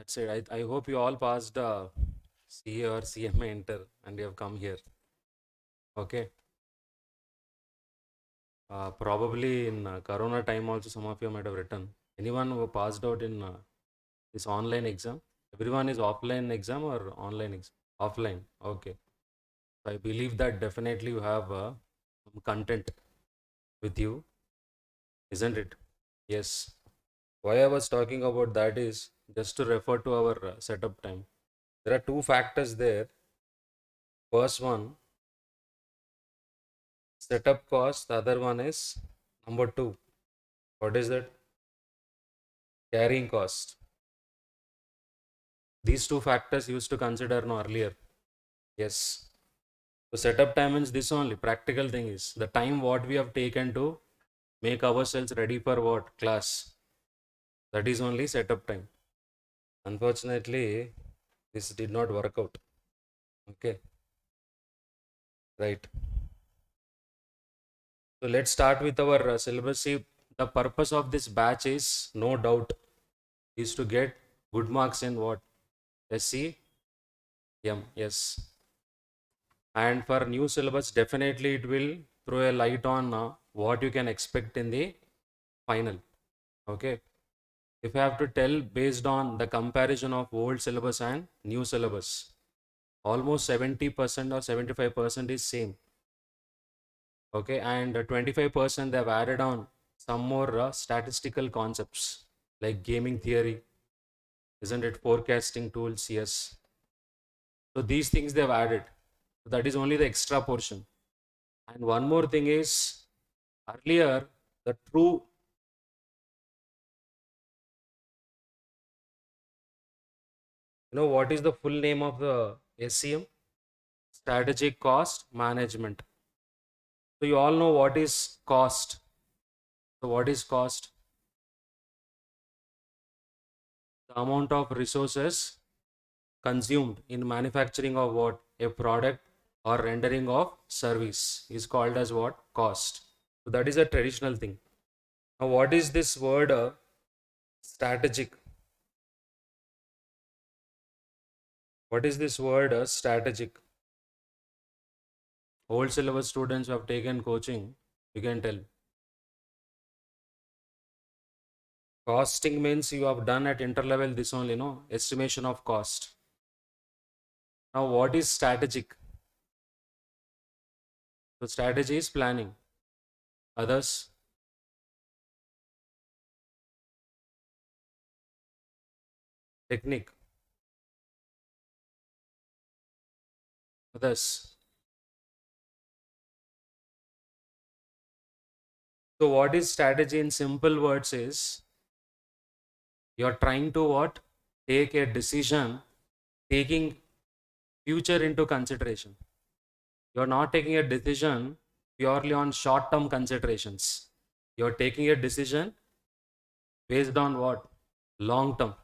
That's it. I hope you all passed CA or CMA Inter and you have come here. Okay. Probably in Corona time also some of you might have written. Anyone who passed out in this online exam? Everyone is offline exam or online exam? Offline. Okay. So I believe that definitely you have some content with you, isn't it? Yes. Why I was talking about that is just to refer to our setup time. There are two factors there. First one, setup cost. The other one is number two. What is that? Carrying cost. These two factors used to consider no earlier. Yes. So setup time means this only. Practical thing is the time what we have taken to make ourselves ready for what class. That is only setup time. Unfortunately, this did not work out. Okay. Right. So let's start with our syllabus. See, the purpose of this batch is no doubt is to get good marks in what? SCM. Yes. And for new syllabus, definitely it will throw a light on what you can expect in the final. Okay. If I have to tell based on the comparison of old syllabus and new syllabus, almost 70% or 75% is same. Okay. And 25% they have added on some more statistical concepts like gaming theory, isn't it? Forecasting tools, yes. So these things they have added. So that is only the extra portion. And one more thing is earlier the true what is the full name of the SCM? Strategic Cost Management. So you all know what is cost. So what is cost? The amount of resources consumed in manufacturing of what? A product or rendering of service is called as what? Cost. So that is a traditional thing. Now what is this word strategic? What is this word strategic? Old syllabus students who have taken coaching, you can tell. Costing means you have done at interlevel this only, no? Estimation of cost. Now, what is strategic? So, strategy is planning. Others, technique. Others. So, what is strategy in simple words is you are trying to what? Take a decision, taking future into consideration. You are not taking a decision purely on short term considerations. You are taking a decision based on what? Long term.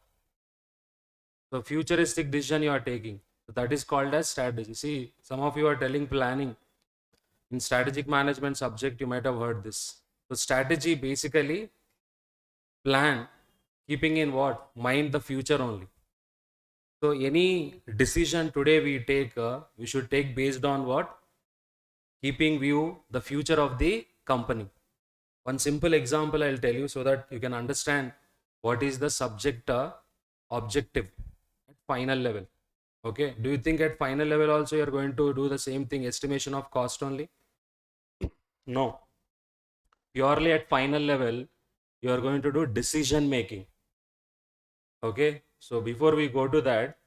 So futuristic decision you are taking. So that is called as strategy. See, some of you are telling planning. In strategic management subject, you might have heard this. So strategy basically plan, keeping in what? Mind the future only. So any decision today we should take based on what? Keeping view the future of the company. One simple example I'll tell you so that you can understand what is the subject objective at final level. Okay. Do you think at final level also you're going to do the same thing, estimation of cost only? No. Purely at final level, you are going to do decision making. Okay. So before we go to that,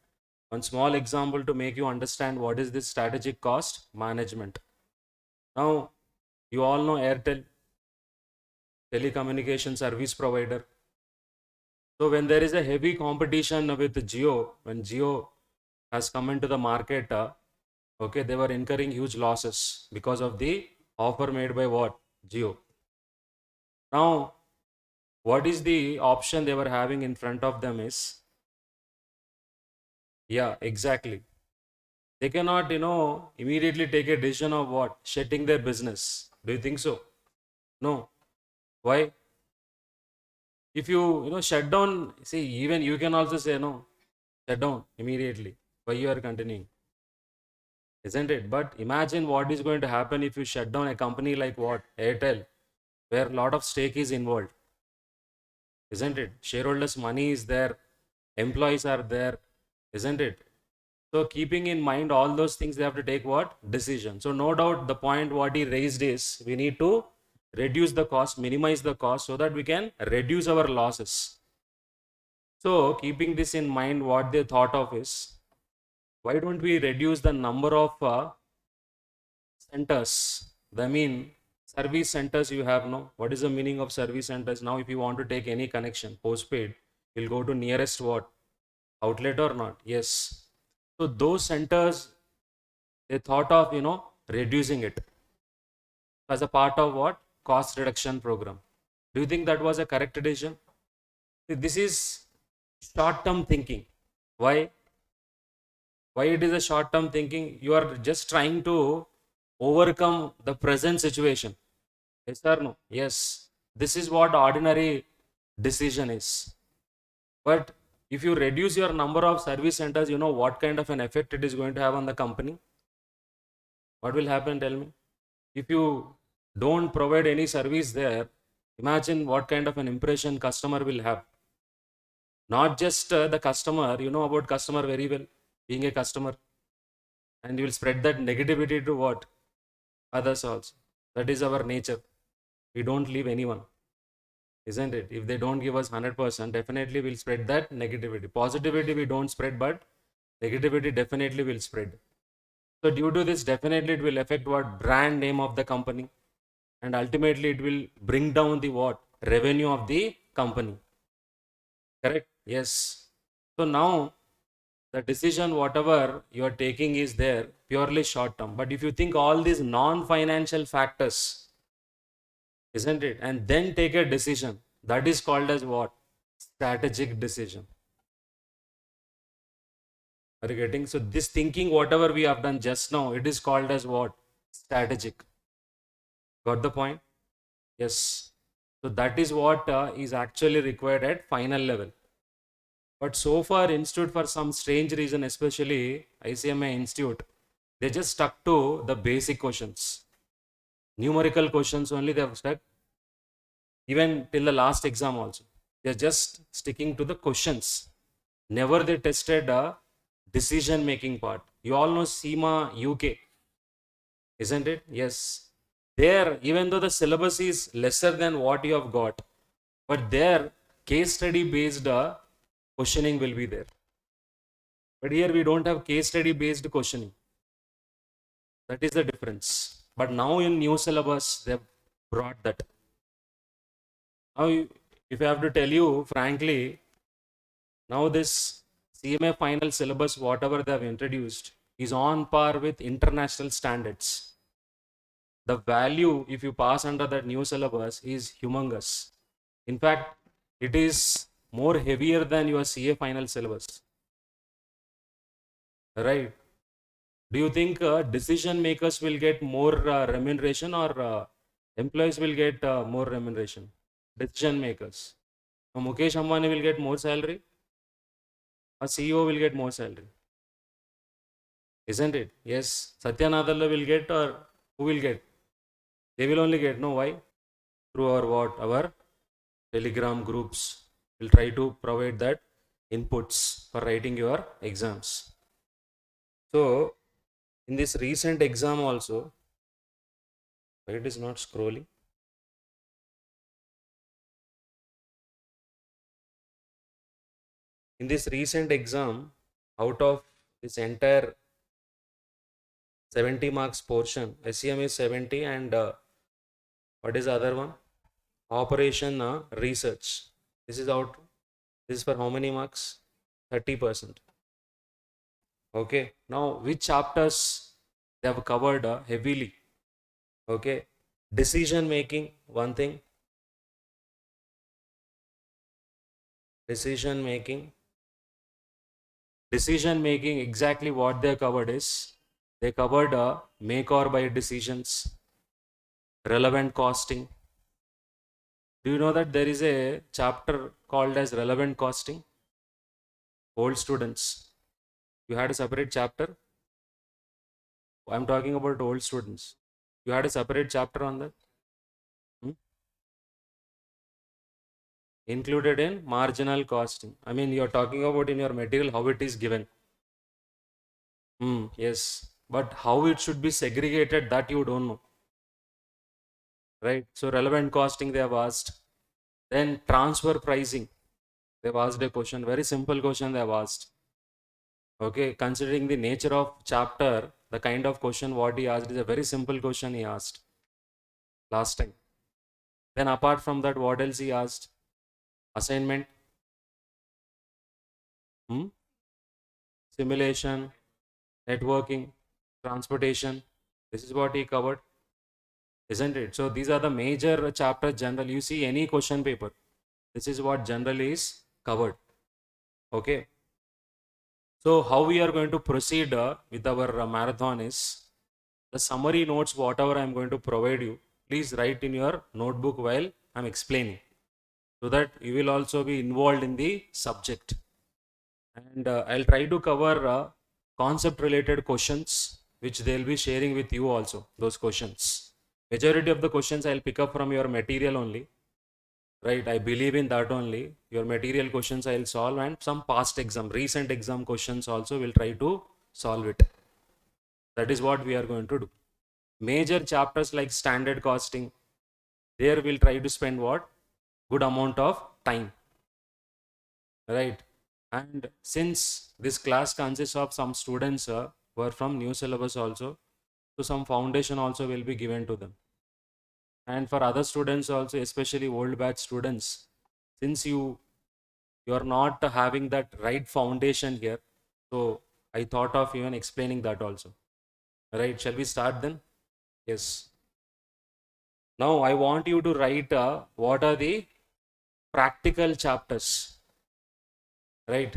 one small example to make you understand what is this strategic cost management. Now, you all know Airtel, telecommunication service provider. So when there is a heavy competition with Jio, when Jio has come into the market, okay, they were incurring huge losses because of the offer made by what? Jio. Now, what is the option they were having in front of them is, yeah, exactly. They cannot, immediately take a decision of what? Shutting their business. Do you think so? No. Why? If you, shut down, see, even you can also say no. shut down immediately. Why you are continuing? Isn't it? But imagine what is going to happen if you shut down a company like what? Airtel, where a lot of stake is involved. Isn't it? Shareholders' money is there, employees are there, isn't it? So keeping in mind all those things, they have to take what? Decision. So no doubt the point what he raised is we need to reduce the cost, minimize the cost so that we can reduce our losses. So keeping this in mind, what they thought of is, why don't we reduce the number of centers? I mean, service centers you have, no? What is the meaning of service centers? Now, if you want to take any connection, postpaid, you'll go to nearest what? Outlet or not? Yes. So those centers, they thought of, reducing it as a part of what? Cost reduction program. Do you think that was a correct decision? This is short-term thinking. Why? Why it is a short-term thinking? You are just trying to overcome the present situation. Yes or no? Yes. This is what ordinary decision is. But if you reduce your number of service centers, you know what kind of an effect it is going to have on the company? What will happen? Tell me. If you don't provide any service there, imagine what kind of an impression customer will have. Not just the customer, you know about customer very well, being a customer, and you will spread that negativity to what? Others also. That is our nature. We don't leave anyone, isn't it? If they don't give us 100%, definitely we'll spread that negativity. Positivity we don't spread, but negativity definitely will spread. So due to this, definitely it will affect what? Brand name of the company, and ultimately it will bring down the what? Revenue of the company. Correct? Yes. So now the decision whatever you are taking is there purely short term. But if you think all these non-financial factors, isn't it? And then take a decision, that is called as what? Strategic decision. Are you getting? So this thinking, whatever we have done just now, it is called as what? Strategic. Got the point? Yes. So that is what is actually required at final level. But so far, Institute, for some strange reason, especially ICMA Institute, they just stuck to the basic questions. Numerical questions only they have stuck. Even till the last exam also. They are just sticking to the questions. Never they tested a decision making part. You all know CMA UK, isn't it? Yes. There, even though the syllabus is lesser than what you have got, but there, case study based questioning will be there. But here we don't have case study based questioning. That is the difference. But now in new syllabus, they have brought that. Now, if I have to tell you frankly, now this CMA final syllabus, whatever they have introduced, is on par with international standards. The value, if you pass under that new syllabus, is humongous. In fact, it is more heavier than your CA final syllabus. Right? Do you think decision makers will get more remuneration, or employees will get more remuneration? Decision makers. So Mukesh Ambani will get more salary, or CEO will get more salary. Isn't it? Yes. Satya Nadella will get, or who will get? They will only get. No, why? Through our what? Our Telegram groups. We'll try to provide that inputs for writing your exams. So in this recent exam also, why it is not scrolling? In this recent exam, out of this entire 70 marks portion, SCM is 70, and what is the other one? Operation research. This is out. This is for how many marks? 30%. Okay. Now, which chapters they have covered heavily? Okay. Decision making, one thing. Decision making. Decision making, exactly what they covered is, they covered make or buy decisions, relevant costing. Do you know that there is a chapter called as relevant costing? Old students, you had a separate chapter. I'm talking about old students. You had a separate chapter on that. Hmm? Included in marginal costing. I mean, you're talking about in your material how it is given. Yes, but how it should be segregated, that you don't know, right? So relevant costing they have asked. Then transfer pricing, they've asked a question, very simple question they have asked. Okay, considering the nature of chapter, the kind of question what he asked is a very simple question he asked last time. Then apart from that, what else he asked? Assignment, simulation, networking, transportation. This is what he covered, isn't it? So these are the major chapters general. You see any question paper, this is what generally is covered. Okay. So how we are going to proceed with our marathon is the summary notes, whatever I am going to provide you, please write in your notebook while I am explaining, so that you will also be involved in the subject. And I'll try to cover concept related questions, which they'll be sharing with you also, those questions. Majority of the questions I'll pick up from your material only, right? I believe in that only. Your material questions I'll solve, and some past exam, recent exam questions also will try to solve it. That is what we are going to do. Major chapters like standard costing, there we'll try to spend what? Good amount of time, right? And since this class consists of some students who are from new syllabus also, so some foundation also will be given to them. And for other students also, especially old batch students, since you are not having that right foundation here, so I thought of even explaining that also. Right? Shall we start then? Yes. Now I want you to write what are the practical chapters, right?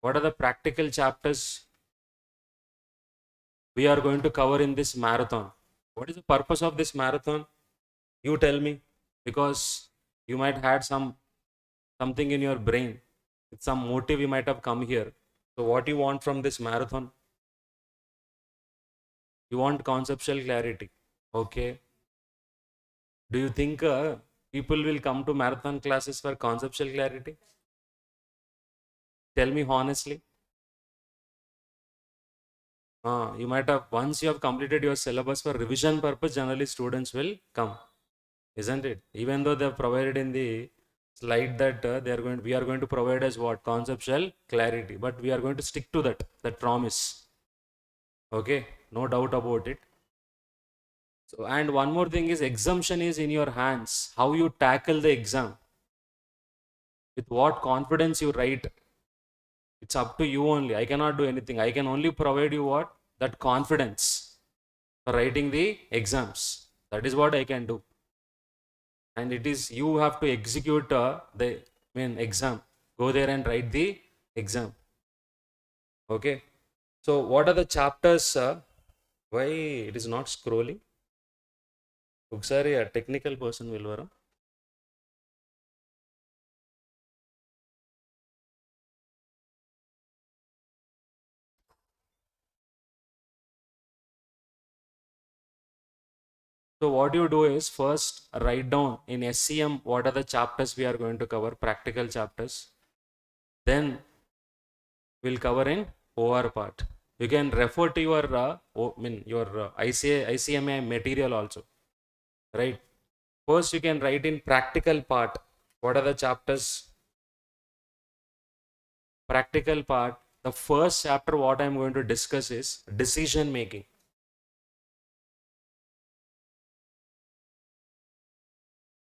What are the practical chapters we are going to cover in this marathon? What is the purpose of this marathon? You tell me, because you might had something in your brain, with some motive you might have come here. So what you want from this marathon? You want conceptual clarity. Okay. Do you think people will come to marathon classes for conceptual clarity? Tell me honestly. You might have, once you have completed your syllabus for revision purpose, generally students will come, isn't it? Even though they have provided in the slide that we are going to provide as what? Conceptual clarity, but we are going to stick to that promise. Okay, no doubt about it. So, and one more thing is, exemption is in your hands. How you tackle the exam, with what confidence you write, it's up to you only. I cannot do anything. I can only provide you what? That confidence for writing the exams. That is what I can do. And it is you have to execute the exam. Go there and write the exam. Okay. So what are the chapters? Why it is not scrolling? ఒకసారి a technical person will vara. So what you do is, first write down in SCM what are the chapters we are going to cover, practical chapters. Then we'll cover in OR part. You can refer to your ICMA material also, right? First you can write in practical part. What are the chapters? Practical part. The first chapter what I am going to discuss is decision making.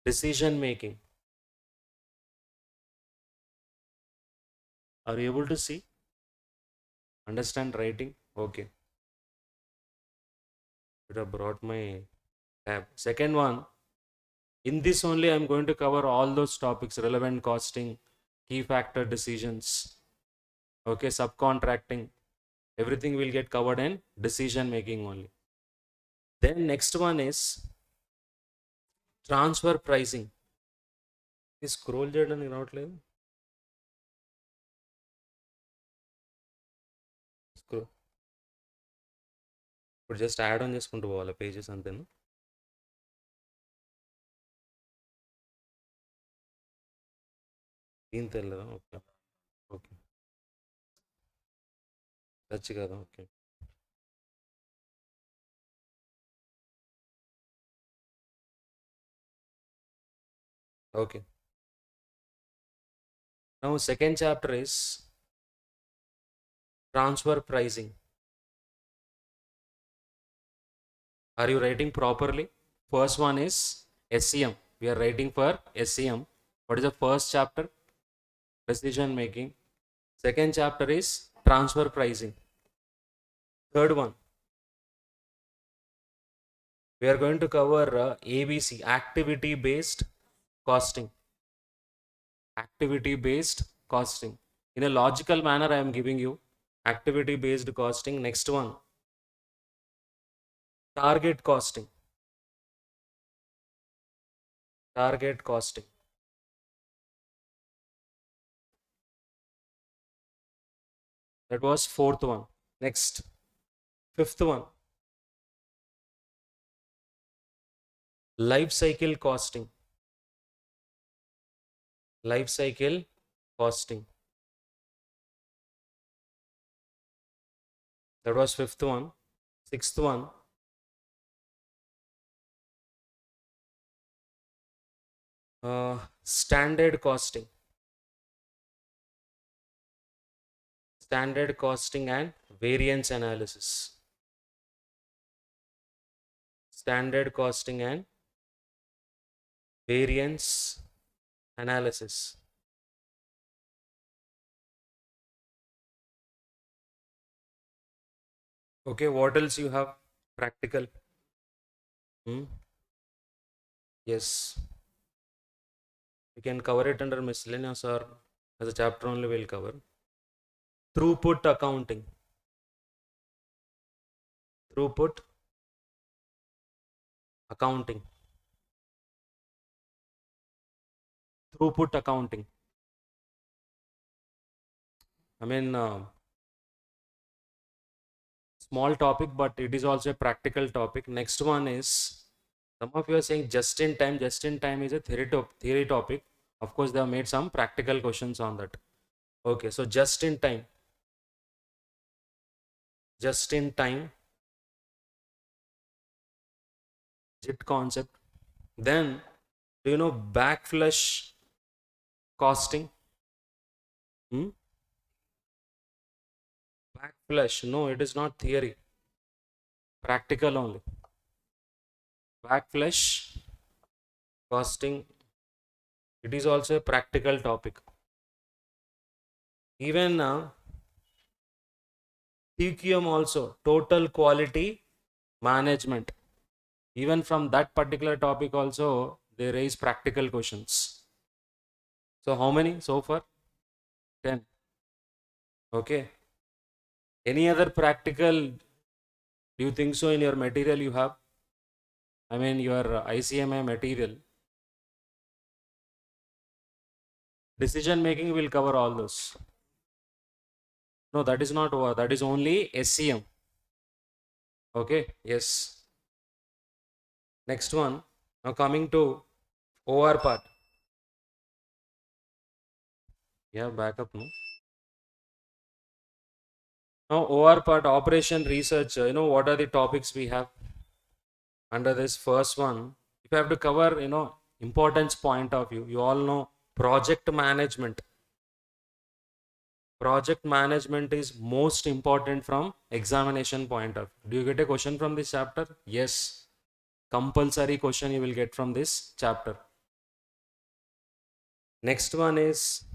Decision making. Are you able to see? Understand writing? Okay. Should have brought my tab. Second one, in this only I'm going to cover all those topics: relevant costing, key factor decisions, okay, subcontracting. Everything will get covered in decision making only. Then next one is transfer pricing. Is scroll చేయడానికి రావట్లేదు. ఇప్పుడు just add on చేసుకుంటూ పోవాలి pages అంతేనా? దీని తెలియదా? Okay okay, touch కదా, okay. Okay. Now second chapter is transfer pricing. Are you writing properly? First one is SCM. We are writing for SCM. What is the first chapter? Decision making. Second chapter is transfer pricing. Third one, we are going to cover ABC, activity based costing. Activity based costing. In a logical manner, I am giving you activity based costing. Next one, target costing. Target costing. That was fourth one. Next, fifth one, life cycle costing. Life cycle costing. That was fifth one. Sixth one, standard costing. Standard costing and variance analysis. Standard costing and variance analysis. Okay, what else you have? Practical. Hmm? Yes. We can cover it under miscellaneous or as a chapter only we'll cover. Throughput accounting. Throughput accounting. Throughput accounting. I mean, small topic, but it is also a practical topic. Next one is, some of you are saying just in time. Just in time is a theory topic. Of course, they have made some practical questions on that. Okay, so just in time. Just in time. JIT concept. Then, do you know backflush costing? Hmm? Backflush. No, it is not theory. Practical only. Backflush costing. It is also a practical topic. Even TQM also, total quality management. Even from that particular topic also, they raise practical questions. So how many so far? 10. Okay. Any other practical, do you think so in your material you have? I mean your ICMA material. Decision making will cover all those. No, that is not over. That is only SCM. Okay. Yes. Next one. Now coming to OR part. Yeah, backup no. Now OR part, operation research. You know what are the topics we have under this first one? If you have to cover, importance point of view, you all know project management. Project management is most important from examination point of view. Do you get a question from this chapter? Yes. Compulsory question you will get from this chapter. Next one is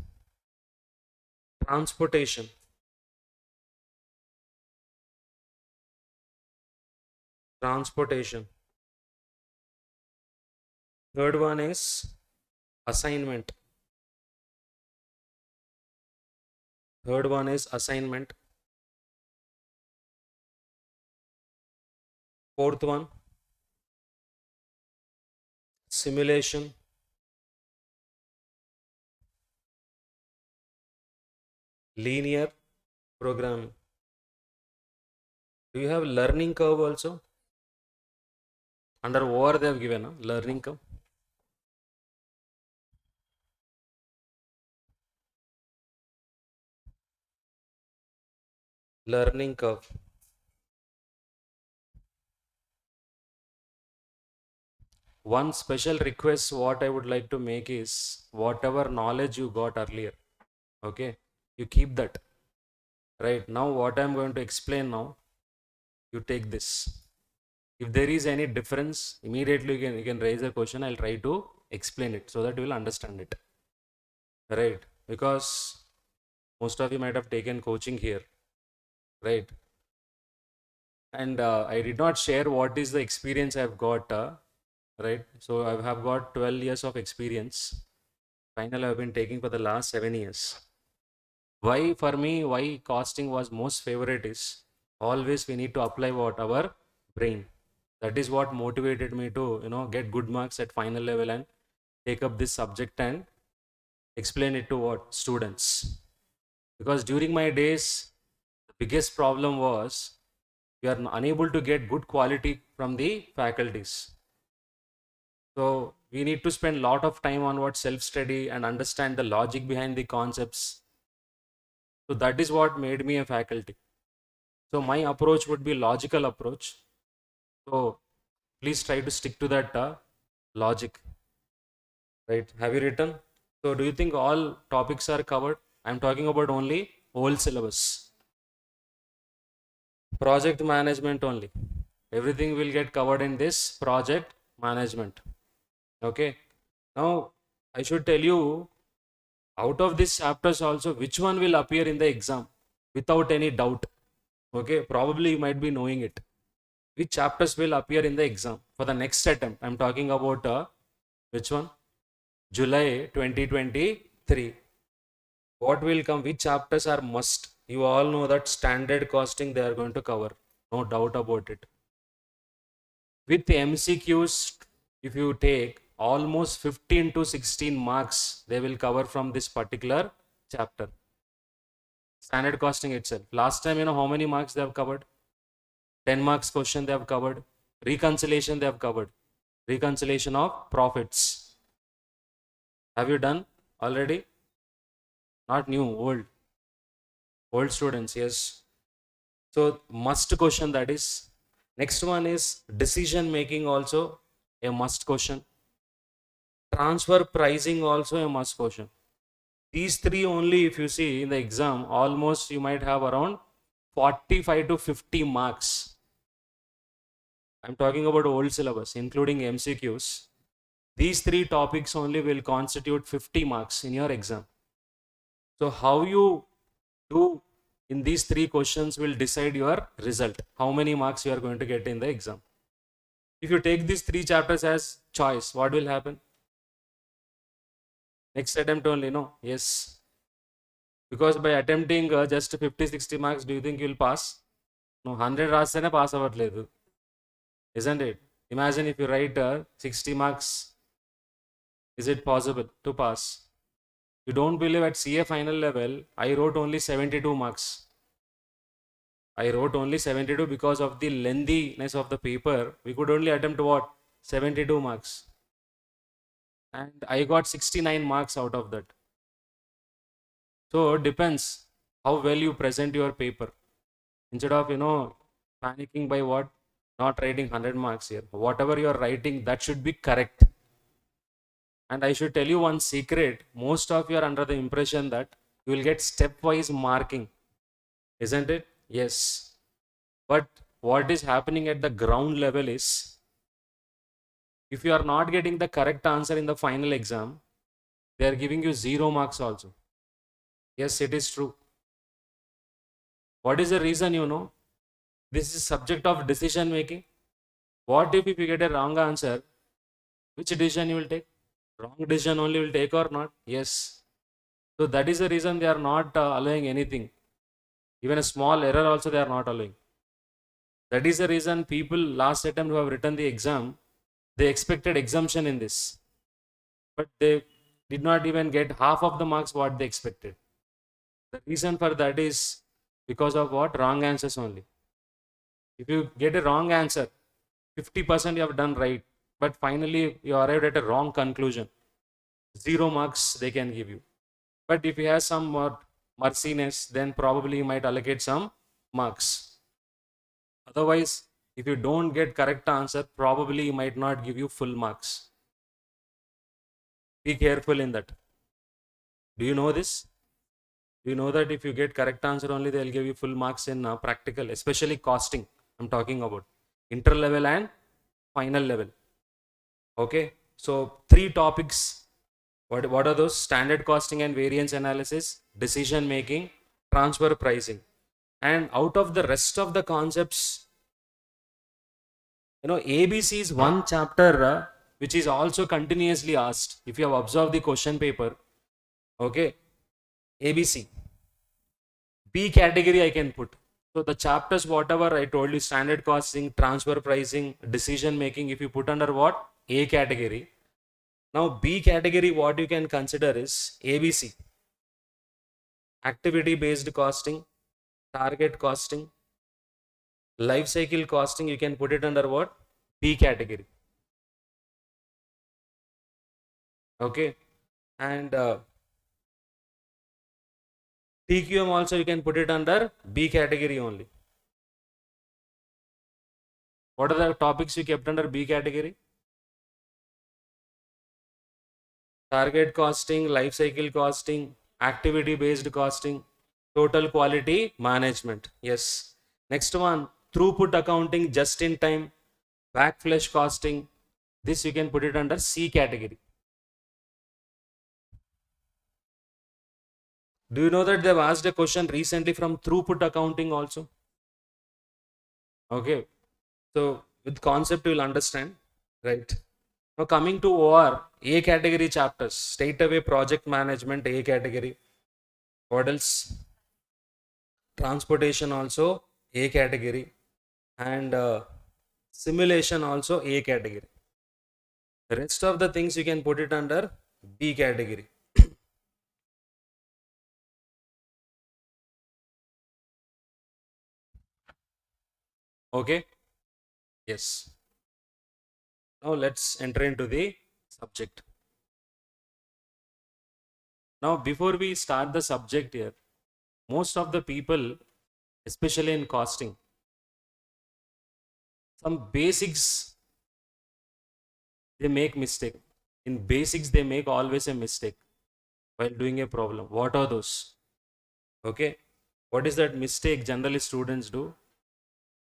transportation. Transportation. Third one is assignment. Third one is assignment. Fourth one, simulation. Linear programming. Do you have learning curve also? Under over they have given a learning curve. Learning curve. One special request what I would like to make is whatever knowledge you got earlier, okay, you keep that. Right now, what I'm going to explain now, you take this. If there is any difference, immediately you can raise a question. I'll try to explain it so that you will understand it. Right? Because most of you might have taken coaching here, right? And I did not share what is the experience I've got, right? So I have got 12 years of experience. Final I've been taking for the last 7 years. Why for me, why costing was most favorite is always we need to apply what our brain. That is what motivated me to, get good marks at final level and take up this subject and explain it to what students. Because during my days, the biggest problem was we are unable to get good quality from the faculties. So we need to spend a lot of time on what self-study and understand the logic behind the concepts. So that is what made me a faculty. So my approach would be logical approach. So please try to stick to that logic. Right? Have you written? So do you think all topics are covered? I'm talking about only whole syllabus. Project management only. Everything will get covered in this project management. Okay. Now I should tell you out of these chapters also which one will appear in the exam without any doubt. Okay. Probably you might be knowing it. Which chapters will appear in the exam for the next attempt? I'm talking about which one? July 2023. What will come? Which chapters are must? You all know that standard costing they are going to cover. No doubt about it. With MCQs, if you take almost 15 to 16 marks, they will cover from this particular chapter. Standard costing itself. Last time, how many marks they have covered? 10 marks question they have covered. Reconciliation they have covered. Reconciliation of profits. Have you done already? Not new, old. Old students, yes. So must question that is. Next one is decision making also a must question. Transfer pricing also a must question. These three only if you see in the exam, almost you might have around 45 to 50 marks. I'm talking about old syllabus, including MCQs. These three topics only will constitute 50 marks in your exam. So how you do in these three questions will decide your result, how many marks you are going to get in the exam. If you take these three chapters as choice, what will happen? Next attempt only, no? Yes. Because by attempting just 50-60 marks, do you think you will pass? No, 100 రాస్తేనే pass అవ్వట్లేదు. Isn't it? Imagine if you write 60 marks, is it possible to pass? You don't believe at CA final level, I wrote only 72 marks. I wrote only 72 because of the lengthiness of the paper. We could only attempt what? 72 marks. And I got 69 marks out of that. So it depends how well you present your paper. Instead of, panicking by what? Not writing 100 marks here. Whatever you are writing, that should be correct. And I should tell you one secret. Most of you are under the impression that you will get stepwise marking. Isn't it? Yes. But what is happening at the ground level is, if you are not getting the correct answer in the final exam, they are giving you 0 marks also. Yes, it is true. What is the reason, This is subject of decision making. What if you get a wrong answer? Which decision you will take? Wrong decision only will take or not? Yes. So that is the reason they are not allowing anything. Even a small error also they are not allowing. That is the reason people last attempt who have written the exam, they expected exemption in this. But they did not even get half of the marks what they expected. The reason for that is because of what? Wrong answers only. If you get a wrong answer, 50% you have done right, but finally you arrived at a wrong conclusion. 0 marks they can give you. But if you have some more merciness, then probably you might allocate some marks. Otherwise, if you don't get correct answer, probably you might not give you full marks. Be careful in that. Do you know this? Do you know that if you get correct answer only, they'll give you full marks in practical, especially costing. I'm talking about inter level and final level. Okay. So 3 topics. What are those? Standard costing and variance analysis, decision making, transfer pricing. And out of the rest of the concepts, ABC is one chapter which is also continuously asked. If you have observed the question paper, okay, ABC, B category I can put. So the chapters, whatever I told you, standard costing, transfer pricing, decision making, if you put under what? A category. Now B category, what you can consider is ABC, activity based costing, target costing, life cycle costing, you can put it under what? B category. Okay. And TQM also you can put it under B category only. What are the topics you kept under B category? Target costing, life cycle costing, activity based costing, total quality management. Yes. Next one, throughput accounting, just in time, backflush costing. This you can put it under C category. Do you know that they've asked a question recently from throughput accounting also? Okay. So with concept you will understand, right? Now coming to OR, A category chapters, straight away project management, A category. What else? Transportation also A category, and simulation also A category. The rest of the things you can put it under B category. Okay. Yes. Now let's enter into the subject. Now before we start the subject here, most of the people, especially in costing, some basics they make mistake. In basics they make always a mistake while doing a problem. What are those? Okay. What is that mistake generally students do?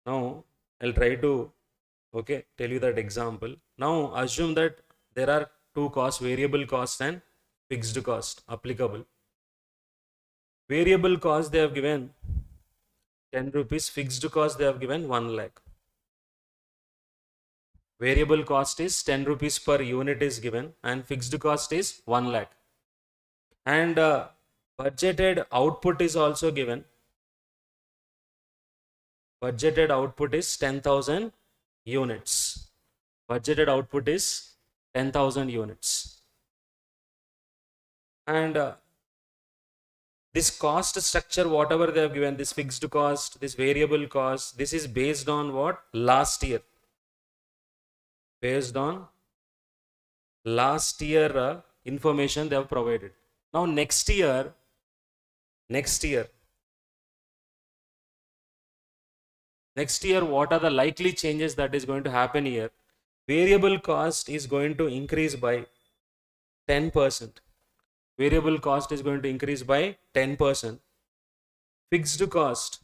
Now I'll try to tell you that example. Now assume that there are two costs, variable cost and fixed cost applicable. Variable cost they have given 10 rupees, fixed cost they have given 1 lakh. Variable cost is 10 rupees per unit is given and fixed cost is 1 lakh. And budgeted output is also given. Budgeted output is 10,000 units. Budgeted output is 10,000 units. And this cost structure, whatever they have given, this fixed cost, this variable cost, this is based on what? Last year. Based on last year information they have provided. Now next year, what are the likely changes that is going to happen here? Variable cost is going to increase by 10%. Variable cost is going to increase by 10%. Fixed cost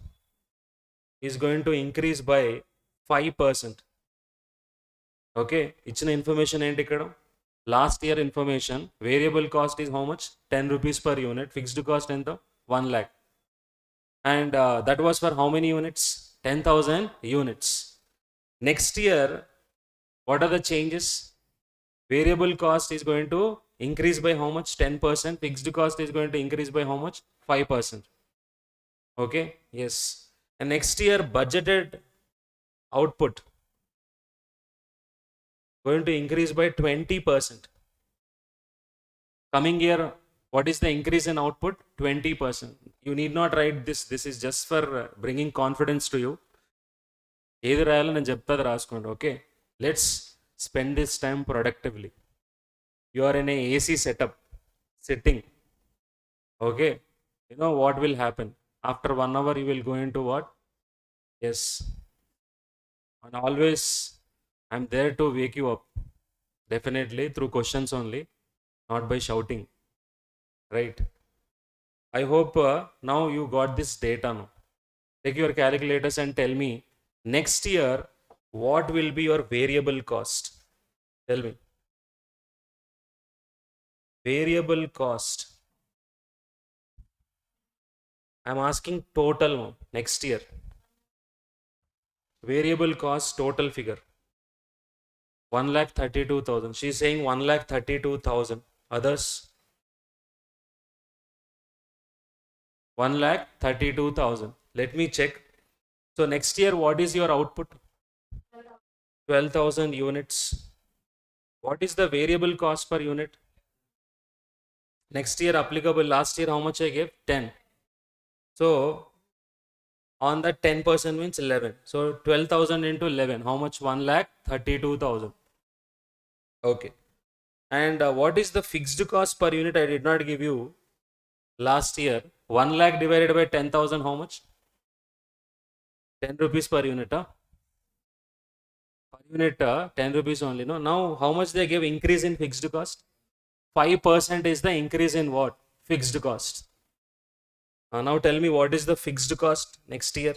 is going to increase by 5%. Okay, ichina information enti ikkada? Last year information, variable cost is how much? 10 rupees per unit. Fixed cost enta? 1 lakh. And that was for how many units? 10,000 units. Next year, what are the changes? Variable cost is going to increase by how much? 10%. Fixed cost is going to increase by how much? 5%. Okay, yes. And next year, budgeted output going to increase by 20%. Coming year, what is the increase in output? 20%. You need not write this. This is just for bringing confidence to you. ఏది రాయాలో నేను చెప్తాది రాసుకోండి. Okay, let's spend this time productively. You are in a AC setup sitting. Okay, you know what will happen after 1 hour? You will go into what? Yes, and always I'm there to wake you up, definitely through questions only, not by shouting, right? I hope now you got this data now. Take your calculators and tell me next year what will be your variable cost. Tell me. Variable cost. I'm asking total now, next year. Variable cost total figure. 1,32,000. She's saying 1,32,000. Others? 1,32,000. Let me check. So next year, what is your output? 12,000 units. What is the variable cost per unit? Next year applicable. Last year, how much I gave? 10. So on that 10% means 11. So 12,000 into 11. How much? 1,32,000. Okay. And what is the fixed cost per unit? I did not give you last year. 1 lakh divided by 10,000, how much? 10 rupees per unit. Per unit, 10 rupees only. No. Now, how much they give increase in fixed cost? 5% is the increase in what? Fixed cost. Now tell me what is the fixed cost next year?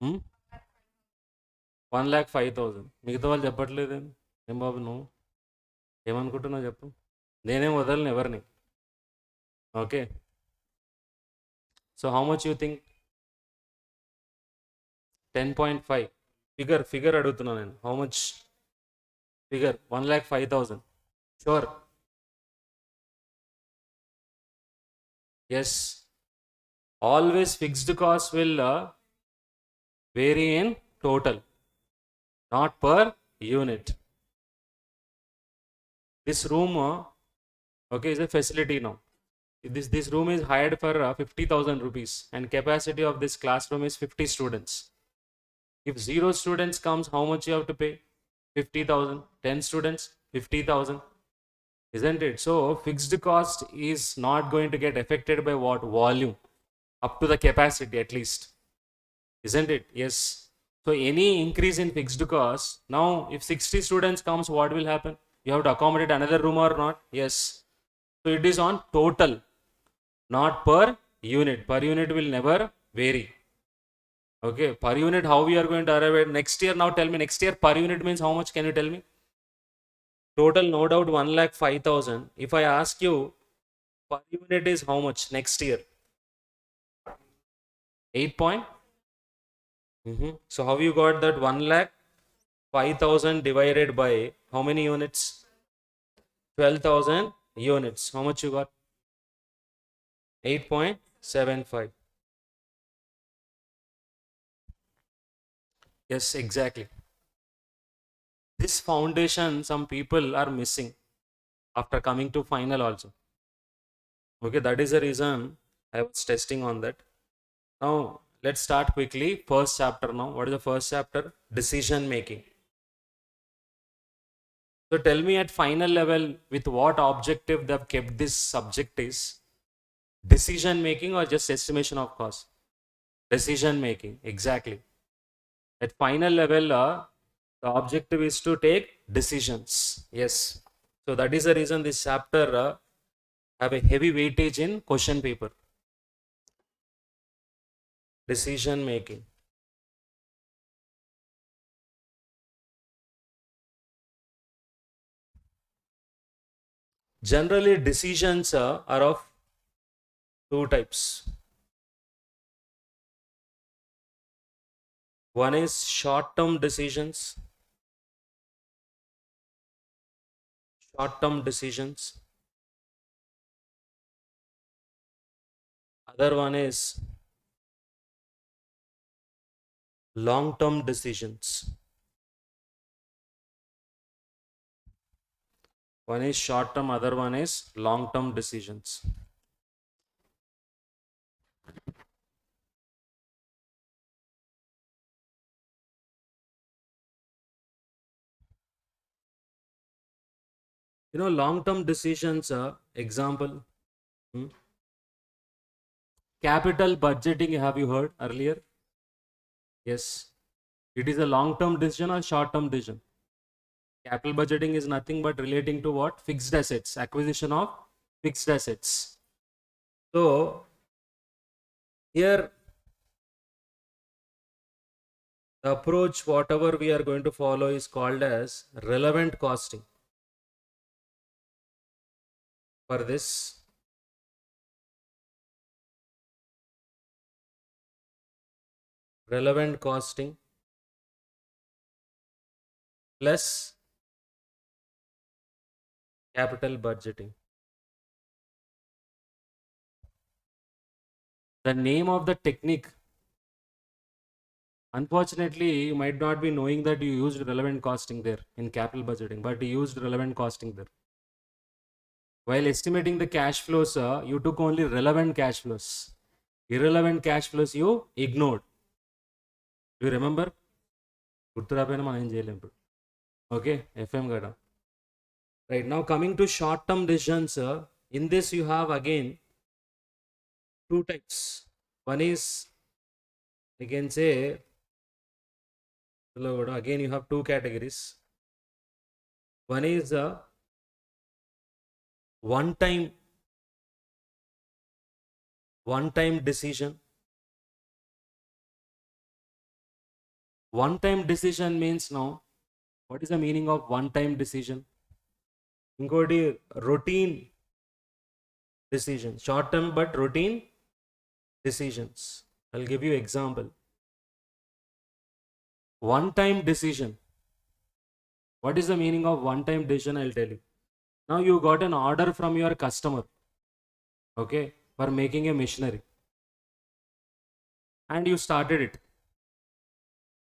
Hmm? 1,05,000. మిగతా వాళ్ళు చెప్పట్లేదేం ఏం బాబు నువ్వు ఏమనుకుంటున్నావు చెప్పు. నేనేం వదలను ఎవరిని. Okay, so how much you think? 10.5. Figure అడుగుతున్నా నేను. How much figure? 1,05,000. Sure? Yes. Always fixed cost will vary in total, not per unit. This room, okay, is a facility now. This room is hired for 50,000 rupees and capacity of this classroom is 50 students. If 0 students comes, how much you have to pay? 50,000. 10 students, 50,000. Isn't it? So fixed cost is not going to get affected by what? Volume, up to the capacity at least. Isn't it? Yes. So any increase in fixed cost, now if 60 students comes, what will happen? You have to accommodate another room or not? Yes. So it is on total, not per unit. Per unit will never vary. Okay, per unit, how we are going to arrive at next year? Now tell me, next year per unit means how much? Can you tell me? Total, no doubt 1,05,000. If I ask you per unit is how much next year? 8 point. So how you got that 1,05,000 divided by how many units? 12,000 units. How much you got? 8.75. Yes, exactly. This foundation some people are missing after coming to final also. Okay, that is the reason I was testing on that. Now let's start quickly. First chapter now. What is the first chapter? Decision making. So tell me at final level with what objective they have kept this subject is? Decision making or just estimation of cost? Decision making, exactly. At final level, the objective is to take decisions. Yes. So that is the reason this chapter have a heavy weightage in question paper. Decision making. Generally, decisions are of two types. One is short-term decisions. Short-term decisions. Other one is long-term decisions. One is short-term, other one is long-term decisions. Long-term decisions, example, hmm, capital budgeting, have you heard earlier? Yes. It is a long-term decision or short-term decision. Capital budgeting is nothing but relating to what? Fixed assets, acquisition of fixed assets. So here the approach, whatever we are going to follow, is called as relevant costing. For this, relevant costing plus capital budgeting. The name of the technique, unfortunately, you might not be knowing that you used relevant costing there in capital budgeting, but you used relevant costing there. While estimating the cash flows, you took only relevant cash flows. Irrelevant cash flows you ignored. Do you remember? గుర్తురాపోయినా మనం ఏం చేయలేం ఇప్పుడు. Okay, FM gada. Right, now coming to short-term decisions, in this you have again two types. One is, you can say, again you have two categories. One is one-time decision. One-time decision means, now what is the meaning of one-time decision? Ingodi, routine decision, short-term but routine decisions. I'll give you example. One-time decision. What is the meaning of one-time decision? I'll tell you. Now you got an order from your customer, okay, for making a machinery, and you started it.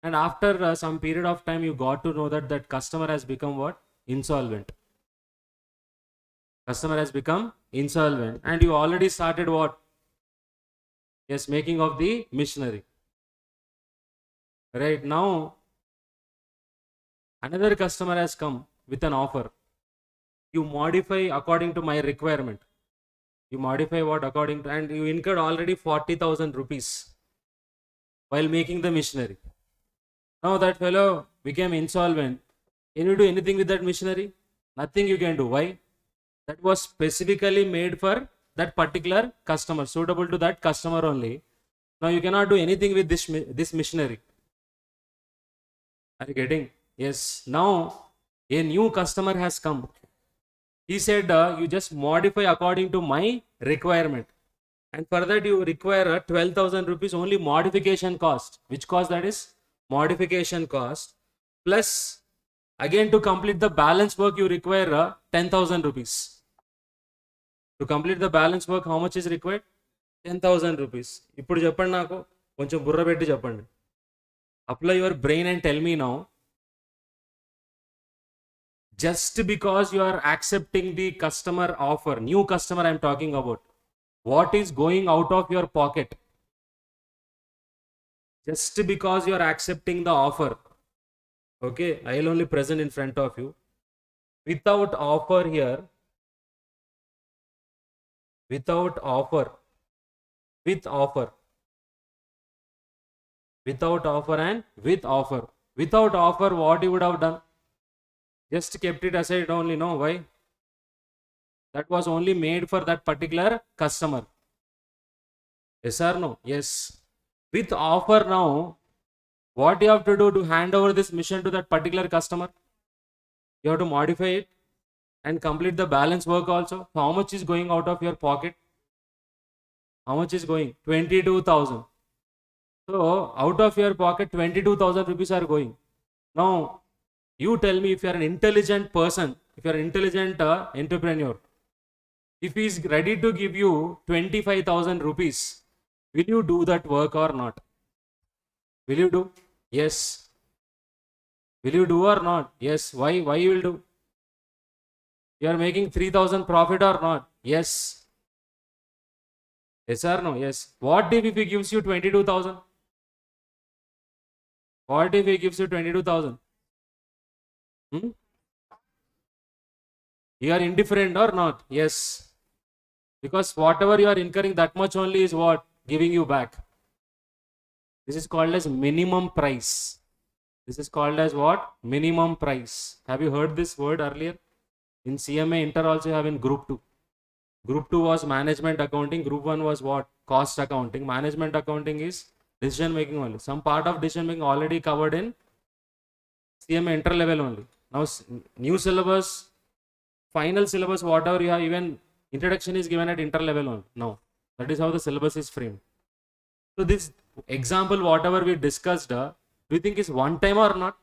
And after some period of time, you got to know that that customer has become what? Insolvent. Customer has become insolvent, and you already started what? Yes, making of the machinery. Right now, another customer has come with an offer. You modify according to my requirement. You modify what according to, and you incurred already 40,000 rupees while making the machinery. Now that fellow became insolvent. Can you do anything with that machinery? Nothing you can do. Why? That was specifically made for that particular customer, suitable to that customer only. Now you cannot do anything with this machinery. Are you getting? Yes. Now a new customer has come. He said, you just modify according to my requirement. And for that you require 12,000 rupees only modification cost. Which cost that is? Modification cost. Plus, again to complete the balance work you require 10,000 rupees. To complete the balance work, how much is required? 10,000 rupees. ఇప్పుడు చెప్పండి, నాకు కొంచెం బుర్ర పెట్టి చెప్పండి. Apply your brain and tell me now. Just because you are accepting the customer offer, new customer I am talking about, what is going out of your pocket? Just because you are accepting the offer, okay, I will only present in front of you. Without offer here, without offer, with offer, without offer and with offer. Without offer, what you would have done? Just kept it aside only. No, why? That was only made for that particular customer. Yes or no? Yes. With offer now, what you have to do to hand over this mission to that particular customer? You have to modify it and complete the balance work also. So how much is going out of your pocket? How much is going? 22,000. So out of your pocket, 22,000 rupees are going. Now you tell me, if you are an intelligent person, if you are an intelligent entrepreneur, if he is ready to give you 25,000 rupees, will you do that work or not? Will you do? Yes. Will you do or not? Yes. Why? Why you will do? You are making 3,000 profit or not? Yes. Yes or no? Yes. What if he gives you 22,000? What if he gives you 22,000? You are indifferent or not? Yes. Because whatever you are incurring, that much only is what? Giving you back. This is called as minimum price. This is called as what? Minimum price. Have you heard this word earlier? In CMA Inter also you have in Group 2. Group 2 was management accounting. Group 1 was what? Cost accounting. Management accounting is decision making only. Some part of decision making already covered in CMA Inter level only. Now new syllabus, final syllabus, whatever you have, even introduction is given at inter level only. Now that is how the syllabus is framed. So this example, whatever we discussed, do you think is one time or not?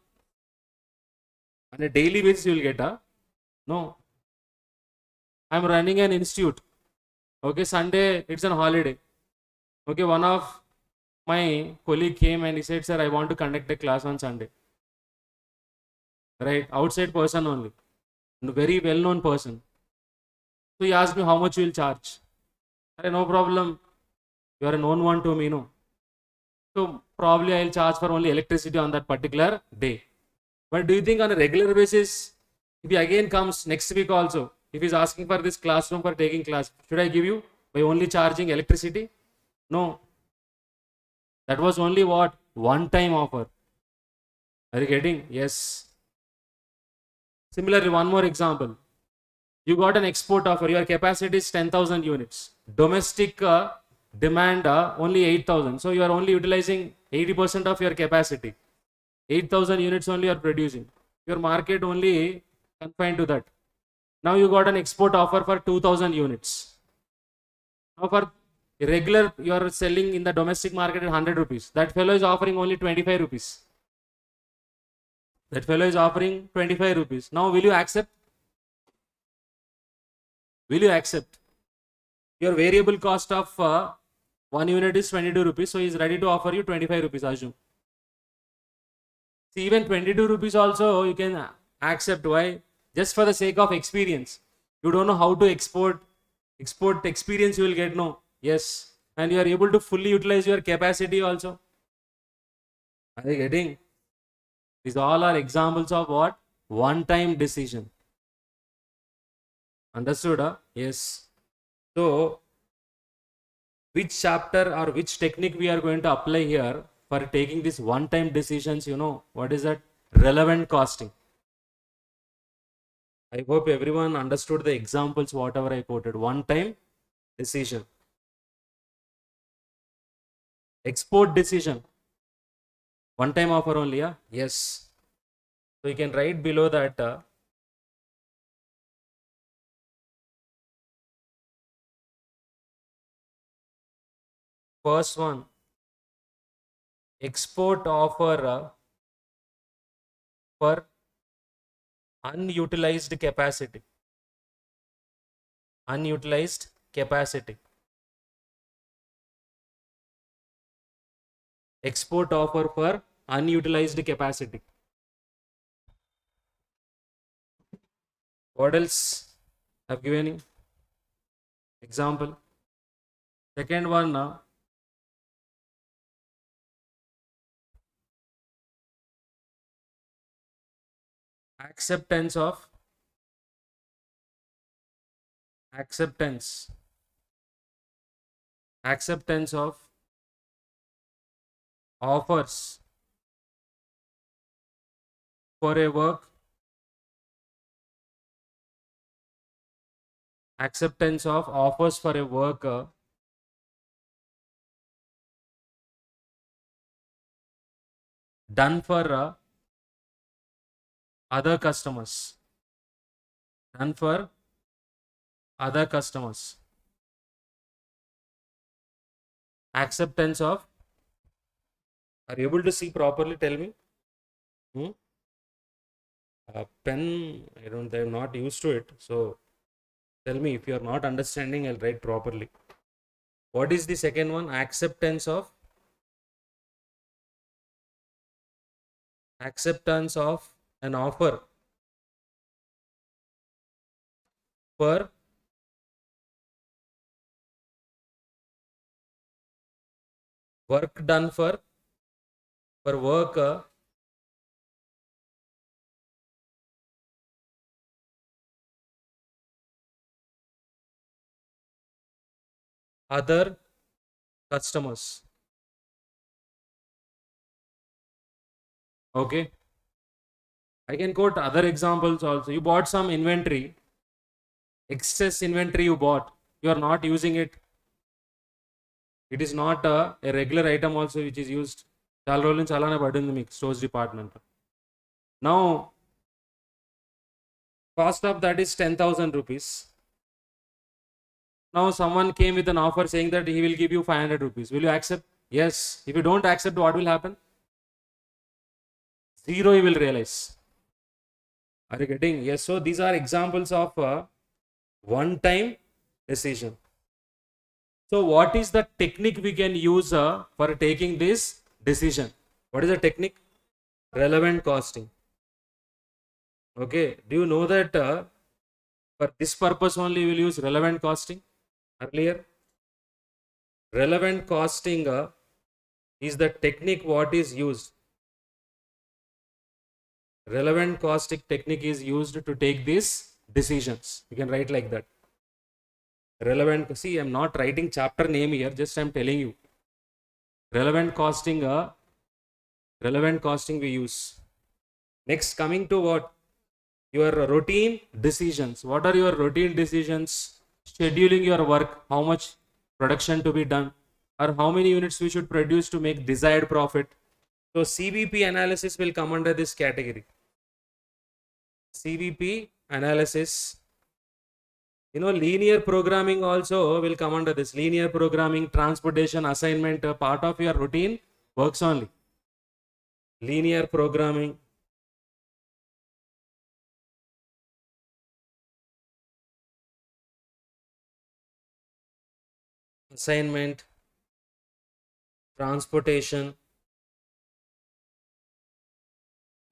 On a daily basis you will get no. I am running an institute. Okay, Sunday it's on holiday. Okay, one of my colleague came and he said, sir, I want to conduct a class on Sunday. Right, outside person only, very well known person. So he asked me how much you will charge. I no problem. You are a known one to me, no. So probably I'll charge for only electricity on that particular day. But do you think on a regular basis, if he again comes next week also, if he's asking for this classroom for taking class, should I give you by only charging electricity? No. That was only what? One time offer. Are you getting? Yes. Similarly, one more example. You got an export offer. Your capacity is 10,000 units. Domestic demand only 8,000. So you are only utilizing 80% of your capacity. 8,000 units only are producing. Your market only confined to that. Now you got an export offer for 2,000 units. Now for regular, you are selling in the domestic market at 100 rupees. That fellow is offering only 25 rupees. That fellow is offering 25 rupees. Now will you accept? Will you accept? Your variable cost of one unit is 22 rupees. So he is ready to offer you 25 rupees, assume. See, even 22 rupees also you can accept. Why? Just for the sake of experience. You don't know how to export experience you will get, no. Yes. And you are able to fully utilize your capacity also. Are you getting? These all are examples of what? One-time decision. Understood? Yes. So, which chapter or which technique we are going to apply here for taking these one-time decisions? You know, what is that? Relevant costing. I hope everyone understood the examples, whatever I quoted. One-time decision. Export decision. One-time offer only, yeah? Yes. So, you can write below that first one, export offer for unutilized capacity. Unutilized capacity. Export offer for unutilized capacity. What else I've given you? Example. Second one now. Acceptance of offers for a work. Acceptance of offers for a work done for other customers. Done for other customers. Acceptance of. Are you able to see properly? Tell me. Pen, I'm not used to it. So tell me if you are not understanding, I'll write properly. What is the second one? Acceptance of an offer for work done for work other customers. Okay. I can quote other examples also. You bought some inventory, excess inventory you bought, you are not using it. It is not a regular item also which is used. చాలా రోజుల నుంచి అలానే పడింది మీకు stores department. Now, cost of that is 10,000 rupees. Now, someone came with an offer saying that he will give you 500 rupees. Will you accept? Yes. If you don't accept, what will happen? Zero you will realize. Are you getting? Yes. So, these are examples of one-time decision. So, what is the technique we can use for taking this decision? What is the technique? Relevant costing. Okay. Do you know that for this purpose only we will use relevant costing? Earlier, relevant costing is the technique what is used. Relevant costing technique is used to take these decisions. You can write like that. Relevant. See, I'm not writing chapter name here. Just I'm telling you. Relevant costing. Relevant costing we use. Next, coming to what? Your routine decisions. What are your routine decisions? Scheduling your work. How much production to be done, or how many units we should produce to make desired profit. So CVP analysis will come under this category. CVP analysis. You know, linear programming also will come under this. Linear programming, transportation, assignment, part of your routine works only. Linear programming. Assignment, transportation.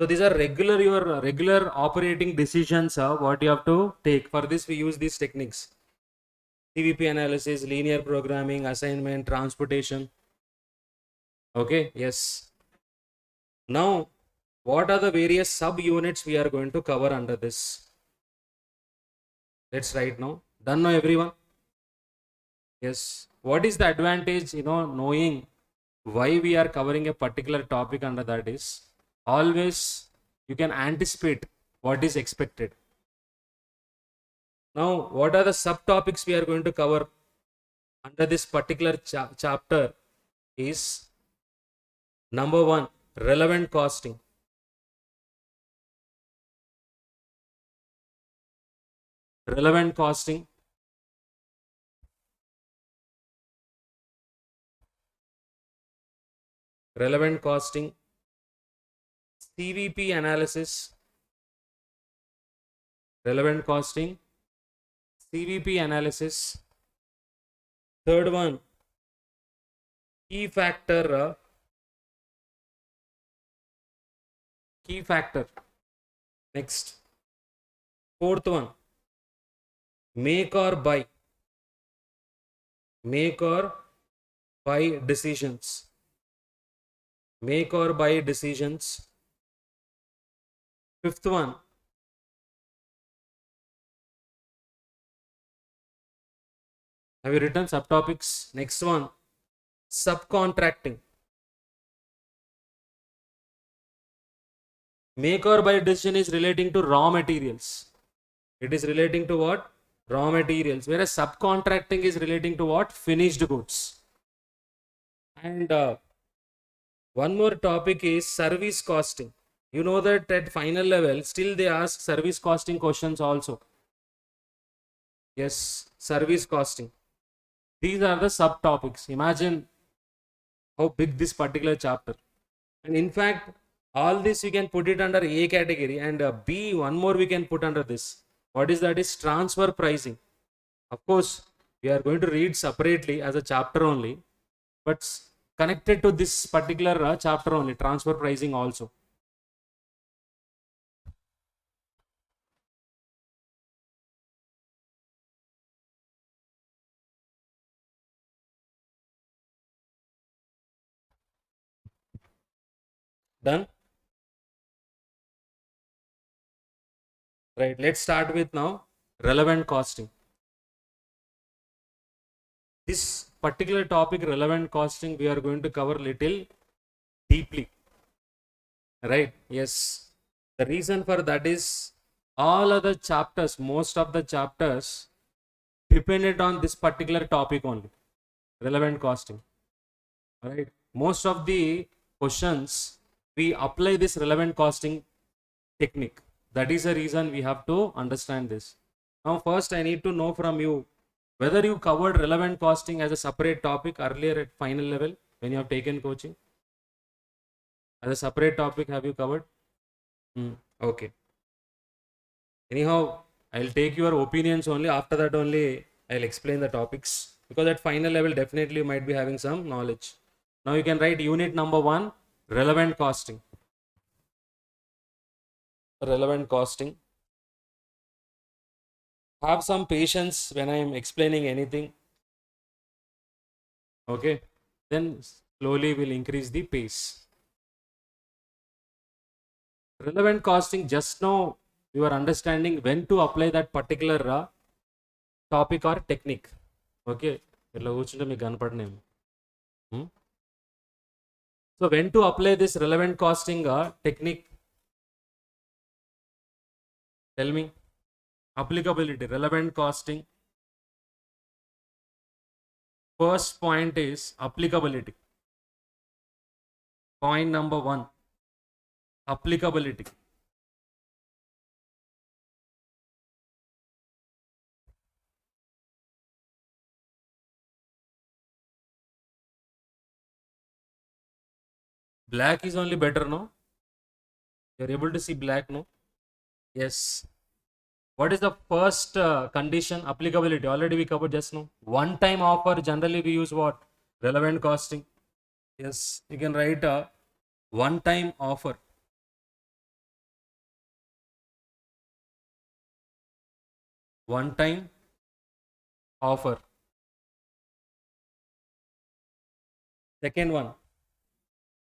So these are your regular operating decisions what you have to take. For this we use these techniques. CVP analysis, linear programming, assignment, transportation. Okay, yes. Now, what are the various sub-units we are going to cover under this? Let's write now. Done now, everyone? Yes. What is the advantage, knowing why we are covering a particular topic under that is, always you can anticipate what is expected. Now, what are the subtopics we are going to cover under this particular chapter is, number 1, relevant costing. Relevant costing. Relevant costing. CVP analysis. Relevant costing. CVP analysis. Third one, key factor. Key factor. Next. Fourth one, make or buy. Make or buy decisions. Make or buy decisions. Fifth one, have you written subtopics? Next one, subcontracting. Make or buy decision is relating to raw materials. It is relating to what? Raw materials. Whereas subcontracting is relating to what? Finished goods. And one more topic is service costing. You know that at final level, still they ask service costing questions also. Yes, service costing. These are the subtopics. Imagine how big this particular chapter. And in fact, all this you can put it under A category, and B, one more we can put under this. What is that? Is transfer pricing. Of course, we are going to read separately as a chapter only, but connected to this particular chapter only, transfer pricing also. Done? Right, let's start with now relevant costing. This particular topic, relevant costing, we are going to cover little deeply, right? Yes. The reason for that is all other chapters, most of the chapters depended on this particular topic only, relevant costing, right? Most of the questions, we apply this relevant costing technique. That is the reason we have to understand this. Now, first I need to know from you whether you covered relevant costing as a separate topic earlier at final level when you have taken coaching. As a separate topic, have you covered? Okay. Anyhow, I'll take your opinions only. After that only, I'll explain the topics. Because at final level, definitely you might be having some knowledge. Now you can write unit number 1, relevant costing. Relevant costing. Have some patience when I am explaining anything. Okay. Then slowly we'll increase the pace. Relevant costing, just now you are understanding when to apply that particular topic or technique. Okay. So when to apply this relevant costing technique? Tell me. Applicability, relevant costing. First point is applicability. Point number 1, applicability. Black is only better, no? You're able to see black, no? Yes. What is the first condition? Applicability. Already we covered just now. One time offer, generally we use what? Relevant costing. Yes. You can write a one time offer. One time offer. Second one.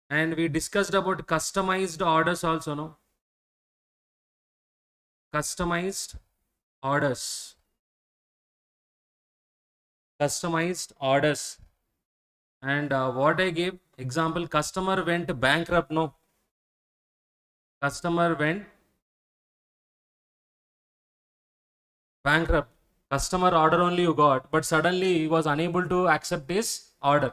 And we discussed about customized orders also, no? Customized orders. Customized orders. And what I gave example, customer went bankrupt, no? Customer went bankrupt. Customer order only you got, but suddenly he was unable to accept his order.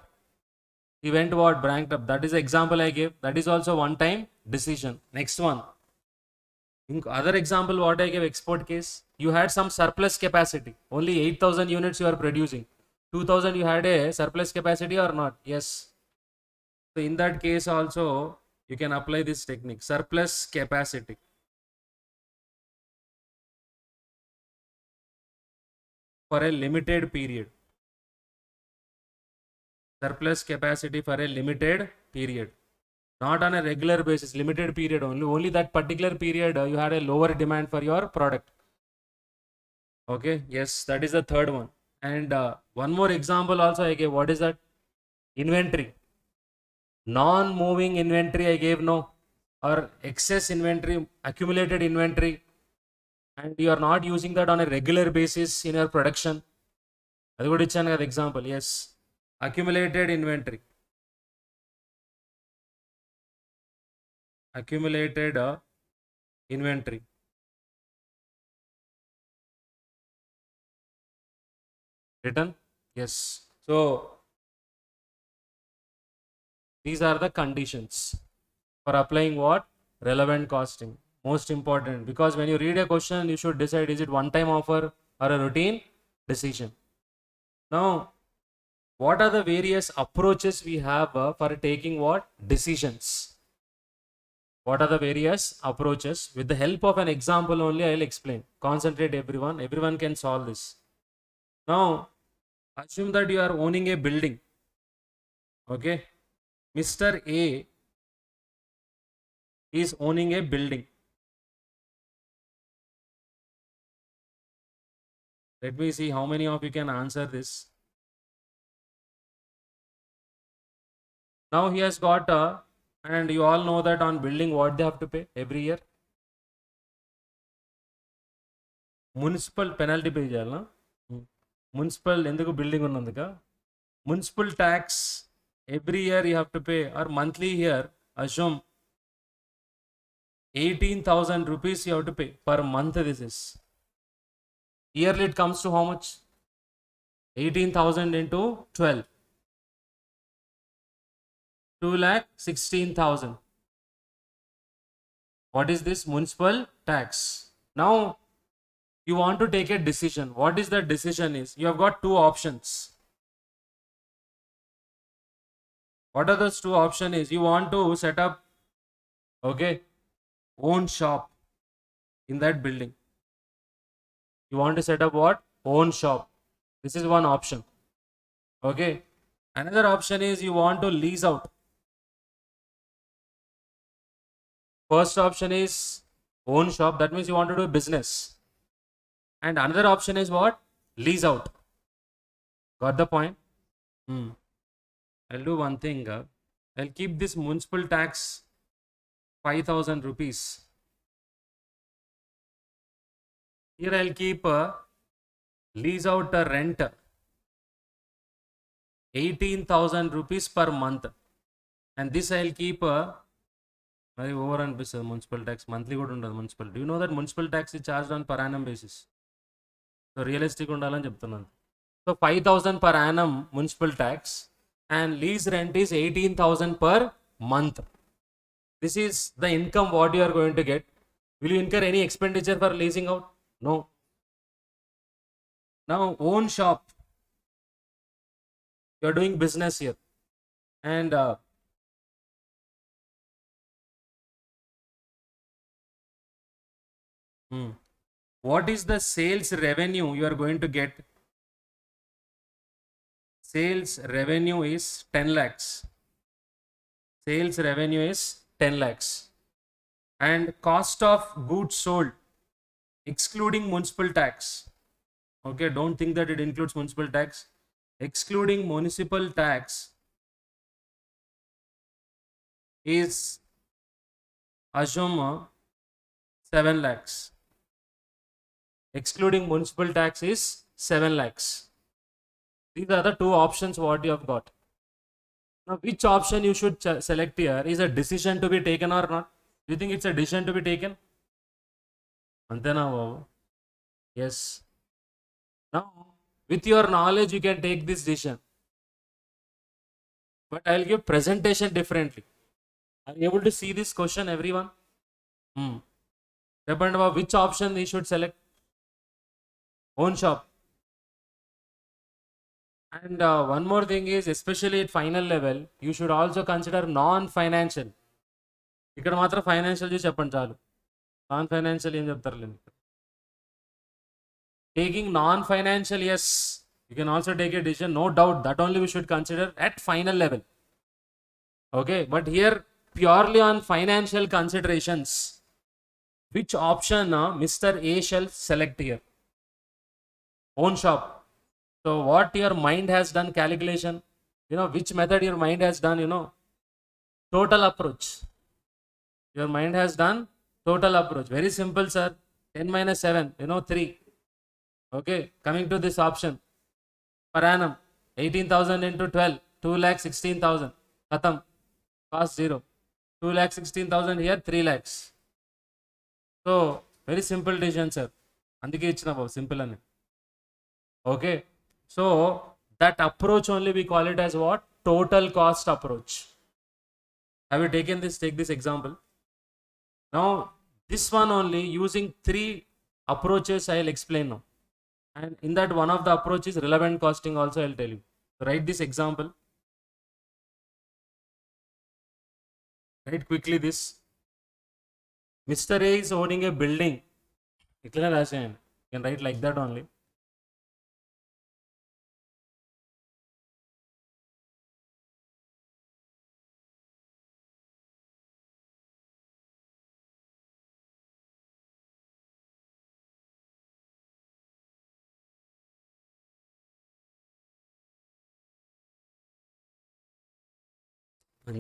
He went what? Bankrupt. That is the example I gave. That is also one time decision. Next one. Other example what I gave, export case. You had some surplus capacity. Only 8,000 units you are producing. 2,000 you had a surplus capacity or not? Yes. So in that case also you can apply this technique. Surplus capacity. For a limited period. Surplus capacity for a limited period. Not on a regular basis, limited period only. Only that particular period you had a lower demand for your product. Okay, yes, that is the third one. And one more example also I gave. What is that? Inventory. Non-moving inventory I gave, no. Or excess inventory, accumulated inventory. And you are not using that on a regular basis in your production. That's what it's an example. Yes. Accumulated inventory. Accumulated inventory. Written? Yes. So these are the conditions for applying what? Relevant costing. Most important, because when you read a question, you should decide, is it one time offer or a routine decision? Now, what are the various approaches we have for taking what? Decisions. What are the various approaches? With the help of an example only, I will explain. Concentrate everyone. Everyone can solve this. Now, assume that you are owning a building. Okay. Mr. A is owning a building. Let me see how many of you can answer this. Now he has got and you all know that on building what they have to pay every year? Municipal penalty pay cheyalna. Municipal enduku building unnanduka municipal tax every year you have to pay, or monthly here, assume 18,000 rupees you have to pay per month. This is yearly, it comes to how much? 18,000 into 12, 2,16,000. What is this? Municipal tax. Now you want to take a decision. What is the decision is? You have got two options. What are those two options is? You want to set up, okay, own shop in that building. You want to set up what? Own shop. This is one option. Okay. Another option is you want to lease out. First option is own shop. That means you want to do business. And another option is what? Lease out. Got the point? I'll do one thing. I'll keep this municipal tax 5,000 rupees. Here I'll keep lease out a rent 18,000 rupees per month. And this I'll keep very over and municipal tax. Monthly good under municipal. Do you know that municipal tax is charged on per annum basis? So realistic undaలని చెప్తున్నాను. So 5,000 per annum municipal tax and lease rent is 18,000 per month. This is the income what you are going to get. Will you incur any expenditure for leasing out? No. Now own shop. You are doing business here. And what is the sales revenue you are going to get? Sales revenue is 10 lakhs. Sales revenue is 10 lakhs. And cost of goods sold, excluding municipal tax. Okay, don't think that it includes municipal tax. Excluding municipal tax is, assume, 7 lakhs. Excluding municipal tax is 7 lakhs. These are the two options what you have got. Now, which option you should select here is a decision to be taken or not? Do you think it's a decision to be taken? Antena babu? Yes. Now, with your knowledge, you can take this decision. But I'll give presentation differently. Are you able to see this question, everyone? Depend about which option we should select. Own shop. And one more thing is, especially at final level, you should also consider non-financial. ఇక్కడ మాత్రం financial చూసి చెప్పండి చాలు. Non financial ఏం చెప్తారులేండి. Taking non-financial, yes, you can also take a decision. No doubt that only we should consider at final level. Okay, but here purely on financial considerations, which option Mr. A shall select here? Own shop. So what your mind has done calculation, which method your mind has done, total approach. Your mind has done total approach. Very simple, sir. 10 minus 7, 3. Okay, coming to this option. Per annum, 18,000 into 12, 2,16,000. Khatam. Cost 0. 2,16,000 here, 3 lakhs. So, very simple decision, sir. Andike ichina babu, simple ani. Okay. So, that approach only we call it as what? Total cost approach. Have you taken this? Take this example. Now, this one only using 3 approaches I'll explain now. And in that one of the approaches, relevant costing also I'll tell you. Write this example. Write quickly this. Mr. A is owning a building. You can write like that only.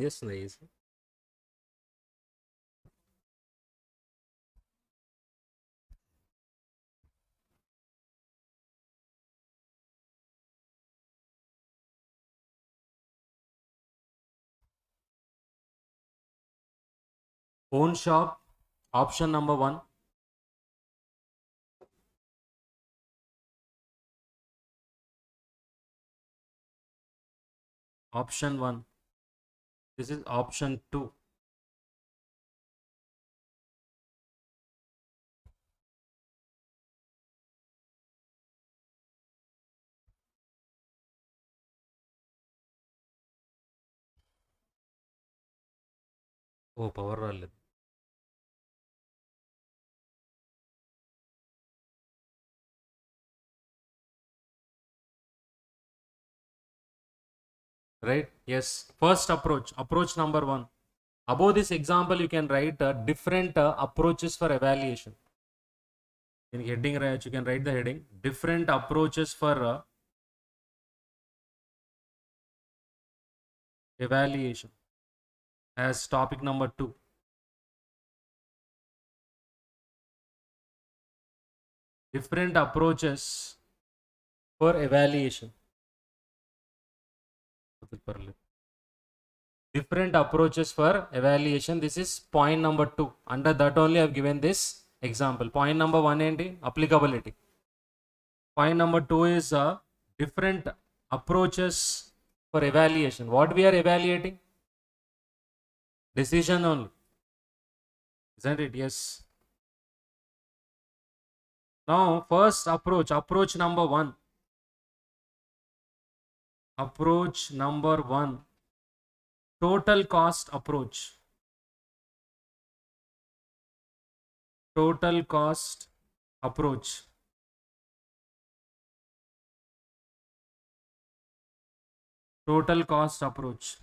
Yes, nice. Own shop, option number 1. Option 1. This is option 2. Oh, power రాలేదు. Right? Yes. First approach number 1. Above this example, you can write different approaches for evaluation. In heading, you can write the heading different approaches for evaluation as topic number 2. Different approaches for evaluation. Different approaches for evaluation. This is point number 2. Under that only I have given this example. Point number 1 and applicability. Point number 2 is different approaches for evaluation. What we are evaluating? Decision only. Isn't it? Yes. Now, first approach number 1. Approach number 1. Total cost approach. Total cost approach. Total cost approach.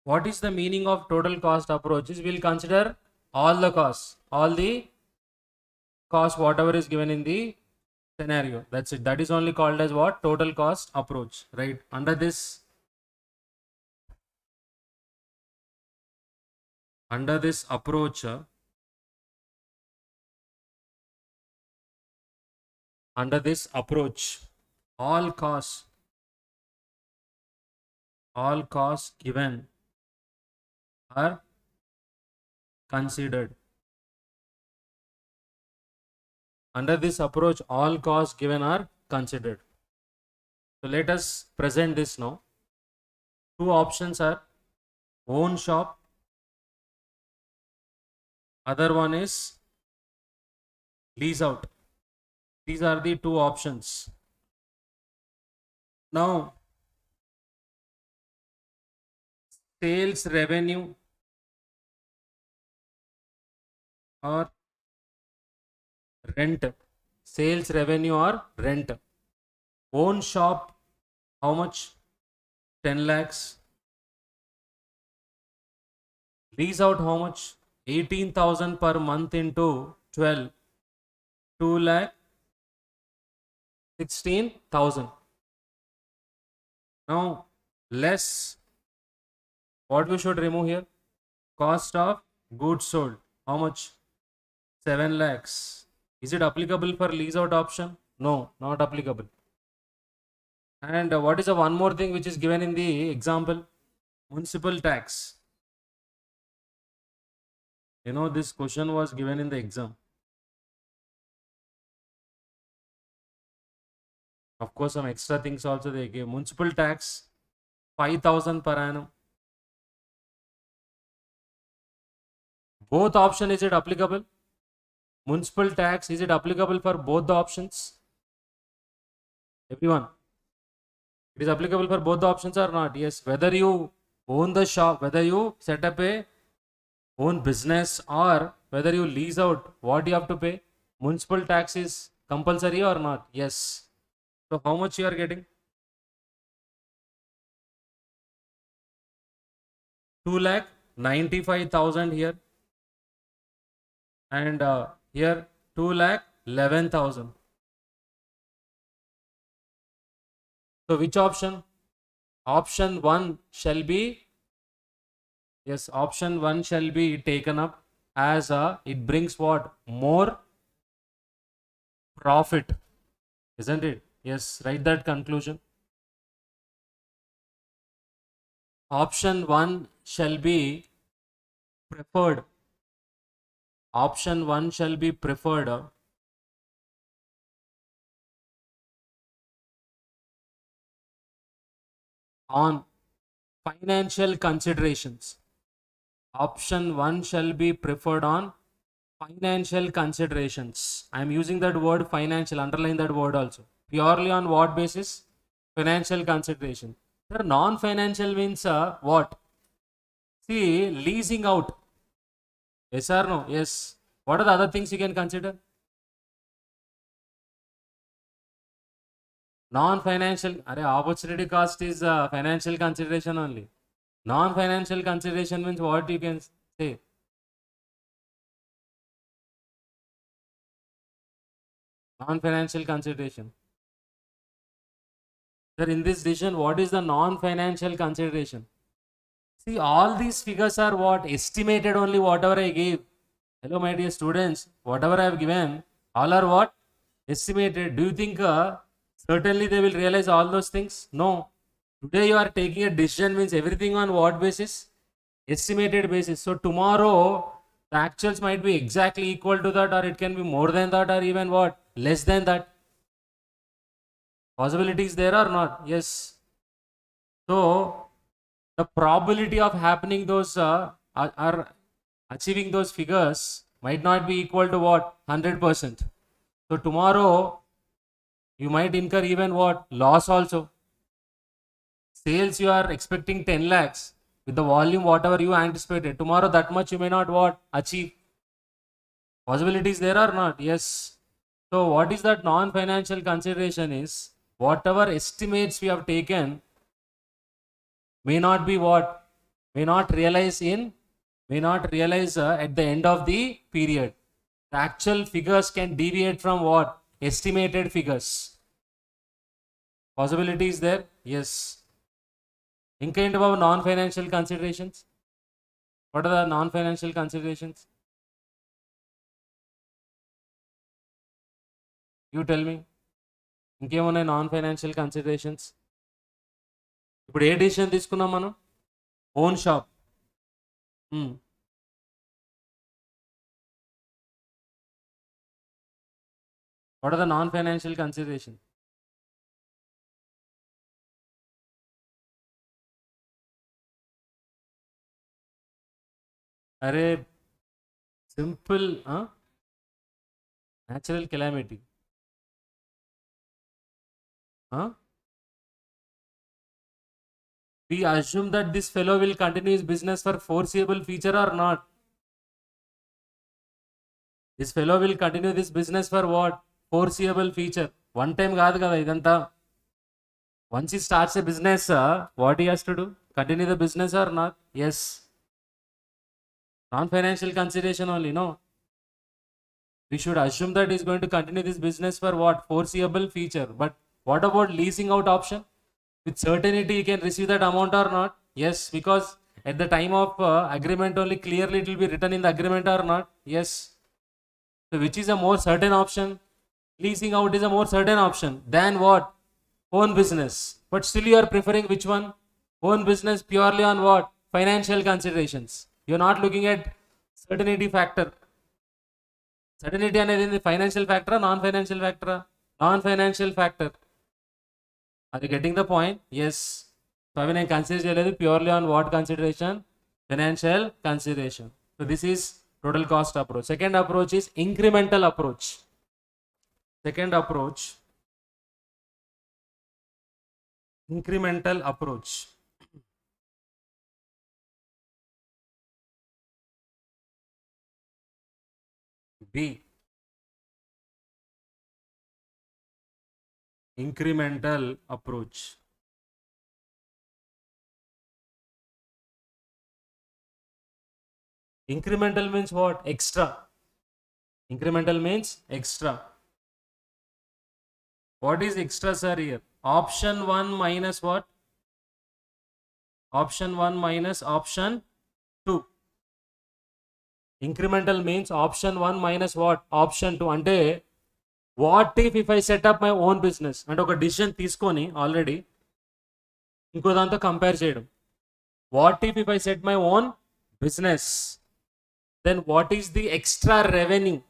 What is the meaning of total cost approaches? We'll consider all the costs, whatever is given in the scenario. That's it. That is only called as what? Total cost approach, right? Under this approach, all costs given are considered. Under this approach, all costs given are considered. So let us present this now. Two options are own shop. Other one is lease out. These are the two options. Now, sales revenue or rent. Sales revenue or rent. Own shop, how much? 10 lakhs. Lease out, how much? 18,000 per month into 12. 2 lakh 16,000. Now, less. What we should remove here? Cost of goods sold. How much? 7 lakhs. Is it applicable for lease out option? No, not applicable. And what is the one more thing which is given in the example? Municipal tax. You know, this question was given in the exam. Of course, some extra things also they gave. Municipal tax, 5,000 per annum. Both option, is it applicable? Municipal tax, is it applicable for both the options? Everyone. It is applicable for both the options or not? Yes. Whether you own the shop, whether you set up a own business or whether you lease out, what you have to pay? Municipal tax is compulsory or not? Yes. So how much you are getting? 2,95,000 here. And here 2,11,000. So which option? Option 1 shall be, yes, option 1 shall be taken up as it brings what? More profit. Isn't it? Yes, write that conclusion. Option 1 shall be preferred. Option 1 shall be preferred on financial considerations. Option 1 shall be preferred on financial considerations. I am using that word financial, underline that word also. Purely on what basis? Financial consideration. Sir, non-financial means what? See, leasing out. Yes or no? Yes. What are the other things you can consider? Non-financial. Opportunity cost is financial consideration only. Non-financial consideration means what you can say? Non-financial consideration. Sir, in this decision, what is the non-financial consideration? See, all these figures are what? Estimated only whatever I gave. Hello, my dear students. Whatever I have given, all are what? Estimated. Do you think certainly they will realize all those things? No. Today you are taking a decision means everything on what basis? Estimated basis. So tomorrow the actuals might be exactly equal to that, or it can be more than that, or even what? Less than that. Possibilities there or not? Yes. So the probability of happening those are achieving those figures might not be equal to what? 100%. So tomorrow you might incur even what? Loss also. Sales you are expecting 10 lakhs with the volume whatever you anticipated. Tomorrow that much you may not what? Achieve. Possibilities there or not? Yes. So what is that non-financial consideration is whatever estimates we have taken may not be what? May not realize at the end of the period. The actual figures can deviate from what? Estimated figures. Possibilities there? Yes. In kind of non-financial considerations. What are the non-financial considerations? You tell me. ఇంకేమున్నాయి non financial considerations? ఇప్పుడు ఏ decision తీసుకున్నాం మనం? Own shop. What are the non financial consideration? అరే simple. Natural calamity. We assume that this fellow will continue his business for foreseeable future or not? This fellow will continue this business for what? Foreseeable future. One time కాదు కదా ఇదంతా. Once he starts a business, what he has to do? Continue the business or not? Yes. Non-financial consideration only, no? We should assume that he's going to continue this business for what? Foreseeable future. But what about leasing out option? With certainty he can receive that amount or not? Yes, because at the time of agreement only clearly it will be written in the agreement or not? Yes. So which is a more certain option? Leasing out is a more certain option than what? Own business. But still you are preferring which one? Own business purely on what? Financial considerations. You're not looking at certainty factor. Certainty అనేది financial factor, non-financial factor? Non-financial factor. Are you getting the point? Yes. So I mean, consider purely on what consideration? Financial consideration. So this is total cost approach. Second approach is incremental approach. Second approach, incremental approach. B. Incremental approach. Incremental means what? Extra. Incremental means extra. What is extra, sir, here? Option 1 minus what? Option 1 minus option 2. Incremental means option 1 minus what? Option 2. అంటే what if I setup my own business అంటే ఒక decision తీసుకొని already ఇంకో దాంతో compare చేయడం. What if I set my own business, then what is the extra revenue,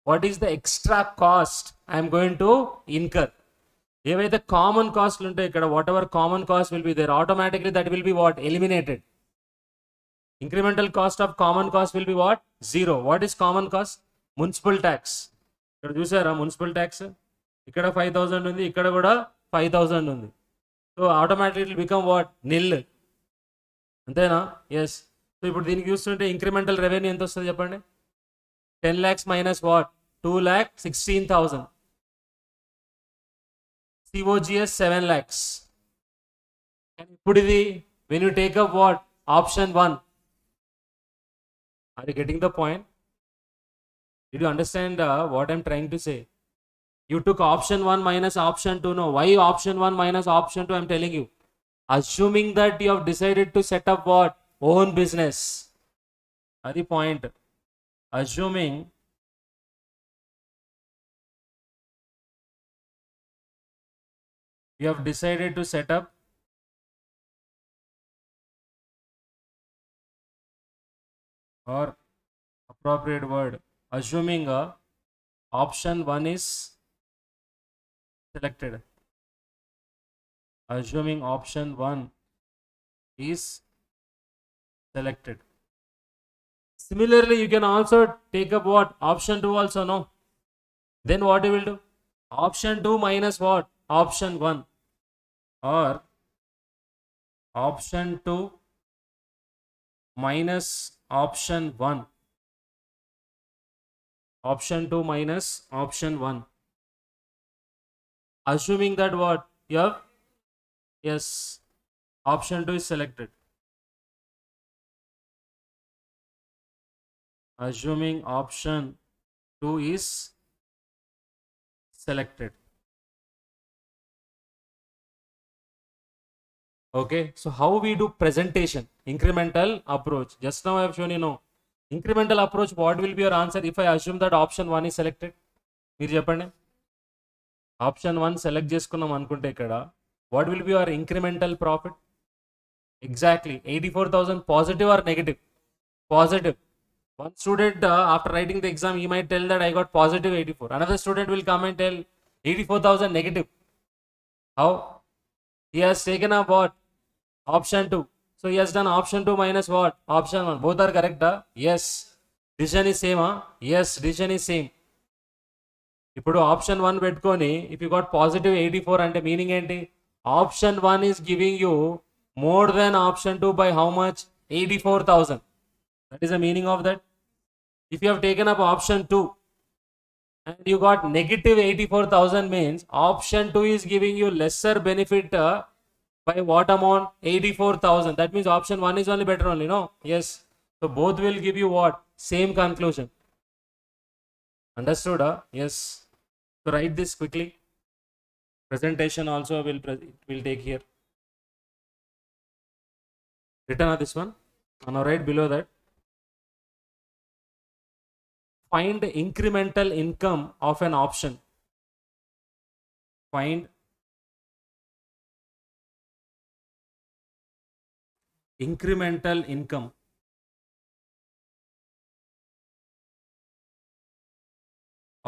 what is the extra cost I am going to incur. ఏవైతే common కాస్ట్లు ఉంటాయి ఇక్కడ, whatever common cost will be there, automatically that will be what eliminated. Incremental cost of common cost will be what zero. What is common cost? Municipal tax. ఇక్కడ చూసారా municipal tax, ఇక్కడ 5000 ఉంది, ఇక్కడ కూడా 5000 ఉంది. So automatically it will become what nil. అంతేనా? Yes. So ఇప్పుడు దీనికి చూస్తుంటే ఇంక్రిమెంటల్ రెవెన్యూ ఎంత వస్తుంది చెప్పండి? 10 lakhs minus what 2,16,000. COGS 7 lakhs. ఇప్పుడు ఇది when you take up what option 1, are you getting the point? Did you understand what I'm trying to say? You took option 1 minus option 2. No, why option 1 minus option 2? I'm telling you, assuming that you have decided to set up what own business. Adi point. Assuming you have decided to set up or appropriate word, assuming option 1 is selected. Assuming option 1 is selected. Similarly, you can also take up what option 2 also. No, then what you will do? Option 2 minus what option 1, or option 2 minus option 1. Option 2 minus option 1. Assuming that what you have, yes, option 2 is selected. Assuming option 2 is selected. Okay, so how we do presentation? Incremental approach. Just now I have shown you. No, incremental approach, what will be your answer if I assume that option 1 is selected? మీరు చెప్పండి. Option 1 select చేసుకున్నాం అనుకుంటే ఇక్కడ what will be your incremental profit? Exactly 84,000. Positive or negative? Positive. One student after writing the exam, he might tell that I got positive 84. Another student will come and tell 84,000 negative. How? He has taken up what? Option 2. So he has done option 2 minus what? Option 1. Both are correct? Yes. Decision is same? Yes, decision is same. ఇప్పుడు option 1 పెట్టుకొని if you got positive 84 అంటే meaning ఏంటి? Option 1 is giving you more than option 2 by how much? 84,000. That is the meaning of that. If you have taken up option 2 and you got negative 84,000 means option 2 is giving you lesser benefit by what amount? 84,000. That means option 1 is only better only. No? Yes. So both will give you what? Same conclusion. Understood? Yes. So write this quickly. Presentation also will take here. Written on this one. And now write below that. Find incremental income of an option. Find incremental income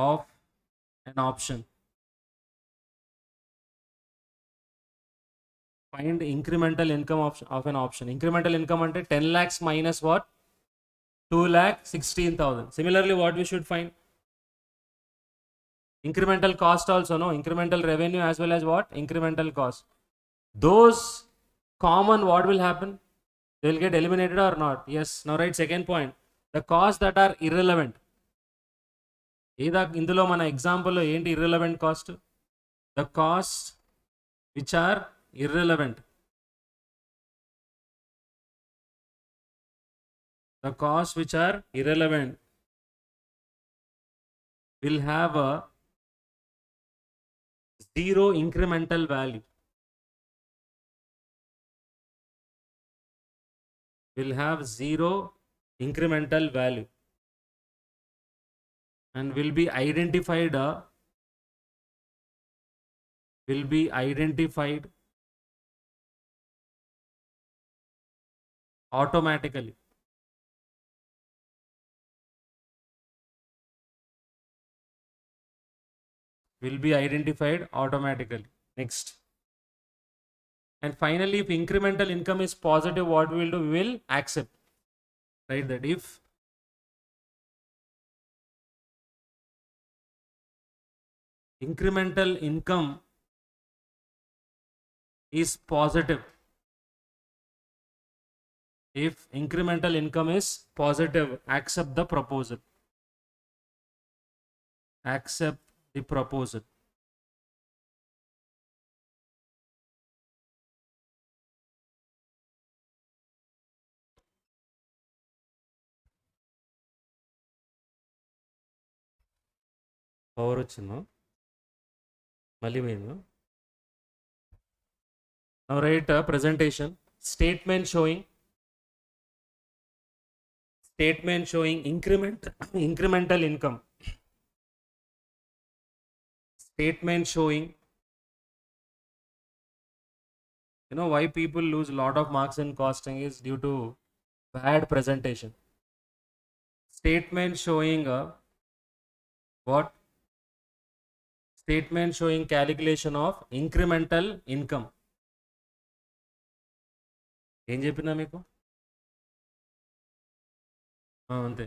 of an option. Find incremental income of an option. Incremental income ante 10 lakhs minus what? 2,16,000. Similarly, what we should find? Incremental cost also. No, incremental revenue as well as what? Incremental cost. Those common, what will happen? They will get eliminated or not? Yes. Now write second point. The costs that are irrelevant. ఇందులో మన ఎగ్జాంపుల్లో ఏంటి irrelevant cost? The costs which are irrelevant. The costs which are irrelevant will have a zero incremental value. Will have zero incremental value and will be identified will be identified automatically. Will be identified automatically. Next. And finally, if incremental income is positive, what we will do? We will accept. Right? That if incremental income is positive, if incremental income is positive, accept the proposal. Accept the proposal. Power వచ్చిందా మళ్ళీ పోయిందా Now write a presentation statement showing incremental income. Statement showing, you know why people lose a lot of marks in costing is due to bad presentation. Statement showing what? Statement showing calculation of incremental income. ఏం చెప్పినా మీకు అంతే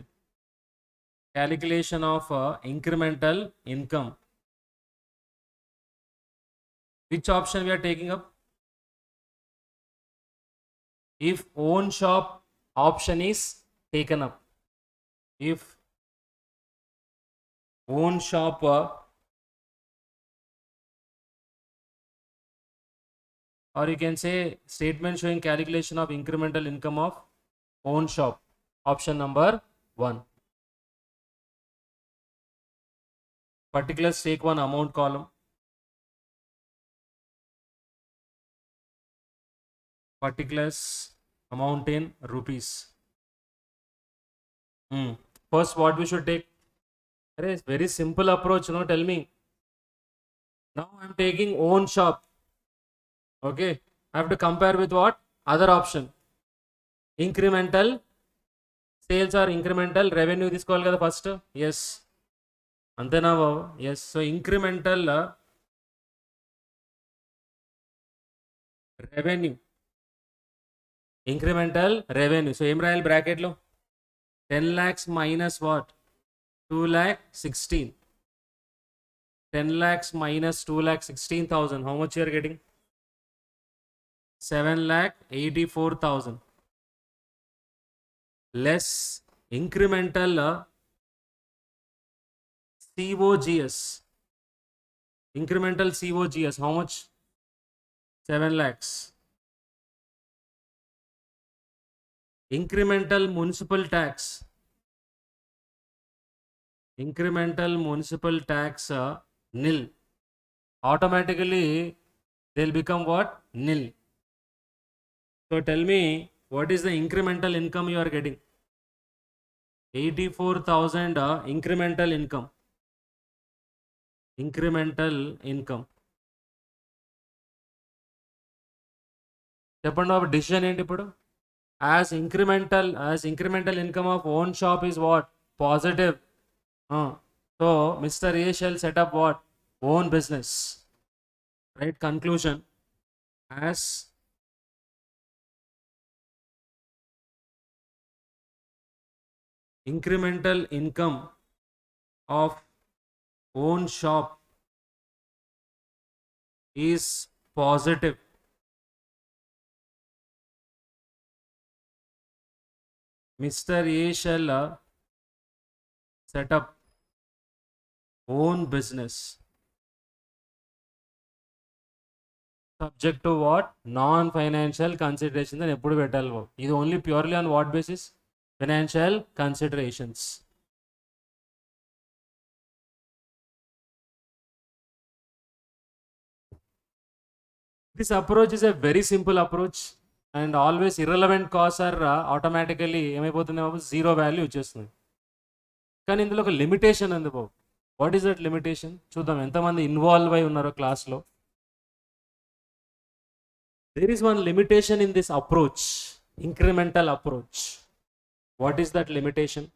calculation of incremental income. Which option we are taking up? If own shop option is taken up, if own shop or you can say statement showing calculation of incremental income of own shop, option number 1. Particulars, take one amount column. Particulars, amount in rupees. First, what we should take? It's very simple approach, no? Tell me. Now I'm taking own shop. Okay, I have to compare with what? Other option. Incremental sales or incremental revenue తీసుకోవాలి కదా first. Yes అంతేనా బాబు? Yes. So incremental revenue, incremental revenue. So ఏం రాయాలి బ్రాకెట్లో? 10 lakhs minus what? 2,16,000. 10 lakhs minus 2,16,000. How much you are getting? 7,84,000. Less incremental COGS. Incremental COGS. How much? 7 lakhs. Incremental municipal tax. Incremental municipal tax nil. Automatically they'll become what? Nil. So tell me, what is the incremental income you are getting? 84,000 incremental income. Incremental income. చెప్పండి బాబు decision ఏంటి ఇప్పుడు? as incremental income of own shop is what? Positive. So Mr. A shall set up what? Own business. Right? Conclusion. As incremental income of own shop is positive, Mr. A shall set up own business. Subject to what? Non-financial consideration. Then ఎప్పుడు పెట్టాలి? ఇది only purely on what basis? Financial considerations. This approach is a very simple approach and always irrelevant costs are automatically ఏమైపోతుంది బాబు? Zero value వచ్చేస్తుంది. కానీ ఇందులో ఒక limitation ఉంది బాబు. What is that limitation? చూద్దాం ఎంతమంది ఇన్వాల్వ్ అయి ఉన్నారో క్లాస్లో. There is one limitation in this approach, incremental approach. What is that limitation?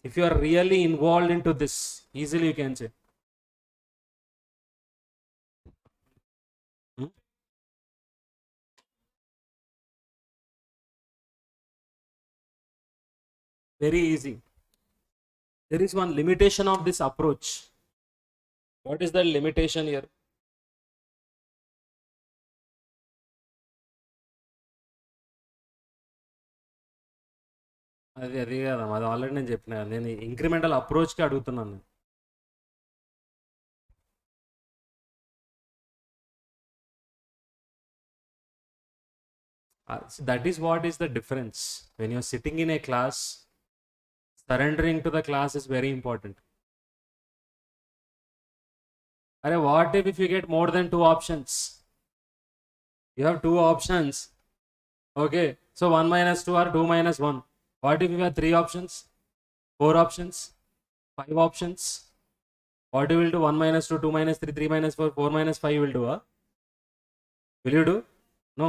If you are really involved into this, easily you can say. Very easy. There is one limitation of this approach. What is the limitation here? అది కదా, అది already నేను చెప్పిన, నేను incremental అప్రోచ్కి అడుగుతున్నాను. That is what is the difference. When you're sitting in a class, surrendering to the class is very important. What if you get more than 2 options? You have 2 options. Okay, so 1 minus 2 or 2 minus 1. What if you have 3 options? 4 options? 5 options? What you will do? 1 minus 2, 2 minus 3, 3 minus 4, 4 minus 5 you will do. Will you do? No.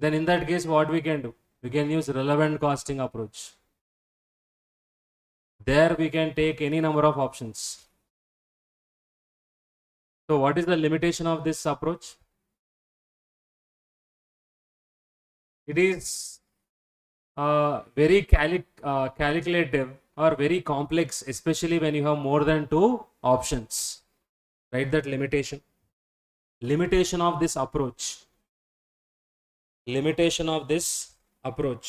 Then in that case, what we can do? We can use relevant costing approach. There we can take any number of options. So what is the limitation of this approach? It is very calculative or very complex, especially when you have more than 2 options. Write that limitation. Limitation of this approach. Limitation of this approach.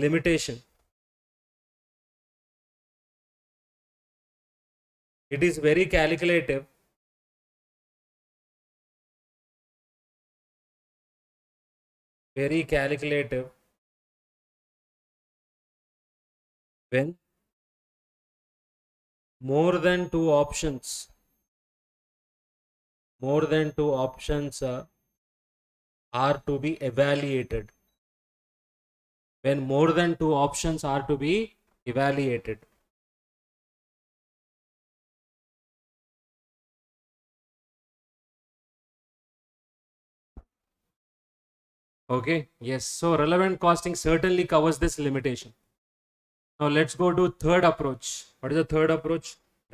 Limitation. It is very calculative. Very calculative when more than 2 options. More than 2 options are to be evaluated. When more than 2 options are to be evaluated. Okay, yes. So relevant costing certainly covers this limitation. Now let's go to third approach. What is the third approach?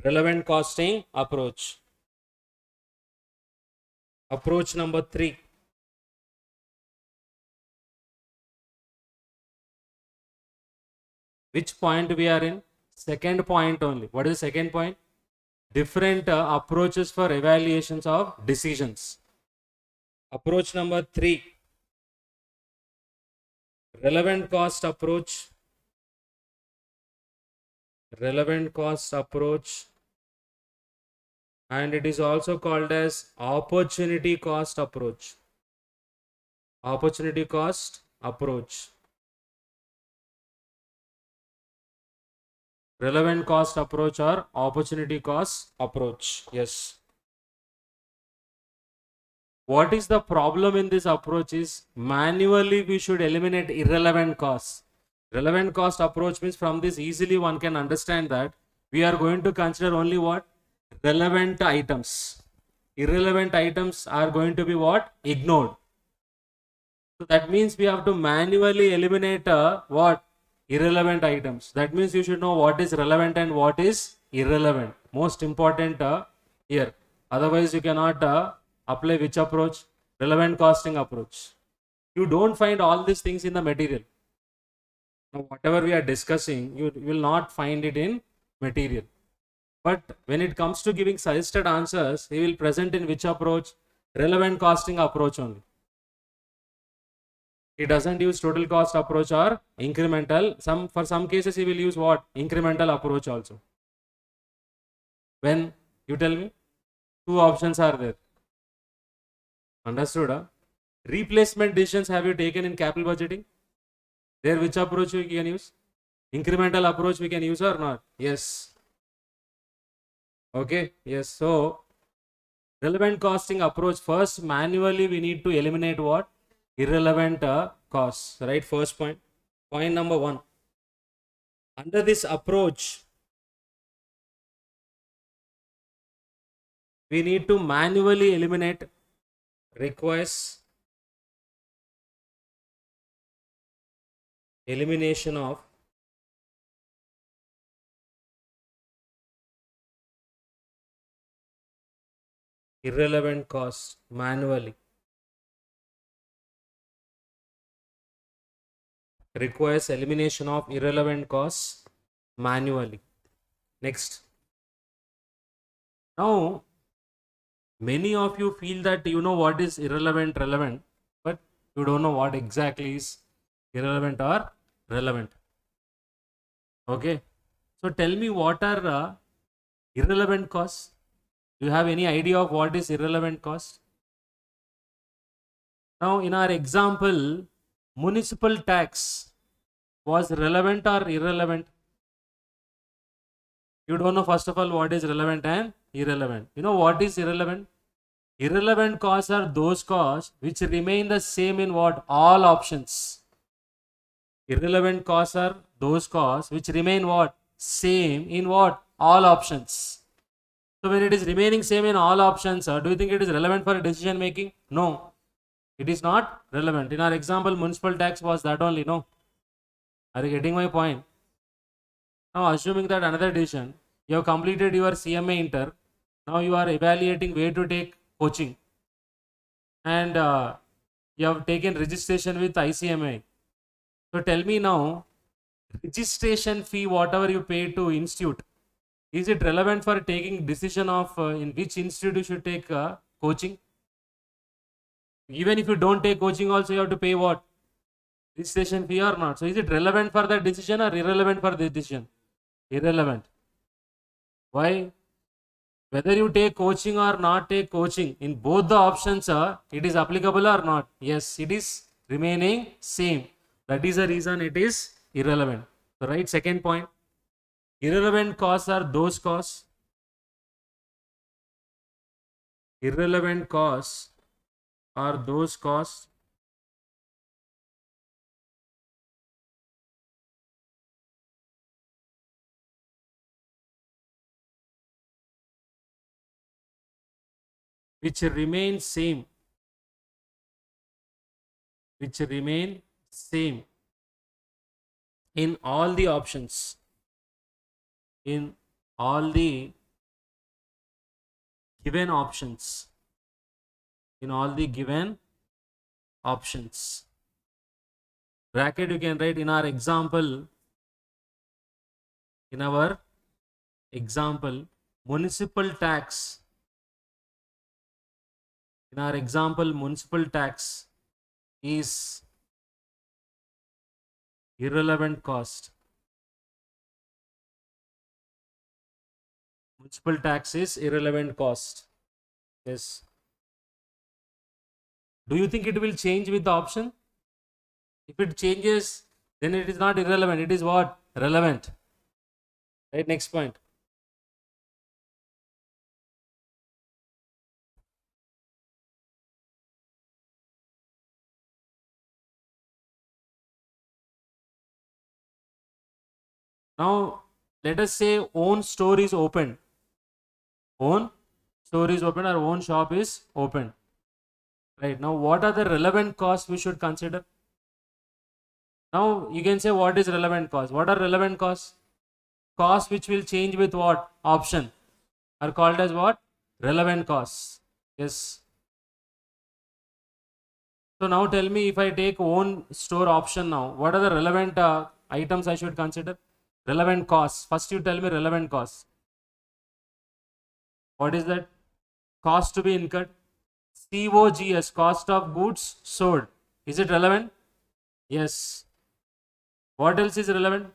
Relevant costing approach. Approach number 3. Which point we are in? Second point only. What is the second point? Different approaches for evaluations of decisions. Approach number 3. Relevant cost approach. Relevant cost approach. And it is also called as opportunity cost approach. Opportunity cost approach. Relevant cost approach or opportunity cost approach. Yes. What is the problem in this approach is manually we should eliminate irrelevant costs. Relevant cost approach means from this easily one can understand that we are going to consider only what? Relevant items. Irrelevant items are going to be what? Ignored. So that means we have to manually eliminate what? Irrelevant items. That means you should know what is relevant and what is irrelevant. Most important here. Otherwise you cannot apply which approach? Relevant costing approach. You don't find all these things in the material. Now, whatever we are discussing, you will not find it in material. But when it comes to giving suggested answers, he will present in which approach? Relevant costing approach only. He doesn't use total cost approach or incremental. For some cases, he will use what? Incremental approach also. When? You tell me. 2 options are there. Understood? Replacement decisions have you taken in capital budgeting? There, which approach we can use? Incremental approach we can use or not? Yes. Okay. Yes. So, relevant costing approach, first manually we need to eliminate what? Irrelevant costs. Right? First point. Point number 1. Under this approach, we need to manually eliminate requires elimination of irrelevant costs manually. Requires elimination of irrelevant costs manually. Next. Now, many of you feel that you know what is irrelevant, relevant, but you don't know what exactly is irrelevant or relevant. Okay. So tell me, what are irrelevant costs? Do you have any idea of what is irrelevant cost? Now, in our example, municipal tax was relevant or irrelevant? You don't know, first of all, what is relevant and irrelevant. You know what is irrelevant? Irrelevant costs are those costs which remain the same in what? All options. Irrelevant costs are those costs which remain what? Same in what? All options. So when it is remaining same in all options, do you think it is relevant for decision making? No. It is not relevant. In our example, municipal tax was that only. No. Are you getting my point? Now, assuming that another decision, you have completed your CMA inter, now you are evaluating where to take coaching, and you have taken registration with ICMA. So tell me now, registration fee, whatever you pay to institute, is it relevant for taking decision of in which institute you should take coaching? Even if you don't take coaching also, you have to pay what? Registration fee or not? So is it relevant for the decision or irrelevant for the decision? Irrelevant. Why? Whether you take coaching or not take coaching, in both the options, it is applicable or not? Yes, it is remaining same. That is the reason it is irrelevant. So, right, second point. Irrelevant costs are those costs. Irrelevant costs are those costs which remain same. Which remain same in all the options. In all the given options. In all the given options. Bracket you can write in our example. In our example, municipal tax. In our example, municipal tax is irrelevant cost. Municipal tax is irrelevant cost. Yes. Do you think it will change with the option? If it changes, then it is not irrelevant. It is what? Relevant. Right, next point. Now, let us say own store is open. Own store is open, or own shop is open. Right, now what are the relevant costs we should consider? Now you can say, what is relevant cost? What are relevant costs? Costs which will change with what? Option are called as what? Relevant costs. Yes. So now tell me, if I take own store option now, what are the relevant items I should consider? Relevant costs. First you tell me relevant costs. What is that? Cost to be incurred. COGS, cost of goods sold. Is it relevant? Yes. What else is relevant?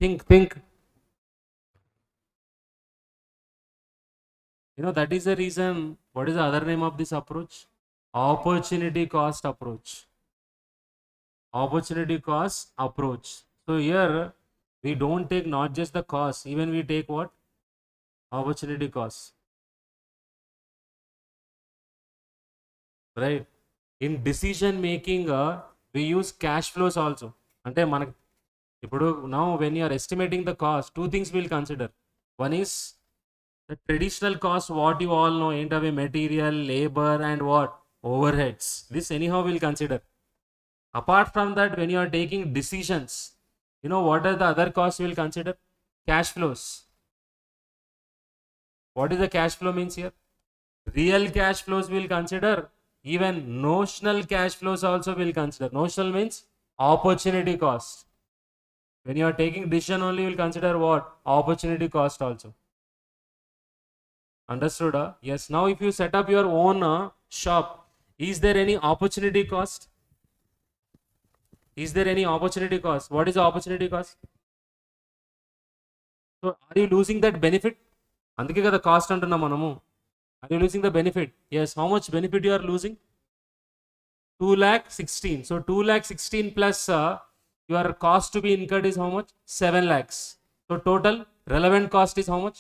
Think. That is the reason. What is the other name of this approach? Opportunity cost approach. Opportunity cost approach. So here we don't take not just the cost, even we take what? Opportunity cost. Right? In decision making, we use cash flows also. అంటే మనకి ఇప్పుడు now when you are estimating the cost, two things we'll consider. One is the traditional cost, what you all know, ఏంటవి material, labor and what? Overheads. This anyhow we'll consider. Apart from that, when you are taking decisions, you know what are the other costs we'll consider? Cash flows. What is the cash flow means here? Real cash flows we'll consider. Even notional cash flows also we'll consider. Notional means opportunity cost. When you are taking decision only, you'll consider what? Opportunity cost also. Understood? Yes. Now if you set up your own shop, is there any opportunity cost? Is there any opportunity cost? What is the opportunity cost? So are you losing that benefit? అందుకే కదా cost అంటున్నాం మనము. Are you losing the benefit? Yes. How much benefit you are losing? 2,16,000. So 2,16,000 plus your cost to be incurred is how much? 7 lakhs. So total relevant cost is how much?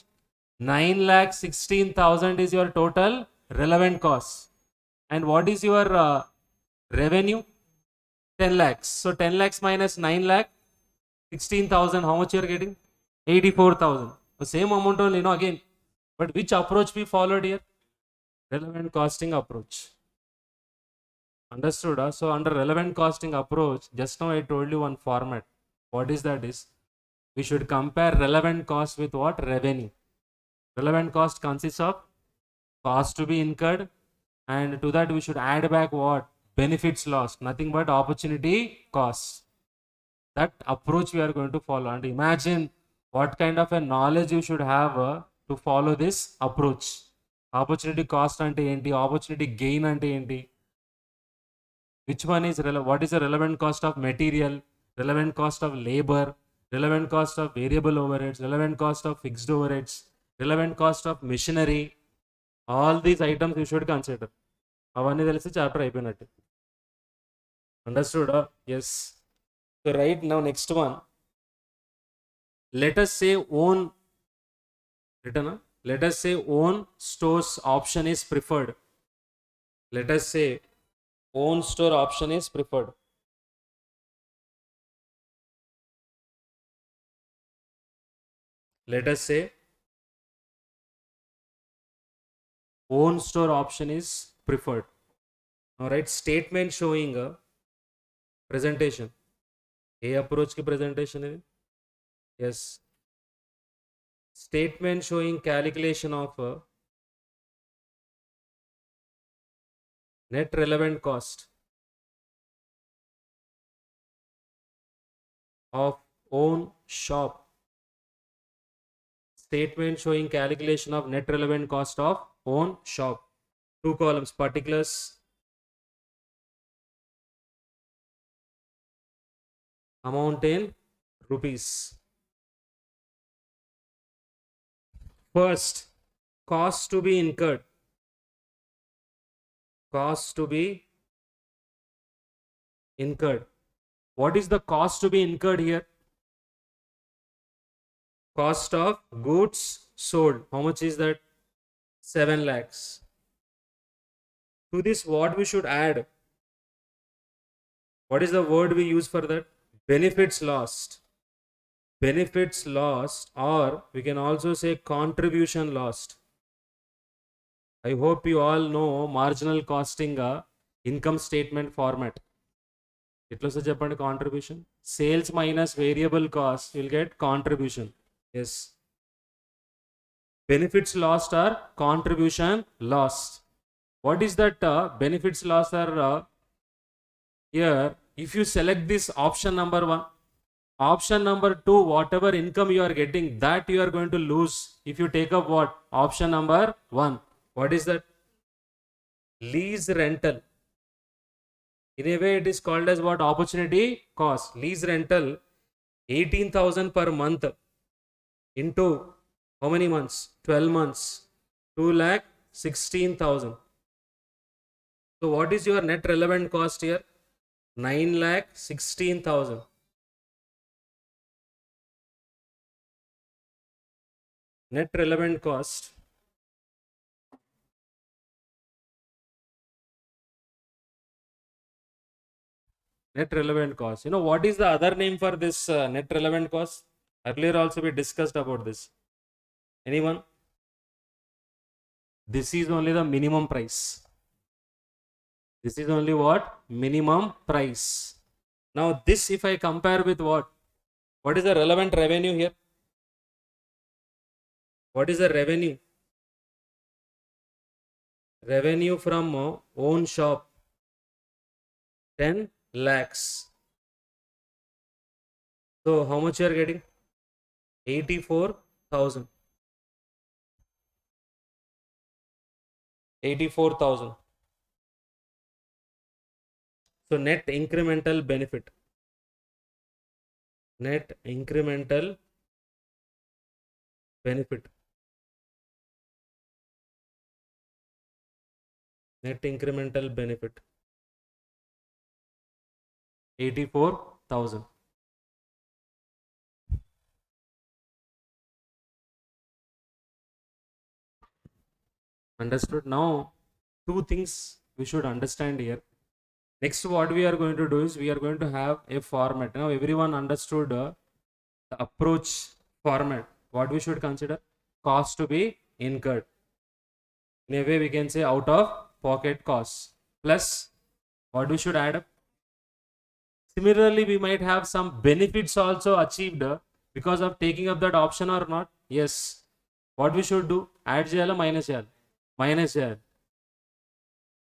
9,16,000 is your total relevant cost. And what is your revenue? 10 lakhs. So 10 lakhs minus 9 lakh, 16,000. How much you are getting? 84,000. The same amount only, again. But which approach we followed here? Relevant costing approach. Understood? So under relevant costing approach, just now I told you one format. What is that is? We should compare relevant cost with what? Revenue. Relevant cost consists of cost to be incurred, and to that we should add back what? Benefits lost. Nothing but opportunity cost. That approach we are going to follow. And imagine what kind of a knowledge you should have to follow this approach. Opportunity cost ante enti? Opportunity gain ante enti? Which one is relevant? What is the relevant cost of material? Relevant cost of labor? Relevant cost of variable overheads? Relevant cost of fixed overheads? Relevant cost of machinery? All these items you should consider. అవన్నీ తెలిసి chapter అయిపోయినట్టు. Understood? Yes. So right now next one. Let us say own written. Let us say own stores option is preferred. Let us say own store option is preferred. Let us say own store option is preferred. All right. Statement showing a presentation. A approach ki presentation is? Yes. Statement showing calculation of net relevant cost of own shop. Statement showing calculation of net relevant cost of own shop. 2 columns, particulars, amount in rupees. First, cost to be incurred. Cost to be incurred. What is the cost to be incurred here? Cost of goods sold. How much is that? 7 lakhs. To this, what we should add? What is the word we use for that? Benefits lost. Benefits lost, or we can also say contribution lost. I hope you all know marginal costing income statement format. ఎట్లా వస్తుంది చెప్పండి? Contribution. Sales minus variable cost will get contribution. Yes. Benefits lost or contribution lost. What is that benefits loss are here? If you select this option number 1, option number 2, whatever income you are getting, that you are going to lose if you take up what? Option number 1. What is that? Lease rental. In a way it is called as what? Opportunity cost. Lease rental 18,000 per month into how many months? 12 months. 2,16,000. So what is your net relevant cost here? 9,16,000. Net relevant cost Net relevant cost. You know what is the other name for this net relevant cost? Earlier also we discussed about this. Anyone? This is only the minimum price. This is only what? Minimum price. Now this if I compare with what? What is the relevant revenue here? What is the revenue? Revenue from own shop 10 lakhs. So how much you are getting? 84,000. 84,000. So net incremental benefit. Net incremental benefit. Net incremental benefit. 84,000. Understood? Now, two things we should understand here. Next, what we are going to do is we are going to have a format. Now, everyone understood the approach format. What we should consider? Cost to be incurred. In a way, we can say out of pocket costs. Plus, what we should add up? Similarly, we might have some benefits also achieved because of taking up that option or not. Yes. What we should do? Add చేయాలా minus చేయాలి? Minus చేయాలి.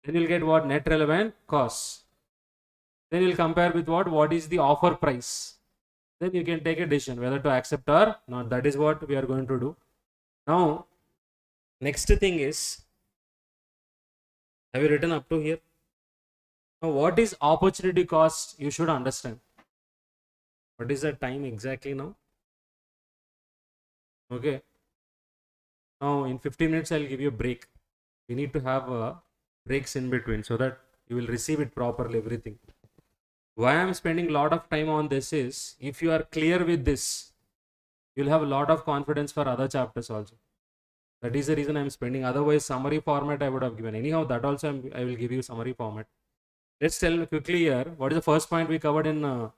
Then you'll get what? Net relevant costs. Then you'll compare with what? What is the offer price? Then you can take a decision whether to accept or not. That is what we are going to do. Now, next thing is, have you written up to here? Now, what is opportunity cost? You should understand. What is the time exactly now? Okay. Now, in 15 minutes, I'll give you a break. We need to have breaks in between so that you will receive it properly, everything. Why I'm spending a lot of time on this is, if you are clear with this, you'll have a lot of confidence for other chapters also. That is the reason I'm spending. Otherwise, summary format I would have given. Anyhow, that also I will give you summary format. Let's tell quickly here. What is the first point we covered in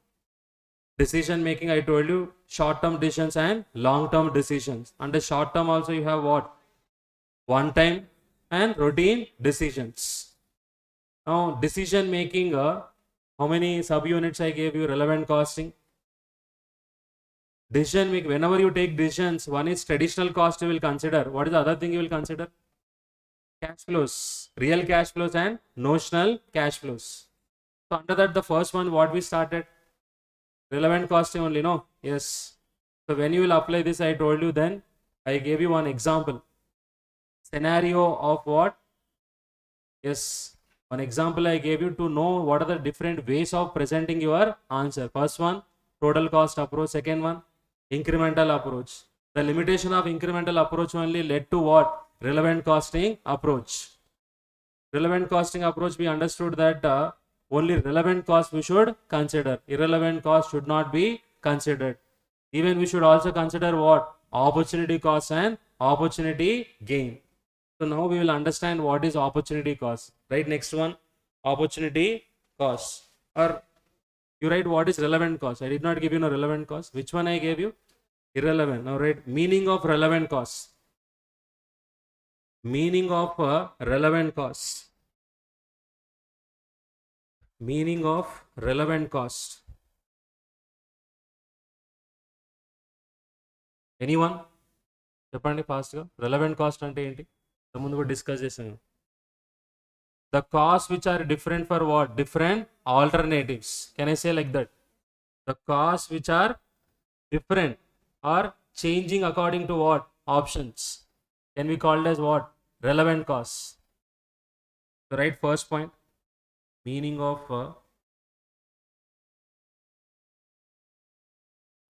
decision making? I told you short-term decisions and long-term decisions. Under short-term also you have what? One-time and routine decisions. Now, decision making, how many subunits I gave you? Relevant costing. Decision make, whenever you take decisions, one is traditional cost you will consider. What is the other thing you will consider? Cash flows, real cash flows and notional cash flows. So under that, the first one, what we started? Relevant costing only, no? Yes. So when you will apply this, I told you then, I gave you one example. Scenario of what? Yes. One example I gave you to know what are the different ways of presenting your answer. First one, total cost approach. Second one, incremental approach. The limitation of incremental approach only led to what? Relevant costing approach. Relevant costing approach, we understood that only relevant cost we should consider. Irrelevant cost should not be considered. Even we should also consider what? Opportunity cost and opportunity gain. So now we will understand what is opportunity cost. Right, next one, opportunity cost. Or you write what is relevant cost. I did not give you no relevant cost. Which one I gave you? Irrelevant. Now write meaning of relevant cost. Meaning of relevant cost. Meaning of relevant cost. Anyone? చెప్పండి ఫాస్ట్గా. Relevant cost అంటే ఏంటి? ముందు కూడా discuss చేసాను. The costs which are different for what? Different alternatives. Can I say like that? The costs which are different or changing according to what? Options. Can be called as what? Relevant costs. So right, first point. Meaning of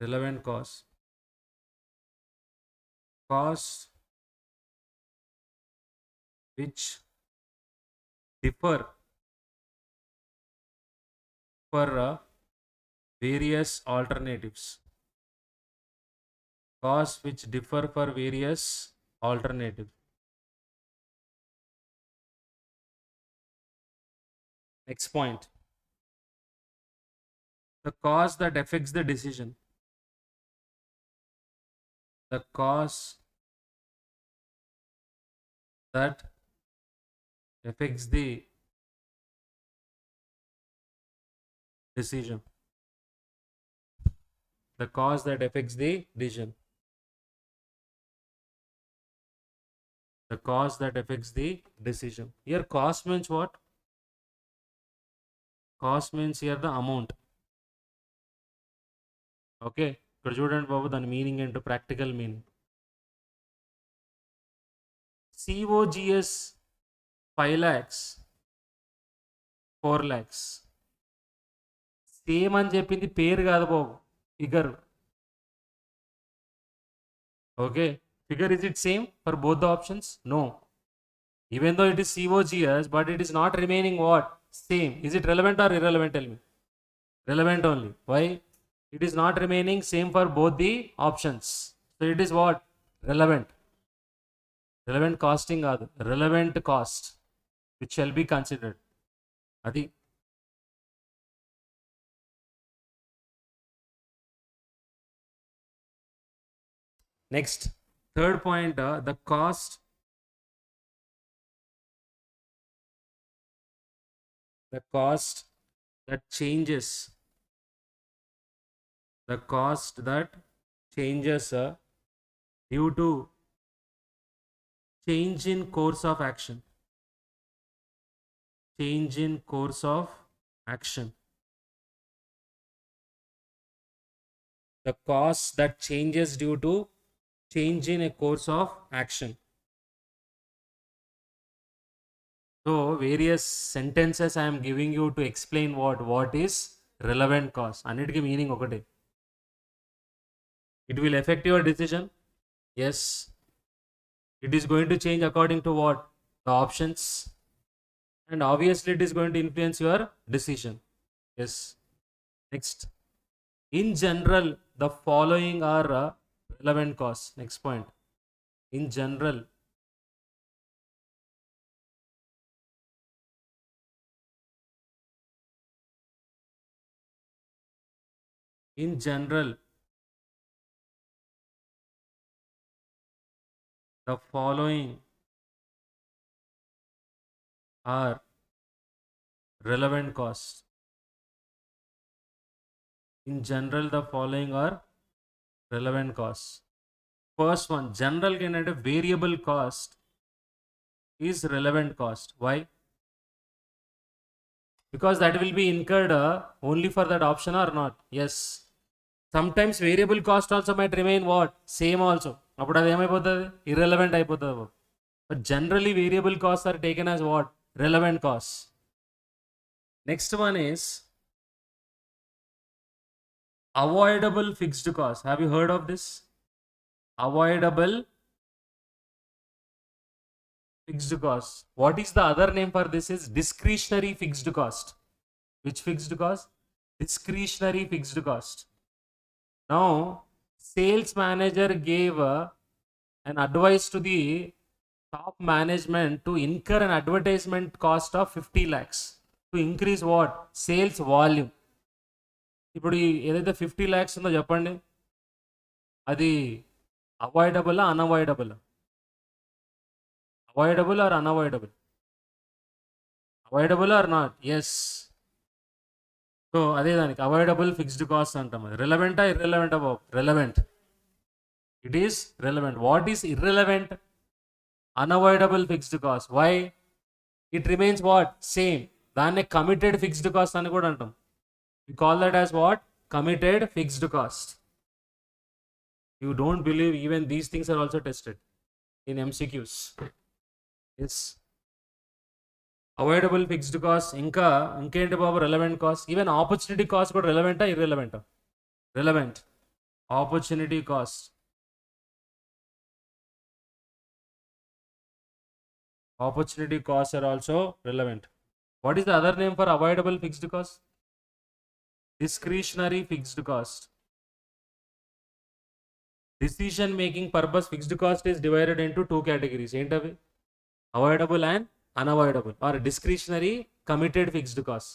relevant costs. Costs which differ for various alternatives. Costs which differ for various alternatives. Next point. The cause that affects the decision. The cause that affects the decision. The cause that affects the decision. The cause that affects the decision. Here cost means what? Cost means here the amount. Okay. ఇక్కడ చూడండి బాబు దాని meaning ఏంటో practical meaning. COGS 5 lakhs 4 lakhs. Same అని చెప్పింది పేరు కాదు బాబు, figure. Okay, figure, is it same for both the options? No. Even though it is COGS, but it is not remaining what? Same. Is it relevant or irrelevant? Tell me. Relevant only. Why? It is not remaining same for both the options. So it is what? Relevant. Relevant costing kaadu. Relevant cost, which shall be considered. Adi. Next, third point, the cost that changes. The cost that changes due to change in course of action. Change in course of action. The cost that changes due to change in a course of action. So various sentences I am giving you to explain what is relevant cost. Annitiki meaning okate. It will affect your decision. Yes. It is going to change according to what? The options. And obviously it is going to influence your decision. Yes. Next. In general, the following are relevant costs. Next point. In general, the following are relevant costs. In general, the following are relevant costs. First one, general candidate variable cost is relevant cost. Why? Because that will be incurred only for that option or not. Yes. Sometimes variable cost also might remain what? Same also. అప్పుడు అది ఏమైపోతుంది? Irrelevant అయిపోతుంది. But generally variable costs are taken as what? Relevant costs. Next one is avoidable fixed cost. Have you heard of this? Avoidable fixed cost. What is the other name for this? Is discretionary fixed cost. Which fixed cost? Discretionary fixed cost. Now, sales manager gave an advice to the top management to incur an advertisement cost of 50 lakhs to increase what? Sales volume. ఇప్పుడు ఏదైతే 50 lakhs ఉందో చెప్పండి, అది avoidable unavoidable? Avoidable or unavoidable? Avoidable or not? Yes. So అదే దానికి avoidable fixed cost అంటాం. అది రిలవెంటా ఇర్రెలవెంటా బాబు? Relevant. It is relevant. What is irrelevant? Unavoidable fixed cost. Why? It remains what? Same. దాన్నే కమిటెడ్ ఫిక్స్డ్ కాస్ట్ అని కూడా అంటాం. We call that as what? Committed fixed cost. You don't believe, even these things are also tested in MCQs. Yes. Avoidable fixed cost. ఇంకేంటి బాబు relevant cost? Even opportunity cost కూడా relevant ఆ irrelevant? Relevant. Opportunity cost. Opportunity costs are also relevant. What is the other name for avoidable fixed cost? Discretionary fixed cost. Decision making purpose fixed cost is divided into two categories. ఏంటవి? Avoidable and unavoidable, or discretionary committed fixed cost.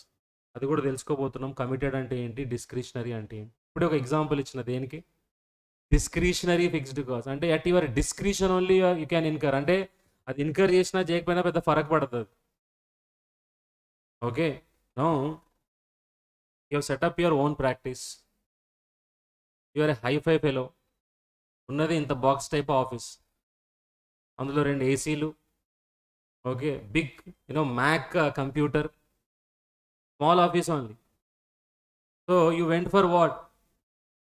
అది కూడా తెలుసుకోబోతున్నాం. Committed అంటే ఏంటి, discretionary అంటే ఏంటి. ఇప్పుడు ఒక ఎగ్జాంపుల్ ఇచ్చిన దేనికి, డిస్క్రిషనరీ ఫిక్స్డ్ కాస్ట్ అంటే at your discretion only you can incur, అంటే అది ఇన్కర్ చేసినా చేయకపోయినా పెద్ద ఫరక్ పడుతుంది. Okay, now you setup your own practice, your hi-fi fellow, ఉన్నది ఇంత బాక్స్ టైప్ ఆఫీస్, అందులో 2 ఏసీలు, okay, big Mac computer, small office only. So you went for what,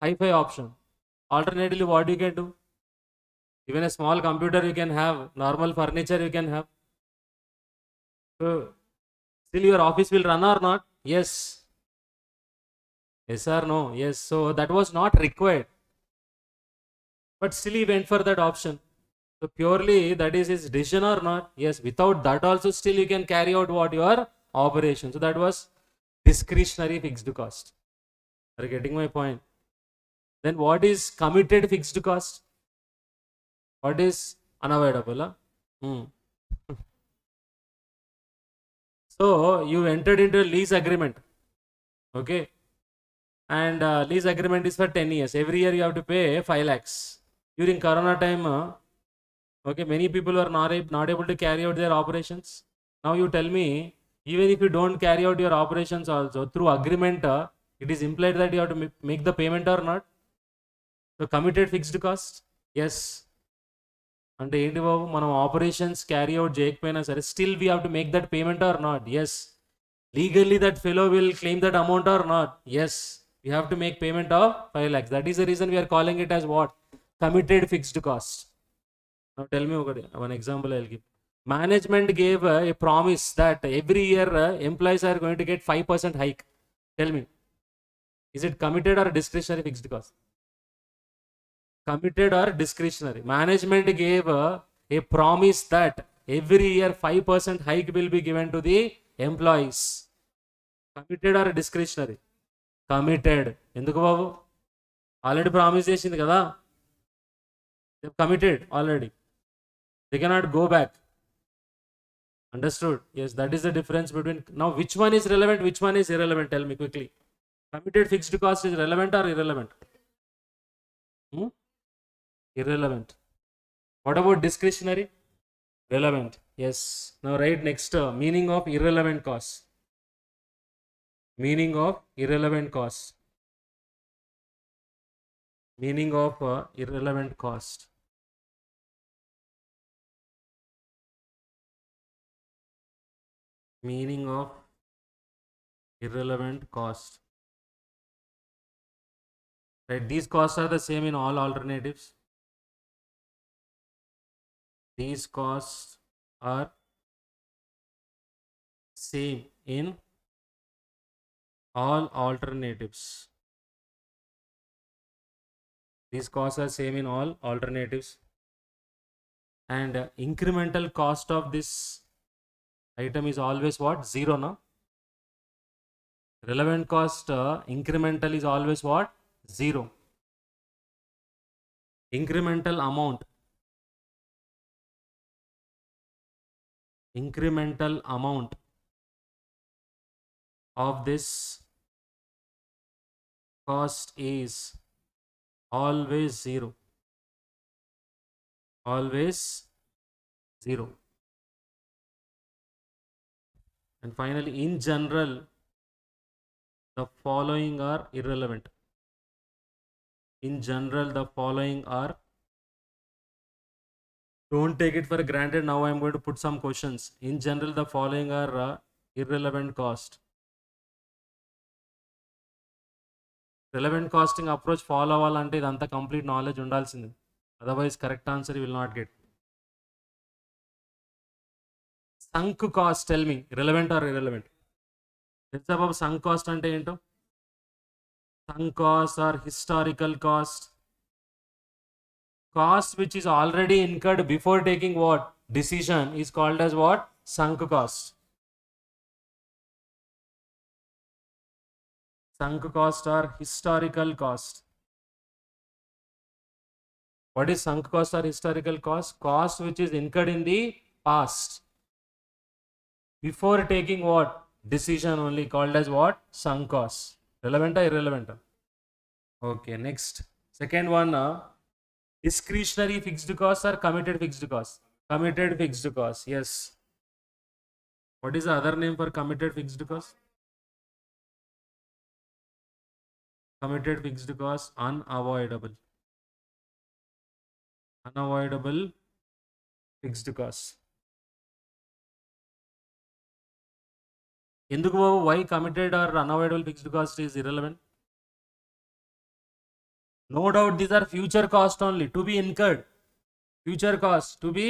hi-fi option. Alternatively, what you can do? Even a small computer you can have, normal furniture you can have. So, still your office will run or not? Yes. Yes or no? Yes. So that was not required. But still he went for that option. So purely that is his decision or not? Yes. Without that also still you can carry out what your operation. So that was discretionary fixed cost. Are you getting my point? Then what is committed fixed cost? What is unavoidable? So you entered into a lease agreement, okay, and lease agreement is for 10 years. Every year you have to pay 5 lakhs. During corona time, okay, many people were not able to carry out their operations. Now you tell me, even if you don't carry out your operations also, through agreement, it is implied that you have to make the payment or not? So committed fixed cost? Yes. అంటే ఏంటి బాబు, మనం operations carry out చేయకపోయినా సరే still we have to make that payment or not? Yes. Legally that fellow will claim that amount or not? Yes. We have to make payment of 5 lakhs. That is the reason we are calling it as what, committed fixed cost. Now tell me one example I'll give. Management gave a promise that every year employees are going to get 5% hike. Tell me, is it committed or discretionary fixed cost? Committed or discretionary? Management gave a promise that every year 5% hike will be given to the employees. Committed or discretionary? Committed. ఎందుకు బాబు, already promise చేసింది కదా, committed already, they cannot go back. Understood? Yes, that is the difference between. Now which one is relevant, which one is irrelevant? Tell me quickly. Committed fixed cost is relevant or irrelevant? Irrelevant. What about discretionary? Relevant. Yes. Now write next meaning of irrelevant cost. Meaning of irrelevant cost. Meaning of irrelevant cost. Meaning of irrelevant cost. Right, these costs are the same in all alternatives. These costs are same in all alternatives. These costs are same in all alternatives. And incremental cost of this item is always what? 0, no? Relevant cost incremental is always what? 0. Incremental amount. Incremental amount of this cost is always 0. Always 0. And finally, in general, the following are irrelevant. In general, the following are. Don't take it for granted. Now I am going to put some questions. In general, the following are irrelevant cost. Relevant costing approach follow అవ్వాలంటే ఇదంతా complete knowledge ఉండాల్సింది. Otherwise correct answer you will not get. Sunk cost, tell me, relevant or irrelevant? తెలుసా బాబు sunk cost అంటే ఏంటో? Sunk cost or historical cost. Cost which is already incurred before taking what? Decision is called as what? Sunk cost. Sunk cost or historical cost. What is sunk cost or historical cost? Cost which is incurred in the past before taking what? decision only, called as what? Sunk cost. Relevant or irrelevant? Okay, next. Second one, discretionary fixed costs or committed fixed costs? Committed fixed costs, yes. What is the other name for committed fixed costs? Committed fixed costs, unavoidable. Unavoidable fixed costs. ఎందుకు బాబు why committed or unavoidable fixed cost is irrelevant? No doubt these are future cost only to be incurred. Future cost to be,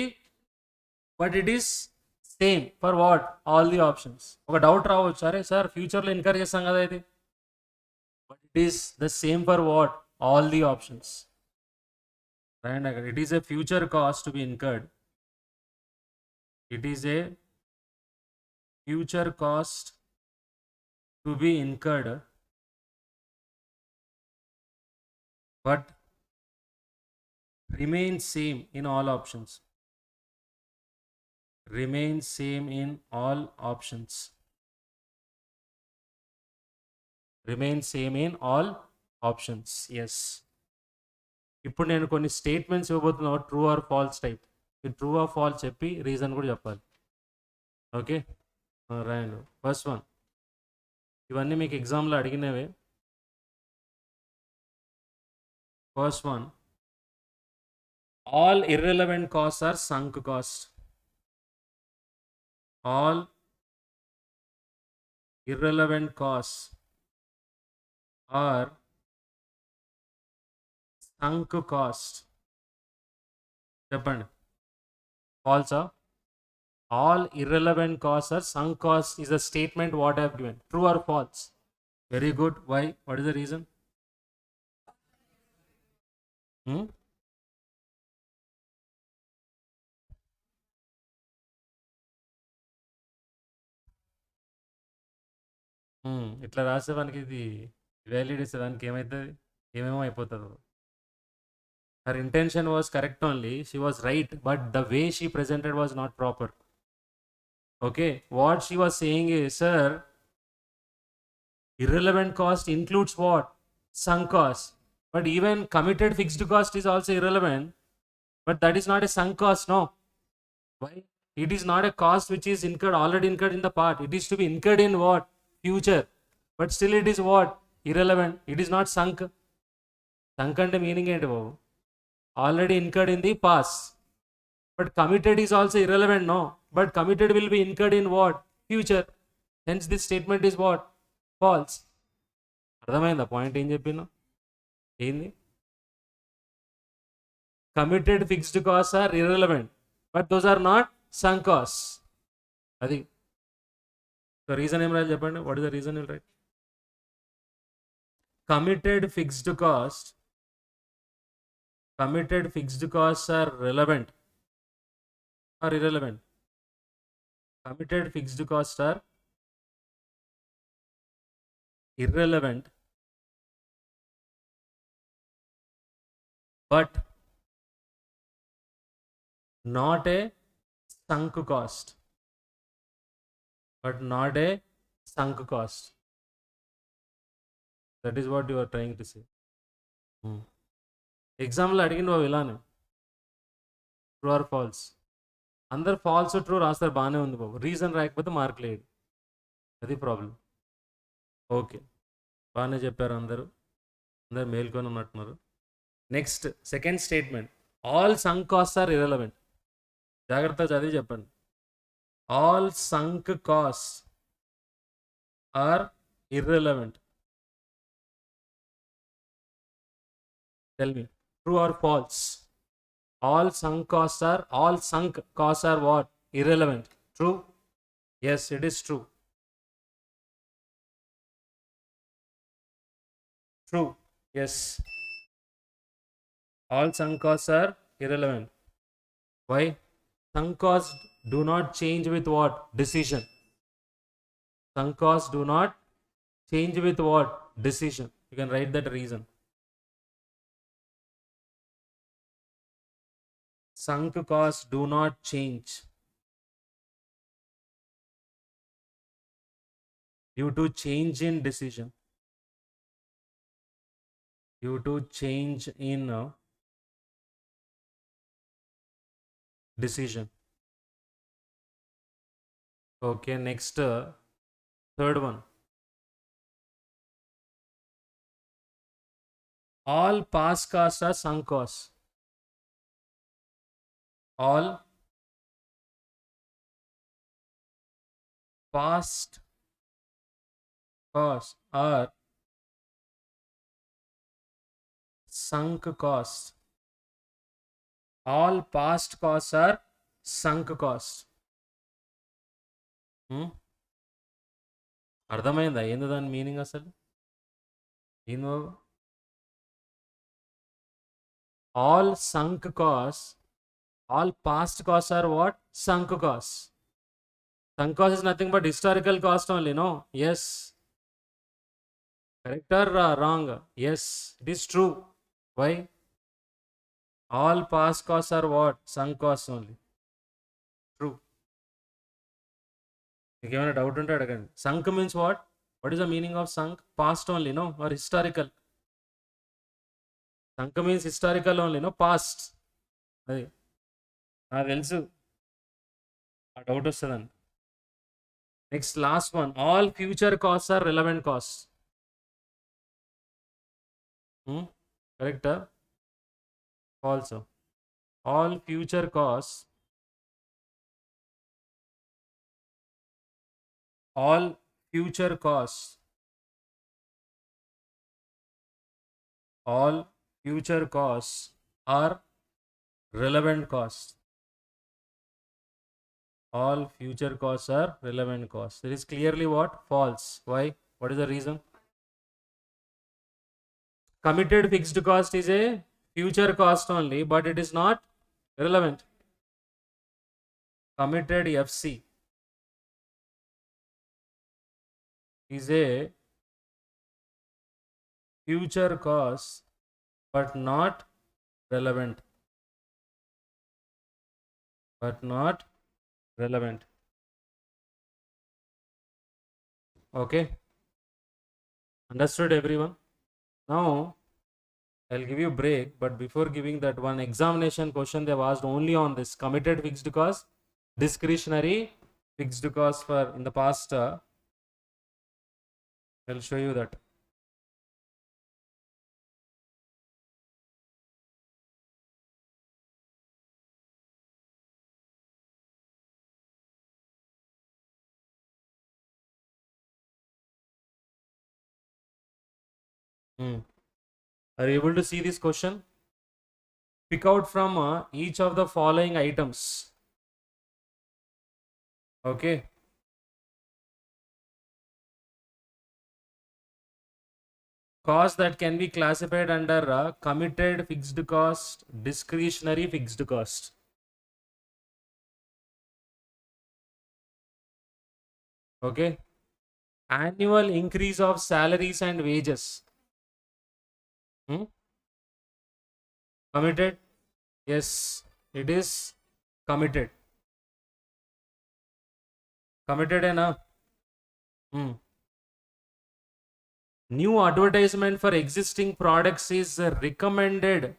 but it is same for what? All the options. ఒక doubt రావచ్చు, అరే sir ఫ్యూచర్లో incur చేస్తాం కదా ఇది, but it is the same for what? All the options. Right? It is a future cost to be incurred. It is a future cost to be incurred, but remains same in all options. Remains same in all options. Remains same in all options. Yes. ఇప్పుడు నేను కొన్ని statements ఇవ్వబోతున్నా, true or false type. మీరు true or false చెప్పి reason కూడా చెప్పాలి. Okay, రాయండి. First one, ఇవన్నీ మీకు ఎగ్జామ్లో అడిగినవే. First one, all irrelevant costs are sunk costs. All irrelevant costs are sunk cost. చెప్పండి, false? All irrelevant costs are sunk costs is a statement what I have given. True or false? Very good. Why? What is the reason? ఇట్లా రాసేవానికి ఇది valid ఇచ్చేదానికి ఏమవుతుంది, ఏమేమో అయిపోతుంది. Her intention was correct only, she was right, but the way she presented was not proper. Okay, what she was saying is, sir, irrelevant cost includes what? Sunk cost. But even committed fixed cost is also irrelevant, but that is not a sunk cost, no. Why? It is not a cost which is incurred, already incurred in the part. It is to be incurred in what? Future. But still it is what? Irrelevant. It is not sunk. Sunk ante meaning enti babu? Already incurred in the past. But committed is also irrelevant, no. But committed will be incurred in what? Future. Hence this statement is what? False. అర్థమైందా point ఏం చెప్పినా? ఏంది? Committed fixed costs are irrelevant, but those are not sunk costs. అది. So reason ఏం రాయాలి చెప్పండి? What is the reason you'll write? Committed fixed costs are relevant or irrelevant? Committed fixed costs are irrelevant, but not a sunk cost. But not a sunk cost. That is what you are trying to say. ఎగ్జామ్లో అడిగిన బాబు ఇలానే, true or falls. అందరు false true రాస్తారు, బాగానే ఉంది బాబు. Reason రాకపోతే mark లేదు, అది ప్రాబ్లం. ఓకే, బాగానే చెప్పారు అందరూ, అందరు మేల్కొని ఉన్నట్టున్నారు. Next second statement, all sunk cost are irrelevant. జాగ్రత్తగా చదివి చెప్పండి. All sunk cost are irrelevant. Tell me, true or false? All sunk costs are what? Irrelevant. True? Yes, it is true. True. Yes. All sunk costs are irrelevant. Why? Sunk costs do not change with what? Decision. Sunk costs do not change with what? Decision. You can write that reason. Sunk costs do not change Due to change in decision. Due to change in decision. Okay, next, third one. All past costs are sunk costs. All past costs are sunk costs. All past costs are sunk costs. అర్థమైందా ఏందో దాని meaning అసలు ఏందో all sunk costs, all past costs are what? Sunk costs. Sunk cost is nothing but historical cost only, no? Yes. Correct or wrong? Yes, it is true. Why? All past costs are what? Sunk costs only. True. మీకు ఏమైనా doubt ఉంటే అడగండి. Sunk means what? What is the meaning of sunk? Past only, no? Or historical? Sunk means historical only, no? Past. అది నాకు తెలుసు ఆ doubt వస్తుందండి. Next last one. All future cost are relevant cost. కరెక్టా? False. All future cost, all future costs, all future costs are relevant costs. All future costs are relevant costs. It is clearly what? False. Why? What is the reason? Committed fixed cost is a future cost only, but it is not relevant. Committed FC is a future cost but not relevant. But not relevant. Okay, understood everyone? Now I'll give you a break, but before giving that, one examination question they've asked only on this committed fixed cost, discretionary fixed cost for in the past. I'll show you that. Are you able to see this question? Pick out from each of the following items. Okay. Cost that can be classified under committed fixed cost, discretionary fixed cost. Okay. Annual increase of salaries and wages. Committed? Yes, it is committed. Committed enough. New advertisement for existing products is recommended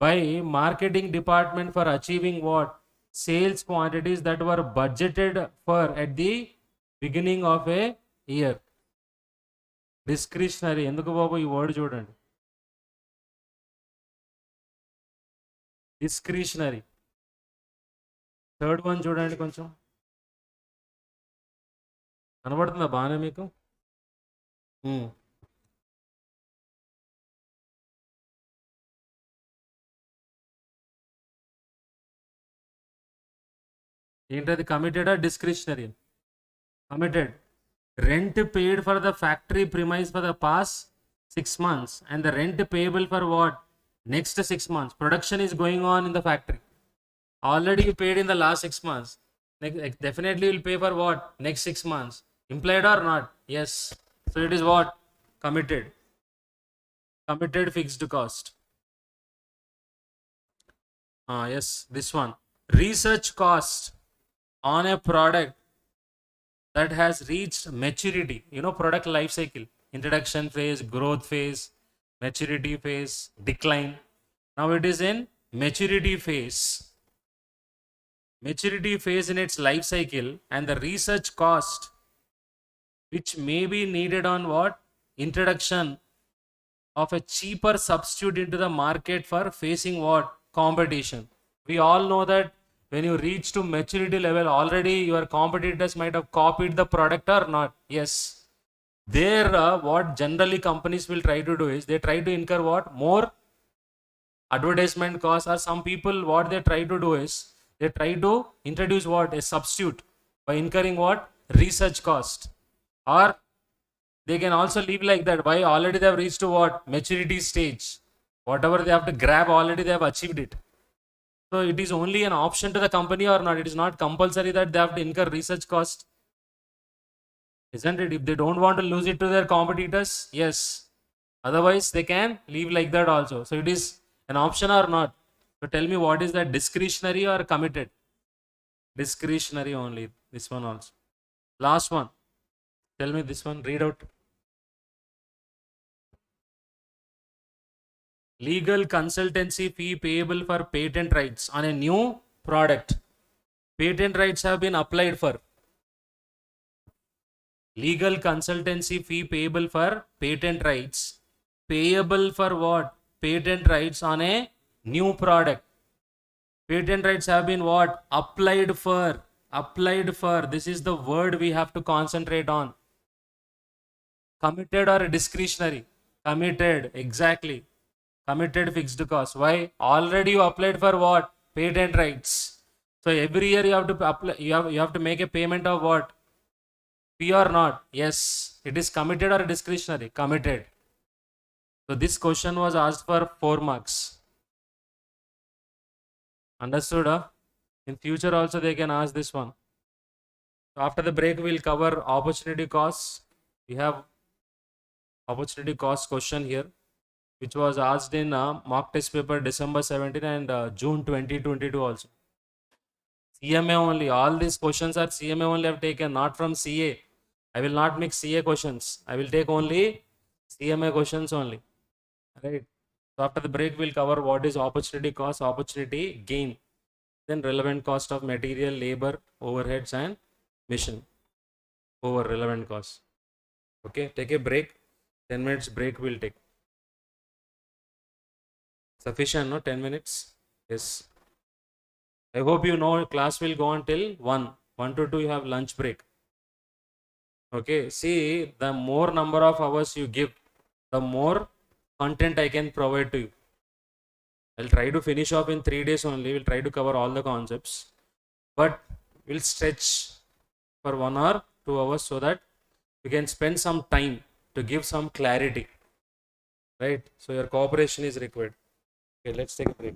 by marketing department for achieving what? Sales quantities that were budgeted for at the beginning of a year. Discretionary. ఎందుకు బాబు ఈ word చూడండి. Discretionary. Third one చూడండి కొంచెం. కనబడుతుందా బాగానే మీకు? ఏంటది? Committed ఆ discretionary? Committed. Rent paid for the factory premise for the past 6 months and the rent payable for what? Next 6 months. Production is going on in the factory. Already you paid in the last 6 months. Definitely you'll pay for what? Next 6 months. Implied or not? Yes. So it is what? Committed. Committed fixed cost. Yes, this one. Research cost on a product that has reached maturity, product life cycle, introduction phase, growth phase, maturity phase, decline. Now it is in maturity phase. Maturity phase in its life cycle, and the research cost which may be needed on what? Introduction of a cheaper substitute into the market for facing what? Competition. We all know that when you reach to maturity level, already your competitors might have copied the product or not. Yes. There, what generally companies will try to do is they try to incur what? More advertisement costs, or some people what they try to do is they try to introduce what? A substitute by incurring what? Research cost. Or they can also leave like that. Why? Already they have reached to what? Maturity stage. Whatever they have to grab, already they have achieved it. So it is only an option to the company or not. It is not compulsory that they have to incur research cost. Isn't it? If they don't want to lose it to their competitors, yes. Otherwise, they can leave like that also. So it is an option or not. So tell me, what is that, discretionary or committed? Discretionary only. This one also. Last one. Tell me this one. Read out. Legal consultancy fee payable for patent rights on a new product. Patent rights have been applied for. Legal consultancy fee payable for patent rights. Payable for what? Patent rights on a new product. Patent rights have been what? Applied for. Applied for. This is the word we have to concentrate on. Committed or discretionary? Committed. Exactly. Committed fixed cost. Why? Already you applied for what? Patent rights. So every year you have to apply. You have to make a payment of what? Fee or not? Yes. It is committed or discretionary? Committed. So this question was asked for 4 marks. Understood? In future also they can ask this one. So after the break we'll cover opportunity costs. We have opportunity cost question here, which was asked in mock test paper December 17 and June 2022 also. CMA only. All these questions are CMA only have taken, not from CA. I will not mix CA questions. I will take only CMA questions only. Right. So after the break, we'll cover what is opportunity cost, opportunity gain, then relevant cost of material, labor, overheads, and mission over relevant costs. Okay. Take a break. 10 minutes break we'll take. Sufficient, no? 10 minutes? Yes. I hope you know class will go until 1. 1 to 2 you have lunch break. Okay. See, the more number of hours you give, the more content I can provide to you. I'll try to finish off in 3 days only. We'll try to cover all the concepts. But we'll stretch for 1 or 2 hours so that we can spend some time to give some clarity. Right? So your cooperation is required. Okay, let's take a break.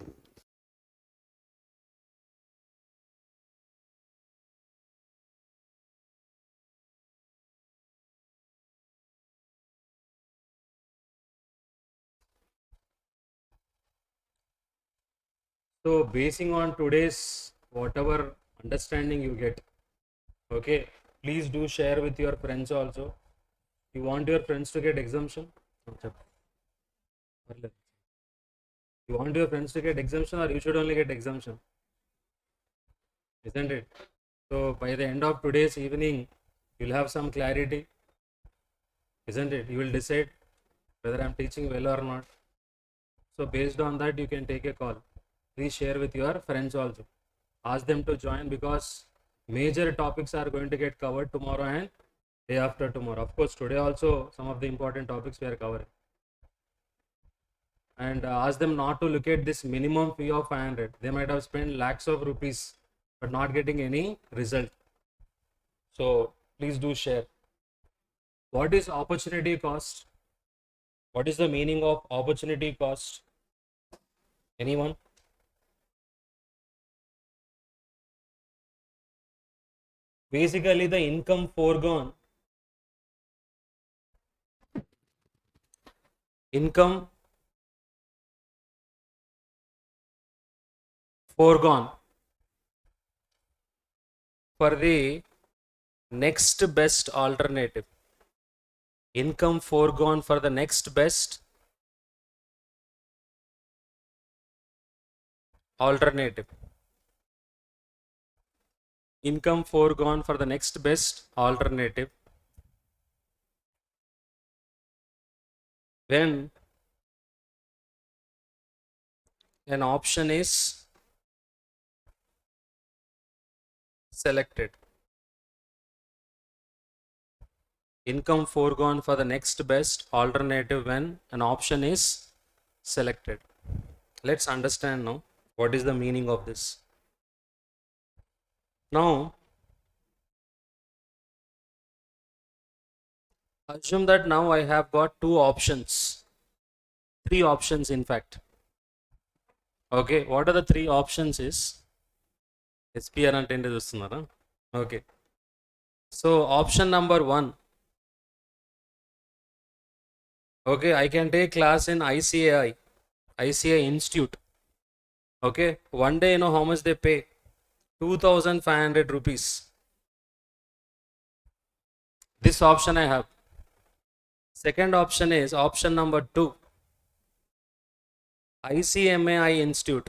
So basing on today's whatever understanding you get, okay, please do share with your friends also. You want your friends to get exemption? You want your friends to get exemption, or you should only get exemption? Isn't it? So by the end of today's evening, you'll have some clarity. Isn't it? You will decide whether I'm teaching well or not. So based on that, you can take a call. Please share with your friends also. Ask them to join, because major topics are going to get covered tomorrow and day after tomorrow. Of course, today also some of the important topics we are covering. And ask them not to look at this minimum fee of 500. They might have spent lakhs of rupees but not getting any result. So please do share. What is opportunity cost? What is the meaning of opportunity cost? Anyone? Basically, the income foregone. Income foregone for the next best alternative. Income foregone for the next best alternative. Income foregone for the next best alternative when an option is selected. Income foregone for the next best alternative when an option is selected. Let's understand now what is the meaning of this. Now, assume that now I have got two options, three options in fact. Okay, what are the three options is SPR అంటే ఏంటో చూస్తున్నారా? Okay, so option number one, okay, I can take class in ICI Institute. Okay, one day, you know how much they pay? 2,500 rupees. This option I have. Second option is option number two, ICMA Institute.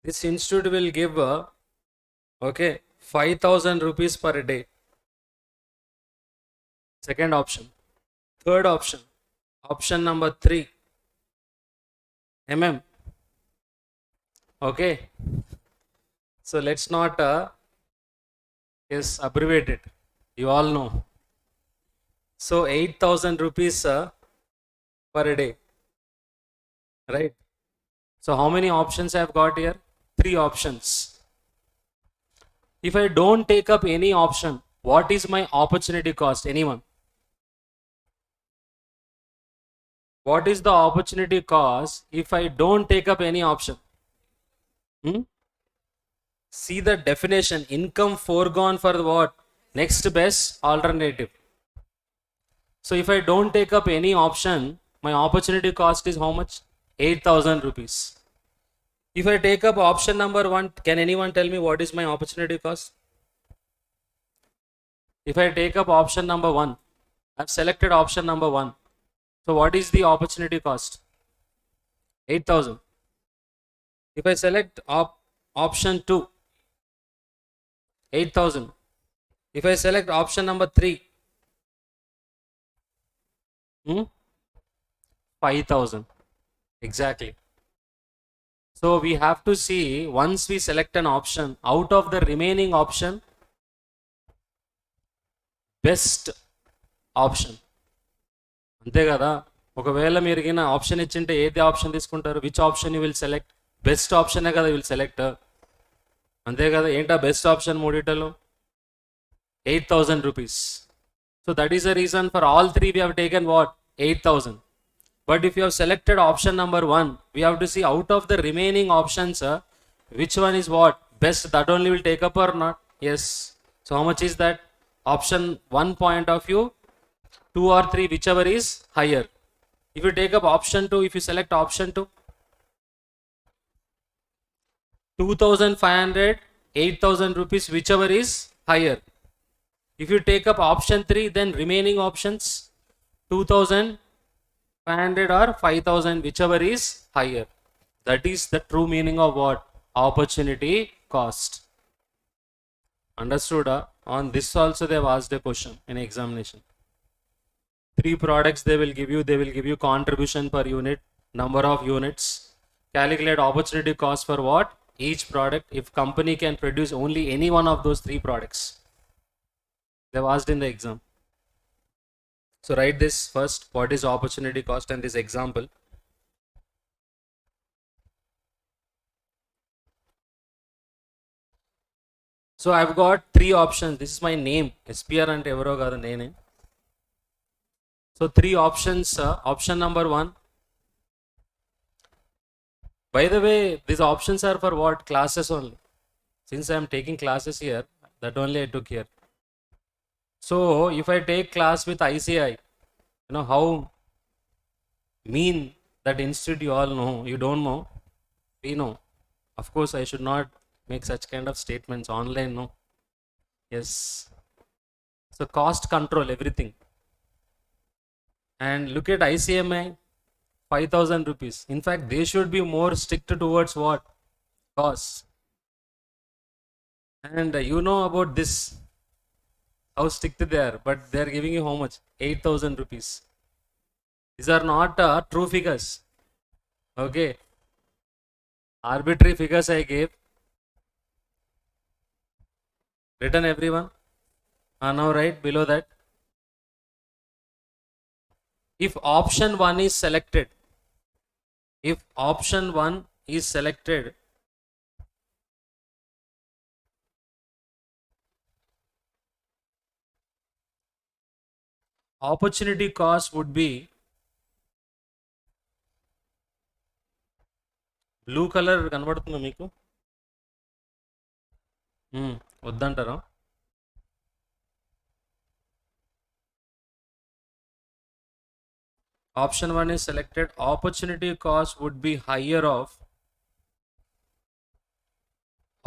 This institute will give okay, 5,000 rupees per day. Second option. Third option, option number three, Okay, so let's not abbreviate it. You all know. So 8,000 rupees per day, right? So how many options I've got here? Three options. If I don't take up any option, what is my opportunity cost? Anyone? What is the opportunity cost if I don't take up any option? See the definition. Income foregone for what? Next best alternative. So if I don't take up any option, my opportunity cost is how much? 8,000 rupees. If I take up option number one, can anyone tell me what is my opportunity cost? If I take up option number one, I've selected option number one. So what is the opportunity cost? 8,000. If I select option 2, 8,000. If I select option number 3, 5,000. Exactly. So we have to see, once we select an option, out of the remaining option, best option. అంతే కదా, ఒకవేళ మీరు కింద option ఇచ్చింటే ఏది option తీసుకుంటారు? Which option you will select? Best ఆప్షనే కదా will select, అంతే కదా? ఏంటా బెస్ట్ ఆప్షన్ మూడిటలో? 8,000 rupees. So that is the reason for all three we have taken what? 8,000. But if you have selected option number one, we have to see out of the remaining options, which one is what? Best, that only will take up or not? Yes. So how much is that? Option one point of view, 2 or 3, whichever is higher. If you take up option 2, if you select option 2, 2,500, 8,000 rupees, whichever is higher. If you take up option 3, then remaining options 2,500 or 5,000, whichever is higher. That is the true meaning of what? Opportunity cost. Understood? On this also they have asked a question in examination. 3 products they will give you contribution per unit, number of units, calculate opportunity cost for what? Each product, if company can produce only any one of those 3 products. They have asked in the exam. So write this first, what is opportunity cost, and this example. So I've got 3 options. This is my name, SPR and evaro kada nene. So 3 options. Option number 1. By the way, these options are for what? Classes only. Since I am taking classes here, that only I took here. So if I take class with ICI, you know how mean that institute, you all know. You don't know, we know. Of course, I should not make such kind of statements online, no. Yes. So cost control, everything. And look at ICMA, 5,000 rupees. In fact, they should be more strict towards what? Cost. And you know about this, how strict they are, but they are giving you how much? 8,000 rupees. These are not true figures. Okay. Arbitrary figures I gave. Written everyone. Now right below that. If option 1 is selected, if option 1 is selected, opportunity cost would be blue colour కనబడుతుందా మీకు? వద్దంటారా? Option 1 is selected. Opportunity cost would be higher of,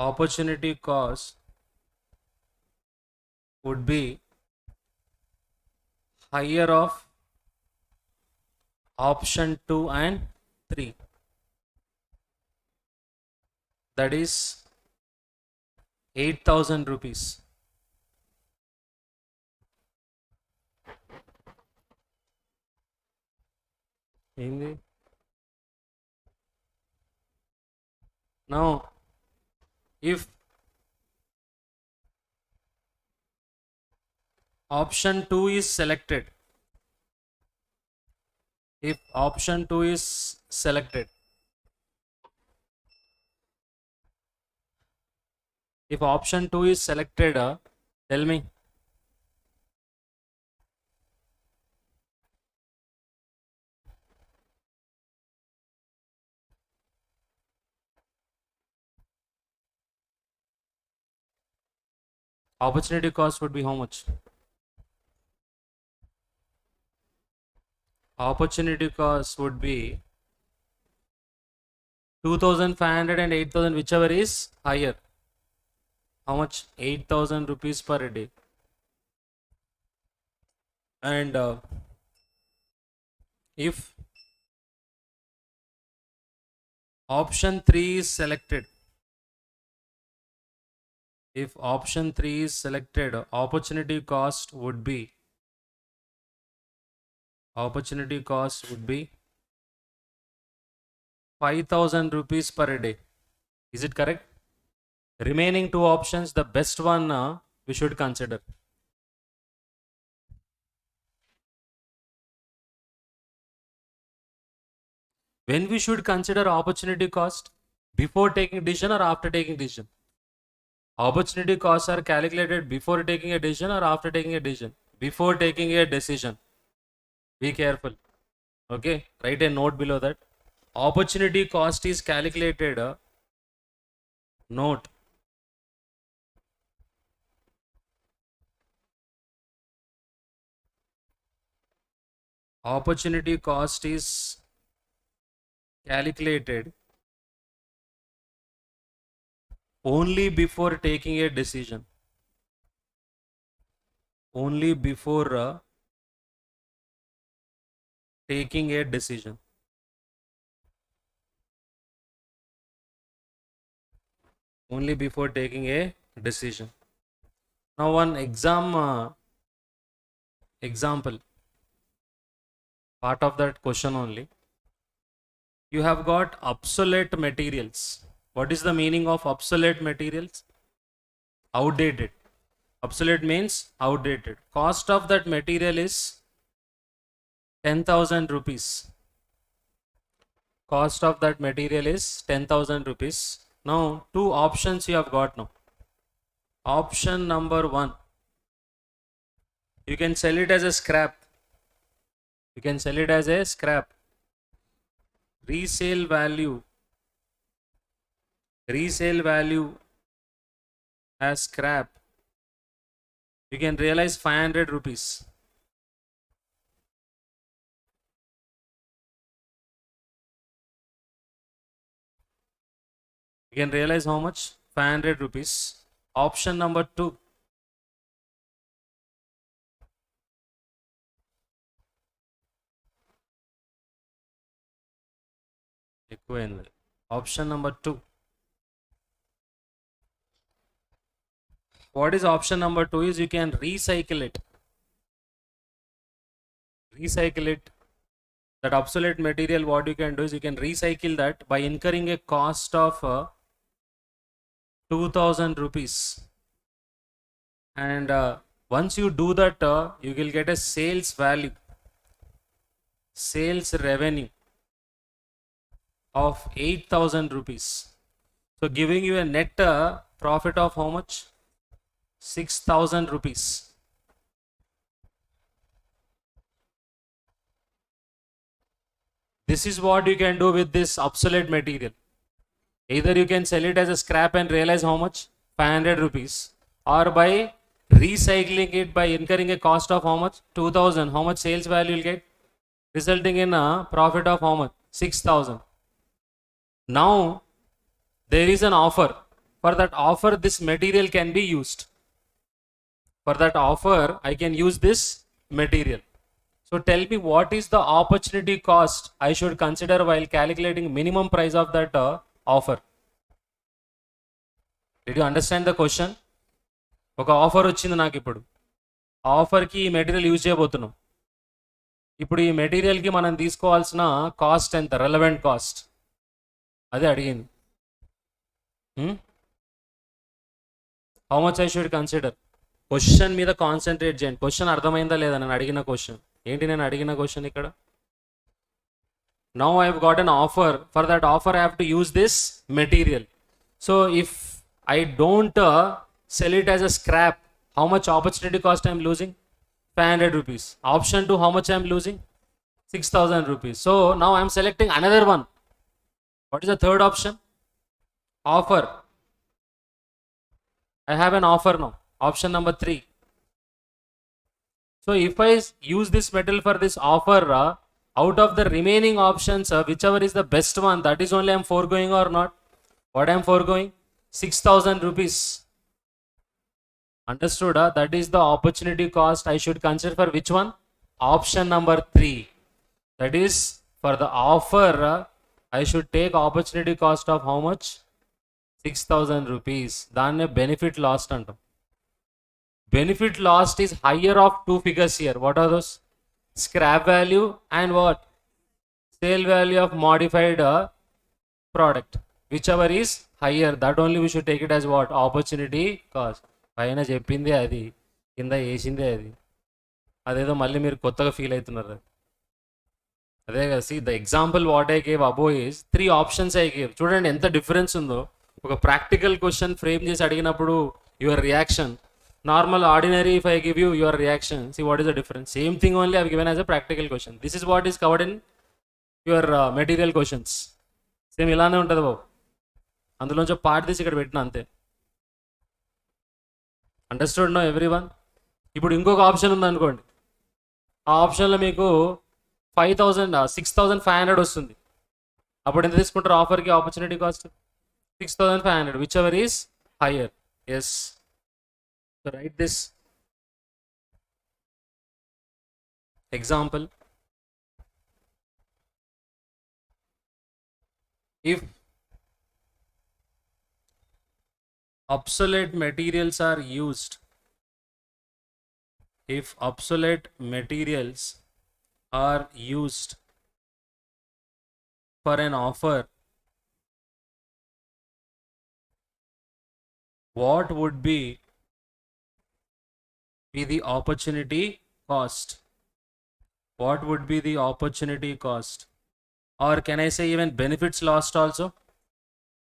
opportunity cost would be higher of option 2 and 3. That is 8,000 rupees. Now, if option 2 is selected, if option 2 is selected, if option 2 is selected, tell me. Opportunity cost would be how much? Opportunity cost would be 2,500 and 8,000, whichever is higher. How much? 8,000 rupees per day. And if option 3 is selected, if option 3 is selected, opportunity cost would be 5,000 rupees per day. Is it correct? Remaining two options, the best one we should consider. When we should consider opportunity cost? Before taking decision or after taking decision? Opportunity costs are calculated before taking a decision or after taking a decision? Before taking a decision. Be careful. Okay, write a note below that. Opportunity cost is calculated. Note. Opportunity cost is calculated only before taking a decision. Only before taking a decision. Only before taking a decision. Now one example, part of that question only. You have got obsolete materials. What is the meaning of obsolete materials? Outdated. Obsolete means outdated. Cost of that material is 10,000 rupees. Cost of that material is 10,000 rupees. Now, two options you have got now. Option number 1. You can sell it as a scrap. You can sell it as a scrap. Resale value as scrap. You can realize 500 rupees. You can realize how much? 500 rupees. Option number 2. ఎక్కువైంది. Option number 2. What is option number 2 is you can recycle it. Recycle it. That obsolete material, what you can do is you can recycle that by incurring a cost of 2000 rupees. And once you do that, you will get a sales value, sales revenue of 8000 rupees. So giving you a net profit of how much? 6000 rupees. This is what you can do with this obsolete material. Either you can sell it as a scrap and realize how much? 500 rupees. Or by recycling it by incurring a cost of how much? 2000. How much sales value you'll get? Resulting in a profit of how much? 6000. Now there is an offer. For that offer, this material can be used. For that offer, I can use this material. So tell me, what is the opportunity cost I should consider while calculating minimum price of that offer? Did you understand the question? ఒక offer వచ్చింది నాకు ఇప్పుడు. ఆఫర్కి ఈ material use చేయబోతున్నాం. ఇప్పుడు ఈ మెటీరియల్కి మనం తీసుకోవాల్సిన కాస్ట్ ఎంత? రెలవెంట్ కాస్ట్ అదే అడిగింది. How much I should consider? Question మీద కాన్సన్ట్రేట్ చేయండి. క్వశ్చన్ అర్థమైందా లేదా నేను అడిగిన క్వశ్చన్ ఏంటి? నేను అడిగిన క్వశ్చన్ ఇక్కడ, now I have got an offer. For that offer I have to use this material. So if I don't sell it as a scrap, how much opportunity cost I am losing? 500 rupees. Option 2, how much I am losing? 6000 rupees. So now I am selecting another one. What is the third option? Offer. I have an offer now. Option number 3. So if I use this material for this offer, out of the remaining options, whichever is the best one, that is only I am foregoing or not? What I am foregoing? 6000 rupees. Understood? That is the opportunity cost I should consider for which one? Option number 3. That is for the offer, I should take opportunity cost of how much? 6000 rupees. Then benefit lost antam. Benefit lost is higher of 2 figures here. What are those? Scrap value and what? Sale value of modified product. Whichever is higher, that only we should take it as what? Opportunity cost. పైన చెప్పిందే అది, కింద వేసిందే అది. అదేదో మళ్ళీ మీరు కొత్తగా feel అవుతున్నారు. అదే కదా. See the example what I gave above is 3 options I gave. చూడండి ఎంత డిఫరెన్స్ ఉందో. ఒక ప్రాక్టికల్ క్వశ్చన్ ఫ్రేమ్ చేసి అడిగినప్పుడు your reaction, normal ordinary if I give you your reaction, see what is the difference? Same thing only I have given as a practical question. This is what is covered in your material questions. Same ఇలానే ఉంటుంది బాబు. అందులోంచి part తీసి ఇక్కడ పెట్టిన అంతే. Understood no everyone? ఇప్పుడు ఇంకొక ఆప్షన్ ఉందనుకోండి. ఆ ఆప్షన్లో మీకు 6500 వస్తుంది. అప్పుడు ఎంత తీసుకుంటారు ఆఫర్కి? Opportunity cost 6500, whichever is higher. Yes. So write this example. If obsolete materials are used, if obsolete materials are used for an offer, what would be the opportunity cost? What would be the opportunity cost? Or can I say even benefits lost also?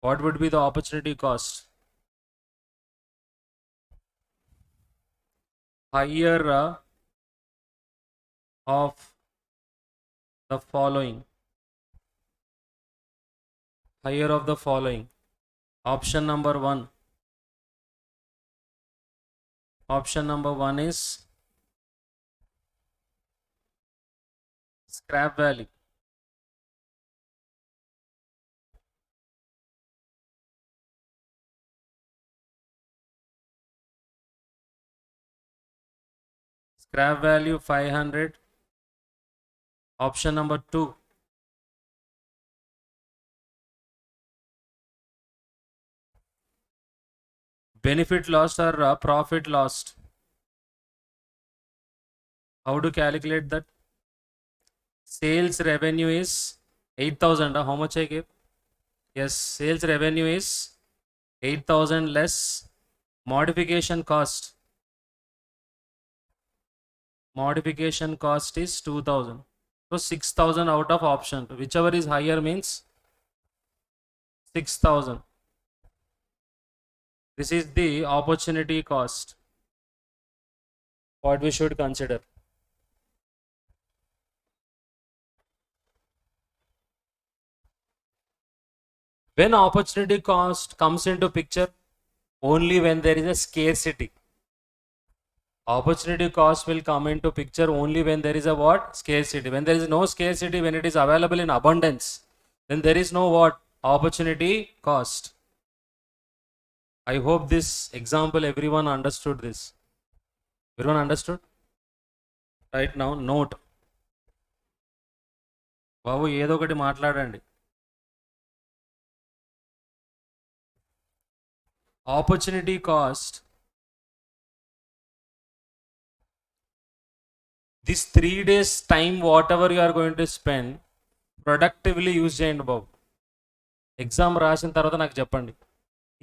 What would be the opportunity cost? Higher of the following. Higher of the following. Option number 1. Option number 1 is scrap value. Scrap value 500. Option number 2. benefit lost or profit lost. How to calculate that? Sales revenue is 8,000. How much I give? Yes, sales revenue is 8,000 less modification cost. Modification cost is 2,000. So 6,000 out of option. Whichever is higher means 6,000. This is the opportunity cost. What we should consider. When opportunity cost comes into picture, only when there is a scarcity. Opportunity cost will come into picture only when there is a what? Scarcity. When there is no scarcity, when it is available in abundance, then there is no what? Opportunity cost. I hope this example everyone understood this. Everyone understood? Right now, note. బాబు ఏదో ఒకటి మాట్లాడండి. Opportunity cost. This 3 days time, whatever you are going to spend, productively use చేయండి బాబు. Exam రాసిన తర్వాత నాకు చెప్పండి,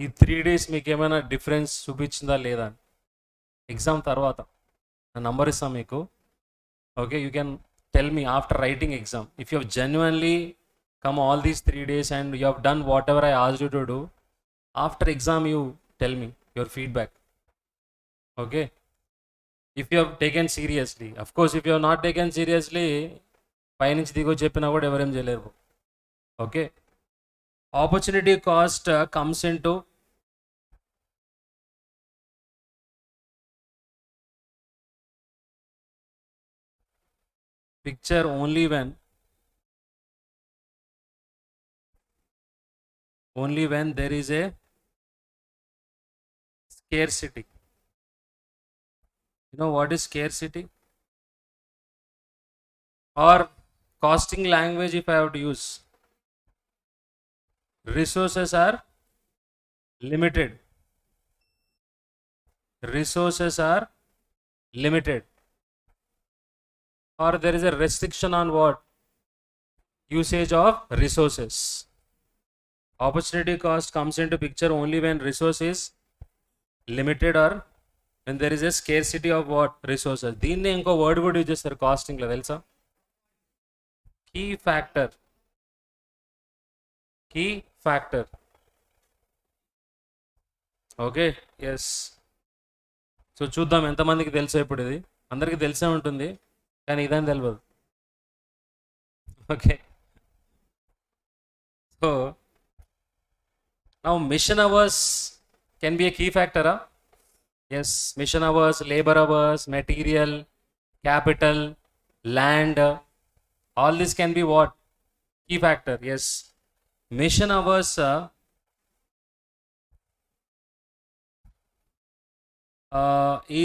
ఈ 3 days మీకు ఏమైనా డిఫరెన్స్ చూపించిందా లేదా అని. ఎగ్జామ్ తర్వాత నా నంబర్ ఇస్తాను మీకు. Okay, you can tell me after writing exam if you have genuinely come all these 3 days and you have done whatever I asked you to do. After exam you tell me your feedback. Okay, if you have taken seriously. Of course, if you have not taken seriously, పైనుంచి దిగో చెప్పినా కూడా ఎవరేం చేయలేరు. Okay, opportunity cost comes into picture only when there is a scarcity. You know what is scarcity? Or costing language, if I have to use, resources are limited. Resources are limited. Or there is a restriction on what? Usage of resources. Opportunity cost comes into picture only when resource is limited or when there is a scarcity of what? Resources. దీన్ని ఇంకో word కూడా use చేస్తారు కాస్టింగ్లో, తెలుసా? Key factor. Key factor. Okay, yes. So చూద్దాం ఎంతమందికి తెలుసో. ఇప్పుడు ఇది అందరికీ తెలిసే ఉంటుంది, కానీ ఇదని తెలియదు. Okay, so now mission hours can be a key factor. Yes, mission hours, labor hours, material, capital, land, all this can be what? Key factor. Yes, mission hours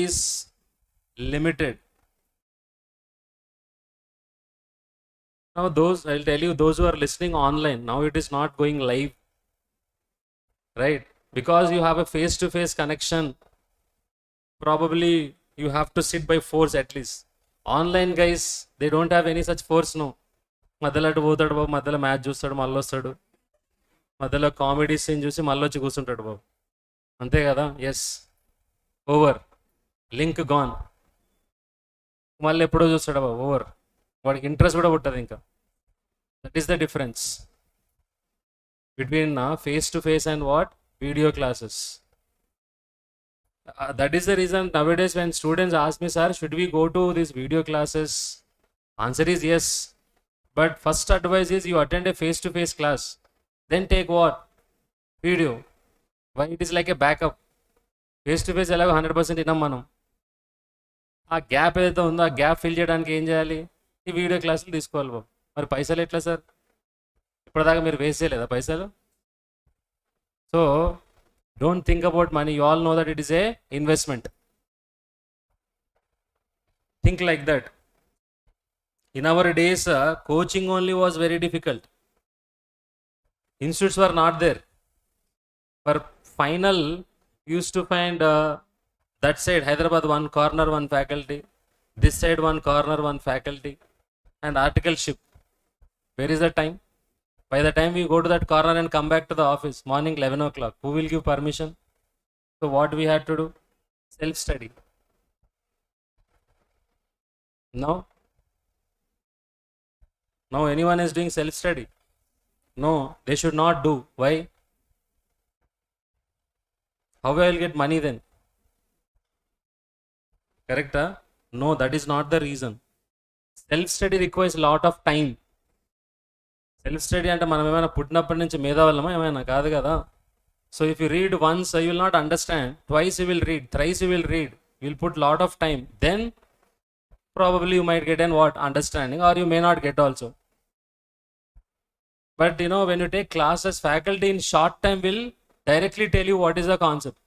is limited. Now I'll tell you, those who are listening online, now it is not going live, right? Because you have a face-to-face connection, probably you have to sit by force at least. Online guys, they don't have any such force. No, మధ్యలో అటు పోతాడు బాబు, మధ్యలో match చూస్తాడు, మళ్ళీ వస్తాడు, మధ్యలో comedy scene చూసి మళ్ళీ వచ్చి కూర్చుంటాడు బాబు, అంతే కదా? ఎస్, ఓవర్, లింక్ గాన్, మళ్ళీ ఎప్పుడో చూస్తాడు బాబు, ఓవర్. వాడికి ఇంట్రెస్ట్ కూడా పుట్టదు ఇంకా. That is the difference between face-to-face and what? Video classes. That is the reason nowadays when students ask me, sir, should we go to these video classes? Answer is yes. But first advice is you attend a face-to-face class. Then take what? Video. Why? It is like a backup. Face-to-face ఎలాగో 100% విన్నాం మనం. ఆ gap ఏదైతే ఉందో ఆ gap fill చేయడానికి ఏం చేయాలి? ఈ వీడియో క్లాసులు తీసుకోవాలి బాబు. మరి పైసలు ఎట్లా సార్? ఇప్పటిదాకా మీరు వేస్ట్ చేయలేదా పైసలు? So don't think about money. You all know that it is a investment. Think like that. In our days coaching only was very difficult. Institutes were not there. For final Used to find that side Hyderabad one corner one faculty, this side one corner one faculty, and articleship. Where is the time? By the time we go to that corner and come back to the office, morning 11 o'clock, who will give permission? So what we had to do? Self-study. No? Now anyone is doing self-study? No, they should not do. Why? How will I get money then? Correct? Huh? No, that is not the reason. Self-study requires a lot of time. Self-study అంటే మనం ఏమైనా పుట్టినప్పటి నుంచి మేధావులమా ఏమైనా కాదు కదా. So if you read once, you will not understand. Twice you will read. Thrice you will read. You will put lot of time. Then probably you might get an what understanding, or you may not get also. But you know, when you take classes, faculty in short time will directly tell you what is the concept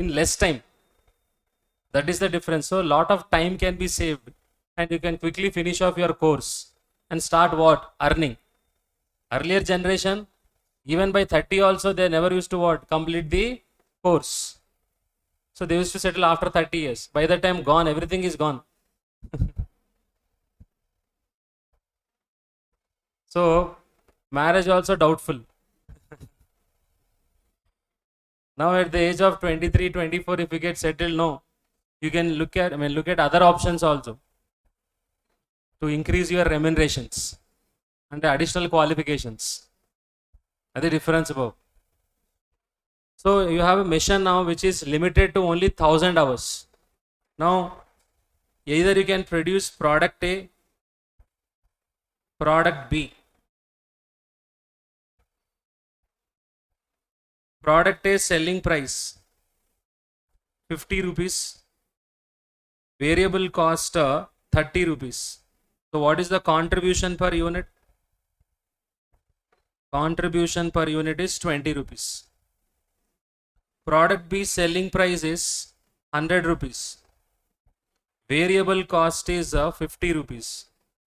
in less time. That is the difference. So lot of time can be saved, and you can quickly finish off your course and start what earning. Earlier generation, even by 30 also, they never used to what complete the course. So they used to settle after 30 years. By the time gone, everything is gone. So marriage also doubtful. Now at the age of 23, 24, if you get settled, no, you can look at other options also to increase your remunerations and the additional qualifications. That's the difference above. So you have a mission now which is limited to only 1000 hours. Now either you can produce product A, product B. Product A selling price 50 rupees, variable cost 30 rupees. So what is the contribution per unit? Contribution per unit is 20 rupees. Product B selling price is 100 rupees. Variable cost is 50 rupees.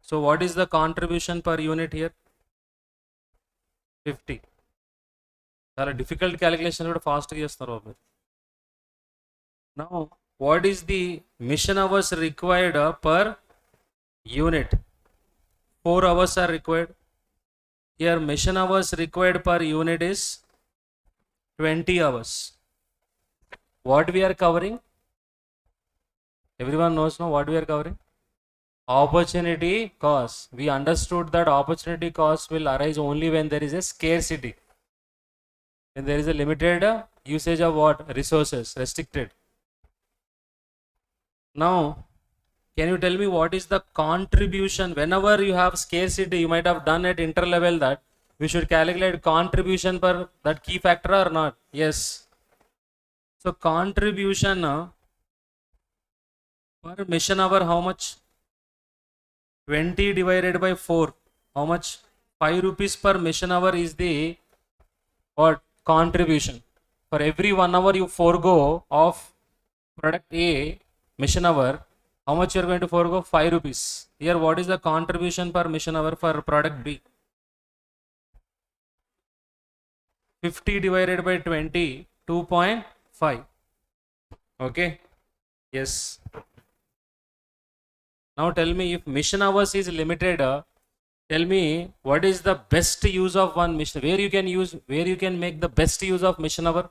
So what is the contribution per unit here? 50. చాలా difficult calculation కూడా ఫాస్ట్గా చేస్తారు బాబు. Now what is the mission hours required per unit? 4 hours are required. Here mission hours required per unit is 20 hours. What we are covering? Everyone knows now what we are covering? Opportunity cost. We understood that opportunity cost will arise only when there is a scarcity. When there is a limited usage of what? Resources, restricted. Now, can you tell me what is the contribution? Whenever you have scarcity, you might have done at interlevel that we should calculate contribution per that key factor or not? Yes. So contribution per mission hour, how much? 20 divided by 4. How much? 5 rupees per mission hour is the what? Contribution. For every 1 hour you forego of product A mission hour, how much you are going to forego? 5 rupees. Here what is the contribution per mission hour for product B? 50 divided by 20, 2.5. Okay. Yes. Now tell me, if mission hours is limited, tell me what is the best use of one mission? Where you can make the best use of mission hour?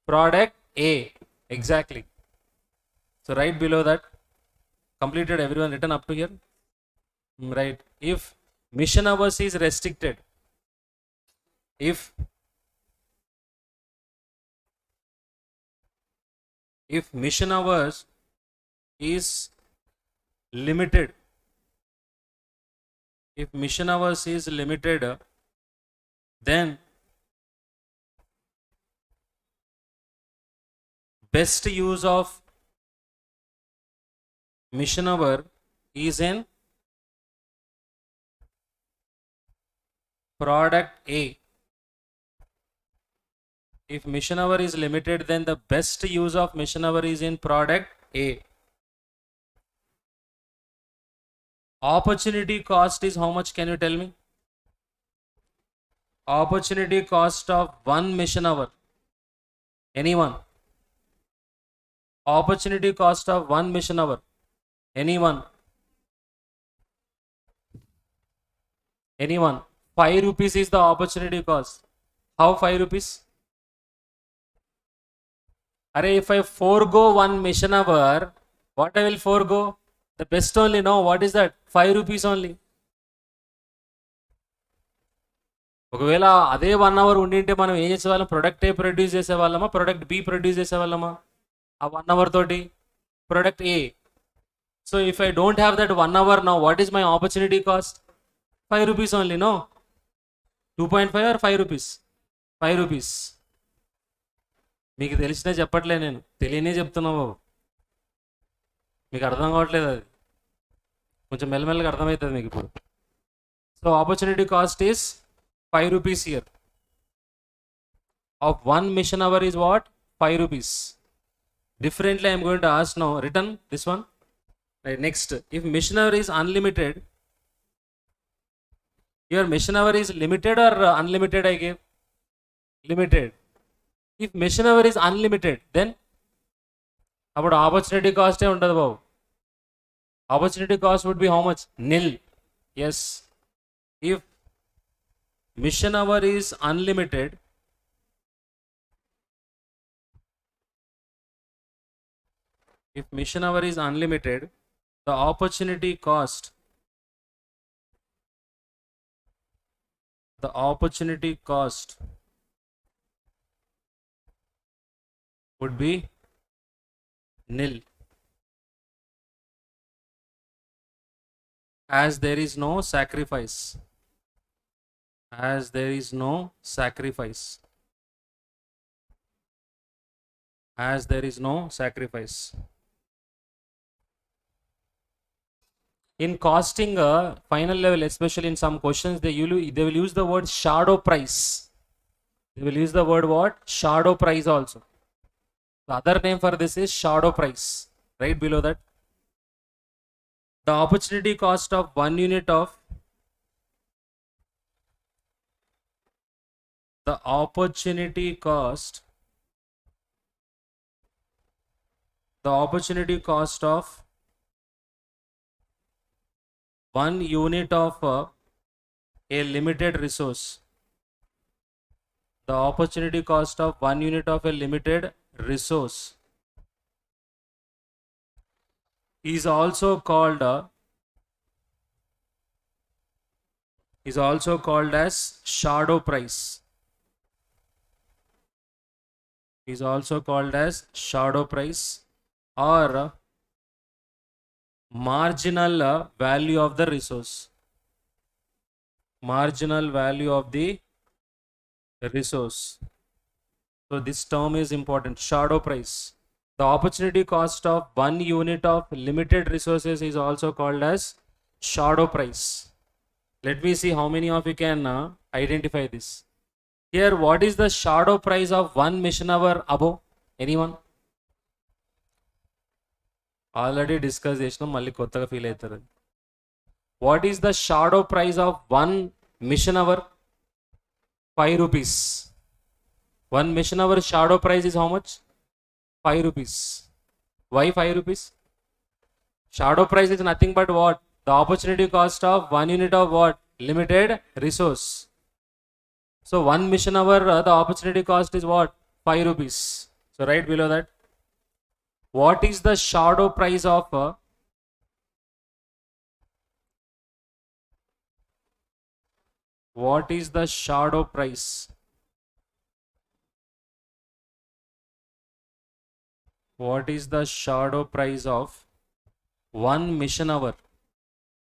Product A. Exactly. So right below that, completed, everyone written up to here? Right. If mission hours is restricted, if mission hours is limited, if mission hours is limited, then best use of mission hour is in product A. If mission hour is limited, then the best use of mission hour is in product A. Opportunity cost is how much? Can you tell me? Opportunity cost of one mission hour. Anyone? Opportunity cost of 1 mission hour. Anyone? Anyone? 5 rupees is the opportunity cost. How 5 rupees? Array, if I forego 1 mission hour, what I will forego? The best only. No, what is that? 5 rupees only. ఒకవేళ అదే 1 hour ఉండింటే మనం ఏం చేసేవాళ్ళం? Product A produce చేసేవాళ్ళమా, product B produce చేసేవాళ్ళమా? ఆ 1 hour తోటి product A. So if I don't have that 1 hour now, what is my opportunity cost? 5 rupees only. No, 2.5 or 5 rupees? 5 rupees. మీకు తెలిసినా చెప్పట్లే, నేను తెలియనే చెప్తున్నా బాబు. మీకు అర్థం కావట్లేదు, అది కొంచెం మెల్లమెల్లగా అర్థమవుతుంది మీకు ఇప్పుడు. So opportunity cost is 5 rupees here. Of 1 mission hour is what? 5 rupees. Differently I am going to ask now, written this one. Right, next, if mission hour is unlimited, your mission hour is limited or unlimited? I gave limited. If mission hour is unlimited, then about opportunity cost ఏ ఉండదు బాబు. Opportunity cost would be how much? Nil. Yes. If mission hour is unlimited, if mission hour is unlimited, the opportunity cost would be nil, as there is no sacrifice. As there is no sacrifice. As there is no sacrifice. In costing final level, especially in some questions, they will use the word shadow price. They will use the word what? Shadow price also. The other name for this is shadow price. Right below that, the opportunity cost of 1 unit of the opportunity cost of 1 unit of a limited resource. The opportunity cost of 1 unit of a limited resource is also called as shadow price. Is also called as shadow price or marginal value of the resource. Marginal value of the resource. So this term is important, shadow price. The opportunity cost of 1 unit of limited resources is also called as shadow price. Let me see how many of you can identify this. Here, what is the shadow price of 1 mission hour above? Anyone? Already discussed చేసినాం, మళ్ళీ కొత్తగా feel అవుతారు. What is the shadow price of 1 mission hour? 5 rupees. 1 mission hour shadow price is how much? 5 rupees. Why 5 rupees? Shadow price is nothing but what? The opportunity cost of 1 unit of what? Limited resource. So 1 mission hour, the opportunity cost is what? 5 rupees. So right below that, what is the shadow price of what is the shadow price? What is the shadow price of 1 mission hour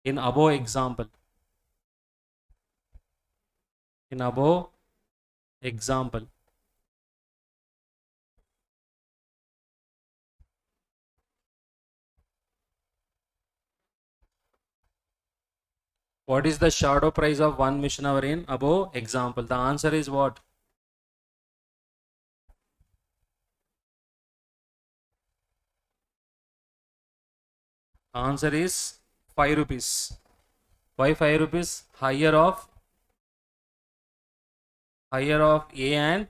in above example? In above example, what is the shadow price of 1 mission hour in above example? The answer is what? Answer is 5 rupees. Why 5 rupees? Higher of A and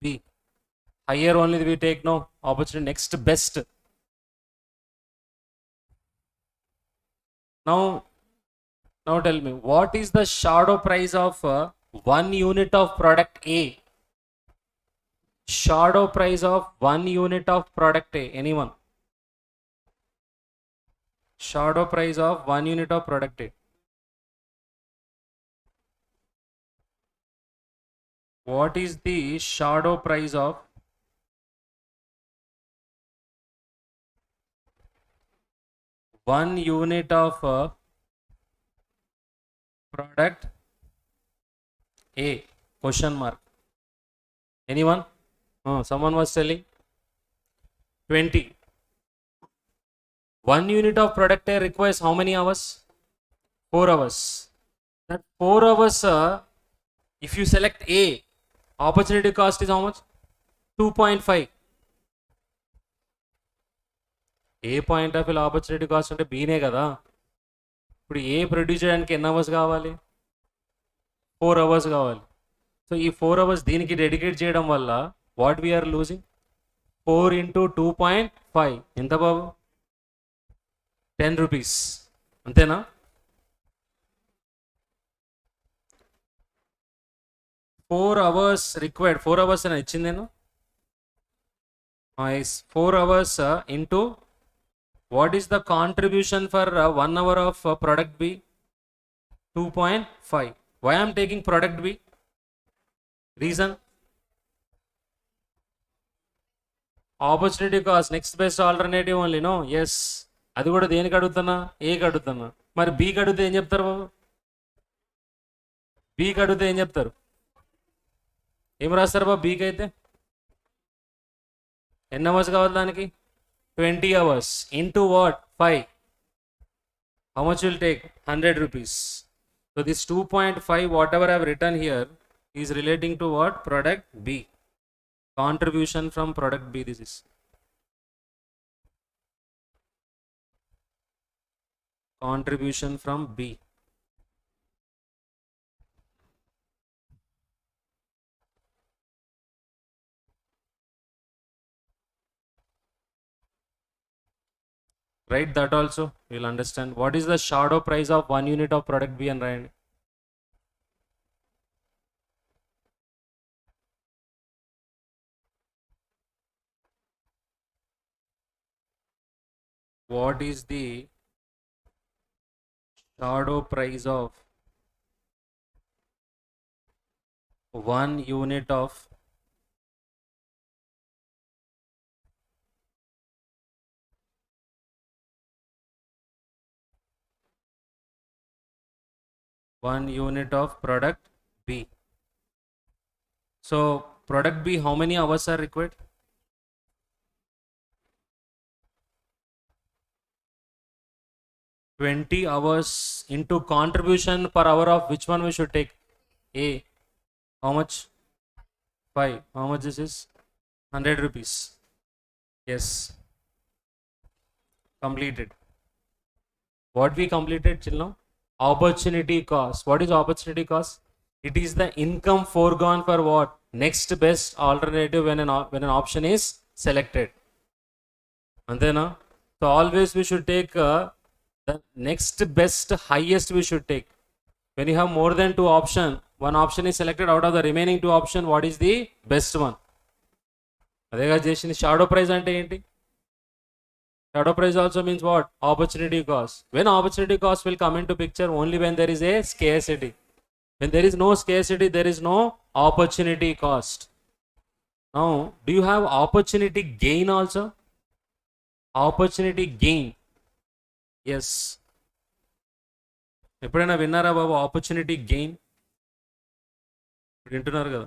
B. Higher only we take, no opportunity, next best. Now tell me, what is the shadow price of 1 unit of product A? Shadow price of 1 unit of product A. Anyone? Shadow price of 1 unit of product A. What is the shadow price of 1 unit of product A? Question mark. Anyone? Oh, someone was telling 20. 1 unit of product A requires how many hours? 4 hours. That 4 hours, if you select A, opportunity cost is how much? 2.5. A point of view opportunity cost అంటే బీనే కదా. ఇప్పుడు ఏ produce చేయడానికి ఎన్ని hours కావాలి? 4 hours కావాలి. So ఈ 4 hours దీనికి dedicate చేయడం వల్ల వాట్ వీఆర్ లూజింగ్? 4 into 2.5 ఎంత బాబు? 10 rupees. అంతేనా? 4 hours రిక్వైర్డ్. 4 hours అని ఇచ్చింది నేను. 4 hours into what is the contribution for 1 hour of product B? 2.5. Why I am taking product B? Reason? Opportunity cost, next best alternative only, no? Yes. అది కూడా దేనికి అడుగుతున్నా? ఏకి అడుగుతున్నా. మరి బీకి అడిగితే ఏం చెప్తారు బాబు? బీకి అడిగితే ఏం చెప్తారు? ఏం రాస్తారు బాబు బీకి అయితే? ఎన్ని అవర్స్ కావాలి దానికి? 20 hours into what? 5. How much will take? 100 rupees. So this 2.5 whatever I have written here is relating to what? Product B. Contribution from product B. This is contribution from B. Write that also, you'll understand. What is the shadow price of 1 unit of product B and write? What is the shadow price of 1 unit of product B? So product B, how many hours are required? 20 hours into contribution per hour of which one we should take? A. How much? 5. How much this is? 100 rupees. Yes. Completed. What we completed till now? Opportunity cost. What is opportunity cost? It is the income foregone for what? Next best alternative when an option is selected. Antena? So always we should take the next best highest we should take. When you have more than 2 options, one option is selected, out of the remaining 2 options, what is the best one? అదేగా చేసింది. Shadow price అంటే ఏంటి? Shadow price also means what? Opportunity cost. When opportunity cost will come into picture? Only when there is a scarcity. When there is no scarcity, there is no opportunity cost. Now, do you have opportunity gain also? Opportunity gain. Yes. ఎప్పుడైనా విన్నారా బాబు opportunity gain? వింటున్నారు కదా.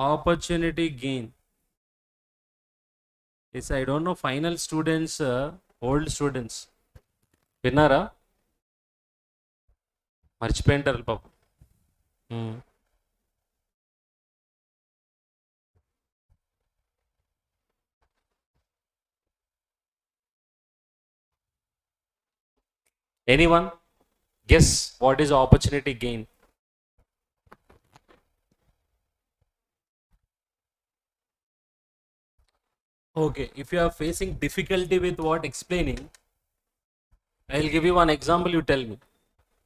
Opportunity gain. Yes, I don't know final students, old students విన్నారా? మర్చిపోయింటారు పాపం. Anyone guess what is opportunity gain? Okay, if you are facing difficulty with what explaining, I'll give you one example, you tell me.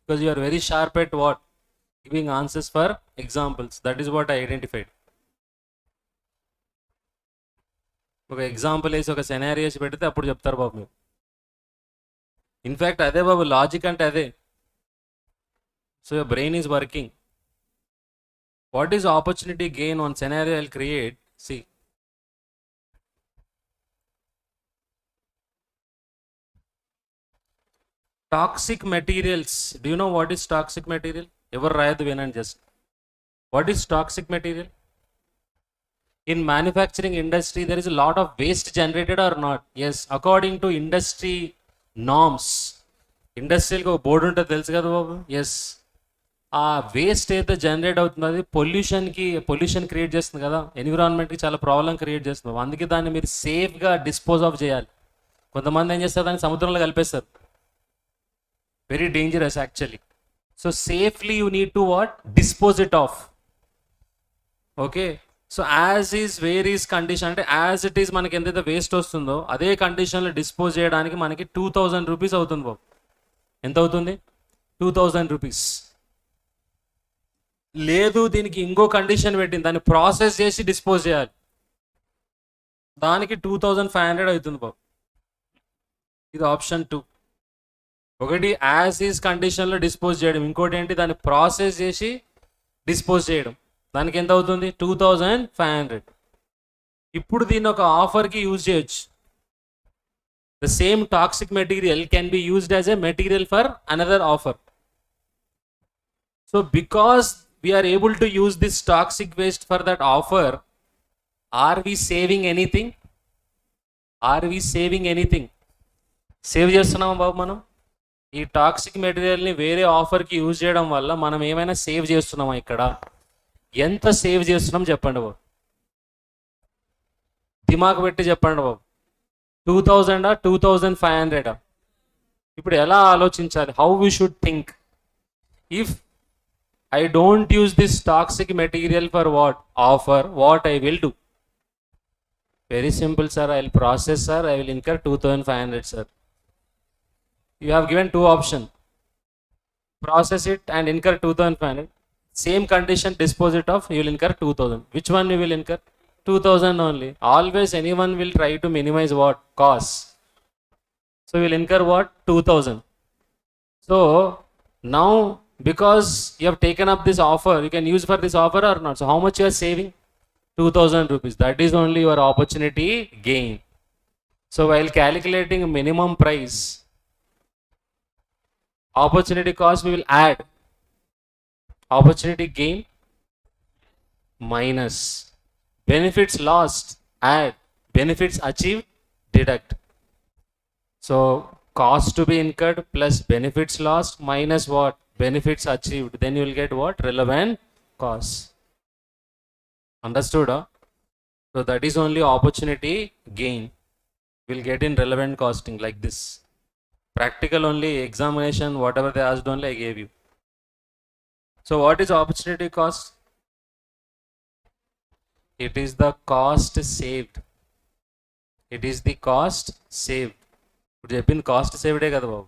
Because you are very sharp at what? Giving answers for examples. That is what I identified. ఒక example వేసి ఒక scenarios పెడితే అప్పుడు చెప్తారు బాబు మీరు. In fact అదే బాబు logic అంటే అదే. So your brain is working. What is opportunity gain on scenario I'll create? C, toxic materials. Do you know what is toxic material? ఎవరు రాయదు వినండి just. What is toxic material? In manufacturing industry, there is a lot of waste generated or not? Yes, according to industry norms. ఇండస్ట్రియల్కి ఒక board ఉంటుంది తెలుసు కదా బాబు. Yes, ఆ waste అయితే జనరేట్ అవుతుంది అది పొల్యూషన్ క్రియేట్ చేస్తుంది కదా, ఎన్విరాన్మెంట్కి చాలా ప్రాబ్లం క్రియేట్ చేస్తుంది. అందుకే దాన్ని మీరు సేఫ్గా డిస్పోజ్ ఆఫ్ చేయాలి. కొంతమంది ఏం చేస్తారు, దాన్ని సముద్రంలో కలిపేస్తారు. Very dangerous actually. So safely you need to what? Dispose it off. Okay, so as is where is condition అంటే యాజ్ ఇట్ ఈజ్ మనకి ఎంతైతే వేస్ట్ వస్తుందో అదే కండిషన్లో డిస్పోజ్ చేయడానికి మనకి 2000 రూపీస్ అవుతుంది బాబు. ఎంత అవుతుంది? 2000 రూపీస్. లేదు, దీనికి ఇంకో కండిషన్ పెట్టింది, దాన్ని ప్రాసెస్ చేసి డిస్పోజ్ చేయాలి, దానికి 2500 అవుతుంది బాబు. ఇది ఆప్షన్ 2. ఒకటి యాజ్ ఈజ్ కండిషన్లో డిస్పోజ్ చేయడం, ఇంకోటి ఏంటి దాన్ని ప్రాసెస్ చేసి డిస్పోజ్ చేయడం. దానికి ఎంత అవుతుంది? 2500. ఇప్పుడు దీన్ని ఒక ఆఫర్కి యూజ్ చేయొచ్చు. The same toxic material can be used as a material for another offer. So because we are able to use this toxic waste for that offer, are we saving anything? Are we saving anything? Save చేస్తున్నామా బాబు మనం? ఈ toxic మెటీరియల్ని వేరే ఆఫర్కి use చేయడం వల్ల మనం ఏమైనా save చేస్తున్నామా ఇక్కడ? ఎంత సేవ్ చేస్తున్నాం చెప్పండి బాబు, దిమాగ్ పెట్టి చెప్పండి బాబు. 2000 2500? ఇప్పుడు ఎలా ఆలోచించాలి? How we should think? If I don't use this toxic material for what? Offer. What I will do? Very simple, sir. I will process, sir. I will incur 2500, sir. You have given 2 options. Process it and incur 2500. Same condition, dispose it off, you will incur 2000. Which one you will incur? 2000 only. Always anyone will try to minimize what? Cost. So you will incur what? 2000. So now, because you have taken up this offer, you can use for this offer or not. So how much you are saving? 2000 rupees. That is only your opportunity gain. So while calculating minimum price, opportunity cost we will add, opportunity gain minus, benefits lost add, benefits achieved deduct. So cost to be incurred plus benefits lost minus what? Benefits achieved. Then you will get what? Relevant cost. Understood? So that is only opportunity gain. We'll get in relevant costing like this. Practical only, examination, whatever they asked only I gave you. So what is opportunity cost? It is the cost saved. It is the cost saved. ఇప్పుడు చెప్పింది cost సేవ్డే కదా బాబు.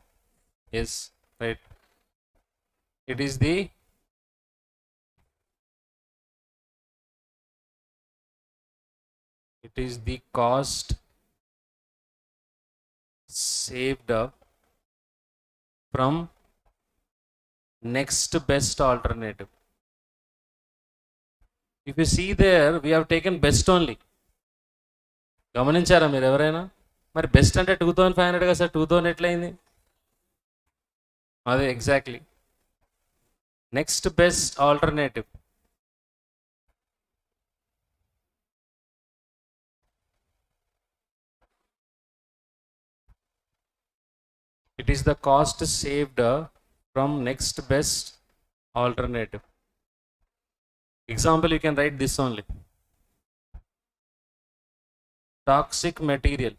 Yes, right. It is the cost saved up from next best alternative. If you see there, we have taken best only. గమనించారా మీరు ఎవరైనా? మరి best అంటే 2500 కదా సార్, 2000 ఎట్లయింది? అదే exactly. Next best alternative. It is the cost saved from next best alternative. Example, you can write this only. Toxic material.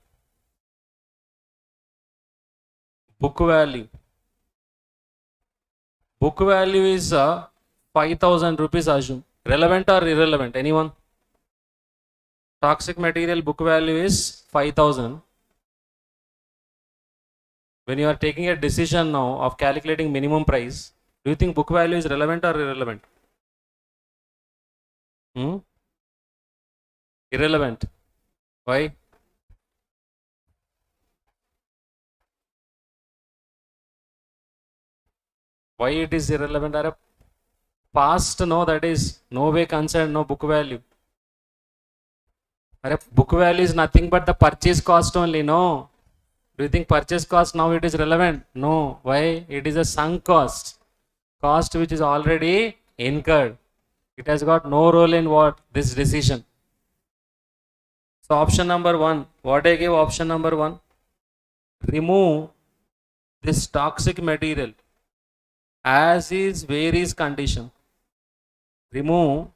Book value. Book value is 5000 rupees, assume. Relevant or irrelevant? Anyone? Toxic material book value is 5,000. When you are taking a decision now of calculating minimum price, do you think book value is relevant or irrelevant? Irrelevant. Why? Why it is irrelevant? Are past, no, that is no way concerned, no book value. Are book value is nothing but the purchase cost only, no. Do you think purchase cost now it is relevant? No. Why? It is a sunk cost. Cost which is already incurred. It has got no role in what? This decision. So option number 1. What I gave option number 1? Remove this toxic material as is varies condition. Remove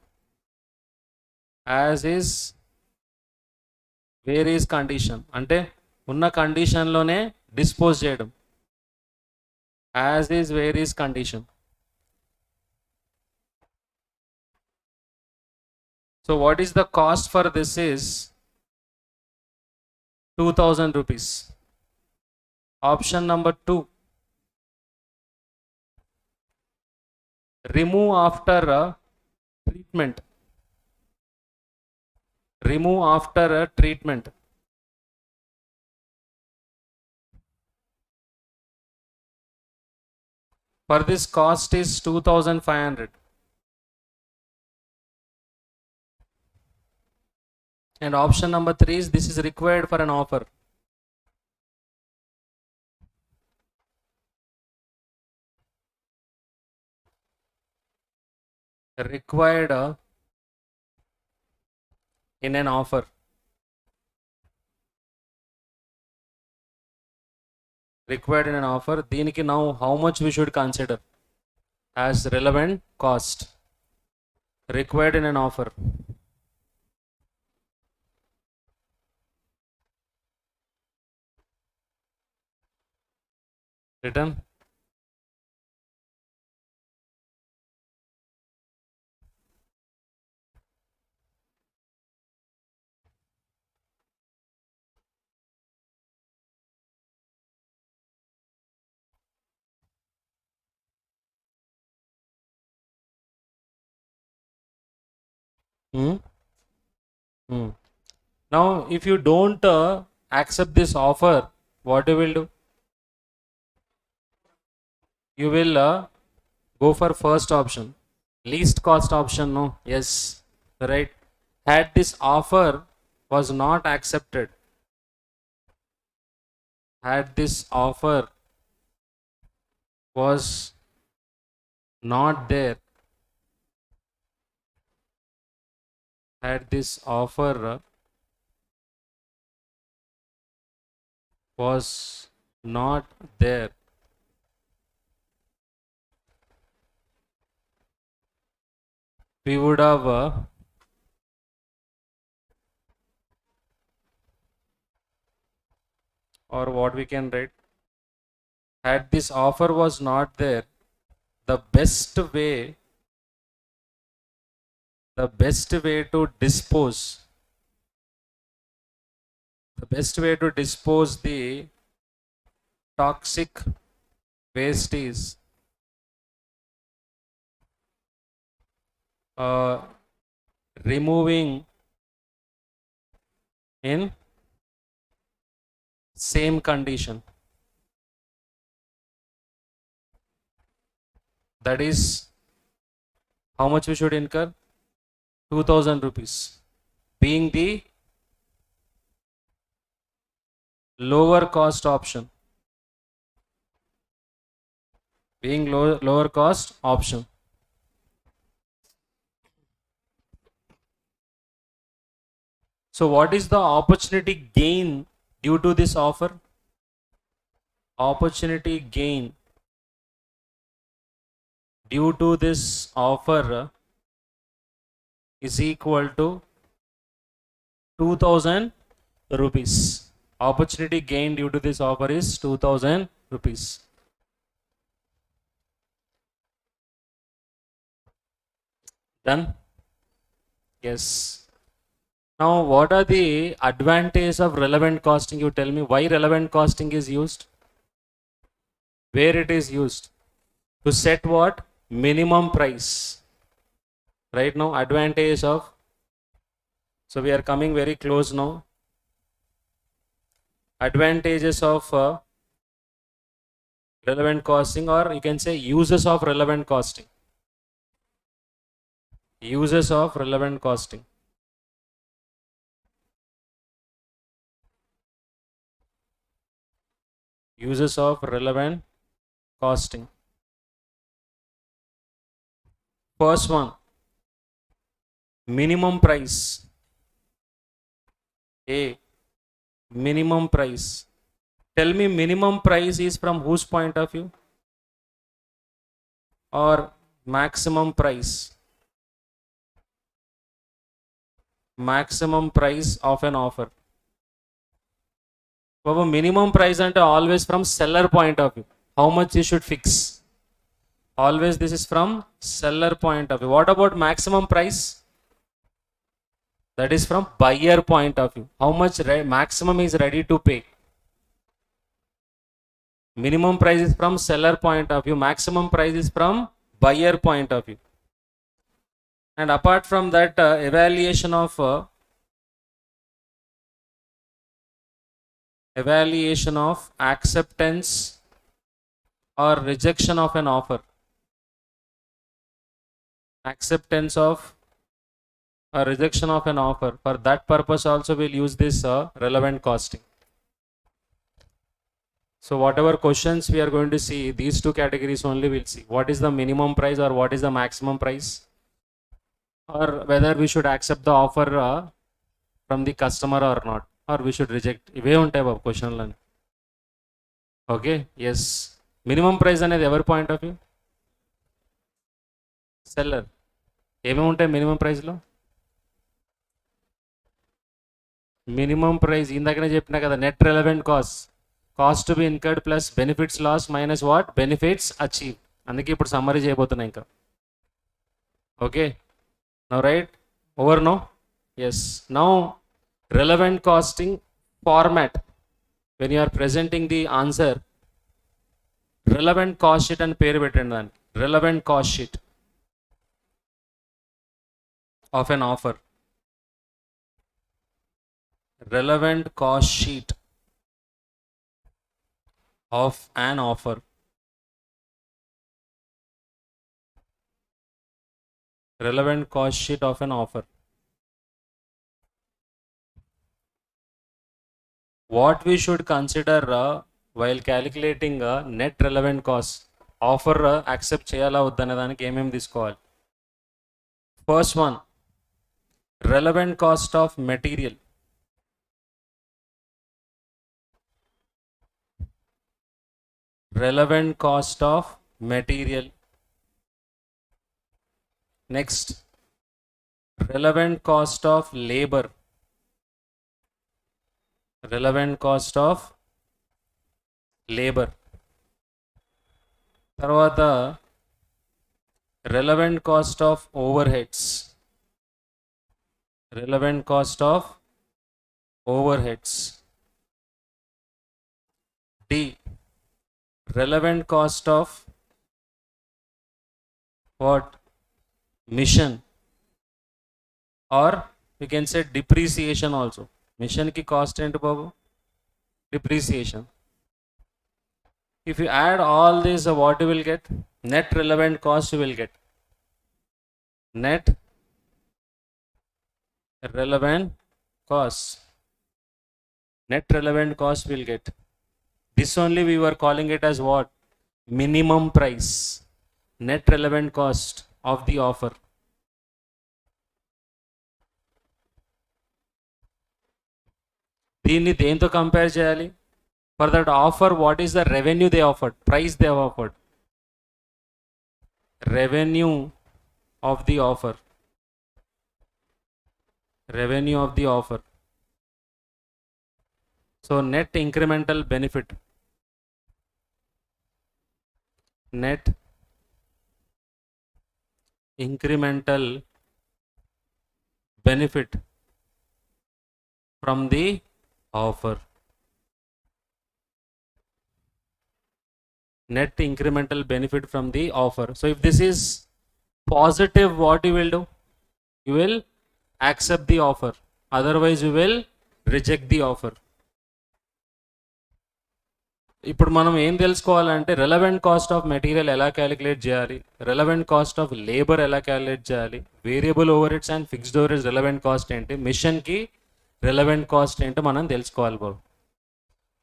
as is varies condition. అంటే ఉన్న కండిషన్లోనే dispose చేయడం. As is varies condition. So what is the cost for this is 2,000 rupees. Option number 2. Remove after a treatment. Remove after a treatment. For this cost is 2,500. And option number 3 is this is required for an offer. Required in an offer. Required in an offer. దీనికి now how much we should consider as relevant cost? Required in an offer. Written. Now if you don't accept this offer, what you will do? You will go for first option, least cost option. No, yes, right. Had this offer was not accepted, had this offer was not there, had this offer was not there, we would have or what we can write, had this offer was not there, the best way to dispose, the toxic waste is removing in same condition. That is how much we should incur? 2,000 rupees, being the lower cost option. Being lower cost option. So what is the opportunity gain due to this offer? Opportunity gain due to this offer is equal to 2,000 rupees. Opportunity gain due to this offer is 2,000 rupees. Done? Yes. Now, what are the advantages of relevant costing? You tell me why relevant costing is used, where it is used. To set what? Minimum price. Right now, advantage of, so we are coming very close now. Advantages of relevant costing, or you can say uses of relevant costing. Uses of relevant costing. Uses of relevant costing. First one, minimum price. A, minimum price. Tell me, minimum price is from whose point of view? Or maximum price? Maximum price of an offer. So minimum price ante always from seller point of view. How much you should fix? Always this is from seller point of view. What about maximum price? That is from buyer point of view. How much maximum is ready to pay? Minimum price is from seller point of view. Maximum price is from buyer point of view. And apart from that, evaluation of acceptance or rejection of an offer. Acceptance of or rejection of an offer. For that purpose also we'll use this relevant costing. So whatever questions we are going to see, these two categories only we'll see. What is the minimum price or what is the maximum price? Or whether we should accept the offer from the customer or not. Or we should reject. ఇవే ఉంటాయి బాబు క్వశ్చన్లని. Okay, yes. Minimum price అనేది ఎవరి point of view? Seller. ఏమేమి ఉంటాయి minimum ప్రైస్లో? Minimum price ఇందాకనే చెప్పినా కదా, net relevant cost to be incurred plus benefits loss minus what benefits achieve. అందుకే ఇప్పుడు సమ్మరీ చేయబోతున్నా ఇంకా. Okay, now write over no. Yes, now relevant costing format. When you are presenting the answer, relevant cost sheet and పేరు పెట్టండి దానికి. relevant cost sheet of an offer. relevant cost sheet of an offer. relevant cost sheet of an offer. What we should consider while calculating net relevant cost, offer accept cheyala vaddane daniki em తీసుకోవాలి? First one, relevant cost of material. Relevant cost of material. Next, relevant cost of labor. relevant cost of labor. తర్వాత relevant cost of overheads. relevant cost of overheads. D, relevant cost of what? Mission, or you can say depreciation also. Mission ki cost ఏంటి బాబు? Depreciation. If you add all this, what you will get? Net relevant cost you will get. Net relevant cost. Net relevant cost will get. This only we were calling it as what? Minimum price. Net relevant cost of the offer. దీన్ని దేంతో compare చేయాలి? For that offer what is the revenue they offered, price they have offered, revenue of the offer. Revenue of the offer. So net incremental benefit. Net incremental benefit from the offer. Net incremental benefit from the offer. So if this is positive, what you will do? You will accept the offer. Otherwise you will reject the offer. ఇప్పుడు మనం ఏం తెలుసుకోవాలంటే relevant cost of material ఎలా calculate చేయాలి, relevant cost of labour ఎలా calculate చేయాలి, variable over heads and fixed over heads relevant cost ఏంటి, మిషన్కి రెలవెంట్ కాస్ట్ ఏంటో మనం తెలుసుకోవాలి బాబు.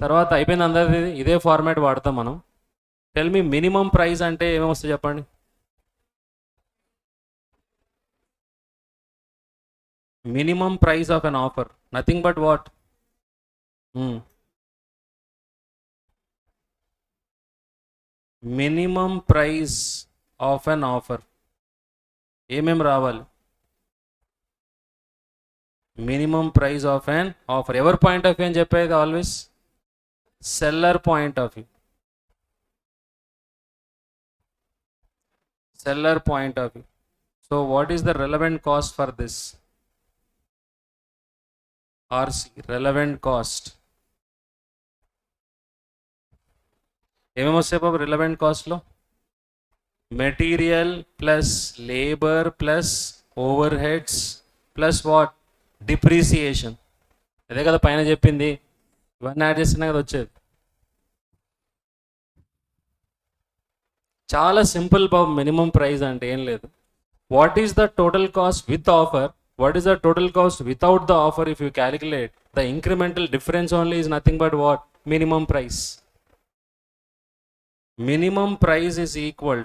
తర్వాత అయిపోయింది అందరిది, ఇదే ఫార్మాట్ వాడతాం మనం. టెల్ మీ మినిమం ప్రైస్ అంటే ఏమొస్తుంది చెప్పండి. Minimum price of an offer nothing but what? Minimum price of an offer ఏమేమి రావాలి? Minimum price of an offer ఎవరి పాయింట్ ఆఫ్ వ్యూ అని చెప్పేది? Always seller point of view. Seller point of view. So what is the relevant cost for this? RC, relevant cost. ఏమేమి వస్తాయి బాబు relevant కాస్ట్లో? Material plus labour plus over heads plus what? Depreciation. అదే కదా పైన చెప్పింది, ఇవన్నీ యాడ్ చేస్తున్నా కదా వచ్చేది. చాలా సింపుల్ బాబు. మినిమం ప్రైస్ అంటే ఏం లేదు. What is the total cost with offer, what is the total cost without the offer? If you calculate the incremental difference only is nothing but what? Minimum price. Minimum price is equal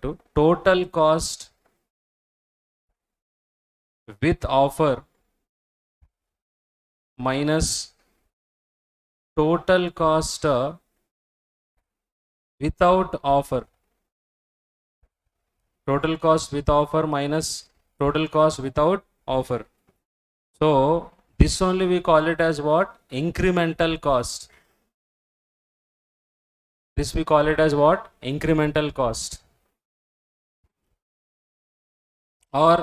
to total cost with offer minus total cost without offer. Total cost with offer minus total cost without offer. So this only we call it as what? Incremental cost. This we call it as what? Incremental cost. Or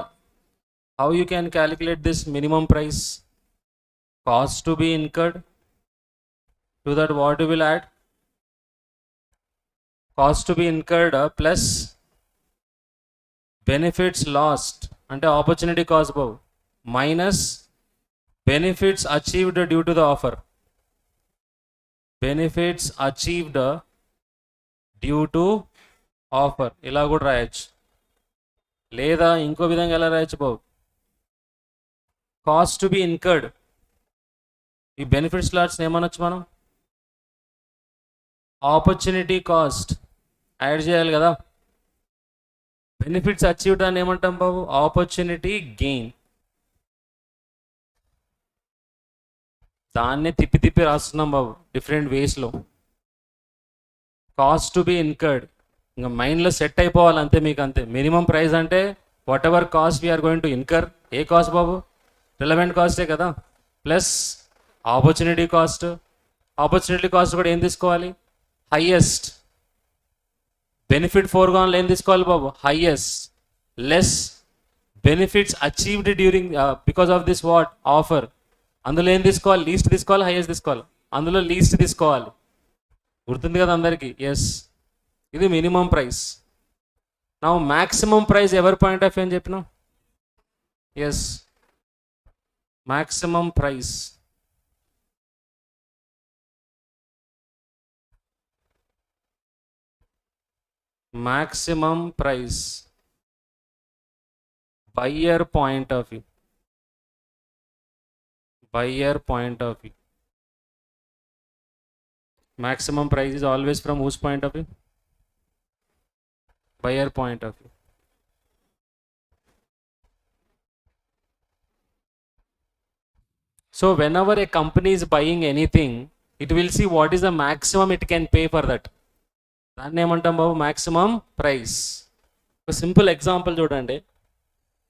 how you can calculate this minimum price? Cost to be incurred. To that what you will add? Cost to be incurred plus benefits lost అంటే opportunity cost బాబు minus benefits achieved due to the offer. Benefits achieved due to offer ఇలా కూడా రాయొచ్చు. లేదా ఇంకో విధంగా ఎలా రాయొచ్చు బాబు? Cost to be incurred. ఈ బెనిఫిట్స్ లాట్స్ ఏమనొచ్చు మనం? ఆపర్చునిటీ కాస్ట్ యాడ్ చేయాలి కదా. బెనిఫిట్స్ అచీవ్డ్ అని ఏమంటాం బాబు? Opportunity gain. దాన్నే తిప్పి తిప్పి రాస్తున్నాం బాబు డిఫరెంట్ వేస్లో. కాస్ట్ టు బి ఇన్కర్డ్ ఇంకా మైండ్లో సెట్ అయిపోవాలి అంతే మీకు, అంతే. మినిమం ప్రైస్ అంటే whatever cost we are going to incur. ఏ కాస్ట్ బాబు? రిలవెంట్ కాస్టే కదా. Plus opportunity cost. Opportunity cost కూడా ఏం తీసుకోవాలి? హైయెస్ట్. బెనిఫిట్ ఫోర్గాన్లో ఏం తీసుకోవాలి బాబు? Highest. Less benefits achieved during because of this what? Offer. అందులో ఏం తీసుకోవాలి? లీస్ట్ తీసుకోవాలి, హైయెస్ట్ తీసుకోవాలి. అందులో లీస్ట్ తీసుకోవాలి. గుర్తుంది కదా అందరికీ? ఎస్, ఇది మినిమం ప్రైస్. నా మ్యాక్సిమం ప్రైస్ ఎవరి పాయింట్ ఆఫ్ వ్యూ అని చెప్పినా? Yes, maximum price. Maximum price, buyer point of view. Buyer point of view. Maximum price is always from whose point of view? Buyer point of view. So whenever a company is buying anything, it will see what is the maximum it can pay for that. దాన్ని ఏమంటాం బాబు? Maximum price. ఒక simple example చూడండి.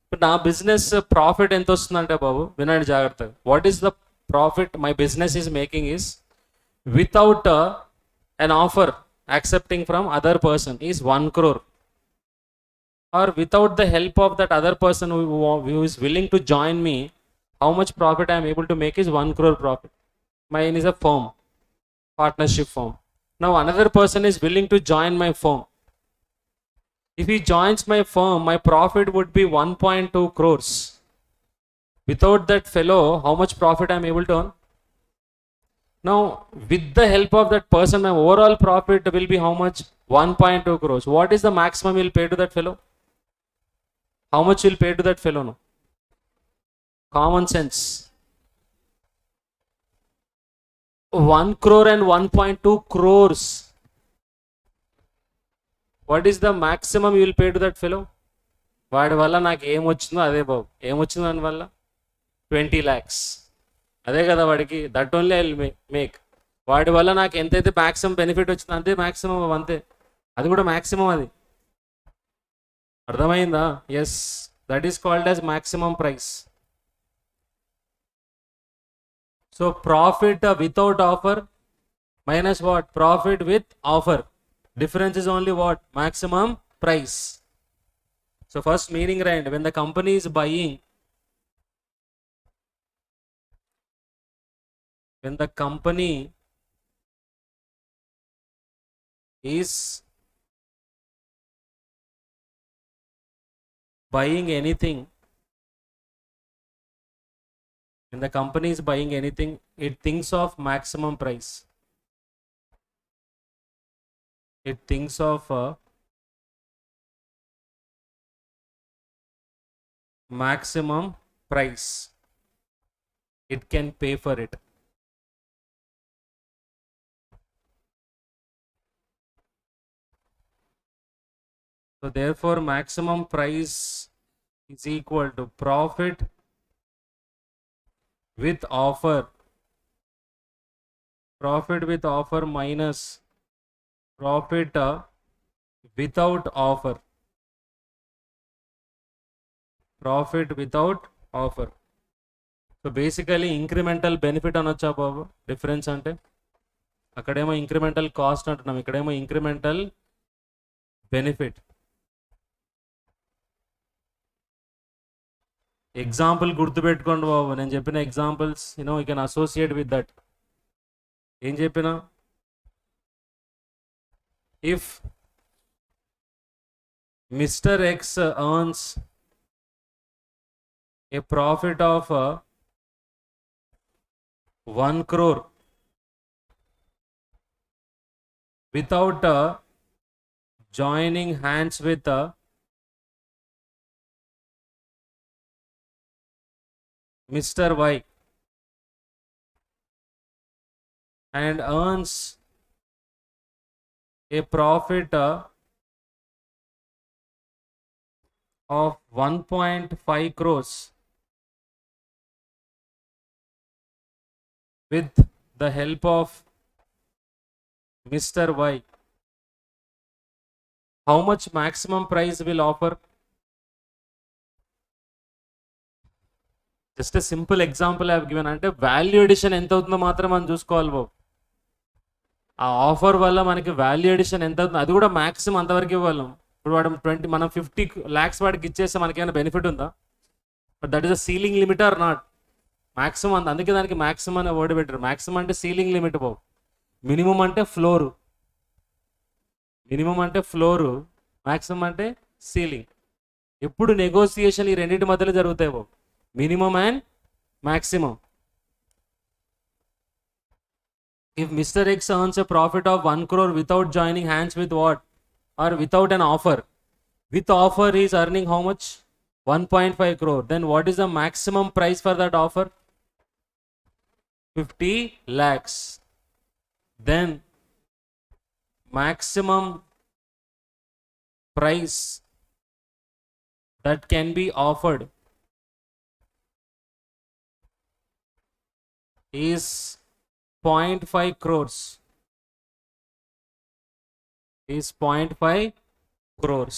ఇప్పుడు నా business profit ఎంత వస్తుందంటే బాబు వినండి జాగ్రత్తగా. What is the profit my business is making is without an offer accepting from other person is 1 crore. or without the help of that other person who is willing to join me, how much profit I am able to make is 1 crore profit. Mine is a firm, partnership firm. Now another person is willing to join my firm. If he joins my firm, my profit would be 1.2 crores. Without that fellow, how much profit I am able to earn? Now, with the help of that person, my overall profit will be how much? 1.2 crores. What is the maximum you'll pay to that fellow? How much you'll pay to that fellow now? Common sense. 1 crore and 1.2 crores. What is the maximum you will pay to that fellow? వాడి వల్ల నాకు ఏమొచ్చిందో అదే బాబు. ఏమొచ్చిందో దాని వల్ల 20 lakhs. అదే కదా వాడికి. That only I will make. వాడి వల్ల నాకు ఎంతైతే మ్యాక్సిమం బెనిఫిట్ వచ్చిందో అంతే మ్యాక్సిమం, అంతే. అది కూడా మ్యాక్సిమం. అది అర్థమైందా? Yes, that is called as maximum price. So profit without offer minus what? Profit with offer. Difference is only what? Maximum price. So first meaning, right, when the company is buying, when the company is buying anything, when the company is buying anything, it thinks of maximum price. It thinks of maximum price. It can pay for it. So therefore maximum price is equal to profit with offer. Profit with offer minus profit without offer. Profit without offer. So basically incremental benefit అనొచ్చా బాబు difference అంటే? అక్కడేమో incremental cost అంటున్నాం, ఇక్కడేమో incremental benefit. Example గుర్తుపెట్టుకోండి బాబు. నేను చెప్పిన examples you can associate with that. ఏం చెప్పినా, if Mr. X earns a profit of 1 crore without joining hands with Mr. Y, and earns a profit of 1.5 crores with the help of Mr. Y, how much maximum price will offer? Just a simple example I have given. అంటే value addition ఎంత అవుతుందో మాత్రం మనం చూసుకోవాలి బాబు. ఆ offer వల్ల మనకి value addition ఎంత అవుతుంది, అది కూడా మ్యాక్సిమం అంతవరకు ఇవ్వాలి. ఇప్పుడు వాడు మనం 50 lakhs వాడికి ఇచ్చేస్తే మనకి ఏమైనా బెనిఫిట్ ఉందా? But that is a ceiling limit or not? Maximum అంత. అందుకే దానికి మ్యాక్సిమం అనే వర్డ్ పెట్టారు. మ్యాక్సిమం అంటే సీలింగ్ లిమిట్ బాబు. మినిమం అంటే ఫ్లోరు. మినిమం అంటే ఫ్లోరు, మ్యాక్సిమం అంటే సీలింగ్. ఎప్పుడు నెగోసియేషన్ ఈ రెండింటి మధ్యలో జరుగుతాయి బాబు, minimum and maximum. If Mr. X earns a profit of 1 crore without joining hands with what? Or without an offer. With offer he is earning how much? 1.5 crore. Then what is the maximum price for that offer? 50 lakhs. Then maximum price that can be offered is 0.5 crores. Is 0.5 crores.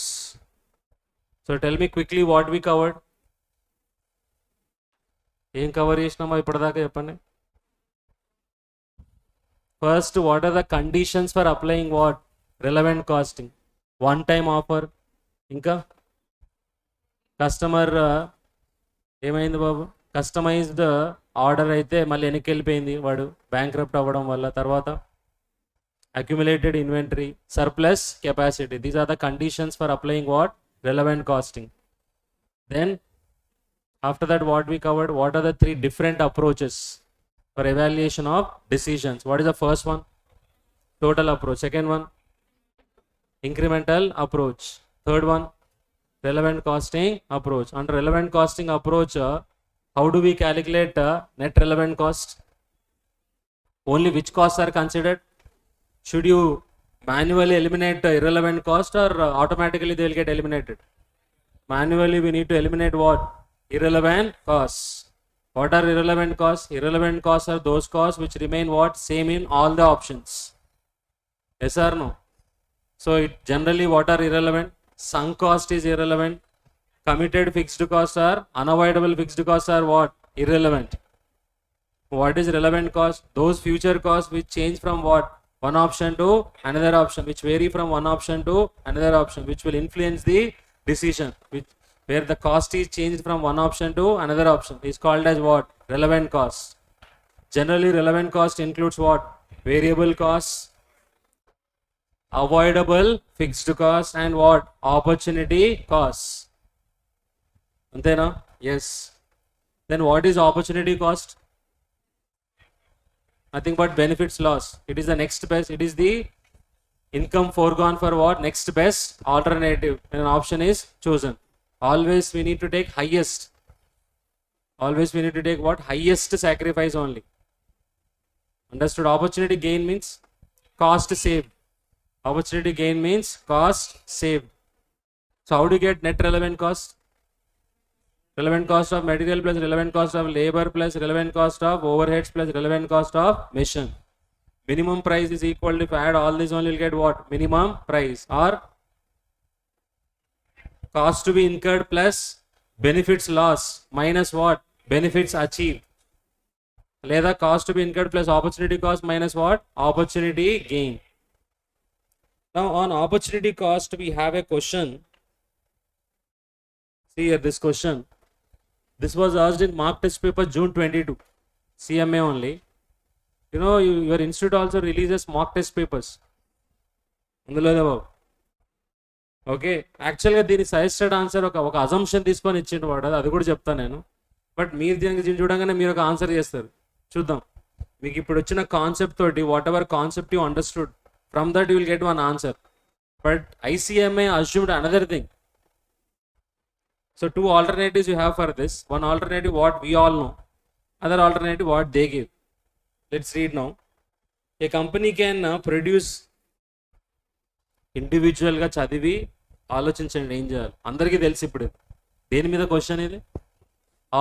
So tell me quickly what we covered. ఏం cover చేసినామో ఇప్పటిదాకా చెప్పండి. First, what are the conditions for applying what? Relevant costing. One time offer. ఇంకా customer ఏమైంది బాబు, customized order అయితే మళ్ళీ వెనక్కి వెళ్ళిపోయింది వాడు బ్యాంక్రప్ట్ అవ్వడం వల్ల. తర్వాత accumulated inventory, surplus capacity. These are the conditions for applying what? Relevant costing. Then after that, what we covered, what are the 3 different approaches for evaluation of decisions? What is the first one? Total approach. Second one, incremental approach. Third one, relevant costing approach. Under relevant costing approach, how do we calculate net relevant cost? Only which costs are considered? Should you manually eliminate irrelevant cost, or automatically they will get eliminated? Manually we need to eliminate what? Irrelevant costs. What are irrelevant costs? Irrelevant costs are those costs which remain what? Same in all the options. Yes or no? So it generally, what are irrelevant? Sunk cost is irrelevant. Committed fixed costs are, unavoidable fixed costs are what? Irrelevant. What is relevant cost? Those future costs which change from what? One option to another option, which vary from one option to another option, which will influence the decision, which where the cost is changed from one option to another option, is called as what? Relevant cost. Generally, relevant cost includes what? Variable costs, avoidable fixed costs, and what? Opportunity costs. Antena? Yes. Then what is opportunity cost? Nothing but benefits loss. It is the next best. It is the income foregone for what? Next best alternative when an option is chosen. Always we need to take highest. Always we need to take what? Highest sacrifice only. Understood? Opportunity gain means cost saved. Opportunity gain means cost saved. So how do you get net relevant cost? Relevant cost of material plus relevant cost of labor plus relevant cost of overheads plus relevant cost of machine. Minimum price is equal to, if I add all this only, will get what? Minimum price, or cost to be incurred plus benefits loss minus what? Benefits achieved. లేదా cost to be incurred plus opportunity cost minus what? Opportunity gain. Now on opportunity cost we have a question. See here this question. This was asked in mock test paper June 22, CMA only. You know, your institute also releases mock test papers. Okay, యాక్చువల్గా దీని suggested answer ఒక assumption తీసుకొని ఇచ్చిండు వాడు, అది కూడా చెప్తాను నేను. బట్ మీరు దీనికి చూడగానే మీరు ఒక ఆన్సర్ చేస్తారు. చూద్దాం. మీకు ఇప్పుడు వచ్చిన కాన్సెప్ట్ తోటి, what ever concept you understood, from that you will get one answer. But ICMA assumed another thing. So 2 alternatives you have for this. One alternative what we all know, other alternative what they give. Let's read now. A company can produce, ఇండివిజువల్గా చదివి ఆలోచించండి ఏం చేయాలి. అందరికీ తెలిసి ఇప్పుడు దేని మీద క్వశ్చన్ ఇది?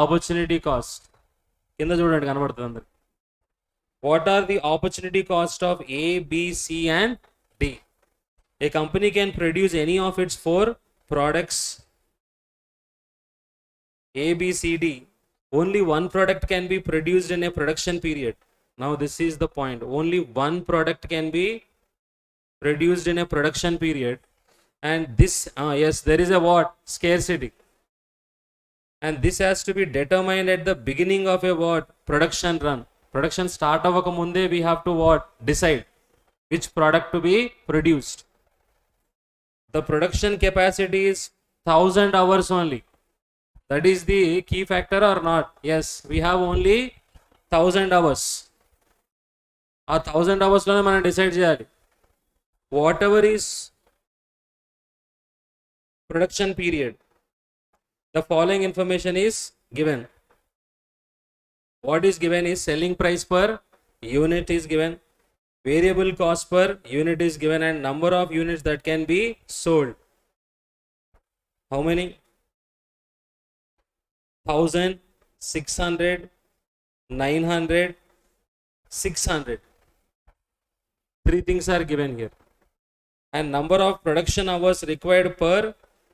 Opportunity cost. కింద చూడండి కనబడుతుంది అందరికి. What are the opportunity cost of A, B, C and D? A company can produce any of its 4 products A, B, C, D. Only one product can be produced in a production period. Now this is the point. Only one product can be produced in a production period, and this yes, there is a what? Scarcity, and this has to be determined at the beginning of a what? Production run. Production start avaka munde we have to what? Decide which product to be produced. The production capacity is 1000 hours only. That is the key factor or not? Yes, we have only 1000 hours. ఆ 1000 hours లోనే మనం decide చేయాలి. Whatever is production period, the following information is given. What is given is selling price per unit is given, variable cost per unit is given, and number of units that can be sold. How many? 1000, 600, 900, 600. 3 things are given here. And number of production hours required per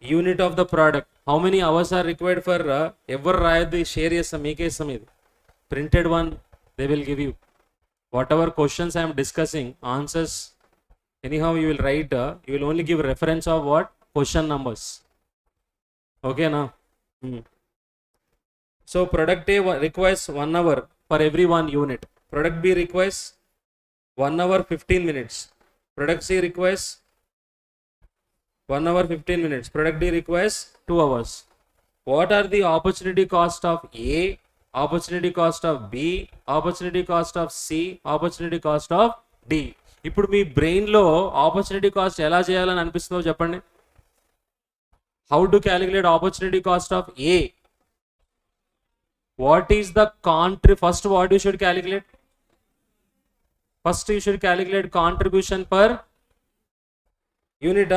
unit of the product. How many hours are required for ever rayadi share chesam meekesam idi printed one they will give you. Whatever questions I am discussing, answers anyhow you will write, you will only give reference of what? Question numbers. Okay now. So product A requires 1 hour for every 1 unit. Product B requires 1 hour 15 minutes. Product C requires 1 hour 15 minutes. Product D requires 2 hours. What are the opportunity cost of A, opportunity cost of B, opportunity cost of C, opportunity cost of D? ఇప్పుడు మీ బ్రెయిన్లో opportunity cost ఎలా చేయాలని అనిపిస్తుందో చెప్పండి. How to calculate opportunity cost of A? What is the first what you should calculate? First you should calculate contribution per unit.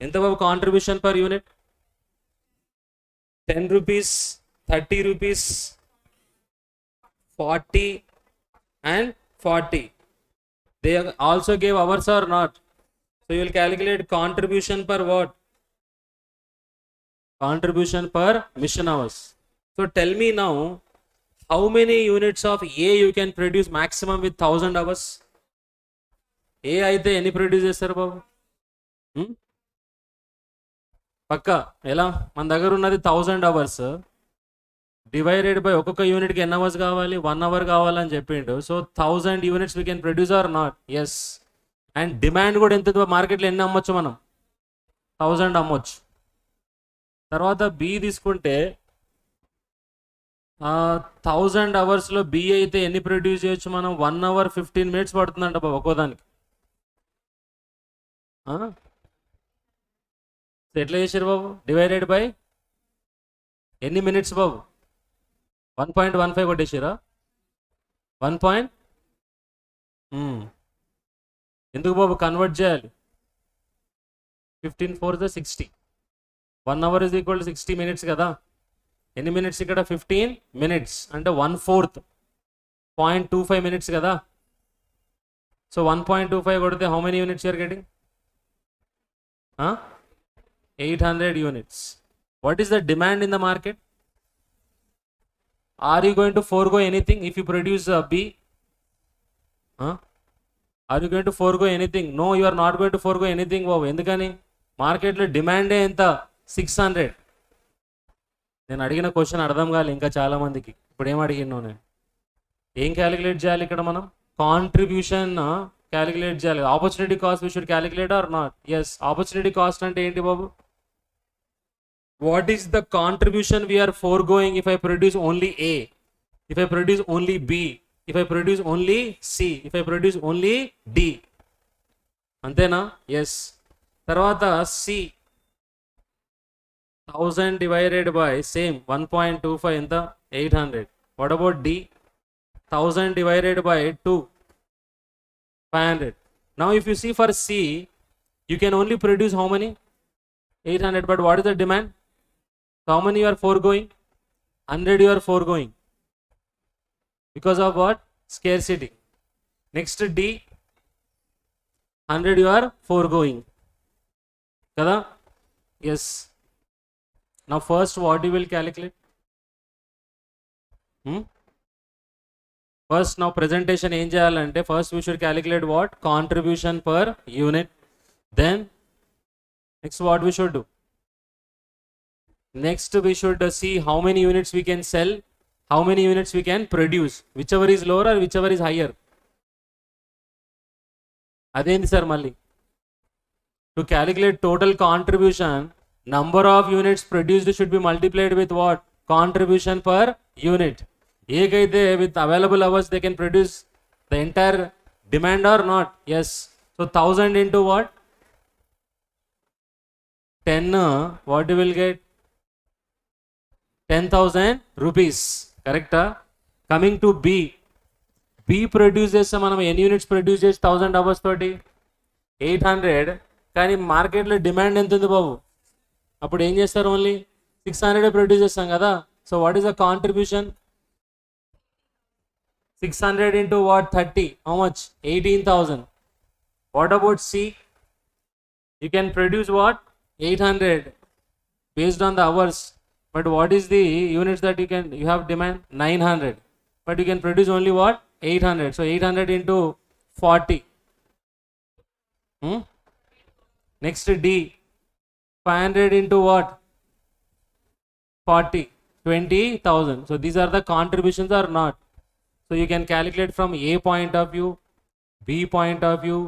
ఎంత బాబు contribution per unit? 10 rupees, 30 rupees, 40 and 40. They also gave hours or not? So you will calculate contribution per what? Contribution per mission hours. So tell me now, how many units of A you can produce maximum with 1000 hours? A అయితే ఎన్ని produce చేస్తారు బాబు? పక్క ఎలా? మన దగ్గర ఉన్నది 1000 hours divided by ఒక్కొక్క యూనిట్కి ఎన్ని అవర్స్ కావాలి? 1 hour కావాలని చెప్పిండు. So 1000 units we can produce or not? Yes. And demand కూడా ఎంత? మార్కెట్లో ఎన్ని అమ్మొచ్చు మనం? 1000 అమ్మొచ్చు. తర్వాత బి తీసుకుంటే 1000 అవర్స్లో బి అయితే ఎన్ని ప్రొడ్యూస్ చేయొచ్చు మనం? 1 hour 15 minutes పడుతుందంట బాబు ఒక్కోదానికి. ఎట్లా చేశారు బాబు? డివైడెడ్ బై ఎన్ని మినిట్స్ బాబు? 1.15 కొట్టేసారా? 1. ఎందుకు బాబు కన్వర్ట్ చేయాలి? 15 4 60. 1 hour is equal to 60 minutes కదా. ఎన్ని మినిట్స్ ఇక్కడ? 15 minutes అంటే 1/4 0.25 minutes కదా. సో 1.25 కొడితే how many units you're getting? 800 units. What is the demand in the market? Are you going to forego anything if you produce B? Are you going to forego anything? No, you are not going to forego anything. ఎందుకని? మార్కెట్లో డిమాండే ఎంత? 600. నేను అడిగిన question అర్థం కాదు ఇంకా చాలా మందికి. ఇప్పుడు ఏం అడిగినావు నేను? ఏం క్యాలిక్యులేట్ చేయాలి ఇక్కడ మనం? కాంట్రిబ్యూషన్ క్యాలిక్యులేట్ చేయాలి. Opportunity cost we should calculate or not? Yes. Opportunity cost అంటే ఏంటి బాబు? What is the contribution we are foregoing if I produce only A, if I produce only B, if I produce only C, if I produce only D? అంతేనా? Yes. తర్వాత C 1000 divided by same 1.25 ఎంత? 800. What about D? 1000 divided by 2 500. Now if you see for C, you can only produce how many? 800. But what is the demand? How many you are foregoing? 100 you are foregoing. Because of what? Scarcity. Next D, 100 you are foregoing. Kada? Yes. Now first what you will calculate? First now presentation ఏం చేయాలంటే first we should calculate what? Contribution per unit. Then next what we should do? Next we should see how many units we can sell, how many units we can produce, whichever is lower or whichever is higher. అదేంటి sir మళ్ళీ? To calculate total contribution, number of units produced should be multiplied with what? Contribution per unit. ఏకైతే with available hours they can produce the entire demand or not? Yes. So 1000 into what? 10. What you will get? 10,000 rupees. కరెక్టా? Coming to be. B produce చేస్తే మనం ఎన్ని units produce చేసి 1000 hours తోటి? 800. కానీ మార్కెట్లో demand ఎంత ఉంది బాబు? అప్పుడు ఏం చేస్తారు? ఓన్లీ 600 ప్రొడ్యూస్ చేస్తాం కదా. So what is the contribution? 600 into what? 30. How much? 18,000. What about C? You can produce what? 800 based on the hours. But what is the units that you have demand? 900. But you can produce only what? 800. So 800 into 40. Next D. 500 into what? 40, 20,000. So these are the contributions or not. So you can calculate from A point of view, B point of view,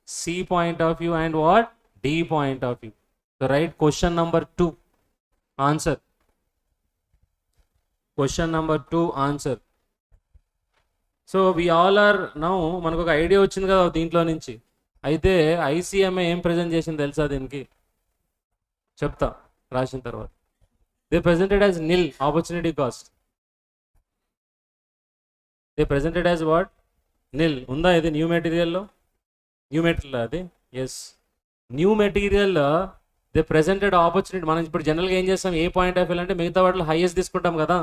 C point of view, and what? D point of view. So write question number 2, answer. Question number 2, answer. So we all are now మనకు ఒక idea వచ్చింది కదా దీంట్లో నుంచి. అయితే ఐసీఎంఏ ఏం present చేసింది తెలుసా దీనికి? చెప్తా రాసిన తర్వాత. They presented as nil opportunity cost. They presented as what? Nil. ఉందా ఇది న్యూ మెటీరియల్లో? న్యూ మెటీరియల్ అది? Yes, new material. They presented opportunity. మనం ఇప్పుడు జనరల్గా ఏం చేస్తాం, ఏ పాయింట్ ఆఫ్ వ్యూ అంటే మిగతా వాటిలో హైయెస్ట్ తీసుకుంటాం కదా,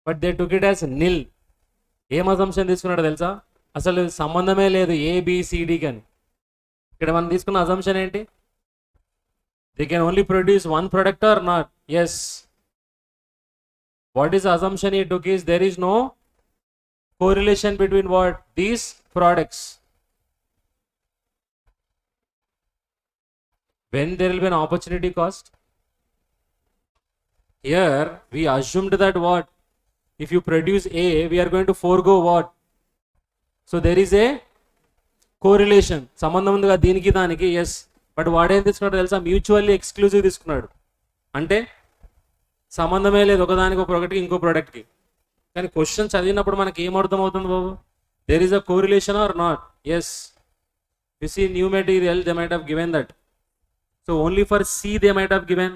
but they took it as nil. ఏం అజంప్షన్ తీసుకున్నాడో తెలుసా? అసలు సంబంధమే లేదు ఏబిసిడి కానీ. ఇక్కడ మనం తీసుకున్న అజంప్షన్ ఏంటి? They can only produce one product or not. Yes, what is assumption he took is there is no correlation between what? These products. When there will be an opportunity cost? Here we assumed that what? If you produce A, we are going to forego what? So there is a correlation. సంబంధం ఉంది కదా దీనికి దానికి. Yes, but వాడేం తీసుకున్నాడు తెలుసా? Mutually exclusive తీసుకున్నాడు. అంటే సంబంధమే లేదు ఒకదానికి, ఒక ప్రోడక్ట్కి ఇంకో ప్రోడక్ట్కి. కానీ క్వశ్చన్ చదివినప్పుడు మనకి ఏమర్థం అవుతుంది బాబు? There is a correlation or not? Yes, you see new material they might have given that. So only for C they might have given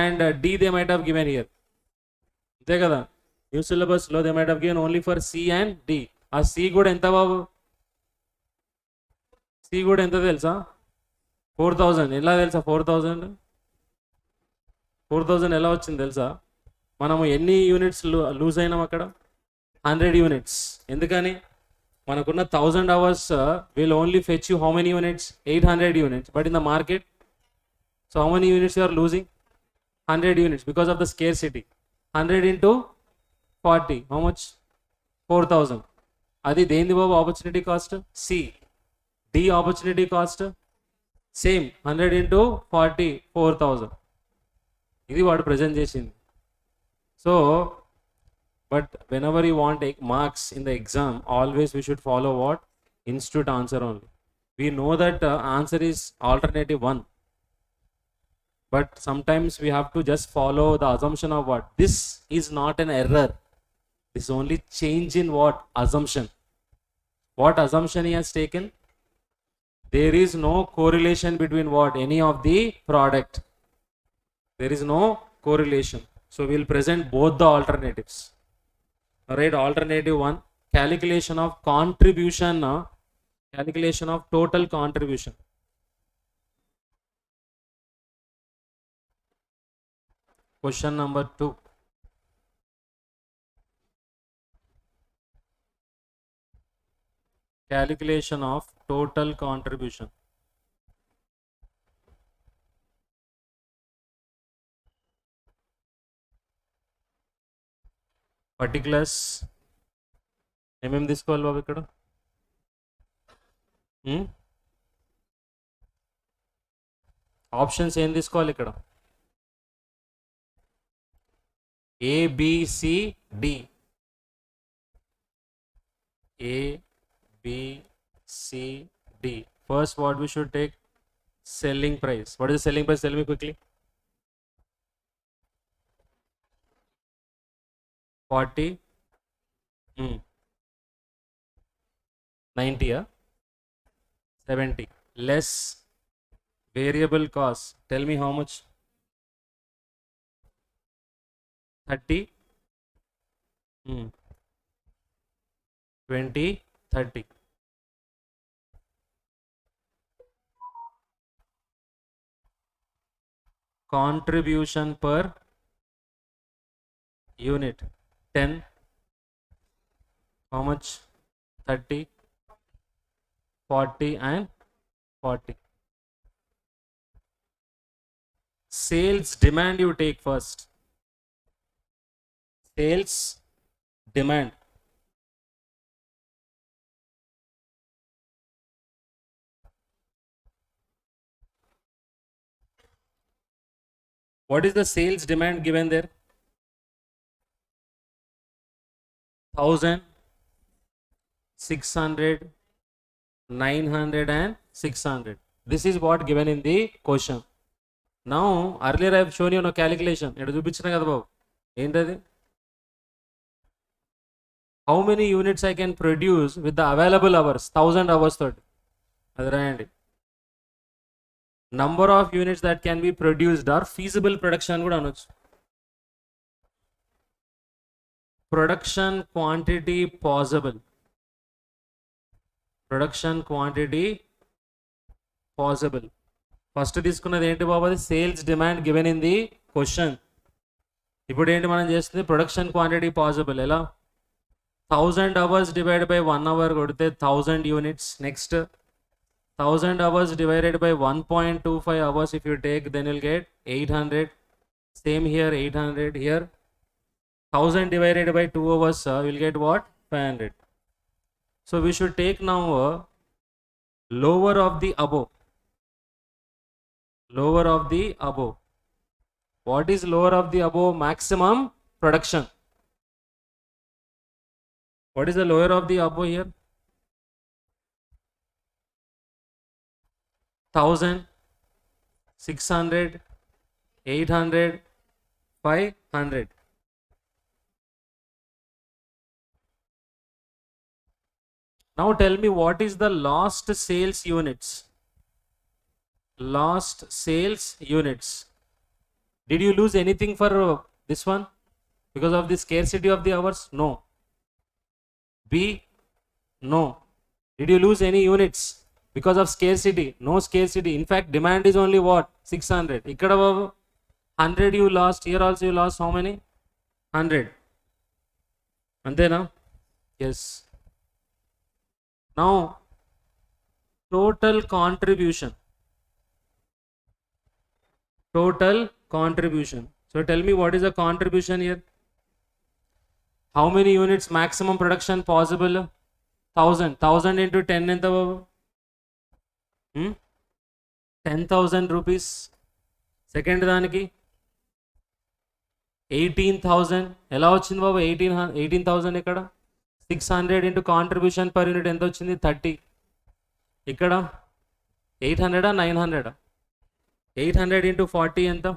and D they might have given here. అంతే కదా, new సిలబస్లో they might have given only for C and D. ఆ C కూడా ఎంత బాబు? C కూడా ఎంత తెలుసా? 4,000. ఎలా తెలుసా 4,000? 4,000 ఎలా వచ్చింది తెలుసా? మనము ఎన్ని యూనిట్స్ లూజ్ అయినాం అక్కడ? 100 యూనిట్స్. ఎందుకని? మనకున్న 1000 hours will only fetch you how many units? 800 units. But in the market, so how many units you are losing? 100 units because of the scarcity. 100 into 40, how much? 4,000. అది దేంది బాబు opportunity cost? C. D opportunity cost same, 100 into 40, 4,000. ఇది వాడు present చేసింది. So, but whenever you want marks in the exam, always we should follow what? Institute answer only. We know that answer is alternative 1. But sometimes we have to just follow the assumption of what? This is not an error. This is only change in what? Assumption. What assumption he has taken? There is no correlation between what? Any of the product. There is no correlation. So we will present both the alternatives. Alright, alternative 1, calculation of contribution, calculation of total contribution. Question number 2. Calculation of total contribution. Particulars ఏమేమి తీసుకోవాలి బాబు ఇక్కడ? Options ఏం తీసుకోవాలి ఇక్కడ? ABCD. ABCD. First, what we should take? Selling price. What is the selling price? Tell me quickly. 40, 90, 70. Less variable cost. Tell me how much? 30, 20, 30. Contribution per unit 10. How much? 30, 40 and 40. Sales demand you take first. Sales demand. What is the sales demand given there? 1000, 600, 900 and 600. This is what given in the question. Now earlier I have shown you no calculation. Edu చూపించిన కదా బాబు, ఏంటది? How many units I can produce with the available hours? 1000 hours తోటి. అది రాయండి. Number of units that can be produced or feasible production కూడా అనొచ్చు. Production quantity possible. Production quantity possible. First తీసుకున్నది ఏంటి బాబు? అది sales demand given in the question. ఇప్పుడు ఏంటి మనం చేస్తుంది? Production quantity possible. ఎలా? 1000 hours divided by 1 hour కొడితే 1000 units. Next 1000 hours divided by 1.25 hours if you take, then you'll get 800. Same here, 800 here. 1000 divided by 2 hours, you'll get what? 500. So we should take now lower of the above. Lower of the above. What is lower of the above? Maximum production. What is the lower of the above here? 1000, 600, 800, 500. Now tell me, what is the lost sales units? Lost sales units. Did you lose anything for this one because of the scarcity of the hours? No. B, no. Did you lose any units because of scarcity? No scarcity. In fact, demand is only what? 600. Ikkada 100 you lost. Here also you lost how many? 100. Antena? Yes. Now total contribution. Total contribution. So tell me, what is the contribution here? How many units maximum production possible? 1000. 1000 into 10 enta babu? 10,000 rupees. Second daniki 18,000. ఎలా వచ్చింది బాబు? 18,000 ఇక్కడ. 600 into contribution per unit ఎంత వచ్చింది? 30. ఇక్కడ 800 900. 800 into 40 ఎంత?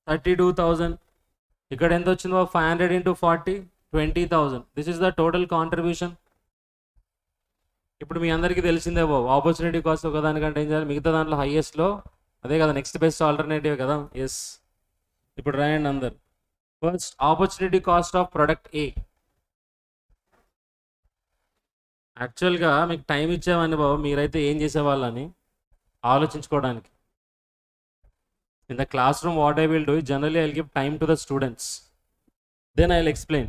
32,000. ఇక్కడ ఎంత వచ్చింది బాబు? 500 into 40, 20,000. This is the total contribution. ఇప్పుడు మీ అందరికీ తెలిసిందే బాబు, ఆపర్చునిటీ కాస్ట్ ఒకదానికంటే ఏం చేయాలి? మిగతా దాంట్లో హైయెస్ట్లో అదే కదా, నెక్స్ట్ బెస్ట్ ఆల్టర్నేటివ్ కదా. ఎస్. ఇప్పుడు రాయండి అందరు. First opportunity cost of product A. యాక్చువల్గా మీకు టైం ఇచ్చేవాడిని బాబు, మీరైతే ఏం చేసేవాళ్ళని ఆలోచించుకోవడానికి. In the classroom, what I will do is generally I will give time to the students, then I will explain.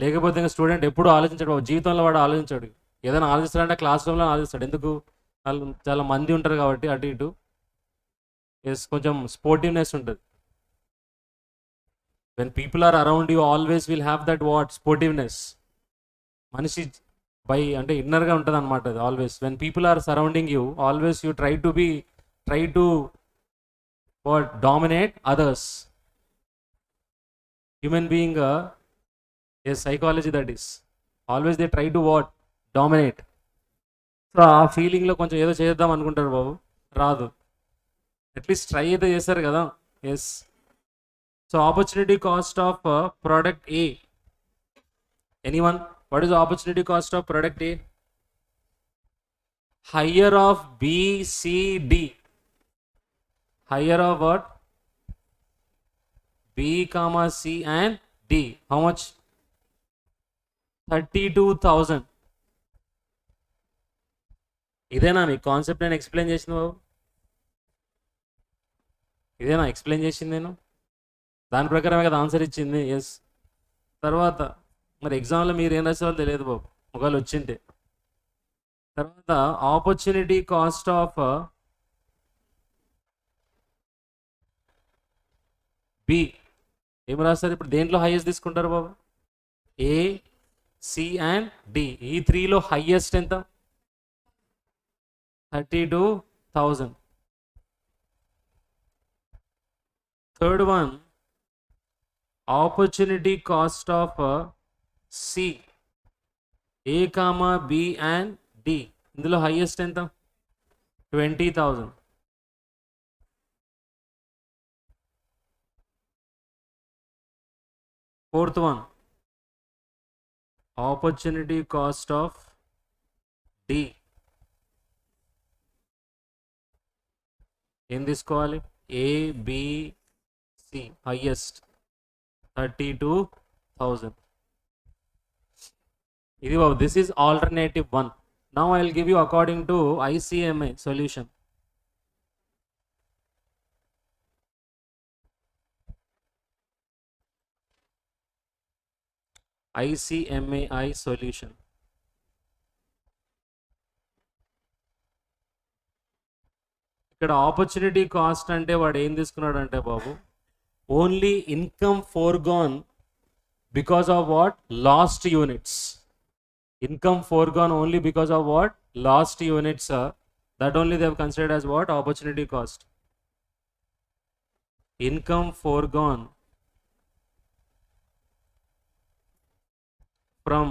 లేకపోతే ఇంకా స్టూడెంట్ ఎప్పుడు ఆలోచించాడు బాబు, జీవితంలో వాడు ఆలోచించాడు. ఏదైనా ఆలోచిస్తాడంటే క్లాస్ రూమ్లో ఆలోచిస్తాడు. ఎందుకు? వాళ్ళు చాలా మంది ఉంటారు కాబట్టి అటు ఇటు. ఎస్, కొంచెం స్పోర్టివ్నెస్ ఉంటుంది. When people are around you always will have that what? Sportiveness. మనిషి బై అంటే ఇన్నర్గా ఉంటుంది అనమాట అది always. When people are surrounding you always you try to what? Dominate others. Human being, yes, psychology that is. Always they try to what? Dominate. So ఆ ఫీలింగ్లో కొంచెం ఏదో చేద్దాం అనుకుంటారు బాబు, రాదు. అట్లీస్ట్ ట్రై అయితే చేస్తారు కదా. Yes. So opportunity cost of product A. Anyone? What is opportunity cost of product A? Higher of B, C, D. Higher of what? B, C and D. How much? 32,000. ఇదేనా మీ concept నేను explain చేసింది బాబు? ఇదేనా explain చేసింది నేను? దాని ప్రకారమే కదా answer ఇచ్చింది. ఎస్. తర్వాత మరి ఎగ్జామ్లో మీరు ఏం రాసేవాళ్ళు తెలియదు బాబు, ఒకవేళ వచ్చింటే. తర్వాత ఆపర్చునిటీ కాస్ట్ ఆఫ్ బి. ఏం రాస్తారు ఇప్పుడు? దేంట్లో హైయెస్ట్ తీసుకుంటారు బాబు? ఏ, సి అండ్ డి. ఈ త్రీలో హైయెస్ట్ ఎంత? 32,000. Third one, opportunity cost of C, A comma B and D. ఇందులో హైయెస్ట్ ఎంత? 20,000. Fourth one, opportunity cost of D. ఏం తీసుకోవాలి? A, B, C, highest 32,000. This is alternative one. Now I will give you according to ICMA solution. ICMAI solution. ఇక్కడ opportunity cost అంటే వాడు ఏం తీసుకున్నాడు అంటే బాబు, only income foregone because of what? Lost units. Income foregone only because of what? Lost units, that only they have considered as what? Opportunity cost. Income foregone from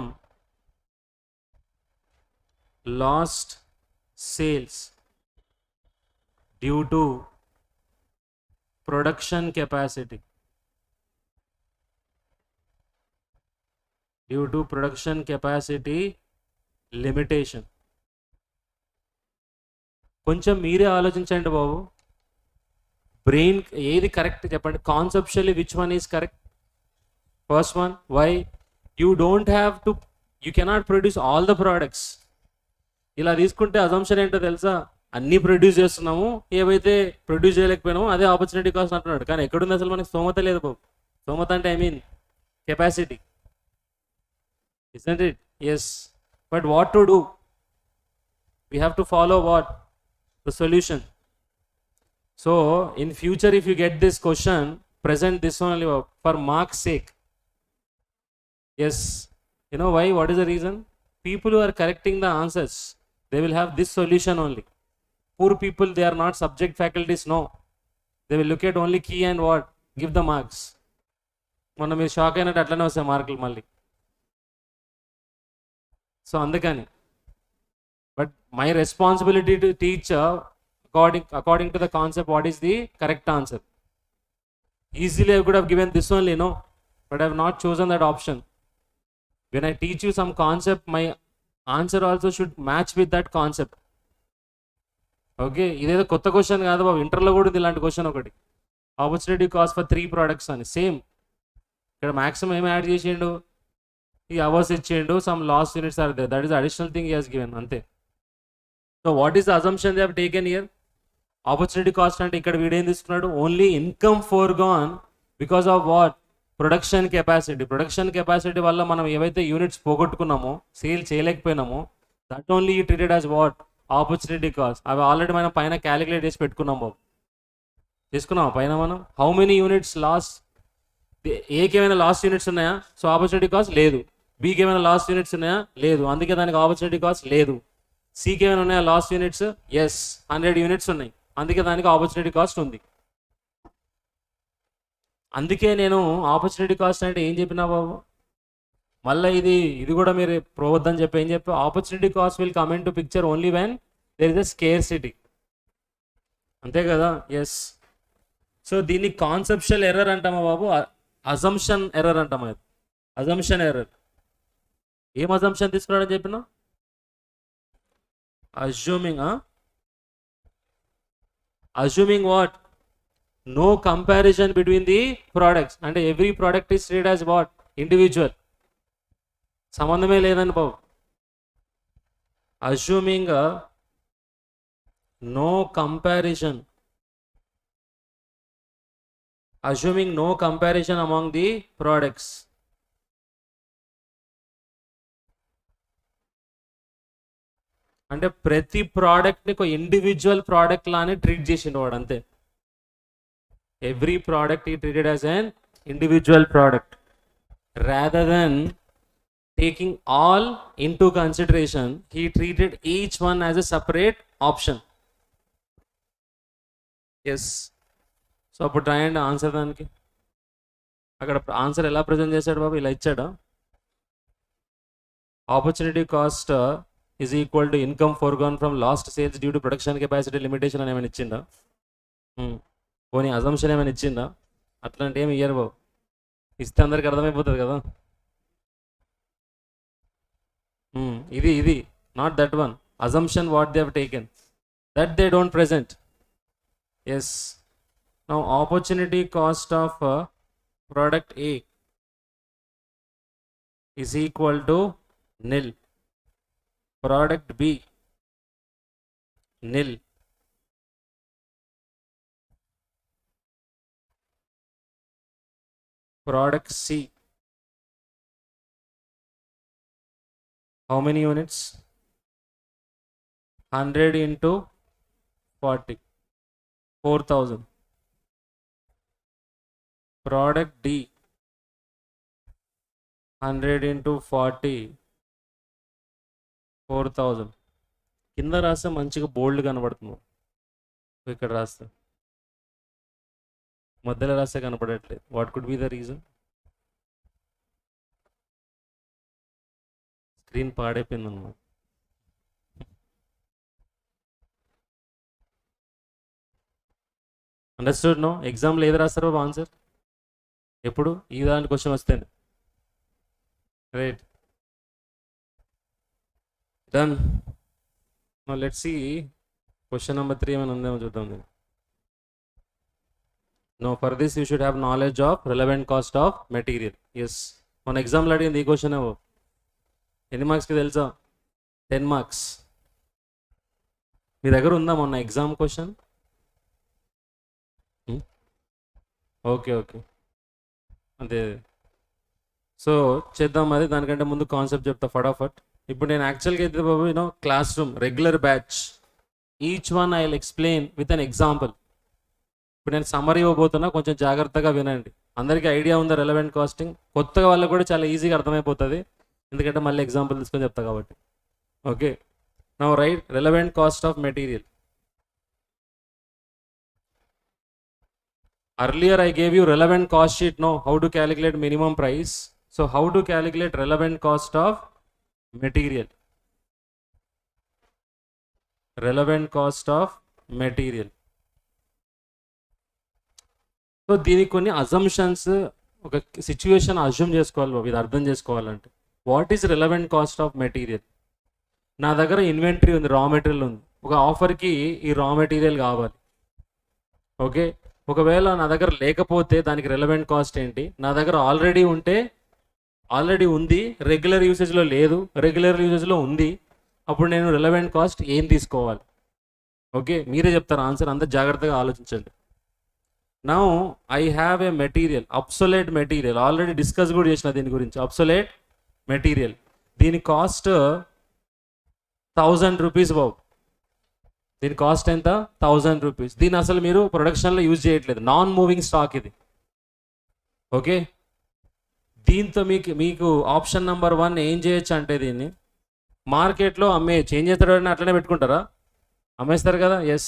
lost sales due to production capacity. Due to production capacity limitation. కొంచెం మీరే ఆలోచించండి బాబు, brain ఏది correct చెప్పండి. Conceptually which one is correct? First one. Why? You don't have to, you cannot produce all the products. ఇలా తీసుకుంటే assumption ఏంటో తెలుసా? అన్నీ ప్రొడ్యూస్ చేస్తున్నాము, ఏవైతే ప్రొడ్యూస్ చేయలేకపోయినామో అదే ఆపర్చునిటీ కాస్ట్ అంటున్నాడు. కానీ ఎక్కడుంది అసలు? మనకి స్తోమత లేదు బాబు. స్తోమత అంటే I mean capacity. Isn't it? Yes. But what to do? We have to follow what? The solution. So in future if you get this question, present this only for mark's sake. Yes. You know why? What is the reason? People who are correcting the answers, they will have this solution only. Poor people, they are not subject faculties, no. They will look at only key and what? Give the marks. మొన్న మీరు shock అయినట్టు అట్లనే వస్తాయి మార్కులు మళ్ళీ. So అందుకని, but my responsibility to teach according to the concept what is the correct answer. Easily I could have given this only, no, but I have not chosen that option. When I teach you some concept, my answer also should match with that concept. Okay, ఇదేదో కొత్త question కాదు బాబు, ఇంటర్లో కూడా ఉంది ఇలాంటి question ఒకటి. Opportunity cost for 3 products అని. Same ఇక్కడ మ్యాక్సిమం ఏం యాడ్ చేసిండు? ఈ అవర్స్ ఇచ్చేయండు, some lost units are there, that is additional thing he has given, అంతే. So what is the assumption they have taken here? Opportunity cost అంటే ఇక్కడ వీడేం తీసుకున్నాడు? Only income foregone because of what? Production capacity. Production capacity వల్ల మనం ఏవైతే units పోగొట్టుకున్నామో, sale చేయలేకపోయినామో, that only you treated as what? Opportunity cost. అవి ఆల్రెడీ మనం పైన క్యాలిక్యులేట్ చేసి పెట్టుకున్నాం బాబు. తీసుకున్నాం పైన మనం హౌ మెనీ యూనిట్స్ లాస్ట్. ఏకి ఏమైనా లాస్ట్ యూనిట్స్ ఉన్నాయా? సో ఆపర్చునిటీ కాస్ట్ లేదు. బీకి ఏమైనా లాస్ట్ యూనిట్స్ ఉన్నాయా? లేదు, అందుకే దానికి ఆపర్చునిటీ కాస్ట్ లేదు. సికి ఏమైనా ఉన్నాయా లాస్ట్ యూనిట్స్? ఎస్, 100 యూనిట్స్ ఉన్నాయి, అందుకే దానికి ఆపర్చునిటీ కాస్ట్ ఉంది. అందుకే నేను ఆపర్చునిటీ కాస్ట్ అంటే ఏం చెప్పినా బాబు, మళ్ళీ ఇది కూడా మీరు ప్రోవద్దని చెప్పి ఏం చెప్పి, opportunity cost will come in to picture only when there is a scarcity. అంతే కదా? ఎస్. సో దీన్ని కాన్సెప్షువల్ ఎర్రర్ అంటామా బాబు? అజంప్షన్ ఎర్రర్ అంటామా? Assumption error. ఏం అజంప్షన్ తీసుకున్నాడని చెప్పినా? Assuming what? No comparison between the products. అంటే every product is treated as what? Individual. సంబంధమే లేదని బాబు. Assuming no comparison. Assuming no comparison among the products. అంటే ప్రతి ప్రోడక్ట్ని ఒక ఇండివిజువల్ ప్రోడక్ట్ లానే ట్రీట్ చేసిండు వాడు, అంతే. Every product is treated as an individual product rather than taking all into consideration. He treated each one as a separate option. Yes. So అప్పుడు రాయండి ఆన్సర్ దానికి. అక్కడ ఆన్సర్ ఎలా ప్రజెంట్ చేశాడు బాబు, ఇలా ఇచ్చాడా? Opportunity cost is equal to income foregone from last sales due to production capacity limitation అని ఏమైనా ఇచ్చిందా? పోనీ అజంప్షన్ ఏమైనా ఇచ్చిందా? అట్లాంటి ఏమి ఇయ్యరు బాబు. ఇస్తే అందరికి అర్థమైపోతుంది కదా. ఇది not that one. Assumption what they have taken, that they don't present. Yes. Now opportunity cost of product A is equal to nil. Product B nil. Product C, how many units? 100 into 40, 4000. Product D 100 into 40, 4000. కింద రాస్తే మంచిగా బోల్డ్ కనబడుతుంది, ఇక్కడ రాస్తే మధ్యలో రాస్తే కనపడట్లేదు. What could be the reason? Screen పాడైపోయింది అన్నమాట. అండర్స్టూడ్? నో. ఎగ్జామ్లో ఏది రాస్తారు బాబు ఆన్సర్? ఎప్పుడు ఈ దాని క్వశ్చన్ వస్తేనే. Right, done. Let's see question number 3 ఏమైనా ఉందేమో చూద్దాం. No, for this you should have knowledge of relevant cost of material. Yes, మన ఎగ్జామ్లో అడిగింది ఈ క్వశ్చన్. ఎన్ని మార్క్స్కి తెలుసా? 10 మార్క్స్. మీ దగ్గర ఉందా మొన్న ఎగ్జామ్ క్వశ్చన్? ఓకే ఓకే, అదే. సో చేద్దాం అది. దానికంటే ముందు కాన్సెప్ట్ చెప్తా ఫటాఫట్. ఇప్పుడు నేను యాక్చువల్గా అయితే బాబు classroom regular batch, each one I will explain with an example. ఇప్పుడు నేను సమ్మరీ ఇవ్వబోతున్నా, కొంచెం జాగ్రత్తగా వినండి. అందరికీ ఐడియా ఉందా రెలవెంట్ కాస్టింగ్? కొత్తగా వాళ్ళకి కూడా చాలా ఈజీగా అర్థమైపోతుంది, ఎందుకంటే మళ్ళీ ఎగ్జాంపుల్ తీసుకొని చెప్తా కాబట్టి. Okay, now right relevant cost of material. Earlier I gave you relevant cost sheet, no, how to calculate minimum price. So how to calculate relevant cost of material? Relevant cost of material. So దీనికి కొన్ని assumptions, ఒక situation assume చేసుకోవాలి బాబు, ఇది అర్థం చేసుకోవాలంటే. What is relevant cost of material? నా దగ్గర inventory ఉంది, రా మెటీరియల్ ఉంది. ఒక ఆఫర్కి ఈ రా మెటీరియల్ కావాలి. ఓకే, ఒకవేళ నా దగ్గర లేకపోతే దానికి రిలవెంట్ కాస్ట్ ఏంటి? నా దగ్గర ఆల్రెడీ ఉంటే ఆల్రెడీ ఉంది, రెగ్యులర్ యూసేజ్లో లేదు, రెగ్యులర్ యూసేజ్లో ఉంది, అప్పుడు నేను రిలవెంట్ కాస్ట్ ఏం తీసుకోవాలి? ఓకే, మీరే చెప్తారు ఆన్సర్, అంతా జాగ్రత్తగా ఆలోచించండి. Now I have a material, obsolete material, already discuss కూడా చేసిన దీని గురించి. అబ్సొలేట్ మెటీరియల్, దీని కాస్ట్ 1000 రూపీస్ బాబు. దీని కాస్ట్ ఎంత? 1000 రూపీస్. దీన్ని అసలు మీరు ప్రొడక్షన్లో యూజ్ చేయట్లేదు, నాన్ మూవింగ్ స్టాక్ ఇది. ఓకే, దీంతో మీకు ఆప్షన్ నెంబర్ 1 ఏం చేయొచ్చు అంటే దీన్ని మార్కెట్లో అమ్మేయచ్చు. ఏం చేస్తాడు అని అట్లనే పెట్టుకుంటారా? అమ్మేస్తారు కదా. Yes,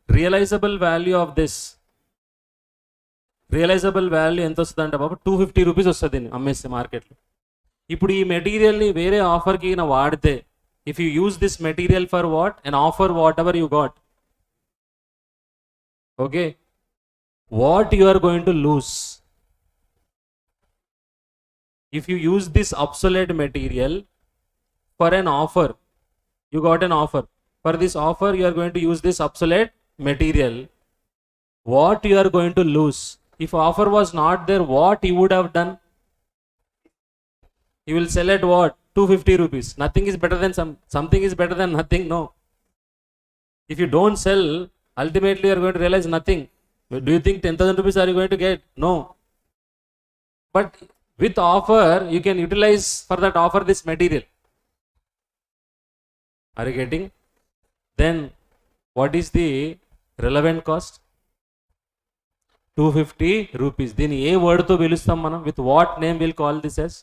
realisable value of this, realisable value ఎంత వస్తుంది అంటే బాబు 250 రూపీస్ వస్తుంది దీన్ని అమ్మేస్తే మార్కెట్లో. ఇప్పుడు ఈ మెటీరియల్ని వేరే ఆఫర్కి వాడితే, if you use this material for what? An offer, whatever you got. Okay, what you are going to lose? If you use this obsolete material for an offer, you got an offer. For this offer, you are going to use this obsolete material. What you are going to lose? If offer was not there, what you would have done? You will sell at what? 250 rupees. Nothing is better than something is better than nothing. No. If you don't sell, ultimately you are going to realize nothing. Do you think 10,000 rupees are you going to get? No. But with offer, you can utilize for that offer this material. Are you getting? Then what is the relevant cost? 250 rupees. Then A word తో పిలుస్తాం మనం? With what name we'll call this as?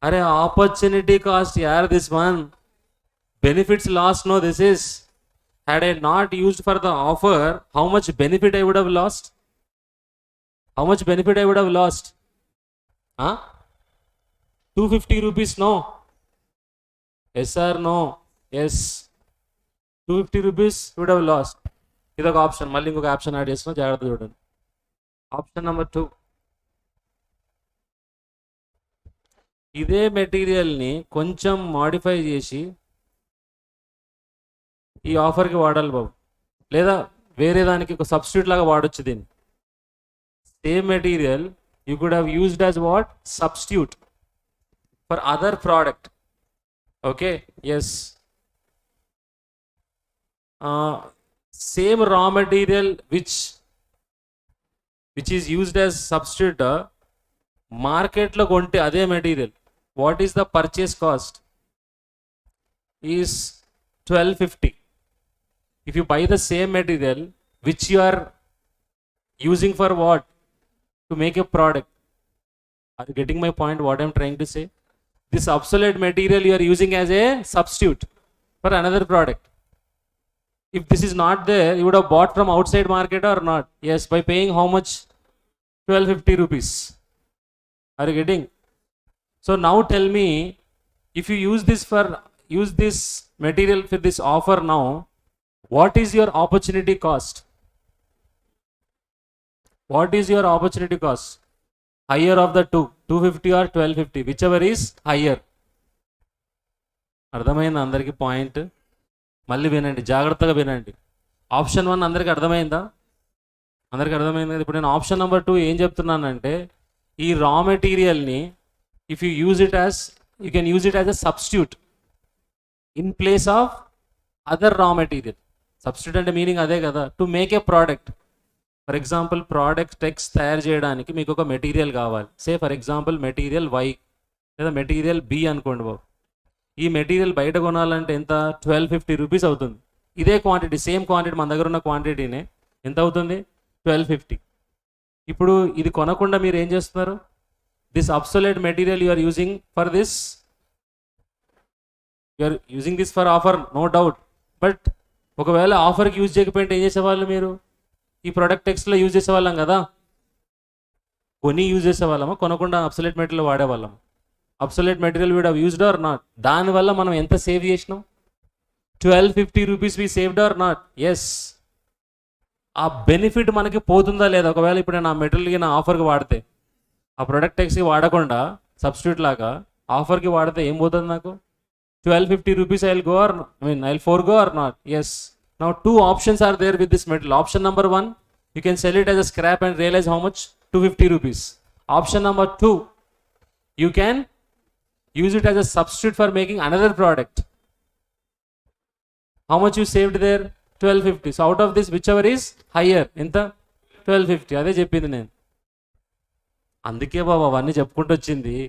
అరే opportunity cost యార్, this one. Benefits loss, no, this is Had I not used for the offer, how much benefit I would have lost? How much benefit I would have lost? Huh? 250 rupees, no? Yes or no? Yes. 250 rupees would have lost. ఇదొక option. మళ్ళీ ఇంకొక option add చేస్తున్నా, జాగ్రత్త చూడండి. Option number 2. ఇదే మెటీరియల్ని కొంచెం modify చేసి ఈ ఆఫర్కి వాడాలి బాబు, లేదా వేరే దానికి ఒక సబ్స్టిట్యూట్ లాగా వాడొచ్చు దీన్ని. Same material you could have used as what? Substitute for other product. Okay, yes. Same raw material which is used as substitute మార్కెట్లో కొంటే అదే material, what is the purchase cost? Is 1250. If you buy the same material which you are using for what? To make a product. Are you getting my point, what I'm trying to say? This obsolete material you are using as a substitute for another product. If this is not there, you would have bought from outside market or not? Yes, by paying how much? 1250 rupees. Are you getting? So now tell me, if you use this material for this offer now, what is your opportunity cost? What is your opportunity cost? Higher of the two, 250 or 1250, whichever is higher. అర్థమైందా అందరికీ point? మళ్ళీ వినండి, జాగ్రత్తగా వినండి. Option 1 అందరికీ అర్థమైందా? అందరికీ అర్థమైంది కదా. ఇప్పుడు నేను ఆప్షన్ నెంబర్ 2 ఏం చెప్తున్నానంటే, ఈ రా మెటీరియల్ని if you use it as, you can use it as a substitute in place of other raw material. Substitute అంటే మీనింగ్ అదే కదా, to make a product. For example product X తయారు చేయడానికి మీకు ఒక మెటీరియల్ కావాలి. Say for example material Y లేదా material B అనుకోండి బాబు. ఈ మెటీరియల్ బయట కొనాలంటే ఎంత? 1250 రూపీస్ అవుతుంది. ఇదే క్వాంటిటీ, సేమ్ క్వాంటిటీ, మన దగ్గర ఉన్న క్వాంటిటీనే ఎంత అవుతుంది? 1250. ఇప్పుడు ఇది కొనకుండా మీరు ఏం చేస్తున్నారు? This obsolete material you are using for this, you are using this for offer, no doubt. But ఒకవేళ ఆఫర్కి యూజ్ చేయకపోయింటే ఏం చేసేవాళ్ళు మీరు? ఈ ప్రొడక్ట్ టెక్స్ట్లో యూజ్ చేసేవాళ్ళం కదా. కొని యూజ్ చేసేవాళ్ళమా, కొనకుండా అబ్సొలేట్ మెటీరియల్ వాడేవాళ్ళం? Obsolete material would have used or not? దానివల్ల మనం ఎంత సేవ్ చేసినాం? 1250 rupees we saved or not? Yes. ఆ బెనిఫిట్ మనకి పోతుందా లేదా? ఒకవేళ ఇప్పుడు నేను ఆ మెటీరియల్కి నా ఆఫర్కి వాడితే, ఆ ప్రొడక్ట్ టెక్స్కి వాడకుండా సబ్స్టిట్యూట్ లాగా ఆఫర్కి వాడితే ఏం పోతుంది నాకు? 1250 rupees I'll go, or I'll forego or not? Yes. Now 2 options are there with this material. Option number 1, you can sell it as a scrap and realize how much? 250 rupees. Option number 2, you can use it as a substitute for making another product. How much you saved there? 1250. So out of this, whichever is higher, ఎంత? 1250. అదే చెప్పింది నేను. అందుకే బాబు అవన్నీ చెప్పుకుంటూ వచ్చింది.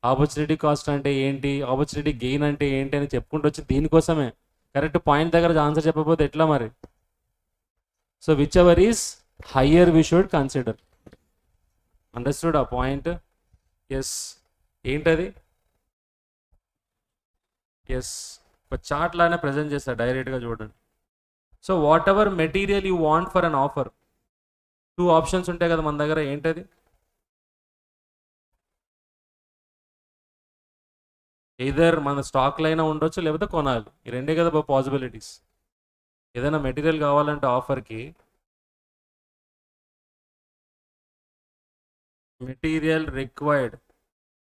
Opportunity cost అంటే ఏంటి, ఆపర్చునిటీ గెయిన్ అంటే ఏంటి అని చెప్పుకుంటూ వచ్చి దీనికోసమే. కరెక్ట్ పాయింట్ దగ్గర ఆన్సర్ చెప్పకపోతే ఎట్లా మరి? So whichever is higher we should consider. Understood ఆ పాయింట్? ఎస్. ఏంటది? ఎస్, ఒక చార్ట్ లానే ప్రజెంట్ చేస్తారు, డైరెక్ట్గా చూడండి. So whatever material you want for an offer, 2 options ఉంటాయి కదా మన దగ్గర. ఏంటది? ఎయిదర్ మన స్టాక్లో అయినా ఉండొచ్చు, లేకపోతే కొనాలి. ఈ రెండే కదా పాసిబిలిటీస్. ఏదైనా మెటీరియల్ కావాలంటే ఆఫర్కి, material required.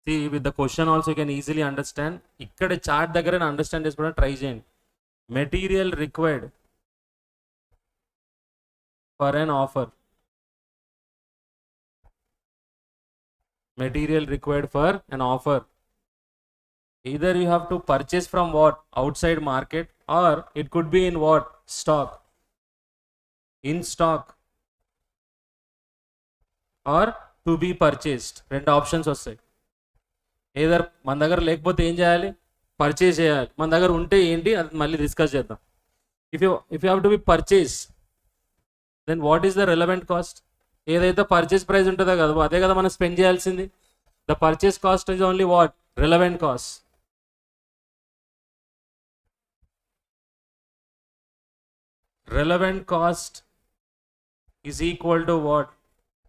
See with the question also you can easily understand. ఇక్కడ చార్ట్ దగ్గర అండర్స్టాండ్ చేసుకోవడానికి ట్రై చేయండి. Material required for an offer, material required for an offer. Either you have to purchase from what? Outside market, or it could be in what? Stock. In stock. Or to be purchased. 2 options వస్తాయి. Either మన దగ్గర లేకపోతే ఏం చేయాలి? Purchase చేయాలి. మన దగ్గర ఉంటే ఏంటి అది మళ్ళీ డిస్కస్ చేద్దాం. If you have to be purchase, then what is the relevant cost? ఏదైతే పర్చేస్ ప్రైస్ ఉంటుందో కదా, అదే కదా మనం స్పెండ్ చేయాల్సింది. The purchase cost is only what? Relevant cost. relevant cost is equal to what?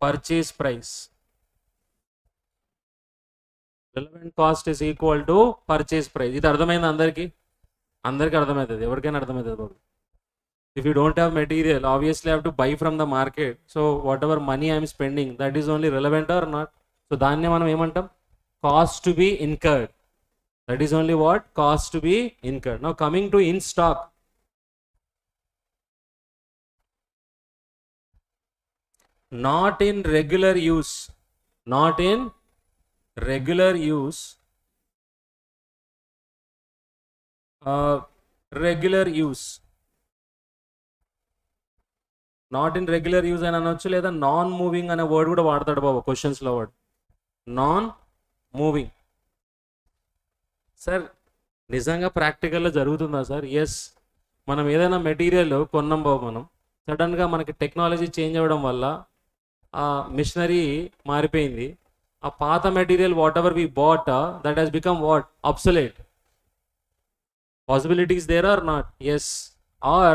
Purchase price. Relevant cost is equal to purchase price. ఇది అర్థమైంది అందరికీ అర్థమవుతుంది, ఎవరికైనా అర్థమవుతుంది బాబు. If you don't have material, obviously I have to buy from the market. So whatever money I am spending, that is only relevant or not. So దాన్ని మనం ఏమంటాం? Cost to be incurred. That is only what? Cost to be incurred. Now coming to in stock. Not in regular use. Not in regular use. Regular use. Not in regular use అని అనొచ్చు, లేదా non moving అనే word కూడా వాడతాడు బాబు క్వశ్చన్స్లో. Word non moving. Sir నిజంగా ప్రాక్టికల్లో జరుగుతుందా సార్? ఎస్. మనం ఏదైనా మెటీరియల్ కొన్నాం బాబు, మనం సడన్గా మనకి టెక్నాలజీ చేంజ్ అవ్వడం వల్ల ఆ మిషనరీ మారిపోయింది. ఆ పాత material whatever we bought that has become what? Obsolete. Possibilities there or not? Yes. Or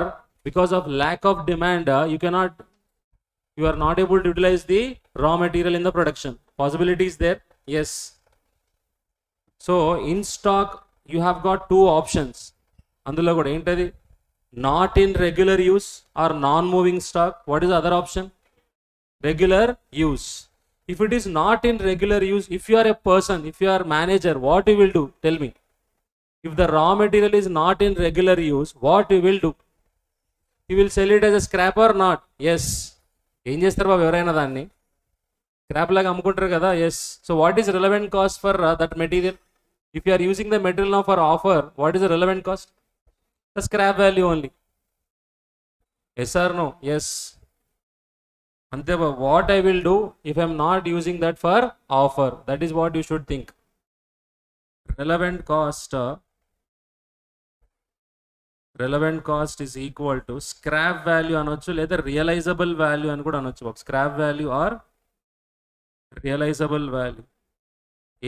because of lack of demand, you are not able to utilize the raw material in the production. Possibilities there? Yes. So in stock you have got two options. Andulo kuda entadi? Not in regular use or non-moving stock. What is the other option? Regular use. If it is not in regular use, if you are a person, if you are manager, what you will do? Tell me. If the raw material is not in regular use, what you will do? You will sell it as a scrap or not? Yes. ఏం చేస్తారు బాబు ఎవరైనా దాన్ని scrap లాగా అమ్ముకుంటారు కదా. Yes. So what is relevant cost for that material? If you are using the material now for offer, what is the relevant cost? The scrap value only. Yes or no? Yes. అంతే బాబు. What I will do if I'm not using that for offer? That is what you should think. relevant cost is equal to scrap value అనొచ్చు, లేదా realisable value అని కూడా అనొచ్చు. Scrap value or realisable value.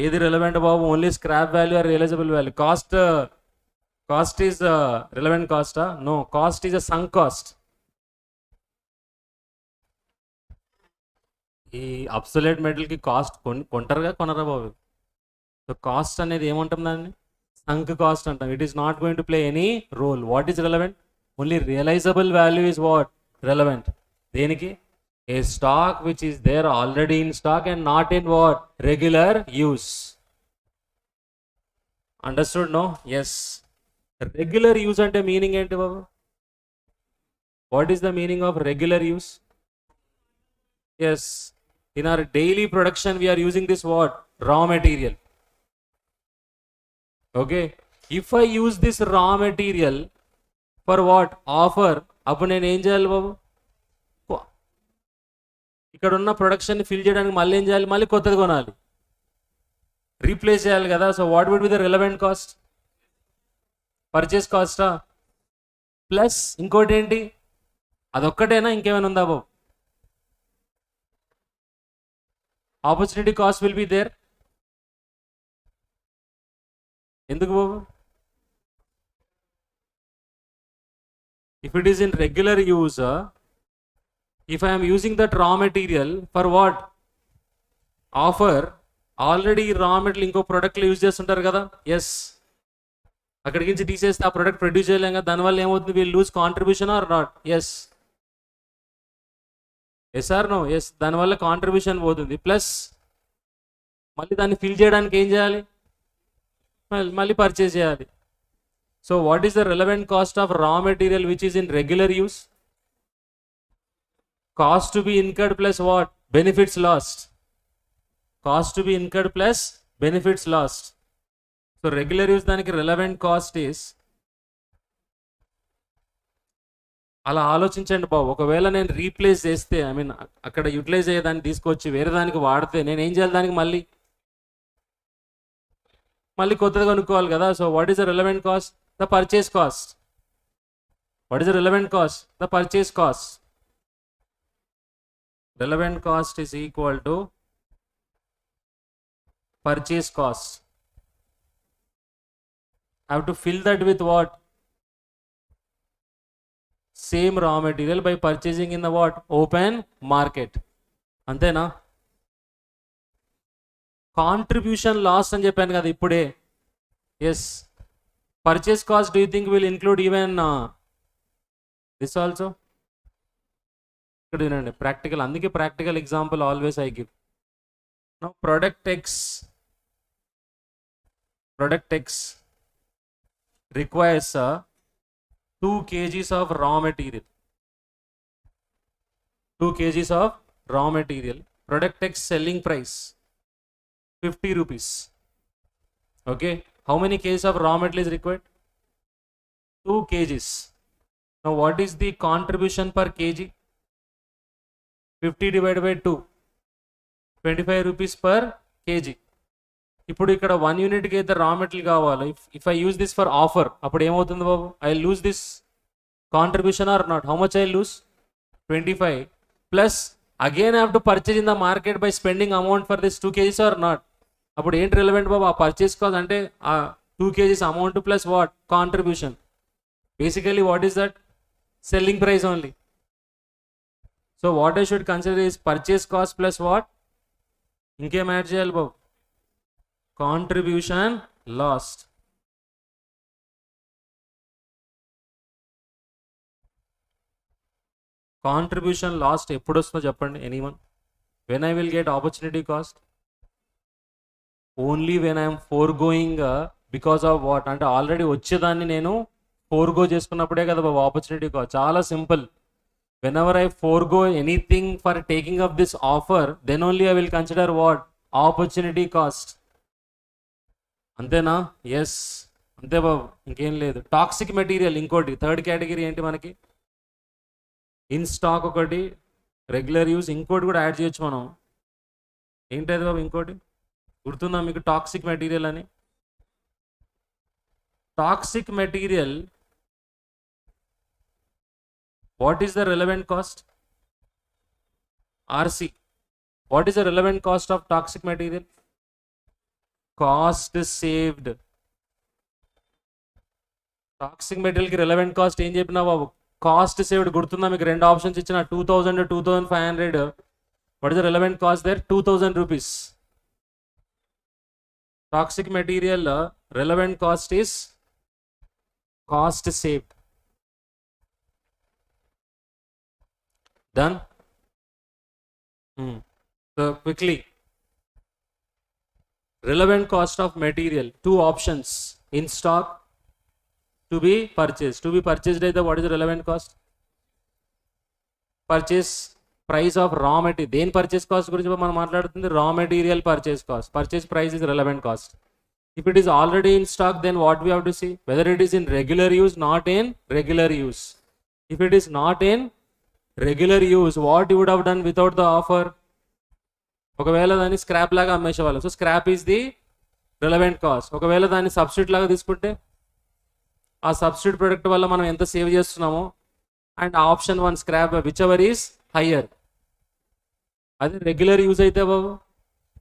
ఏది relevant బాబు? Only scrap value or realisable value? Cost is relevant కాస్టా? No, cost is a sunk cost. ఈ obsolete మెటల్కి కాస్ట్ కొంటారుగా, కొనరా బాబు? సో కాస్ట్ అనేది ఏమంటాం దాన్ని? sunk cost antam. It is not going to play any role. What is relevant? Only realizable value is what? Relevant. Deniki? A stock which is there already in stock and not in what? Regular use. Understood? No? Yes. Regular use ante meaning enti babu? What is the meaning of regular use? Yes. In our daily production we are using this what? Raw material. Okay, if I use this raw material for what? Offer. అప్పుడు నేను ఏం చేయాలి బాబు? ఇక్కడ ఉన్న production fill చేయడానికి మళ్ళీ ఏం చేయాలి? మళ్ళీ కొత్తది కొనాలి, రీప్లేస్ చేయాలి కదా. So what would be the relevant cost? Purchase కాస్టా? ప్లస్ ఇంకోటి ఏంటి? అదొక్కటేనా, ఇంకేమైనా ఉందా బాబు? Opportunity cost will be there. ఎందుకు బాబు? If it is in regular use, if I'm using that raw material for what? Offer. Already raw material ఇంకో ప్రోడక్ట్లు యూజ్ చేస్తుంటారు కదా. ఎస్. అక్కడికి నుంచి తీసేస్తే ఆ ప్రోడక్ట్ ప్రొడ్యూస్ చేయలేం కదా. దానివల్ల ఏమవుతుంది? We'll lose contribution or not? Yes. Yes or no? Yes. దానివల్ల కాంట్రిబ్యూషన్ పోతుంది. ప్లస్ మళ్ళీ దాన్ని ఫిల్ చేయడానికి ఏం చేయాలి? మళ్ళీ పర్చేజ్ చేయాలి. So what is the relevant cost of raw material which is in regular use? Cost to be incurred plus what? Benefits lost. Cost to be incurred plus benefits lost. So regular use దానికి relevant cost is. అలా ఆలోచించండి బాబు. ఒకవేళ నేను replace చేస్తే, I mean అక్కడ utilise అయ్యేదాన్ని తీసుకొచ్చి వేరే దానికి వాడితే నేను ఏం చేయాలి? దానికి మళ్ళీ కొత్తగా కొనుక్కోవాలి కదా. So what is the relevant cost? The purchase cost. What is the relevant cost? The purchase cost. Relevant cost is equal to purchase cost. I have to fill that with what? Same raw material by purchasing in the what open market. అంతేనా? Contribution loss అని చెప్పాను కదా ఇప్పుడే. Yes, purchase cost do you think will include even this also? ఇక్కడ వినండి, practical, అందుకే practical example always I give. Now product X requires 2 kgs of raw material. 2 kgs of raw material. Product X selling price 50 rupees. Okay, how many kgs of raw material is required? 2 kgs. Now what is the contribution per kg? 50 divided by 2, 25 rupees per kg. ఇప్పుడు ఇక్కడ 1 యూనిట్కి అయితే raw material కావాలి. If I use this for offer, అప్పుడు ఏమవుతుంది బాబు? I lose this contribution or not? How much I lose? 25 plus again have to purchase in the market by spending amount for this 2 kgs or not? అప్పుడు ఏంటి relevant బాబు? ఆ purchase cost అంటే ఆ 2 kgs amount plus what? Contribution. Basically what is that? Selling price only. So what I should consider is purchase cost plus what? ఇంకేం add చేయాలి బాబు? Contribution lost. Contribution lost ఎప్పుడు వస్తుందో చెప్పండి anyone? When I will get opportunity cost? Only when I'm forgoing because of what? అంటే already వచ్చేదాన్ని నేను forgo చేసుకున్నప్పుడే కదా బాబు ఆపర్చునిటీ కాస్ట్. చాలా simple. whenever I forego anything for taking up this offer, then only I will consider what? Opportunity cost. అంతేనా? Yes, అంతే బాబు, ఇంకేం లేదు. టాక్సిక్ మెటీరియల్ ఇంకోటి, థర్డ్ కేటగిరీ ఏంటి మనకి? ఇన్ స్టాక్ ఒకటి, రెగ్యులర్ యూస్ ఇంకోటి కూడా యాడ్ చేయొచ్చు మనం. ఏంటది బాబు ఇంకోటి? గుర్తుందా మీకు టాక్సిక్ మెటీరియల్ అని? Toxic material, what is the relevant cost? RC. What is the relevant cost of toxic material? Cost saved. Toxic మెటీరియల్కి రిలవెంట్ కాస్ట్ ఏం చెప్పినా బాబు? Cost saved. గుర్తుందా మీకు? రెండు ఆప్షన్స్ ఇచ్చిన, 2000 2500. What is the relevant cast their? 2000 rupees. Toxic material relevant cost is cost saved. Done? So quickly, relevant cost of material, 2 options: in stock, to be purchased. To be purchased అయితే what is the relevant cost? Purchase price of raw material. దేని purchase cost గురించి మనం మాట్లాడుతుంది? Raw material purchase cost. Purchase price is relevant cost. If it is already in stock, then what we have to see? Whether it is in regular use, not in regular use. If it is not in regular use, what you would have done without the offer? ఒకవేళ దాన్ని scrap లాగా అమ్మేసేవాళ్ళు. So scrap is the relevant cost. ఒకవేళ దాన్ని substitute లాగా తీసుకుంటే ఆ substitute product వల్ల మనం ఎంత సేవ్ చేస్తున్నామో, and option 1 scrap, whichever is higher. అదే రెగ్యులర్ యూజ్ అయితే బాబు,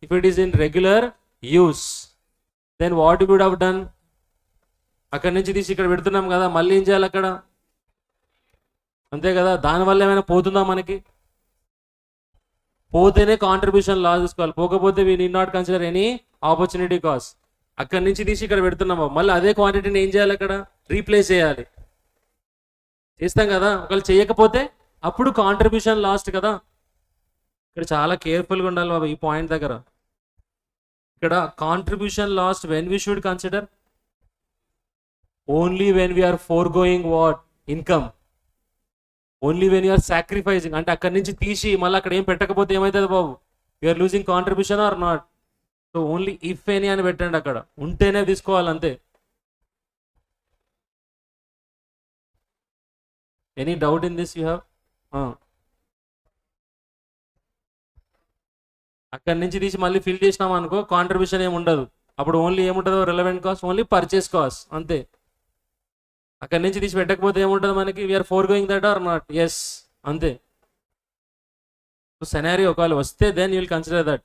if it is in regular use, then what you would have done? అక్కడి నుంచి తీసి ఇక్కడ పెడుతున్నాం కదా, మళ్ళీ ఏం చేయాలి అక్కడ? అంతే కదా. దానివల్ల ఏమైనా పోతుందా మనకి? పోతేనే కాంట్రిబ్యూషన్ లాస్ తీసుకోవాలి, పోకపోతే we need not consider any opportunity cost. అక్కడి నుంచి తీసి ఇక్కడ పెడుతున్నాము, మళ్ళీ అదే క్వాంటిటీని ఏం చేయాలి? అక్కడ రీప్లేస్ చేయాలి. చేస్తాం కదా. ఒకవేళ చేయకపోతే అప్పుడు కాంట్రిబ్యూషన్ లాస్ట్ కదా. ఇక్కడ చాలా కేర్ఫుల్గా ఉండాలి బాబు ఈ పాయింట్ దగ్గర. ఇక్కడ contribution lost when we should consider? Only when we're forgoing what? Income. Only when you're sacrificing, అంటే అక్కడి నుంచి తీసి మళ్ళీ అక్కడ ఏం పెట్టకపోతే ఏమవుతుంది బాబు? You're losing contribution or not? So only if any అని పెట్టండి, అక్కడ ఉంటేనే తీసుకోవాలి అంతే. Any doubt in this you have? అక్కడి నుంచి తీసి మళ్ళీ ఫిల్ చేసినాం అనుకో, కాంట్రిబ్యూషన్ ఏమి ఉండదు. అప్పుడు ఓన్లీ ఏముంటుందో? Relevant cost, only purchase cost అంతే. అక్కడి నుంచి తీసి పెట్టకపోతే ఏముంటుంది మనకి? We're forgoing that or not? Yes, అంతే. సో సెనారియో ఒకవేళ వస్తే then you will consider that.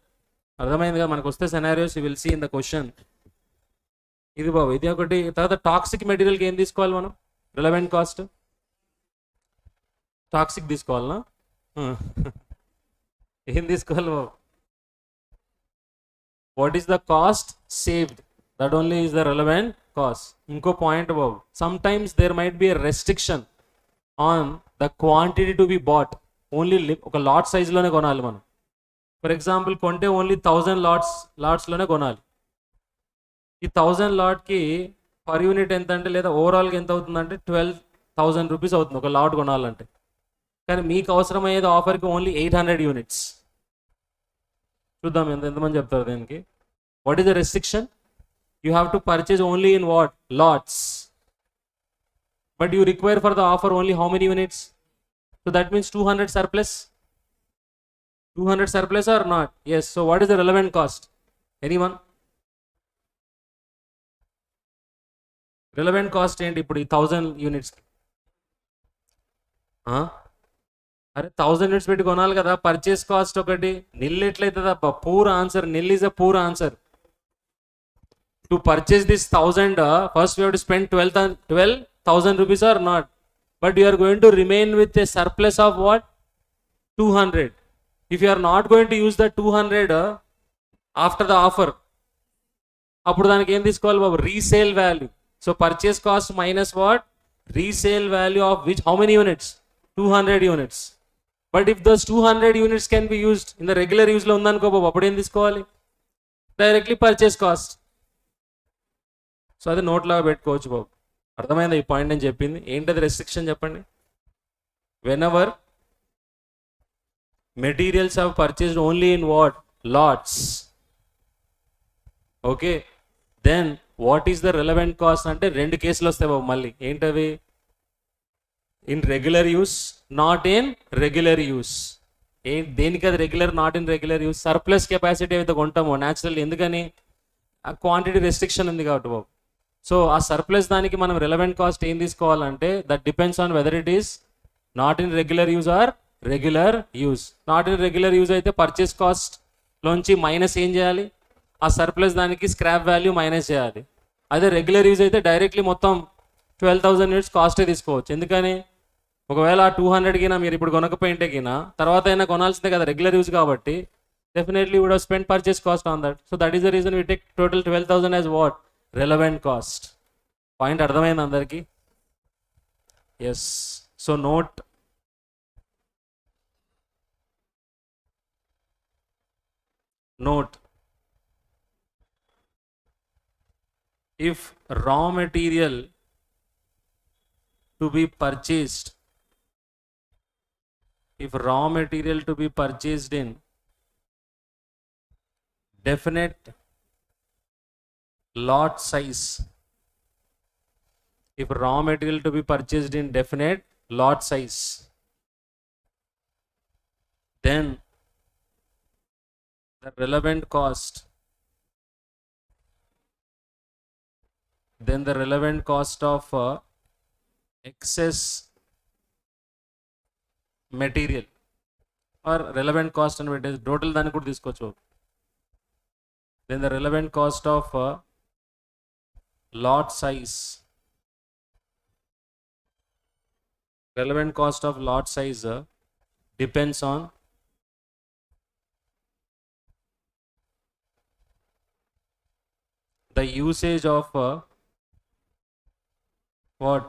అర్థమైందిగా? మనకు వస్తే scenarios you will see in the question. ఇది బాబు, ఇది ఒకటి. తర్వాత టాక్సిక్ మెటీరియల్కి ఏం తీసుకోవాలి మనం? Relevant cost. టాక్సిక్ తీసుకోవాలనా? ఏం తీసుకోవాలి బాబు? What is the cost saved, that only is the relevant cost. ఇంకో పాయింట్ బాబు, sometimes there might be a restriction on the quantity to be bought. Only ఒక లాట్ సైజ్లోనే కొనాలి మనం. ఫర్ ఎగ్జాంపుల్ కొంటే ఓన్లీ 1000 లాట్స్లోనే కొనాలి. ఈ 1000 లాట్కి పర్ యూనిట్ ఎంత అంటే, లేదా ఓవరాల్గా ఎంత అవుతుందంటే 12,000 రూపీస్ అవుతుంది ఒక లాట్ కొనాలంటే. కానీ మీకు అవసరమయ్యేది ఆఫర్కి ఓన్లీ 800 యూనిట్స్. చూద్దాం ఎంతమంది చెప్తారు దీనికి. What is the restriction? You have to purchase only in what? LADS. But you require for the offer only how many units? So that means 200 surplus. 200 surplus or not? Yes. So what is the relevant cost? Anyone? Relevant cost ఏంటి ఇప్పుడు ఈ 1000 units? అరే 1000 units పెట్టి కొనాలి కదా. Purchase cost ఒకటి నిల్ ఎట్లయితుంది అబ్బా? Poor answer, nil is a poor answer. To purchase this 1000, first you have to spend 12,000 rupees or not? But you are going to remain with a surplus of what? 200. If you are not going to use the 200 after the offer, అప్పుడు దానికి ఏం తీసుకోవాలి బాబు? Resale value. So purchase cost minus what? Resale value of which how many units? 200 units. But if those 200 units can be used in the regular యూజ్లో ఉందనుకో బాబు, అప్పుడు ఏం తీసుకోవాలి? Directly purchase cost. సో అది నోట్లాగా పెట్టుకోవచ్చు బాబు. అర్థమైందా ఈ పాయింట్ నేను చెప్పింది? ఏంటది రెస్ట్రిక్షన్ చెప్పండి. Whenever materials have purchased only in what? Lots. Okay, then what is the relevant cost అంటే 2 కేసులు వస్తాయి బాబు మళ్ళీ. ఏంటవి? In regular use, not in regular use. దేనికి అది regular, not in regular use? Surplus capacity అయితే కొంటామో న్యాచురల్, ఎందుకని? ఆ క్వాంటిటీ రెస్ట్రిక్షన్ ఉంది కాబట్టి బాబు. సో ఆ సర్ప్లస్ దానికి మనం రెలవెంట్ కాస్ట్ ఏం తీసుకోవాలంటే, that depends on whether it is not in regular use or regular use. Not in regular use అయితే పర్చేస్ కాస్ట్ లోంచి మైనస్ ఏం చేయాలి? ఆ సర్ప్లస్ దానికి స్క్రాప్ వాల్యూ మైనస్ చేయాలి. అదే రెగ్యులర్ యూజ్ అయితే డైరెక్ట్లీ మొత్తం 12,000 యూనిట్స్ కాస్టే తీసుకోవచ్చు. ఎందుకని? ఒకవేళ ఆ 200 కినా మీరు ఇప్పుడు కొనకపోయింటే కినా తర్వాత అయినా కొనాల్సిందే కదా, రెగ్యులర్ యూజ్ కాబట్టి. Definitely would have spend purchase cost on that. So that is the reason we take total 12,000 as what? Relevant cost. Point అర్థమైంది అందరికీ? Yes. So note, if raw material to be purchased, in definite lot size, if raw material to be purchased in definite lot size, then the relevant cost of excess material or relevant cost and weightage total దాన్ని కూడా తీసుకోవచ్చు. Then the relevant cost of lot size, depends on the usage of what?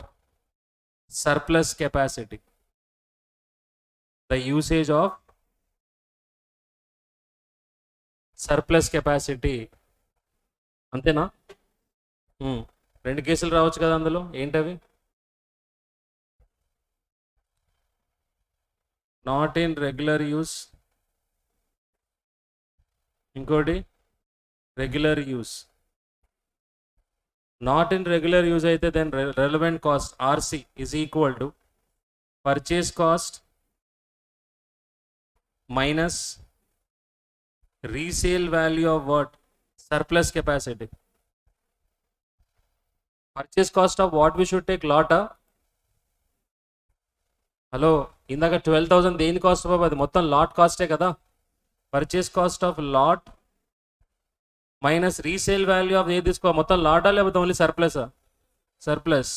Surplus capacity. The usage of surplus capacity. అంతేనా? 2 కేసులు రావచ్చు కదా అందులో. ఏంటవి? Not in regular use, ఇంకోటి regular use. Not in regular use అయితే then relevant cost RC is equal to purchase cost minus resale value of what? Surplus capacity. Purchase cost of what we should take? లాటా? Hello, ఇందాక 12,000 దేని cost బాబు? అది మొత్తం lot కాస్టే కదా. Purchase cost of lot minus resale value of ఏది తీసుకో? మొత్తం లాటా లేకపోతే ఓన్లీ సర్ప్లసా? Surplus.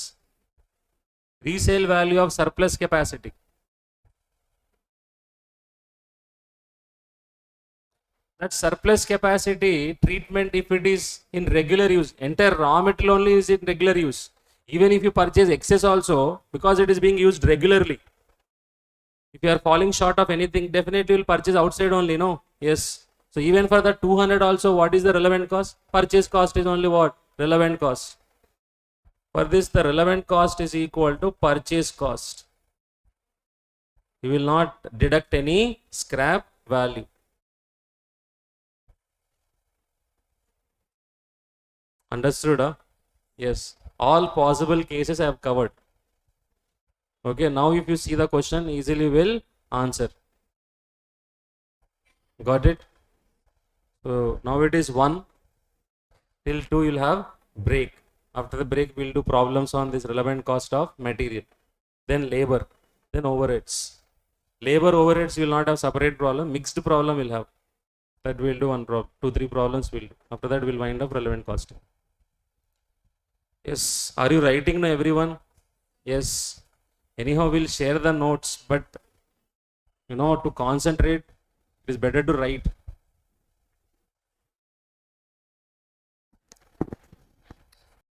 Resale value of surplus capacity. That surplus capacity treatment, if it is in regular use, entire raw material only is in regular use. Even if you purchase excess also, because it is being used regularly. If you are falling short of anything, definitely you will purchase outside only, no? Yes. So even for the 200 also, what is the relevant cost? Purchase cost is only what? Relevant cost. For this, the relevant cost is equal to purchase cost. You will not deduct any scrap value. Understood? Huh? Yes. All possible cases I have covered. Okay. Now if you see the question, easily will answer. Got it? So now it is 1 till 2 you'll have break. After the break, we'll do problems on this relevant cost of material. Then labor. Then overheads. Labor overheads you will not have separate problem. Mixed problem will have. That we'll do one problem. 2-3 problems we'll do. After that, we'll wind up relevant costing. Yes. Are you writing now, everyone? Yes. Anyhow, we'll share the notes, but to concentrate, it is better to write.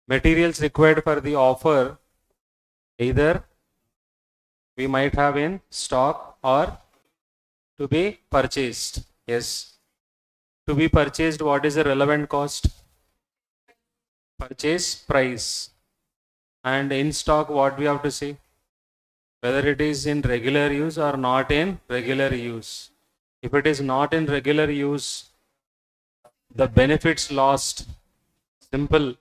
Materials required for the offer, either we might have in stock or to be purchased. Yes. To be purchased, what is the relevant cost? Purchase price. And in stock, what we have to see? Whether it is in regular use or not in regular use. If it is not in regular use, the benefits lost. Simple.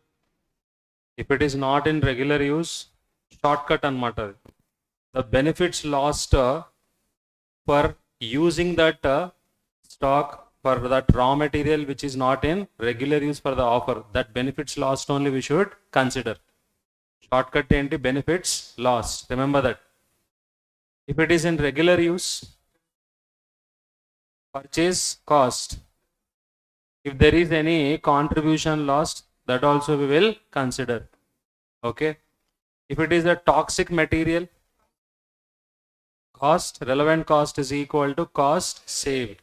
If it is not in regular use, shortcut anamata. The benefits lost for using that stock for that raw material which is not in regular use for the offer. That benefits lost only we should consider. Shortcut enti benefits lost. Remember that. If it is in regular use, purchase cost. If there is any contribution lost, that also we will consider. Okay. If it is a toxic material, cost, relevant cost is equal to cost saved.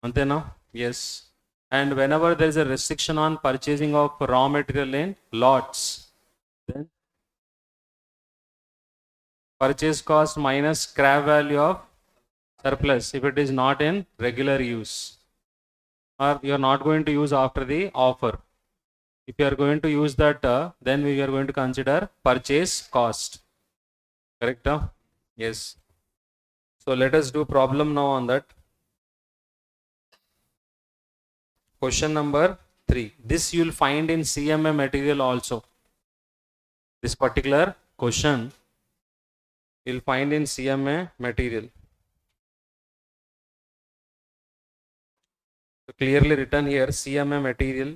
Antena? Yes. And whenever there is a restriction on purchasing of raw material in lots, then purchase cost minus scrap value of surplus if it is not in regular use, or you are not going to use after the offer. If you are going to use that, then we are going to consider purchase cost. Correct? Yes. So let us do problem now on that. Question number 3. This you will find in CMA material also. This particular question you will find in CMA material. So clearly written here, CMA material,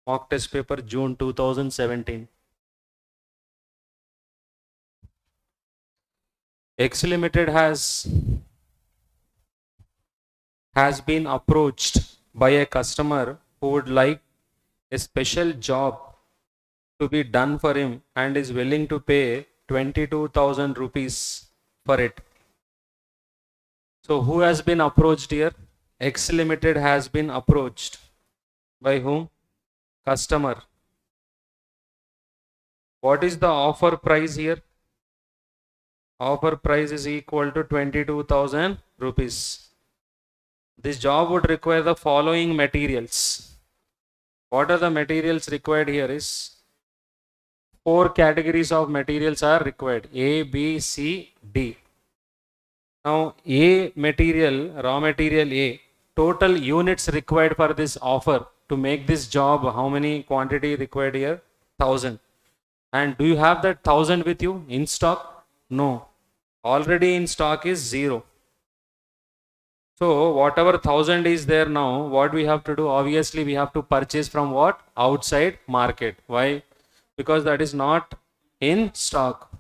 mock test paper, June 2017. X Limited has been approached by a customer who would like a special job to be done for him and is willing to pay 22,000 rupees for it. So who has been approached here? X Limited has been approached. By whom? Customer. What is the offer price here? Offer price is equal to 22,000 rupees. This job would require the following materials. What are the materials required here is 4 categories of materials are required. A, B, C, D. Now A material, raw material A, total units required for this offer to make this job, how many quantity required here? 1000. And do you have that 1000 with you in stock? No. Already in stock is 0. So whatever 1000 is there now, what we have to do? Obviously we have to purchase from what? Outside market. Why? Because that is not in stock.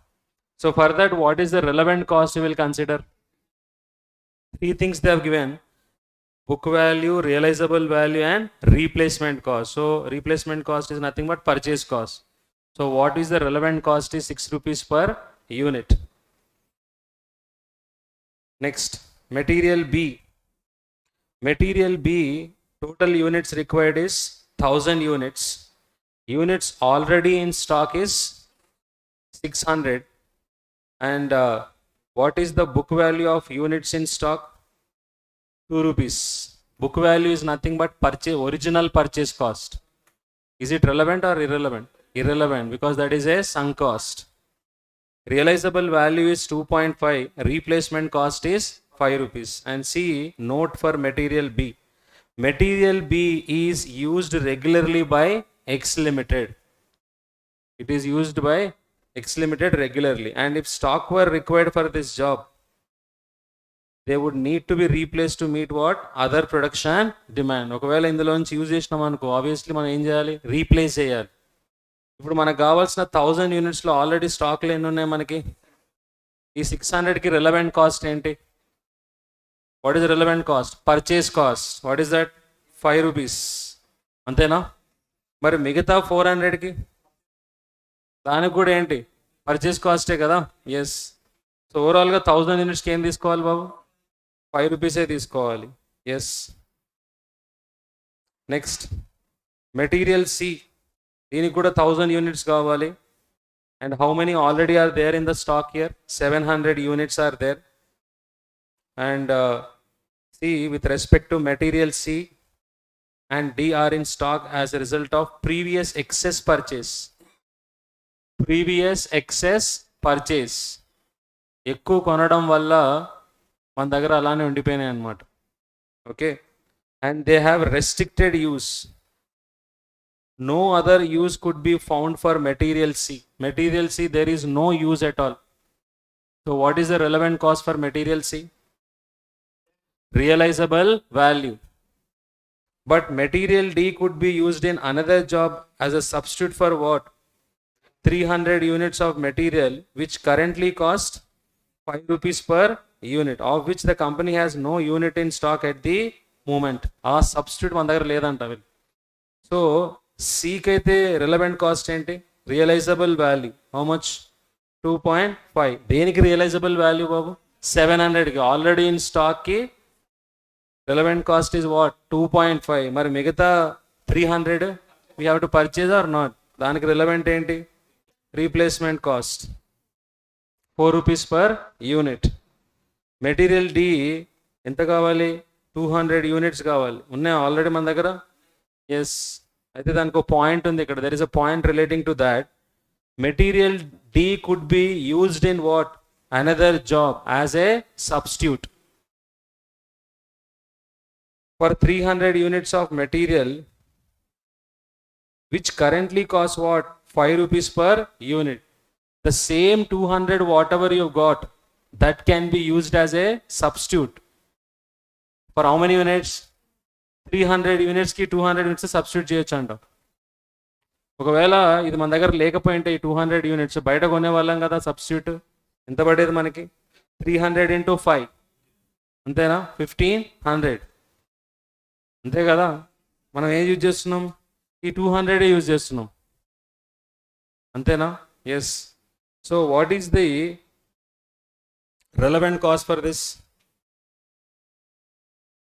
So for that, what is the relevant cost you will consider? 3 things they have given: book value, realizable value, and replacement cost. So replacement cost is nothing but purchase cost. So what is the relevant cost is 6 rupees per unit. Next, material B. Material B, total units required is 1000 units. Units already in stock is 600. And what is the book value of units in stock? 2 rupees. Book value is nothing but original purchase cost. Is it relevant or irrelevant? Irrelevant, because that is a sunk cost. Realizable value is 2.5. Replacement cost is 5 rupees. And see, note for material B. Material B is used regularly by X Limited. It is used by X Limited regularly. And if stock were required for this job, they would need to be replaced to meet what? Other production demand. ఒకవేళ ఇందులోంచి use చేసినాం అనుకో, obviously మనం ఏం చేయాలి? Replace చేయాలి. ఇప్పుడు మనకు కావాల్సిన 1000 యూనిట్స్లో ఆల్రెడీ స్టాక్లు ఎన్ని ఉన్నాయి మనకి? ఈ 600కి రిలవెంట్ కాస్ట్ ఏంటి? What is relevant cost? Purchase cost. What is that? 5 rupees. అంతేనా? మరి మిగతా 400కి దానికి కూడా ఏంటి? పర్చేస్ కాస్టే కదా. ఎస్. సో ఓవరాల్గా 1000 యూనిట్స్కి ఏం తీసుకోవాలి బాబు? 5 రూపీసే తీసుకోవాలి. ఎస్. నెక్స్ట్ మెటీరియల్ సి, దీనికి కూడా 1000 యూనిట్స్ కావాలి. And how many already are there in the stock here? 700 units are there. And C, with respect to material C and D are in stock as a result of previous excess purchase. Previous excess purchase. ఎక్కువ కొనడం వల్ల మన దగ్గర అలానే ఉండిపోయినాయి అన్నమాట. Okay. And they have restricted use. No other use could be found for material C. Material C, there is no use at all. So what is the relevant cost for material C? Realizable value. But material D could be used in another job as a substitute for what? 300 units of material which currently cost 5 rupees per unit, of which the company has no unit in stock at the moment. ఆ substitute మన దగ్గర లేదంట. So సికి అయితే relevant cost ఏంటి? Realisable value. How much? 2.5. దేనికి realisable value బాబు? 700కి. ఆల్రెడీ ఇన్ స్టాక్కి relevant cost is what? 2.5. మరి మిగతా 300 we have to purchase or not? దానికి relevant ఏంటి? Replacement cost 4 rupees per unit. Material D ఎంత కావాలి? 200 యూనిట్స్ కావాలి. ఉన్నాయి ఆల్రెడీ మన దగ్గర. ఎస్. అయితే దానికి ఒక పాయింట్ ఉంది ఇక్కడ. There is a point relating to that. Material D could be used in what? Another job as a substitute. For 300 units of material which currently costs what? 5 rupees per unit. The same 200 whatever you got, that can be used as a substitute. For how many units? 300 units ki 200 units substitute చేయొచ్చు అంట. ఒకవేళ ఇది మన దగ్గర లేకపోయింటే ఈ 200 units బయట కొనే వాళ్ళం కదా సబ్స్టిట్యూట్, ఎంత పడేది మనకి? 300 into 5 అంతేనా? 1500. అంతే కదా. మనం ఏం యూజ్ చేస్తున్నాం? ఈ 200 యూజ్ చేస్తున్నాం. అంతేనా? Yes. So what is the relevant cost for this?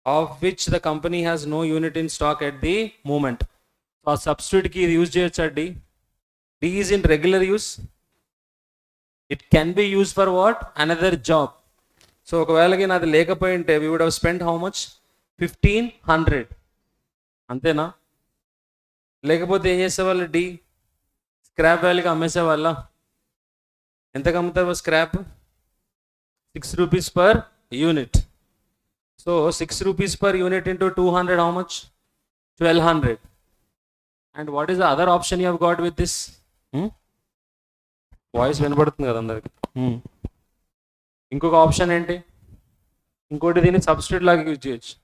Of which the company has no unit in stock at the moment. So ఆ సబ్స్టిట్యూట్కి ఇది యూజ్ చేయొచ్చా? D. D is in regular use. It can be use for what? Another job. So ఒకవేళకి నాది లేకపోయింటే we would have spent how much? 1500. అంతేనా? లేకపోతే ఏం చేసేవాళ్ళు? డి స్క్రాప్ వాల్యూకి అమ్మేసేవాళ్ళ. ఎంతకు అమ్ముతారు scrap? 6 rupees per unit. So 6 rupees per unit into 200, how much? 1200. And what is the other option you have got with this? Voice వినపడుతుంది కదా అందరికి. ఇంకొక ఆప్షన్ ఏంటి? ఇంకోటి దీన్ని సబ్స్టిట్యూట్ లాగా యూజ్ చేయొచ్చు.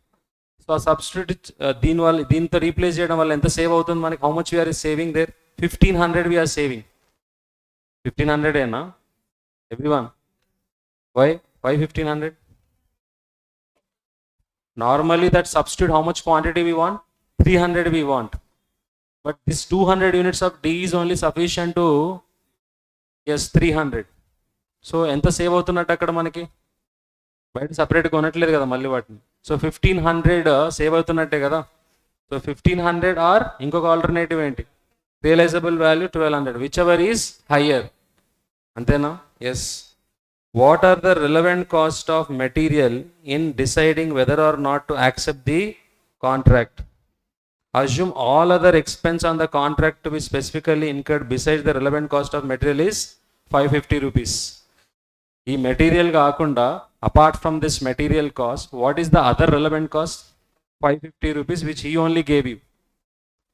సో ఆ సబ్స్టిట్యూట్ దీనివల్ల దీంతో రీప్లేస్ చేయడం వల్ల ఎంత సేవ్ అవుతుంది మనకి? How much we're saving there? 1500 we're saving. 1500 ఏనా everyone? Why 1500? Normally that substitute how much quantity we want? 300 we want. But this 200 units of D is only sufficient to, yes, 300. So ఎంత save అవుతున్నట్టు అక్కడ మనకి? బయట separate కొనట్లేదు కదా మళ్ళీ వాటిని. So 1500 save అవుతున్నట్టే కదా. సో 1500 ఆర్ ఇంకొక ఆల్టర్నేటివ్ ఏంటి, realisable value 1200, whichever is higher. అంతేనా? Yes. What are the relevant cost of material in deciding whether or not to accept the contract? Assume all other expense on the contract to be specifically incurred besides the relevant cost of material is 550 rupees. ఈ material కాకుండా apart from this material cost, what is the other relevant cost? 550 rupees which he only gave you.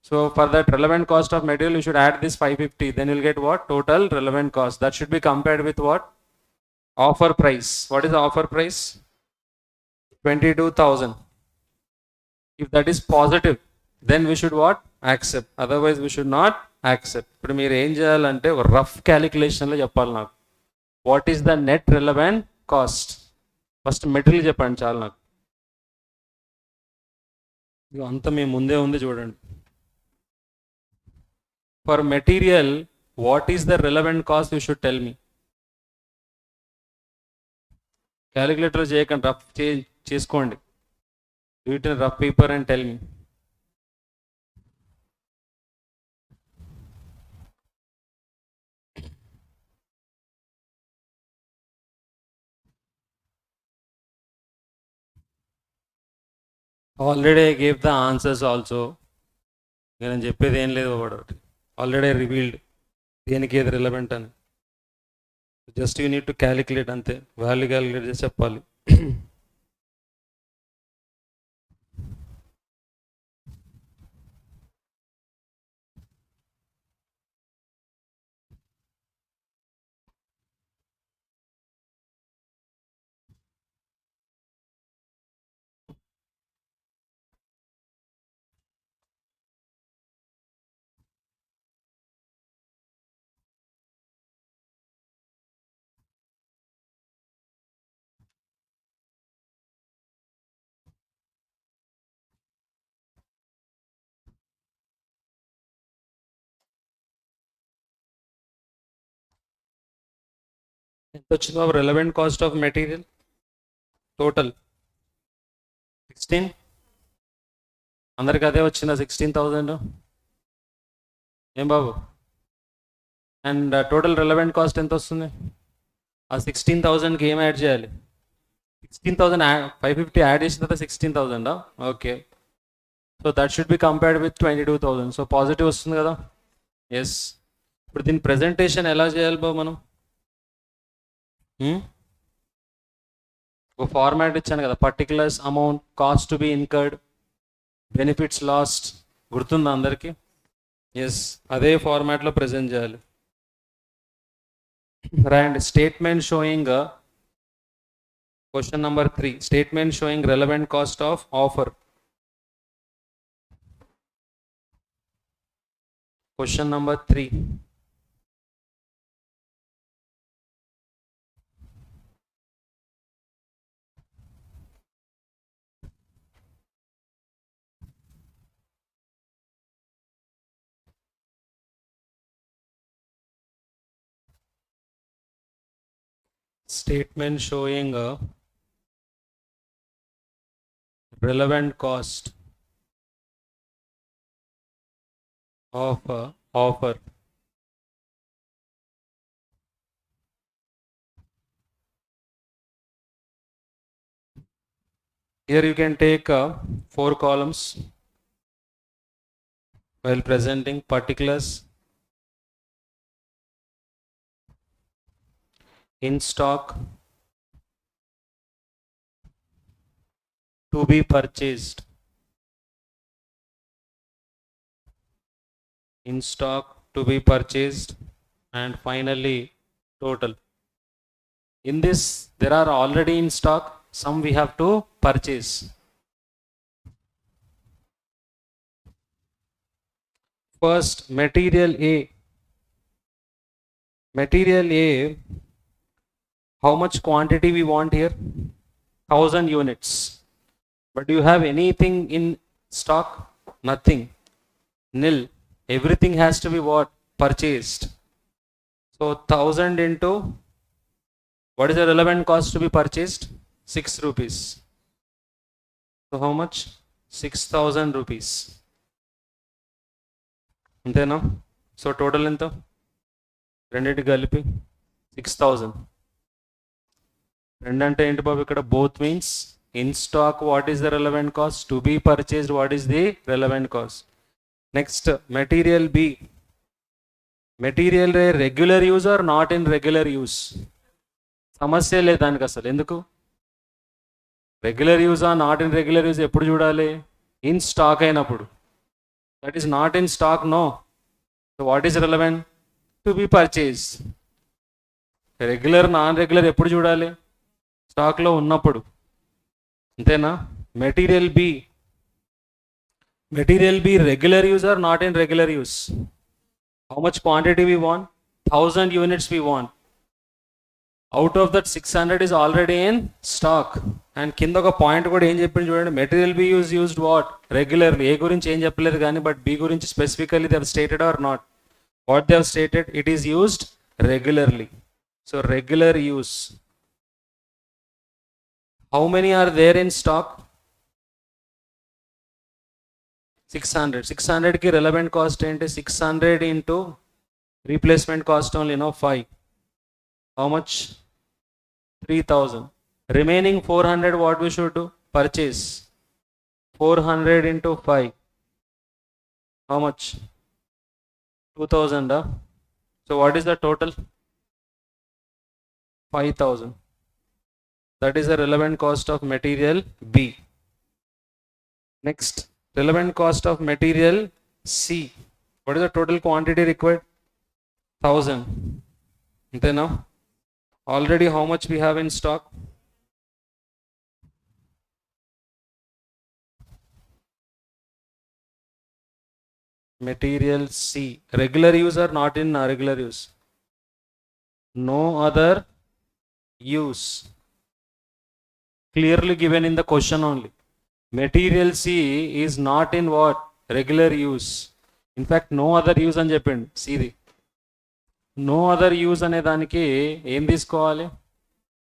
So for that relevant cost of material you should add this 550, then you'll get what? Total relevant cost. That should be compared with what? Offer price. What is the offer price? 22,000. If that is positive, then we should what? Accept. Otherwise we should not accept. ఇప్పుడు మీరు ఏం చేయాలంటే ఒక rough క్యాలిక్యులేషన్లో చెప్పాలి నాకు. What is the net relevant cost? First material చెప్పండి చాలు నాకు. ఇది అంతా మీ ముందే ఉంది చూడండి. For material what is the relevant cost you should tell me. Calculator చేయకండి, రఫ్ చేసుకోండి. Do it in rough paper and tell me. Already I gave the answers also. నేను చెప్పేది ఏం లేదు, ఒకటి ఆల్రెడీ రివీల్డ్ దేనికి ఏది రిలవెంట్ అని. Just you need to calculate, అంతే. వాల్యూ క్యాలిక్యులేట్ చేసి చెప్పాలి. ఎంత వచ్చింది బాబు relevant cost of material? Total 16. అందరికి అదే వచ్చిందా 16,000? ఏం బాబు? అండ్ టోటల్ రిలవెంట్ కాస్ట్ ఎంత వస్తుంది? ఆ 16,000కి ఏం యాడ్ చేయాలి? 16,000 550 యాడ్ చేసిన తర్వాత 16,000. Okay. So that should be compared with 22,000. So positive వస్తుంది కదా. ఎస్. ఇప్పుడు దీని ప్రెజెంటేషన్ ఎలా చేయాలి బాబు మనం? ఒక ఫార్మాట్ ఇచ్చాను కదా, particulars, amount, cost to be incurred, benefits last. గుర్తుందా అందరికీ? ఎస్. అదే ఫార్మాట్లో ప్రజెంట్ చేయాలి. Right. Statement sowing question number 3. Statement sowing relevant cost of offer. Question number 3. Statement showing a relevant cost of a offer. Here you can take 4 columns while presenting particulars, in stock, to be purchased, in stock, to be purchased, and finally total. In this there are already in stock, some we have to purchase. First, material A. Material A, how much quantity we want here? 1000 units. But do you have anything in stock? Nothing. Nil. Everything has to be what? Purchased. So 1000 into, what is the relevant cost to be purchased? 6 rupees. So how much 6,000 rupees అంతేనా? So total ఎంత రెండింటి కలిపి 6,000. రెండంటే ఏంటి బాబు ఇక్కడ? Both means in stock what is the relevant cost, to be purchased what is the relevant cost. Next material B. Material regular use or not in regular use? సమస్య లేదు దానికి అసలు. ఎందుకు? రెగ్యులర్ యూజా నాట్ ఇన్ రెగ్యులర్ యూజ్ ఎప్పుడు చూడాలి? In stock అయినప్పుడు. That is not in stock, no. So what is relevant? To be purchase. Regular non regular ఎప్పుడు చూడాలి? స్టాక్లో ఉన్నప్పుడు. అంతేనా? Material B. Material B regular use or not in regular use? How much quantity we want? 1000 units we want. Out of that 600 is already in stock. And కింద ఒక point కూడా ఏం చెప్పింది చూడండి, material B use used what? Regularly. A గురించి ఏం చెప్పలేదు కానీ, బట్ బి గురించి specifically they have stated or not? What they have stated? It is used regularly. So regular use. How many are there in stock? 600. 600కి relevant cost ఏంటి? 600 into replacement cost only, no 5. How much? 3,000. Remaining 400 what we should do? Purchase. 400 into 5. How much? 2,000. So what is the total? 5,000. That is the relevant cost of material B. Next relevant cost of material C. What is the total quantity required? 1,000. Antena? Already how much we have in stock? Material C. Regular use or not in regular use? No other use. Clearly given in the question only. Material C is not in what? Regular use. In fact, no other use అని చెప్పిండు. సిది no other use అనే దానికి ఏం తీసుకోవాలి?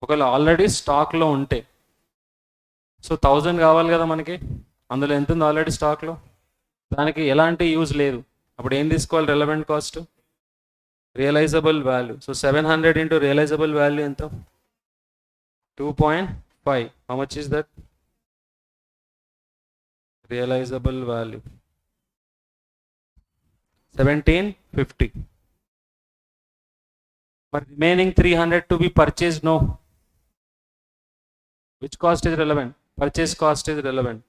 ఒకవేళ already స్టాక్లో ఉంటే. So 1000 కావాలి కదా మనకి, అందులో ఎంత ఉంది ఆల్రెడీ స్టాక్లో? దానికి ఎలాంటి యూజ్ లేదు. అప్పుడు ఏం తీసుకోవాలి? Relevant cost, realisable value. So 700 into realisable value ఎంత? 2.5. How much is that? realizable value 1750. But remaining 300 to be purchased, no. Which cost is relevant? Purchase cost is relevant.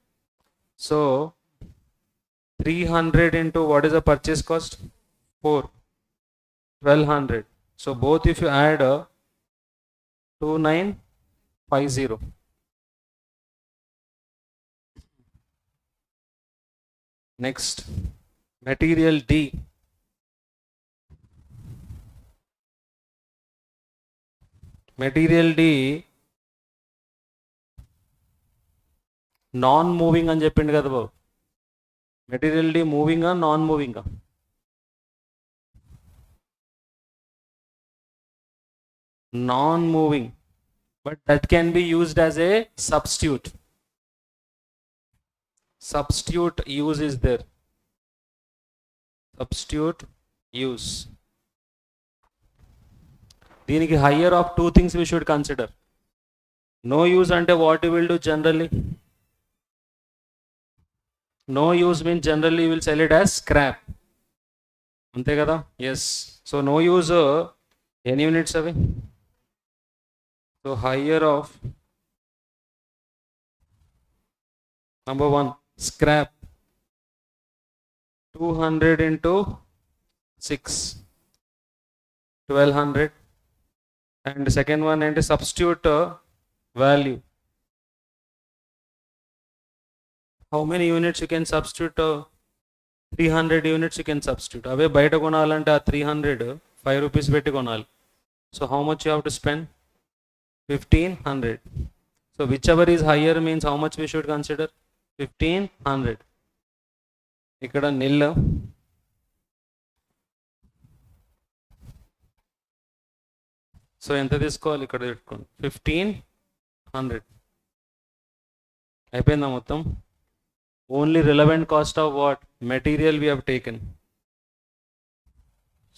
So 300 into what is the purchase cost? 4. 1200. So both if you add 2950. Next, material D. Material D non moving అని చెప్పిండు కదా బాబు. Material D మూవింగా non మూవింగా? Non moving, but that can be used as a substitute. Substitute use is there. Substitute use. దీనికి higher of 2 things we should consider. No use అంటే what you will do generally? No use means generally you will sell it as scrap. అంతే కదా? Yes. So no use ఎన్ని units అవి? So higher of number 1 scrap 200 into 6 1200. And second one and substitute value. How many units you can substitute? 300 units you can substitute. అవే బయట కొనాలంటే ఆ 300 5 rupees పెట్టి కొనాలి. So how much you have to spend? 1500. So whichever is higher means how much we should consider? 1500. ఇక్కడ నిల్. So ఎంత తీసుకోవాలి? ఇక్కడ పెట్టుకోండి 1500. అయిపోయిందా మొత్తం? Only relevant cost of what? Material we have taken.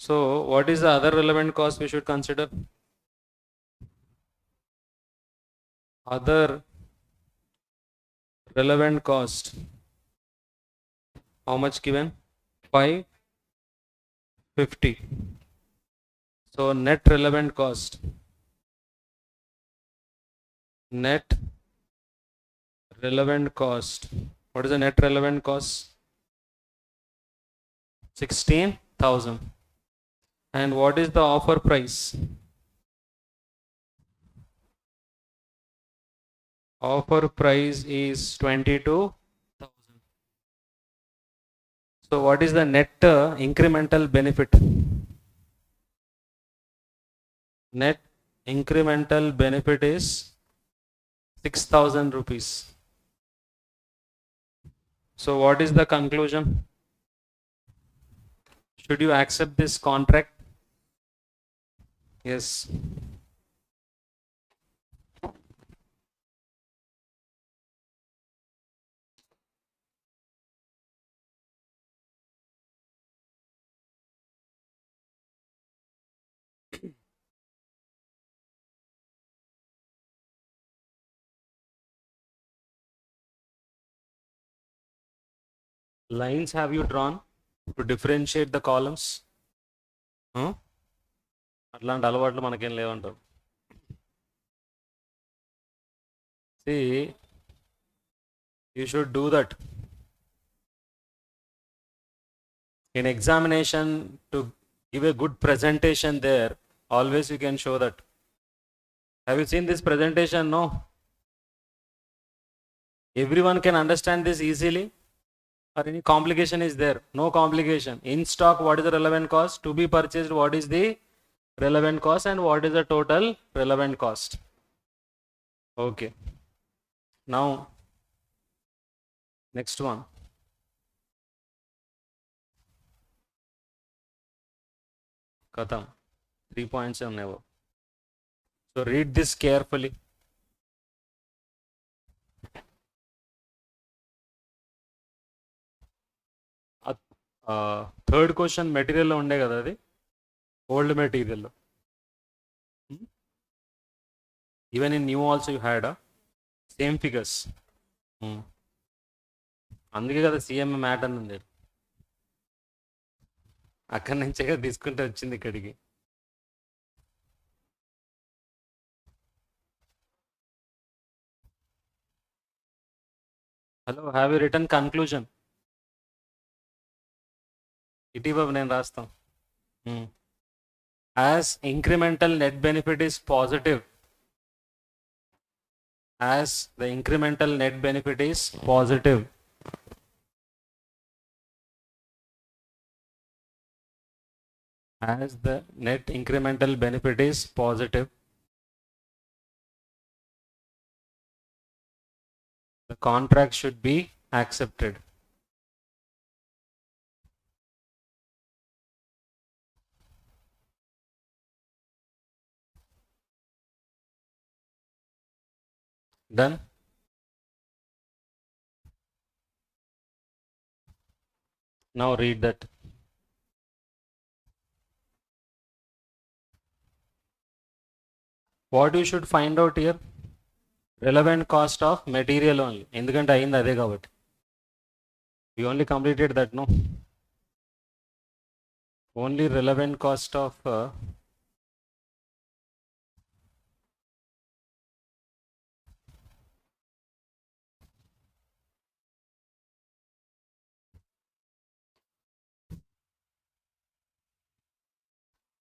So what is the other relevant cost we should consider? Other relevant cost. How much given? 550. So net relevant cost. Net relevant cost. What is the net relevant cost? 16,000. And what is the offer price? Offer price is 22,000. So what is the net incremental benefit? Net incremental benefit is 6,000 rupees. So what is the conclusion? Should you accept this contract? Yes. Lines have you drawn to differentiate the columns? అట్లాంటి అలవాట్లు మనకేం లేవంటారు. See, you should do that. In examination, to give a good presentation there, always you can show that. Have you seen this presentation? No. Everyone can understand this easily, or any complication is there? No complication. In stock, what is the relevant cost? To be purchased, what is the relevant cost, and what is the total relevant cost? Okay. Now, next one. Katham. 3 points are never. So read this carefully. Third question material lo unde kada adi old material lo. Even in new also you had same figures. అందుకే కదా CMA mat అని ఉంది. అక్కడి నుంచే కదా తీసుకుంటే వచ్చింది ఇక్కడికి. Hello, have you return conclusion? ఇటీవల నేను రాస్తాం. As incremental net benefit is positive, as the incremental net benefit is positive, as the net incremental benefit is positive, the contract should be accepted. Done? Now read that. What you should find out here? Relevant cost of material only. ఎందుకంటే అయింది అదే కాబట్టి. We only completed that, no? Only relevant cost of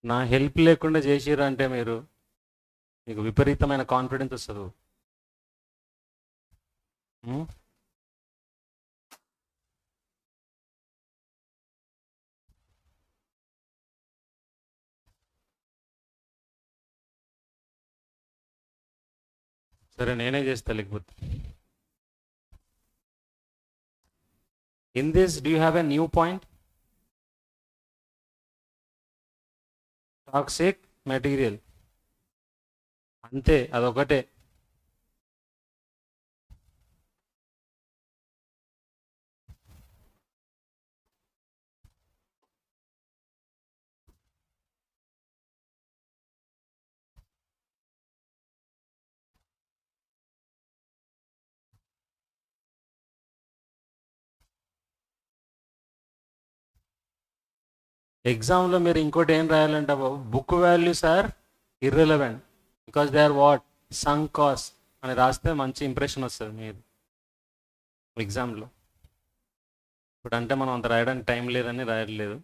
నా help లేకుండా చేసిర్రు అంటే మీరు మీకు విపరీతమైన కాన్ఫిడెన్స్ వస్తుంది. సరే నేనే చేస్తా లేకపోతే. In this, do you have a new point? Toxic material. అంతే, అదొకటే. ఎగ్జామ్లో మీరు ఇంకోటి ఏం రాయాలంటే బాబు, book values are irrelevant because they are what sunk cost అని రాస్తే మంచి ఇంప్రెషన్ వస్తుంది మీరు ఎగ్జామ్లో. ఇప్పుడు అంటే మనం అంత రాయడానికి టైం లేదని రాయట్లేదు.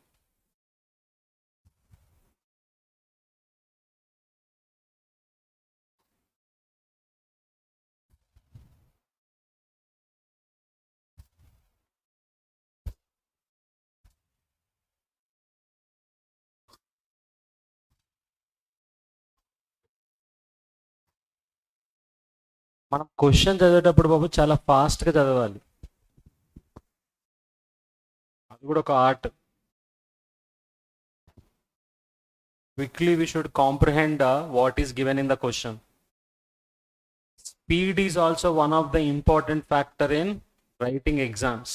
మనం క్వశ్చన్ చదివేటప్పుడు బాబు చాలా ఫాస్ట్గా చదవాలి, అది కూడా ఒక art. Quickly we should comprehend what is given in the question. Speed is also one of the important factor in writing exams.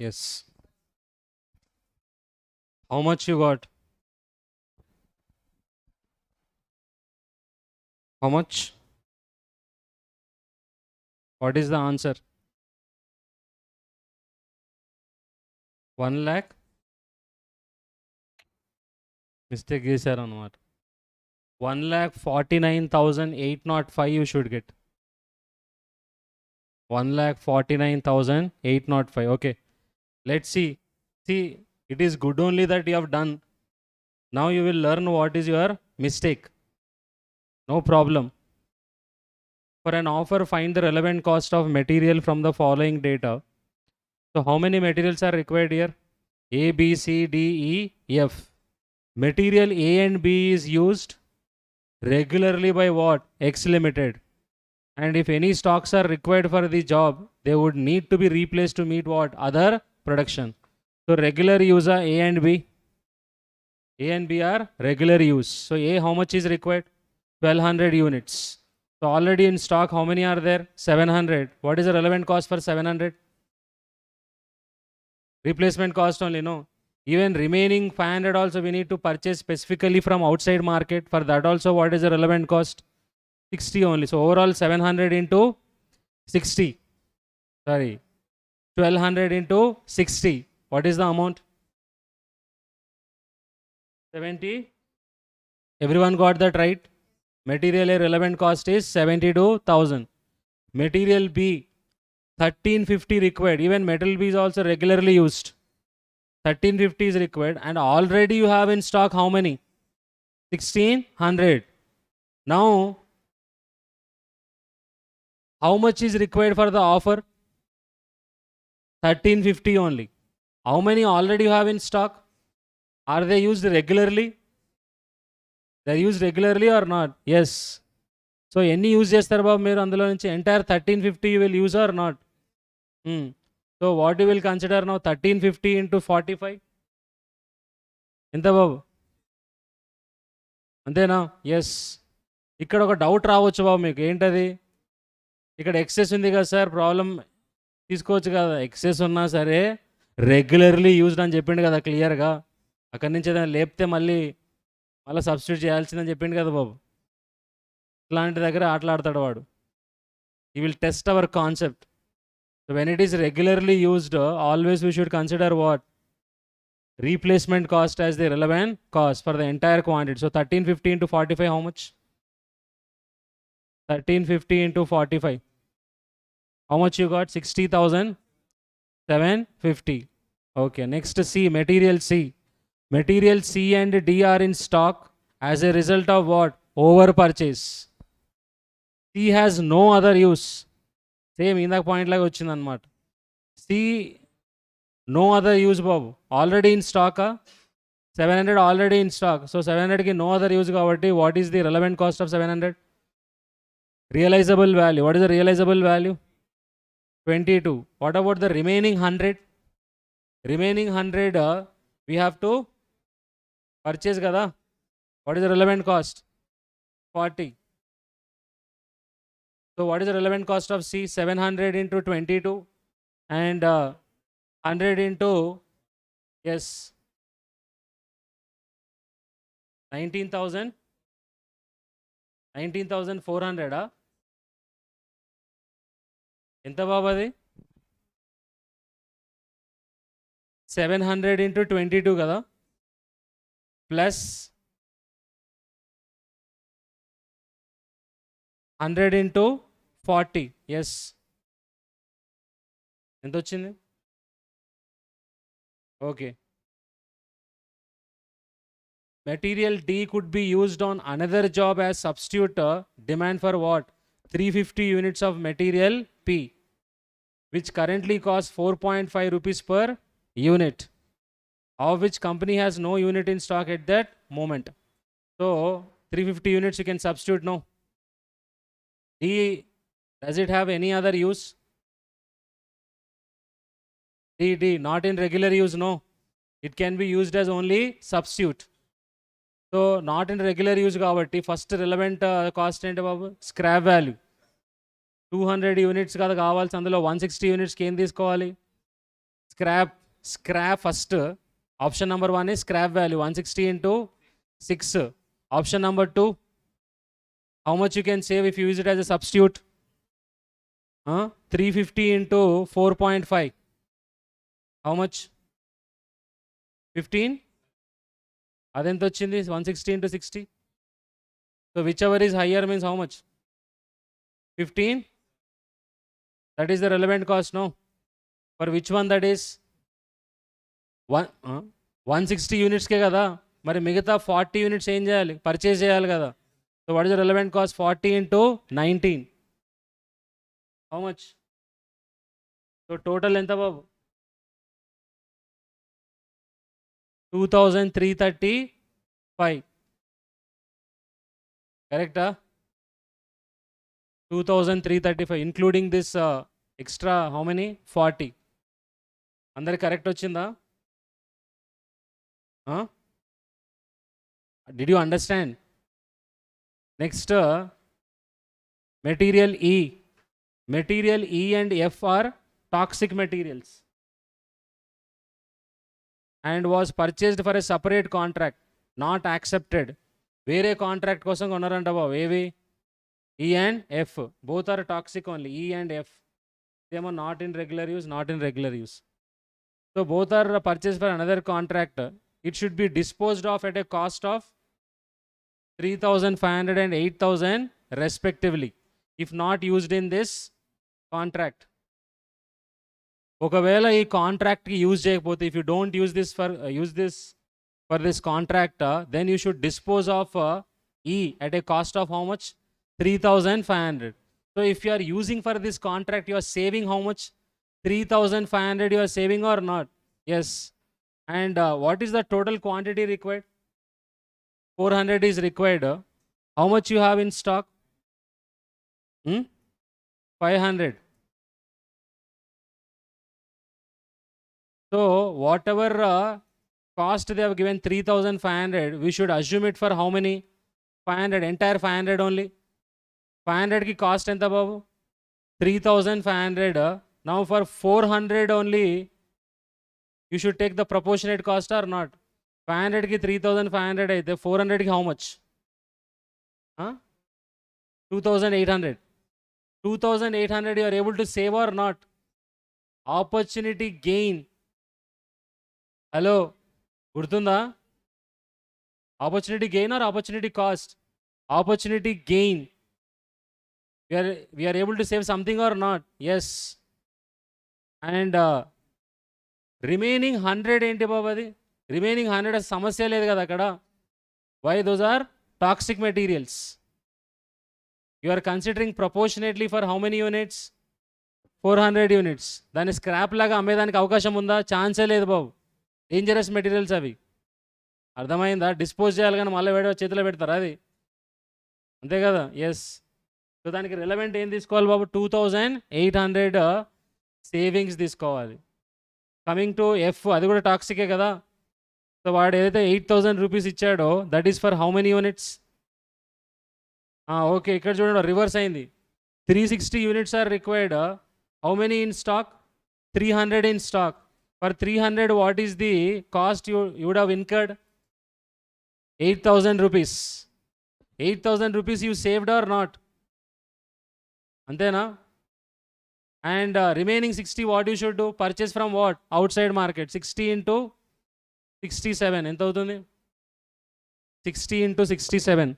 Yes. How much you got? How much? What is the answer? 1 lakh? Mistake చేశారు అన్నమాట. 1,49,805 you should get. 1,49,805. Okay. Let's see. See, it is good only that you have done. Now you will learn what is your mistake. No problem. For an offer, find the relevant cost of material from the following data. So how many materials are required here? A, B, C, D, E, F. Material A and B is used regularly by what? X Limited. And if any stocks are required for the job, they would need to be replaced to meet what? Other production. So regular use are A and B. A and B are regular use. So A, how much is required? 1200 units. So already in stock, how many are there? 700. What is the relevant cost for 700? Replacement cost only, no. Even remaining 500 also we need to purchase specifically from outside market. For that also, what is the relevant cost? 60 only. So overall 700 into 60. Sorry. 1200 into 60. What is the amount? 70. Everyone got that right? Material A relevant cost is 72,000. Material B 1350 required. Even metal B is also regularly used. 1350 is required, and already you have in stock how many? 1600. Now, how much is required for the offer? 1350 only. How many already you have in stock? Are they used regularly? They are used regularly or not? Yes. So any use చేస్తారు బాబు మీరు అందులో నుంచి entire 1350 you will use or not? So what you will consider now? 1350 into 45. ఎంత బాబు? అంతేనా? Yes. ఇక్కడ ఒక doubt రావచ్చు బాబు మీకు. ఏంటది? ఇక్కడ ఎక్సెస్ ఉంది కదా సార్, ప్రాబ్లం తీసుకోవచ్చు కదా. ఎక్సెస్ ఉన్నా సరే రెగ్యులర్లీ యూజ్డ్ అని చెప్పిండు కదా క్లియర్గా. అక్కడి నుంచి ఏదైనా లేపితే మళ్ళీ సబ్స్టిట్యూట్ చేయాల్సిందని చెప్పిండు కదా బాబు. ఇట్లాంటి దగ్గర ఆటలాడతాడు వాడు. He will test our concept. So when it is regularly used, always we should consider what? Replacement cost as the relevant cost for the entire quantity. So 1350 into 45, how much? 1350 into 45. How much you got? 60,750. Okay, next C, material C. Material C and D are in stock as a result of what? Over purchase. C has no other use. Same in the point like వచ్చింది అన్నమాట. C no other use, Babu. Already in stock. 700 already in stock. So 700 ki no other use kabatti. What is the relevant cost of 700? Realizable value. What is the realizable value? 22. What about the remaining 100? Remaining 100 we have to purchase kada. What is the relevant cost? 40. So what is the relevant cost of C? 700 into 22 and 100 into, yes, 19,000, 19,400. ఎంత బాబాది? 700 into 22 కదా, plus 100 into 40. Yes, ఎంత వచ్చింది? Okay. Material D could be used on another job as substitute. Demand for what? 350 units of material P, which currently costs 4.5 rupees per unit, of which company has no unit in stock at that moment. So 350 units you can substitute. No. D, does it have any other use? D, not in regular use, no. It can be used as only substitute. So not in regular use kabatti first relevant cost enti babu? Scrap value. 200 units kada kavalsi, అందులో 160 units కి ఏం తీసుకోవాలి? Scrap first. Option number 1 is scrap value 160 into 6. Option number 2, how much you can save if you use it as a substitute? 350 into 4.5. How much? 15? Adent vachindi 160 into 60. So whichever is higher means how much? 15? That is the relevant cost, no? For which one that is? 160 units ke kada. Mari migata 40 units ఏం చేయాలి? Purchase చేయాలి కదా. So what is the relevant cost? 40 into 19. How much? So total ఎంత బాబు? 2335. Correct? 2335 including this extra how many? 40. అందరి correct వచ్చిందా? Did you understand? Next, material E. Material E and F are toxic materials and was purchased for a separate contract, not accepted. వేరే contract కోసం కొన్నారంట బాబు. ఏవి? E and F. Both are toxic only. E and F. They are not in regular use, not in regular use. So both are purchased for another contract. It should be disposed of at a cost of 3,500 and 8,000 respectively, if not used in this contract. ఒకవేళ ఈ కాంట్రాక్ట్కి use చేయకపోతే, if you don't use this for this contract, then you should dispose of E at a cost of how much? 3,500. So if you are using for this contract, you are saving how much? 3,500 you are saving or not? Yes. And what is the total quantity required? 400 is required. How much you have in stock? 500. So whatever cost they have given 3,500, we should assume it for how many? 500, entire 500 only. 500 ki cost enta babu? 3,500. Now for 400 only, you should take the proportionate cost or not? 500 ki 3,500 aithe 400 ki how much? 2,800. 2,800 you are able to save or not? Opportunity gain. Hello, gurtunda? Opportunity gain or opportunity cost? Opportunity gain. We are able to save something or not? Yes. And remaining 100 enti babadi? Remaining 100 సమస్య లేదు కదా అక్కడ. Why? Those are toxic materials. You are considering proportionately for how many units? 400 units. దాన్ని scrap లాగా అమ్మేదానికి అవకాశం ఉందా? ఛాన్సే లేదు బాబు. డేంజరస్ మెటీరియల్స్ అవి. అర్థమైందా? డిస్పోజ్ చేయాలి కానీ మళ్ళీ చేతిలో పెడతారు అది. అంతే కదా? ఎస్. సో దానికి రిలవెంట్ ఏం తీసుకోవాలి బాబు? 2,800 సేవింగ్స్ తీసుకోవాలి. కమింగ్ టు ఎఫ్, అది కూడా టాక్సికే కదా. సో వాడు ఏదైతే 8,000 రూపీస్ ఇచ్చాడో that is for how many units? Okay, ఇక్కడ చూడండి రివర్స్ అయింది. 360 units are required. How many in stock? 300 in stock. For 300, what is the cost you would have incurred? 8,000 rupees. 8,000 rupees you saved or not? Antena? And remaining 60, what you should do? Purchase from what? Outside market. 60 into 67. ఎంత అవుతుంది? 60 into 67.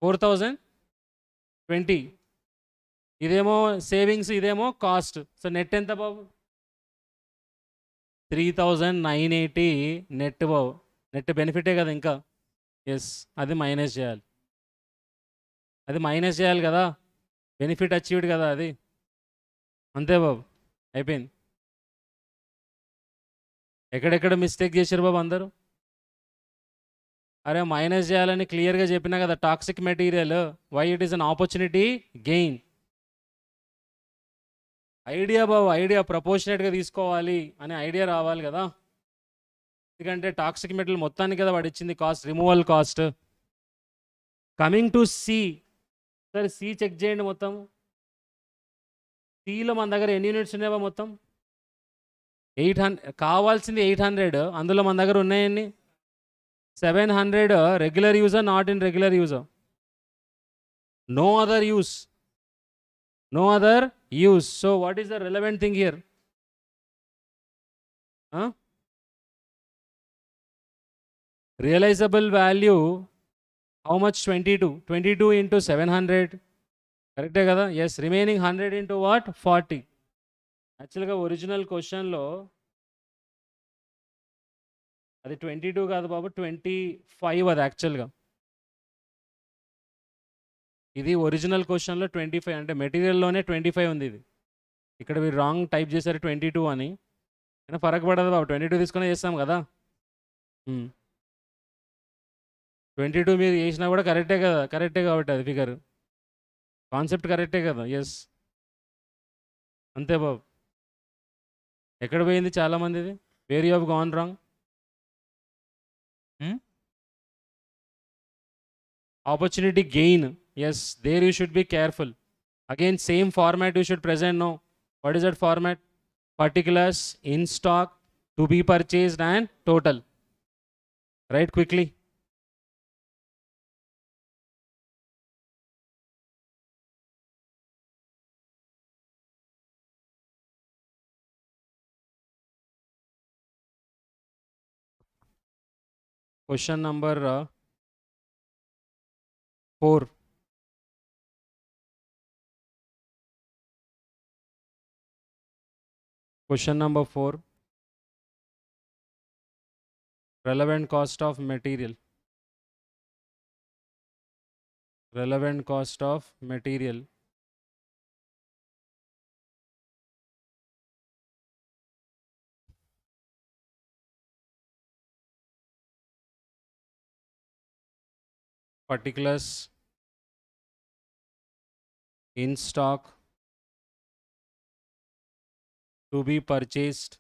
4,020. ఇదేమో savings, ఇదేమో cost. So net ఎంత బాబు? 3,980 net బాబు. Net బెనిఫిటే కదా ఇంకా. Yes, అది minus చేయాలి. అది మైనస్ చేయాలి కదా. బెనిఫిట్ అచీవ్డ్ కదా అది. అంతే బాబు, అయిపోయింది. ఎక్కడెక్కడ మిస్టేక్ చేశారు బాబు అందరూ? అరే మైనస్ చేయాలని క్లియర్గా చెప్పినా కదా. Toxic material, why it is an opportunity gain. Idea బాబు, ఐడియా ప్రపోర్షనేట్గా తీసుకోవాలి అనే ఐడియా రావాలి కదా. ఎందుకంటే టాక్సిక్ మెటీరియల్ మొత్తానికి కదా వాడు ఇచ్చింది cost, removal cost. Coming to C. సరే సి చెక్ చేయండి మొత్తం. Cలో మన దగ్గర ఎన్ని యూనిట్స్ ఉన్నాయా మొత్తం? 800. కావాల్సింది 800, అందులో మన దగ్గర ఉన్నాయండి 700 regular user, not in regular user. No other use. No other use. So what is the relevant thing here? Huh? Realizable value, how much? 22. 22 into 700. Correct kada? Yes. Remaining 100 into what? 40. Actually, original question lo అది 22 కాదు బాబు, 25 అది యాక్చువల్గా. ఇది original క్వశ్చన్లో 25, అంటే మెటీరియల్లోనే 25 ఉంది. ఇది ఇక్కడ మీరు రాంగ్ టైప్ చేశారు 22 అని. అయినా ఫరక్ పడదు బాబు, 22 తీసుకునే చేస్తాం కదా. 22 మీరు చేసినా కూడా కరెక్టే కదా, కరెక్టే కాబట్టి అది ఫిగర్ కాన్సెప్ట్ కరెక్టే కదా. ఎస్, అంతే బాబు. ఎక్కడ పోయింది చాలామందిది? Where you have gone wrong? Opportunity gain. Yes, there you should be careful. Again, same format you should present now. What is that format? Particulars, in stock, to be purchased, and total. Write quickly. Question number 4. Question number 4. Relevant cost of material. Relevant cost of material. Particulars, in stock, to be purchased,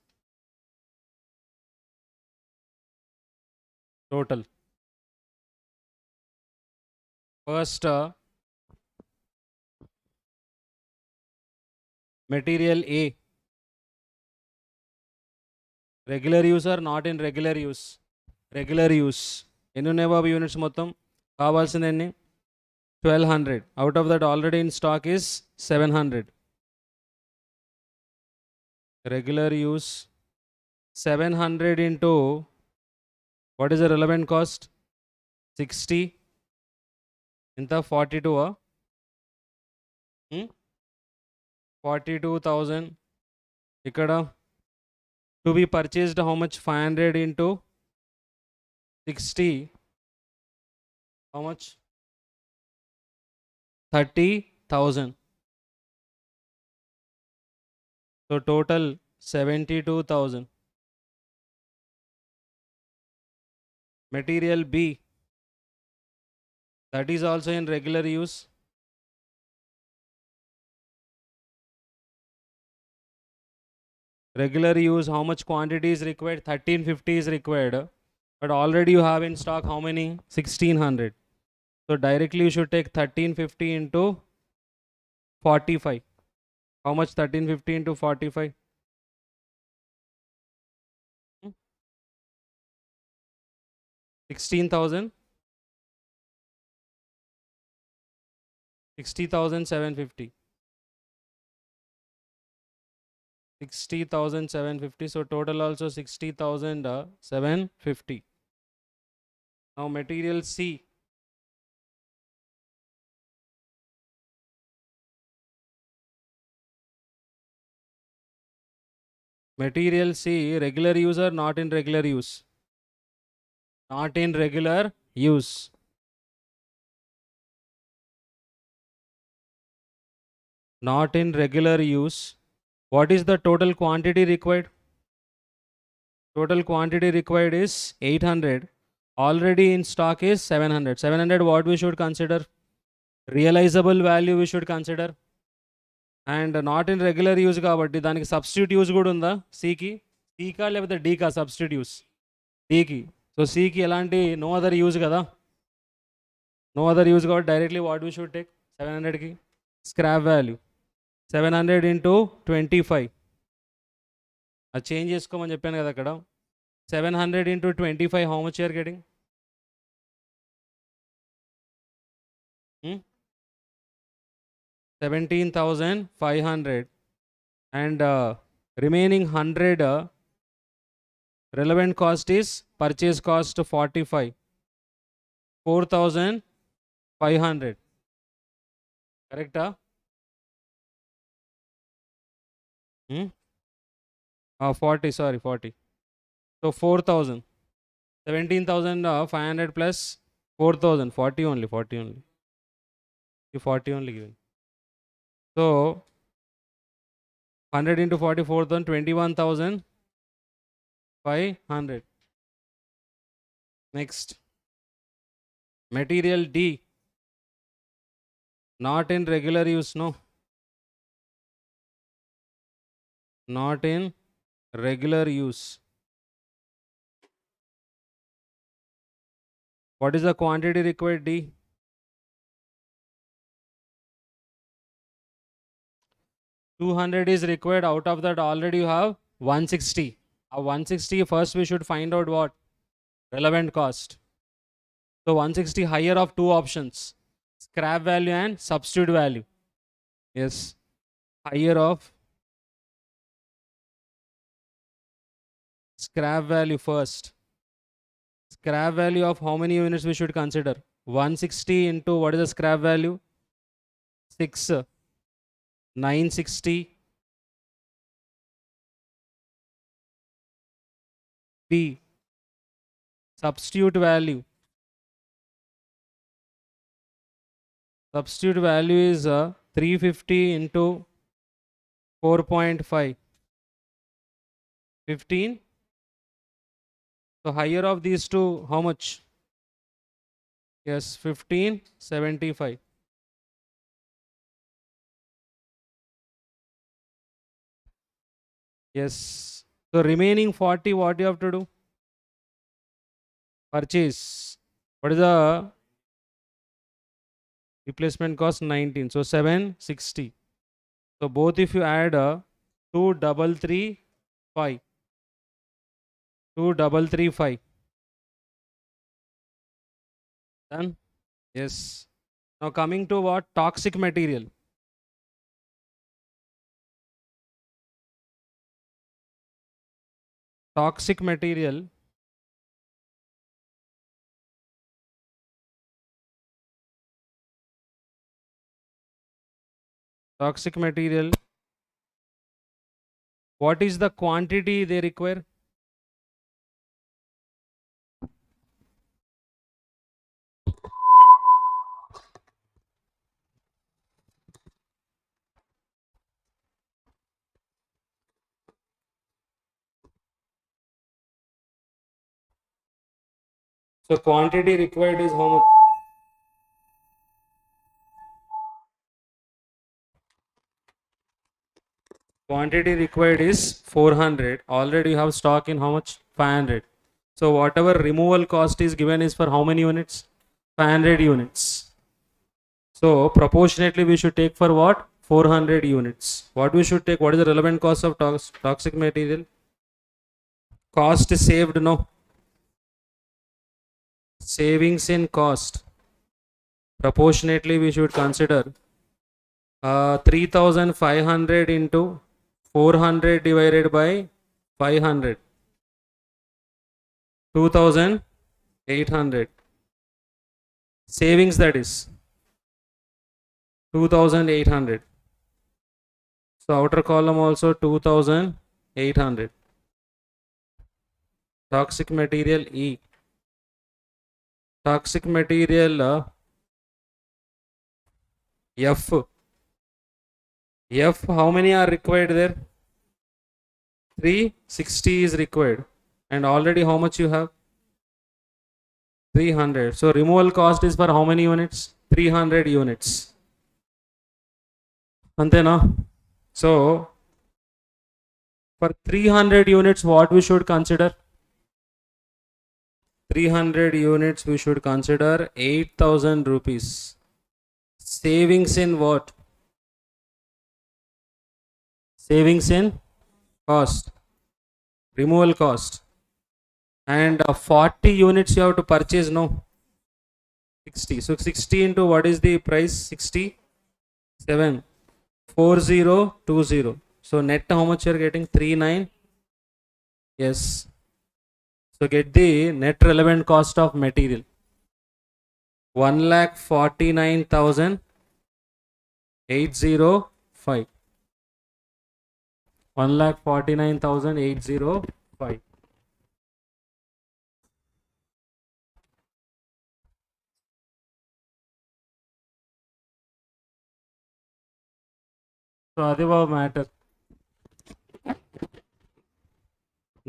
total. First, material A, regular use or not in regular use? Regular use. ఎన్ని ఉన్నాయి బాబు units మొత్తం? కావాల్సింది ఎన్ని? 1200. Out of that already in stock is 700. Regular use 700 into what is the relevant cost? 60. ఇంత 42. 42,000. ఇక్కడ to be purchased how much? 500 into 60. How much? 30,000. So total 72,000. Material B, that is also in regular use. Regular use, how much quantity is required? 1350 is required. But already you have in stock how many? 1600. So directly you should take 1350 into 45. How much 1350 into 45? 16,000. 60,750. 60,750. So total also 60,750. Now material C. Material C, regular use or not in regular use? Not in regular use. Not in regular use. What is the total quantity required? Total quantity required is 800. Already in stock is 700. 700 what we should consider? Realizable value we should consider. And not in regular use kabatti daniki substitute use kuda unda C ki? C ka leకపోతే D ka substitute use? D ki. So C ki elanti no other use kada? No other use kabatti directly what we should take? 700 ki scrap value. 700 into 25. అది change చేసుకోమని చెప్పాను కదా అక్కడ. 700 into 25, how much you are getting? 17,500. And remaining 100 relevant cost is purchase cost 45. 4,500. Correct? 40, sorry, 40. So 4,000. 17,500 plus 4,000. 40 only, 40 only. 40 only given. So 100 into 40, 4,000, 21,500. Next. Material D. Not in regular use, no. Not in regular use. What is the quantity required, D? 200 is required. Out of that already you have 160. 160 first we should find out what? Relevant cost. So 160 higher of two options. Scrap value and substitute value. Yes. Higher of scrap value first. Scrap value of how many units we should consider? 160 into what is the scrap value? 6. 960. B. Substitute value. Substitute value is 350 into 4.5. 15. So higher of these two, how much? Yes, 1575. Yes. So remaining 40, what you have to do? Purchase. What is the replacement cost? 19. So 760. So both if you add 2335. 2335. Done? Yes. Now coming to what? Toxic material. Toxic material. Toxic material. What is the quantity they require? So quantity required is how much? Quantity required is 400. Already you have stock in how much? 500. So whatever removal cost is given is for how many units? 500 units. So proportionately we should take for what? 400 units. What we should take? What is the relevant cost of toxic material? Cost saved, no. Savings in cost. Proportionately we should consider 3,500 into 400 divided by 500. 2,800. Savings, that is 2,800. So outer column also 2,800. Toxic material E. Toxic material F. F, how many are required there? 360 is required. And already how much you have? 300. So removal cost is for how many units? 300 units. Antena? So for 300 units, what we should consider? 300 units we should consider 8,000 rupees. Savings in what? savings in cost, removal cost, and 40 units you have to purchase, no, 60. So 60 into what is the price? 67, 4020. So net how much you are getting? 39. Yes. So get the net relevant cost of material. 1,49,805. 1,49,805. So that was matter.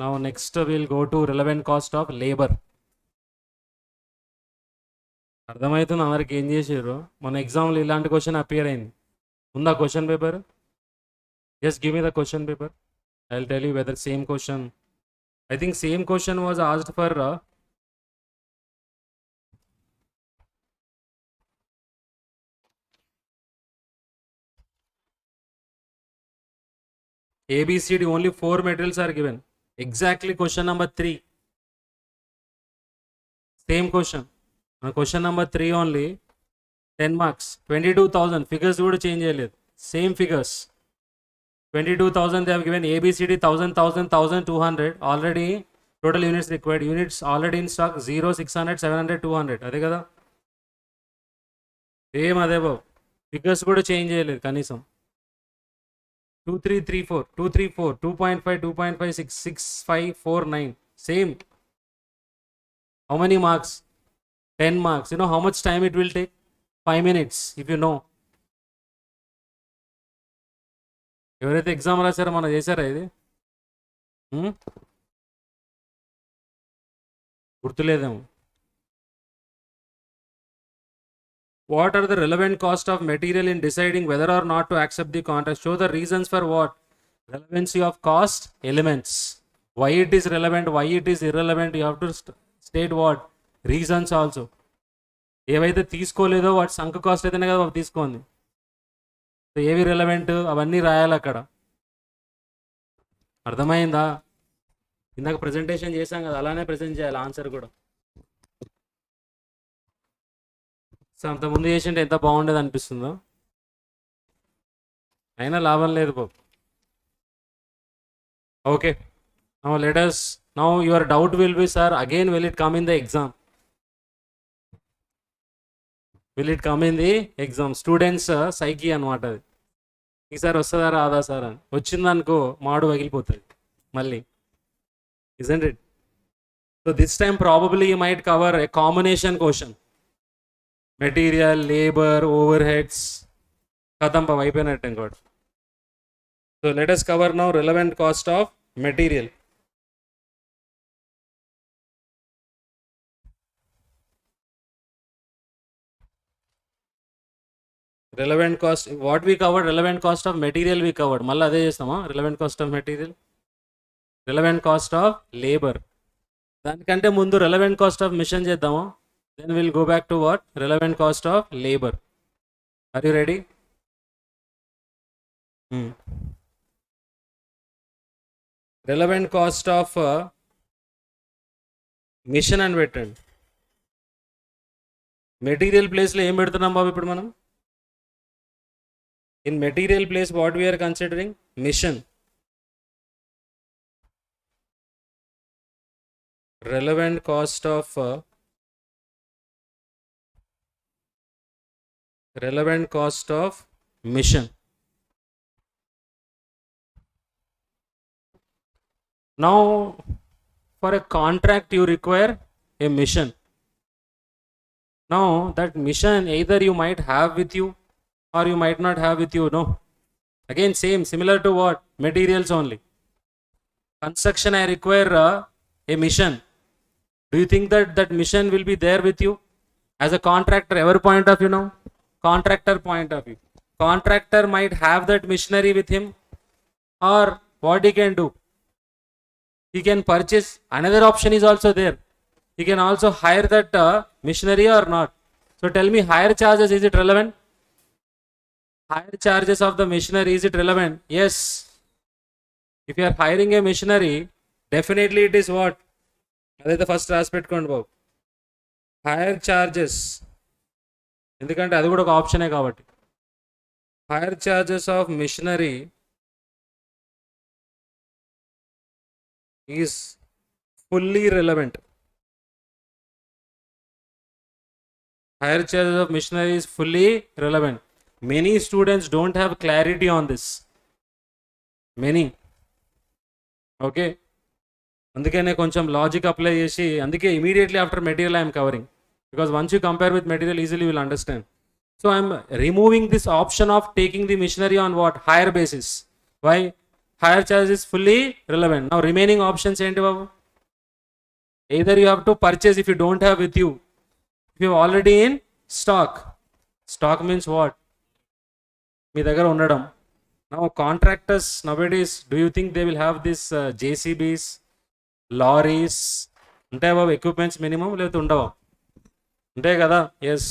Now next we'll go to relevant cost of labor. అర్థమవుతుంది అందరికి ఏం చేసారు? మన ఎగ్జామ్లో ఇలాంటి question appear అయింది. ఉందా question paper? Just give me the question paper. I will tell you whether same question. I think same question was asked for ABCD. Only 4 materials are given. Exactly question number 3. Same question. Question number 3 only. 10 marks. 22,000. Figures would change. Same figures. 22,000 they have given. ABCD 1,000, 1,000, 1,200. Already total units required. Units already in stock 0, 600, 700, 200. అదే కదా? Same అదే బాబు. Figures కూడా change చేయలేదు కనీసం. 2334, 234, 2.5, 2.56, 6549. Same. How many marks? 10 marks. You know how much time it will take? 5 minutes if you know. ఎవరైతే exam రాశారో మనం చేశారా ఇది? గుర్తులేదేమో. What are the relevant cost of material in deciding whether or not to accept the contract? Show the reasons for what? Relevancy of cost elements. Why it is relevant, why it is irrelevant. You have to state what? Reasons also. ఏవైతే తీసుకోలేదో వాటి సంక్ cost అయితేనే కదా తీసుకోండి. So ఏవి relevant అవన్నీ రాయాలి అక్కడ. అర్థమైందా? ఇందాక ప్రజెంటేషన్ చేశాం కదా, అలానే ప్రజెంట్ చేయాలి ఆన్సర్ కూడా. సో అంతకుముందు చేసింటే ఎంత బాగుండేది అనిపిస్తుందో, అయినా లాభం లేదు బాబు. Okay, now let us now your doubt will be, sir, again will it come in the exam? Will it come in the exam? Students సైకి అనమాట అది. ఈసారి వస్తుందా రాదా సార్ అని. వచ్చిందనుకో మాడు పగిలిపోతుంది మళ్ళీ. isn't it? So this time probably you might cover a combination question. Material, labor, overheads. కథం అయిపోయినట్టు ఇంకోటి. So let us cover now relevant cost of material. Relevant cost, what we covered? Relevant cost of material we covered. మళ్ళీ అదే చేస్తామా? relevant cost of material, relevant cost of labor. దానికంటే ముందు relevant cost of mission చేద్దామా? Then we'll go back to what? Relevant cost of labor. Are you ready? Relevant cost of mission అని పెట్టండి. Material ప్లేస్లో ఏం పెడుతున్నాం బాబు ఇప్పుడు మనం? In material place what we are considering? Mission. Relevant cost of mission. Now for a contract you require a mission. Now that mission either you might have with you or you might not have with you. No, again same, similar to what? Materials only. Construction I require a mission. Do you think that that mission will be there with you as a contractor? Ever point of view now? Contractor point of view. Contractor might have that machinery with him, or what he can do? He can purchase. Another option is also there. He can also hire that machinery or not. So tell me, hire charges, is it relevant? Higher charges of the machinery, is it relevant? Yes. If you are hiring a machinery, definitely it is what? అదైతే first రాసి పెట్టుకోండి బాబు, hire charges, ఎందుకంటే అది కూడా ఒక ఆప్షనే కాబట్టి. Hire charges of machinery is fully relevant. Higher charges of machinery is fully relevant. Many students don't have clarity on this. Many. Okay. అందుకనే కొంచెం లాజిక్ అప్లై చేసి, అందుకే immediately after material I'm covering, because once you compare with material easily will understand. So I'm removing this option of taking the machinery on what? Higher basis. Why? Higher charge is fully relevant. Now remaining options ఏంటి బాబు? Either you have to purchase if you don't have with you, if you already in stock. Stock means what? మీ దగ్గర ఉండడం. Now contractors nowadays, do you think they will have this JCBs, lorries? ఉంటాయి బాబు equipments minimum, లేకపోతే ఉండవా? ఉంటాయి కదా. Yes.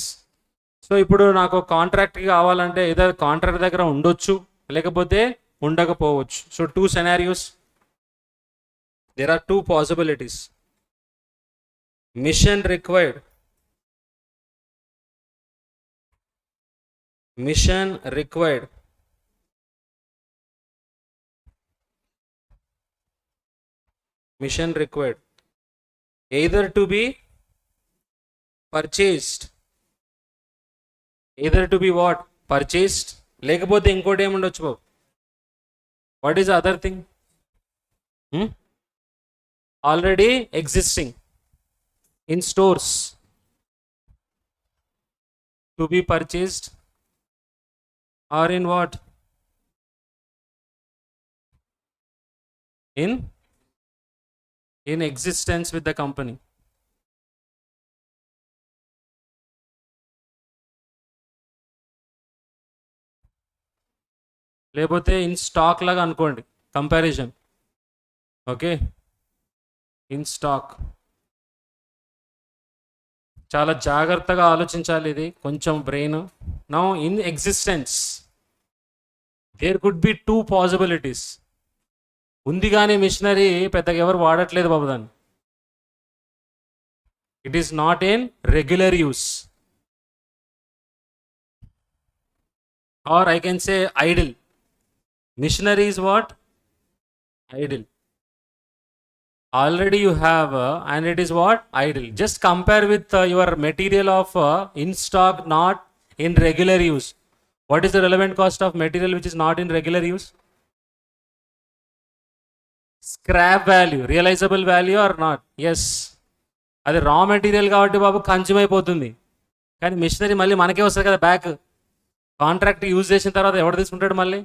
So ఇప్పుడు నాకు కాంట్రాక్ట్ కావాలంటే ఏదైనా కాంట్రాక్ట్ దగ్గర ఉండొచ్చు, లేకపోతే ఉండకపోవచ్చు. So 2 scenarios, there are 2 possibilities. Mission required. Mission required. Mission required. Either to be purchased. Either to be what? Purchased. లేకపోతే ఇంకోటి ఏముండొచ్చు బాబు? What is the other thing? Already existing in stores. To be purchased. Or in what? In existence with the company. లేకపోతే in stock లాగా అనుకోండి, comparison. Okay, in stock. చాలా జాగ్రత్తగా ఆలోచించాలి, ఇది కొంచెం brain. Now in existence, there could be 2 possibilities. ఉంది కానీ మిషనరీ పెద్దగా ఎవరు వాడట్లేదు బాబు దాన్ని. It is not in regular use, or I can say idle. Machinery is what? Idle. Already you have and it is what? Idle. Just compare with your material of in stock, not in regular use. What is the relevant cost of material which is not in regular use? Scrap value. Realizable value or not? Yes. అది raw material కాబట్టి బాబు consume అయిపోతుంది, కానీ machinery మళ్ళీ మనకే వస్తుంది కదా back. Contract use చేసిన తర్వాత ఎవరు తీసుకుంటాడు మళ్ళీ?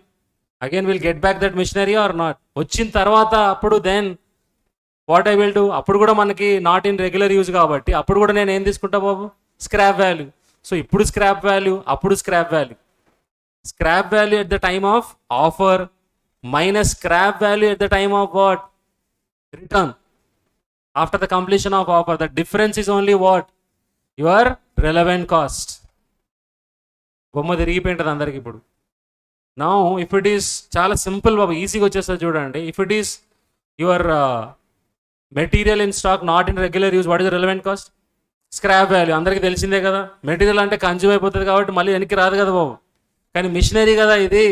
Again will get back that machinery or not? వచ్చిన తర్వాత అప్పుడు then what I will do? అప్పుడు కూడా మనకి నాట్ ఇన్ రెగ్యులర్ యూజ్ కాబట్టి అప్పుడు కూడా నేను ఏం తీసుకుంటా బాబు? Scrap value. సో ఇప్పుడు స్క్రాప్ వాల్యూ, అప్పుడు scrap value. Scrap value at the time of offer minus scrap value at the time of what? Return. After the completion of offer, the difference is only what? Your relevant cost. బొమ్మ తిరిగిపోయింటుంది అందరికి ఇప్పుడు. Now if it is చాలా simple బాబు, ఈజీగా వచ్చేస్తుంది చూడండి. If it is your material in stock not in regular use, what is relevant cost? Scrap value. అందరికీ తెలిసిందే కదా, మెటీరియల్ అంటే కన్జ్యూమ్ అయిపోతుంది కాబట్టి మళ్ళీ వెనక్కి రాదు కదా బాబు. కానీ మిషనరీ కదా ఇది,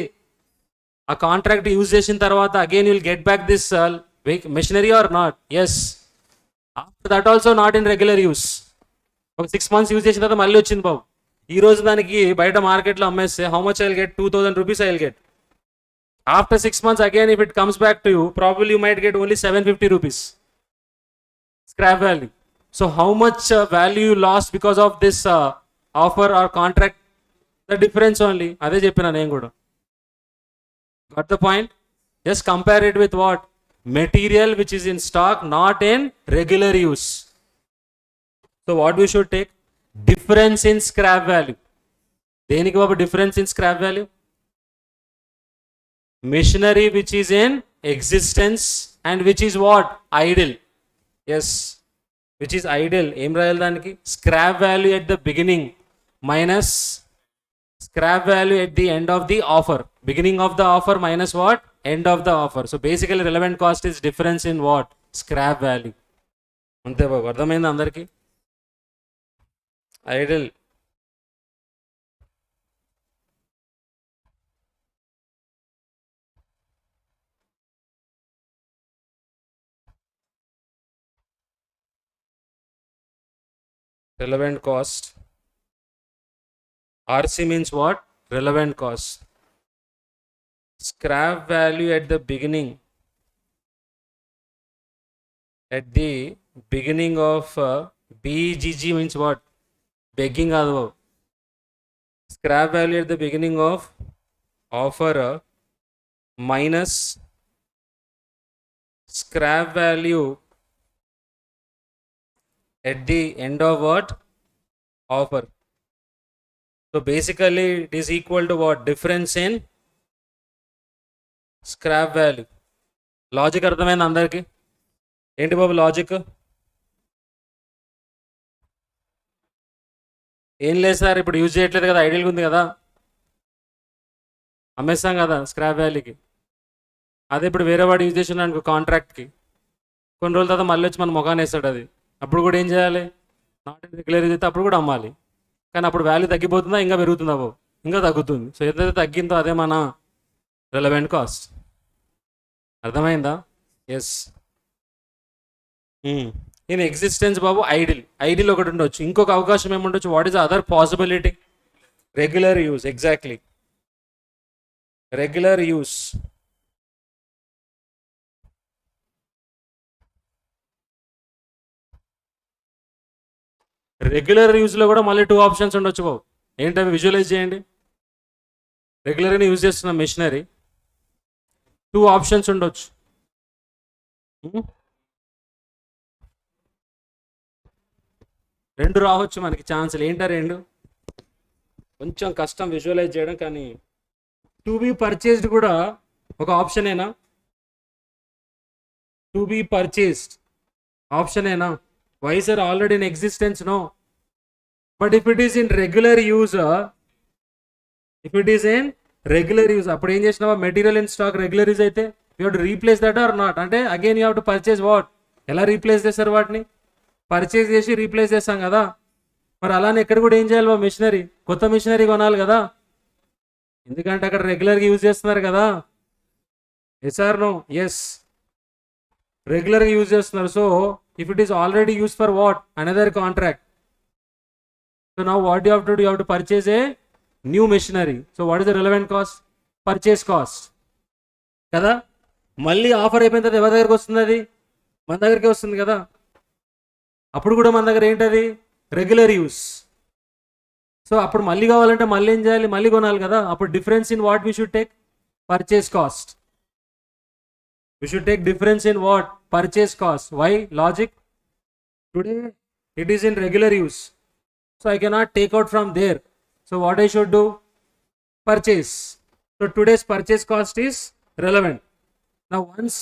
ఆ కాంట్రాక్ట్ యూజ్ చేసిన తర్వాత again will get back this machinery or not? Yes. After that also not in regular use. ఒక 6 months యూజ్ చేసిన తర్వాత మళ్ళీ వచ్చింది బాబు. ఈ రోజు దానికి బయట మార్కెట్లో అమ్మేస్తే how much I will get? 2000 rupees I will get. After 6 months again if it comes back to you, probably you might get only 750 rupees scrap value. So how much value you lost because of this offer or contract? The difference only. అదే చెప్పినా నేను కూడా. Got the point? Just compare it with what? Material which is in stock, not in regular use. So what we should take? Difference in scrap value. దేనికి బాబు difference in scrap value? Machinery which is in existence and which is what? Idle. Yes, which is idle. ఏం రాయాలి దానికి? Scrap value at the beginning minus Scrap value at the end of the offer. Beginning of the offer minus what? End of the offer. So basically relevant cost is difference in what? Scrap value. అంతే బాబు, అర్థమైంది అందరికి? Idle relevant cost. RC means what? Relevant cost. Scrap value at the beginning. At the beginning of BGG means what? Begging adu. Scrap value at the beginning of offer minus scrap value at the end of what? Offer. So basically it is equal to what? Difference in scrap value. Logic అర్థమైంది అందరికి? ఏంటి బాబు logic? ఏం లేదు sir, ఇప్పుడు use చేయట్లేదు కదా, ఐడియల్గా ఉంది కదా, అమ్మేస్తాం కదా స్క్రాప్ వాల్యూకి. అదే ఇప్పుడు వేరే వాడు యూజ్ చేసిన అనుకో కాంట్రాక్ట్కి, కొన్ని రోజుల తర్వాత మళ్ళీ వచ్చి మన ముఖాన్ని వేస్తాడు అది. అప్పుడు కూడా ఏం చేయాలి? నాట్ రెగ్యులర్ యూజ్ అయితే అప్పుడు కూడా అమ్మాలి. కానీ అప్పుడు వాల్యూ తగ్గిపోతుందా ఇంకా పెరుగుతుందా బాబు? ఇంకా తగ్గుతుంది. సో ఏదైతే తగ్గిందో అదే మన రిలవెంట్ కాస్ట్. అర్థమైందా? ఎస్. ఇన్ ఎగ్జిస్టెన్స్ బాబు ఐడిల్ ఒకటి ఉండొచ్చు. ఇంకొక అవకాశం ఏముండొచ్చు? What is other possibility? Regular use. Exactly, regular use. Regular యూజ్లో కూడా మళ్ళీ 2 ఆప్షన్స్ ఉండొచ్చు బాబు. ఏంటవి? విజువలైజ్ చేయండి. రెగ్యులర్గా యూజ్ చేస్తున్న మిషనరీ 2 ఆప్షన్స్ ఉండొచ్చు. రెండు రావచ్చు మనకి ఛాన్సులు. ఏంటా రెండు? కొంచెం కష్టం విజువలైజ్ చేయడం, కానీ టు బీ పర్చేస్డ్ కూడా ఒక ఆప్షనేనా? టు బీ పర్చేస్డ్ ఆప్షనేనా? Why sir? Already in existence? No. But if it is in regular use, అప్పుడు ఏం చేసినావా? Material in stock regular use అయితే you have to replace that or not? అంటే again you have to purchase what? ఎలా replace చేస్తారు వాటిని? Purchase చేసి replace చేస్తాం కదా. మరి అలానే ఇక్కడ కూడా ఏం చేయాలి బాబు? మిషనరీ, కొత్త మిషనరీ కొనాలి కదా, ఎందుకంటే అక్కడ రెగ్యులర్గా యూజ్ చేస్తున్నారు కదా. Yes or no? ఎస్, రెగ్యులర్గా యూజ్ చేస్తున్నారు. So if it is already use for what? Another contract. So now what you have to do? You have to purchase a new machinery. So what is the relevant cost? Purchase cost కదా. మళ్ళీ offer అయిపోయిన తర్వాత ఎవరి దగ్గరికి వస్తుంది? అది మన దగ్గరికి వస్తుంది కదా. అప్పుడు కూడా మన దగ్గర ఏంటది? Regular use. సో అప్పుడు మళ్ళీ కావాలంటే మళ్ళీ ఏం చేయాలి? మళ్ళీ కొనాలి కదా. అప్పుడు difference in what we should take? Purchase cost. We should take difference in what? Purchase cost. Why? Logic. Today it is in regular use, so I cannot take out from there. So what I should do? Purchase. So today's purchase cost is relevant. Now once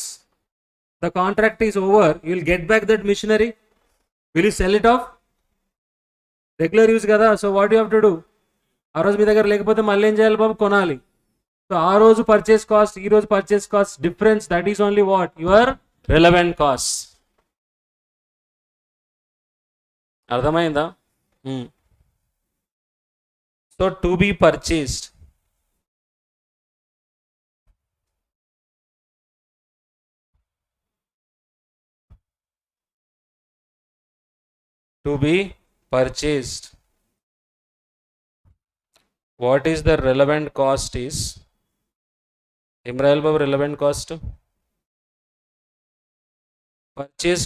the contract is over, you will get back that machinery. Will you sell it off? Regular use kada. So what do you have to do? ఆ రోజు మీ దగ్గర లేకపోతే మళ్ళీ ఏం చేయాలి బాబు? కొనాలి. So ఆ రోజు పర్చేస్ కాస్ట్, ఈ రోజు purchase cost difference, that is only what? Your relevant cost. అర్థమైందా? So to be purchased, to be purchased, what is the relevant cost is? Imrael babu, relevant cost, purchase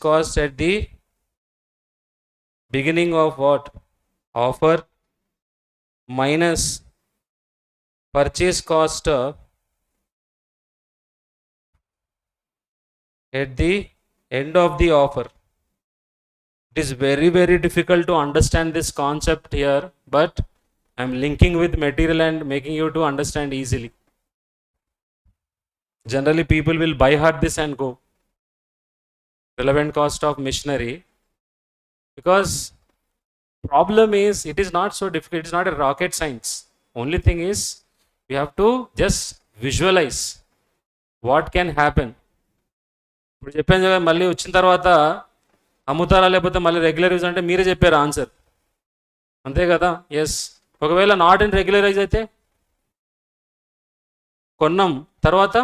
cost at the beginning of what? Offer minus purchase cost at the end of the offer. It is very, very difficult to understand this concept here, but I am linking with material and making you to understand easily. Generally people will by heart this and go relevant cost of machinery, because Problem is, it is not so difficult. It is not a rocket science. Only thing is, we have to just visualize what can happen. ఇప్పుడు చెప్పాను కదా, మళ్ళీ వచ్చిన తర్వాత అమ్ముతారా లేకపోతే మళ్ళీ regular use అంటే మీరే చెప్పారు ఆన్సర్, అంతే కదా. ఎస్, ఒకవేళ నాట్ ఇన్ రెగ్యులరైజ్ అయితే కొన్నాం, తర్వాత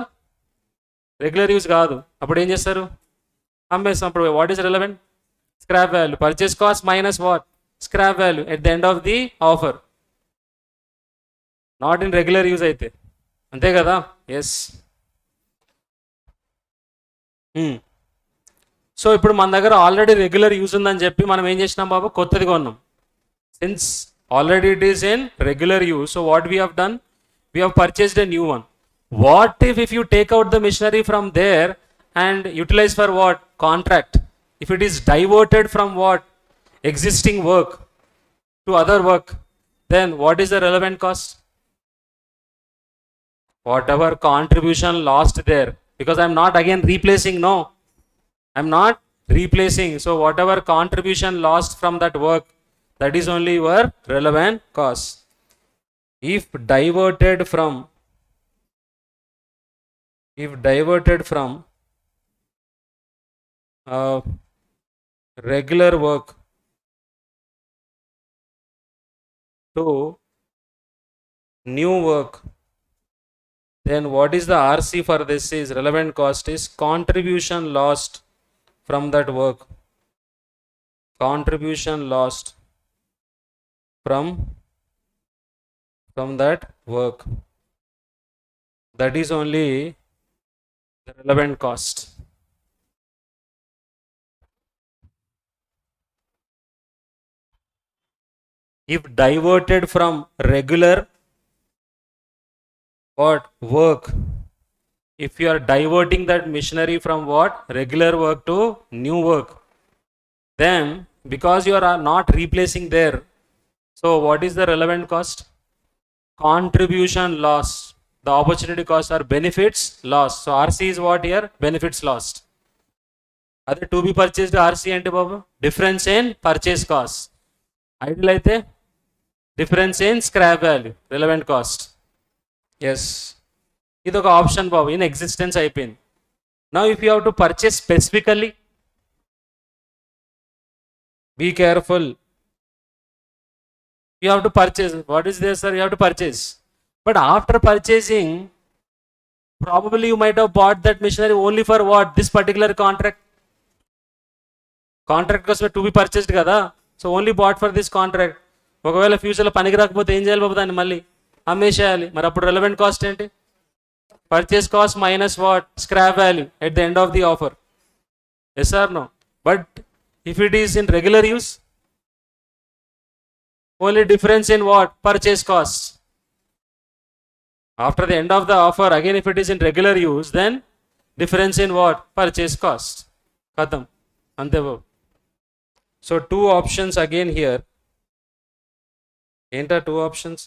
రెగ్యులర్ యూజ్ కాదు, అప్పుడు ఏం చేస్తారు? అమ్మేస్తాం. అప్పుడు what is relevant? Scrap value. Purchase cost minus what? Scrap value at the end of the offer. Not in regular use అయితే, అంతే కదా. ఎస్. సో ఇప్పుడు మన దగ్గర ఆల్రెడీ రెగ్యులర్ యూజ్ ఉందని చెప్పి మనం ఏం చేసినాం బాబు? కొత్తది కొన్నాం. Since already it is in regular use, so what we have done? We have purchased a new one. What if you take out the machinery from there and utilize for what? Contract. If it is diverted from what? Existing work to other work, then what is the relevant cost? Whatever contribution lost there, because I'm not again replacing. No, I'm not replacing. So whatever contribution lost from that work, that is only your relevant cost. If diverted from regular work to new work, then what is the RC for this? Is relevant cost is contribution lost from that work. Contribution lost from that work, that is only the relevant cost. If diverted from regular what? Work. If you are diverting that machinery from what? Regular work to new work, then because you are not replacing there, so what is the relevant cost? Contribution lost. The opportunity cost or benefits lost. So RC is what here? Benefits lost. అదే to be purchased RC అంటే బాబు difference in purchase cost. Ideal అయితే difference in scrap value, relevant cost. Yes, ఇది ఒక option బాబు, in existence అయిపోయింది. Now if you have to purchase specifically, be careful. You have to purchase. What is there, sir? You have to purchase. But after purchasing, probably you might have bought that machinery only for what? This particular contract. Contract కోసం to be purchased కదా, so only bought for this contract. ఒకవేళ ఫ్యూచర్లో పనికి రాకపోతే ఏం చేయాలి బాబు? దాన్ని మళ్ళీ అమ్మేసేయాలి. మరి అప్పుడు రెలవెంట్ కాస్ట్ ఏంటి? Purchase cost minus what? Scrap value at the end of the offer. Yes or no? But if it is in regular use, only difference in what? Purchase cost. After the end of the offer, again if it is in regular use, then difference in what? Purchase cost. Khatam. Ante babu. So two options again here. Enter two options.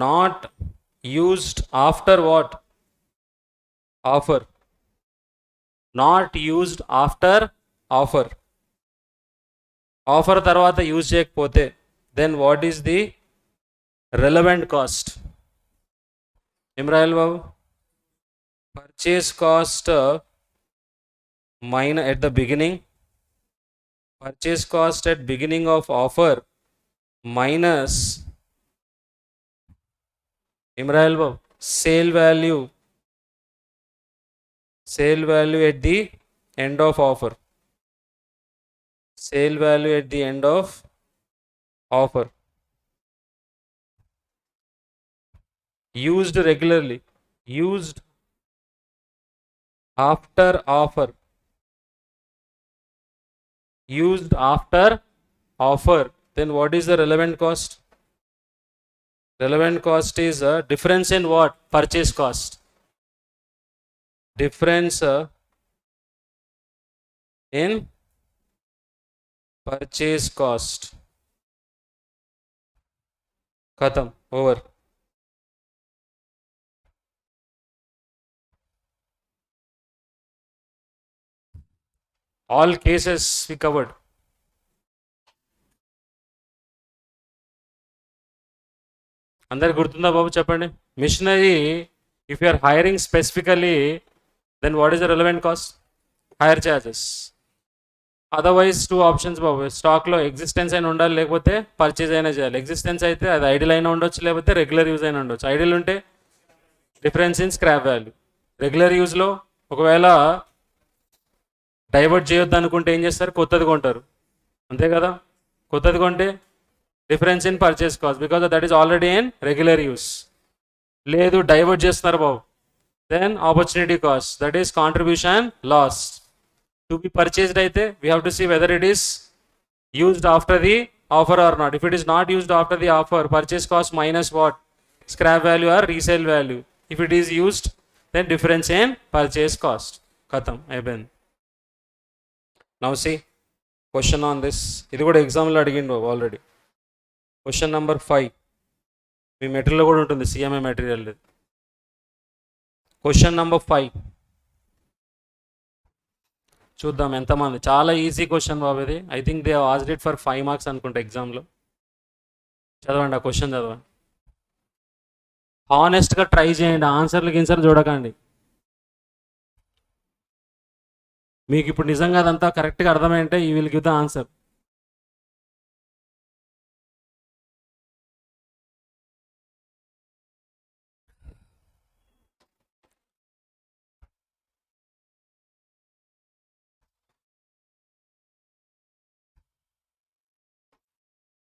Not used after what? Offer. Not used after offer. Offer తర్వాత use చేయకపోతే, then what is the relevant cost? ఏం రాయాలి బాబు? Purchase cost minus at the beginning, purchase cost at beginning of offer minus ఏం రాయాలి బాబు? Sale value at the end of offer. Sale value at the end of offer. Used regularly. Used after offer. Used after offer. Then what is the relevant cost? Relevant cost is a difference in what? Purchase cost. Difference in purchase cost. Khatam. Over. All cases we covered. అందరికి గుర్తుందా బాబు చెప్పండి. Machinery if you are hiring specifically then what is the relevant cost? Hire charges. Otherwise two options బాబు, స్టాక్లో existence అయినా ఉండాలి లేకపోతే purchase అయినా చేయాలి. ఎగ్జిస్టెన్స్ అయితే అది ఐడియల్ అయినా ఉండొచ్చు లేకపోతే రెగ్యులర్ యూజ్ అయినా ఉండొచ్చు. ఐడియల్ ఉంటే difference in scrap value. Regular యూజ్లో ఒకవేళ డైవర్ట్ చేయొద్దు అనుకుంటే ఏం చేస్తారు? కొత్తది కొంటారు, అంతే కదా. కొత్తది కొంటే difference in purchase cost because that is already in regular use. లేదు డైవర్ట్ చేస్తున్నారు బాబు, then opportunity cost, that is contribution loss. To be purchased అయితే we have to see whether it is used after the offer or not. If it is not used after the offer, purchase cost minus what? Scrap value or resale value. If it is used, then difference in purchase cost. Khatam, అయిపోయింది. Now see, question on this. ఇది కూడా ఎగ్జామ్లో అడిగిండు already. Question number 5 మీ material కూడా ఉంటుంది, CMA material. Question number 5 చూద్దాం ఎంతమంది. చాలా ఈజీ క్వశ్చన్ బాబు ఇది. I think they asked it for 5 marks అనుకుంటా ఎగ్జామ్లో. చదవండి ఆ క్వశ్చన్ చదవండి, హానెస్ట్గా ట్రై చేయండి, ఆన్సర్లు గిన్సర్లు చూడకండి. మీకు ఇప్పుడు నిజంగా అదంతా కరెక్ట్గా అర్థమైంటే you will give the answer.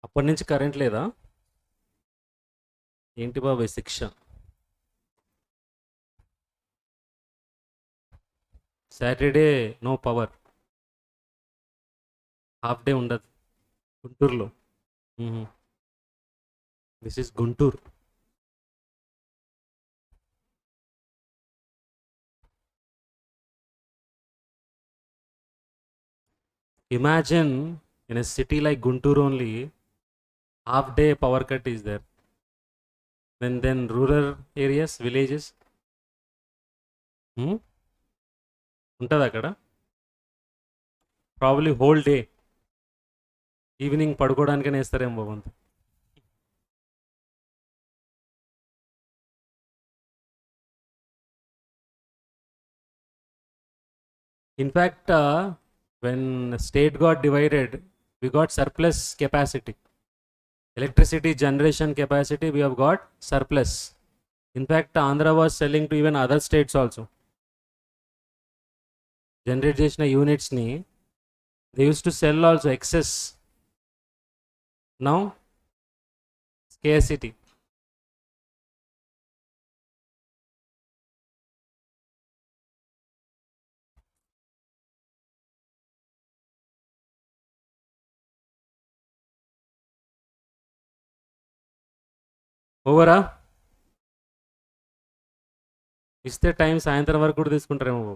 అప్పటి నుంచి కరెంట్ లేదా ఏంటి బాబాయ్ శిక్ష? Saturday no power, half day ఉండదు గుంటూరులో. This is Guntur. Imagine in a city like Guntur only, half day power cut is there. Then rural areas, villages, ఉంటుందా అక్కడ? ప్రాబ్లీ హోల్ డే, ఈవినింగ్ పడుకోవడానికనే వేస్తారేమో బాగుంది. In fact when state got divided, we got surplus capacity. Electricity generation capacity we have got surplus. In fact, Andhra was selling to even other states also. Generate చేసిన units ni they used to sell also excess. Now scarcity. ఓవరా ఇస్తే time సాయంత్రం వరకు కూడా తీసుకుంటారేమో.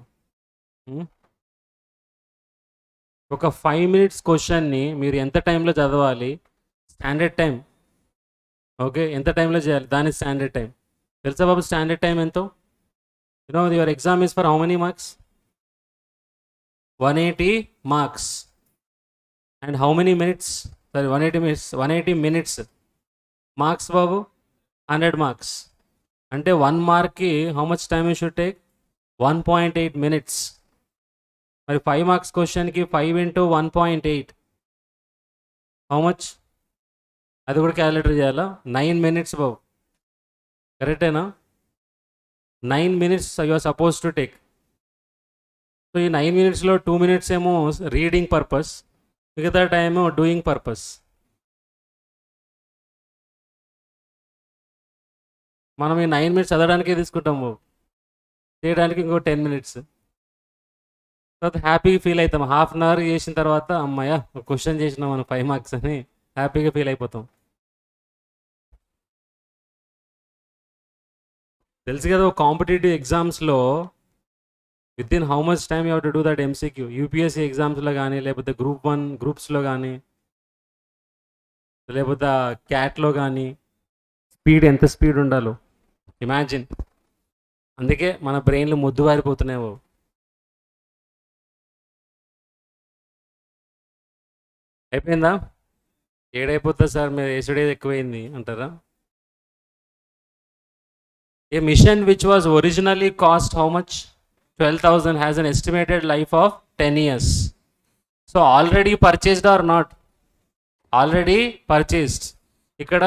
ఒక 5 minutes క్వశ్చన్ని మీరు ఎంత టైంలో చదవాలి? స్టాండర్డ్ టైం, ఓకే, ఎంత టైంలో చేయాలి దాని స్టాండర్డ్ టైం తెలుసా బాబు? స్టాండర్డ్ టైం ఎంతో? Your exam is for how many marks? 180 marks. And how many minutes? Sorry 180 minutes. Marks బాబు 100 మార్క్స్. అంటే 1 మార్క్కి how much time you should take? 1.8 minutes. మరి 5 మార్క్స్ క్వశ్చన్కి 5 into 1.8 హౌ మచ్? అది కూడా క్యాలిక్యులేటర్ చేయాలా? 9 minutes బాబు, కరెక్టేనా? 9 minutes you are suppose to take. So ఈ 9 minutesలో 2 minutes ఏమో రీడింగ్ పర్పస్, మిగతా టైము డూయింగ్ పర్పస్. మనం ఈ 9 minutes చదవడానికే తీసుకుంటాము, చేయడానికి ఇంకో 10 minutes. తర్వాత హ్యాపీగా ఫీల్ అవుతాం. 1/2 hour చేసిన తర్వాత అమ్మాయ క్వశ్చన్ చేసినాం మనం 5 marks అని హ్యాపీగా ఫీల్ అయిపోతాం. తెలుసు కదా కాంపిటేటివ్ ఎగ్జామ్స్లో with in how much time you have to do that MCQ. UPSC ఎగ్జామ్స్లో కానీ లేకపోతే Group 1 గ్రూప్స్లో కానీ లేకపోతే క్యాట్లో కానీ స్పీడ్ ఎంత స్పీడ్ ఉండాలో ఇమాజిన్. అందుకే మన బ్రెయిన్లు మొద్దువారిపోతున్నాయి. అయిపోయిందా? ఏడైపోతుంది సార్, మీరు వేసుడే ఎక్కువైంది అంటారా? A mission which was originally cost how much? 12,000 has an estimated life of 10 years. So already purchased or not? Already purchased. ఇక్కడ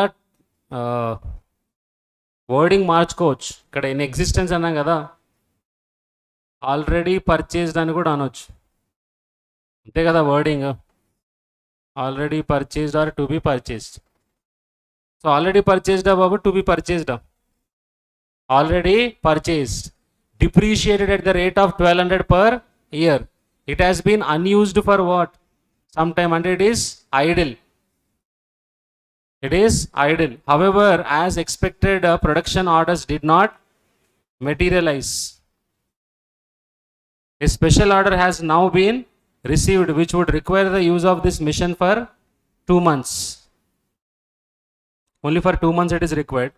వర్డింగ్ మార్చుకోవచ్చు. ఇక్కడ ఇన్ ఎగ్జిస్టెన్స్ అన్నాం కదా, ఆల్రెడీ పర్చేస్డ్ అని కూడా అనొచ్చు, అంతే కదా wording. Already purchased or to be purchased. So already పర్చేస్డా బాబు, టు బి పర్చేస్డా? Already purchased, depreciated at the rate of 1200 per year. It has been unused for what? Some time, and it is idle. It is idle. However, as expected, production orders did not materialize. A special order has now been received which would require the use of this mission for 2 months. Only for 2 months it is required.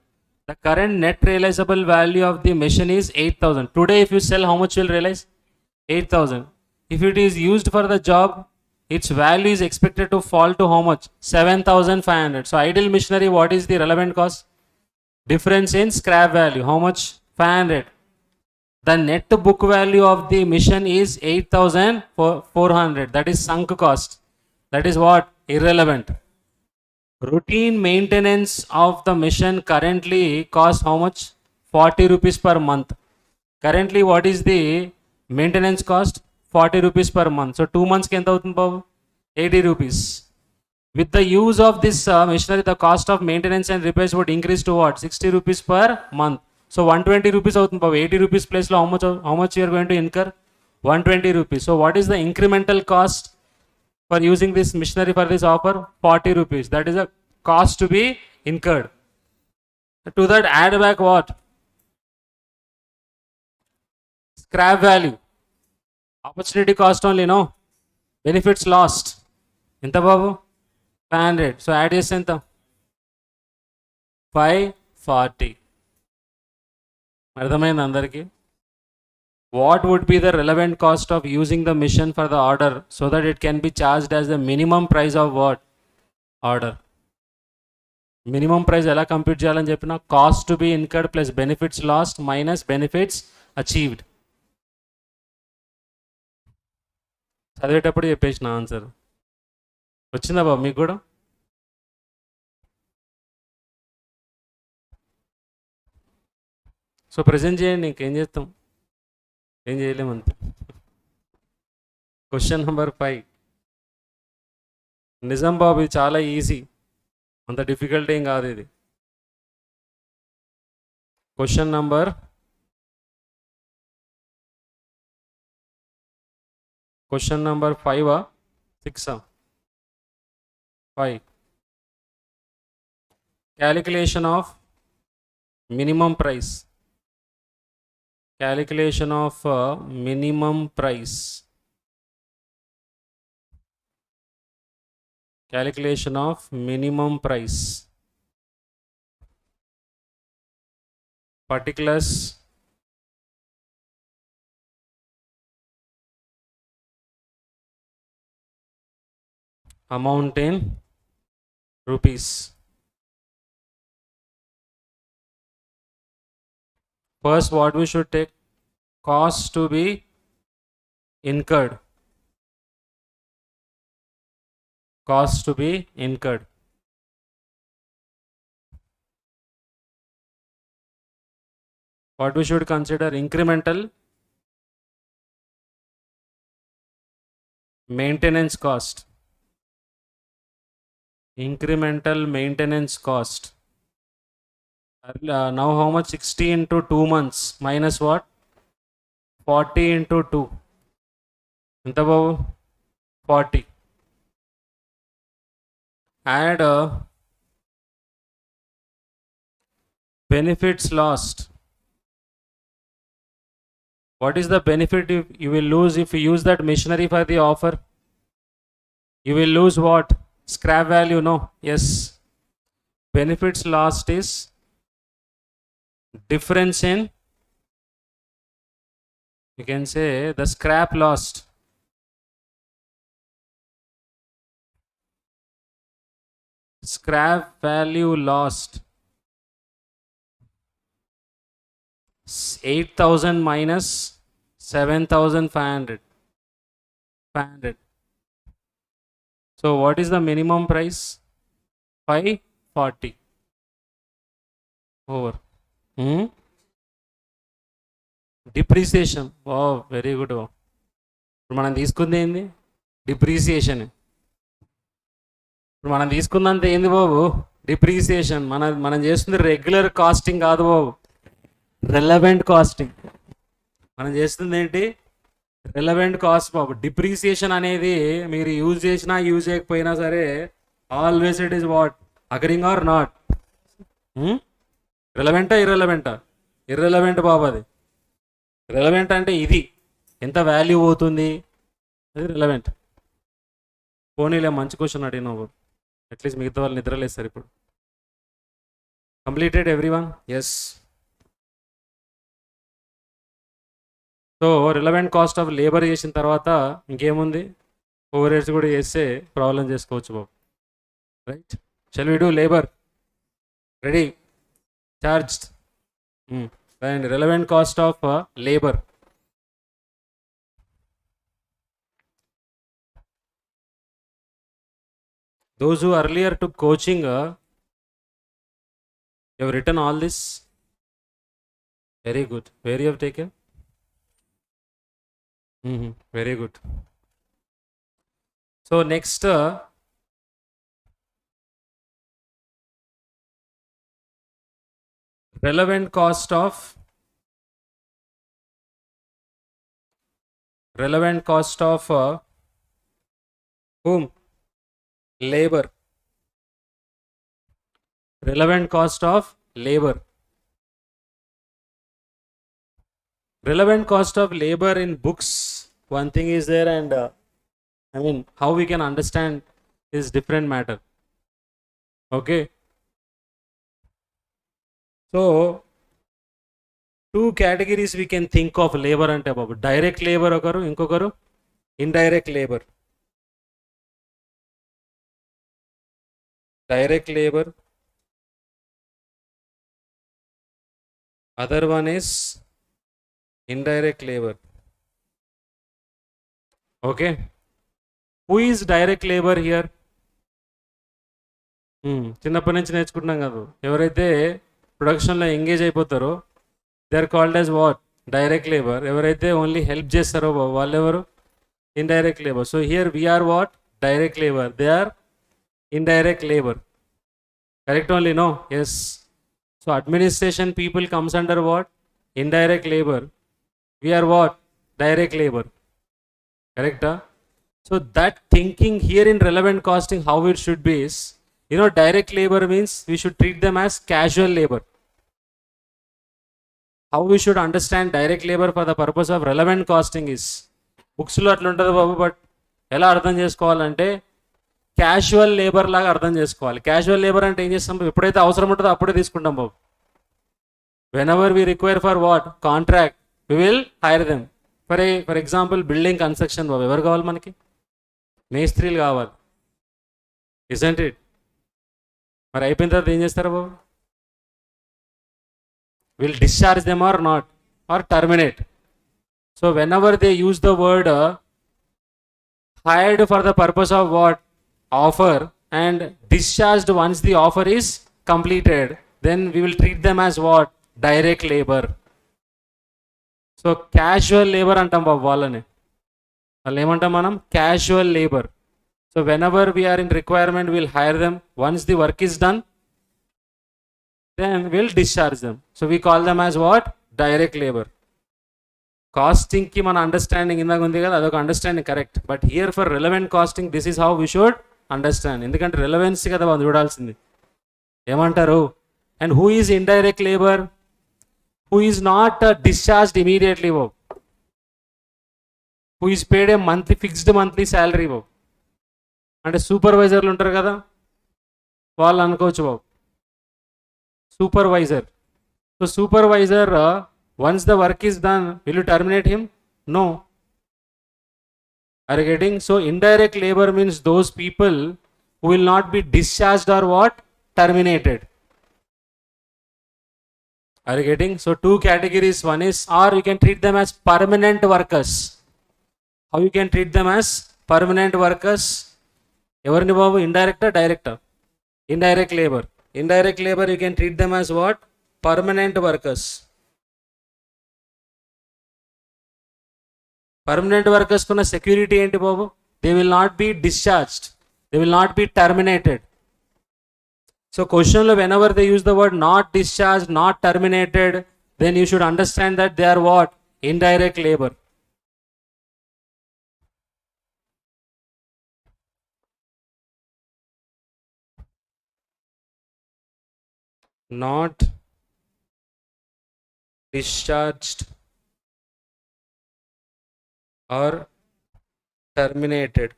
The current net realizable value of the machine is 8,000. Today if you sell, how much you will realize? 8,000. If it is used for the job, its value is expected to fall to how much? 7,500. So idle machinery, what is the relevant cost? Difference in scrap value, how much? 500. The net book value of the machine is 8,400. That is sunk cost. That is what? Irrelevant. Routine maintenance of the machine currently costs how much? 40 rupees per month. Currently what is the maintenance cost? 40 rupees per month. So 2 months ki enta avutundi babu? 80 rupees. With the use of this machinery, the cost of maintenance and repairs would increase to what? 60 rupees per month. So 120 rupees avutundi babu. 80 rupees place lo how much you are going to incur? 120 rupees. So what is the incremental cost for using this machinery for this offer? 40 rupees. That is a cost to be incurred. To that add back what? Scrap value. Opportunity cost only, no? Benefits lost. Enta babu? 500. So add yes enta? 540. అర్థమైంది అందరికీ? What would be the relevant cost of using the machine for the order so that it can be charged as the minimum price of what? Order. Minimum price ఎలా compute చేయాలని చెప్పిన? Cost to be incurred plus benefits last minus benefits achieved. చదివేటప్పుడు చెప్పేసిన answer వచ్చిందా బాబు మీకు కూడా? So present చేయండి, ఇంకేం చేస్తాం, ఏం చేయలేము అంతే. Question number 5. నిజం బాబు, ఇది చాలా ఈజీ, అంత డిఫికల్ట్ ఏం కాదు ఇది. Question number 5 6 5. Calculation of minimum price. Calculation of minimum price. Calculation of minimum price. Particulars. Amount in rupees. First, what we should take? Cost to be incurred. Cost to be incurred. What we should consider? Incremental maintenance cost. Incremental maintenance cost. Now how much? 60 into 2 months minus what? 40 into 2. Enta babu? 40. Add benefits lost. What is the benefit you will lose if you use that machinery for the offer? You will lose what? Scrap value, no? Yes. Benefits lost is difference in, you can say, the scrap lost. Scrap value lost 8,000 minus 7,500. 500. So what is the minimum price? 540 over. Depreciation. Wow, very good. ఇప్పుడు మనం తీసుకుంది ఏంది? Depreciation. ఇప్పుడు మనం తీసుకుందంత ఏంది బాబు? Depreciation. మనం చేస్తుంది regular casting కాదు బాబు, రెలవెంట్ కాస్టింగ్. మనం చేస్తుంది ఏంటి? రెలవెంట్ కాస్ట్ బాబు. డిప్రీసియేషన్ అనేది మీరు యూజ్ చేసినా యూజ్ చేయకపోయినా సరే, always it is what? Occurring or not? రెలవెంటా ఇర్రెలవెంటా? ఇర్రెలవెంట్ బాబు. అది రెలవెంట్ అంటే ఇది ఎంత వాల్యూ అవుతుంది, అది రెలవెంట్. పోనీలే, మంచి క్వశ్చన్ అడిగినావు. అట్లీస్ట్ మిగతా వాళ్ళు నిద్రలేస్తారు ఇప్పుడు. Completed everyone? Yes. So relevant cost of labour చేసిన తర్వాత ఇంకేముంది? ఓవర్ హెడ్స్ కూడా చేస్తే ప్రాబ్లం చేసుకోవచ్చు బాబు. Right, shall we do labour? Ready? Charged. And relevant cost of labour. Those who earlier took coaching, you have written all this. Very good. Where you have taken? Very good. So next, relevant cost of whom? Labor. Relevant cost of labor. Relevant cost of labor in books, one thing is there, and how we can understand is different matter. Okay, so two categories we can think of labor ante babu. Direct labor okaru, inkokaru indirect labor. Direct labor, other one is indirect labor. Okay, who is direct labor here? చిన్నప్పటి నుంచి నేర్చుకుంటున్నాం కదా, ఎవరైతే ప్రొడక్షన్లో engage అయిపోతారో they are called as what? Direct labour. ఎవరైతే only help చేస్తారో వాళ్ళెవరు? Indirect labour. So here we are what? Direct labour. They are indirect labor. Correct only? No? Yes. So administration people comes under what? Indirect labor. We are what? Direct labor. Correct? So that thinking here in relevant costing, how it should be is, direct labor means we should treat them as casual labor. How we should understand direct labor for the purpose of relevant costing is, books lo atla untadu babu, but ela ardham chesukovalante casual labour లాగా అర్థం చేసుకోవాలి. Casual labour అంటే ఏం చేస్తాం? ఎప్పుడైతే అవసరం ఉంటుందో అప్పుడే తీసుకుంటాం బాబు. Whenever we require for what? Contract, we will hire them. For example building construction బాబు, ఎవరు కావాలి మనకి? మేస్త్రీలు కావాలి. Isn't it? మరి అయిపోయిన తర్వాత ఏం చేస్తారు బాబు? Will discharge them or not, or terminate. So whenever they use the word hired for the purpose of what? Offer, and discharged once the offer is completed, then we will treat them as what? Direct labor. So casual labor antam babu vallane. Vallu emantam manam? Casual labor. So whenever we are in requirement, we'll hire them. Once the work is done, then we'll discharge them. So we call them as what? Direct labor. Costing కి మన understanding ఇందాక ఉంది కదా, అదొక understanding correct. But here for relevant costing this is how we should understand. ఎందుకంటే relevance కదా మనం చూడాల్సింది. ఏమంటారు? And who is indirect labour? Who is not discharged immediately బాబు, who is paid a monthly, fixed monthly salary బాబు. అంటే సూపర్వైజర్లు ఉంటారు కదా, వాళ్ళు అనుకోవచ్చు బాబు supervisor. So supervisor, once the work is done, will you terminate him? No. Are you getting? So indirect labor means those people who will not be discharged or what? Terminated. Are you getting? So two categories. One is, or you can treat them as permanent workers. How you can treat them as permanent workers? Evarni babu? Indirect or direct? Indirect labor. Indirect labor, you can treat them as what? Permanent workers. Permanent workers kuna security enti babu? They will not be discharged. They will not be terminated. So question lo whenever they use the word not discharged, not terminated, then you should understand that they are what? Indirect labor. Not discharged or terminated.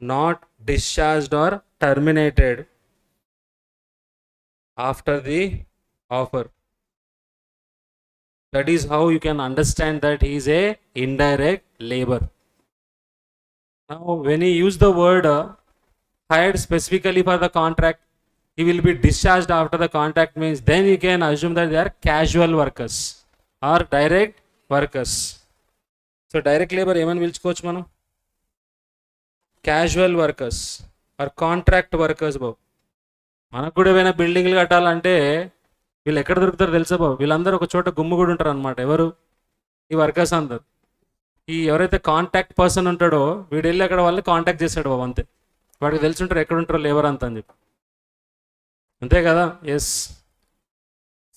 Not discharged or terminated after the offer. That is how you can understand that he is a indirect labor. Now, when he use the word hired specifically for the contract, he will be discharged after the contract means, then you can assume that they are casual workers or direct workers. So direct labor ఏమని పిలుచుకోవచ్చు మనం? Casual workers or contract workers బాబు. మనకు కూడా ఏమైనా బిల్డింగ్లు కట్టాలంటే వీళ్ళు ఎక్కడ దొరుకుతారో తెలుసా బాబు? వీళ్ళందరూ ఒక చోట గుమ్ముగూడి ఉంటారు అనమాట. ఎవరు? ఈ వర్కర్స్ అందరు. ఈ ఎవరైతే కాంటాక్ట్ పర్సన్ ఉంటాడో వీడు వెళ్ళి అక్కడ వాళ్ళని కాంటాక్ట్ చేశాడు బాబు, అంతే. వాడికి తెలిసి ఉంటారు ఎక్కడ ఉంటారో లేబర్ అంత అని చెప్పి, అంతే కదా? ఎస్.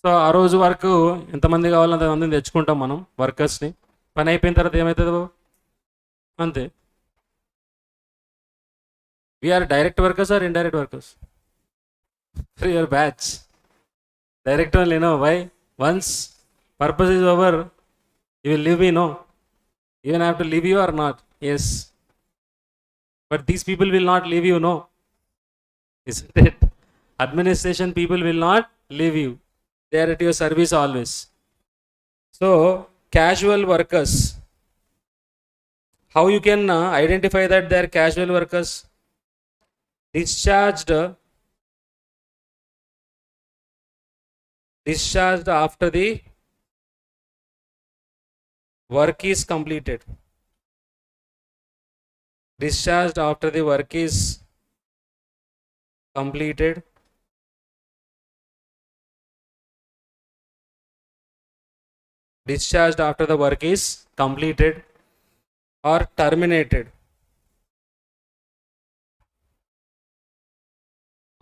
సో ఆ రోజు వరకు ఎంతమంది కావాలో అంతమందిని తెచ్చుకుంటాం మనం వర్కర్స్ని. పని అయిపోయిన తర్వాత ఏమవుతుంది బాబు? అంతే. We're direct workers or indirect workers? For your batch. Direct only, no. Why? Once purpose is over, you will leave me, no. Even I have to leave you or not? Yes. But these people will not leave you, no. Isn't it? Administration people will not leave you. They are at your service always. So, casual workers. How you can identify that they are casual workers? Discharged after the work is completed. Discharged after the work is completed. Discharged after the work is completed or terminated.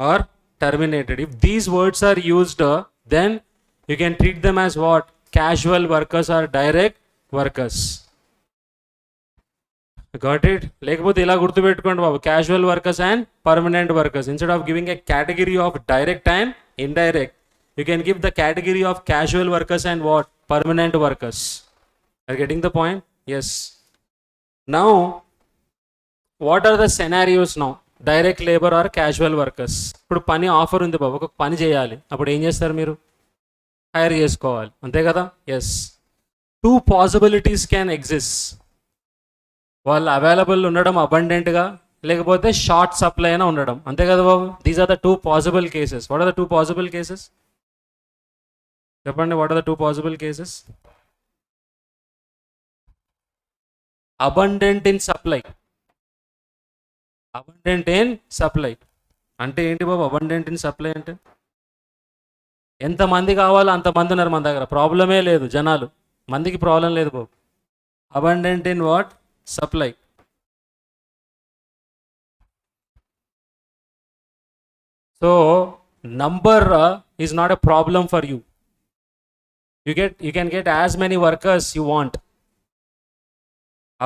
Or terminated. If these words are used, then you can treat them as what? Casual workers or direct workers. Got it? లేకపోతే ఇలా గుర్తుపెట్టుకోండి బాబు, casual workers and permanent workers. Instead of giving a category of direct and indirect, you can give the category of casual workers and what? Permanent workers. Are you getting the point? Yes. Now, what are the scenarios now? Direct labour or casual workers. ఇప్పుడు పని offer ఉంది బాబు, ఒక పని చేయాలి. అప్పుడు ఏం చేస్తారు మీరు? హైర్ చేసుకోవాలి, అంతే కదా? Yes. Two possibilities can exist. వాళ్ళు అవైలబుల్ ఉండడం అబండెంట్గా, లేకపోతే షార్ట్ సప్లై అయినా ఉండడం, అంతే కదా బాబు? These are the two possible cases. What are the two possible cases? చెప్పండి, what are the two possible cases? Abundant in supply. Abundant in supply అంటే ఏంటి బాబు? అబండెంట్ ఇన్ సప్లై అంటే ఎంతమంది కావాలో అంతమంది ఉన్నారు మన దగ్గర, ప్రాబ్లమే లేదు. జనాలు మందికి ప్రాబ్లం లేదు బాబు. Abundant in what? Supply. So number is not a problem for you. You can get as many workers you want.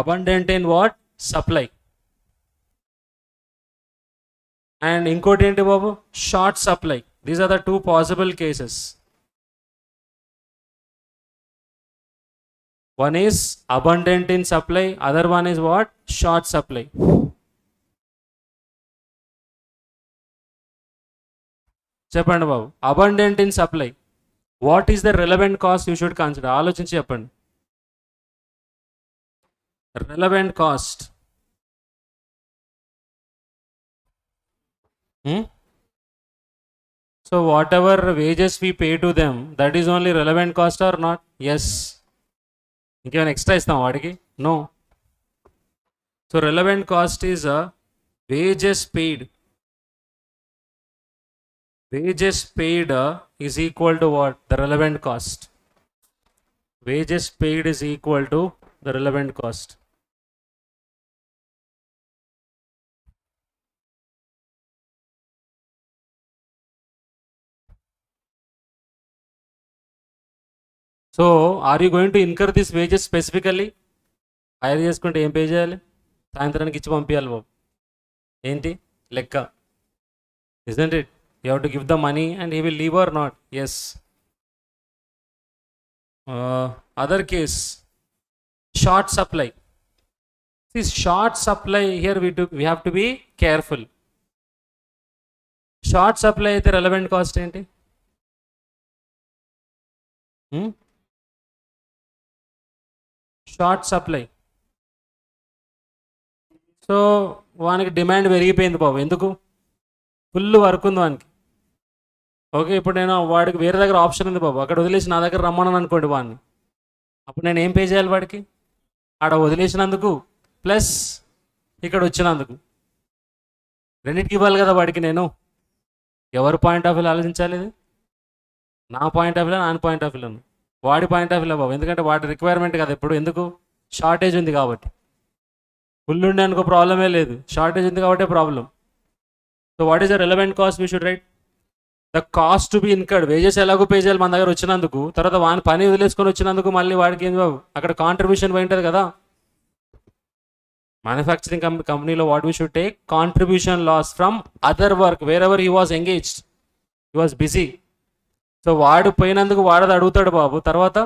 Abundant in what? Supply. And ఇంకోటి ఏంటి బాబు? Short supply. These are the two possible cases. One is abundant in supply, other one is what? Short supply. చెప్పండి బాబు, abundant in supply, what is the relevant cost you should consider? ఆలోచించి చెప్పండి. Relevant cost So whatever wages we pay to them, that is only relevant cost or not? Yes. ఇంకేమైనా extra ఇస్తాం వాడికి? No. So relevant cost is a wages paid. Wages paid is equal to what? The relevant cost. Wages paid is equal to the relevant cost. So are you going to incur this wages specifically? Hire చేసుకుంటే ఏం pay చేయాలి? సాయంత్రానికి ఇచ్చి పంపించాలి బాబు. ఏంటి లెక్క? Isn't it? You have to give the money and he will leave or not? Yes. Other case, short supply. See, short supply here we have to be careful. Short supply అయితే relevant cost ఏంటి? Short supply. So వానికి demand పెరిగిపోయింది బాబు. ఎందుకు? Full work ఉంది వానికి. Okay, ఇప్పుడు నేను వాడికి వేరే దగ్గర ఆప్షన్ ఉంది బాబు, అక్కడ వదిలేసి నా దగ్గర రమ్మన్నాను అనుకోండి వాడిని, అప్పుడు నేను ఏం పే చేయాలి వాడికి? ఆడ వదిలేసినందుకు ప్లస్ ఇక్కడ వచ్చినందుకు రెండింటికి ఇవ్వాలి కదా వాడికి. నేను ఎవరి పాయింట్ ఆఫ్ వ్యూ ఆలోచించాలి? ఇది నా పాయింట్ ఆఫ్ వ్యూ, నా పాయింట్ ఆఫ్ వ్యూ, వాడి పాయింట్ ఆఫ్ వ్యూ బాబు. ఎందుకంటే వాడి రిక్వైర్మెంట్ కదా ఇప్పుడు. ఎందుకు? షార్టేజ్ ఉంది కాబట్టి. ఫుల్ ఉండే అనుకో ప్రాబ్లమే లేదు, షార్టేజ్ ఉంది కాబట్టి problem. So what is the relevant cost? We should write the cost to be incurred. Wages ఎలాగో పే చేయాలి మన దగ్గర వచ్చినందుకు, తర్వాత వాని పని వదిలేసుకొని వచ్చినందుకు మళ్ళీ వాడికి ఏం బాబు అక్కడ కాంట్రిబ్యూషన్ పోయి ఉంటుంది కదా. మ్యానుఫ్యాక్చరింగ్ కంపెనీలో what we should take? Contribution loss from other work where ever he was engaged, he was busy. So వాడు పోయినందుకు వాడది అడుగుతాడు బాబు, తర్వాత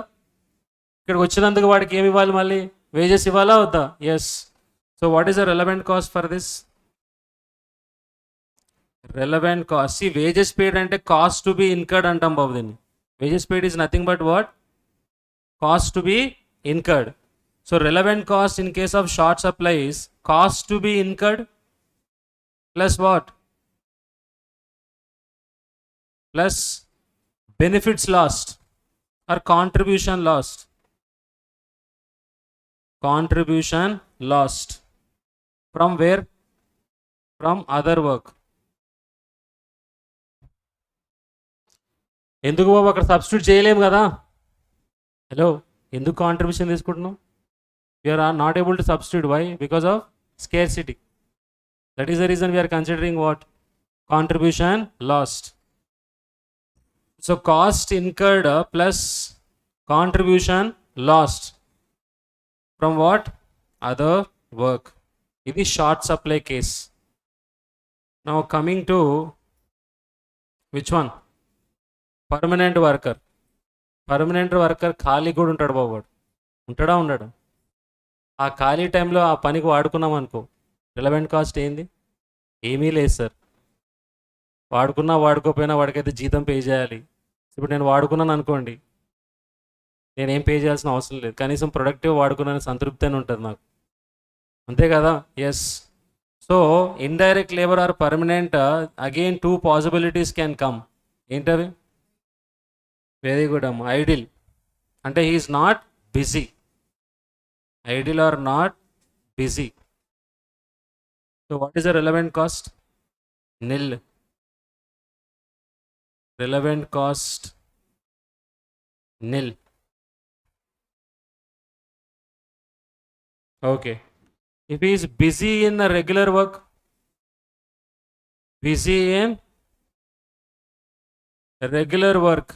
ఇక్కడికి వచ్చినందుకు వాడికి ఏమి ఇవ్వాలి? మళ్ళీ వేజెస్ ఇవ్వాలా వద్దా? Yes. So what is the relevant cost for this? Relevant cost. See wages paid అంటే కాస్ట్ టు బి ఇన్కర్డ్ అంటాం బాబు దీన్ని. Wages paid is nothing but what? Cost to be incurred. So relevant cost in case of short supply is cost to be incurred plus what? Plus benefits lost or contribution lost. Contribution lost from where? From other work. ఎందుకు బాబు అక్కడ substitute చేయలేము కదా? Hello, ఎందుకు contribution తీసుకుంటున్నాం? We're not able to substitute. Why? Because of scarcity. That is the reason we're considering what? Contribution lost. So cost incurred plus contribution lost from what? Other work. It is short supply case. Now coming to which one? Permanent worker. Permanent worker ఖాళీ కూడా ఉంటాడు బాబు. వాడు ఉంటాడా? ఉండడు. ఆ ఖాళీ టైంలో ఆ పనికి వాడుకున్నాం అనుకో, రిలవెంట్ కాస్ట్ ఏంది? ఏమీ లేదు సార్. వాడుకున్నా వాడుకోపోయినా వాడికైతే జీతం పే చేయాలి. ఇప్పుడు నేను వాడుకున్నాను అనుకోండి, నేనేం పే చేయాల్సిన అవసరం లేదు, కనీసం ప్రొడక్టివ్ వాడుకున్నాను సంతృప్తి అని ఉంటుంది నాకు, అంతే కదా? Yes. So indirect labour or permanent, again two possibilities can come. ఏంటవి? వెరీ గుడ్ అమ్మ. ఐడిల్ అంటే he is not busy. Idle or not busy. So what is the relevant cost? Nil. Relevant cost nil. Okay. If he is busy in the regular work, busy in regular work,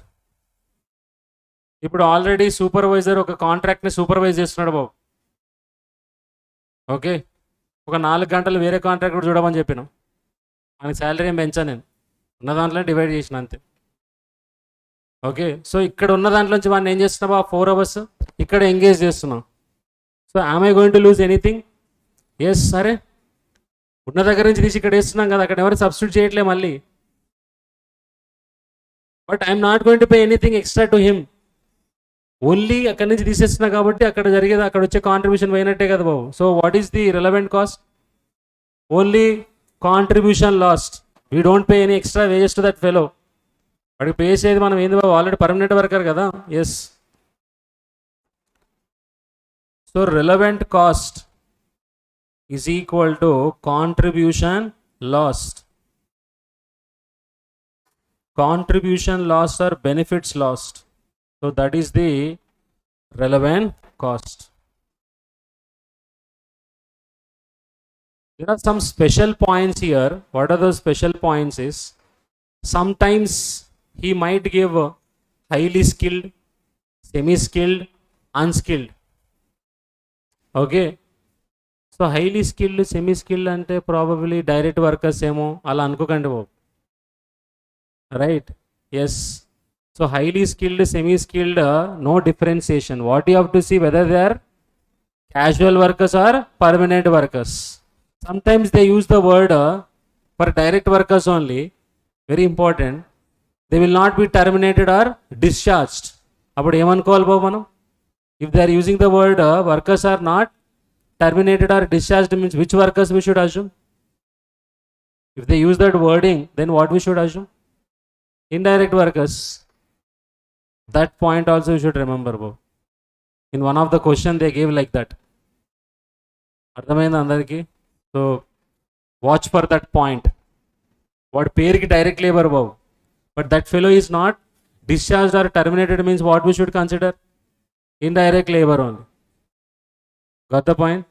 ఇప్పుడు already supervisor ఒక కాంట్రాక్ట్ని supervise చేస్తున్నాడు బాబు. Okay, ఒక 4 గంటలు వేరే contract కూడా చూడమని చెప్పినాం. మనకి శాలరీ ఏం పెంచా, నేను ఉన్న దాంట్లో డివైడ్ చేసిన అంతే. ఓకే, సో ఇక్కడ ఉన్న దాంట్లోంచి వాడిని ఏం చేస్తున్నావు? ఆ 4 hours ఇక్కడ ఎంగేజ్ చేస్తున్నాం. So I'm I going to lose anything? Yes. సరే, ఉన్న దగ్గర నుంచి తీసి ఇక్కడ వేస్తున్నాం కదా, అక్కడ ఎవరు సబ్స్టిట్యూట్ చేయట్లే మళ్ళీ. But I'm not going to pay anything extra to him. Only అక్కడి నుంచి తీసేస్తున్నా కాబట్టి అక్కడ జరిగేది, అక్కడ వచ్చే కాంట్రిబ్యూషన్ పోయినట్టే కదా బాబు. So what is the relevant cost? Only contribution lost. We don't pay any extra wages to that fellow. వాడికి పే చేసేది మనం ఏంది బాబు, ఆల్రెడీ పర్మనెంట్ వర్కర్ కదా. Yes. So relevant cost is equal to contribution lost. Contribution lost or benefits lost. So that is the relevant cost. There are some special points here. What are those special points is, sometimes he might give highly skilled, semi-skilled, unskilled. Okay. So highly skilled, semi-skilled ante probably direct workers emo ala anukokandi babu. Right? Yes. So highly skilled, semi-skilled, no differentiation. What you have to see, whether they are casual workers or permanent workers. Sometimes they use the word for direct workers only. Very important. They will not be terminated or discharged. About ఏమనుకోవాలి బాబు మనం? If they are using the word workers are not terminated or discharged, means which workers we should assume? If they use that wording, then what we should assume? Indirect workers. That point also you should remember, bro. In one of the question they gave like that. అర్థమైంది అందరికి? So watch for that point. What పేరుకి direct labor Babu, but that fellow is not discharged or terminated, means what we should consider? Indirect labor only. Got the point?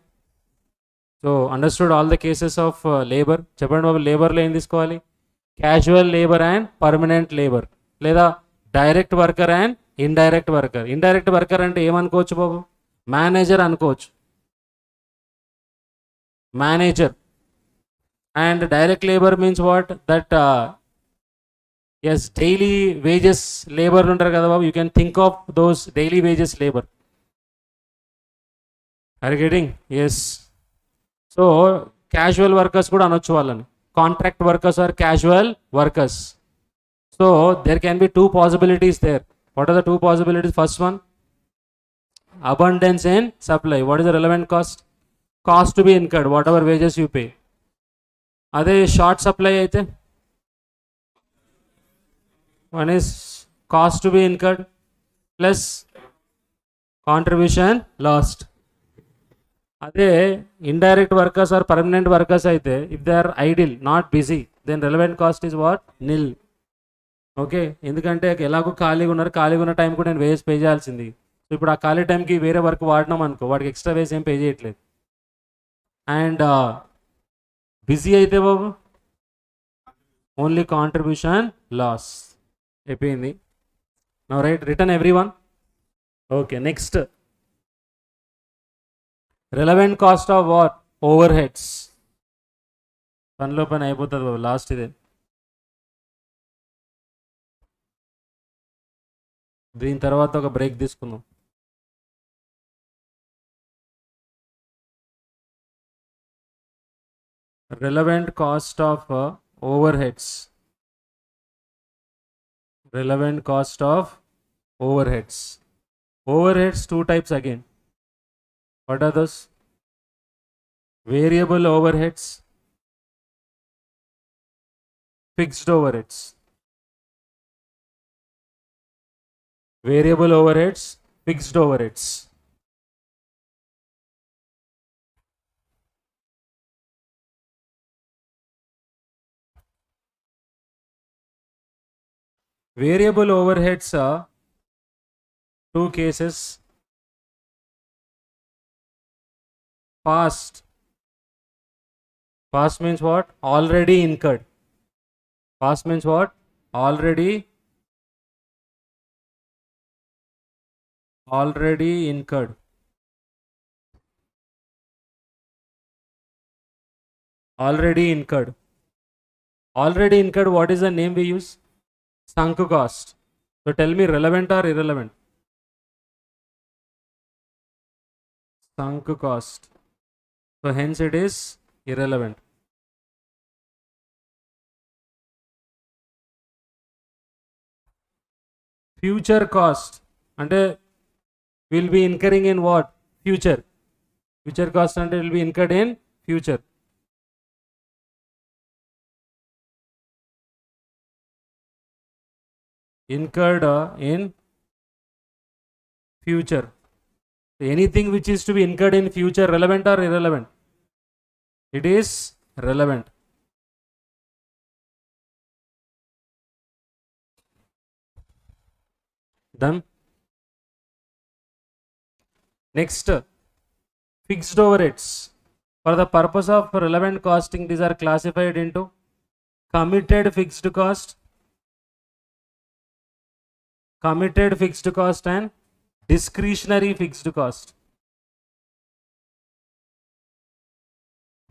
So understood all the cases of labor. చెప్పండి బాబు, లేబర్లో ఏం తీసుకోవాలి? Casual labour and permanent labour, లేదా direct worker and indirect worker. Indirect worker అంటే ఏమనుకోవచ్చు బాబు? Manager అనుకోవచ్చు, manager. And direct labour means what? That yes, daily wages లేబర్లు ఉంటారు కదా బాబు. You can think of those daily wages labour. Are getting? Yes. So casual workers కూడా అనొచ్చు వాళ్ళని. Contract workers are casual workers. So there can be two possibilities there. What are the two possibilities? First one, abundance in supply. What is the relevant cost? Cost to be incurred, whatever wages you pay. Ade short supply aithe, one is cost to be incurred plus contribution lost. అదే indirect workers or permanent workers అయితే, if they are idle, not busy, then relevant cost is what? Nil. Okay. ఎందుకంటే ఎలాగో ఖాళీగా ఉన్నారు, ఖాళీగా ఉన్న time కూడా నేను వేసి పే చేయాల్సింది. సో ఇప్పుడు ఆ ఖాళీ టైంకి వేరే వర్క్ వాడినాం అనుకో, వాడికి ఎక్స్ట్రా వేసి ఏం పే చేయట్లేదు. అండ్ బిజీ అయితే బాబు ఓన్లీ కాంట్రిబ్యూషన్ లాస్ అయిపోయింది. Now right, return every one. Okay, next relevant cost of what? Overheads. పనిలో పని అయిపోతుంది బాబు, లాస్ట్ ఇదే. దీని తర్వాత ఒక బ్రేక్ తీసుకుందాం. relevant cost of overheads. relevant cost of overheads. Overheads two types again. What are those? Variable overheads, fixed overheads. Variable overheads, fixed overheads. Variable overheads are two cases. Past. Past means what? Already incurred. Past means what? Already incurred. Already incurred. Already incurred, what is the name we use? Sunk cost. So tell me, relevant or irrelevant? Sunk cost. So hence it is irrelevant. Future cost అంటే will be incurring in what? Future. Future cost అంటే will be incurred in future. incurred in future. Anything which is to be incurred in future, relevant or irrelevant? It is relevant. Done. Next, fixed overheads. For the purpose of relevant costing, these are classified into committed fixed cost, and discretionary fixed cost.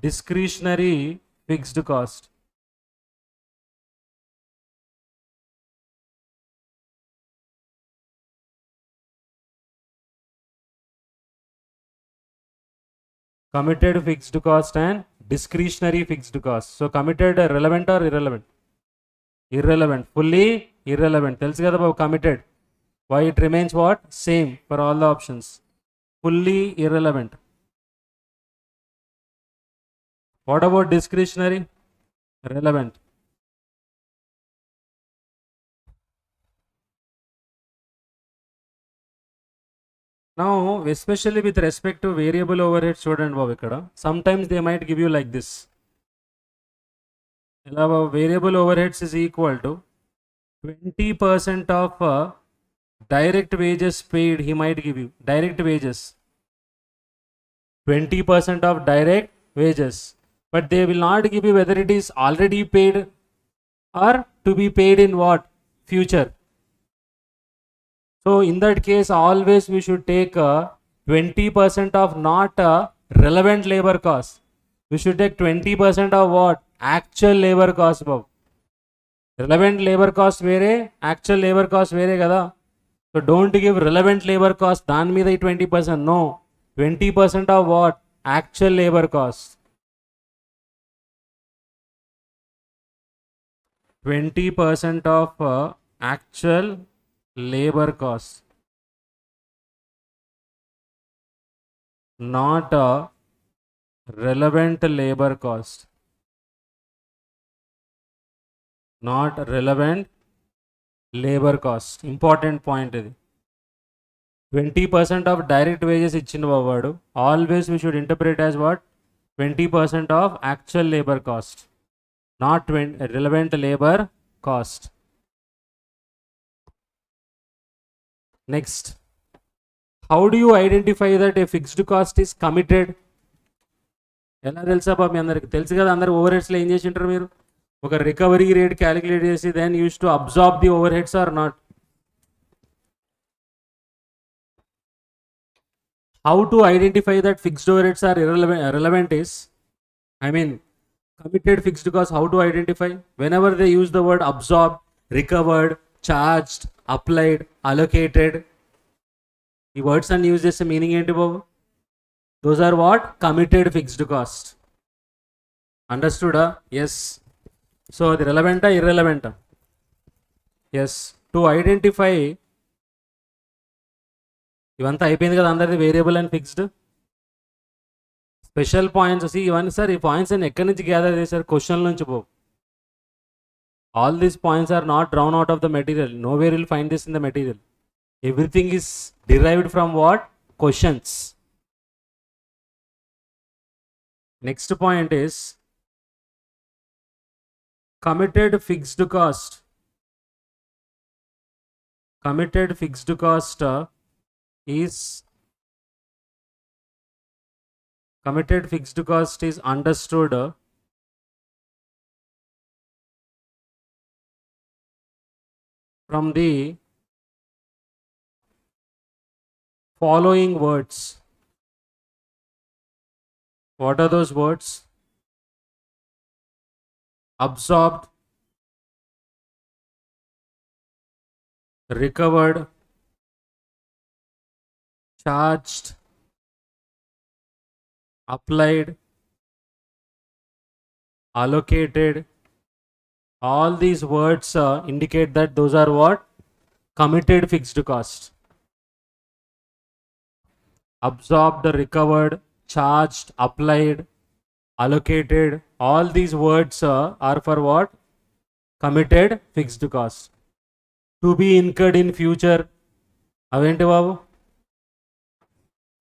Discretionary fixed cost. Committed fixed cost and discretionary fixed cost. So committed relevant or irrelevant? Irrelevant. Fully irrelevant. Tells you about committed. Why it remains what? Same for all the options. Fully irrelevant. What about discretionary? Relevant. Now, especially with respect to variable overhead, student Bhavikada, sometimes they might give you like this. Variable overheads is equal to 20% of direct wages paid. He might give you direct wages. 20% of direct wages. But they will not give you whether it is already paid or to be paid in what? Future. So in that case, always we should take 20% of not relevant labor cost. We should take 20% of what? Actual labor cost. Relevant labor cost vere, actual labor cost vere kada. So don't give relevant labor cost dan meeda 20%. No. 20% of what? Actual labor cost. 20% of actual labor cost. Not a relevant labor cost. Not relevant labor cost. Important point. 20% of direct wages ichina. Always we should interpret as what? 20% of actual labor cost. Not relevant labor cost. Next. How do you identify that a fixed cost is committed? ఎలా తెలుసా మీ అందరికి తెలుసు కదా, అందరు over హెడ్స్లో ఏం చేసి ఉంటారు మీరు? ఒక రికవరీ రేట్ క్యాలిక్యులేట్ చేసి then use to absorb the overheads or not? How to identify that fixed overheads are relevant is, I mean, committed fixed cost, how to identify? Whenever they use the word absorbed, recovered, charged, applied, allocated, the words and use this meaning enti babu? Those are what? Committed fixed cost. Understood? Yes. So the relevant or irrelevant? Yes. To identify, ఇవంతా అయిపోయింది కదా అందరిది, variable and fixed. Special points ఇవన్నీ sir, ఈ points అన్ని ఎక్కడి నుంచి gather చేశారు? క్వశ్చన్ నుంచి పో. All these points are not drawn out of the material. No where will find this in the material. Everything is derived from what? Questions. Next point is committed fixed cost. Committed fixed cost is understood from the following words. What are those words? Absorbed, recovered, charged, applied, allocated. All these words indicate that those are what? Committed fixed cost. Absorbed, recovered, charged, applied, allocated. All these words are for what? Committed fixed cost. To be incurred in future. అవేంటి బాబు?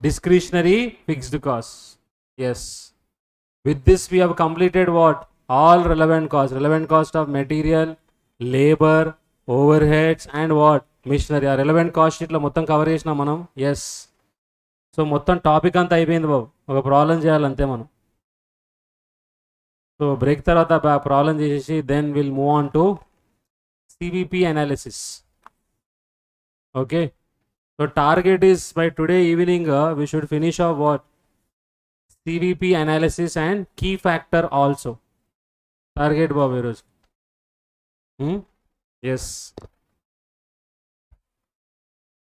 Discretionary fixed costs. Yes. With this we have completed what? All relevant costs. Relevant cost of material, labor, overheads and what? Machinery. Relevant cost ఇట్లా మొత్తం cover చేసినాం మనం. Yes. So మొత్తం topic అంతా అయిపోయింది బాబు. ఒక ప్రాబ్లం చేయాలంతే మనం. సో బ్రేక్ తర్వాత ప్రాబ్లం చేసేసి then will move on to CVP analysis. Okay. So target is by today evening we should finish off what? CVP analysis and key factor also. Target Bob Heroes. Yes.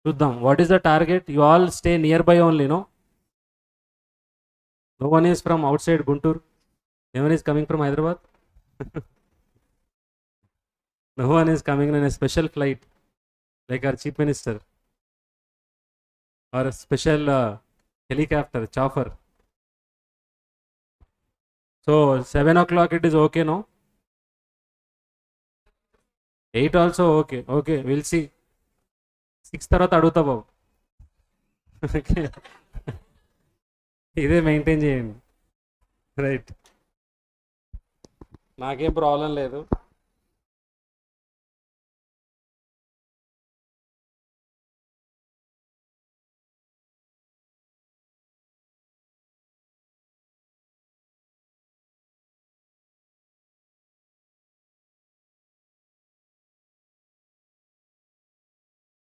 Chuddam. What is the target? You all stay nearby only, no? No one is from outside Guntur. No one is coming from Hyderabad. No one is coming on a special flight like our Chief Minister. Or a special helicopter, chopper. So 7 o'clock it is okay, no? 8 also okay. Okay, we'll see. 6 తర్వాత అడుగుతా బాబు. ఇదే maintain చేయండి. Right. నాకేం problem లేదు.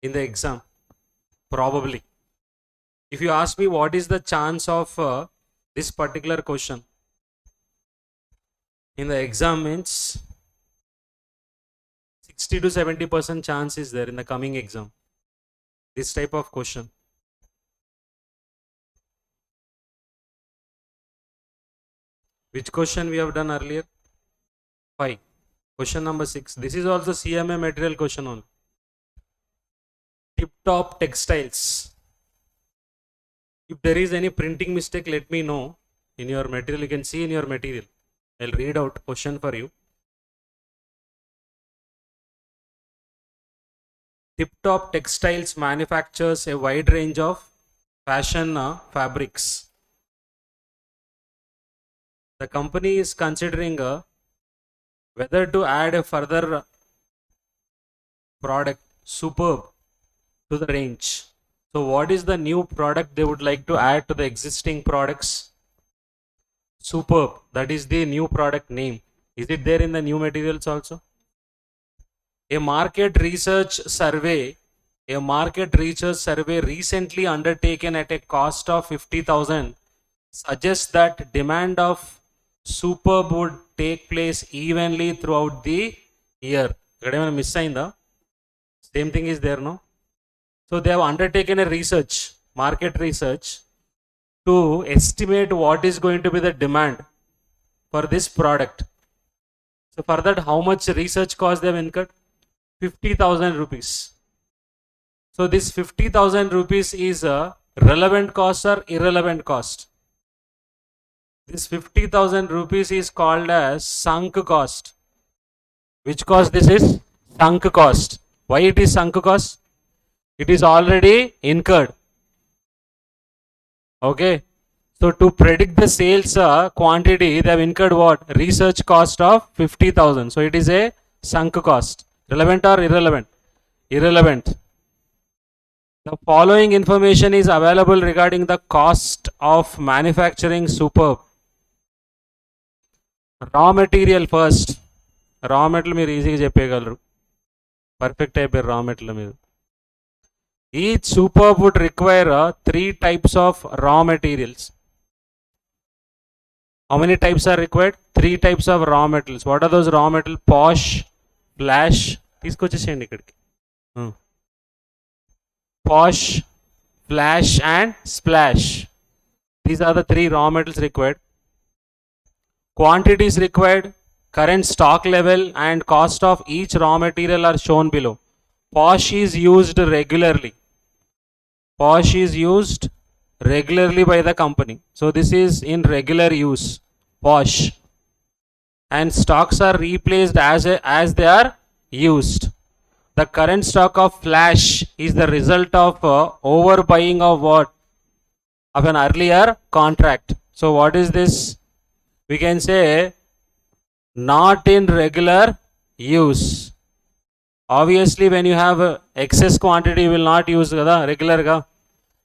In the exam, probably if you ask me what is the chance of this particular question in the exam, means 60 to 70% chance is there in the coming exam, this type of question. Which question we have done earlier? 5. Question number 6. This is also CMA material question only. Tip top textiles. If there is any printing mistake, let me know in your material. You can see in your material. I'll read out question for you. Tip top textiles manufactures a wide range of fashion fabrics. The company is considering whether to add a further product, Superb, to the range. So what is the new product they would like to add to the existing products? Superb. That is the new product name. Is it there in the new materials also? A market research survey recently undertaken at a cost of 50,000 suggests that demand of Superb would take place evenly throughout the year. Miss ayinda? Same thing is there, no? So they have undertaken a research, market research, to estimate what is going to be the demand for this product. So for that, how much research cost they have incurred? 50,000 rupees. So this 50,000 rupees is a relevant cost or irrelevant cost? This 50,000 rupees is called as sunk cost. Which cost this is? Sunk cost. Why it is sunk cost? It is already incurred. Okay. So to predict the sales quantity, they have incurred what? Research cost of 50,000. So it is a sunk cost. Relevant or irrelevant? Irrelevant. The following information is available regarding the cost of manufacturing Superb. Raw material first. Raw material మీరు ఈజీగా చెప్పేయగలరు. Perfect అయిపోయారు raw material మీద. Each Superb would require 3 types of raw materials. How many types are required? 3 types of raw materials. What are those raw materials? Posh, flash. తీసుకొచ్చేసేయండి ఇక్కడికి. Posh, flash and splash. These are the 3 raw materials required. Quantities required, current stock level and cost of each raw material are shown below. Posh is used regularly. Posh is used regularly by the company. So this is in regular use. Posh. And stocks are replaced as they are used. The current stock of flash is the result of overbuying of what? Of an earlier contract. So what is this? We can say not in regular use. Obviously, when you have excess quantity, you will not use regular ga.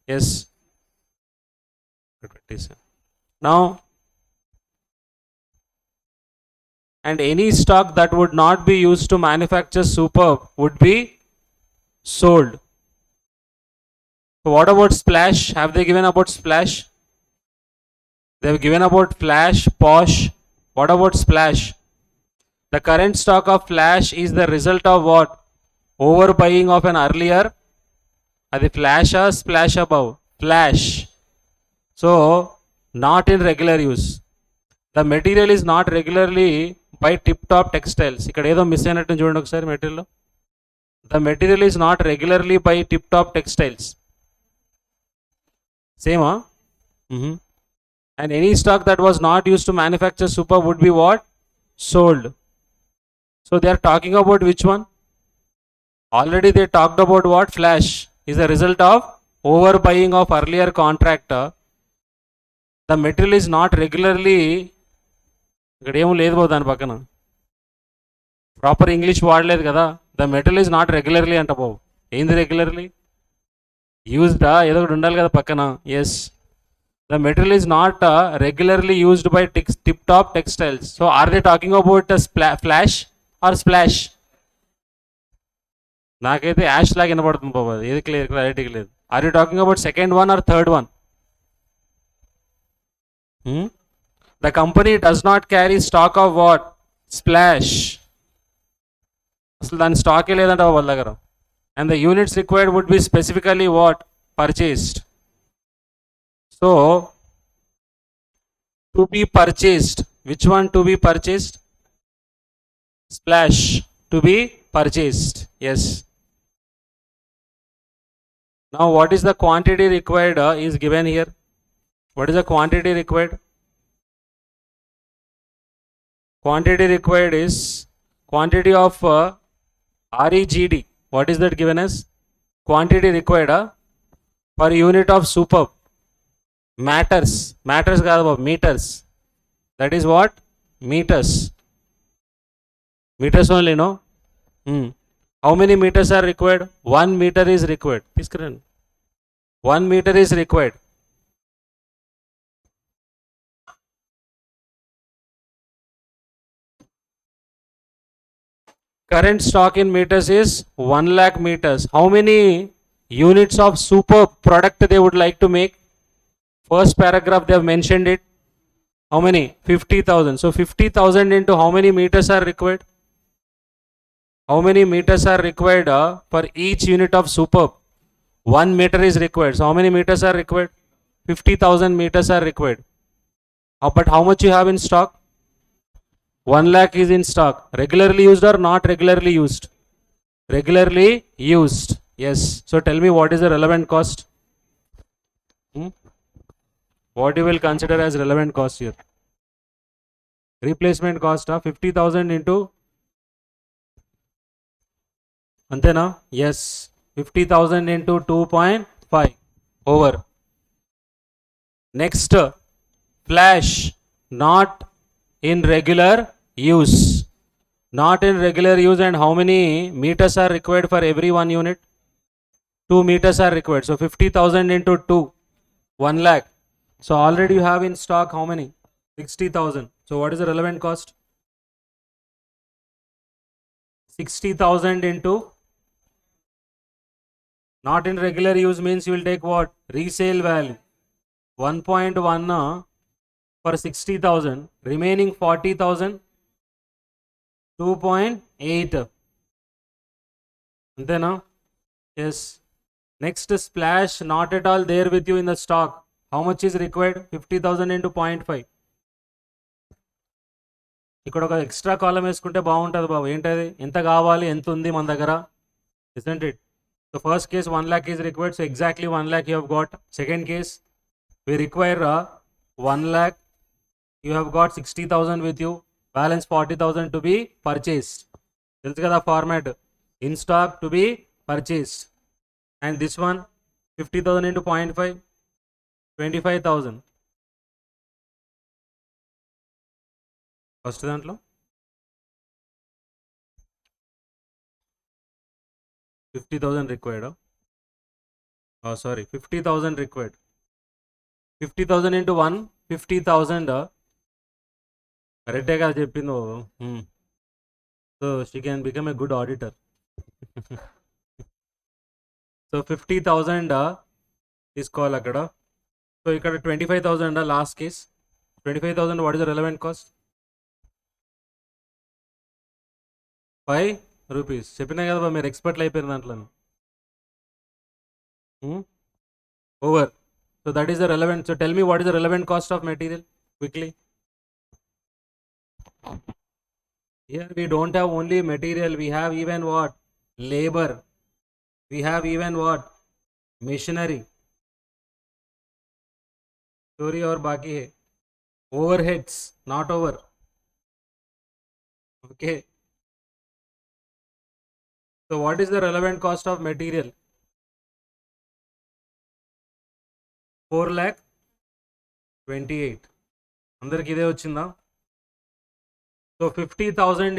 Yes. Now, and any stock that would not be used to manufacture Superb would be sold. So what about Splash? Have they given about Splash? They have given about Flash, Posh. What about Splash? The current stock of Flash is the result of what? Overbuying of an earlier. Adi Flash or Splash above? Flash. So not in regular use. The material is not regularly by Tip Top Textiles. ఇక్కడ ఏదో miss అయినట్టు చూడండి ఒకసారి material. The material is not regularly by Tip Top Textiles. Same, huh? And any stock that was not used to manufacture Super would be what? Sold. So they are talking about which one? Already they talked about what? Flash is the result of overbuying of earlier contract. The material is not regularly. ఇక్కడ ఏమో లేదు బాబు దాని పక్కన proper English వాడలేదు కదా. The material is not regularly అంట బాబు. ఏంది regularly? యూజ్డా ఏదో ఒకటి ఉండాలి కదా పక్కన. Yes, the material is not regularly used by tip top textiles. So are they talking about flash or splash? నాకైతే యాష్ లాగా వినపడుతుంది బాబు, అది ఏది క్లారిటీ లేదు. Are you talking about second one or third one? The company does not carry stock of what? Splash. అసలు దాని స్టాకే లేదంట వాళ్ళ దగ్గర. And the units required would be specifically what? Purchased. So to be purchased, which one to be purchased? Splash to be purchased. Yes. Now what is the quantity required is given here. What is the quantity required? Quantity required is quantity of REGD. What is that given as? Quantity required per unit of Superb. Matters kaadu babu, meters. That is what? Meters. Meters only, no? How many meters are required? 1 meter is required. This current 1 meter is required. Current stock in meters is 1 lakh meters. How many units of Superb product they would like to make? First paragraph they have mentioned it. How many? 50,000. So 50,000 into how many meters are required? How many meters are required for each unit of Superb? 1 meter is required. So how many meters are required? 50,000 meters are required. But how much you have in stock? 1 lakh is in stock. Regularly used or not regularly used? Regularly used. Yes. So tell me, what is the relevant cost? What you will consider as relevant cost here? Replacement cost of 50,000 into antena? Yes. 50,000 into 2.5 over. Next, flash not in regular use. Not in regular use, and how many meters are required for every 1 unit? 2 meters are required. So 50,000 into 2, 1 lakh. So already you have in stock how many? 60,000. So what is the relevant cost? 60,000 into, not in regular use means you will take what? Resale value. 1.1 for 60,000. Remaining 40,000. 2.8. Antena? Yes. Next, splash not at all there with you in the stock. How much is required? 50,000 into 0.5. ఇక్కడ ఒక extra కాలం వేసుకుంటే బాగుంటుంది బాబు. ఏంటది? ఎంత కావాలి, ఎంత ఉంది మన దగ్గర? Isn't it? The first case 1 lakh is required, so exactly 1 lakh you have got. Second case, we require 1 lakh. You have got 60,000 with you. Balance 40,000 to be purchased. తెలుసు కదా format. in stock to be purchased. And this one 50,000 into 0.5, 25,000. First దాంట్లో 50,000 required. Oh, sorry, 50,000 required. 50,000 into 1, 50,000. కరెక్టే కదా చెప్పిందో. So she can become a good auditor. So 50,000 తీసుకోవాలి అక్కడ. So ఇక్కడ 25,000 last case. 25,000 what is the relevant cost? 5 rupees. చెప్పినా కదా మీరు ఎక్స్పర్ట్లు అయిపోయిన దాంట్లో. Over. So that is the relevant. So tell me what is the relevant cost of material quickly. Here we don't have only material, we have even what? Labor. We have even what? Machinery. Story or baki hai. Overheads, not over. Okay. So what is the relevant cost of material? 4,28,000. అందరికి ఇదే వచ్చిందా? So 50,000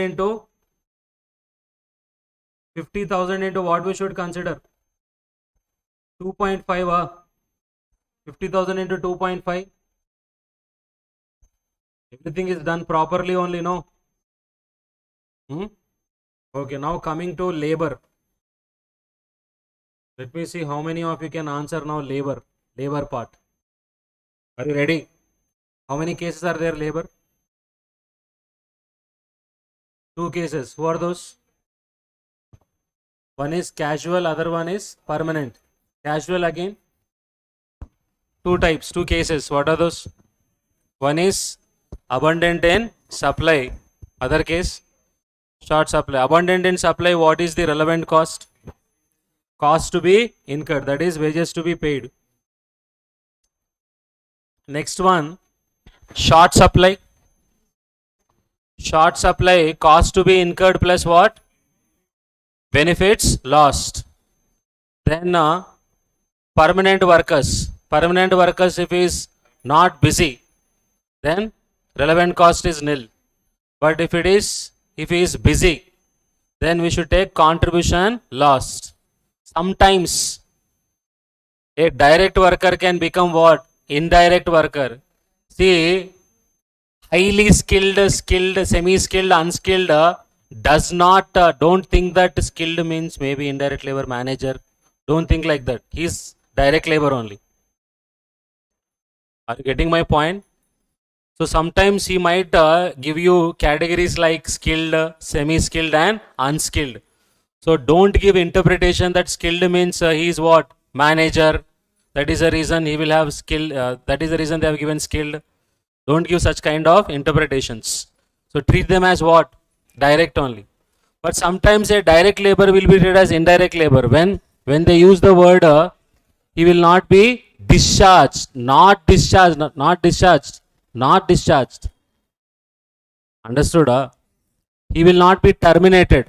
into what we should consider? 2.5. 50,000 into 2.5. Everything is done properly only, no? Okay, now coming to labor. Let me see how many of you can answer now labor part. Are you ready? How many cases are there labor? 2 cases. Who are those? One is casual, other one is permanent. Casual again 2 types, 2 cases. What are those? One is abundant in supply, other case short supply. Abundant in supply, what is the relevant cost? Cost to be incurred, that is wages to be paid. Next one, short supply. Short supply, cost to be incurred plus what? Benefits lost. Then permanent workers. Permanent workers, if he is not busy, then relevant cost is nil. But if he is busy, then we should take contribution lost. Sometimes a direct worker can become what? Indirect worker. See, highly skilled, semi-skilled, unskilled does not, don't think that skilled means maybe indirect labor manager. Don't think like that. He's direct labor only. Are you getting my point? So sometimes he might give you categories like skilled, semi-skilled and unskilled. So don't give interpretation that skilled means he is what? Manager. That is the reason he will have skill. That is the reason they have given skilled. Don't give such kind of interpretations. So treat them as what? Direct only. But sometimes a direct labor will be treated as indirect labor. When they use the word, he will not be discharged. Not discharged. Not discharged. Not discharged. Understood? He will not be terminated.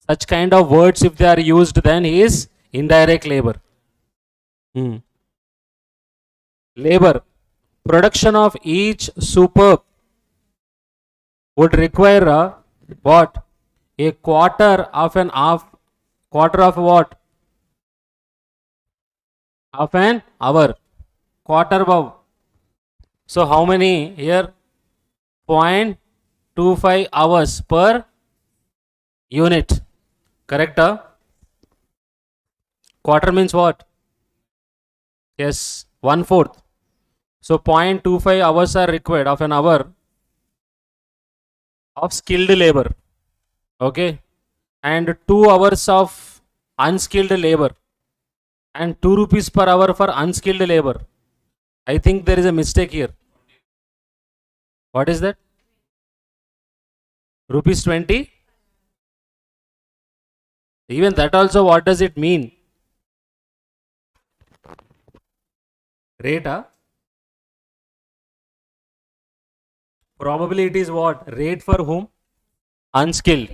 Such kind of words, if they are used, then he is indirect labor. Labor. Production of each superb would require what? A quarter of an half. Quarter of what? Half an hour. Quarter of. So how many here? 0.25 hours per unit. Correct? Quarter means what? Yes, 1/4. So 0.25 hours are required of an hour of skilled labor. Okay. And 2 hours of unskilled labor. And 2 rupees per hour for unskilled labor. I think there is a mistake here. What is that? Rupees 20? Even that also, what does it mean? Rate, Probably it is what? Rate for whom? Unskilled.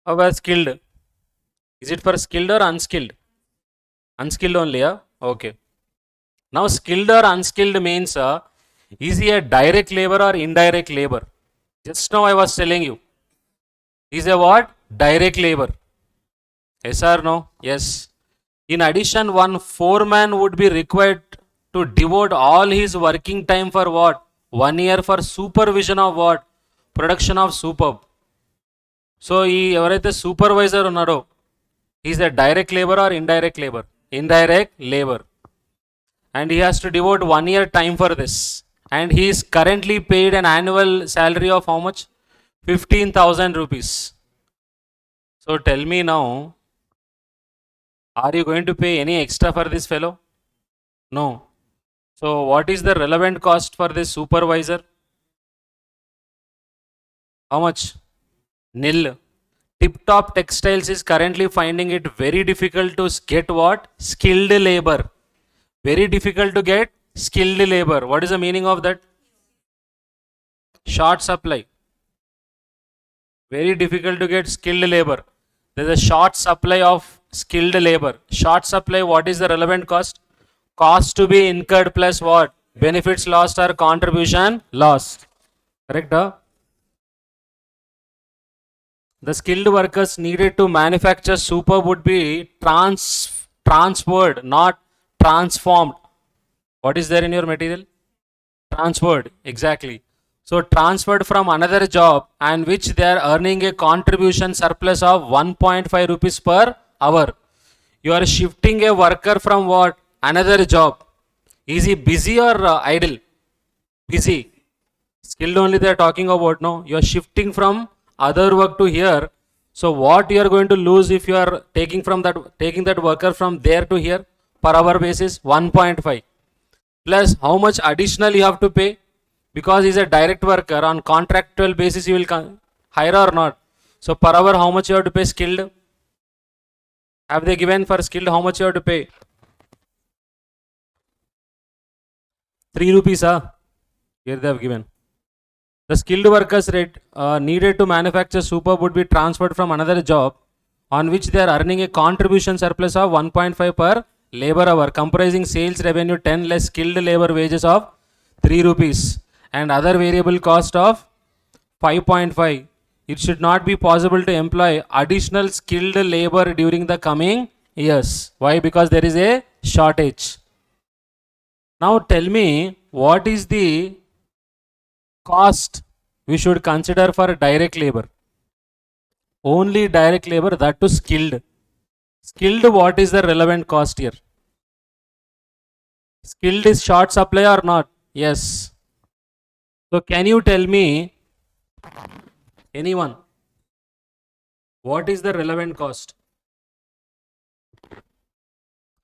Or skilled? Is it for skilled or unskilled? Unskilled only, yeah? Okay. Now, skilled or unskilled means is he a direct labor or indirect labor? Just now I was telling you. Is a what? Direct labor. Yes or no? Yes. In addition, one foreman would be required to devote all his working time for what? 1 year for supervision of what? Production of superb. So ఈ ఎవరైతే supervisor ఉన్నాడో is a direct labour are indirect labour? Indirect labour. And he has to devote 1 year time for this. And he is currently paid an annual salary of how much? 15,000 rupees. So tell me now, are you going to pay any extra for this fellow? No. So what is the relevant cost for this supervisor? How much? Nil. Tip Top Textiles is currently finding it very difficult to get what? Skilled labor. Very difficult to get skilled labor. What is the meaning of that? Short supply. Very difficult to get skilled labor. There is a short supply of skilled labor. Short supply, what is the relevant cost? Cost to be incurred plus what? Benefits lost or contribution lost. Correct? Huh? The skilled workers needed to manufacture super would be transferred, not transformed. What is there in your material? Transferred, exactly. So transferred from another job and which they are earning a contribution surplus of 1.5 rupees per hour. You are shifting a worker from what? Another job. Is he busy or idle? Busy. Skilled only they are talking about, no? You are shifting from other work to here. So what you are going to lose if you are taking that worker from there to here per hour basis? 1.5. Plus how much additional you have to pay? Because he's a direct worker, on contractual basis you will hire or not. So per hour how much you have to pay skilled? Have they given for skilled how much you have to pay? 3 rupees, here they have given. The skilled workers rate needed to manufacture super would be transferred from another job on which they are earning a contribution surplus of 1.5 per labor hour, comprising sales revenue 10 less skilled labor wages of 3 rupees and other variable cost of 5.5. It should not be possible to employ additional skilled labor during the coming years. Why? Because there is a shortage. Now tell me, what is the cost we should consider for direct labor? Only direct labor, that to skilled. Skilled, what is the relevant cost here? Skilled is short supply or not? Yes. So can you tell me, anyone, what is the relevant cost?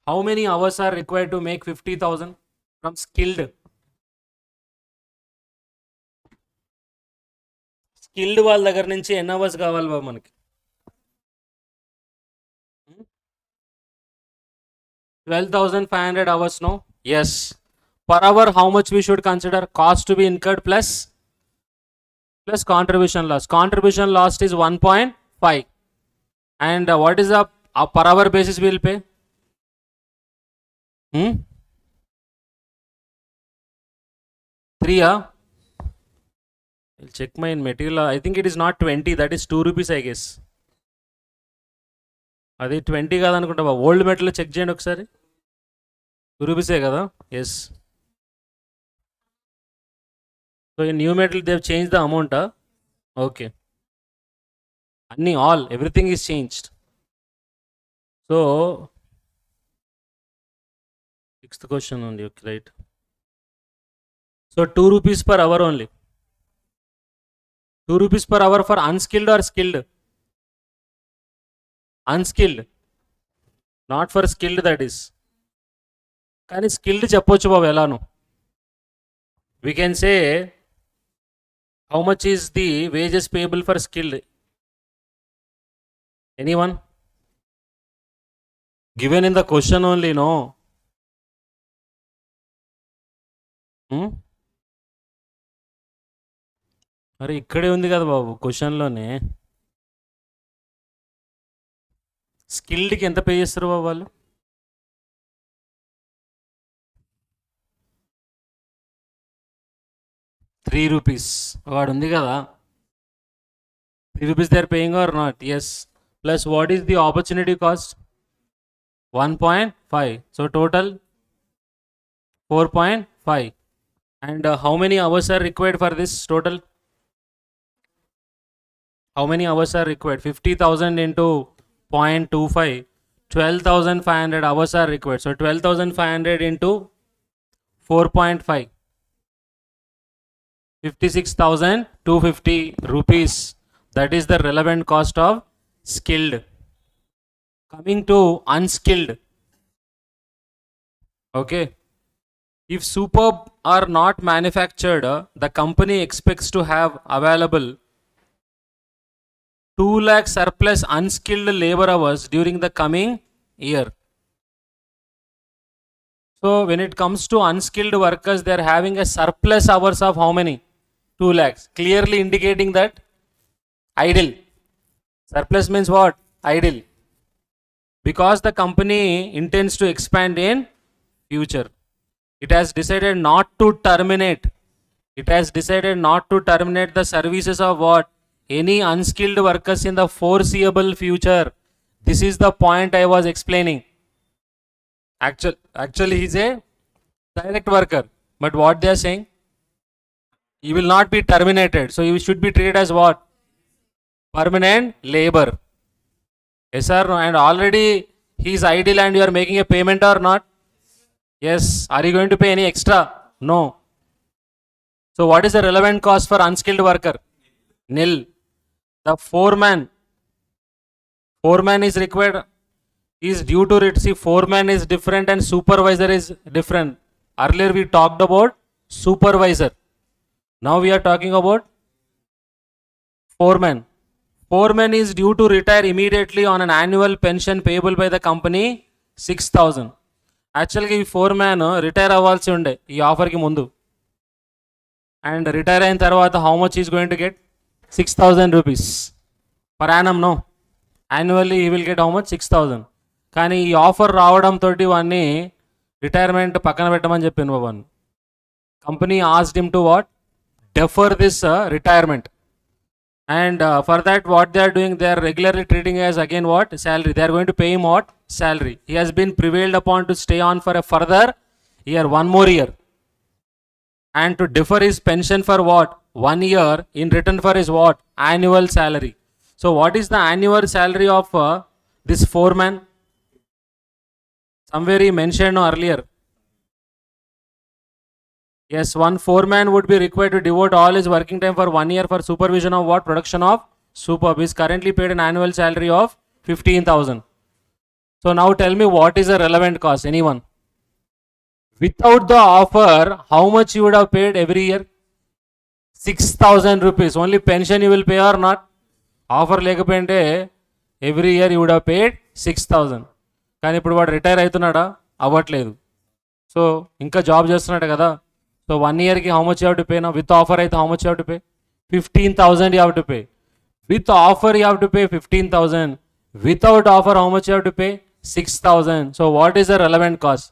How many hours are required to make 50,000 from skilled? Skilled వాళ్ళ దగ్గర నుంచి ఎన్ని hours కావాలి బాబు మనకి? 12,500 hours, no? Yes. Per hour how much we should consider? Cost to be incurred plus contribution loss. Contribution loss is 1.5. And what is the per hour basis we will pay? 3, I'll check my material. I think it is not 20. That is 2 rupees, I guess. అది 20 కాదనుకుంటా బా. Old metal check చేయండి ఒకసారి. 2 రూపీసే కదా? Yes. So ఈ new metal they change the amount. Okay, అన్నీ all everything is changed. So 6th question ఉంది. Okay, right. So 2 rupees per hour only. 2 rupees per hour for unskilled or skilled? Unskilled, not for skilled, that is. కానీ skilled చెప్పొచ్చు బాబు ఎలాను. We can say how much is the wages payable for skilled? Anyone? Given in the question only, no? అరే ఇక్కడే ఉంది కదా బాబు క్వశ్చన్లోనే. స్కిల్డ్కి ఎంత pay చేస్తారు బాబు వాళ్ళు? 3 rupees. వాడు ఉంది కదా, 3 rupees they are paying or not? Yes. Plus what is the opportunity cost? 1.5. So total 4.5. And how many hours are required for this total? How many hours are required? 50,000 into 0.25. 12,500 hours are required. So 12,500 into 4.5. 56,250 rupees. That is the relevant cost of skilled. Coming to unskilled. Okay. If superb are not manufactured, the company expects to have available 2 lakh surplus unskilled labor hours during the coming year. So when it comes to unskilled workers, they are having a surplus hours of how many? 2 lakhs. Clearly indicating that idle. Surplus means what? Idle. Because the company intends to expand in future. It has decided not to terminate. It has decided not to terminate the services of what? Any unskilled workers in the foreseeable future. This is the point I was explaining. Actually he is a direct worker. But what they are saying? You will not be terminated. So you should be treated as what? Permanent labor. Yes or no? And already he is idle and you are making a payment or not? Yes. Are you going to pay any extra? No. So what is the relevant cost for unskilled worker? Nil. The foreman is required, is due to it. See, foreman is different and supervisor is different. Earlier we talked about supervisor. Now we are talking about foreman. Foreman is due to retire immediately on an annual pension payable by the company 6,000. యాక్చువల్గా ఈ foreman retire అవ్వాల్సి ఉండే ఈ ఆఫర్కి ముందు. And retire అయిన తర్వాత how much is going to get? 6,000 rupees per annum. No, annually he will get how much? 6,000. కానీ ఈ ఆఫర్ రావడంతో వాడిని రిటైర్మెంట్ పక్కన పెట్టమని చెప్పింది బాబాను. Company asked him to what? Differ this retirement. And for that what they are doing, they are regularly treating as again what? Salary. They are going to pay him what? Salary. He has been prevailed upon to stay on for a further year, 1 more year, and to defer his pension for what? 1 year in return for his what? Annual salary. So what is the annual salary of this foreman? Somewhere he mentioned earlier. Yes, one foreman would be required to devote all his working time for 1 year for supervision of what? Production of superb. He is currently paid an annual salary of 15,000. So now tell me what is the relevant cost? Anyone? Without the offer, how much you would have paid every year? 6,000 rupees. Only pension you will pay or not? Offer lekapente every year you would have paid 6,000. కానీ ఇప్పుడు వాడు retire అవుతున్నాడా? అవ్వట్లేదు. So ఇంకా job చేస్తున్నాడు కదా. So 1 year ki how much you have to pay now? With offer aithe how much you have to pay? 15,000 you have to pay. With offer you have to pay 15,000. Without offer how much you have to pay? 6,000. So what is the relevant cost?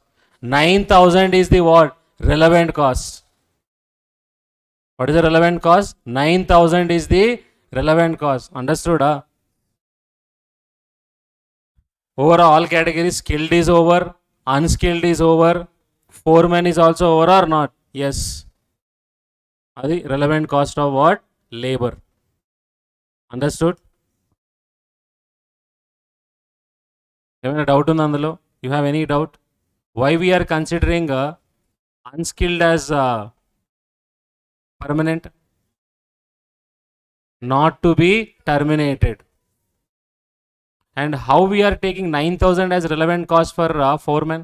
9,000 is the what? Relevant cost. What is the relevant cost? 9,000 is the relevant cost. Understood? Over all categories, skilled is over, unskilled is over, foreman is also over or not? Yes. Adi relevant cost of what? Labor. Understood? Evana doubt unda andulo? You have any doubt? Why we are considering unskilled as permanent? Not to be terminated. And how we are taking 9,000 as relevant cost for foreman?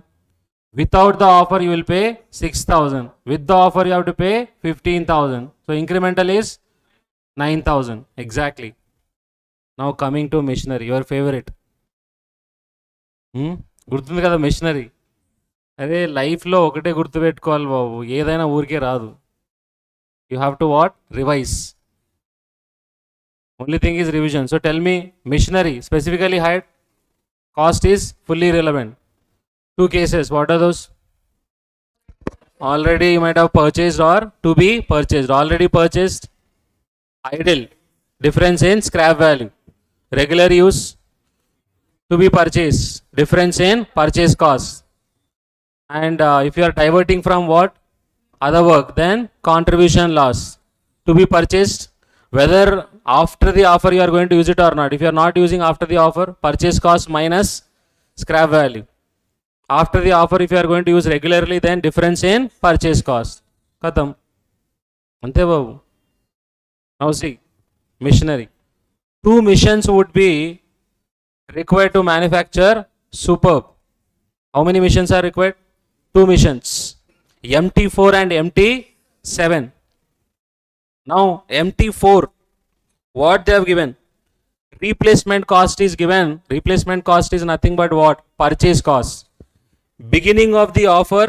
Without the offer you will pay 6,000. With the offer you have to pay 15,000. So incremental is 9,000. Exactly. Now coming to machinery, your favorite. గుర్తుంది కదా machinery? అదే లైఫ్లో ఒకటే గుర్తుపెట్టుకోవాలి బాబు, ఏదైనా ఊరికే రాదు. You have to what? Revise. Only thing is revision. So tell me, machinery specifically hide cost is fully relevant. Two cases, what are those? Already you might have purchased or to be purchased. Already purchased, idle, difference in scrap value. Regular use, to be purchased, difference in purchase cost. And if you are diverting from what? Other work, then contribution loss. To be purchased, whether after the offer you are going to use it or not. If you are not using after the offer, purchase cost minus scrap value. After the offer, if you are going to use regularly, then difference in purchase cost. Khatam. Ante babu. Now see, machinery. 2 machines would be required to manufacture Superb. How many machines are required? 2 machines. MT4 and MT7. Now MT4, what they have given? Replacement cost is given. Replacement cost is nothing but what? Purchase cost. Beginning of the offer,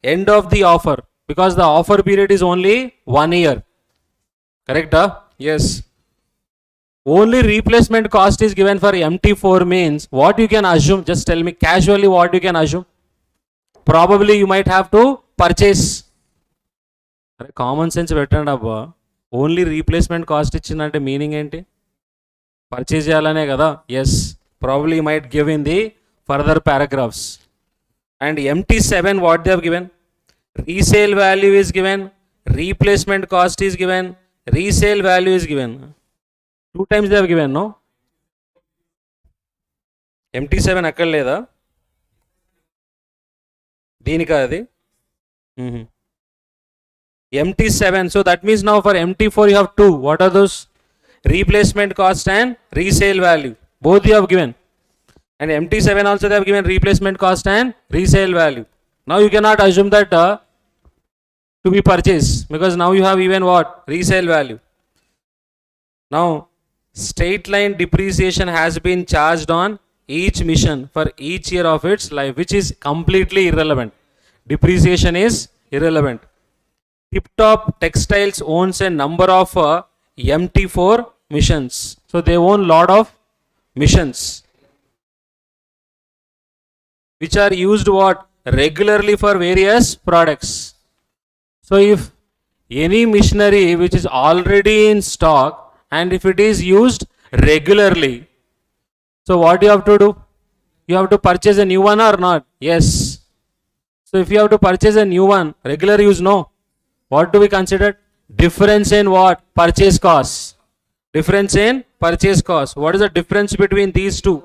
end of the offer, because the offer period is only 1 year. Correct? Yes. Only replacement cost is given for MT4 means what you can assume. Just tell me casually what you can assume. Probably you might have to purchase. Common sense పెట్టండి అబ్బా. Only replacement cost ఇచ్చిందంటే meaning ఏంటి? Purchase చేయాలనే కదా. Yes, probably you might give in the further paragraphs. And MT7 what they have given? Resale value is given, replacement cost is given, resale value is given. 2 times they have given, no? MT7 అక్కడ లేదా? దీనికా అది? MT7, so that means now for MT4 you have 2. What are those? Replacement cost and resale value. Both you have given. And MT7 also they have given replacement cost and resale value. Now you cannot assume that to be purchased, because now you have even what? Resale value. Now straight line depreciation has been charged on each mission for each year of its life, which is completely irrelevant. Depreciation is irrelevant. Tip Top Textiles owns a number of MT4 missions. So they own lot of missions which are used what? Regularly for various products. So if any machinery which is already in stock and if it is used regularly, so what you have to do? You have to purchase a new one or not? Yes. So if you have to purchase a new one, regular use, no. What do we consider? Difference in what? Purchase cost. Difference in purchase cost. What is the difference between these two?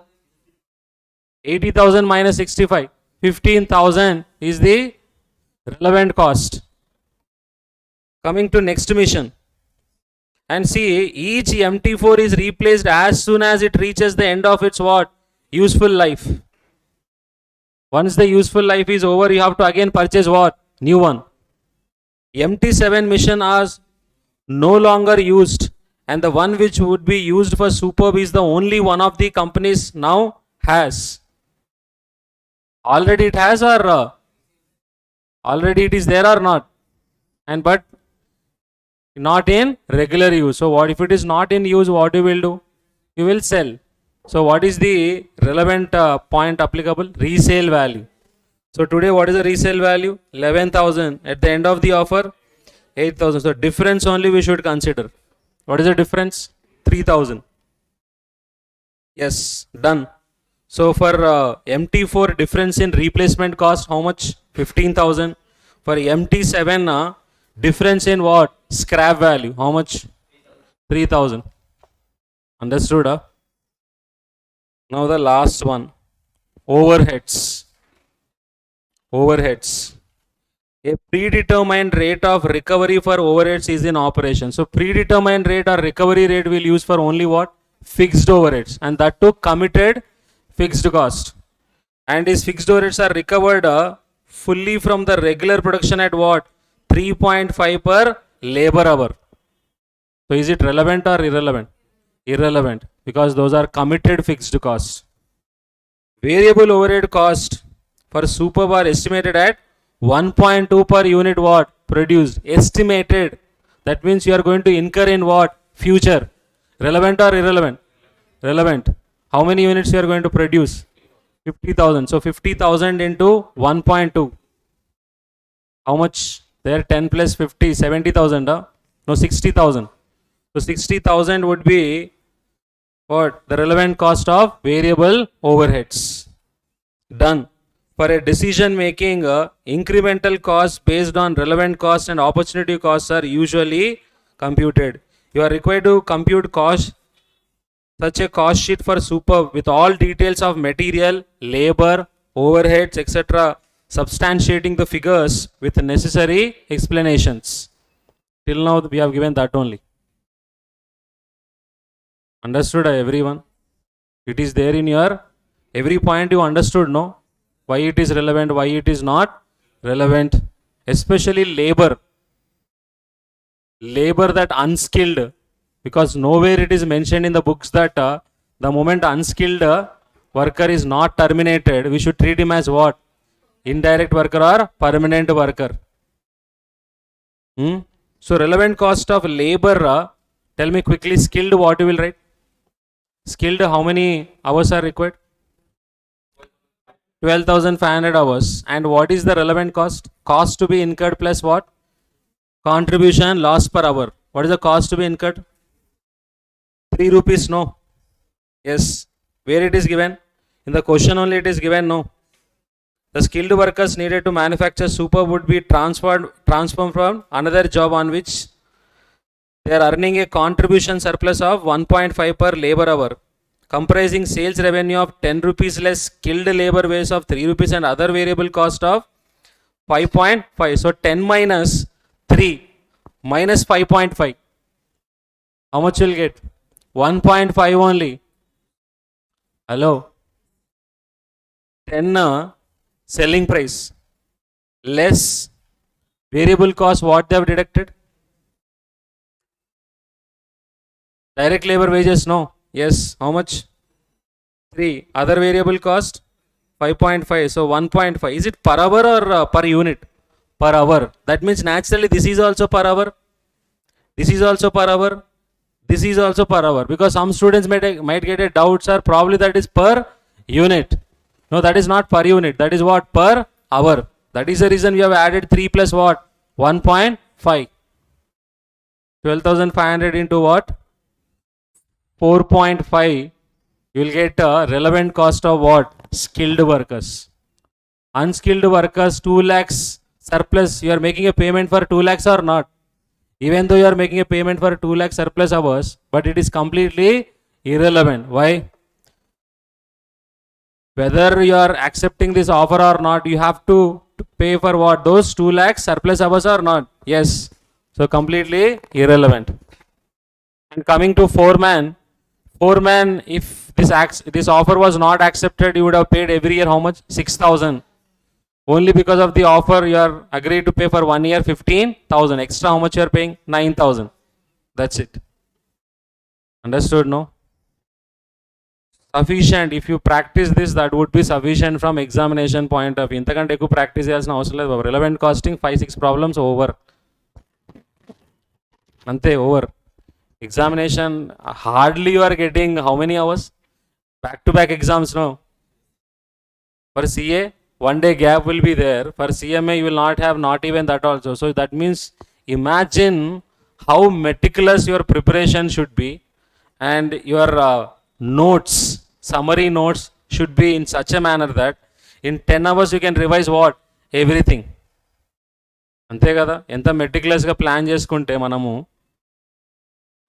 80,000 minus 65. 15,000 is the relevant cost. Coming to next mission. And see, each MT4 is replaced as soon as it reaches the end of its what? Useful life. Once the useful life is over, you have to again purchase what? New one. MT7 mission is no longer used, and the one which would be used for Superb is the only one of the companies now has. Already it has, or already it is there or not? And but not in regular use. So what if it is not in use? What you will do? You will sell. So what is the relevant point applicable? Resale value. So today what is the resale value? 11,000. At the end of the offer, 8,000. So difference only we should consider. What is the difference? 3,000. Yes, done. So for MT4 difference in replacement cost, how much? 15,000. For MT7 difference in what? Scrap value. How much? 3,000. Understood? Now the last one. Overheads. Overheads. A predetermined rate of recovery for overheads is in operation. So predetermined rate or recovery rate will use for only what? Fixed overheads, and that too committed fixed cost. And these fixed overheads are recovered fully from the regular production at what? 3.5 per labor hour. So is it relevant or irrelevant? Irrelevant, because those are committed fixed costs. Variable overhead cost for Superb are estimated at 1.2 per unit what? Produced. Estimated. That means you are going to incur in what? Future. Relevant or irrelevant? Relevant. How many units you are going to produce? 50,000. So 50,000 into 1.2. How much? There 10 plus 50, 70,000. No, 60,000. So 60,000 would be what? The relevant cost of variable overheads. Done. For a decision making, incremental costs based on relevant costs and opportunity costs are usually computed. You are required to compute cost, such a cost sheet for super with all details of material, labor, overheads, etc., substantiating the figures with necessary explanations. Till now, we have given that only. Understood, everyone? It is there in your every point you understood, no? Why it is relevant, why it is not relevant, especially labor that unskilled, because nowhere it is mentioned in the books that the moment unskilled worker is not terminated, we should treat him as what? Indirect worker or permanent worker. So relevant cost of labor, tell me quickly, skilled what you will write? Skilled, how many hours are required? 12,500 hours. And what is the relevant cost? Cost to be incurred plus what? Contribution loss per hour. What is the cost to be incurred? 3 rupees, no. Yes. Where it is given? In the question only it is given, no. The skilled workers needed to manufacture super would be transformed from another job on which they are earning a contribution surplus of 1.5 per labor hour, comprising sales revenue of 10 rupees less skilled labor wage of 3 rupees and other variable cost of 5.5. So 10 minus 3 minus 5.5. How much will get? 1.5 only. Hello? 10 selling price less variable cost, what they have deducted? Direct labor wages, no. Yes, how much? 3. Other variable cost 5.5. So 1.5. Is it per hour or per unit? Per hour. That means naturally this is also per hour. This is also per hour. This is also per hour. Because some students might get a doubt, sir, probably that is per unit. No, that is not per unit. That is what? Per hour. That is the reason we have added 3 plus what? 1.5. 12,500 into what? 4.5. You will get a relevant cost of what? Skilled workers. Unskilled workers, 2 lakhs surplus. You are making a payment for 2 lakhs or not? Even though you are making a payment for 2 lakh surplus hours, but it is completely irrelevant. Why? Whether you are accepting this offer or not, you have to pay for what? Those 2 lakh surplus hours or not? Yes. So completely irrelevant. And coming to foreman, if this offer was not accepted, you would have paid every year how much? 6,000. Only because of the offer you are agreed to pay for 1 year 15,000. Extra how much you are paying? 9,000. That's it. Understood, no? Sufficient. If you practice this, that would be sufficient from examination point of view. ఇంతకంటే ఎక్కువ practice చేయాల్సిన అవసరం లేదు. Relevant costing 5-6 problems over. అంతే, over. Examination, hardly you are getting how many hours? Back to back exams, no? For CA, 1 day gap will be there. For CMA, you will not have not even that also. So that means imagine how meticulous your preparation should be, and your notes, summary notes should be in such a manner that in 10 hours you can revise what? Everything. అంతే కదా? ఎంత మెటిక్యులస్గా plan చేసుకుంటే మనము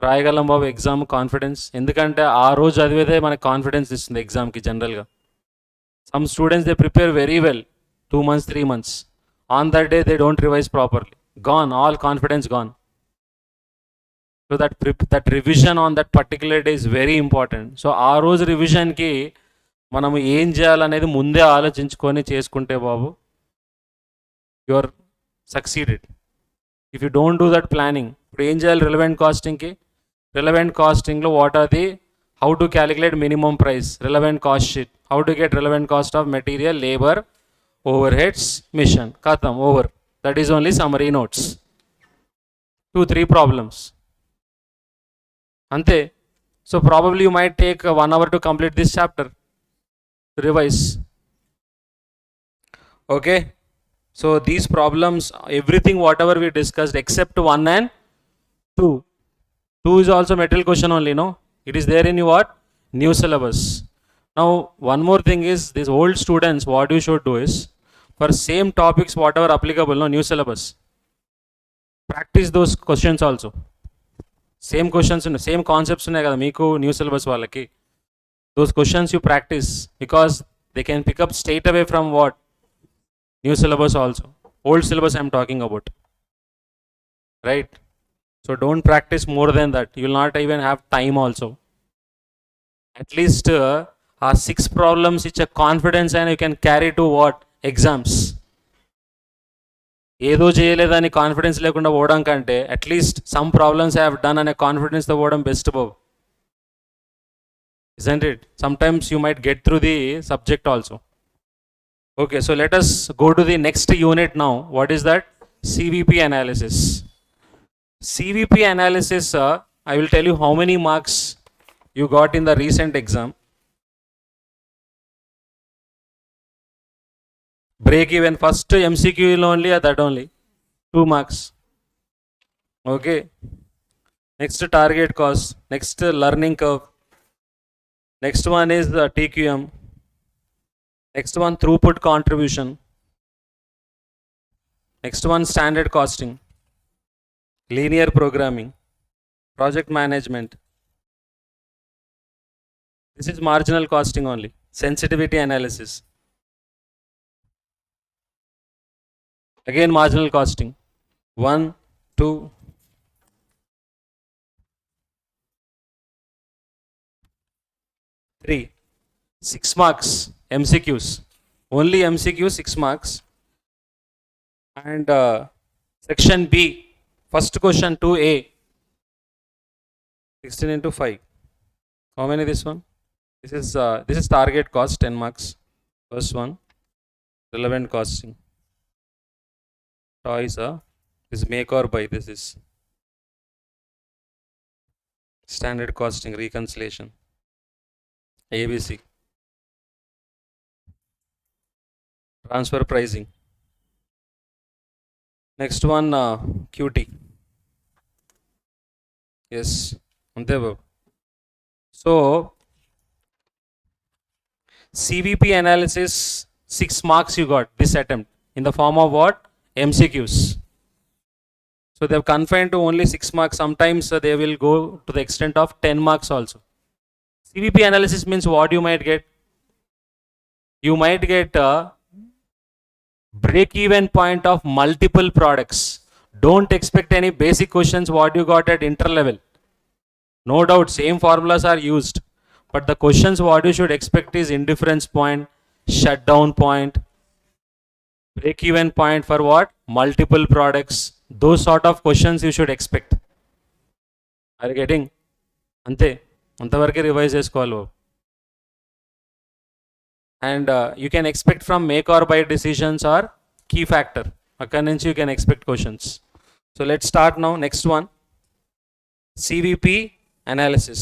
రాయగలం బాబు exam. Confidence, ఎందుకంటే ఆ రోజు చదివేదే మనకు confidence ఇస్తుంది ఎగ్జామ్కి. జనరల్గా some students, they prepare very well 2 months 3 months, on that day they don't revise properly, gone, all confidence gone. So that revision on that particular day is very important. So ఆ రోజు రివిజన్కి మనము ఏం చేయాలనేది ముందే ఆలోచించుకొని చేసుకుంటే బాబు, you are succeeded. If you don't do that planning, ఇప్పుడు ఏం చేయాలి? రిలవెంట్ కాస్టింగ్కి, రిలవెంట్ కాస్టింగ్లో what are the, how to calculate minimum price, relevant cost sheet, how to get relevant cost of material, labor, overheads, mission. Khatam, over. That is only summary notes. 2-3 problems. Ante. So probably you might take 1 hour to complete this chapter. Revise. Okay. So these problems, everything whatever we discussed except 1 and 2. 2 is also material question only, no? It is there in your what? New syllabus. Now, one more thing is, these old students, what you should do is, for same topics, whatever applicable, no, new syllabus, practice those questions also. Same questions, same concepts ఉన్నాయి కదా మీకు new syllabus వాళ్ళకి. Those questions you practice because they can pick up straight away from what? New syllabus also. Old syllabus I am talking about. Right? So don't practice more than that. You will not even have time also. At least our 6 problems which are confidence and you can carry to what? Exams. ఏదో చేయలేదని confidence లేకుండా పోవడం కంటే at least some problems have done అనే కాన్ఫిడెన్స్తో పోవడం best Babu. Isn't it? Sometimes you might get through the subject also. Okay, so let us go to the next unit now. What is that? CVP analysis. CVP analysis, I will tell you how many marks you got in the recent exam. Break even, first MCQ only or that only? 2 marks. Okay. Next target cost. Next learning curve. Next one is the TQM. Next one throughput contribution. Next one standard costing. Linear programming. Project management. This is marginal costing only. Sensitivity analysis. Again marginal costing. 1, 2, 3. 6 marks. MCQs. Only MCQ 6 marks. And section B. First question 2A. 16 into 5. How many this one? This is target cost 10 marks. First one. Relevant costing. Choice is make or buy. This is standard costing, reconciliation. ABC. Transfer pricing. Next one QT. Yes. So CVP analysis 6 marks you got this attempt in the form of what? MCQs. So they have confined to only 6 marks. Sometimes they will go to the extent of 10 marks also. CVP analysis means what you might get? You might get a break even point of multiple products. Don't expect any basic questions what you got at inter level. No doubt same formulas are used, but the questions what you should expect is indifference point, shutdown point, break even point for what? Multiple products. Those sort of questions you should expect. Are you getting? Ante అంతవరకే revise చేసుకోవాలి. And you can expect from make or buy decisions or key factor. అక్కడి నుంచి you can expect questions. So let's start now. Next one, CVP analysis.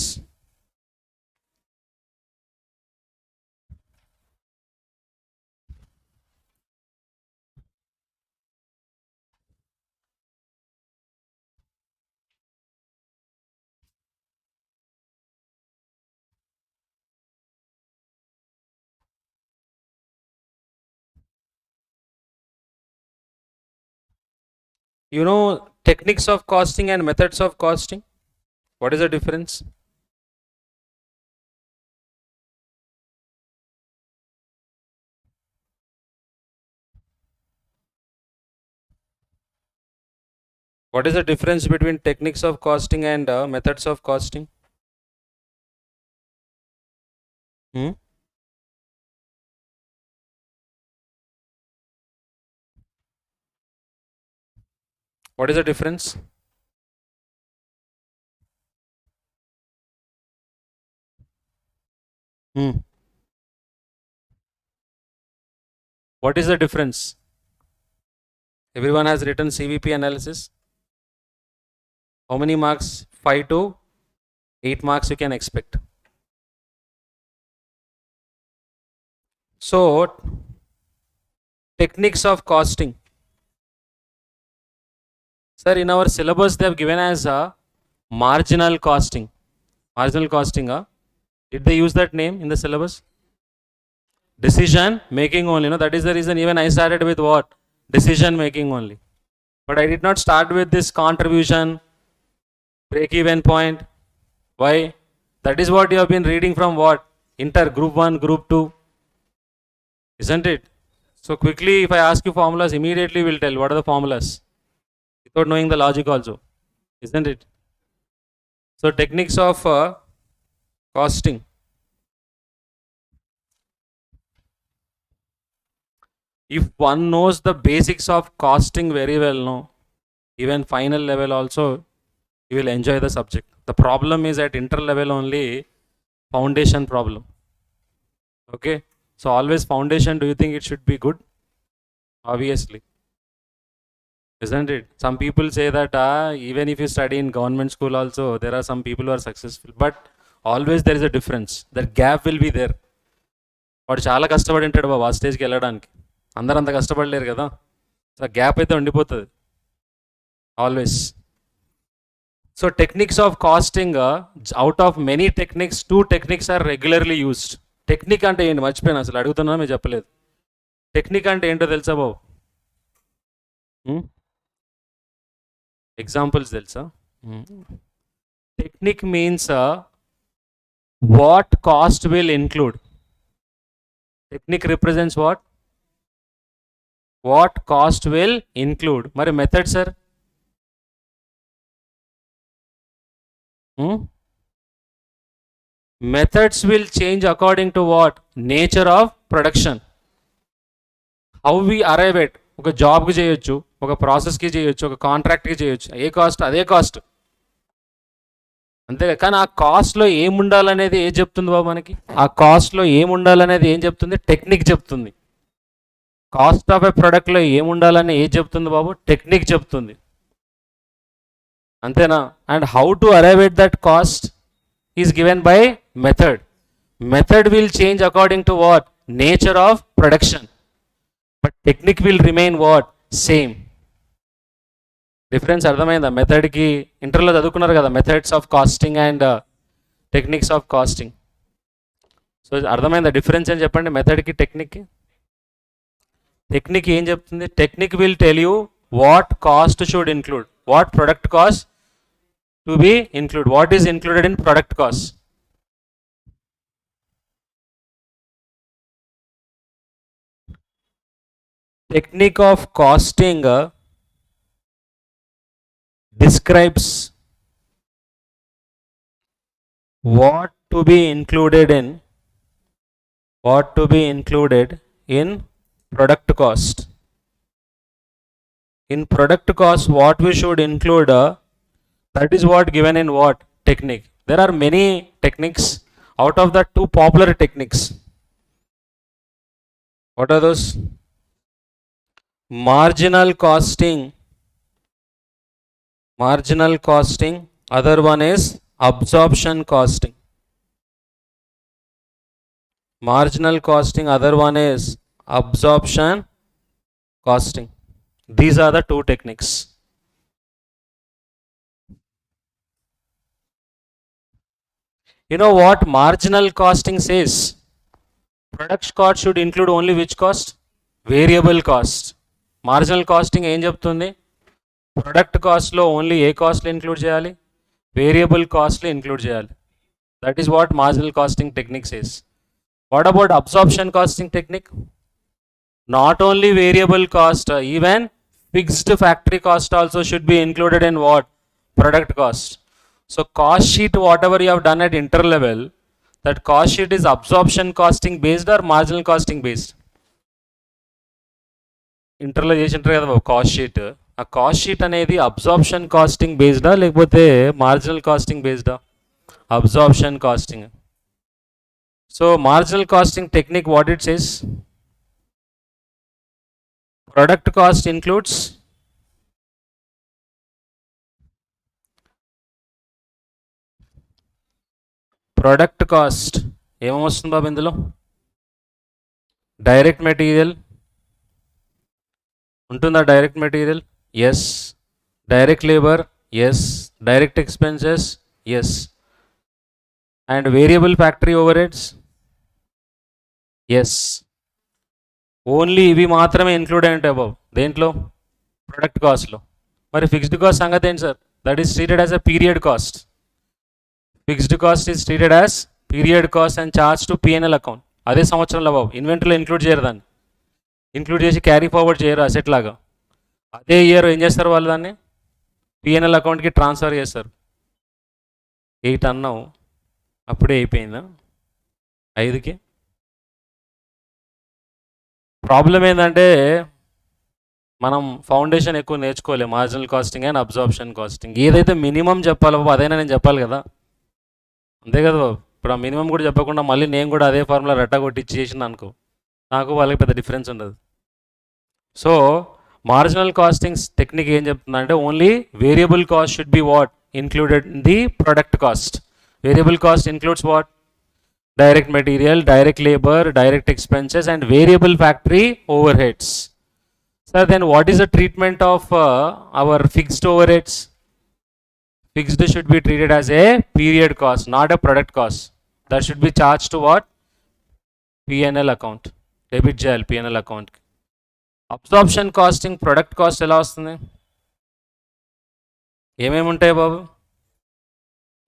You know techniques of costing and methods of costing? What is the difference? What is the difference between techniques of costing and methods of costing? What is the difference? What is the difference? Everyone has written CVP analysis. How many marks? 5 to 8 marks you can expect. So Techniques of costing. Sir, in our syllabus they have given as a marginal costing. Marginal costing, did they use that name in the syllabus? Decision making only. No, that is the reason even I started with what? Decision making only. But I did not start with this contribution, break even point. Why? That is what you have been reading from what? Inter, group 1, group 2. Isn't it? So quickly, if I ask you formulas, immediately we'll tell what are the formulas without knowing the logic also. Isn't it? So techniques of costing. If one knows the basics of costing very well, no, even final level also, you will enjoy the subject. The problem is at inter level only, foundation problem. Okay. So always foundation, do you think it should be good? Obviously. Isn't it? Some people say that even if you study in government school also, there are some people who are successful. But always there is a difference. That gap will be there. వాడు చాలా కష్టపడి ఉంటాడు బాబు ఆ స్టేజ్కి వెళ్ళడానికి. అందరూ అంత కష్టపడలేరు కదా. సో గ్యాప్ అయితే ఉండిపోతుంది always. So techniques of costing, out of many techniques 2 టెక్నిక్స్ ఆర్ రెగ్యులర్లీ యూస్డ్. టెక్నిక్ అంటే ఏంటి మర్చిపోయాను, అసలు అడుగుతున్నా మీరు చెప్పలేదు. టెక్నిక్ అంటే ఏంటో తెలుసా బాబు? ఎగ్జాంపుల్స్ తెలుసా? Technique means what cost will include. Technique represents what? What cost will include. మరి method sir? Methods will change according to what? Nature of production. How we arrive at, ఒక జాబ్కి చేయొచ్చు, ఒక ప్రాసెస్కి చేయొచ్చు, ఒక కాంట్రాక్ట్కి చేయొచ్చు. ఏ కాస్ట్ అదే కాస్ట్, అంతే. కానీ ఆ కాస్ట్లో ఏముండాలనేది ఏం చెప్తుంది బాబు మనకి? ఆ కాస్ట్లో ఏముండాలనేది ఏం చెప్తుంది? టెక్నిక్ చెప్తుంది. కాస్ట్ ఆఫ్ ఎ ప్రొడక్ట్లో ఏముండాలని ఏం చెప్తుంది బాబు? టెక్నిక్ చెప్తుంది. అంతేనా? And how to arrive at that cost is given by method. Method will change according to what? Nature of production. But technique will remain what? Same. Difference అర్థమైందా? మెథడ్కి ఇంటర్లో చదువుకున్నారు కదా, methods of costing and techniques of costing. So అర్థమైందా difference అని చెప్పండి మెథడ్కి టెక్నిక్కి? టెక్నిక్ ఏం చెప్తుంది? Technique will tell you what cost should include, what product cost to be included, what is included in product cost. Technique of costing describes what to be included in product cost. In product cost, what we should include, that is what given in what? Technique. There are many techniques. Out of the 2 popular techniques, what are those? Marginal costing. Other one is absorption costing. Marginal costing, other one is absorption costing. These are the 2 techniques. You know what marginal costing says? Product cost should include only which cost? Variable cost. Marginal costing ఏం చెప్తుంది? Product కాస్ట్లో only ఏ కాస్ట్లు include చేయాలి? Variable కాస్ట్లు include చేయాలి. That is what marginal costing technique says. What about absorption costing technique? Not only variable cost, even fixed factory cost also should be included in what? Product cost. So cost sheet, whatever you have done at inter level, that cost sheet is absorption costing based or marginal costing based? ఇంటర్లో చేసింటారు కదా cost sheet. ఆ cost sheet అనేది absorption costing బేస్డా లేకపోతే marginal costing బేస్డా? Absorption costing. So marginal costing technique what it says? Product cost includes product cost. ఏమొస్తుంది బాబు ఇందులో? డైరెక్ట్ మెటీరియల్, ఉంటుందా direct material? Yes. Direct labour? Yes. Direct expenses? Yes. And variable factory overheads? Yes. Only ఇవి మాత్రమే include అయి ఉంటాయి బాబు దేంట్లో? Product కాస్ట్లో. మరి ఫిక్స్డ్ కాస్ట్ సంగతి ఏంటి sir? That is treated as a period cost. Fixed cost is treated as period cost and charge to PNL account. అదే సంవత్సరంలో బాబు ఇన్వెంటరీలో ఇంక్లూడ్ చేయరు దాన్ని. ఇంక్లూడ్ చేసి క్యారీ ఫార్వర్డ్ చేయరు అసెట్ లాగా. అదే ఇయర్ ఏం చేస్తారు వాళ్ళు దాన్ని? పిఎన్ఎల్ అకౌంట్కి ట్రాన్స్ఫర్ చేస్తారు. 8 అన్నావు అప్పుడే అయిపోయిందా 5కి? ప్రాబ్లం ఏంటంటే మనం ఫౌండేషన్ ఎక్కువ నేర్చుకోలేము. Marginal costing and absorption costing ఏదైతే మినిమం చెప్పాలో బాబు అదైనా నేను చెప్పాలి కదా. అంతే కదా బాబు. ఇప్పుడు ఆ మినిమం కూడా చెప్పకుండా మళ్ళీ నేను కూడా అదే ఫార్ములా రెట్టా కొట్టించి చేసిన అనుకో, నాకు వాళ్ళకి పెద్ద డిఫరెన్స్ ఉండదు. సో మార్జినల్ కాస్టింగ్స్ టెక్నిక్ ఏం చెప్తుందంటే only variable cost should be what included in the product cost. Variable cost includes what? Direct material, direct labor, direct expenses and variable factory overheads. Sir, then what is the treatment of our fixed overheads? Fixed should be treated as a period cost, not a product cost. That should be charged to what? P&L account. Debit చేయాలి P&L account. Absorption costing product cost ఎలా వస్తుంది? ఏమేమి ఉంటాయి బాబు?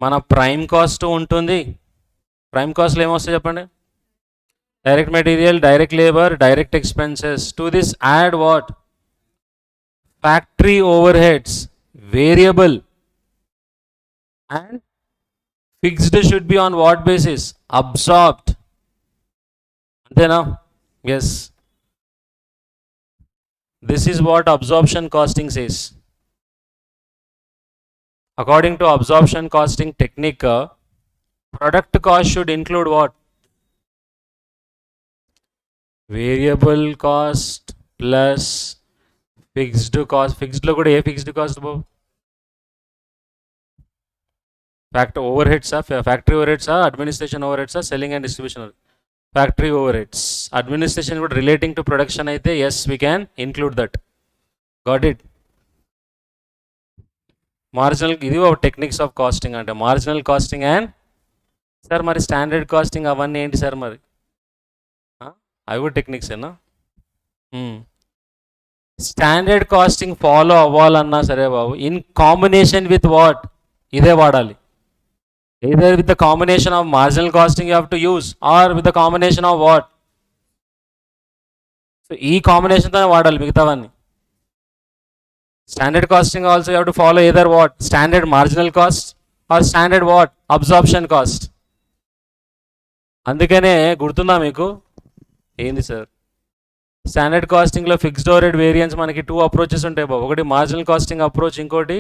మన prime cost ఉంటుంది. Prime కాస్ట్లో ఏమొస్తాయి చెప్పండి? Direct material, direct labour, direct expenses. To this add what? Factory overheads. Variable and fixed should be on what basis? Absorbed. అంతేనా? Yes. This is what absorption costing says. According to absorption costing technique, product cost should include what? Variable cost plus fixed cost. Fixed lo kuda fixed cost bo? Factory overheads, factory overheads, administration overheads, selling and distribution. Factory overheads. Administration would relating to production aithe, yes, we can include that. Got it? Marginal ఇది ఒక techniques of casting అంటే marginal costing and sir మరి standard casting అవన్నీ ఏంటి sir మరి? అవి కూడా techniques ఏనా? స్టాండర్డ్ కాస్టింగ్ ఫాలో అవ్వాలన్నా సరే బాబు ఇన్ కాంబినేషన్ విత్ వాట్? ఇదే వాడాలి. either with the combination of marginal costing you have to use or with the combination of what? So ఈ కాంబినేషన్తోనే వాడాలి మిగతావన్నీ. Standard costing also you have to follow either what? Standard marginal cost or standard what? Absorption cost. అందుకనే గుర్తుందా మీకు? ఏంది sir? Standard కాస్టింగ్లో fixed overhead variance మనకి 2 approaches ఉంటాయి బాబు. ఒకటి మార్జినల్ కాస్టింగ్ అప్రోచ్, ఇంకోటి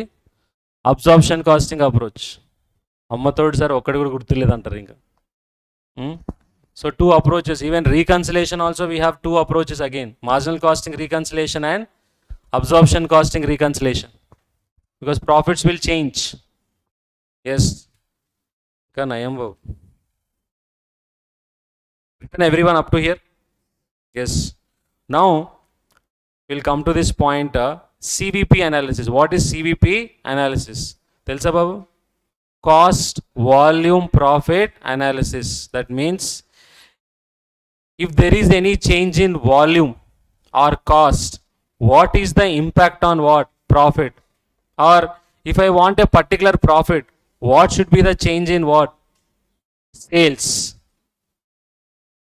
అబ్జార్ప్షన్ కాస్టింగ్ అప్రోచ్. అమ్మతోడు సార్ ఒక్కటి కూడా గుర్తులేదంటారు ఇంకా. So 2 approaches. Even reconciliation also we have 2 approaches again. Marginal costing reconciliation and absorption costing reconciliation, because profits will change. Yes, can I am written everyone up to here? Yes. Now we'll come to this point, CVP analysis. What is CVP analysis? Telsa babu? Cost volume profit analysis. That means if there is any change in volume or cost, what is the impact on what? Profit. Or if I want a particular profit, what should be the change in what? Sales.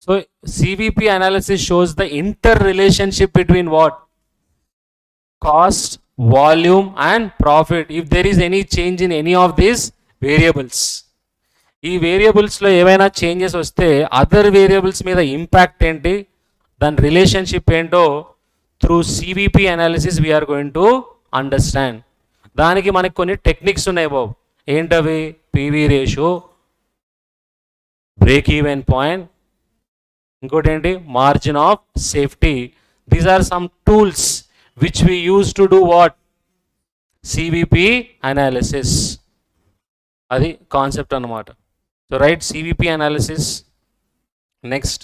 So CVP analysis shows the interrelationship between what? Cost, volume and profit. If there is any change in any of these variables. ఈ వేరియబుల్స్లో ఏమైనా changes వస్తే other variables మీద impact ఏంటి, దాని relationship ఏంటో through CVP analysis we're going to understand. దానికి మనకి కొన్ని టెక్నిక్స్ ఉన్నాయి బాబు. ఏంటవి? PV ratio, break even point, ఇంకోటి ఏంటి? Margin of safety. These are some tools which we use to do what? CVP analysis. అది కాన్సెప్ట్ అన్నమాట. So write CVP analysis. Next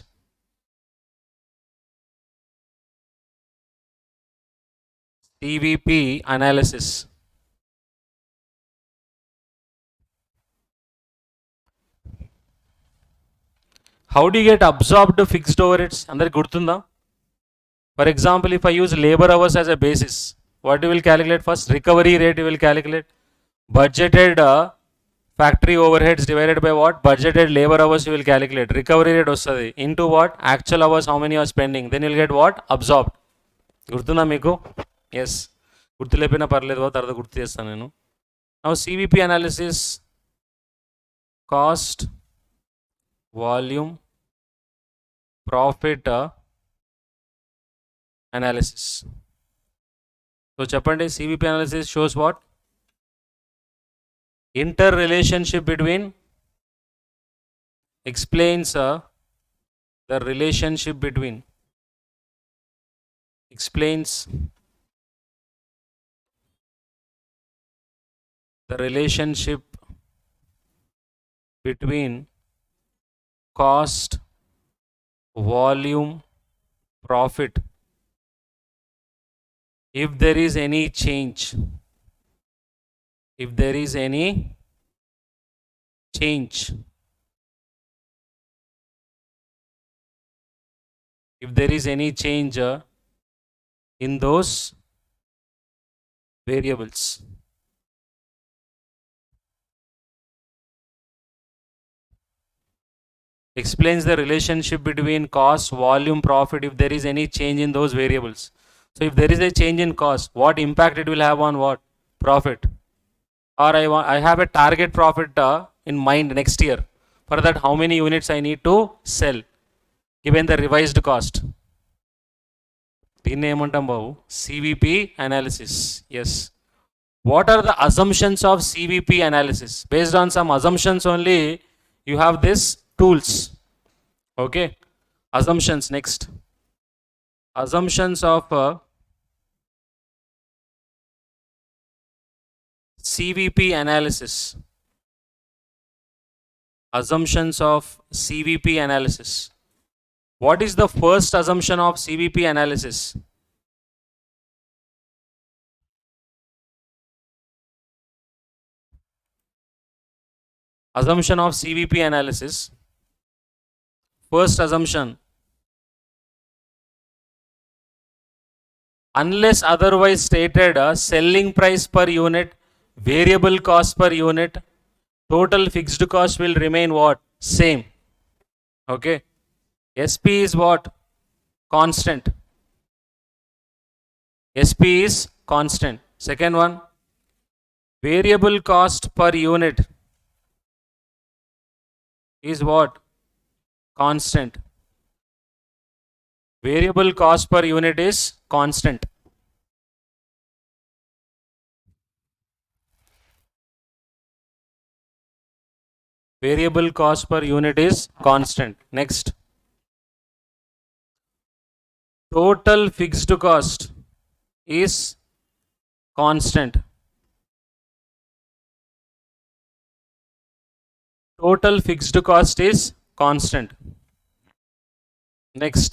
CVP analysis. How do you get absorbed fixed overheads? Andar gurtunda? For example, if I use labor hours as a basis, what you will calculate first? Recovery rate you will calculate. Budgeted factory overheads divided by what? Budgeted labor hours you will calculate. Recovery rate ostadi. Into what? Actual hours, how many you are spending. Then you will get what? Absorbed. గుర్తుందా మీకు? Yes, గుర్తులేపినా పర్లేదు, తర్వాత గుర్తు చేస్తాను నేను. Now CVP analysis, cost, volume, profit analysis. So చెప్పండి, CVP analysis shows what? Interrelationship between, explains the relationship between, explains the relationship between cost, volume, profit. If there is any change, if there is any change, if there is any change in those variables, explains the relationship between cost, volume, profit, if there is any change in those variables. So if there is a change in cost, what impact it will have on what? Profit. Or I have a target profit in mind next year. For that, how many units I need to sell given the revised cost. దీన్ని ఏమంటాం బాబు? CVP analysis. Yes. What are the assumptions of CVP analysis? Based on some assumptions only, you have this tools. Okay. Assumptions next. Assumptions of CVP analysis. Assumptions of CVP analysis. What is the first assumption of CVP analysis? Assumption of CVP analysis. First assumption, unless otherwise stated, selling price per unit, variable cost per unit, total fixed cost will remain what? Same. Okay. SP is what? Constant. SP is constant. Second one, variable cost per unit is what? Constant. Variable cost per unit is constant. Variable cost per unit is constant. Next, total fixed cost is constant. Total fixed cost is constant. Next,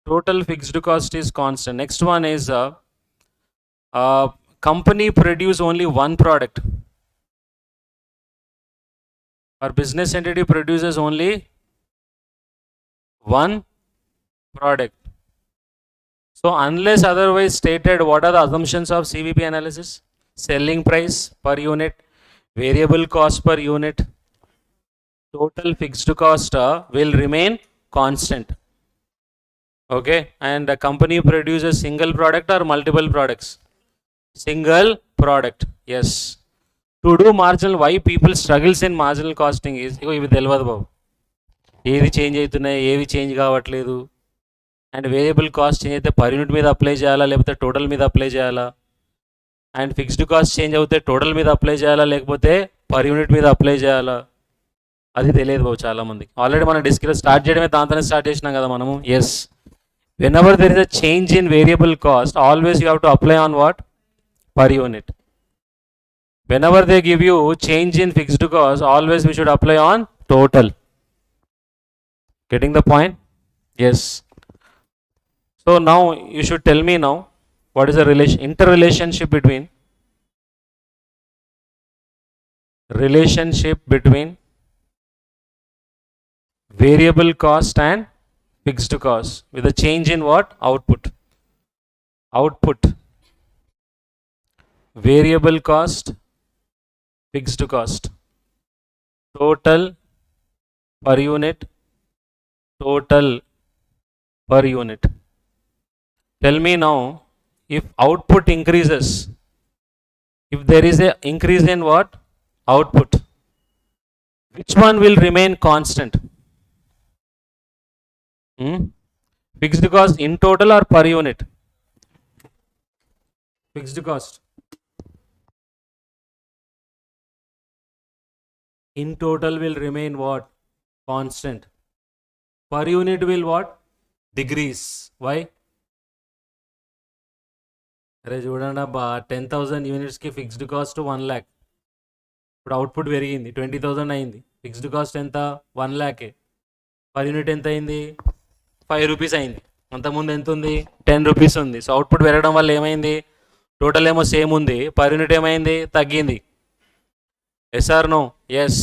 total fixed cost is constant. Next one is company produce only one product. Our business entity produces only one product. So unless otherwise stated, what are the assumptions of CVP analysis? Selling price per unit, variable cost per unit, total fixed cost will remain constant. Okay, and the company produces single product or multiple products? Single product. Yes. To do marginal, why people struggles in marginal costing is, ఇవి తెలియదు బాబు, ఏది change అవుతున్నాయి, ఏవి change కావట్లేదు. And variable cost change అయితే per unit మీద apply చేయాలా, లేకపోతే టోటల్ మీద అప్లై చేయాలా? అండ్ ఫిక్స్డ్ కాస్ట్ చేంజ్ అవుతే టోటల్ మీద అప్లై చేయాలా, లేకపోతే పర్ యూనిట్ మీద అప్లై చేయాలా? అది తెలియదు బాబు చాలామందికి. ఆల్రెడీ మనం స్టార్ట్ చేయడమే దాంతోనే స్టార్ట్ చేసినాం కదా మనము. Yes. Whenever there is a change in variable cost, always you have to apply on what? Per unit. Whenever they give you change in fixed cost, always we should apply on total. Getting the point? Yes. So now you should tell me now what is the interrelationship between variable cost and fixed cost with a change in what? Output. Variable cost, fixed cost, total per unit. Tell me now, if output increases, if there is a increase in what? Output, which one will remain constant? Fixed cost in total or per unit? Fixed cost in total will remain what? Constant. Per unit will what? Decrease. Why? అరే చూడండి అబ్బా 10,000 యూనిట్స్కి fixed cost 1 lakh. ఇప్పుడు output పెరిగింది 20,000 అయింది. Fixed cost ఎంత? 1 lakh. Per unit ఎంత అయింది? 5 rupees అయింది. అంతకుముందు ఎంత ఉంది? 10 rupees ఉంది. సో అవుట్పుట్ పెరగడం వల్ల ఏమైంది? టోటల్ ఏమో సేమ్ ఉంది, పర్ యూనిట్ ఏమైంది? తగ్గింది. Yes or no? Yes.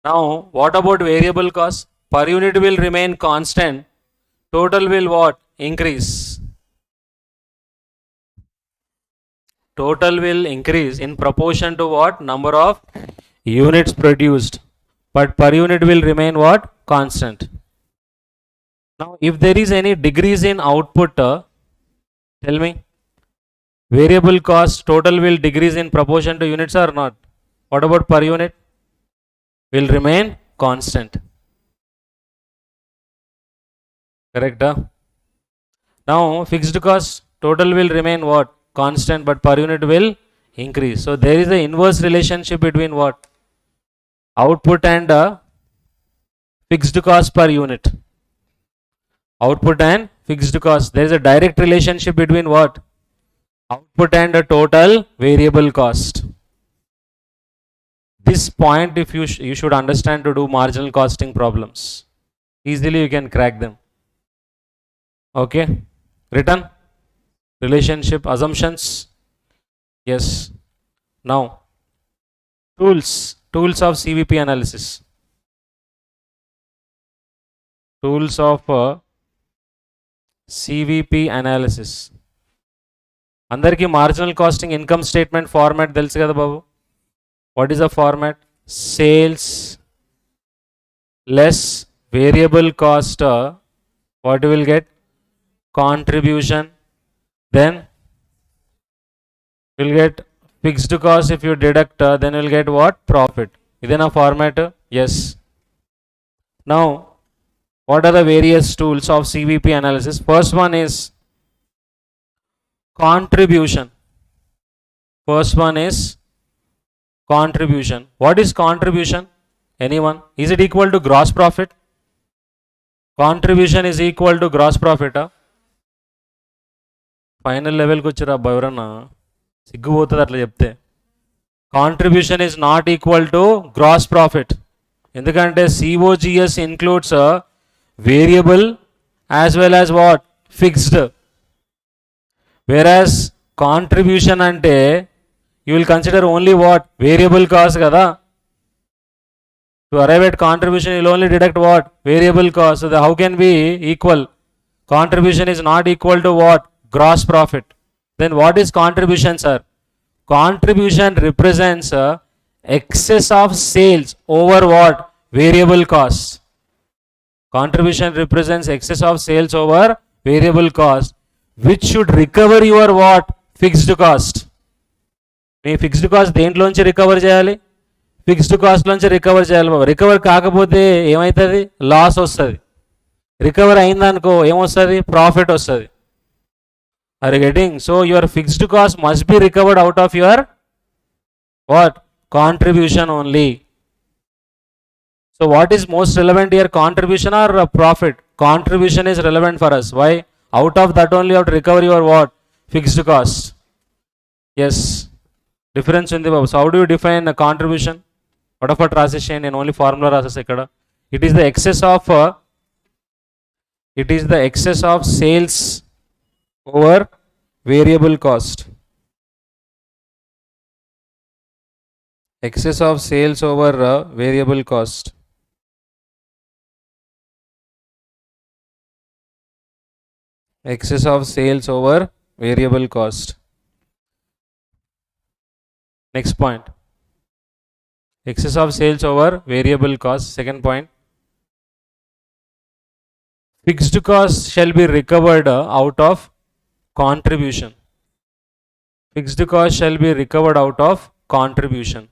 Now what about variable cost? Per unit will remain constant, total will what? Increase. Total will increase in proportion to what? Number of units produced, but per unit will remain what? Constant. Now if there is any decrease in output, tell me, variable cost total will decrease in proportion to units or not? What about per unit? Will remain constant. Correct? Now fixed cost total will remain what? Constant, but per unit will increase. So there is an inverse relationship between what? Output and fixed cost per unit. Output and fixed cost. There is a direct relationship between what? Output and the total variable cost. This point if you should understand to do marginal costing problems. Easily you can crack them. Okay, written relationship assumptions. Yes. Now tools of CVP analysis. Tools of CVP analysis. అందరికీ marginal costing income statement format తెలుసు కదా బాబు? What is the format? Sales less variable cost, what will get? Contribution, then we'll get fixed cost. If you deduct, then we'll get what? Profit. Idena format? Yes. Now what are the various tools of CVP analysis? First one is contribution. What is contribution? Anyone? Is it equal to gross profit? Contribution is equal to gross profit. Final లెవెల్కి వచ్చారు అబ్బా, ఎవరన్నా సిగ్గుపోతుంది అట్లా చెప్తే. Contribution is not equal to gross profit. ఎందుకంటే COGS includes variable as well as what? Fixed. Whereas contribution అంటే you will consider only what? Variable cost కదా. To arrive at contribution will only deduct what? Variable cost. How can be equal? Contribution is not equal to what? Gross profit. Then what is contribution, sir? Contribution represents excess of sales over what? Variable cost. Contribution represents excess of sales over variable cost, which should recover your what? Fixed cost. మీ fixed cost దేంట్లోంచి recover చేయాలి? Fixed కాస్ట్లోంచి recover చేయాలి బాబా. Recover కాకపోతే ఏమవుతుంది? Loss వస్తుంది. Recover అయిందనుకో ఏమొస్తుంది? ప్రాఫిట్ వస్తుంది. Are you getting? So your fixed cost must be recovered out of your what? Contribution only. So what is most relevant here? Contribution or profit? Contribution is relevant for us. Why? Out of that only you have to recover your what? Fixed cost. Yes. Difference in the babu. So how do you define a contribution? What of a transition in only formula rases ikkada? It is the excess of It is the excess of sales over variable cost. Excess of sales over variable cost. Excess of sales over variable cost. Next point. Excess of sales over variable cost. Second point. Fixed cost shall be recovered out of contribution. Fixed cost shall be recovered out of contribution.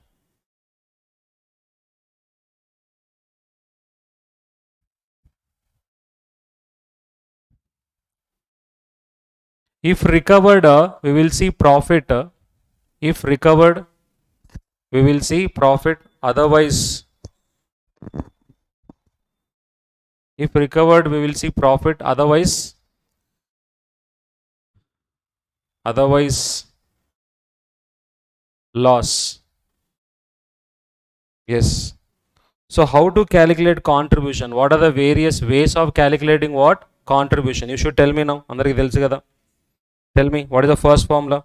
If recovered, we will see profit. If recovered, we will see profit. Otherwise, if recovered, we will see profit. Otherwise, loss. Yes. So how to calculate contribution? What are the various ways of calculating what? Contribution. You should tell me now. Andariki telusu kada. Tell me, what is the first formula?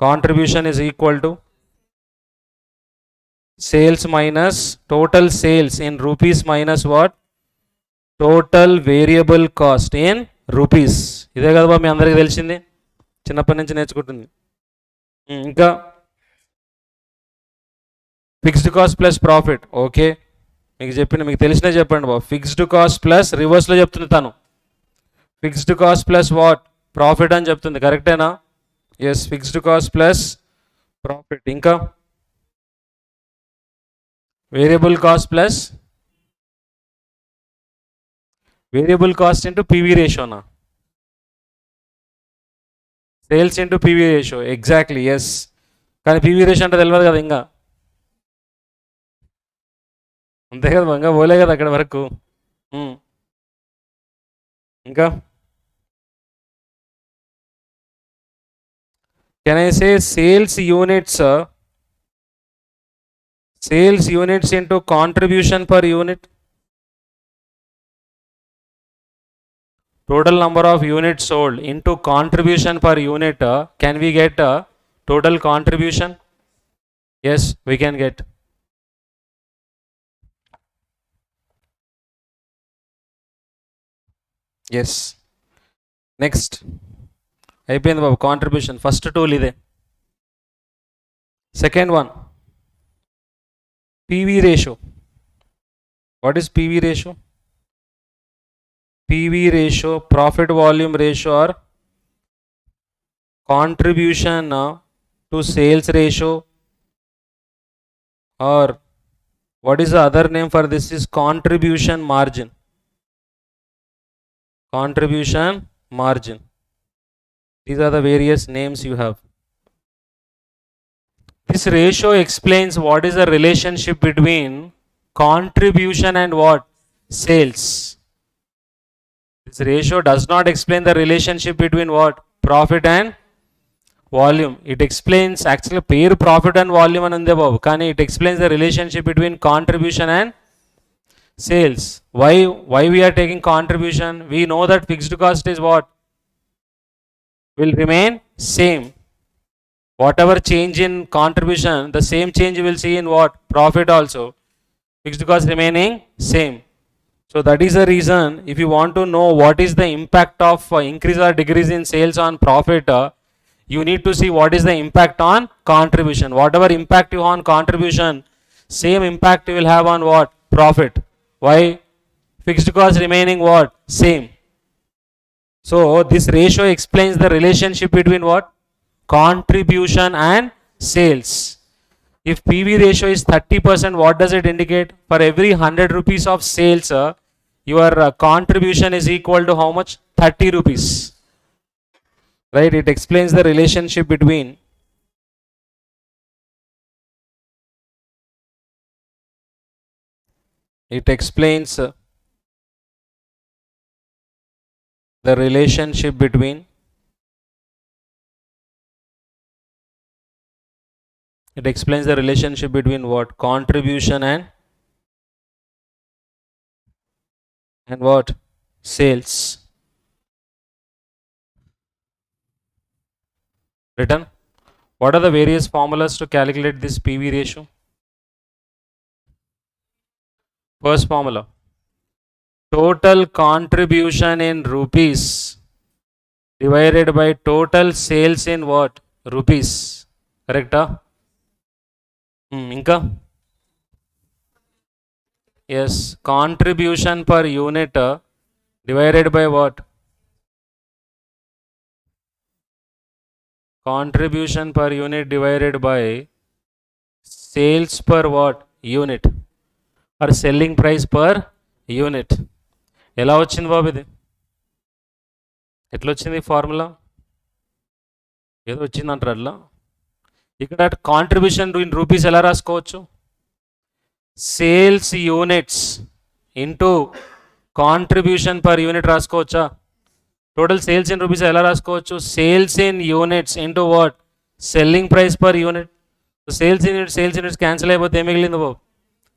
Contribution is equal to sales minus total sales in rupees minus what? Total variable cost in rupees. ఇదే కదా మీ అందరికీ తెలిసింది, చిన్నప్పటి నుంచి నేర్చుకుంటుంది. ఇంకా fixed cost plus profit. Okay, మీకు తెలిసినా చెప్పండి బాబు. ఫిక్స్డ్ కాస్ట్ ప్లస్ రివర్స్లో చెప్తుంది తను. Fixed cost plus what? Profit అని చెప్తుంది. కరెక్టేనా? Yes, fixed cost plus profit. ఇంకా variable cost plus variable cost into PV రేషియోనా? Sales into PV ratio. Exactly, yes. కానీ పీవీ రేషియో అంటే తెలియదు కదా ఇంకా. అంతే కదా, ఇంకా పోలే కదా అక్కడ వరకు. ఇంకా can I say sales units into contribution per unit? Total number of units sold into contribution per unit, can we get total contribution? Yes, we can get. Yes. Next. అయిపోయింది బాబు కాంట్రిబ్యూషన్. ఫస్ట్ టూల్ ఇదే. Second one, PV ratio. What is PV ratio? PV ratio, profit volume ratio, or contribution to sales ratio, or what is the other name for this? Is contribution margin. Contribution margin. These are the various names you have. This ratio explains what is the relationship between contribution and what? Sales. This ratio does not explain the relationship between what? Profit and volume. It explains, actually pair profit and volume and unde babu, kani it explains the relationship between contribution and sales. Why we are taking contribution? We know that fixed cost is what? Will remain same. Whatever change in contribution, the same change you will see in what? Profit also. Fixed cost remaining same. So that is the reason, if you want to know what is the impact of increase or decrease in sales on profit, you need to see what is the impact on contribution. Whatever impact you have on contribution, same impact you will have on what? Profit. Why? Fixed cost remaining what? Same. So this ratio explains the relationship between what? Contribution and sales. If PV ratio is 30%, what does it indicate? For every 100 rupees of sales, your contribution is equal to how much? 30 rupees. Right? It explains the relationship between the relationship between it explains the relationship between what? Contribution and what? sales. Written. What are the various formulas to calculate this PV ratio? First formula, total contribution in rupees divided by total sales in what? Rupees. Correct? Inka? Yes, contribution per unit divided by what? Contribution per unit divided by sales per what? Unit. Or selling price per unit. ఎలా వచ్చింది బాబు ఇది? ఎట్లా వచ్చింది formula? ఏదో వచ్చిందంటారు అట్లా. ఇక్కడ contribution in rupees ఎలా రాసుకోవచ్చు? Sales units into contribution per unit రాసుకోవచ్చా? టోటల్ సేల్స్ ఇన్ రూపీస్ ఎలా రాసుకోవచ్చు? Sales in units into what? Selling price per unit. Sales units cancel అయిపోతే ఏం మిగిలింది బాబు?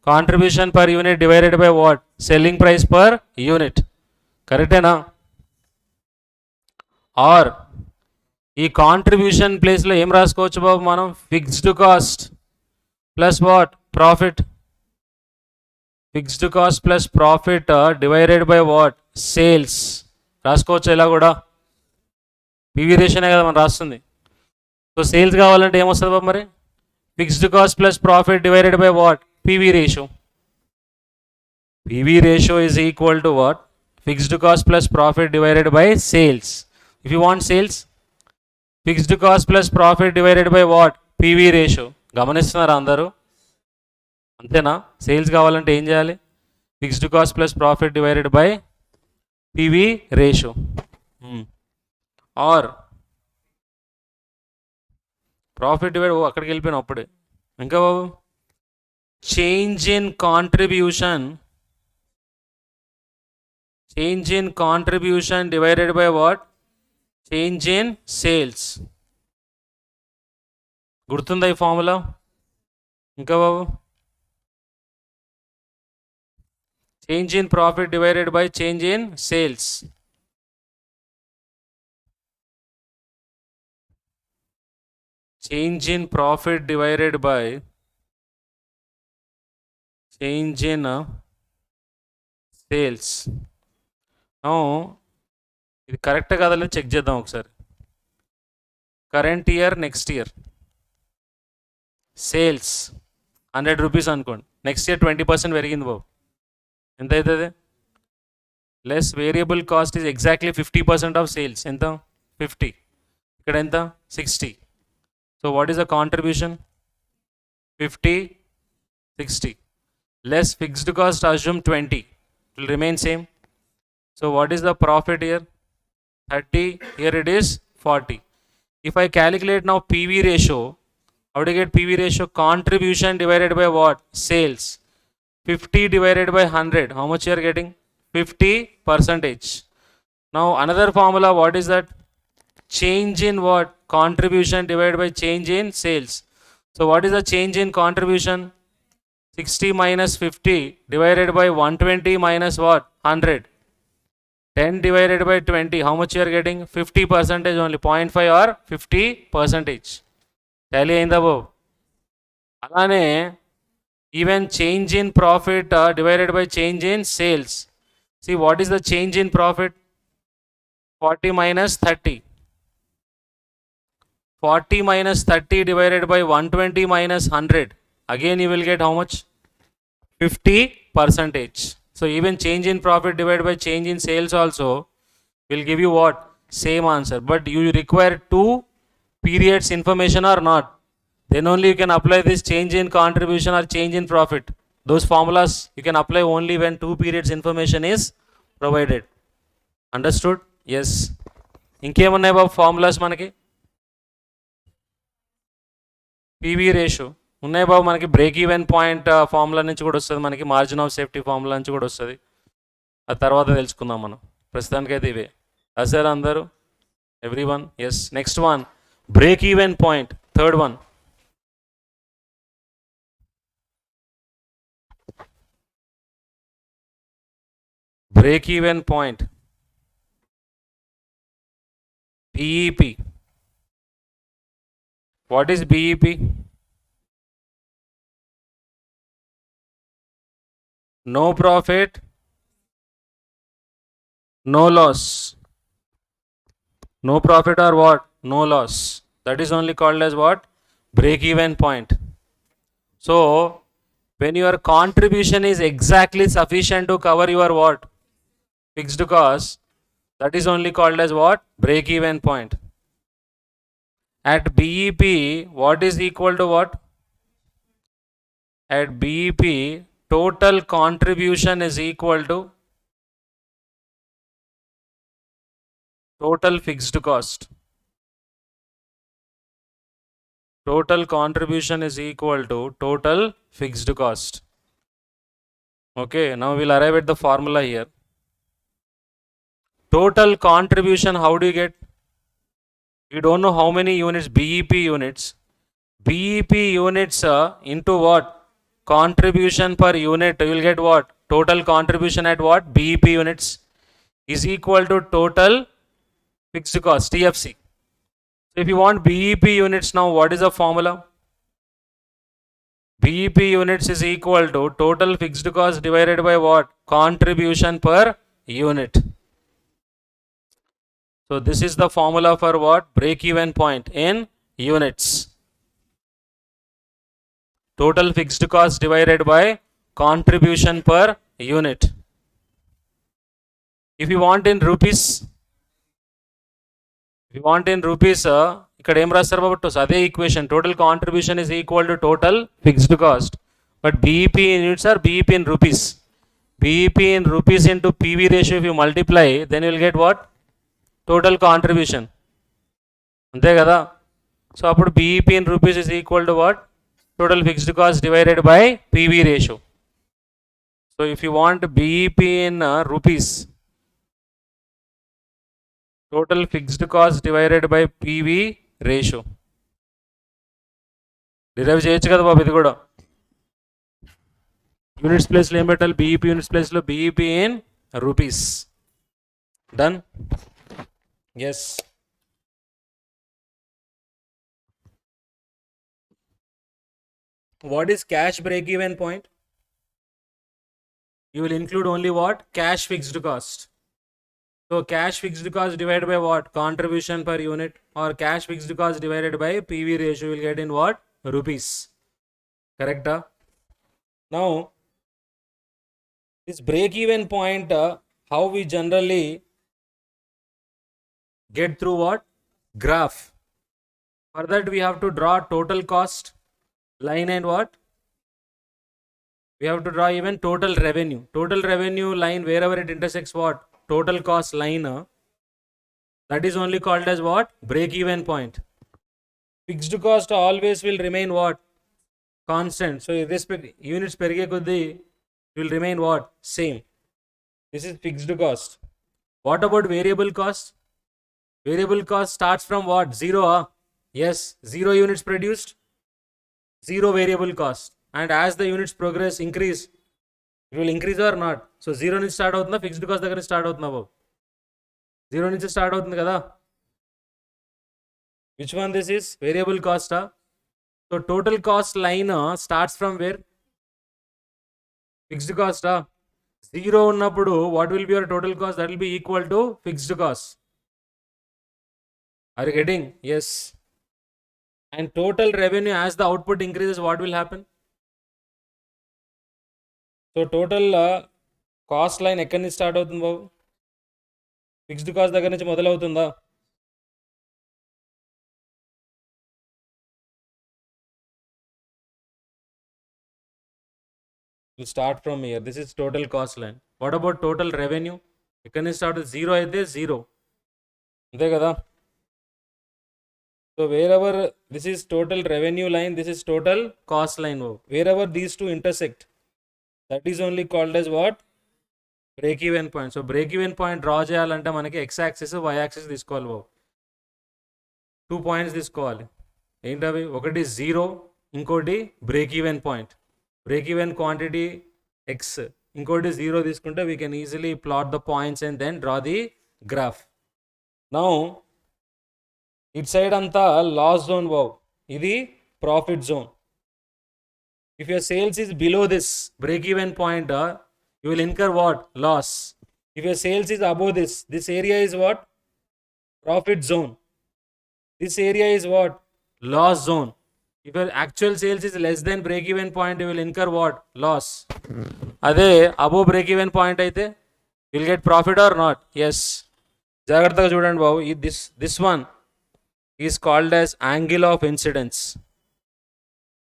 Contribution per unit divided by what? Selling price per unit. కరెక్టేనా? Or ఈ contribution ప్లేస్లో ఏం రాసుకోవచ్చు బాబు మనం? Fixed cost plus what? Profit. Fixed cost plus profit divided by what? Sales. రాసుకోవచ్చు ఇలా కూడా. పీవీ రేషియోనే కదా మనం రాస్తుంది. సో సేల్స్ కావాలంటే ఏమొస్తుంది బాబు మరి? Fixed cost plus profit divided by what? PV ratio. PV ratio is equal to what? Fixed cost plus profit divided by sales. If you want sales, fixed cost plus profit divided by what? PV ratio. గమనిస్తున్నారా అందరూ? అంతేనా? Sales కావాలంటే ఏం చేయాలి? Fixed cost plus profit divided by PV ratio. Or profit divide అక్కడికి వెళ్ళిపోయినా అప్పుడే. ఇంకా బాబు, change in contribution divided by what? Change in sales. గుర్తుందా ఈ ఫార్ములా? ఇంకా బాబు, change in profit divided by change in sales. Change in profit divided by change in sales. ఇది కరెక్ట్ కాదని చెక్ చేద్దాం ఒకసారి. Current year, next year sales 100 rupees అనుకోండి. Next year 20% పెరిగింది బాబు. ఎంత అవుతుంది? Less variable cost is exactly 50% of sales. ఎంత? 50. ఇక్కడ ఎంత? 60. So what is the contribution? 50, 60. Less fixed cost, assume 20. It will remain same. So what is the profit here? 30. Here it is 40. If I calculate now PV ratio, how to get PV ratio? Contribution divided by what? Sales. 50 divided by 100. How much you are getting? 50%. Now another formula, what is that? Change in what? Contribution divided by change in sales. So what is the change in contribution? 60 minus 50 divided by 120 minus what? 100. 10 divided by 20. How much you are getting? 50% only. 0.5 or 50%. Tally అయిందా బాబు? అలానే even change in profit divided by change in sales. See what is the change in profit? 40 minus 30. 40 minus 30 divided by 120 minus 100. Again you will get how much? 50%. So even change in profit divided by change in sales also will give you what? Same answer. But you require 2 periods information or not. Then only you can apply this change in contribution or change in profit. Those formulas you can apply only when 2 periods information is provided. Understood? Yes. ఇంకేమున్నాయి బాబు formulas మనకి? PV ratio ఉన్నాయి బాబు మనకి. Break even point formula నుంచి కూడా వస్తుంది మనకి. Margin of safety formula నుంచి కూడా వస్తుంది. ఆ తర్వాత తెలుసుకుందాం మనం. ప్రస్తుతానికైతే ఇవే. రాశారా అందరూ? Everyone? Yes. Next one, break even point. Third one. Break even point. BEP. What is BEP? No profit, no loss. No profit or what? No loss. That is only called as what? Break even point. So, when your contribution is exactly sufficient to cover your what? Fixed cost, that is only called as what? Break even point. At BEP, what is equal to what? At BEP, total contribution is equal to total fixed cost. Total contribution is equal to total fixed cost. Okay, now we'll arrive at the formula here. Total contribution, how do you get? You don't know how many units, BEP units. BEP units into what? Contribution per unit, you will get what? Total contribution at what? BEP units is equal to total fixed cost, TFC. So if you want BEP units now, what is the formula? BEP units is equal to total fixed cost divided by what? Contribution per unit. So this is the formula for what? Break even point in units. Total fixed cost divided by contribution per unit. If you want in rupees, ఇక్కడ ఏం రాస్తారు కాబట్టి అదే equation total contribution is equal to total fixed cost but BEP in units or BEP in rupees. BEP in rupees into PV ratio, if you multiply, then you will get what? Total contribution. అంతే కదా. So అప్పుడు BEP in rupees is equal to what? Total fixed cost divided by PV ratio. So if you want BEP in rupees, total fixed cost divided by PV ratio. Derive చేయొచ్చు కదా బాబు ఇది కూడా. Units ప్లేస్లో ఏం పెట్టాలి? BEP units ప్లేస్లో BEP in rupees. Done. Yes. What is cash break even point? You will include only what? Cash fixed cost. So cash fixed cost divided by what? Contribution per unit, or cash fixed cost divided by PV ratio, will get in what? Rupees. Correct? Now this break even point, how we generally get through what? Graph. For that we have to draw total cost line and what? We have to draw even total revenue. Total revenue line, wherever it intersects what? Total cost line, that is only called as what? Break even point. Fixed cost always will remain what? Constant. So irrespective units perige koddi will remain what? Same. This is fixed cost. What about variable cost? Variable cost starts from what? Zero. Yes, 0 units produced, 0 variable cost, and as the units progress, increase, it will increase or not. So 0 నుంచి start అవుతుందా? Fixed cost దగ్గర start అవుతుందా బాబు? 0 నుంచి start అవుతుంది కదా. Which one this is? Variable కాస్టా? So total cost line starts from where? Fixed కాస్టా? 0 ఉన్నప్పుడు what will be your total cost? That will be equal to fixed cost. Are you getting? Yes. And total revenue, as the output increases, what will happen? So total cost line ఎక్కడి నుంచి start అవుతుంది బాబు? Fixed cost దగ్గర నుంచి మొదలవుతుందా? Will start from here. This is total cost line. What about total revenue? ఎక్కడి నుంచి start? 0 అయితే 0, అంతే కదా. So wherever this is total revenue line, this is total cost line. Wherever these two intersect, that is only called as what? Break even point. So break even point draw చేయాలంటే మనకి x axis y axis తీసుకోవాలి బాబు. 2 points తీసుకోవాలి. ఏంటవి? ఒకటి 0, ఇంకోటి break even point. Break even quantity x, ఇంకోటి 0 తీసుకుంటే we can easily plot the points and then draw the graph. Now it side అంతా లాస్ జోన్ బాబు, ఇది profit zone. If your sales is below this break even point, you will incur what, loss. If your sales is above this area is what, profit zone. This area is what, loss zone. If your actual sales is less than break even point, you will incur what, loss. అదే above break even point అయితే will get profit or not. Yes, జాగ్రత్తగా చూడండి బాబు. This one is called as angle of incidence.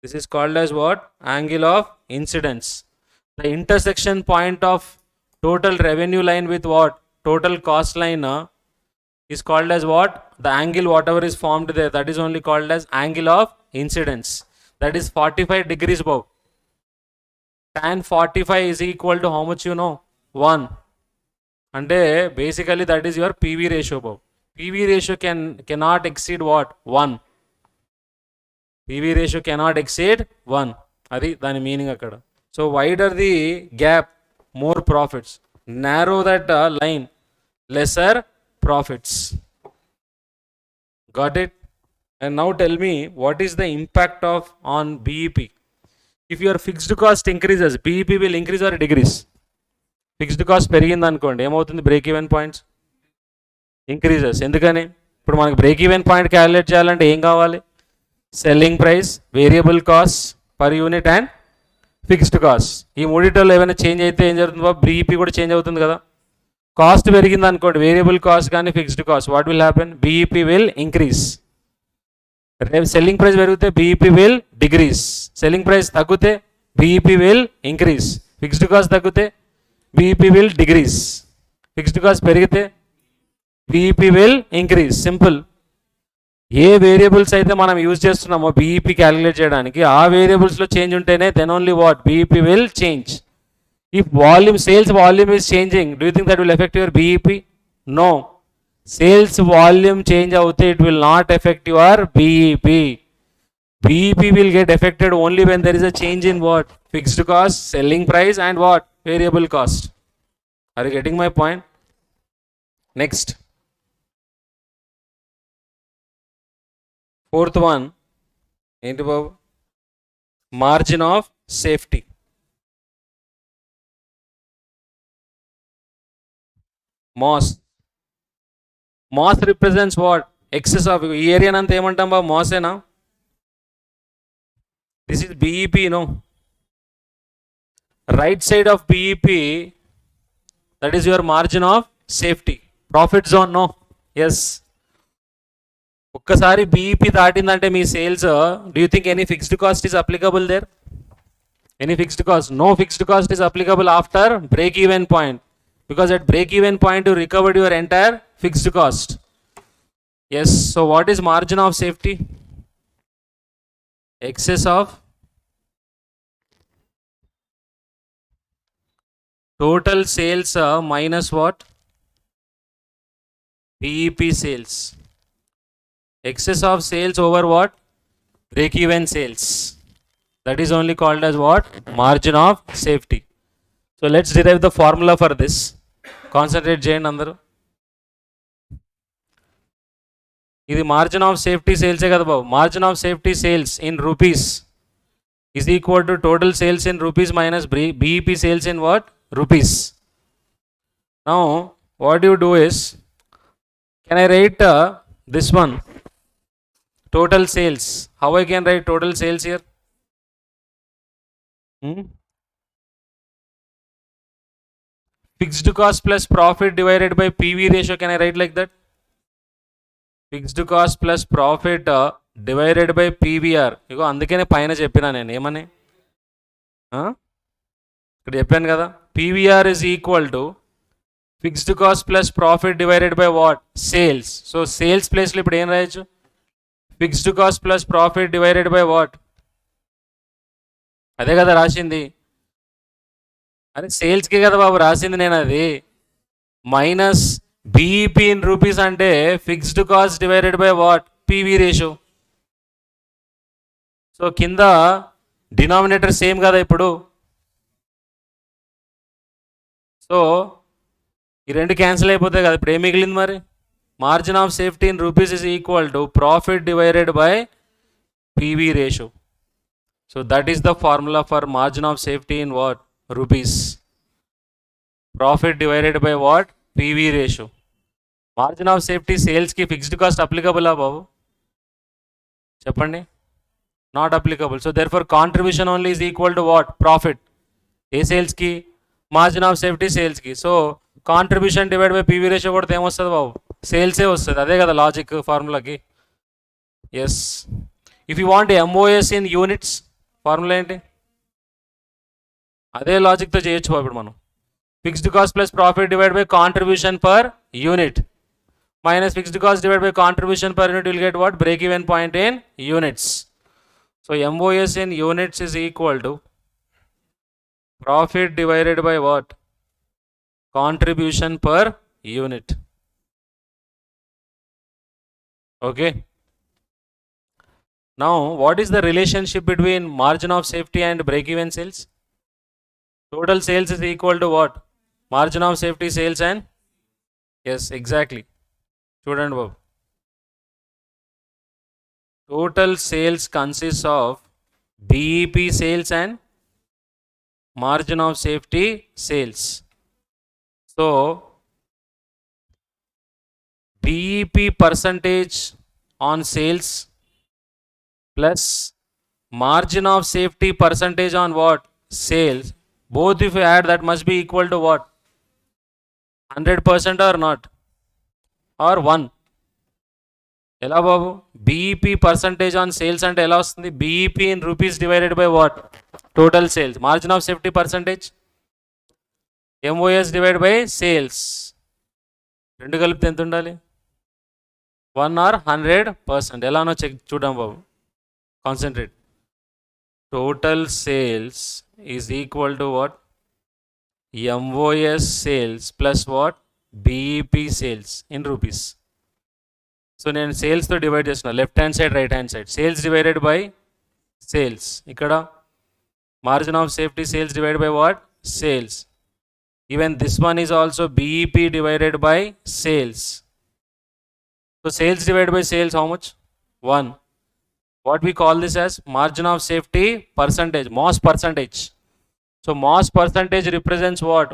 This is called as what, angle of incidence. The intersection point of total revenue line with what, total cost line is called as what, the angle whatever is formed there, that is only called as angle of incidence. That is 45 degrees above. Tan 45 is equal to how much, you know, 1. అంటే basically that is your PV ratio above. PV ratio cannot exceed what, 1. PV ratio cannot exceed 1. అది దాని meaning అక్కడ. So wider the gap, more profits. Narrow that line, lesser profits. Got it? And now tell me, what is the impact of on BEP? If your fixed cost increases, BEP will increase or decrease? Fixed cost పెరిగింది అనుకోండి, ఏమవుతుంది, break even points increases. ఎందుకని, ఇప్పుడు మనకి break even point calculate చేయాలంటే ఏం కావాలి, selling price, variable cost per unit and fixed cost. ఈ మూడిటల్లో ఏమైనా చేంజ్ అయితే ఏం జరుగుతుందో BEP కూడా చేంజ్ అవుతుంది కదా. కాస్ట్ పెరిగింది అనుకోండి, వేరియబుల్ కాస్ట్ కానీ fixed cost, what will happen, BEP will increase. Selling price పెరిగితే BEP will decrease. Selling price తగ్గితే BEP will increase. Fixed cost తగ్గితే BEP will decrease. Fixed cost పెరిగితే BEP will increase. Simple. A variables అయితే మనం use చేస్తున్నామో BEP calculate చేయడానికి, ఆ వేరియబుల్స్లో చేంజ్ ఉంటేనే then only what, BEP will change. If sales volume is changing, do you think that will affect your BEP? No. Sales volume change avute, it will not affect your BEP. BEP will get affected only when there is a change in what, fixed cost, selling price and what, variable cost. Are you getting my point? Next, fourth one, enti babu, margin of safety. MOS represents what, excess of. ఈ area అంతా ఏమంటాం బాబు, మాసేనా. This is BEP, no. Right side of BEP, that is your margin of safety. Profit zone, no. Yes. ఒక్కసారి BEP దాటిందంటే మీ sales, do you think any fixed cost is applicable there? Any fixed cost? No fixed cost is applicable after break even point. Because at break even point you recovered your entire fixed cost. Yes, so what is margin of safety? Excess of total sales minus what, BEP sales. Excess of sales over what, break even sales. That is only called as what, margin of safety. So let's derive the formula for this. Concentrate చేయండి అందరూ. ఇది margin of safety సేల్సే కదా బాబు. Margin of safety sales in rupees is equal to total sales in rupees minus BEP sales in what, rupees. Now what you do is, can I write this one, total sales? How I can write total sales here? Fixed cost plus profit divided by PV ratio. Can I write like that? Fixed cost plus profit divided by PVR. ఇగో అందుకనే పైన చెప్పినా నేను ఏమని, ఇక్కడ చెప్పాను కదా, PVR is equal to fixed cost plus profit divided by what, sales. So sales ప్లేస్లో ఇప్పుడు ఏం రాయొచ్చు, fixed cost plus profit divided by what, అదే కదా రాసింది. అరే సేల్స్కి కదా బాబు రాసింది నేను, అది మైనస్ BEP ఇన్ రూపీస్ అంటే fixed cost divided by what, PV ratio. So కింద డినామినేటర్ సేమ్ కదా ఇప్పుడు. సో ఈ రెండు క్యాన్సిల్ అయిపోతాయి కదా, ఇప్పుడు ఏం మిగిలింది మరి, margin of safety in rupees is equal to profit divided by PV ratio. So that is the formula for margin of safety in what? Rupees. Profit divided by what? PV ratio. Margin of safety sales ki fixed cost applicable ఆ బాబు? చెప్పండి. Not applicable. So therefore contribution only is equal to what? Profit. ఏ sales కి? Margin of safety sales కి. So contribution divide by PV ratio కొడితే ఏమొస్తుంది బాబు? సేల్సే వస్తుంది. అదే కదా లాజిక్ ఫార్ములాకి. Yes. If you want MOS in units formula ఏంటి? అదే లాజిక్తో చేయొచ్చు బాబు. ఇప్పుడు మనం fixed cost plus profit divide by contribution per unit minus fixed cost divided by contribution per unit will get what? Break even point in units. So MOS in units is equal to profit divided by what? Contribution per unit. Okay. Now what is the relationship between margin of safety and break even sales? Total sales is equal to what? Margin of safety sales and yes, exactly. చూడండి బాబు, total sales consist of BEP sales and margin of safety sales. So BEP percentage on sales plus margin of safety percentage on what? Sales. Both if you add, that must be equal to what? 100% or not? Or 1? ఎలా బాబు? BEP percentage on sales అంటే ఎలా వస్తుంది? BEP in rupees divided by what? Total sales. Margin of safety percentage MOs divide by sales. రెండు కలిపితే ఎంత ఉండాలి? 1 or 100%. ఎలానో check చూద్దాం బాబు. Concentrate. Total sales is equal to what? MOS sales plus what? BEP sales in rupees. So నేను సేల్స్తో డివైడ్ చేస్తున్నా, left hand side right hand side. Sales divided by sales. ఇక్కడ margin of safety sales divide by what? Sales. Even this one is also BEP divided by sales. So sales divide by sales how much? 1. What we call this as margin of safety percentage, MOS percentage. So MOS percentage represents what?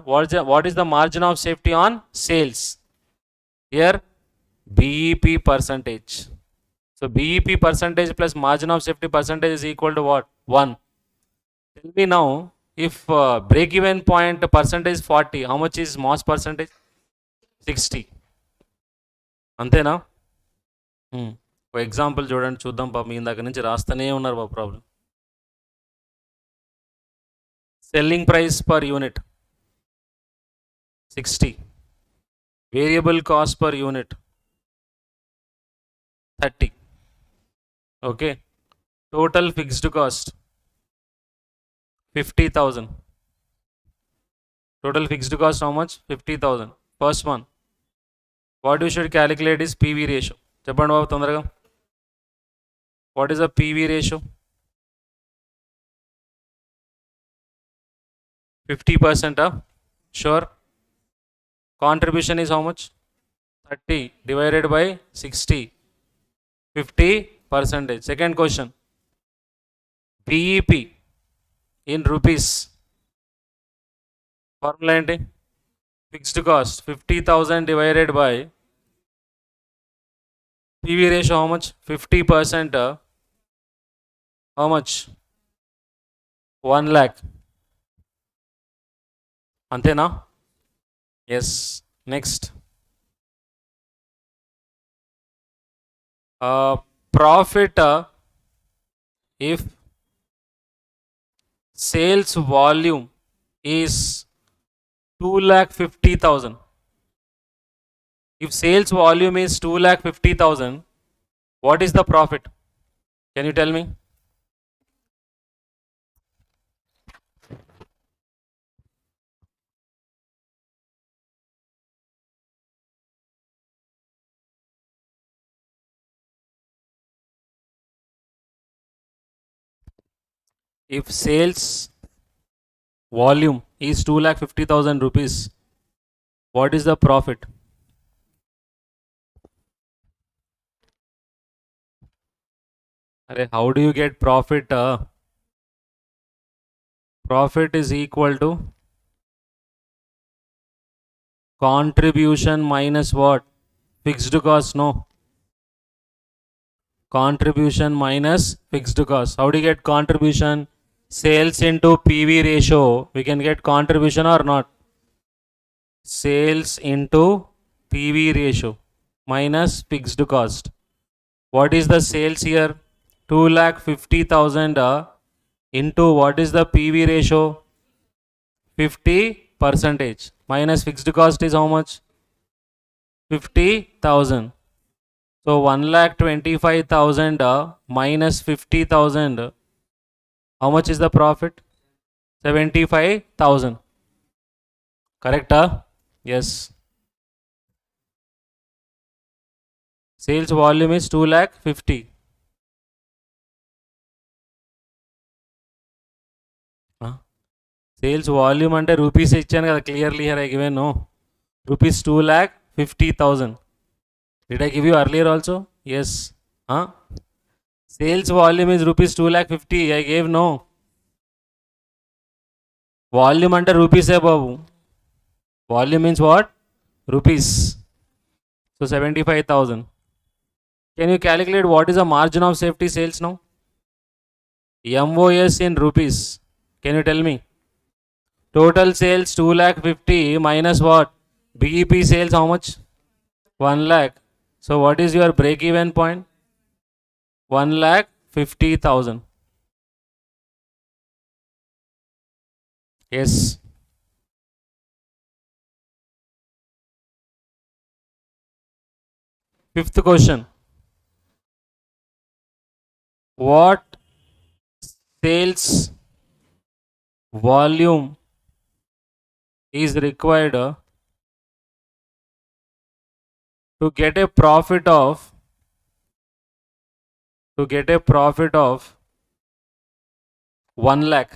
What is the margin of safety on sales? Here BEP percentage. So BEP percentage plus margin of safety percentage is equal to what? 1. Tell me now, if break even point percentage 40, how much is MOS percentage? 60. అంతేనా? ఒక example చూడండి, చూద్దాం పాప. మీ దగ్గర నుంచి రాస్తూనే ఉన్నారు బాబు problem. Selling price per unit 60, variable cost per unit 30. Okay. Total fixed cost 50,000. Total fixed cost how much? 50,000. First one what you should calculate is PV ratio. చెప్పండి బాబు తొందరగా. What is the PV ratio? 50%. Sure. Contribution is how much? 30 divided by 60. 50%. Second question. BEP in rupees. Formula enti? Fixed cost 50,000 divided by PV ratio how much? 50%. How much? 1 lakh. Antena? Yes. Next. Profit if sales volume is 2,50,000. If sales volume is 2,50,000, what is the profit? Can you tell me? If sales volume is 2,50,000 rupees, what is the profit? How do you get profit? Profit is equal to contribution minus what? Fixed cost, no. Contribution minus fixed cost. How do you get contribution? Sales into PV ratio. We can get contribution or not? Sales into PV ratio minus fixed cost. What is the sales here? 2,50,000 into what is the PV ratio? 50% minus fixed cost is how much? 50,000. So 1,25,000 minus 50,000. How much is the profit? 75,000. Correct? Yes. Sales volume is 2,50,000. Sales volume ante rupees ఇచ్చాను కదా, clearly here I given no. Rupees 2,50,000. Did I give you earlier also? Yes. Sales volume is rupees 2,50,000. I gave no. Volume ante rupees e babu. Volume means what? Rupees. So 75,000. Can you calculate what is the margin of safety sales now? MOS in rupees. Can you tell me? Total sales 2,50,000 minus what? BEP sales how much? 1,00,000. So what is your break even point? 1,50,000. Yes. Fifth question. What sales volume is required to get a profit of 1,00,000?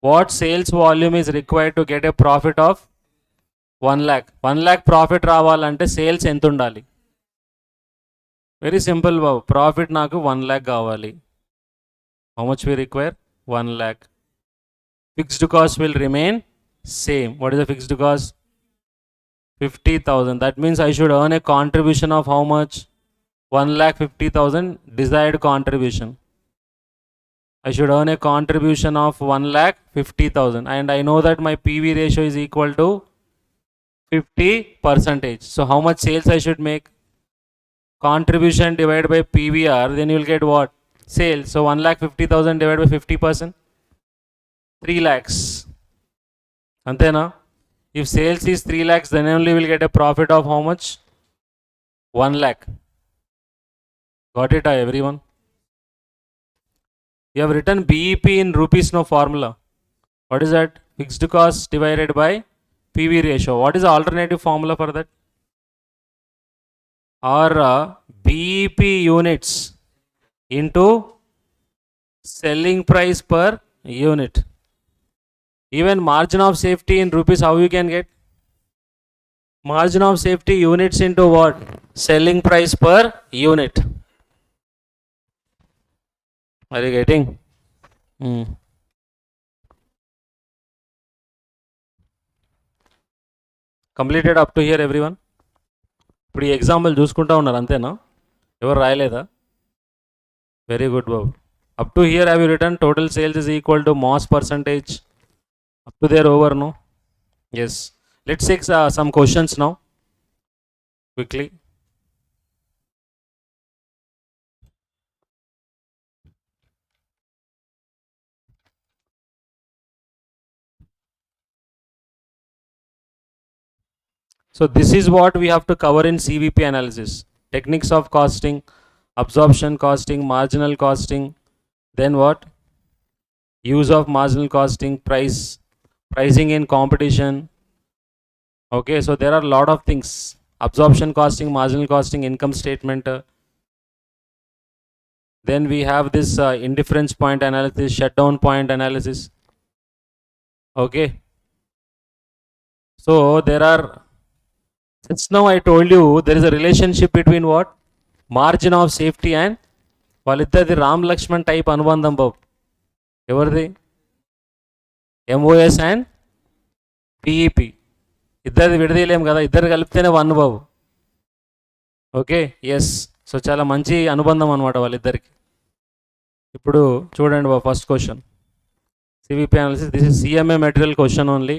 What sales volume is required to get a profit of 1,00,000? 1,00,000 profit రావాలంటే sales ఎంత ఉండాలి? Very simple బాబు. Profit నాకు 1,00,000 కావాలి. How much we require? 1,00,000. Fixed cost will remain same. What is the fixed cost? 50,000. That means I should earn a contribution of how much? 1,50,000 desired contribution. I should earn a contribution of 1,50,000, and I know that my PV ratio is equal to 50%. So how much sales I should make? Contribution divided by PVR, then you will get what? Sales. So 1,50,000 divided by 50%, 3 lakhs. Antena? If sales is 3 lakhs, then only will get a profit of how much? 1,00,000. Got it, everyone? You have written BEP in rupees, no formula. What is that? Fixed cost divided by PV ratio. What is the alternative formula for that? Or BEP units into selling price per unit. Even margin of safety in rupees, how you can get? Margin of safety units into what? Selling price per unit. Are you getting? Completed up to here, everyone? ఇప్పుడు ఈ example చూసుకుంటా ఉన్నారు అంతేనా? ఎవరు రాయలేదా? Very good బాబు. Up to here have you return total sales is equal to MOS percentage. Up to there over no? Yes. Let's take some questions now quickly. So this is what we have to cover in CVP analysis. Techniques of costing, absorption costing, marginal costing, then what? Use of marginal costing, pricing in competition. Okay, so there are a lot of things. Absorption costing, marginal costing, income statement. Then we have this indifference point analysis, shutdown point analysis. Okay. So there are, just now I told you there is a relationship between what? Margin of safety and వాళ్ళిద్దరిది Ram Lakshman type అనుబంధం బాబు. ఎవరిది? MOS and BEP. ఇద్దరిది విడదీయలేము కదా, ఇద్దరు కలిపితేనే one బాబు. Okay, yes. సో చాలా మంచి అనుబంధం అనమాట వాళ్ళిద్దరికి. ఇప్పుడు చూడండి బాబు, first question CVP analysis. This is CMA material question only.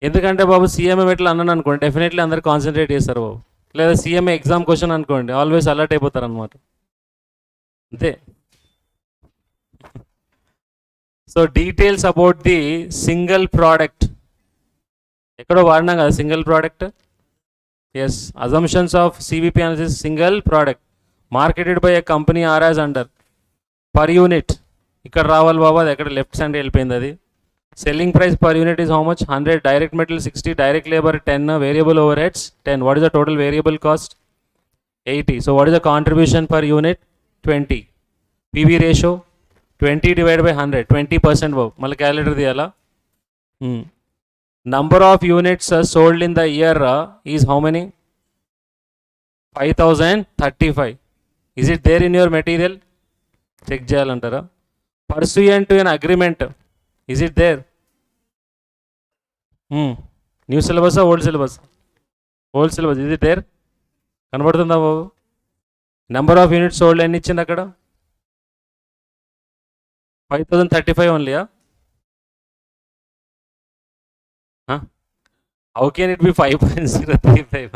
ఎందుకంటే బాబు సిఎంఏ మెటీరియల్ అన్నాను అనుకోండి, డెఫినెట్లీ అందరు కాన్సన్ట్రేట్ చేస్తారు బాబు. లేదా సిఎంఏ ఎగ్జామ్ క్వశ్చన్ అనుకోండి, ఆల్వేస్ అలర్ట్ అయిపోతారు అనమాట. అంతే. So details about the single product. ఎక్కడో వాడినాం కదా single product. Yes, assumptions of CVP analysis single product marketed by a company or as under. Per unit ఇక్కడ రావాలి బాబు, అది ఎక్కడ లెఫ్ట్ సైడ్ వెళ్ళిపోయింది అది. Selling price per unit is how much? 100. Direct material 60, direct labour 10, variable overheads 10. What is the total variable cost? 80. So what is the contribution per unit? 20. PV ratio 20 divide by 100, 20% బాబు. మళ్ళీ calculator తీయాలా? Number of units sold in the year is how many? 5035. Is it there in your material? Check చేయాలంటారా? Pursuant to an agreement, is it there? New syllabus, old syllabus? Old syllabus. Is it there? కనబడుతుందా బాబు? Number of units sold ఎన్ని ఇచ్చింది అక్కడ? 5035 ఓన్లీయా? How can it be 5.035?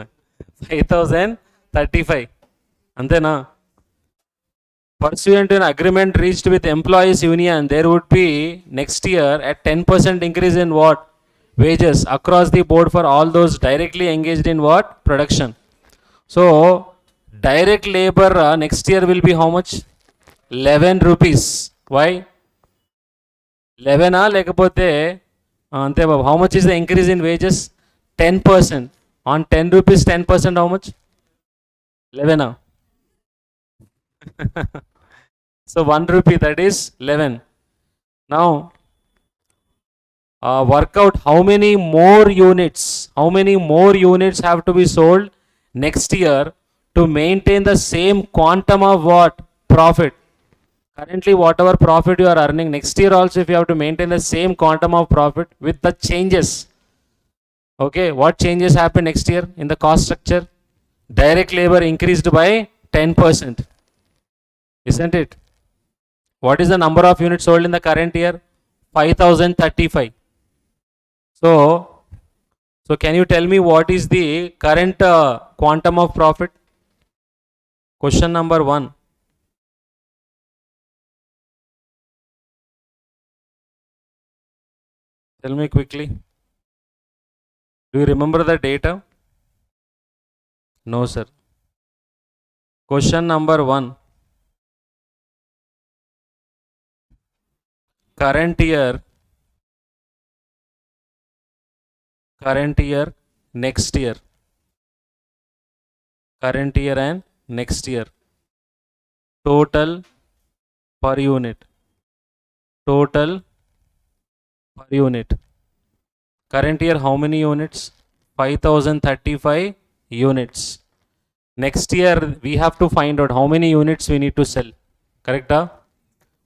5035 అంతేనా? Pursuant to an agreement reached with employees union, there would be next year a 10% increase in what? Wages across the board for all those directly engaged in what? Production. So direct labor next year will be how much? 11 rupees. Why 11? లేకపోతే అంతే బాబు. How much is the increase in wages? 10%. On 10 rupees 10% how much? 11. So 1 rupee, that is 11. Now work out how many more units have to be sold next year to maintain the same quantum of what? Profit. Currently whatever profit you are earning, next year also if you have to maintain the same quantum of profit with the changes. Okay, what changes happen next year in the cost structure? Direct labor increased by 10%, isn't it? What is the number of units sold in the current year? 5035. So can you tell me what is the current quantum of profit? Question number 1. Tell me quickly. Do you remember the data? No sir. Question number 1. Current year, next year. Current year and next year. Total per unit. Total per unit. Current year how many units? 5035 units. Next year we have to find out how many units we need to sell. Correct?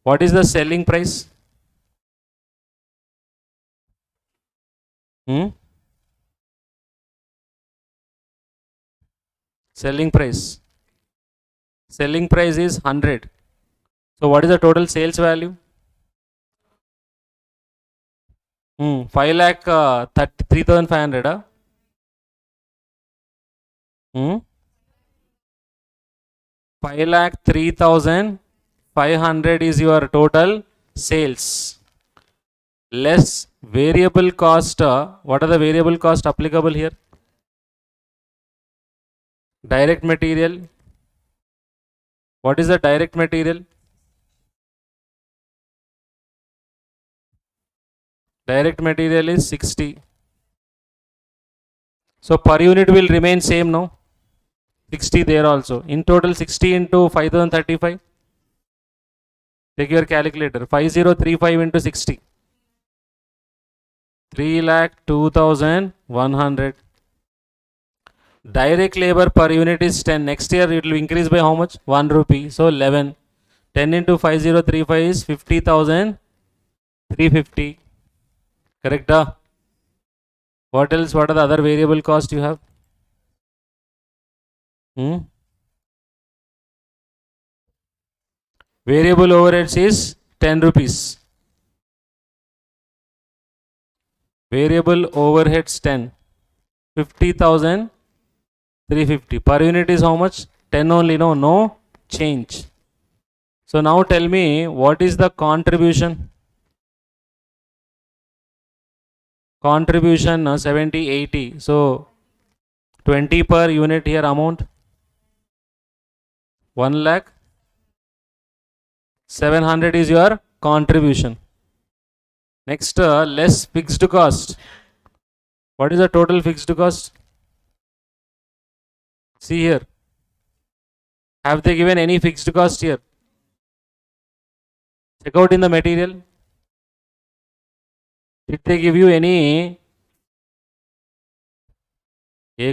What is the selling price? Selling price is 100. So what is the total sales value? 5,33,500. 5,03,500 is your total sales. Less variable cost. What are the variable cost applicable here? Direct material. What is the direct material? Direct material is 60. So per unit will remain same, no? 60 there also. In total 60 into 5035. Take your calculator. 5035 into 60. 3,02,100. Direct labor per unit is 10. Next year it will increase by how much? 1 rupee. So 11. 10 into 5035 is 50,350. Correct? What else? What are the other variable cost you have? Variable overheads is 10 rupees. Variable overheads 10. 50,350. Per unit is how much? 10 only. No change. So now tell me, what is the contribution? Contribution 70, 80. So 20 per unit here amount. 1 lakh. 700 is your contribution. Next, less fixed cost. What is the total fixed cost? See here. Have they given any fixed cost here? Check out in the material. Did they give you any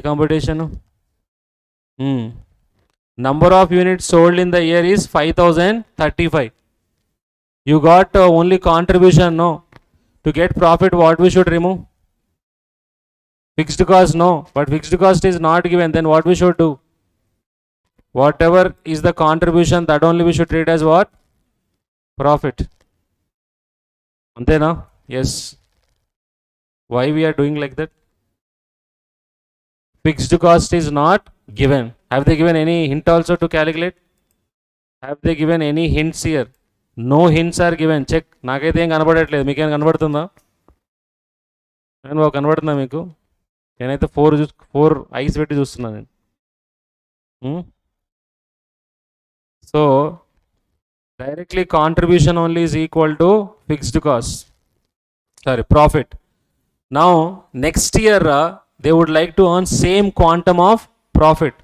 competition? Number of units sold in the year is 5035. You got only contribution, no. To get profit, what we should remove? Fixed cost, no. But fixed cost is not given. Then what we should do? Whatever is the contribution, that only we should treat as what? Profit. Antena? Yes. Why we are doing like that? Fixed cost is not given. Have they given any hint also to calculate? Have they given any hints here? No hints are given. Check. నాకైతే ఏం కనబడట్లేదు. మీకేం కనబడుతుందా? కనబడుతుందా మీకు? నేనైతే 4 ice పెట్టి చూస్తున్నాను నేను. So directly contribution only is equal to fixed cost. Sorry, profit. Now next year they would like to earn same quantum of profit.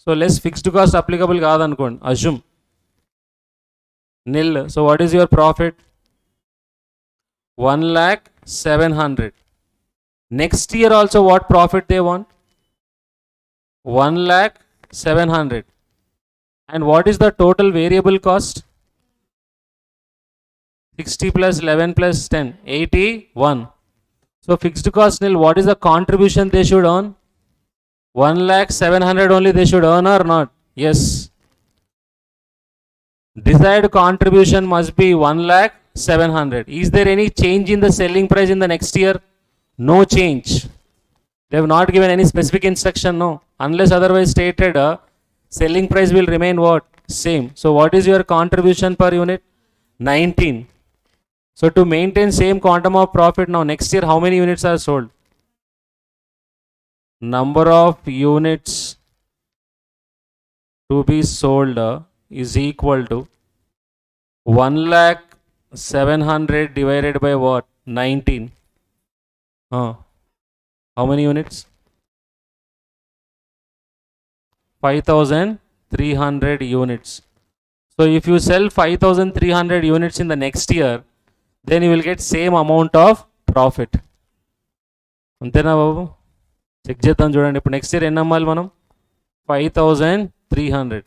So less fixed cost applicable కాదనుకోండి. Assume nil. So what is your profit? 1,700,000. Next year also what profit they want? 1,700,000. And what is the total variable cost? 60 plus 11 plus 10, 81. So fixed cost nil. What is the contribution they should earn? 1,700,000 only they should earn or not? Yes. Desired contribution must be 1,700,000. Is there any change in the selling price in the next year? No change. They have not given any specific instruction, no. Unless otherwise stated, selling price will remain what? Same. So what is your contribution per unit? 19. So to maintain same quantum of profit, now next year how many units are sold? Number of units to be sold is equal to 1,700,000 divided by what? 19. How many units? 5,300 units. So if you sell 5,300 units in the next year, then you will get same amount of profit. అంతేనా బాబు? Check చేద్దాం చూడండి. ఇప్పుడు next year ఎన్ని అమ్మాలి మనం? 5,300.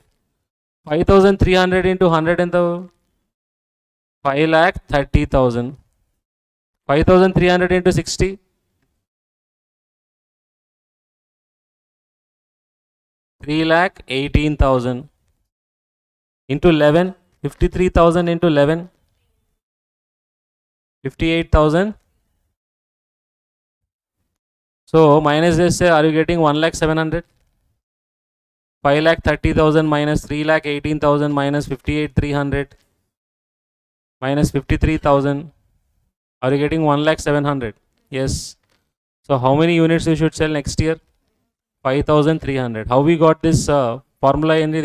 5,300 into 100 ఎంత? 5,30,000. 5,300 into 60? 3,18,000. Into 11? 53,000 into 11? 58,000. So minus this, are you getting 1,700,000? 5,30,000 minus 3,18,000 minus 58,300 minus 53,000. Are you getting 1,700,000? Yes. So how many units you should sell next year? 5,300. How we got this formula in the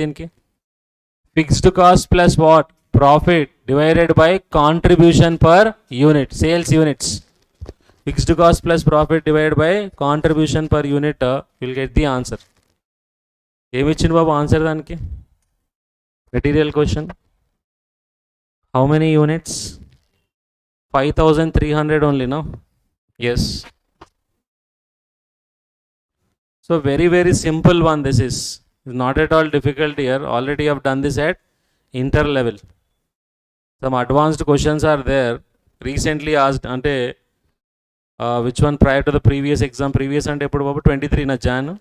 fixed cost plus what? Profit divided by contribution per unit, sales units. Fixed cost plus profit divided by contribution per unit, you'll get the answer. ఏమిచ్చింది బాబు answer దానికి? Material question. How many units? 5,300 only, no? Yes. So very simple one this is. It's not at all difficult here. Already I've done this at inter level. Some advanced questions are there. Recently asked ante which one prior to the previous exam? Previous ante eppudu babu 23 na Jan.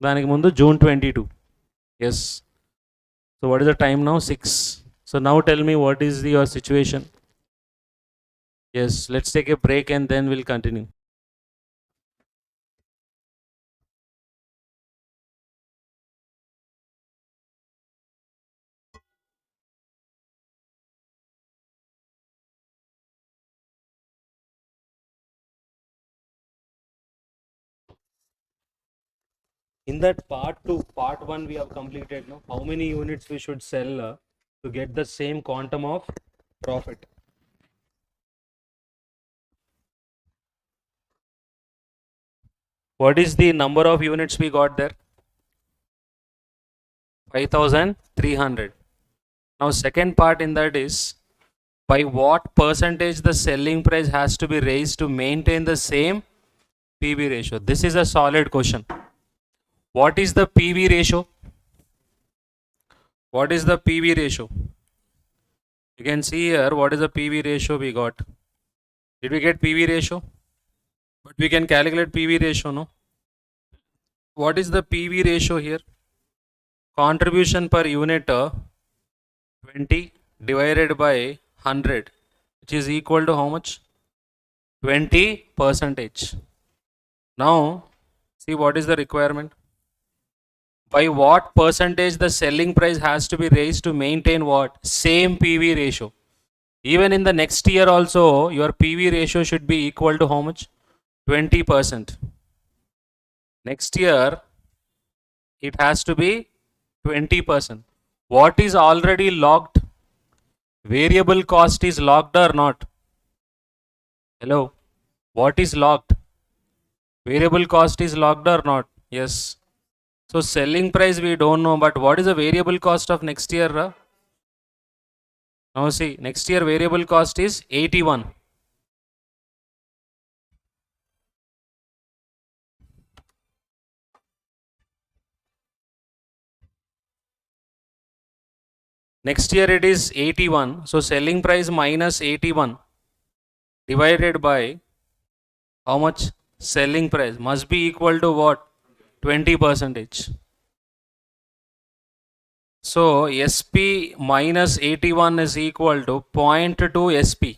Daniki mundu June 22. Yes. So what is the time now? 6. So now tell me what is your situation? Yes, let's take a break and then we'll continue. In that part 2, part 1 we have completed. No? How many units we should sell to get the same quantum of profit? What is the number of units we got there? 5,300. Now second part in that is, by what percentage the selling price has to be raised to maintain the same PV ratio? This is a solid question. What is the PV ratio? What is the PV ratio? You can see here what is the PV ratio we got. Did we get PV ratio? But we can calculate PV ratio, no? What is the PV ratio here? Contribution per unit 20 divided by 100, which is equal to how much? 20%. Now, see what is the requirement? By what percentage the selling price has to be raised to maintain what? Same PV ratio. Even in the next year also, your PV ratio should be equal to how much? 20%. Next year, it has to be 20%. What is already locked? Variable cost is locked or not? Hello? What is locked? Variable cost is locked or not? Yes. So selling price we don't know, but what is the variable cost of next year? Now see, next year variable cost is 81. Next year it is 81. So selling price minus 81 divided by how much? Selling price must be equal to what? 20%. So SP minus 81 is equal to 0.2 SP.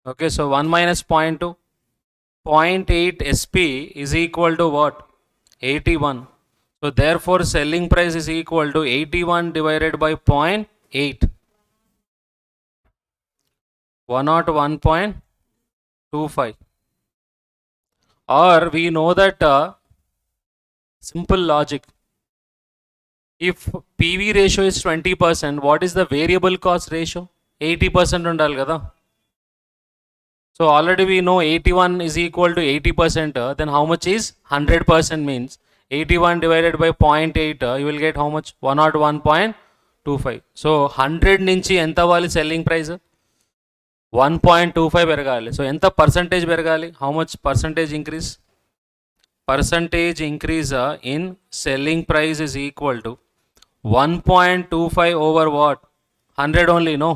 Okay, so 1 minus 0.2. 0.8 SP is equal to what? 81. So therefore selling price is equal to 81 divided by 0.8. 101.25. Or we know that simple logic. If PV ratio is 20%, what is the variable cost ratio? 80% undali kada. So already we know 81 is equal to 80%. Then how much is 100% means 81 divided by 0.8, you will get how much? 101.25. So 100 నుంచి ఎంత అవ్వాలి selling price? 1.25 పెరగాలి. So ఎంత percentage పెరగాలి? How much percentage increase? Percentage increase in selling price is equal to 1.25 over what? 100 only, no?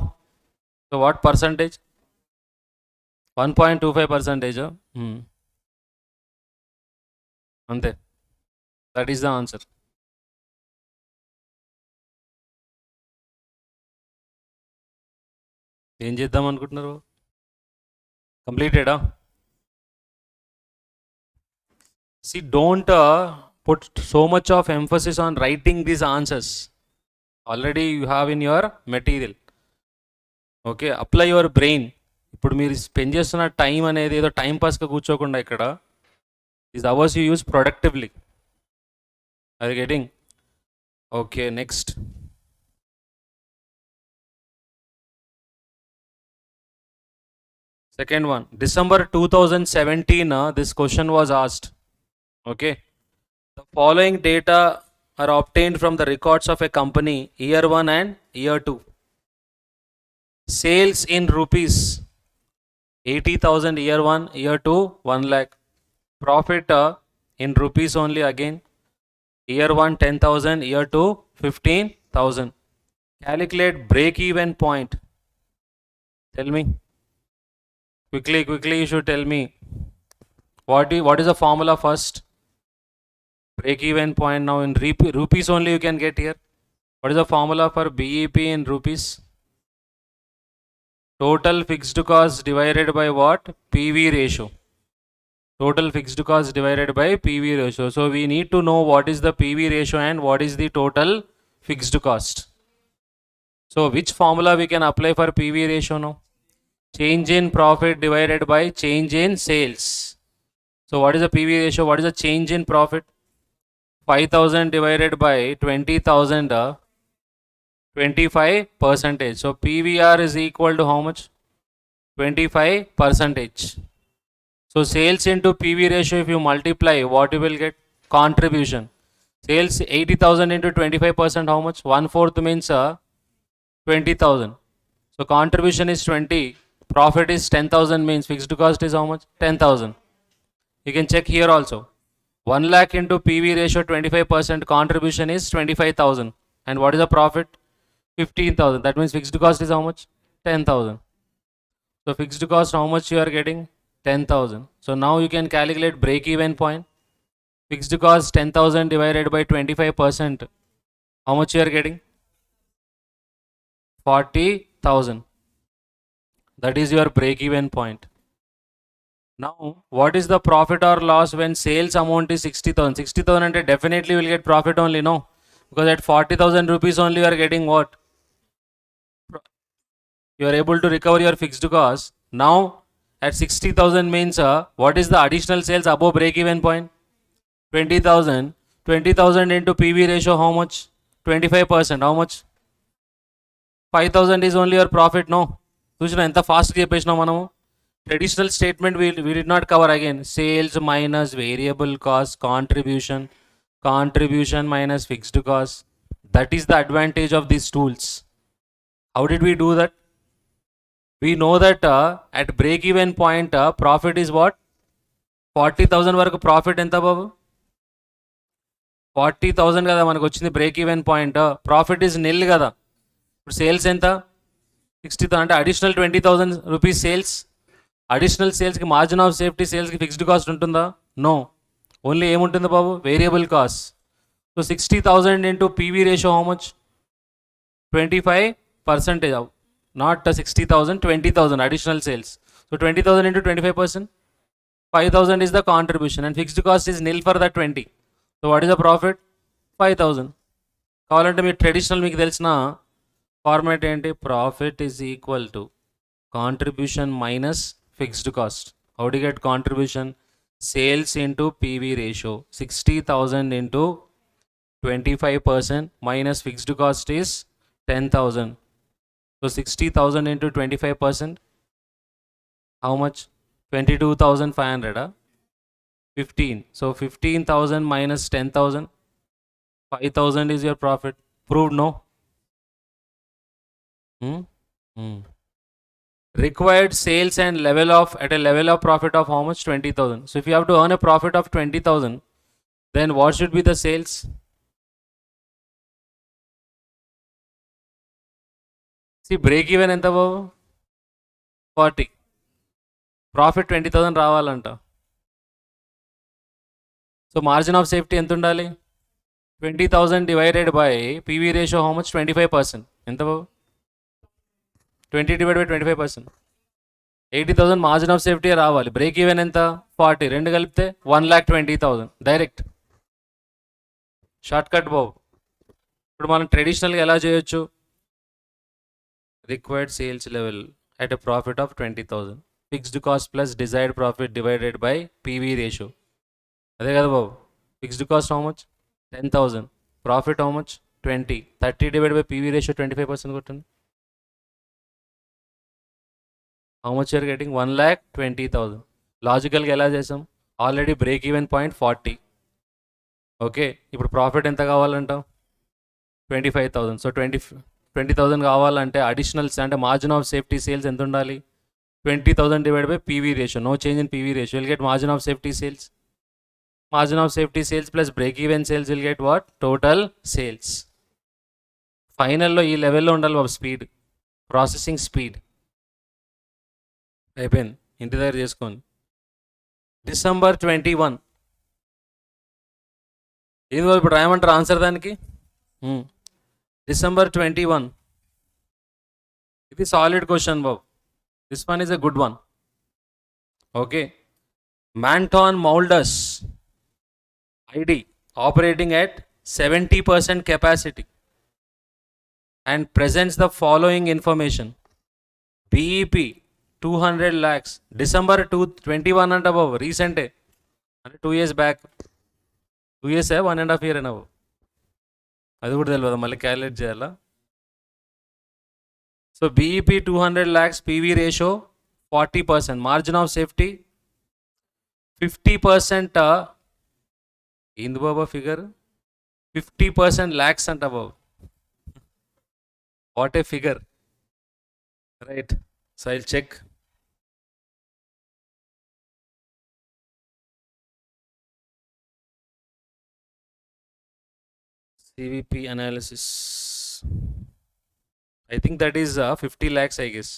So what percentage? 1.25%. అంతే. That is the answer. ఏం చేద్దాం అనుకుంటున్నారు? కంప్లీటెడా? See, don't put so much of emphasis on writing these answers. Already you have in your material. Okay, apply your brain. ఇప్పుడు మీరు spend చేస్తున్న time అనేది ఏదో time పాస్గా కూర్చోకుండా ఇక్కడ these hours you use productively. Are you getting? Okay, next. Second one, December 2017, this question was asked. Okay, the following data are obtained from the records of a company year 1 and year 2. Sales in rupees 80,000 year 1, year 2 1 lakh. Profit in rupees only again. Year 1 10,000, year 2 15,000. Calculate break even point. Tell me quickly, you should tell me what is the formula first. Break even point. Now in rupees only you can get here. What is the formula for BEP in rupees? Total fixed cost divided by what? PV ratio. Total fixed cost divided by PV ratio. So we need to know what is the PV ratio and what is the total fixed cost. So which formula we can apply for PV ratio now? Change in profit divided by change in sales. So what is the PV ratio? What is the change in profit? 5,000 divided by 20,000, 25%. So PVR is equal to how much? 25%. So sales into PV ratio, if you multiply, what you will get? Contribution. Sales 80,000 into 25%, how much? 1/4 means 20,000. So contribution is 20. Profit is 10,000 means fixed cost is how much? 10,000. You can check here also. 1 lakh into PV ratio 25%, contribution is 25,000. And what is the profit? 15,000. That means fixed cost is how much? 10,000. So fixed cost, how much you are getting? 10,000. So now you can calculate break even point. Fixed cost 10,000 divided by 25%. How much you are getting? 40,000. That is your break even point. Now, what is the profit or loss when sales amount is 60,000? 60,000 and definitely will get profit only, no? Because at 40,000 rupees only you are getting what? You are able to recover your fixed cost. Now, at 60,000 means what is the additional sales above break even point? 20,000. 20,000 into PV ratio, how much? 25%. How much? 5,000 is only your profit, no? చూసిన ఎంత ఫాస్ట్గా చెప్పేసినాం మనము. Traditional statement we did not cover again. Sales minus variable cost, contribution minus fixed cost. That is the advantage of these tools. How did we do that? We know that at break even point profit is what? 40,000 వరకు profit ఎంత బాబు? 40,000 కదా మనకు వచ్చింది break even point. Profit is nil కదా. ఇప్పుడు sales ఎంత? 60,000 అంటే additional 20,000 rupees sales. Additional సేల్స్కి మార్జిన్ ఆఫ్ సేఫ్టీ సేల్స్కి ఫిక్స్డ్ కాస్ట్ ఉంటుందా? నో. ఓన్లీ ఏముంటుంది బాబు? Variable cost. So 60,000 into PV ratio how much? 25%. Not 60,000, 20,000 additional sales. So 20,000 into 25%, 5,000 is the contribution and fixed cost is nil for that 20. So what is the profit? 5,000. కావాలంటే మీరు traditional మీకు తెలిసిన format ఏంటి? Profit is equal to contribution minus fixed cost. How do get contribution? Sales into PV ratio. 60,000 into 25% minus fixed cost is 10,000. So 60,000 into 25%, how much? 22,500. 15. So 15,000 minus 10,000, 5,000 is your profit. Proved, no? Required sales and at a level of profit of how much? 20,000. So if you have to earn a profit of 20,000, then what should be the sales? See, break even ఎంత బాబు? 40. Profit 20,000 రావాలంట. So margin of safety ఎంత ఉండాలి? 20,000 divided by PV ratio how much? 25%. ఎంత బాబు? 20 divide by 25%. 80,000 margin of safety రావాలి. Break even ఎంత? 40. రెండు కలిపితే 1,20,000 డైరెక్ట్. షార్ట్ కట్ బాబు. ఇప్పుడు మనం ట్రెడిషనల్గా ఎలా చేయొచ్చు? Required sales level at a profit of 20,000. Fixed cost plus desired profit divided by PV ratio. అదే కదా బాబు. Fixed cost how much? 10,000. Profit how much? 20. 30 divide by PV ratio 25% కొట్టండి. How much you're getting? 1,20,000. లాజికల్గా ఎలా చేసాం? Already break even point 40. Okay, ఇప్పుడు profit ఎంత కావాలంటాం? 25,000. సో 20,000 కావాలంటే అడిషనల్స్ అంటే మార్జిన్ ఆఫ్ సేఫ్టీ సేల్స్ ఎంత ఉండాలి? 20,000 divide by PV ratio. No change in PV ratio. Will get margin of safety sales Margin of safety sales plus break even sales will get what? Total sales. ఫైనల్లో ఈ లెవెల్లో ఉండాలి బాబు speed, processing speed. అయిపోయింది, ఇంటి దగ్గర చేసుకోండి. December 21 ఇది బాబు ఇప్పుడు రాయమంటారు ఆన్సర్ దానికి. డిసెంబర్ 21 ఇది సాలిడ్ క్వశ్చన్ బాబు. This one is a good one. Okay. మ్యాంటాన్ మౌల్డస్ ఐడి operating at 70% capacity and presents the following information. BEP 200 lakhs. December 21 and above. Recent. 2 years back. 2 years 1.5 year and above. అది కూడా తెలియదు, మళ్ళీ క్యాలిక్యులేట్ చేయాలా. So BEP 200 lakhs, PV ratio 40%, margin of safety 50%. ఏంది బాబా figure? 50% lakhs and above. What a figure. Right. So I'll check. CVP analysis. I think that is 50 lakhs, I guess.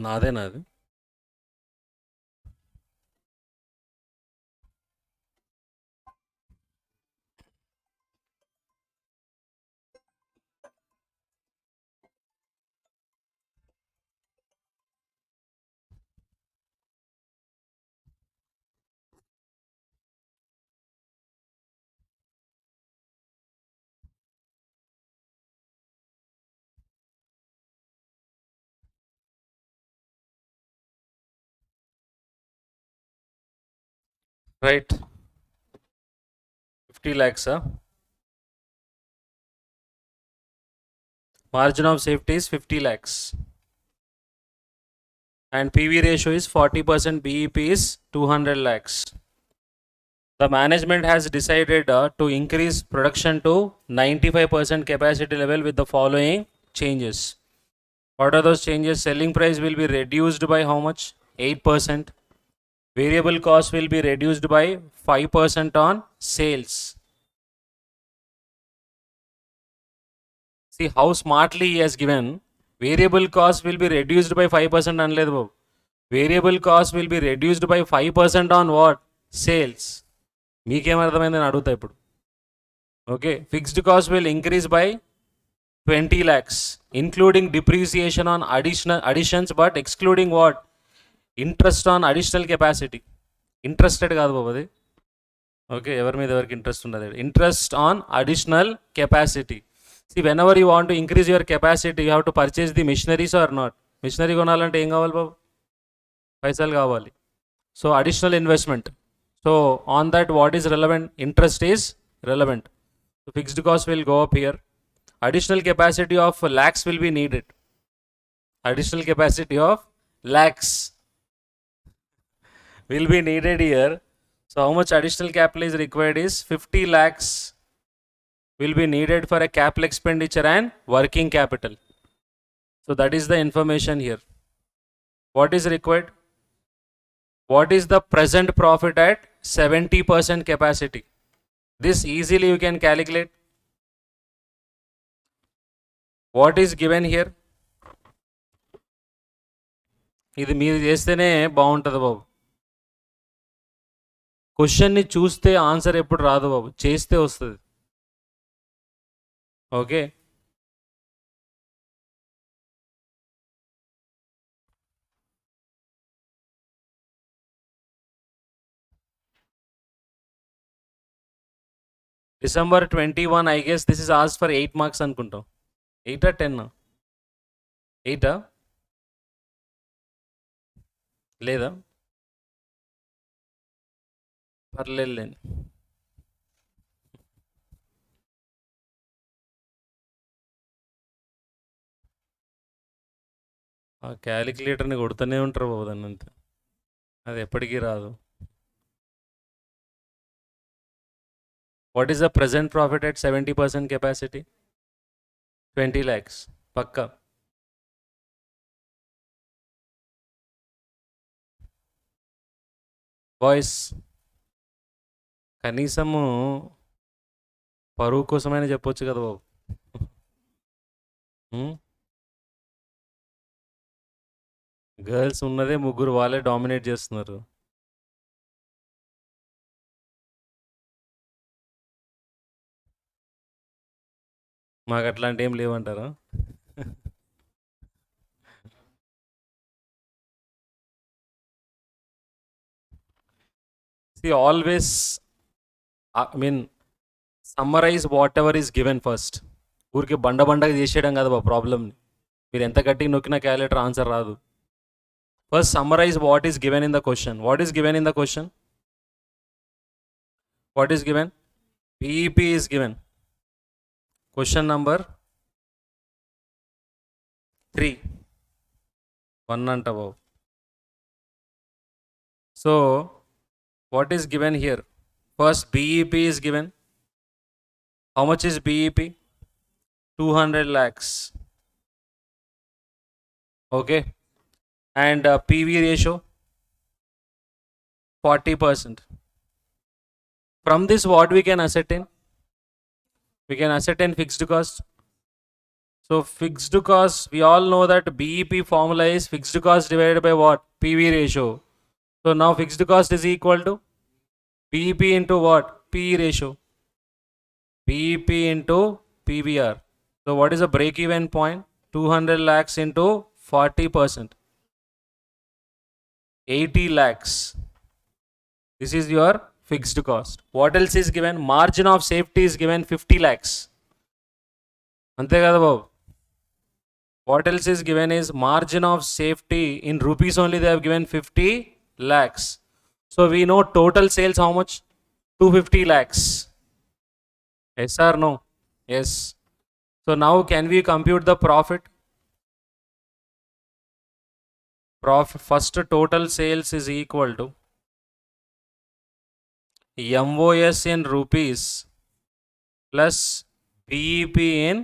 నాదేనా అది? Right. 50 lakhs. Margin of safety is 50 lakhs. And PV ratio is 40%. BEP is 200 lakhs. The management has decided to increase production to 95% capacity level with the following changes. What are those changes? Selling price will be reduced by how much? 8%. Variable cost will be reduced by 5% on sales. See how smartly he has given. Variable cost will be reduced by 5% అనలేదు బాబు. Variable cost will be reduced by 5% on what? Sales. మీకేమర్థమైందని అడుగుతా ఇప్పుడు. Okay. Fixed cost will increase by 20 lakhs, including depreciation on additions, but excluding what? Interest on additional capacity. Interested కాదు బాబు అది. Okay, ఎవరి మీద ఎవరికి interest ఉండదు. Interest on additional capacity. See, whenever you want to increase your capacity, you have to purchase the machineries or not. Machinery కొనాలంటే ఏం కావాలి బాబు? పైసలు కావాలి. So additional investment. So on that, what is relevant? Interest is relevant. So fixed cost will go up here. Additional capacity of lakhs will be needed. Additional capacity of lakhs will be needed here. So how much additional capital is required is 50 lakhs will be needed for a capital expenditure and working capital. So that is the information here. What is required? What is the present profit at 70% capacity? This easily you can calculate. What is given here? ఇది మీరు చేస్తేనే బాగుంటుంది బాబు. క్వశ్చన్ని చూస్తే answer ఎప్పుడు రాదు బాబు, చేస్తే వస్తుంది. Okay. December 21, I guess this is asked for 8 marks అనుకుంటాం. 8 or 10? 8 లేదా? పర్లేదులేండి. ఆ క్యాలిక్యులేటర్ని కొడుతూనే ఉంటారు బాబు దాన్ని, అంతే, అది ఎప్పటికీ రాదు. What is the present profit at 70% capacity? 20 lakhs పక్కా. బాయ్స్, కనీసము పరువు కోసమైనా చెప్పొచ్చు కదా బాబు. గర్ల్స్ ఉన్నదే ముగ్గురు, వాళ్ళే డామినేట్ చేస్తున్నారు. మాకు అట్లాంటి ఏం లేవంటారా? See, always, I mean, summarize whatever is given first. ఊరికి బండగా చేసేయడం కదా బాబు ప్రాబ్లమ్ని. మీరు ఎంత గట్టిగా నొక్కినా క్యాలిక్యులేటర్ ఆన్సర్ రాదు. First summarize what is given in the question. What is given in the question? What is given? PEP is given. Question number 3, 1 అంట బాబు. సో what is given here? First, BEP is given. How much is BEP? 200 lakhs. Okay. And PV ratio 40%. From this, what we can ascertain? We can ascertain fixed cost. So fixed cost, we all know that BEP formula is fixed cost divided by what? PV ratio. So now fixed cost is equal to BEP into what? PE ratio. BEP into PVR. So what is the break-even point? 200 lakhs into 40%. 80 lakhs. This is your fixed cost. What else is given? Margin of safety is given 50 lakhs. Ante kada babu. What else is given is margin of safety in rupees only, they have given 50 lakhs. So we know total sales how much? 250 lakhs. Yes or no? Yes. So now can we compute the profit? First total sales is equal to MOS in rupees plus BEP in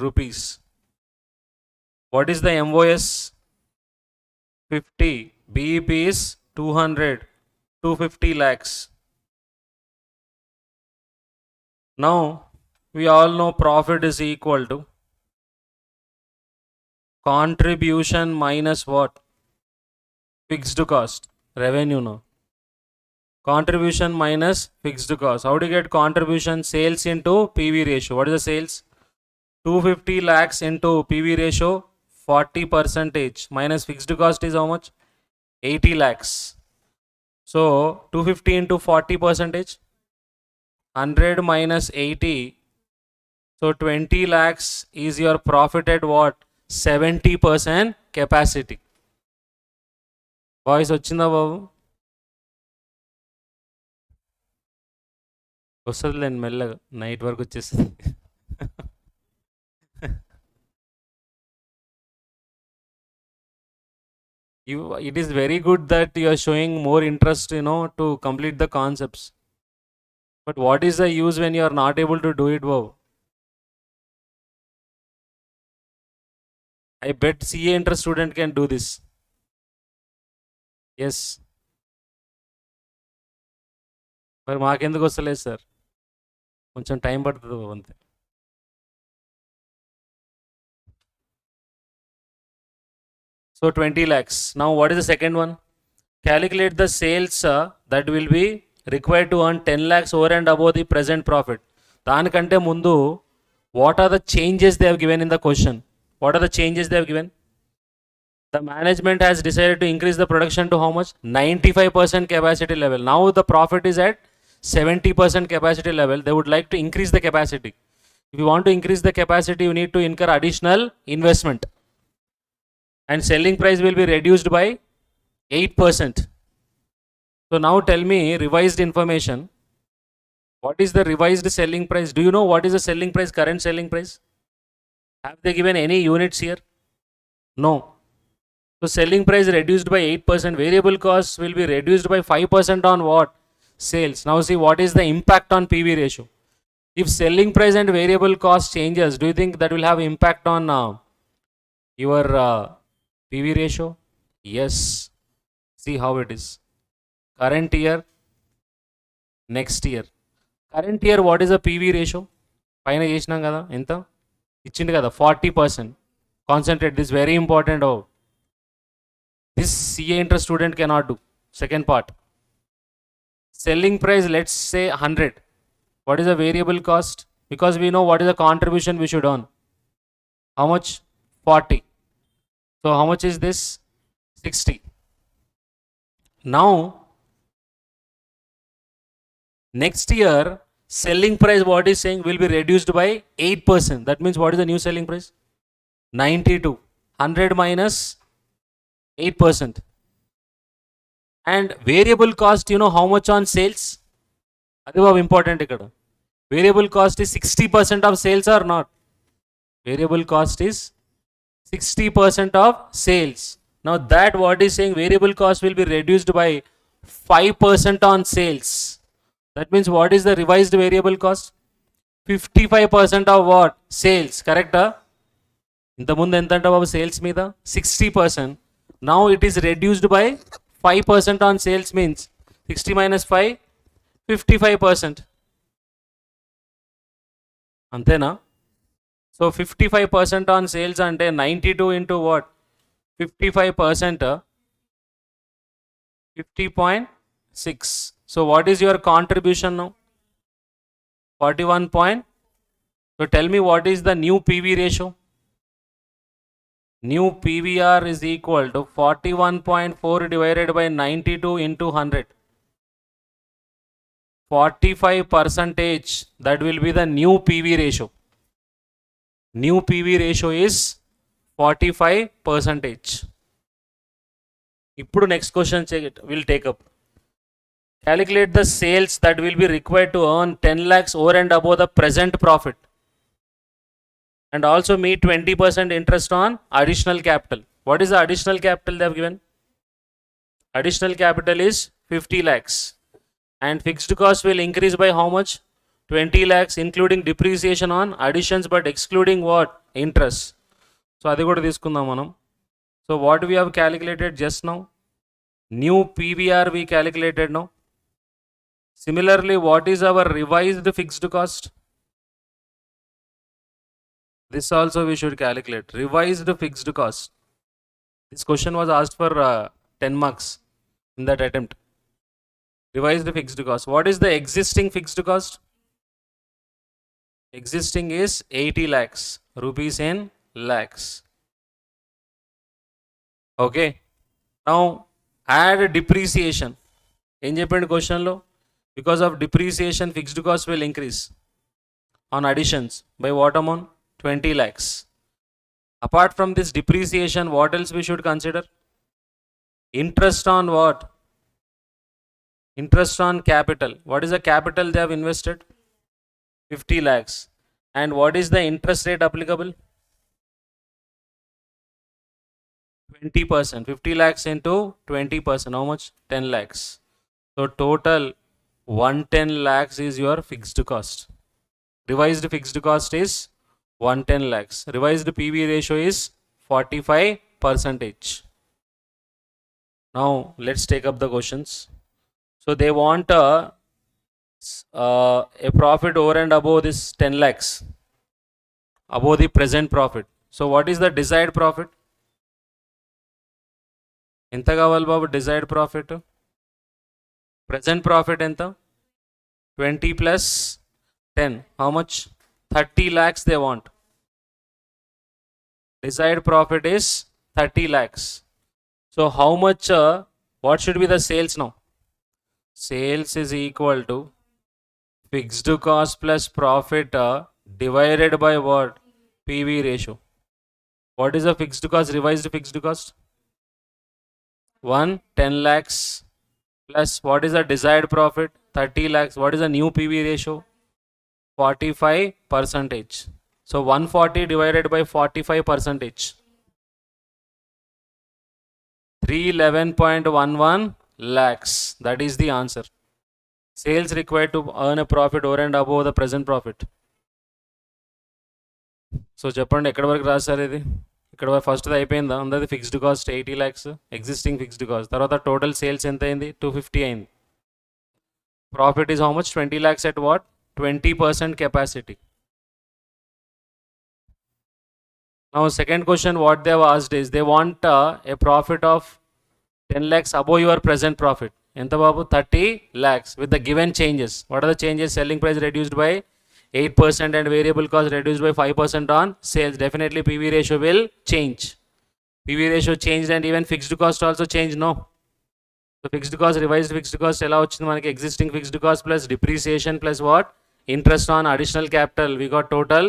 rupees. What is the MOS? 50. BEP is 200. 250 lakhs. Now we all know profit is equal to contribution minus what? Fixed cost. Revenue now. Contribution minus fixed cost. How do you get contribution? Sales into PV ratio. What is the sales? 250 lakhs into PV ratio 40% minus fixed cost is how much? 80 lakhs. So 250 into 40%, 100 minus 80. So 20 lakhs is your profit at what? 70% capacity. Voice వచ్చిందా బాబు? వస్తుందిలేండి మెల్లగా, night వరకు వచ్చేస్తుంది. It is very good that you are showing more interest, to complete the concepts. But what is the use when you are not able to do it, wow? I bet CA interest student can do this. Yes. మరి మాకెందుకు వస్తలేదు sir? కొంచెం time పడుతుంది బాబు, అంతే. So 20 lakhs. Now what is the second one? Calculate the sales that will be required to earn 10 lakhs over and above the present profit. దానికంటే ముందు, what are the changes they have given in the question? What are the changes they have given? The management has decided to increase the production to how much? 95% capacity level. Now the profit is at 70% capacity level. They would like to increase the capacity. If you want to increase the capacity, you need to incur additional investment. and selling price will be reduced by 8%. So now tell me revised information. What is the revised selling price? Do you know what is the selling price, current selling price? Have they given any units here? No. So selling price reduced by 8%. Variable costs will be reduced by 5% on what? Sales. Now see what is the impact on PV ratio. If selling price and variable cost changes, do you think that will have impact on your PV ratio? Yes. See how it is. Current year, next year. Current year, what is the PV ratio? పైన చేసినాం కదా ఎంత ఇచ్చింది కదా 40%. Concentrate, this very important. Oh, this CA interest student cannot do. Second part, selling price, let's say 100. What is the variable cost? Because we know what is the contribution we should earn. How much? 40. So how much is this? 60. Now next year selling price, what is saying, will be reduced by 8%. That means what is the new selling price? 92. 100 minus 8%. And variable cost, you know how much on sales? That's important ikkada. Variable cost is 60% of sales or not? Variable cost is 60% of sales. Now that what is saying, variable cost will be reduced by 5% on sales. That means what is the revised variable cost? 55% of what? Sales. Correct? ఇంతకుముందు ఎంత అంటే బాబు sales మీద 60%. Now it is reduced by 5% on sales, means 60 minus 5, 55%. అంతేనా? So 55% on sales అంటే 92 into what? 55%, 50.6. So what is your contribution now? 41 point. So tell me what is the new PV ratio? New PVR is equal to 41.4 divided by 92 into 100. 45%. That will be the new PV ratio. New PV ratio is 45%. ఇప్పుడు next question will take up. Calculate the sales that will be required to earn 10 lakhs over and above the present profit, and also meet 20% interest on additional capital. What is the additional capital they have given? Additional capital is 50 lakhs, and fixed cost will increase by how much? 20 lakhs, including depreciation on additions but excluding what? Interest. So అది కూడా తీసుకుందాం మనం. So what we have calculated just now? New PVR we calculated now. Similarly, what is our revised fixed cost? This also we should calculate. Revised fixed cost. This question was asked for 10 marks in that attempt. Revised fixed cost. What is the existing fixed cost? Existing is 80 lakhs. Rupees in lakhs. Okay. Now add depreciation. ఏం చెప్పండి క్వశ్చన్లో? Because of depreciation, fixed cost will increase on additions by what amount? 20 lakhs. Apart from this depreciation, what else we should consider? Interest on what? Interest on capital. What is the capital they have invested? 50 lakhs. And what is the interest rate applicable? 20%. 50 lakhs into 20%. How much? 10 lakhs. So total 110 lakhs is your fixed cost. Revised fixed cost is 110 lakhs. Revised PV ratio is 45%. Now let's take up the questions. So they want a profit over and above this 10 lakhs, above the present profit. So what is the desired profit? ఎంత కావాలి బాబు desired profit? Present profit ఎంత? 20 plus 10. How much? 30 lakhs they want. Desired profit is 30 lakhs. So how much, what should be the sales now? Sales is equal to fixed cost plus profit divided by what? PV ratio. What is the fixed cost, revised fixed cost? 10 lakhs plus what is the desired profit? 30 lakhs. What is the new PV ratio? 45 percentage. So 140 divided by 45 percentage. 311.11 lakhs. That is the answer. Sales required to earn a profit over and above the present profit. So చెప్పండి ఎక్కడి వరకు రాశారు ఇది? ఇక్కడ first అయిపోయిందా? అందరిది fixed cost 80 lakhs existing fixed cost. తర్వాత total sales ఎంత అయింది? 250 అయింది. Profit is how much? 20 lakhs at what? 20% capacity. Now second question what they have asked is they want a profit of 10 lakhs above your present profit. Enta babu? 30 lakhs with the given changes. What are the changes? Selling price reduced by 8% and variable cost reduced by 5% on sales. Definitely PV ratio will change. PV ratio changed and even fixed cost also changed, no? So fixed cost, revised fixed cost, ఎలా వచ్చింది మనకి? Existing fixed cost plus depreciation plus what? Interest on additional capital. We got total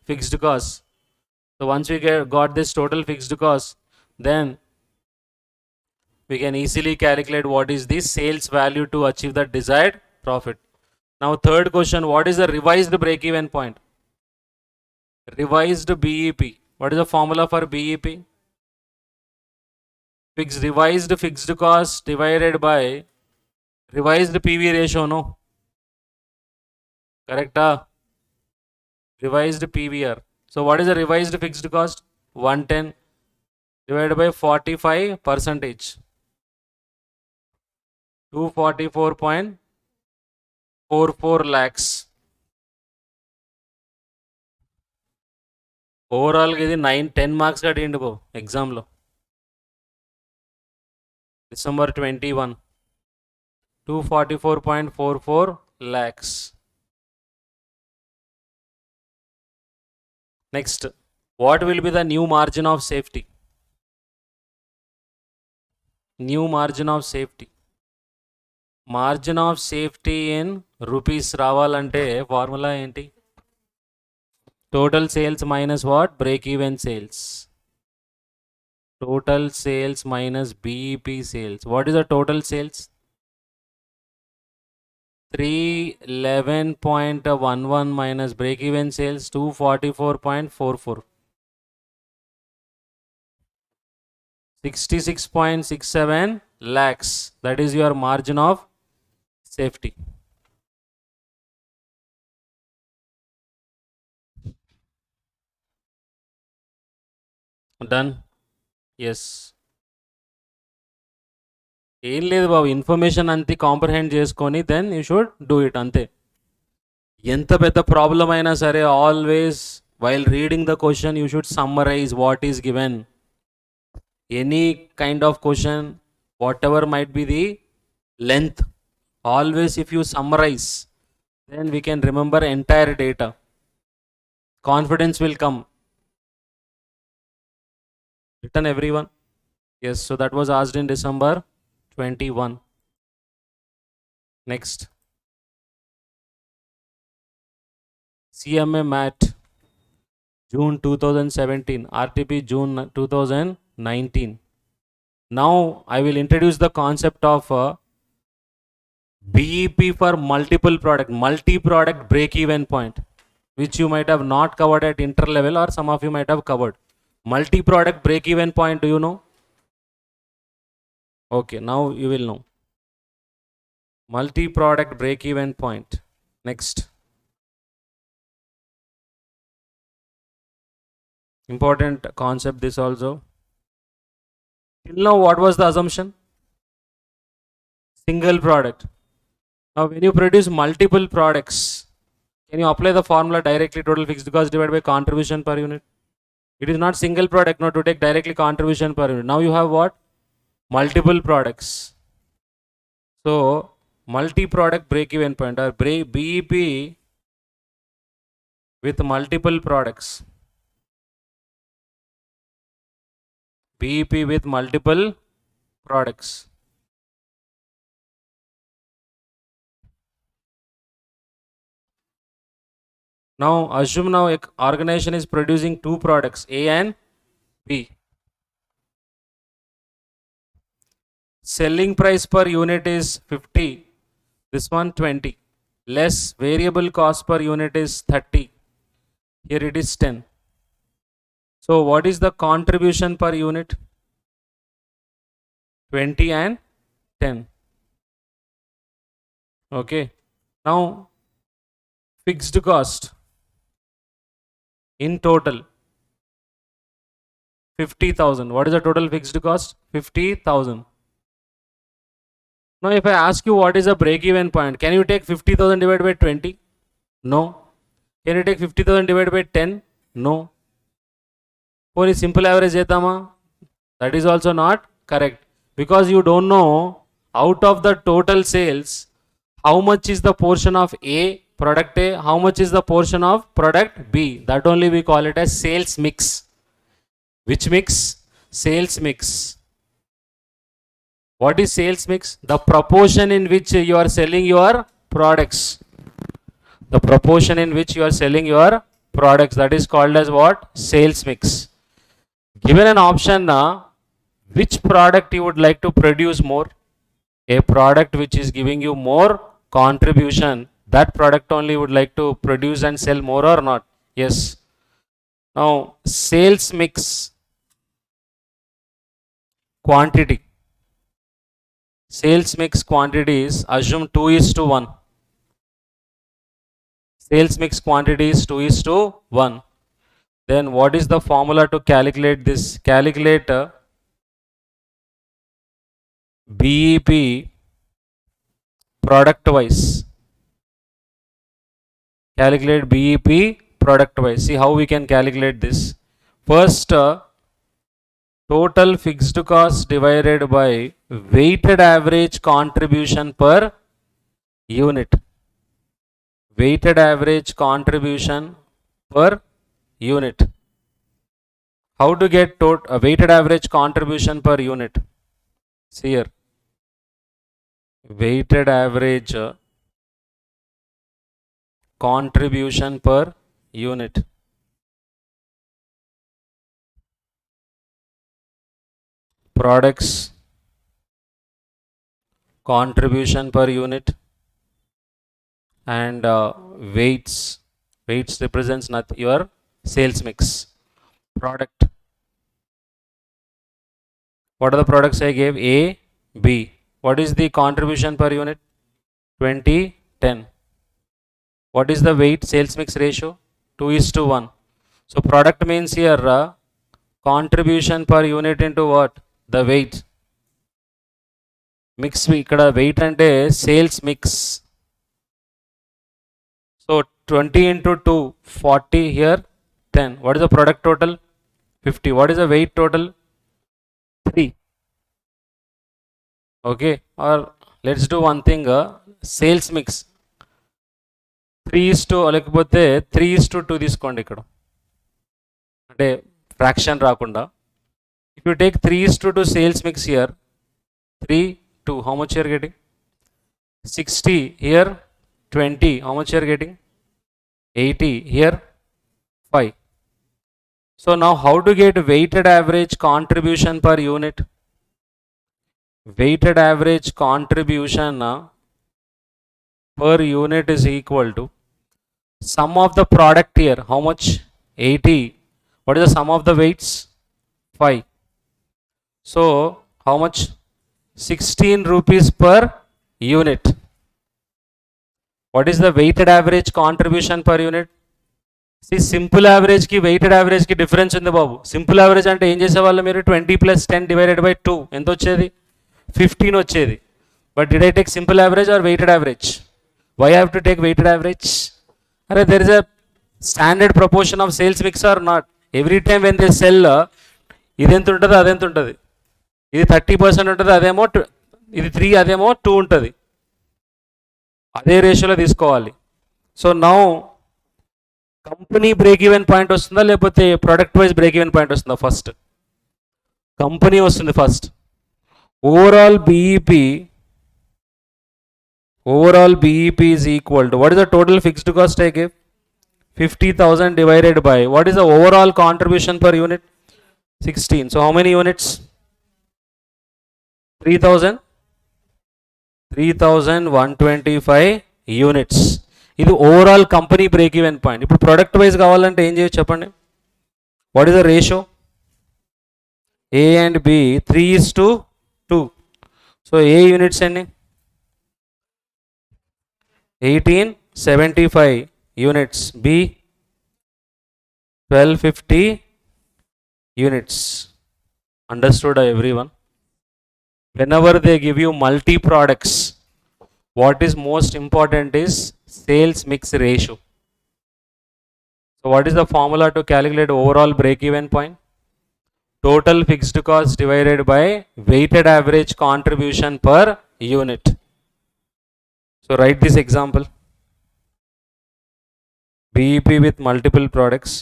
fixed cost. So once we got this total fixed cost, then we can easily calculate what is the sales value to achieve the desired profit. Now third question, what is the revised break-even point? Revised BEP. What is the formula for BEP? Revised fixed cost divided by revised PV ratio, no? Correct? Revised PVR. So what is the revised fixed cost? 110 divided by 45 percentage. 244.44 lakhs. ఓవరాల్గా ఇది 10 marks కట్టిండు బో ఎగ్జామ్లో. December 21. 244.44 lakhs. Next, what will be the new margin of safety? New margin of safety. Margin of safety in rupees రావాలంటే formula ఏంటి? Total sales minus what? Break even sales. Total sales minus BEP sales. What is the total sales? 311.11 minus break even sales 244.44. 66.67 lakhs. That is your margin of safety. Done? Yes. ఏం లేదు బాబు, information అంతే comprehend చేసుకొని then you should do it, అంతే. ఎంత పెద్ద problem అయినా సరే always while reading the question you should summarise what is given. Any kind of question, what ever might be the length, always if you summarize then we can remember entire data. Confidence will come. Written everyone? Yes, so that was asked in December 21. Next, CMA MAT June 2017, RTP June 2019. Now I will introduce the concept of BEP for multiple product, multi-product break-even point, which you might have not covered at inter level or some of you might have covered. Multi-product break-even point, do you know? Okay, now you will know. Multi-product break-even point. Next. Important concept this also. Till now, what was the assumption? Single product. Now, when you produce multiple products, can you apply the formula directly? Total fixed cost divided by contribution per unit. It is not single product, not to take directly contribution per unit. Now you have what? Multiple products. So multi-product break-even point or BEP with multiple products. BEP with multiple products. Now assume now an organization is producing two products, A and B. Selling price per unit is 50. This one 20. Less variable cost per unit is 30. Here it is 10. So what is the contribution per unit? 20 and 10. Okay. Now fixed cost in total 50,000. What is the total fixed cost? 50,000. Now if I ask you what is a break even point, can you take 50,000 divided by 20? No. Can you take 50,000 divided by 10? No. For a simple average jetama, that is also not correct, because you don't know out of the total sales how much is the portion of A, product A, how much is the portion of product B. That only we call it as sales mix. Which mix? Sales mix. What is sales mix? The proportion in which you are selling your products. The proportion in which you are selling your products, that is called as what? Sales mix. Given an option, which product you would like to produce more? A product which is giving you more contribution, that product only would like to produce and sell more or not? Yes. Now sales mix quantity. Sales mix quantity is, assume 2:1. Sales mix quantity is 2:1. Then what is the formula to calculate this? Calculate BEP product wise. Calculate BEP product wise. See how we can calculate this. First, total fixed cost divided by weighted average contribution per unit. Weighted average contribution per unit. How to get weighted average contribution per unit? See here. Weighted average contribution per unit. Products contribution per unit, and weights. Weights represents your sales mix. Product. What are the products I gave? A, B. What is the contribution per unit? 20, 10. What is the weight sales mix ratio? 2:1. So product means here contribution per unit into what? The weight. Mix ikkada weight ante sales mix. So 20 into 2, 40, here 10. What is the product total? 50. What is the weight total? 3. Okay, or let's do one thing, sales mix 3:, లేకపోతే 3:2 తీసుకోండి ఇక్కడ, అంటే fraction రాకుండా. If you take 3:2 sales mix here, 3, 2, how much you are getting? 60, here 20, how much you are getting? 80, here 5. So now how to get weighted average contribution per unit? Weighted average contribution per unit is equal to sum of the product here. How much? 80. What is the sum of the weights? 5. So how much? 16 rupees per unit. What is the weighted average contribution per unit? See, simple average ki weighted average ki difference undi babu. Simple average ante em chesevallu meeru? 20 plus 10 divided by 2 ఎంత వచ్చేది? 15 వచ్చేది. But did I take simple average or weighted average? Why I have to take weighted average? There is a standard proportion of sales mix or not? Every time when they sell, ఇది ఎంత ఉంటుంది, అదెంత ఉంటుంది? ఇది 30% ఉంటుంది, అదేమో ఇది 3, అదేమో 2 ఉంటుంది. అదే రేషియోలో తీసుకోవాలి. So now company break even point వస్తుందా, లేకపోతే product wise break even point వస్తుందా? ఫస్ట్ కంపెనీ వస్తుంది. First overall BEP is equal to, what is the total fixed cost I gave? 50,000 divided by, what is the overall contribution per unit? 16. So how many units? 3000. 3125 units. ఇది overall company break even point. ఇప్పుడు product wise కావాలంటే ఏం చేయొచ్చు చెప్పండి? What is the ratio? A and B 3:2. So A units అండి 1875 units, B 1250 units. Understood everyone? Whenever they give you multi products, what is most important is sales mix ratio. So what is the formula to calculate overall break even point? Total fixed cost divided by weighted average contribution per unit. So write this example. BEP with multiple products.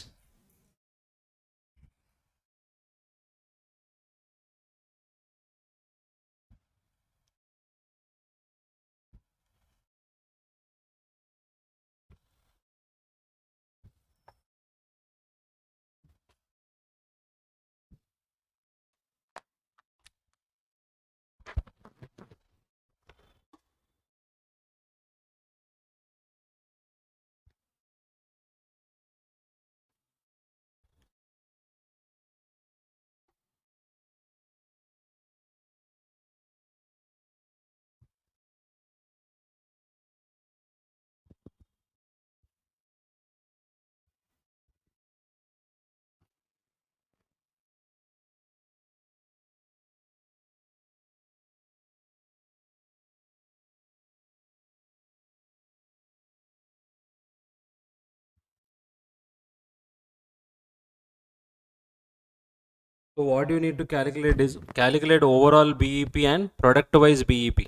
So what you need to calculate is calculate overall BEP and product wise BEP.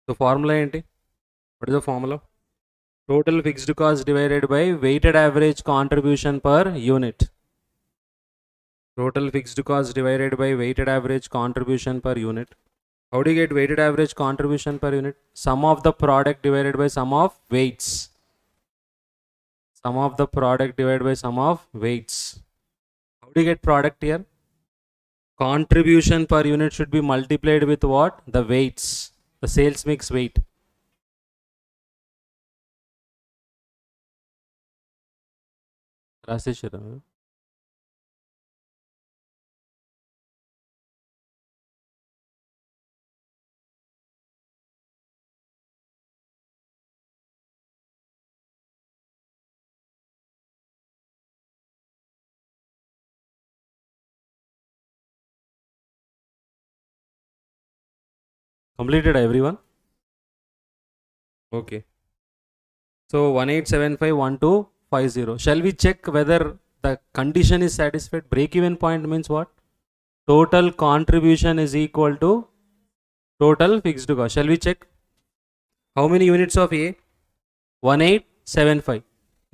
So formula enti? What is the formula? Total fixed cost divided by weighted average contribution per unit. Total fixed cost divided by weighted average contribution per unit. How do you get weighted average contribution per unit? Sum of the product divided by sum of weights. Sum of the product divided by sum of weights. How do you get product here? Contribution per unit should be multiplied with what? The weights. The sales mix weight. రాసేసారా? Completed everyone? Okay. So 18751250. Shall we check whether the condition is satisfied? Break even point means what? Total contribution is equal to total fixed cost. Shall we check? How many units of A? 1875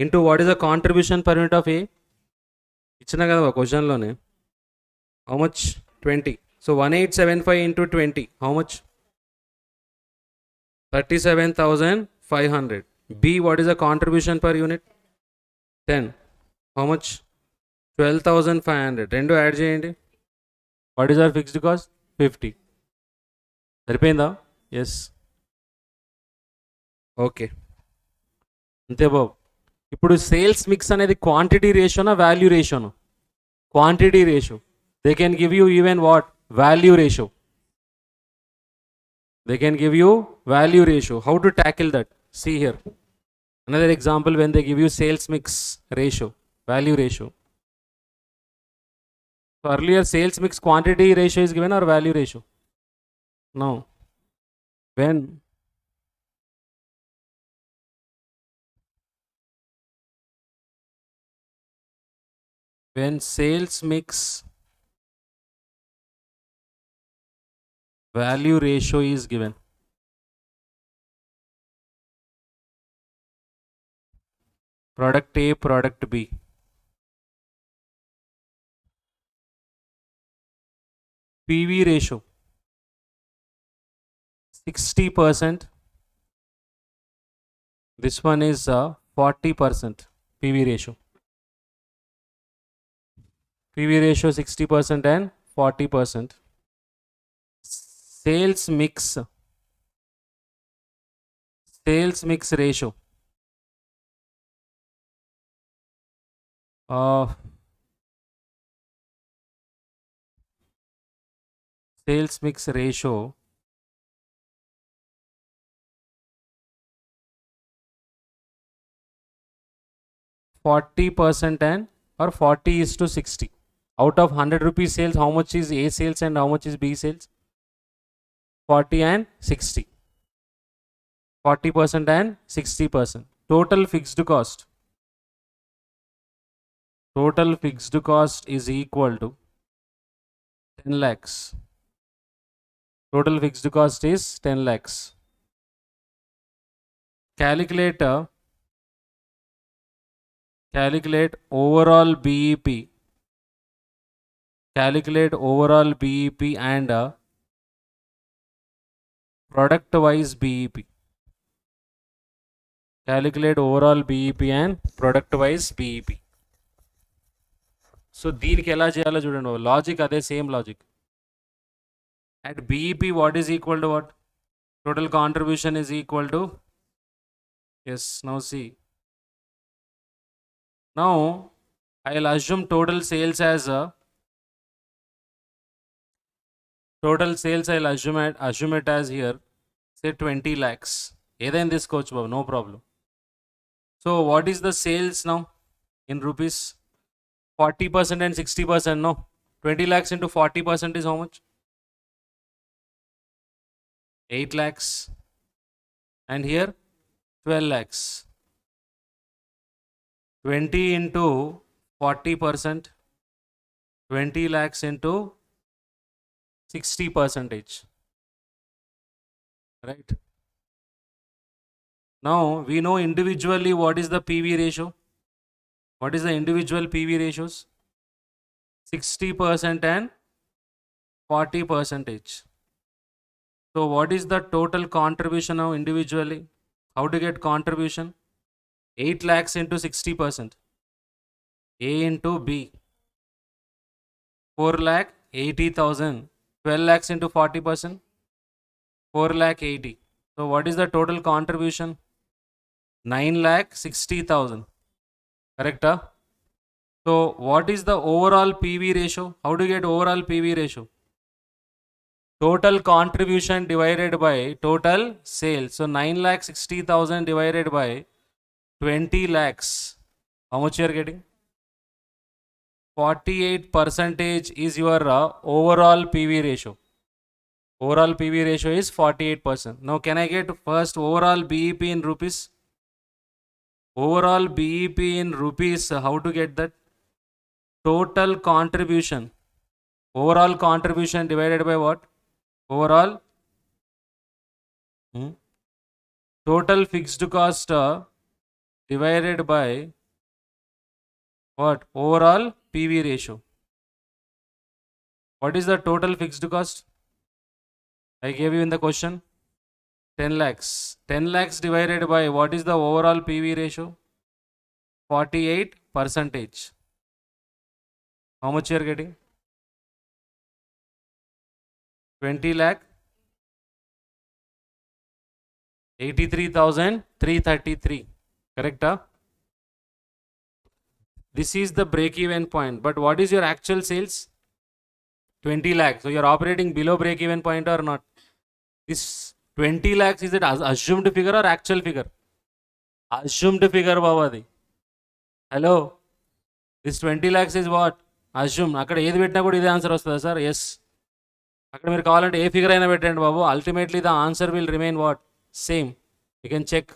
into what is the contribution per unit of A? ఇచ్చిన కదా క్వశ్చన్లోనే. How much? 20. So 1875 into 20. How much? 37,500. B, what is the contribution per unit? 10. How much? 12,500. రెండు add చేయండి. What is our fixed cost? 50. సరిపోయిందా? Yes. Okay, అంతే బాబు. ఇప్పుడు sales mix అనేది quantity రేషియోనా వాల్యూ రేషియోనా? Quantity ratio. They can give you even what? Value ratio. They can give you value ratio. How to tackle that? See here. Another example when they give you sales mix ratio, value ratio. So earlier sales mix quantity ratio is given or value ratio? No. When sales mix value ratio is given, product A, product B. PV ratio 60%. This one is 40% PV ratio. PV ratio 60% and 40%. Sales mix ratio. Sales mix ratio 40% and or 40:60. Out of 100 rupees sales, how much is A sales and how much is B sales? 40 and 60. 40% and 60%. Total fixed cost. Total fixed cost is equal to 10 lakhs. Total fixed cost is 10 lakhs. Calculate overall BEP. Calculate overall BEP and product wise BEP. Calculate overall BEP and product wise BEP. So దీనికి ఎలా చేయాలో చూడండి, logic అదే, same logic. At BEP, what is equal to what? Total contribution is equal to, yes, now see. Now I'll assume total sales as I'll assume it as here, say 20 lakhs. Either this coach, no problem. So what is the sales now in rupees? 40% and 60%, no? 20 lakhs into 40% is how much? 8 lakhs. And here 12 lakhs. 20 into 40%, 20 lakhs into 60%. Right? Now we know individually what is the PV ratio. What is the individual PV ratios? 60% and 40%. So what is the total contribution now individually? How to get contribution? 8 lakhs into 60%. A into B. 4 lakh 80,000. 12 lakhs into 40%. 4 lakh 80. So what is the total contribution? 9 lakh 60,000. Correct? So what is the overall PV ratio? How to get overall PV ratio? Total contribution divided by total sales. So 9 lakh 60,000 divided by 20 lakhs. How much you are getting? 48% is your overall PV ratio. Overall PV ratio is 48%. Now can I get first overall BEP in rupees? Overall BEP in rupees, how to get that? Total contribution. Overall contribution divided by what? Overall total fixed cost divided by what? Overall PV ratio. What is the total fixed cost? I gave you in the question. 10 lakhs. 10 lakhs divided by what is the overall PV ratio? 48%. How much you are getting? 20 lakh 83,333. Correct? This is the break-even point. But what is your actual sales? 20 lakhs. So you are operating below break-even point or not? This 20 lakhs, is it assumed figure or actual figure? Assumed figure, Babadi. Hello? This 20 lakhs is what? Assume. అక్కడ ఏది పెట్టినా కూడా ఇదే answer వస్తుందా sir? Yes. అక్కడ మీరు కావాలంటే ఏ figure అయినా పెట్టండి బాబు. Ultimately the answer will remain what? Same. You can check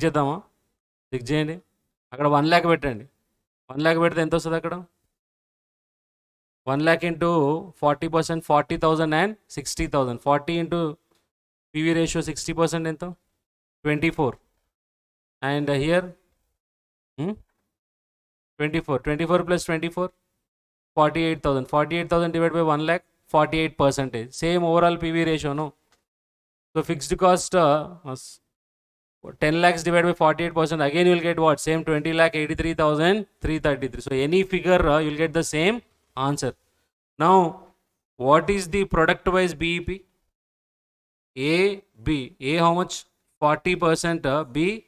చేద్దామా? చెక్ చేయండి. అక్కడ 1 lakh పెట్టండి. 1 lakh పెడితే ఎంత వస్తుంది అక్కడ? 1 lakh into 40%, 40,000 and 60,000. 40 into PV ratio 60% ఎంత? 24. And here 24. 24 plus 24, 48,000. 48,000 divided by 1 lakh, 48%. Same overall PV ratio, no? So fixed cost 10 lakhs divided by 48%, again you will get what? Same 20,83,333. So any figure you will get the same answer. Now, what is the product wise BEP? A, B. A how much? 40%, B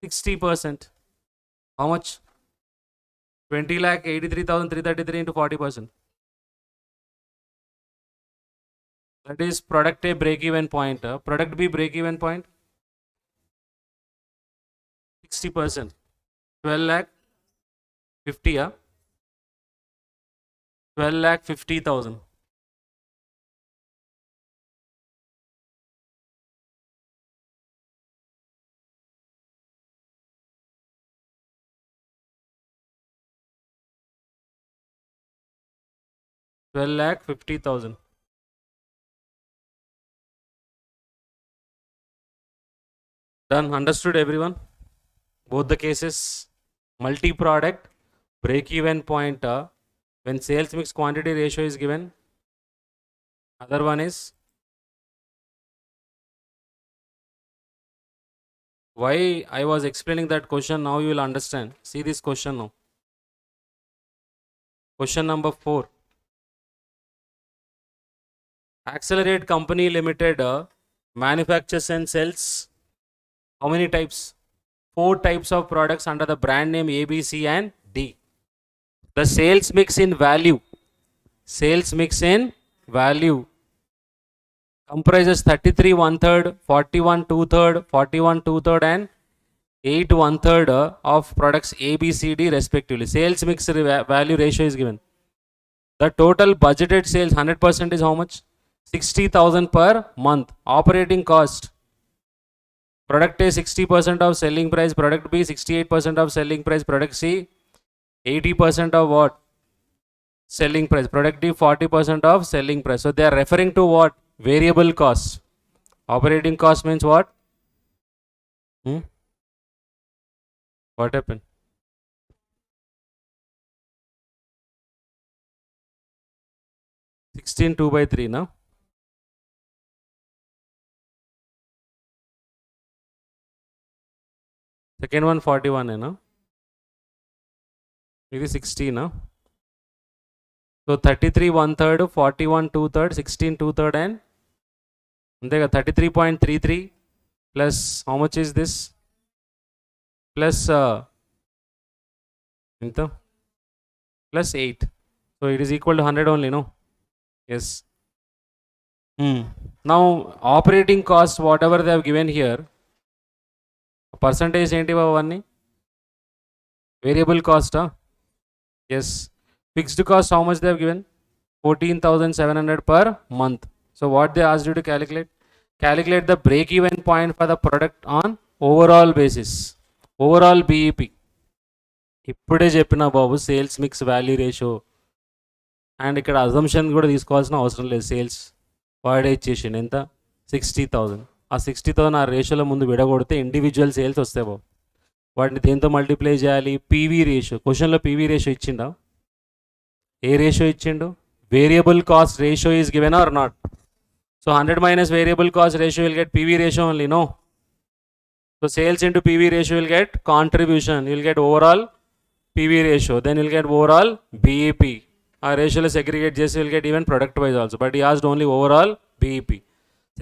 60%. How much? 20,83,333 into 40%. That is product A break-even point. Product B break-even point 60%. 12 lakh 50. 12 lakh 50,000. $12,50,000. Done. Understood everyone? Both the cases. Multi-product, break-even point, when sales mix quantity ratio is given. Other one is why I was explaining that question. Now you will understand. See this question now. Question number 4. Accelerate Company Limited manufactures and sells how many types? 4 types of products under the brand name A, B, C and D. The sales mix in value. Sales mix in value comprises 33 1/3, 41 2/3, 41 2/3 and 8 1/3 of products A, B, C, D respectively. Sales mix value ratio is given. The total budgeted sales 100% is how much? 60,000 per month. Operating cost. Product A 60% of selling price. Product B 68% of selling price. Product C 80% of what? Selling price. Product D 40% of selling price. So they are referring to what? Variable cost. Operating cost means what? What happened? Sixteen 2/3 now. Second one 41 now. It is 16 now. So 33 1/3, 41 2/3, 16 2/3 and 33.33 plus how much is this? Plus plus 8. So it is equal to 100 only, no? Yes. Now operating cost, whatever they have given here, percentage enti bavanni? Variable cost, yes. Fixed cost, how much they have given? 14,700 per month. So what they asked you to calculate? Calculate the break-even point for the product on overall basis. Overall BEP. ఇప్పుడే చెప్పిన బాబు sales mix value ratio and ఇక్కడ assumption కూడా తీసుకోవాల్సిన అవసరం లేదు. Sales వాడే ఇచ్చేసిండు ఎంత? 60,000. ఆ 60,000 ఆ రేషియోలో ముందు విడగొడితే ఇండివిజువల్ సేల్స్ వస్తాయి బాబు. వాటిని దేంతో మల్టిప్లై చేయాలి? PV ratio. క్వశ్చన్లో పీవీ రేషియో ఇచ్చిండా? ఏ రేషియో ఇచ్చిండు? Variable cost ratio is given or not? So 100 minus variable cost ratio will get PV ratio only, no? So sales into PV ratio will get contribution. You will get overall PV ratio. Then you will get overall BEP. Our ratio is segregate just you will get even product wise also. But he asked only overall BEP.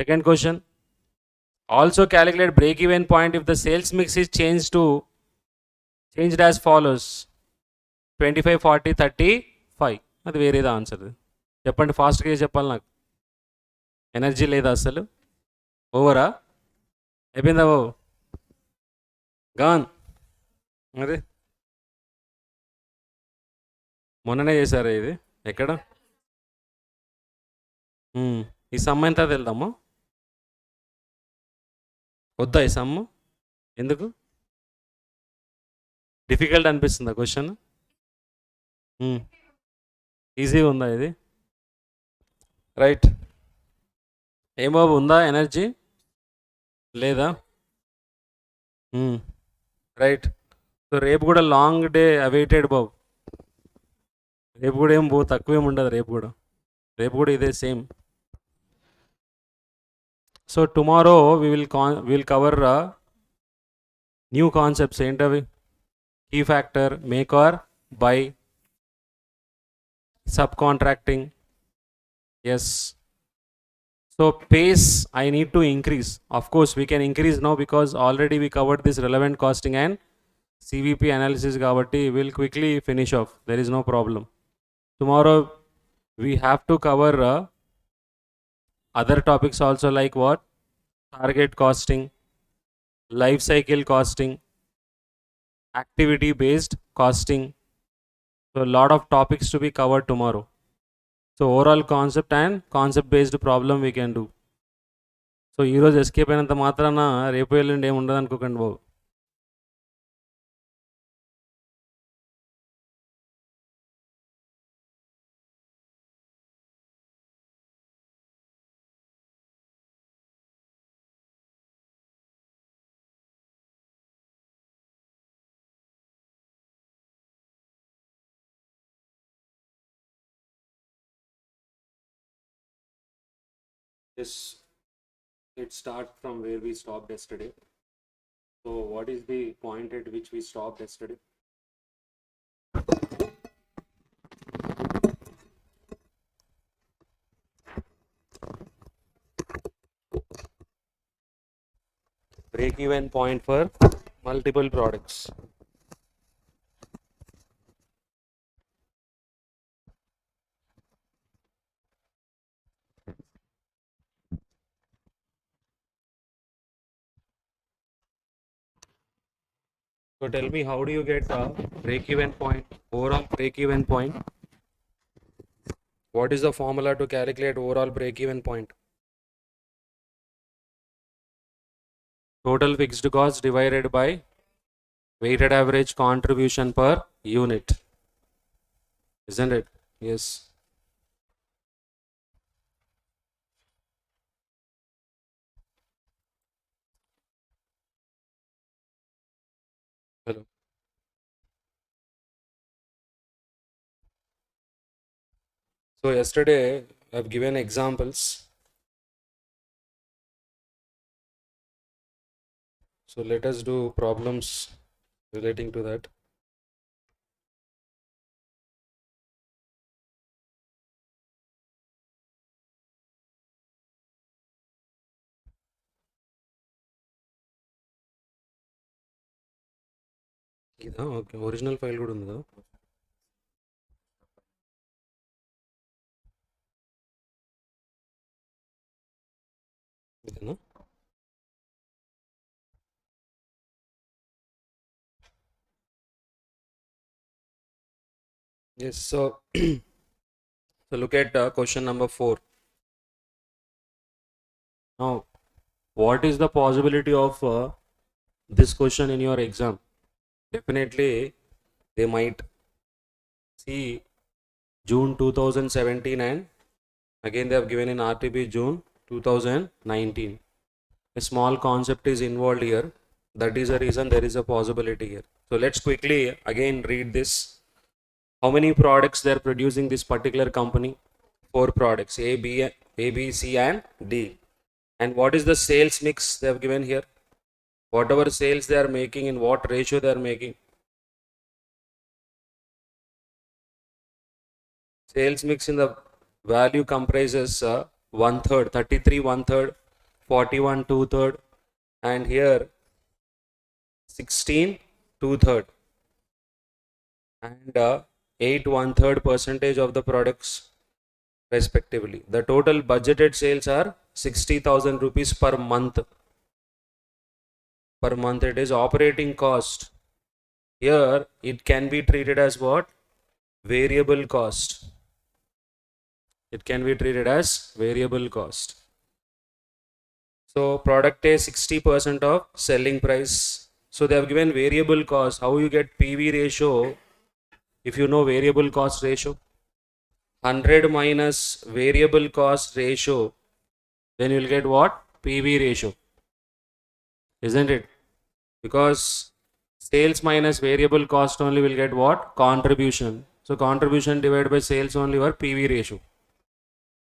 Second question. Also calculate break even point if the sales mix is changed as follows. 25, 40, 35. అది వేరేదా answer. చెప్పండి ఫాస్ట్గా చెప్పాలి నాకు. Energy లేదా అసలు? ఓవరా అయిపోయిందా బాబు? Gone. అదే మొన్ననే చేశారా ఇది? ఎక్కడ? ఈ సమ్ ఎంత వెళ్దాము? వద్దా ఈ సమ్? ఎందుకు? డిఫికల్ట్ అనిపిస్తుందా క్వశ్చన్? ఈజీగా ఉందా ఇది? రైట్. ఏం బాబు ఉందా ఎనర్జీ? లేదా? రైట్. సో రేపు కూడా లాంగ్ డే అవైటెడ్ బాబు. రేపు కూడా ఏం తక్కువేం ఉండదు. రేపు కూడా ఇదే same. So tomorrow we will cover new concepts ఏంటవి? Key factor, make or buy, subcontracting. Yes. So pace I need to increase. Of course we can increase now because already we covered this relevant costing and CVP analysis kabatti we'll quickly finish off. There is no problem. Tomorrow we have to cover other topics also, like what? Target costing, life cycle costing, activity based costing. So a lot of topics to be covered tomorrow. So overall concept and concept based problem we can do. So ఈరోజు escape అయినంత మాత్రాన రేపు ఎల్లుండి ఏమి ఉండదు అనుకోకండి బాబు. Yes, let's start from where we stopped yesterday. So what is the point at which we stopped yesterday? Break even point for multiple products. So tell me, how do you get a break even point, overall break even point? What is the formula to calculate overall break even point? Total fixed cost divided by weighted average contribution per unit. Isn't it? Yes. Hello. So yesterday I've given examples. So let us do problems relating to that. Okay, original file కూడా ఉంది కదా. ఇదేనా? Yes, so so look at question number 4. Now, what is the possibility of this question in your exam? Definitely they might see June 2017 and again they have given in RTP June 2019. A small concept is involved here. That is the reason there is a possibility here. So let's quickly again read this. How many products they are producing, this particular company? 4 products, A, B, C and D. And what is the sales mix they have given here? Whatever sales they are making, in what ratio they are making? Sales mix in the value comprises 1/3, 33 1/3, 41 2/3, and here 16 2/3, and 8 1/3 percentage of the products respectively. The total budgeted sales are 60,000 rupees per month. Per month it is operating cost. Here it can be treated as what? Variable cost. It can be treated as variable cost. So product A 60% of selling price. So they have given variable cost. How you get PV ratio? If you know variable cost ratio, 100 minus variable cost ratio, then you will get what? PV ratio. Isn't it? Because sales minus variable cost only will get what? Contribution. So contribution divided by sales only, or PV ratio.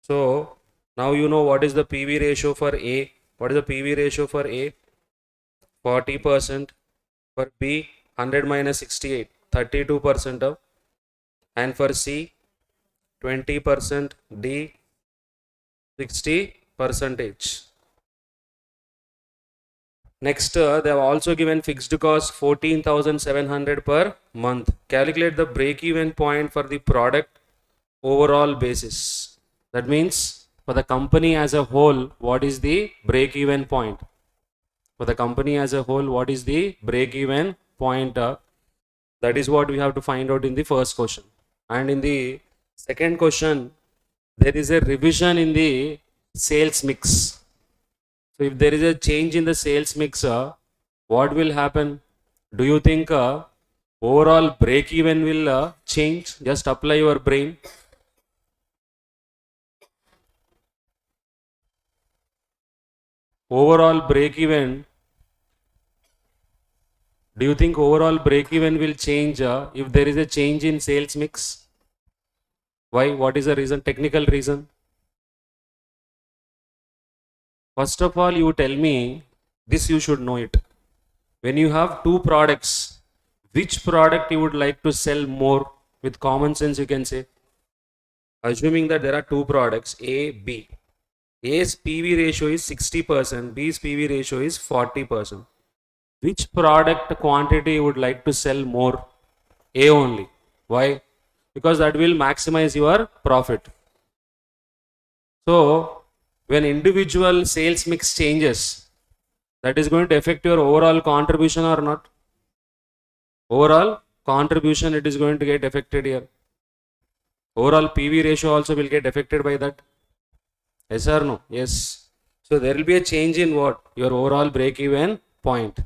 So now you know what is the PV ratio for A. What is the PV ratio for A? 40%. For B, 100 minus 68, 32% of, and for C, 20%, D, 60 percentage. Next, they have also given fixed cost 14,700 per month. Calculate the break-even point for the product overall basis. That means for the company as a whole, what is the break-even point? For the company as a whole, what is the break-even point? That is what we have to find out in the first question. And in the second question, there is a revision in the sales mix. So if there is a change in the sales mix, what will happen? Do you think overall break even will change? Just apply your brain. Overall break even. Do you think overall break even will change if there is a change in sales mix? Why? What is the reason? Technical reason. First of all, you tell me this, you should know it. When you have two products, which product you would like to sell more? With common sense, you can say. Assuming that there are two products, A, B. A's PV ratio is 60%, B's PV ratio is 40%. Which product quantity you would like to sell more? A only. Why? Because that will maximize your profit. So, when individual sales mix changes, that is going to affect your overall contribution or not? Overall contribution, it is going to get affected here. Overall PV ratio also will get affected by that. Yes or no? Yes. So there will be a change in what? Your overall break-even point.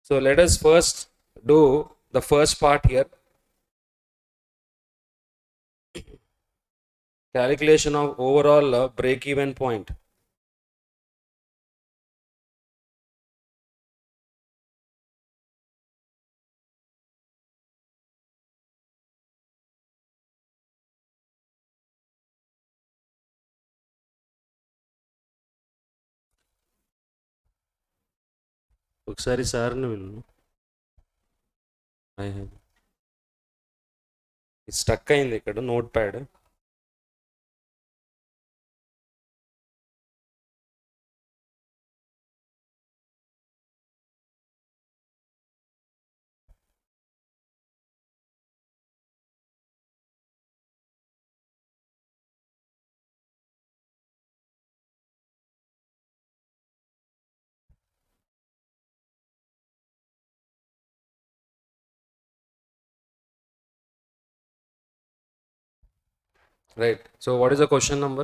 So let us first do the first part here. Calculation of overall break-even point. ఒకసారి సార్ని విను. Stuck అయింది ఇక్కడ note pad. Right. So what is the question number?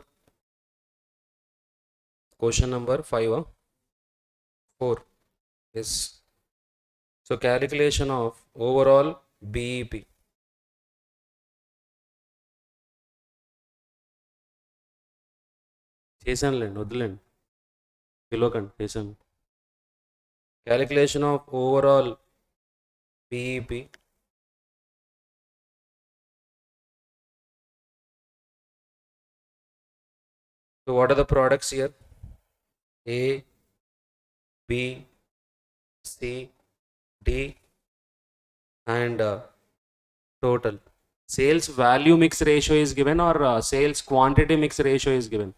Question number 5, 4. Yes. So calculation of overall BEP. చేశానులేండి, వద్దులేండి, పిలవకండి, చేశాను. Calculation of overall BEP. So what are the products here? A, B, C, D, and total. Sales value mix ratio is given, or sales quantity mix ratio is given?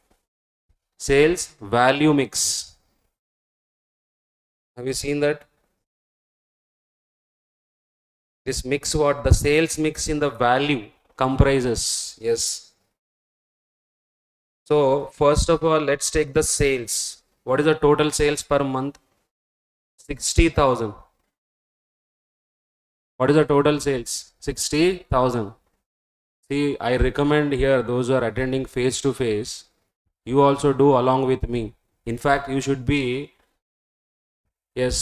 Sales value mix. Have you seen that? This mix, what? The sales mix in the value comprises. Yes. So first of all, let's take the sales. What is the total sales per month? 60,000. What is the total sales? 60,000. See, I recommend here those who are attending face to face, you also do along with me. In fact, you should be, yes,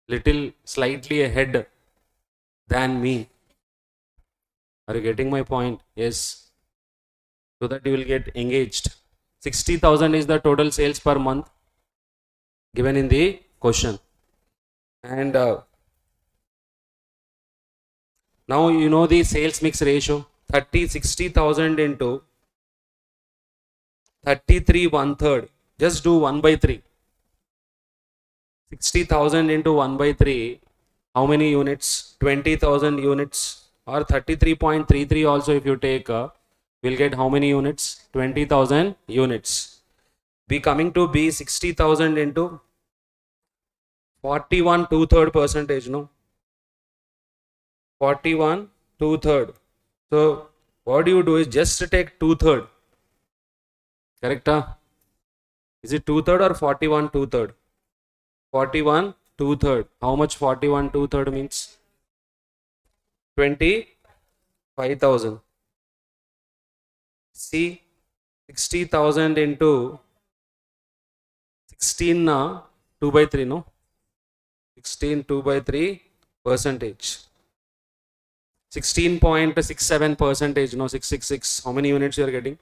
little slightly ahead than me. Are you getting my point? Yes. So that you will get engaged. 60,000 is the total sales per month given in the question. And now you know the sales mix ratio. 60,000 into 33 1/3. Just do 1/3. 60,000 into 1 by 3, how many units? 20,000 units, or 33.33 also if you take, we'll get how many units? 20,000 units. B coming to B, 60,000 into 41 2/3 percentage, no? 41 2/3. So what do you do is just take 2/3. Correct? Is it 2/3 or 41 2/3? 41 2/3. How much 41 2/3 means? 25,000. See, 60,000 into 16, 2 by 3, no? 16 2 by 3 percentage. 16.67 percentage, no? 666. How many units you are getting?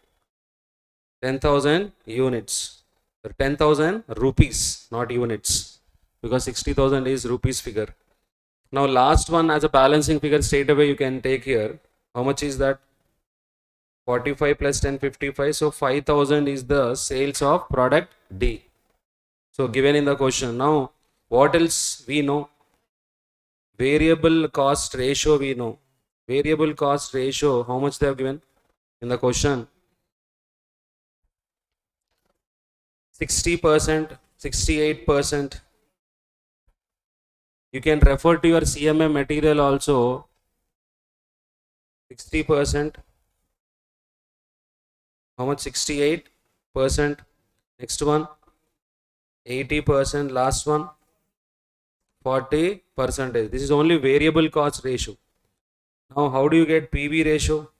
10,000 units. 10,000 rupees, not units, because 60,000 is rupees figure. Now last one as a balancing figure straight away you can take here. How much is that? 45 plus 10, 55. So 5,000 is the sales of product D. So given in the question. Now what else we know? Variable cost ratio we know. Variable cost ratio, how much they have given in the question? 60%, 68%. You can refer to your CMA material also. 60%. How much? 68%. Next one, 80%. Last one, 40%. This is only variable cost ratio. Now how do you get PV ratio?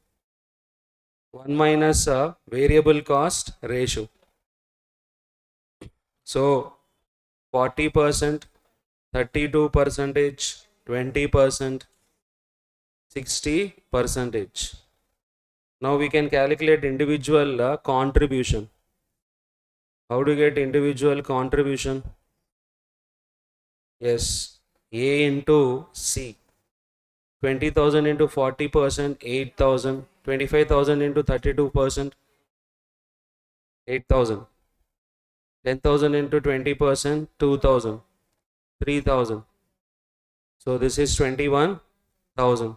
1 minus variable cost ratio. So 40%, 32%, 20%, 60%. Now we can calculate individual contribution. How do you get individual contribution? Yes, A into C. 20,000 into 40%, 8,000. 25,000 into 32%, 8,000. 10,000 into 20%, 2,000. 3,000. So this is 21,000.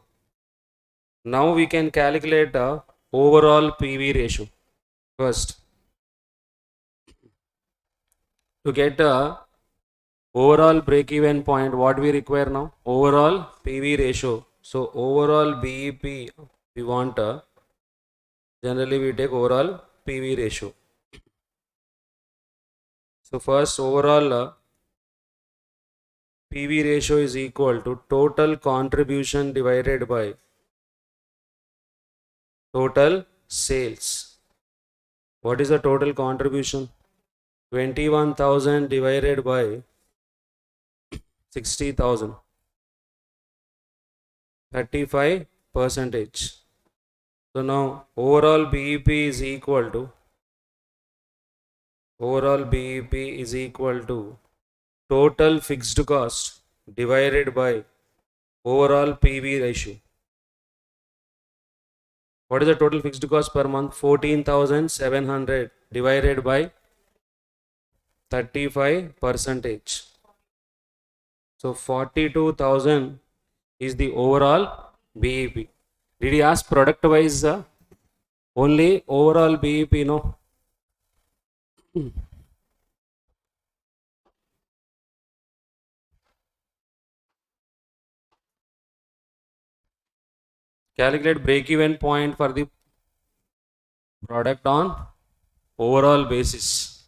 Now we can calculate the overall PV ratio. First, to get the overall break-even point, what we require now? Overall PV ratio. So overall BEP, we want, generally we take overall PV ratio. So first overall PV ratio is equal to total contribution divided by total sales. What is the total contribution? 21,000 divided by 60,000. 35%. So now overall BEP is equal to total fixed cost divided by overall PV ratio. What is the total fixed cost per month? 14,700 divided by 35%. So 42,000 is the overall BEP. Did he ask product wise? Only overall BEP, no? Calculate break-even point for the product on overall basis.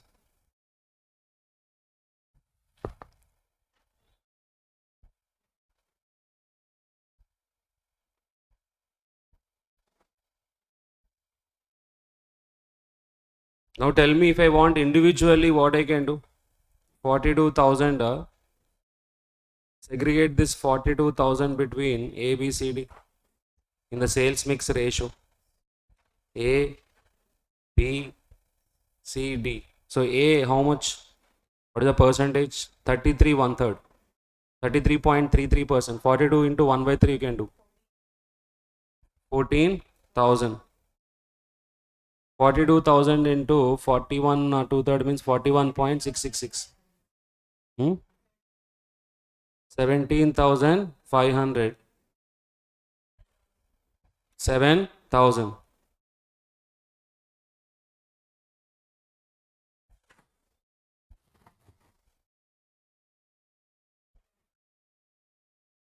Now tell me if I want individually what I can do. 42,000. Segregate this 42,000 between A, B, C, D in the sales mix ratio. A, B, C, D. So A, how much? What is the percentage? 33 1/3. 33.33%. 42 into 1 by 3 you can do. 14,000. 42,000 into 41 2/3 means 41.666. 17,500. 7,000.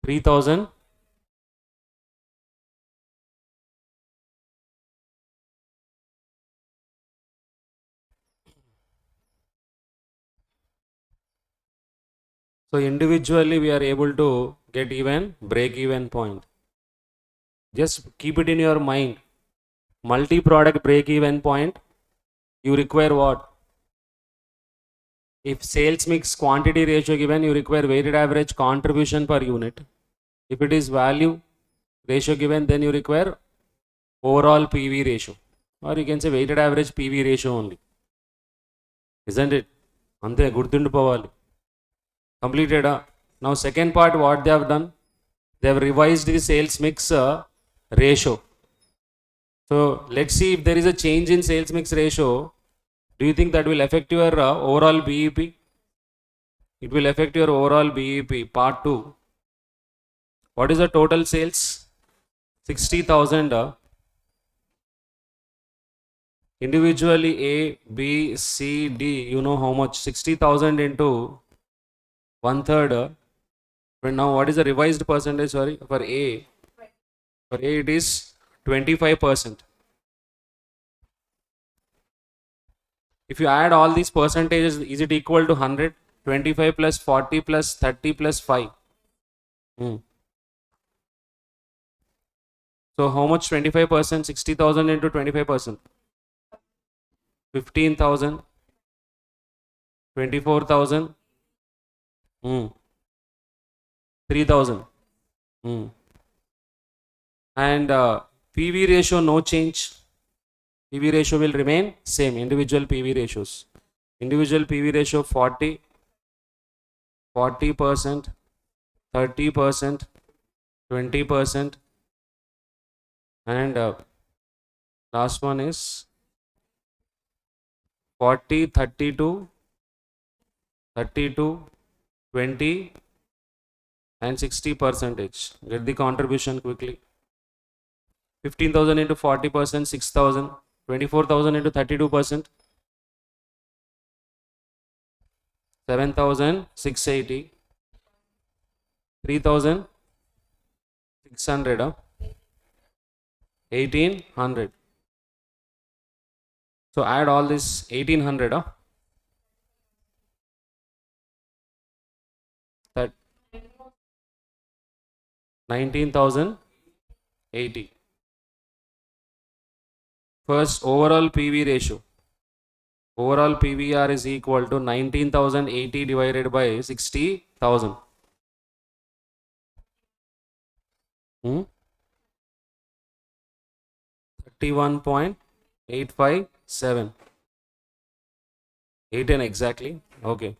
3,000. So individually we are able to get even break even point. Just keep it in your mind. Multi-product break even point, you require what? If sales mix quantity ratio given, you require weighted average contribution per unit. If it is value ratio given, then you require overall PV ratio, or you can say weighted average PV ratio only. Isn't it? Ante gurtundipovali. Completed. Now second part, what they have done, they have revised the sales mix ratio. So let's see if there is a change in sales mix ratio. Do you think that will affect your overall BEP? It will affect your overall BEP. Part 2. What is the total sales? 60,000. Individually A, B, C, D. You know how much? 60,000 into 1/3. Now what is the revised percentage? Sorry, for A. For A it is 25%. If you add all these percentages, is it equal to 100? 25 plus 40 plus 30 plus 5. So how much? 25%? 60,000 into 25%. 15,000. 24,000. 3,000. And PV ratio no change. PV ratio will remain same. Individual PV ratios. Individual PV ratio 40%, 30%, 20%, and last one is 40, 32, 32, 20, and 60%. Get the contribution quickly. 15,000 into 40%, 6,000. 24,000 into 32%, 7,680. 3,600. 1,800. So add all this 1,800. That 19,080. First, overall PV ratio. Overall PVR is equal to 19,080 divided by 60,000. 31.857. 18 exactly. Okay.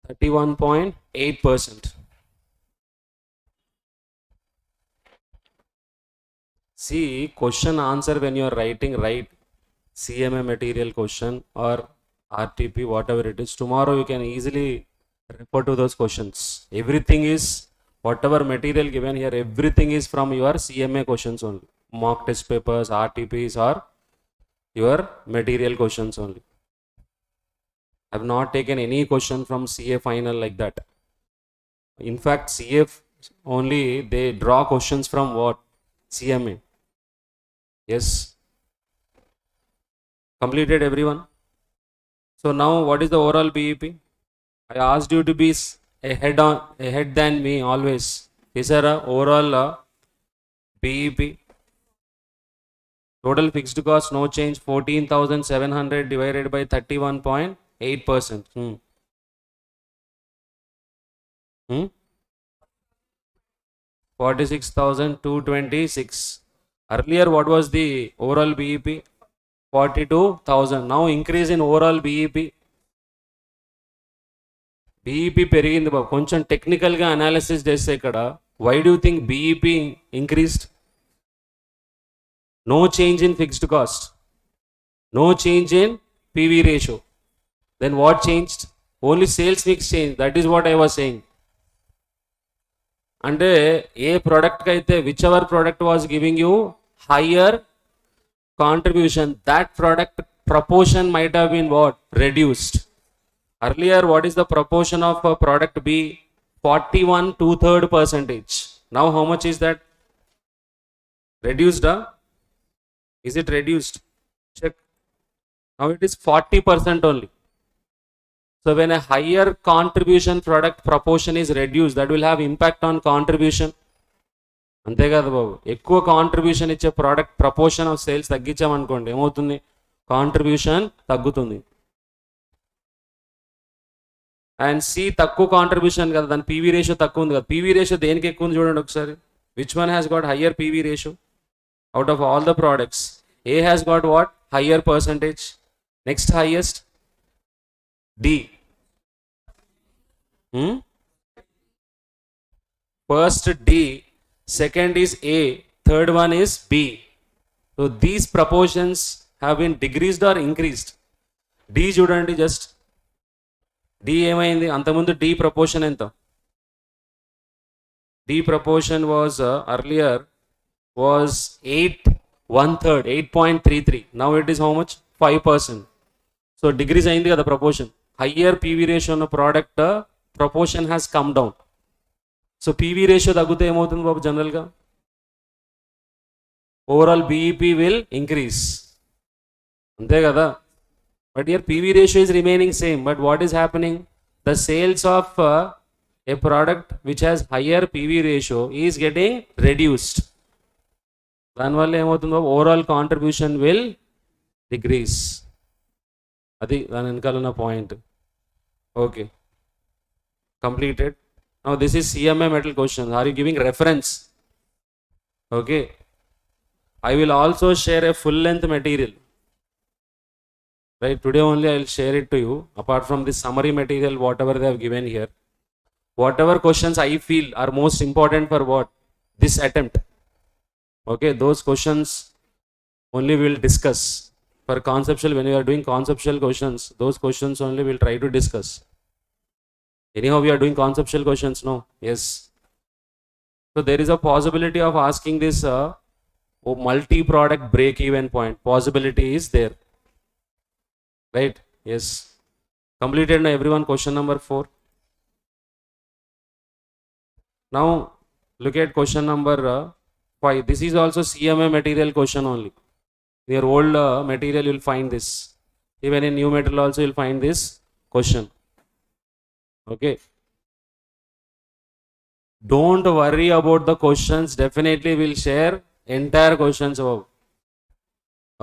31.8%. See, question answer when you are writing, write CMA material question or RTP, whatever it is. Tomorrow you can easily refer to those questions. Everything is, whatever material given here, everything is from your CMA questions only. Mock test papers, RTPs, or your material questions only. I have not taken any question from CA final like that. In fact, CF only they draw questions from what? CMA. Yes. Completed everyone. So now what is the overall BEP? I asked you to be ahead than me always. Is there a overall BEP? Total fixed cost no change, 14,700 divided by 31.8%. 46,226. Earlier, what was the overall BEP? 42,000. Now increase in overall BEP. BEP పెరిగింది బాబు. కొంచెం టెక్నికల్గా analysis చేస్తే ఇక్కడ why do you think BEP increased? No change in fixed cost. No change in PV ratio. Then what changed? Only sales mix changed. That is what I was saying. అంటే ఏ ప్రోడక్ట్కి అయితే which ever product was giving you higher contribution, that product proportion might have been what? Reduced. Earlier, what is the proportion of a product B? 41 2/3 percentage. Now, how much is that? Reduced? Is it reduced? Check. Now it is 40% only. So when a higher contribution product proportion is reduced, that will have impact on contribution. అంతే కదా బాబు, ఎక్కువ contribution ఇచ్చే product proportion of sales తగ్గించామనుకోండి ఏమవుతుంది? Contribution తగ్గుతుంది. And C తక్కువ contribution కదా, దాని PV ratio తక్కువ ఉంది కదా. పీవీ రేషియో దేనికి ఎక్కువ ఉంది చూడండి ఒకసారి. Which one has got higher PV ratio out of all the products? A has got what? Higher percentage. Next highest D. First D, second is A, third one is B. So these proportions have been decreased or increased. D చూడండి, just D ఏమైంది? అంతకుముందు D proportion ఎంత? D proportion was earlier was 8/1/3, 8.33. Now it is how much? 5%. So decrease అయింది కదా proportion. Higher PV ratio ఉన్న product proportion has come down. So PV ratio తగ్గితే ఏమవుతుంది బాబు? జనరల్గా ఓవరాల్ బీఈపీ విల్ ఇంక్రీజ్, అంతే కదా. But year PV ratio is remaining same. But what is happening? The sales of a product which has higher PV ratio is getting reduced. దానివల్ల ఏమవుతుంది బాబు? Overall contribution will decrease. అది దాని వెనకాల ఉన్న point. Okay, completed. Now this is CMA metal questions. Are you giving reference? Okay. I will also share a full length material. Right, today only I will share it to you. Apart from this summary material, whatever they have given here, whatever questions I feel are most important for what? This attempt. Okay, those questions only we will discuss. For conceptual, when we are doing conceptual questions, those questions only we will try to discuss. Anyhow, we are doing conceptual questions, no? Yes. So there is a possibility of asking this multi-product break-even point. Possibility is there. Right? Yes. Completed now everyone question number 4. Now look at question number 5. This is also CMA material question only. In your old material you will find this. Even in new material also you will find this question. Okay, don't worry about the questions. Definitely we'll share entire questions above.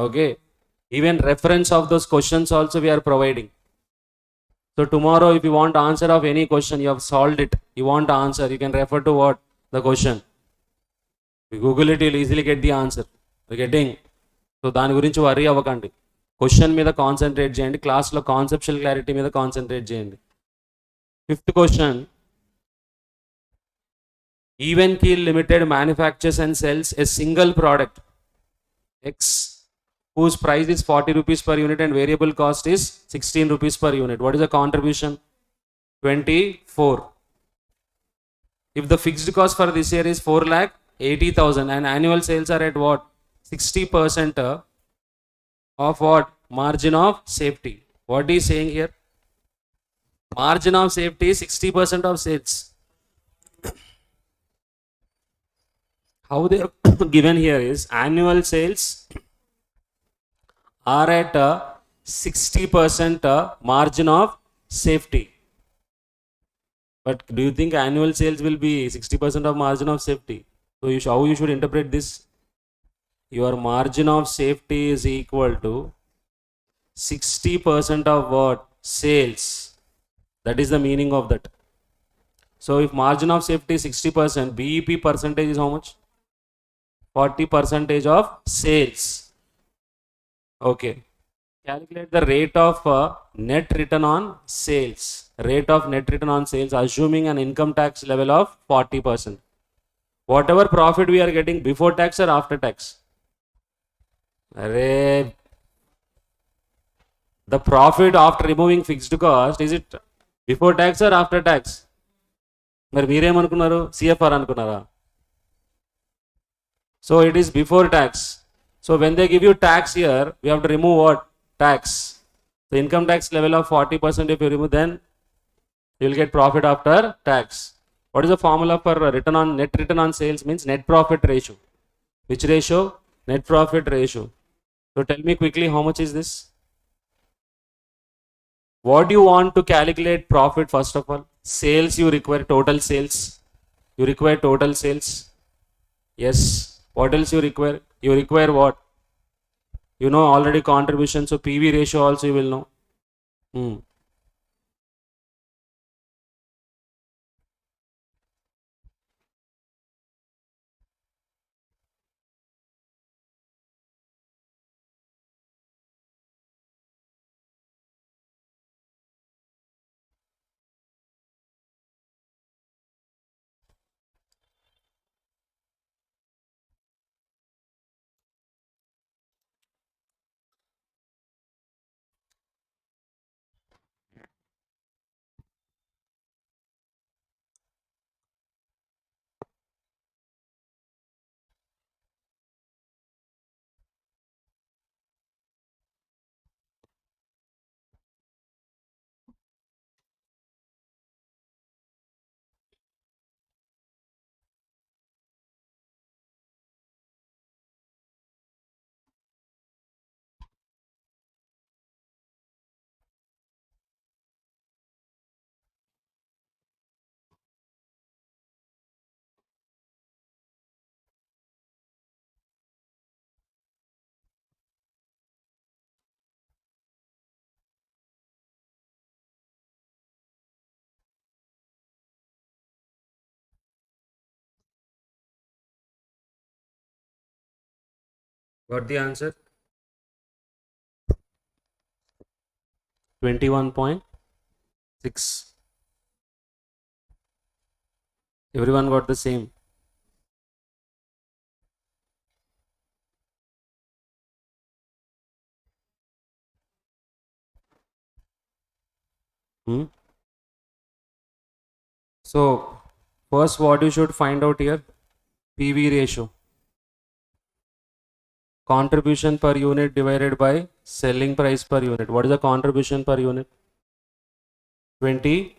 Okay, even reference of those questions also we are providing. So tomorrow if you want answer of any question, you have solved it, you want answer, you can refer to what? The question. You Google it, you'll easily get the answer. You're getting? So దాని గురించి worry అవ్వకండి. Question మీద concentrate చేయండి, క్లాస్లో conceptual clarity మీద concentrate చేయండి. 5th question. Even Keel Limited manufactures and sells a single product X whose price is 40 rupees per unit and variable cost is 16 rupees per unit. What is the contribution? 24. If the fixed cost for this year is 4,80,000 and annual sales are at what? 60% of what? Margin of safety. What is saying here? Margin of safety is 60% of sales. How they are given here is annual sales are at 60% margin of safety. But do you think annual sales will be 60% of margin of safety? So how you should interpret this? Your margin of safety is equal to 60% of what? Sales. That is the meaning of that. So if margin of safety is 60%, BEP percentage is how much? 40% of sales. Okay. Calculate the rate of net return on sales. Rate of net return on sales assuming an income tax level of 40%. Whatever profit we are getting before tax or after tax? Array, The profit after removing fixed cost, is it before tax or after tax? మరి మీరేమనుకున్నారు? CFR అనుకున్నారా? So it is before tax. So when they give you tax here, we have to remove what? Tax. The income tax level of 40% if you remove, then you will get profit after tax. What is the formula for net return on sales? Means net profit ratio. Which ratio? Net profit ratio. So tell me quickly, how much is this? What do you want to calculate profit first of all? Sales, you require total sales. You require total sales. Yes. What else you require? You require what? You know already contribution. So PV ratio also you will know. Got the answer? 21.6. Everyone got the same. So first what you should find out here? PV ratio. Contribution per unit divided by selling price per unit. What is the contribution per unit? 20.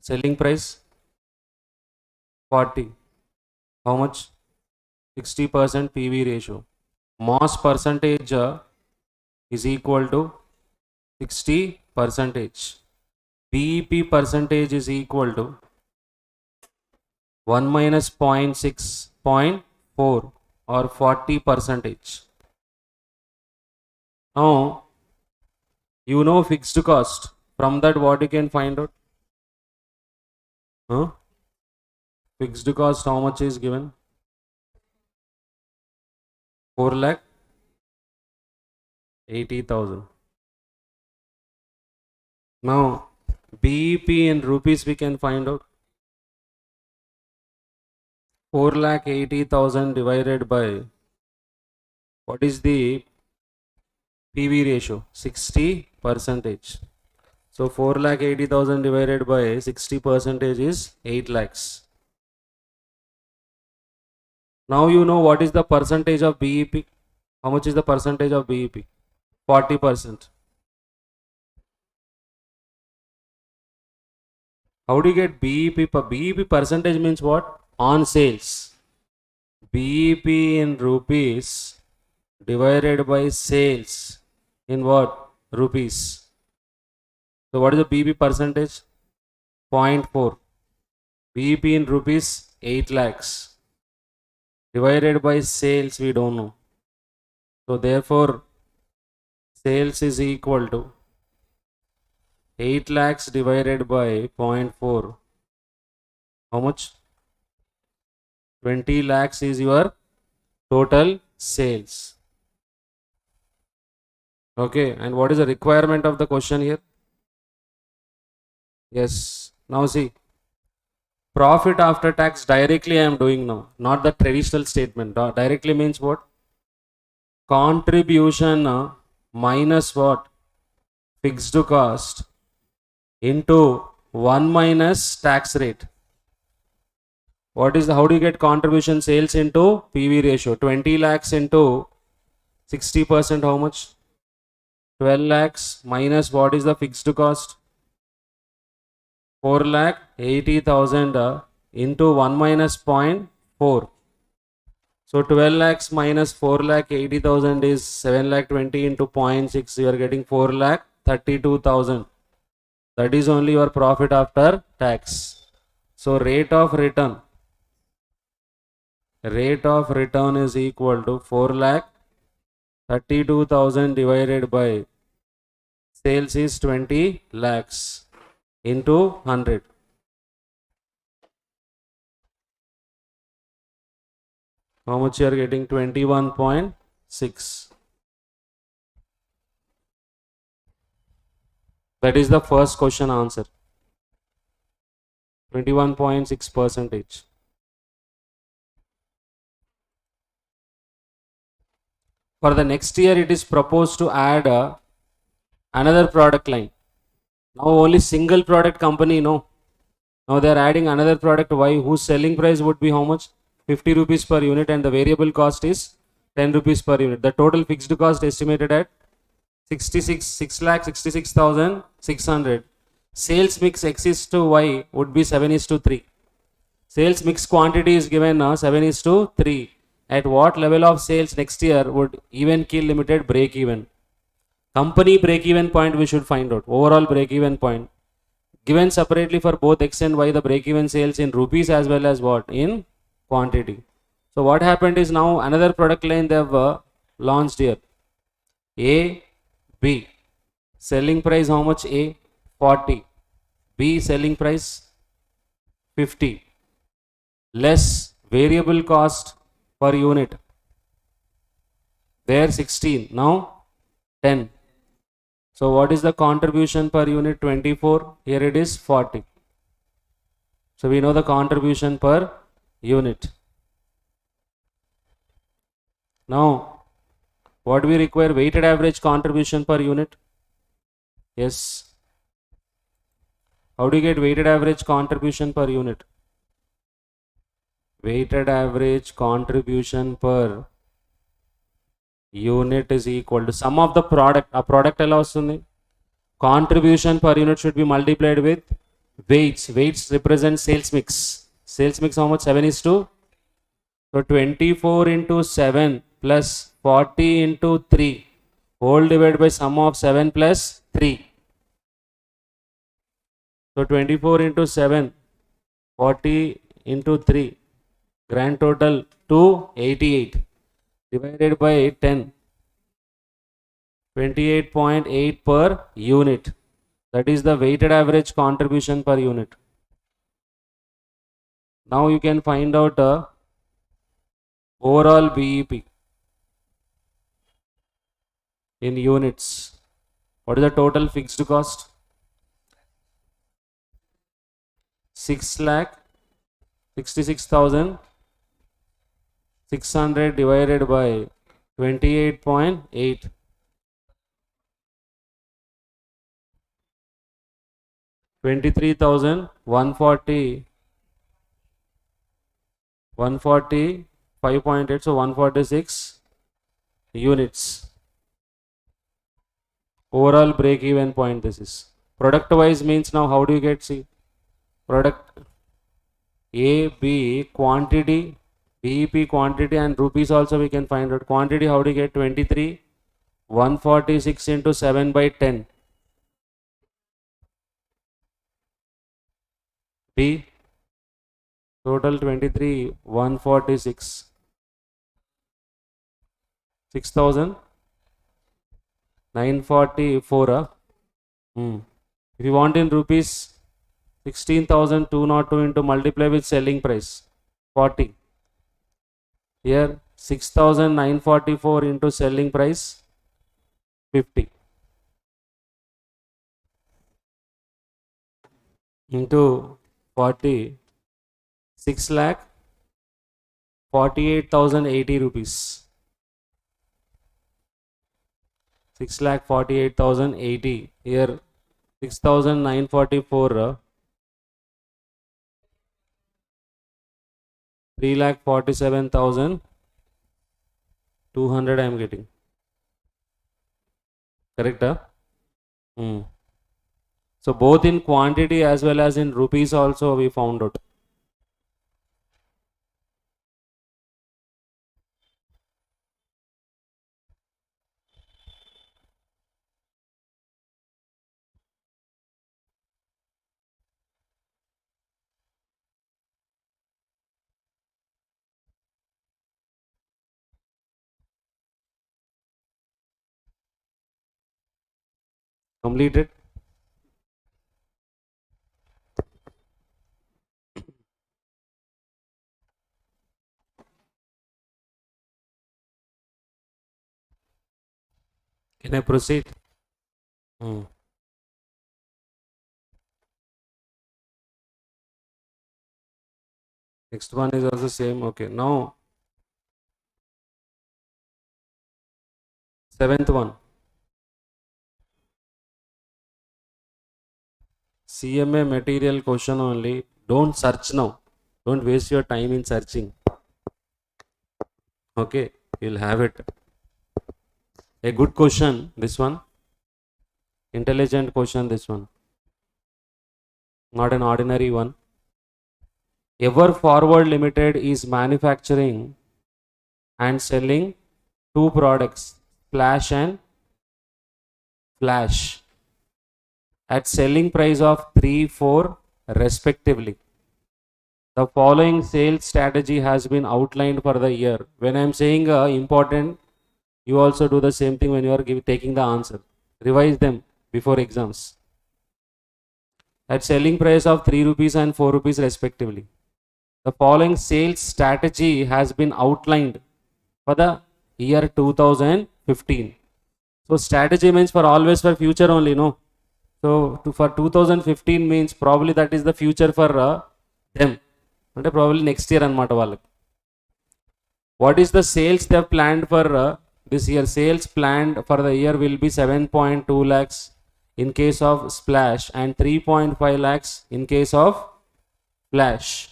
Selling price 40. How much? 60% PV ratio. Mass percentage is equal to 60 percentage. BEP percentage is equal to 1 minus 0.6.4 or 40 percentage. Now, you know fixed cost. From that, what you can find out? Fixed cost, how much is given? 4,80,000. Now, BEP in rupees we can find out. 4,80,000 divided by, what is the PV ratio? 60 percentage. So 4,80,000 divided by 60 percentage is 8 lakhs. Now you know what is the percentage of BEP. How much is the percentage of BEP? 40%. How do you get BEP? BEP percentage means what? On sales. BEP in rupees divided by sales in what? Rupees. So what is the BEP percentage? 0.4. BEP in rupees 8 lakhs. Divided by sales we don't know. So therefore sales is equal to 8 lakhs divided by 0.4. How much? 20 lakhs is your total sales. Okay, and what is the requirement of the question here? Yes, now see, profit after tax directly I am doing now, not the traditional statement. Directly means what? Contribution minus what? fixed cost into 1 minus tax rate. What is the, how do you get contribution sales into PV ratio? 20 lakhs into 60%, how much? 12 lakhs minus what is the fixed cost? 4 lakh 80,000 into 1 minus 0.4. So 12 lakhs minus 4 lakh 80,000 is 7 lakh 20 into 0.6. You are getting 4 lakh 32,000. That is only your profit after tax. So rate of return is equal to 4 lakh 32,000 divided by sales is 20 lakhs into 100. How much you are getting? 21.6. That is the first question answer. 21.6%. For the next year, it is proposed to add another product line. Now only single product company, no. Now they are adding another product Y whose selling price would be how much? 50 rupees per unit, and the variable cost is 10 rupees per unit. The total fixed cost estimated at 6,66,600. Sales mix X is to Y would be 7:3. Sales mix quantity is given 7:3. At what level of sales next year would Even Keel Limited break even? Company break even point we should find out. Overall break even point. Given separately for both X and Y, the break even sales in rupees as well as what? In quantity. So what happened is now another product line they have launched here. A, B. Selling price how much? A, 40. B selling price 50. Less variable cost per unit. There 16. Now 10. So what is the contribution per unit? 24. Here it is 40. So we know the contribution per unit. Now what we require? Weighted average contribution per unit. Yes. How do you get weighted average contribution per unit? Weighted average contribution per unit is equal to sum of the product. A product allows contribution per unit should be multiplied with weights. Weights represent sales mix. Sales mix how much? 7:2. So 24 into 7 plus 40 into 3 whole divided by sum of 7 plus 3. So 24 into 7, 40 into 3, grand total 288 divided by 10, 28.8 per unit. That is the weighted average contribution per unit. Now you can find out overall BEP in units. What is the total fixed cost? 6,66,600 divided by 28.8. 23,140, 145.8, so 146 units. Overall break even point this is. Product wise means now how do you get? See, product A, B, quantity, BEP quantity and rupees also we can find out. Quantity how do you get? 23, 146 into 7 by 10. B, total 23, 146. 6,944. If you want in rupees, 16,202 into multiply with selling price 40. Here 6,944 into selling price 50 into 40, 6 lakh 48,080 rupees. 6,48,080. Here 6,944. 3,47,200 I am getting. Correct? So both in quantity as well as in rupees also we found out. Completed? Can I proceed? Next one is also same. Okay, now seventh one. CMA material question only. Don't search now. Don't waste your time in searching. Okay, you'll have it. A good question, this one. Intelligent question, this one. Not an ordinary one. Ever Forward Limited is manufacturing and selling two products, Flash and Flash, at selling price of 3, 4 respectively. The following sales strategy has been outlined for the year. When I am saying important, you also do the same thing when you are taking the answer. Revise them before exams. At selling price of 3 rupees and 4 rupees respectively. The following sales strategy has been outlined for the year 2015. So strategy means for always for future only, no? So for 2015 means probably that is the future for them. Ante probably next year anamata valaki. What is the sales they have planned for this year? Sales planned for the year will be 7.2 lakhs in case of Splash and 3.5 lakhs in case of Flash.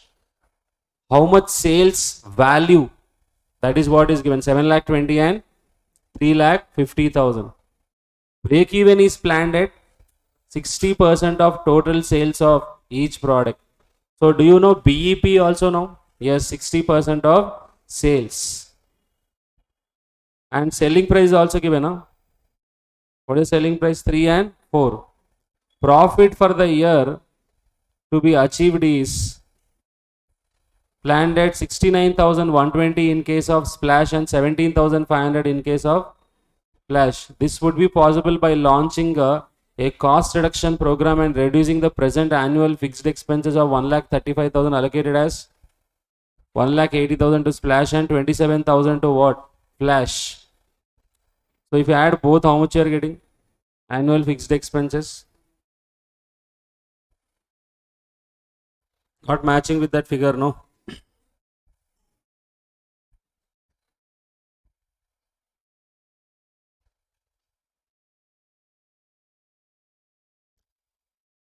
How much sales value? That is what is given, 7 lakh 20 and 3 lakh 50,000. Break even is planned at 60% of total sales of each product. So do you know BEP also now? Yes, 60% of sales. And selling price also given. Huh? What is selling price? 3 and 4. Profit for the year to be achieved is planned at 69,120 in case of Splash and 17,500 in case of Flash. This would be possible by launching a cost reduction program and reducing the present annual fixed expenses of 1,35,000 allocated as 1,80,000 to Splash and 27,000 to what? Flash. So if you add both, how much you are getting? Annual fixed expenses. Not matching with that figure, no?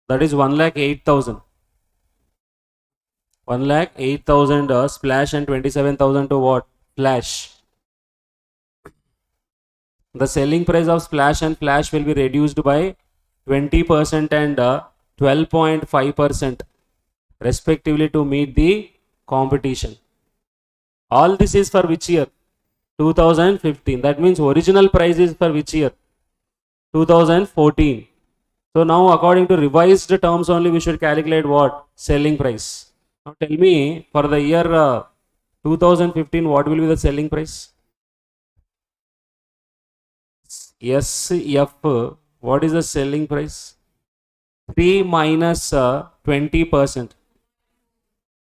That is 1,08,000. 1,08,000 Splash and 27,000 to what? Flash. The selling price of Splash and Flash will be reduced by 20% and 12.5% respectively to meet the competition. All this is for which year? 2015. That means original price is for which year? 2014. So now according to revised terms only we should calculate what? Selling price. Now tell me for the year 2015 what will be the selling price? SCF, what is the selling price? 3 minus 20%.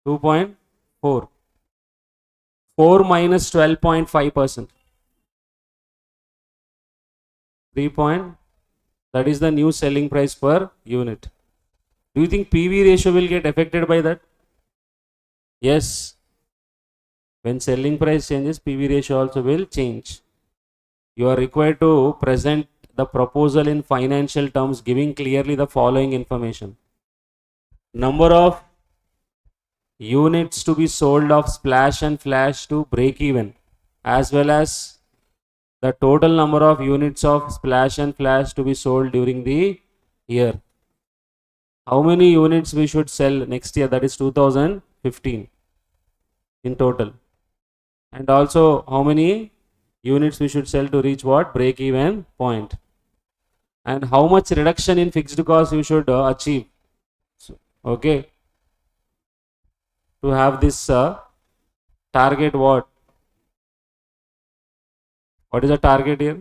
2.4. 4 minus 12.5%. 3 point. That is the new selling price per unit. Do you think PV ratio will get affected by that? Yes. When selling price changes, PV ratio also will change. You are required to present the proposal in financial terms, giving clearly the following information. Number of units to be sold of splash and flash to break even, as well as the total number of units of splash and flash to be sold during the year. How many units we should sell next year, that is 2015 in total, and also how many units we should sell to reach what break even point, and how much reduction in fixed cost you should achieve. So, okay, to have this target, what is the target here?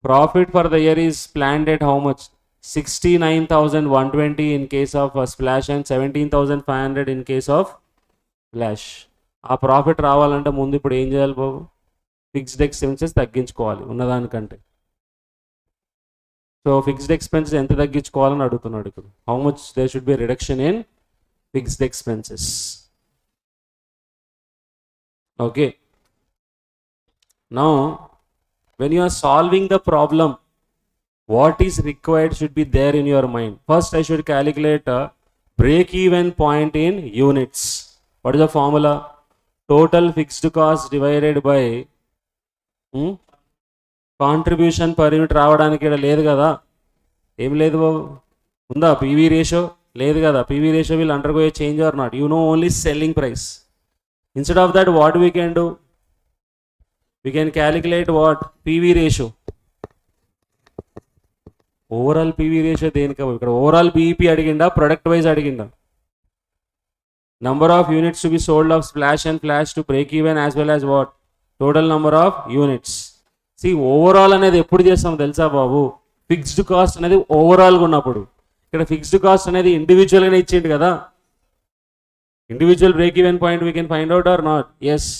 Profit for the year is planned at how much? 69,120 in case of splash and 17,500 in case of flash. ఆ profit రావాలంటే ముందు ఇప్పుడు ఏం చేయాలి బాబు? Fixed expenses తగ్గించుకోవాలి ఉన్నదానికంటే. So fixed expenses ఎంత తగ్గించుకోవాలని అడుగుతున్నాడు ఇప్పుడు. How much there should be reduction in fixed expenses. Okay, now when you are solving the problem, what is required should be there in your mind. First I should calculate a break even point in units. What is the formula? Total fixed cost divided by contribution per unit. రావడానికి ఇక్కడ లేదు కదా, ఏం లేదు బాబు, ఉందా? PV ratio లేదు కదా. PV ratio will undergo a change or not? You know only selling price. Instead of that, what we can do? We can calculate what? PV ratio. Overall PV ratio దేనికి? ఇక్కడ overall BEP అడిగిందా, product wise అడిగిందా? Number of units to be sold of splash and flash to break even, as well as what? Total number of units. See, overall అనేది ఎప్పుడు చేస్తాం తెలుసా బాబు? Fixed cost అనేది ఓవరాల్గా ఉన్నప్పుడు. ఇక్కడ ఫిక్స్డ్ కాస్ట్ అనేది ఇండివిజువల్గానే ఇచ్చిండు కదా. Individual break even point we can find out or not? Yes.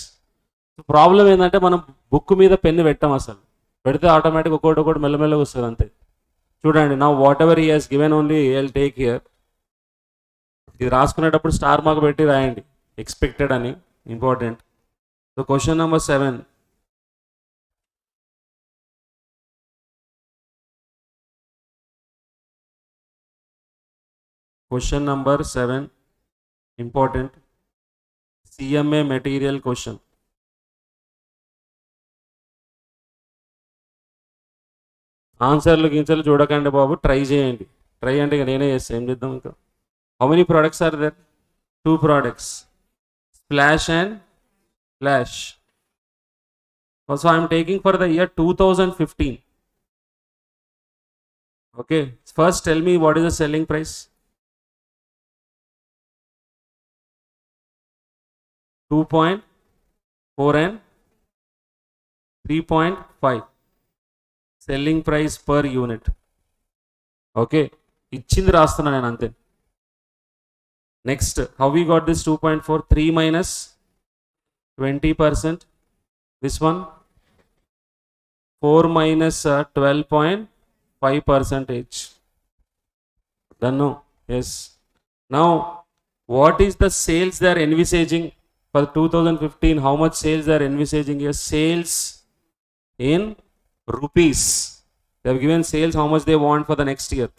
Problem ఏంటంటే మనం బుక్ మీద పెన్ను పెట్టాం, అసలు పెడితే ఆటోమేటిక్ ఒకటి మెల్లమెల్లగా వస్తుంది అంతే. చూడండి, నా what ever he has given only I'll take here. ఇది రాసుకునేటప్పుడు స్టార్ మార్క్ పెట్టి రాయండి, ఎక్స్పెక్టెడ్ అని, important. So question number 7. Question number 7 important, CMA material question. ఆన్సర్లు గిన్సర్లు చూడకండి బాబు, ట్రై చేయండి. ట్రై అంటే ఇక నేనే చేస్తాను, ఏం చేద్దాం ఇంకా. How many products are there? 2 products, splash and flash. Also I am taking for the year 2015. Okay, first tell me what is the selling price? 2.4 and 3.5 selling price per unit. Okay, ఇచ్చింది రాస్తున్నా నేను అంతే. Next, how we got this 2.4? 3 minus 20%. This one 4 minus 12.5%. Done? No? Yes. Now, what is the sales they are envisaging for 2015? How much sales they are envisaging here? Sales in rupees. They have given sales how much they want for the next year.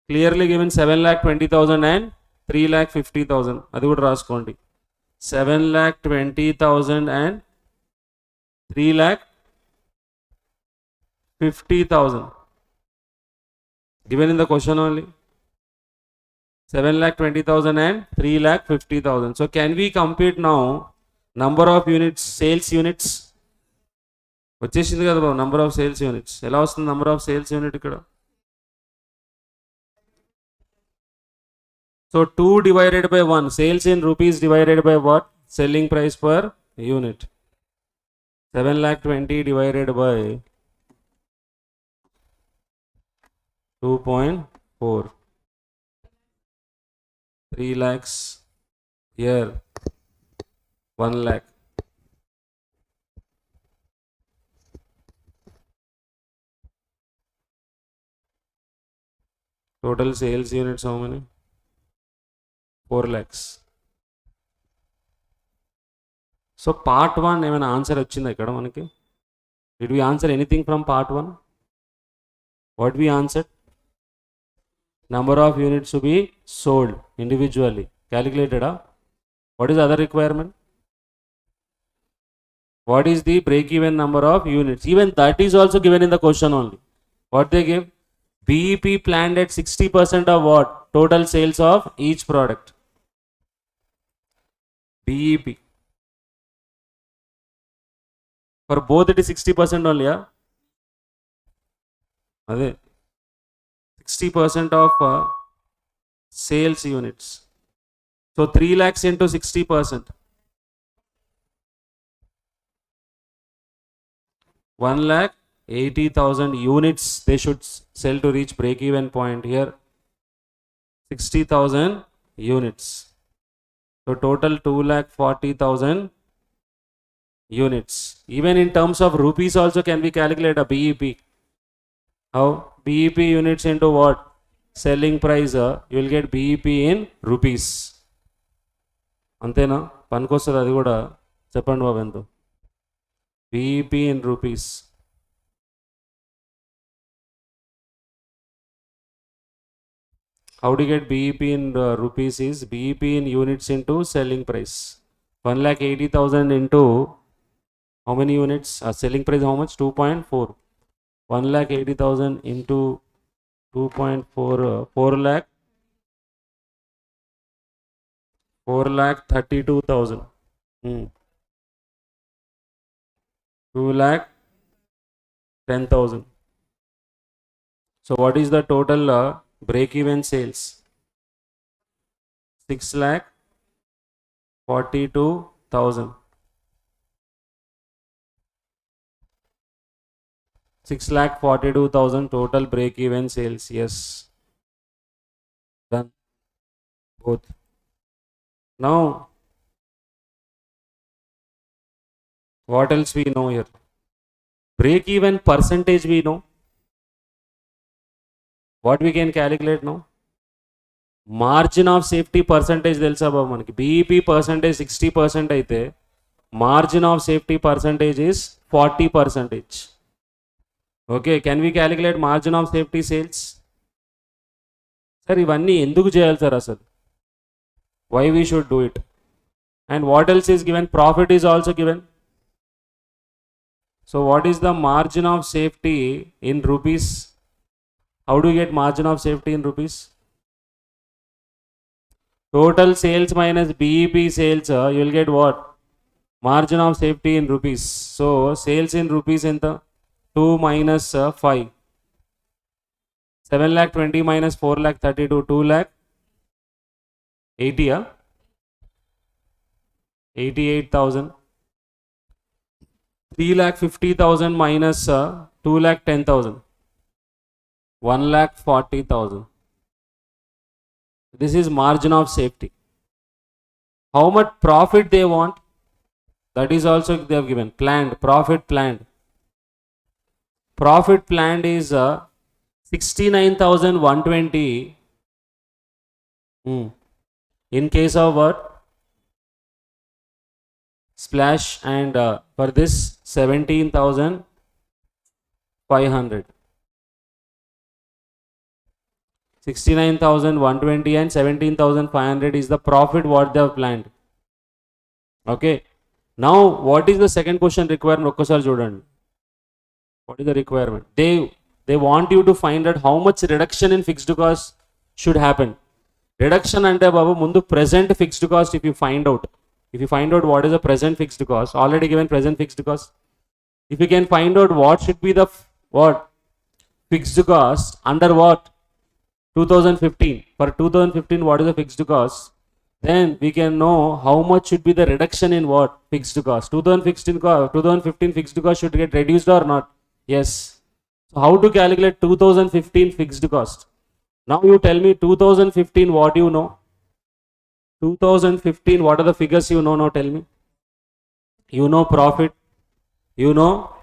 Clearly given 7,20,000 and 3,50,000. అది కూడా రాసుకోండి. 7,20,000 and 3,50,000 given in the question only. 7,20,000 and 3,50,000. So can we compute now number of units, sales units? వచ్చేసింది కదా బాబు number of sales units. ఎలా వస్తుంది number of sales unit ఇక్కడ? So 2 divided by 1, sales in rupees divided by what? Selling price per unit. 7,20,000 divided by 2.4, 3 lakhs here, 1 lakh. Total sales units how many? 4 lakhs. So part 1 ఏమైనా answer వచ్చిందా ఇక్కడ మనకి? Did we answer anything from part 1? What we answered? Number of units to be sold individually. Calculated, huh? What is the other requirement? What is the break-even number of units? Even that is also given in the question only. What they give? BEP planned at 60% of what? Total sales of each product. BEP. For both it is 60% only, yeah? 60% of sales units. So 3 lakhs into 60%. 1,80,000 units they should sell to reach break-even point. Here 60,000 units. So total 2,40,000 units. Even in terms of rupees also can be calculated a BEP. How? BEP units into what? Selling price. You will get BEP in rupees. అంతేనా? పనికొస్తుంది అది కూడా. చెప్పండి బాబు ఎంతో. BEP in rupees. How to get BEP in rupees is BEP in units into selling price. 1,80,000 into how many units? Selling price how much? 2.4. 1,80,000 into 2.4, 4,32,000. 2,10,000. So what is the total break-even sales? 6,42,000. 6,42,000 total break-even sales. Yes. Done. Both. Now, what else we know here? Break-even percentage we know. What we can calculate now? Margin of safety percentage తెలుసా బాబు మనకి. BEP percentage 60% అయితే margin of safety percentage is 40%. Okay, can we calculate margin of safety sales? Sir, ఇవన్నీ ఎందుకు చేయాలి sir అసలు? Why we should do it? And what else is given? Profit is also given. So what is the margin of safety in rupees? How do you get margin of safety in rupees? Total sales minus BEP sales, you will get what? Margin of safety in rupees. So sales in rupees enta? 2 minus 5. 7,20,000 minus 4,32,000. 2,80,000. 88,000. 3,50,000 minus 2,10,000. 1,40,000. This is margin of safety. How much profit they want? That is also they have given. Planned. Profit planned. Profit planned is 69,120. In case of what? Splash, and for this 17,500. 69,120 and 17,500 is the profit what they have planned. Okay. Now what is the second question requirement? Okkasari chudandi. What is the requirement? They want you to find out how much reduction in fixed cost should happen. Reduction ante babu mundu present fixed cost. If you find out what is the present fixed cost, already given present fixed cost. If you can find out what should be the what fixed cost under what 2015, for 2015 what is the fixed cost, then we can know how much should be the reduction in what fixed cost. 2015 fixed cost should get reduced or not? Yes. So how to calculate 2015 fixed cost? Now you tell me 2015 what you know. 2015 what are the figures you know? Now tell me. You know profit, you know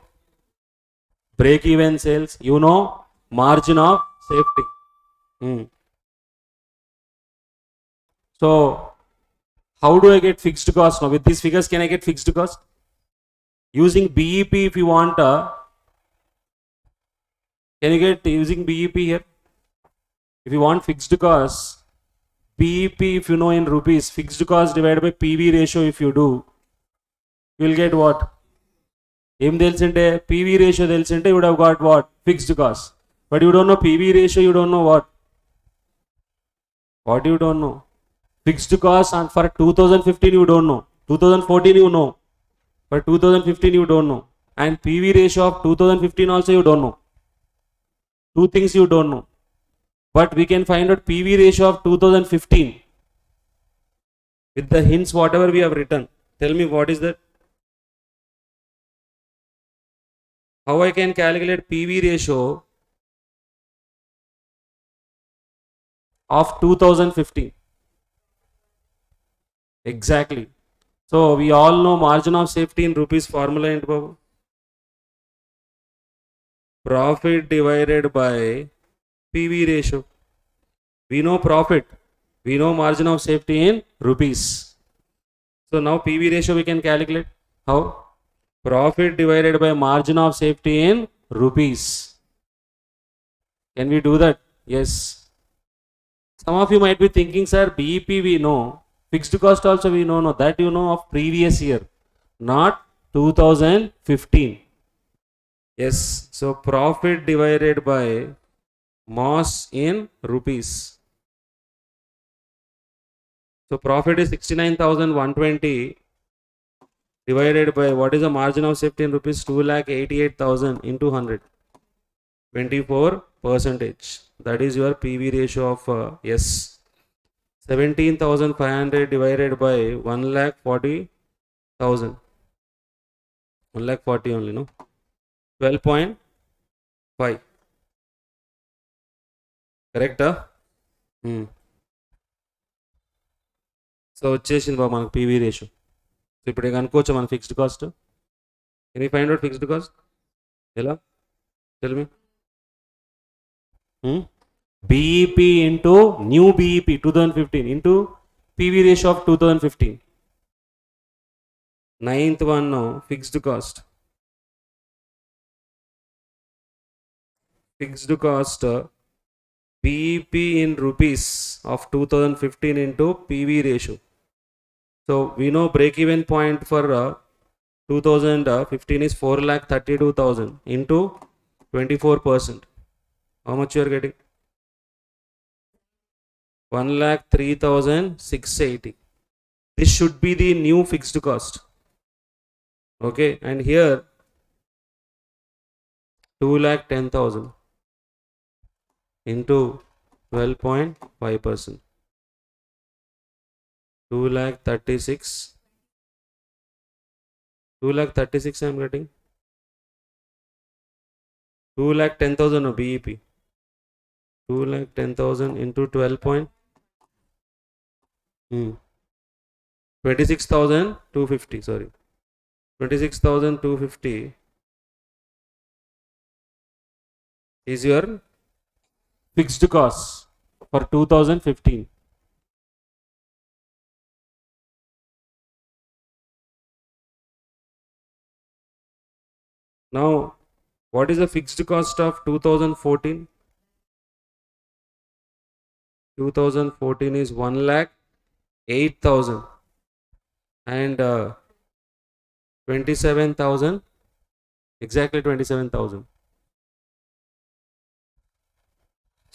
break even sales, you know margin of safety. So how do I get fixed cost now? With these figures can I get fixed cost? Using BEP, if you want Can you get using BEP here? If you want fixed cost, BEP, if you know in rupees, fixed cost divided by PV ratio, if you do, you will get what? Em telusinte PV ratio telusinte you would have got what? Fixed cost. But you don't know PV ratio, you don't know what? What you don't know? Fixed cost, and for 2015 you don't know. 2014 you know. For 2015 you don't know. And PV ratio of 2015 also you don't know. Two things you don't know. But we can find out PV ratio of 2015 with the hints whatever we have written. Tell me what is that? How I can calculate PV ratio of 2015? Exactly. So we all know margin of safety in rupees formula and Babu. Profit divided by PV ratio. We know profit. We know margin of safety in rupees. So now PV ratio we can calculate. How? Profit divided by margin of safety in rupees. Can we do that? Yes. Some of you might be thinking, sir, BEP we know. Fixed cost also we know. No, that you know of previous year, not 2015. Yes. So profit divided by MOS in rupees. So profit is 69,120 divided by what is the margin of safety in rupees? 2,88,000 into 100. 24%. That is your PV ratio of yes. 17,500 divided by 1,40,000. 1,40,000 only, no? 12.5. Correct? So వచ్చేసింది బాబు మనకు PV ratio. So ఇప్పుడు కనుక్కోవచ్చు మన fixed cost. Can you find out fixed cost? ఎలా? Tell me. BEP into new BEP 2015 into PV ratio of 2015. Ninth one now, fixed cost. Fixed cost BEP in rupees of 2015 into PV ratio. So we know break even point for 2015 is 4,32,000 into 24%. How much you are getting? 1,03,680. This should be the new fixed cost. Okay, and here 2,10,000 into 12.5%. 2,36,000. 2,36,000 I am getting. 2,10,000 no BEP. 2,10,000 into 12 point. 26,250. Sorry, 26,250 is your fixed cost for 2015. Now, what is the fixed cost of 2014? 2014 is 1,08,000 and 27,000, exactly 27,000.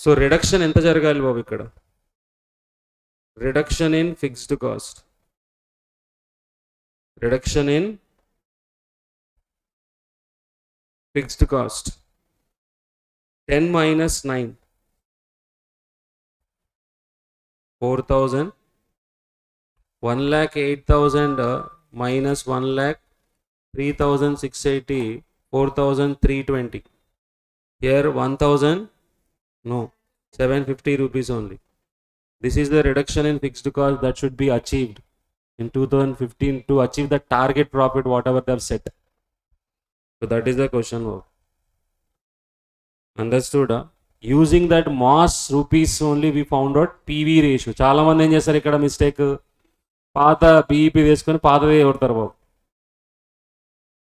So reduction enta jaragali babu ikkada? Reduction in fixed cost. Reduction in fixed cost. 10 minus 9. 4,000. 1,08,000 minus 1,03,680. 4,320. Here 1,000. No, 750 rupees only. This is the reduction in fixed cost that should be achieved in 2015 to achieve the target profit whatever they have set. So that is the question. Understood? Using that MOS rupees only we found out PV ratio. Chala mandi em chesaru ikkada mistake. Paata BEP veskoni paatade kodaru babu.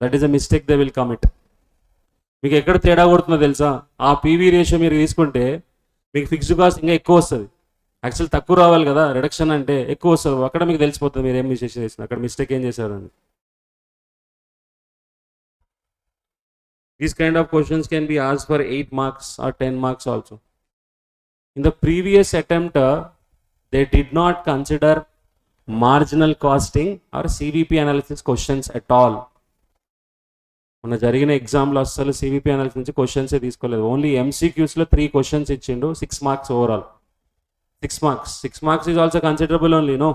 That is a mistake they will commit. మీకు ఎక్కడ తేడా కొడుతుందో తెలుసా? ఆ PV ratio మీరు తీసుకుంటే మీకు fixed cost ఇంకా ఎక్కువ వస్తుంది. యాక్చువల్ తక్కువ రావాలి కదా, రిడక్షన్ అంటే ఎక్కువ వస్తుంది. అక్కడ మీకు తెలిసిపోతుంది మీరు ఏం మిస్టేక్ చేసిన, అక్కడ మిస్టేక్ ఏం చేశారని. These kind of questions can be asked for 8 marks or 10 marks also. In the previous attempt, they did not consider marginal costing or CVP analysis questions at all. మన జరిగిన ఎగ్జామ్లో అస్సలు సివిపి అనాలిసిస్ నుంచి క్వశ్చన్సే తీసుకోలేదు. Only ఎంసీక్యూస్లో 3 questions ఇచ్చిండు, 6 marks overall. 6 marks is also considerable only, no?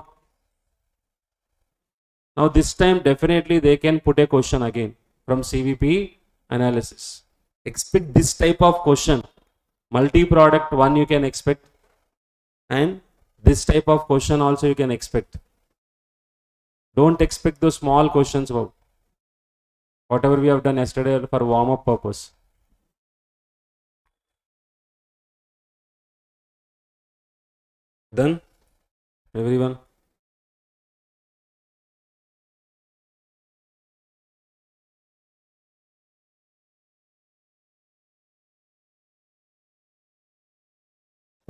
Now this time definitely they can put a question again from CVP analysis. Expect this type of question. Multi-product one you can expect, and this type of question also you can expect. Don't expect those small questions about whatever we have done yesterday for warm-up purpose. Done, everyone?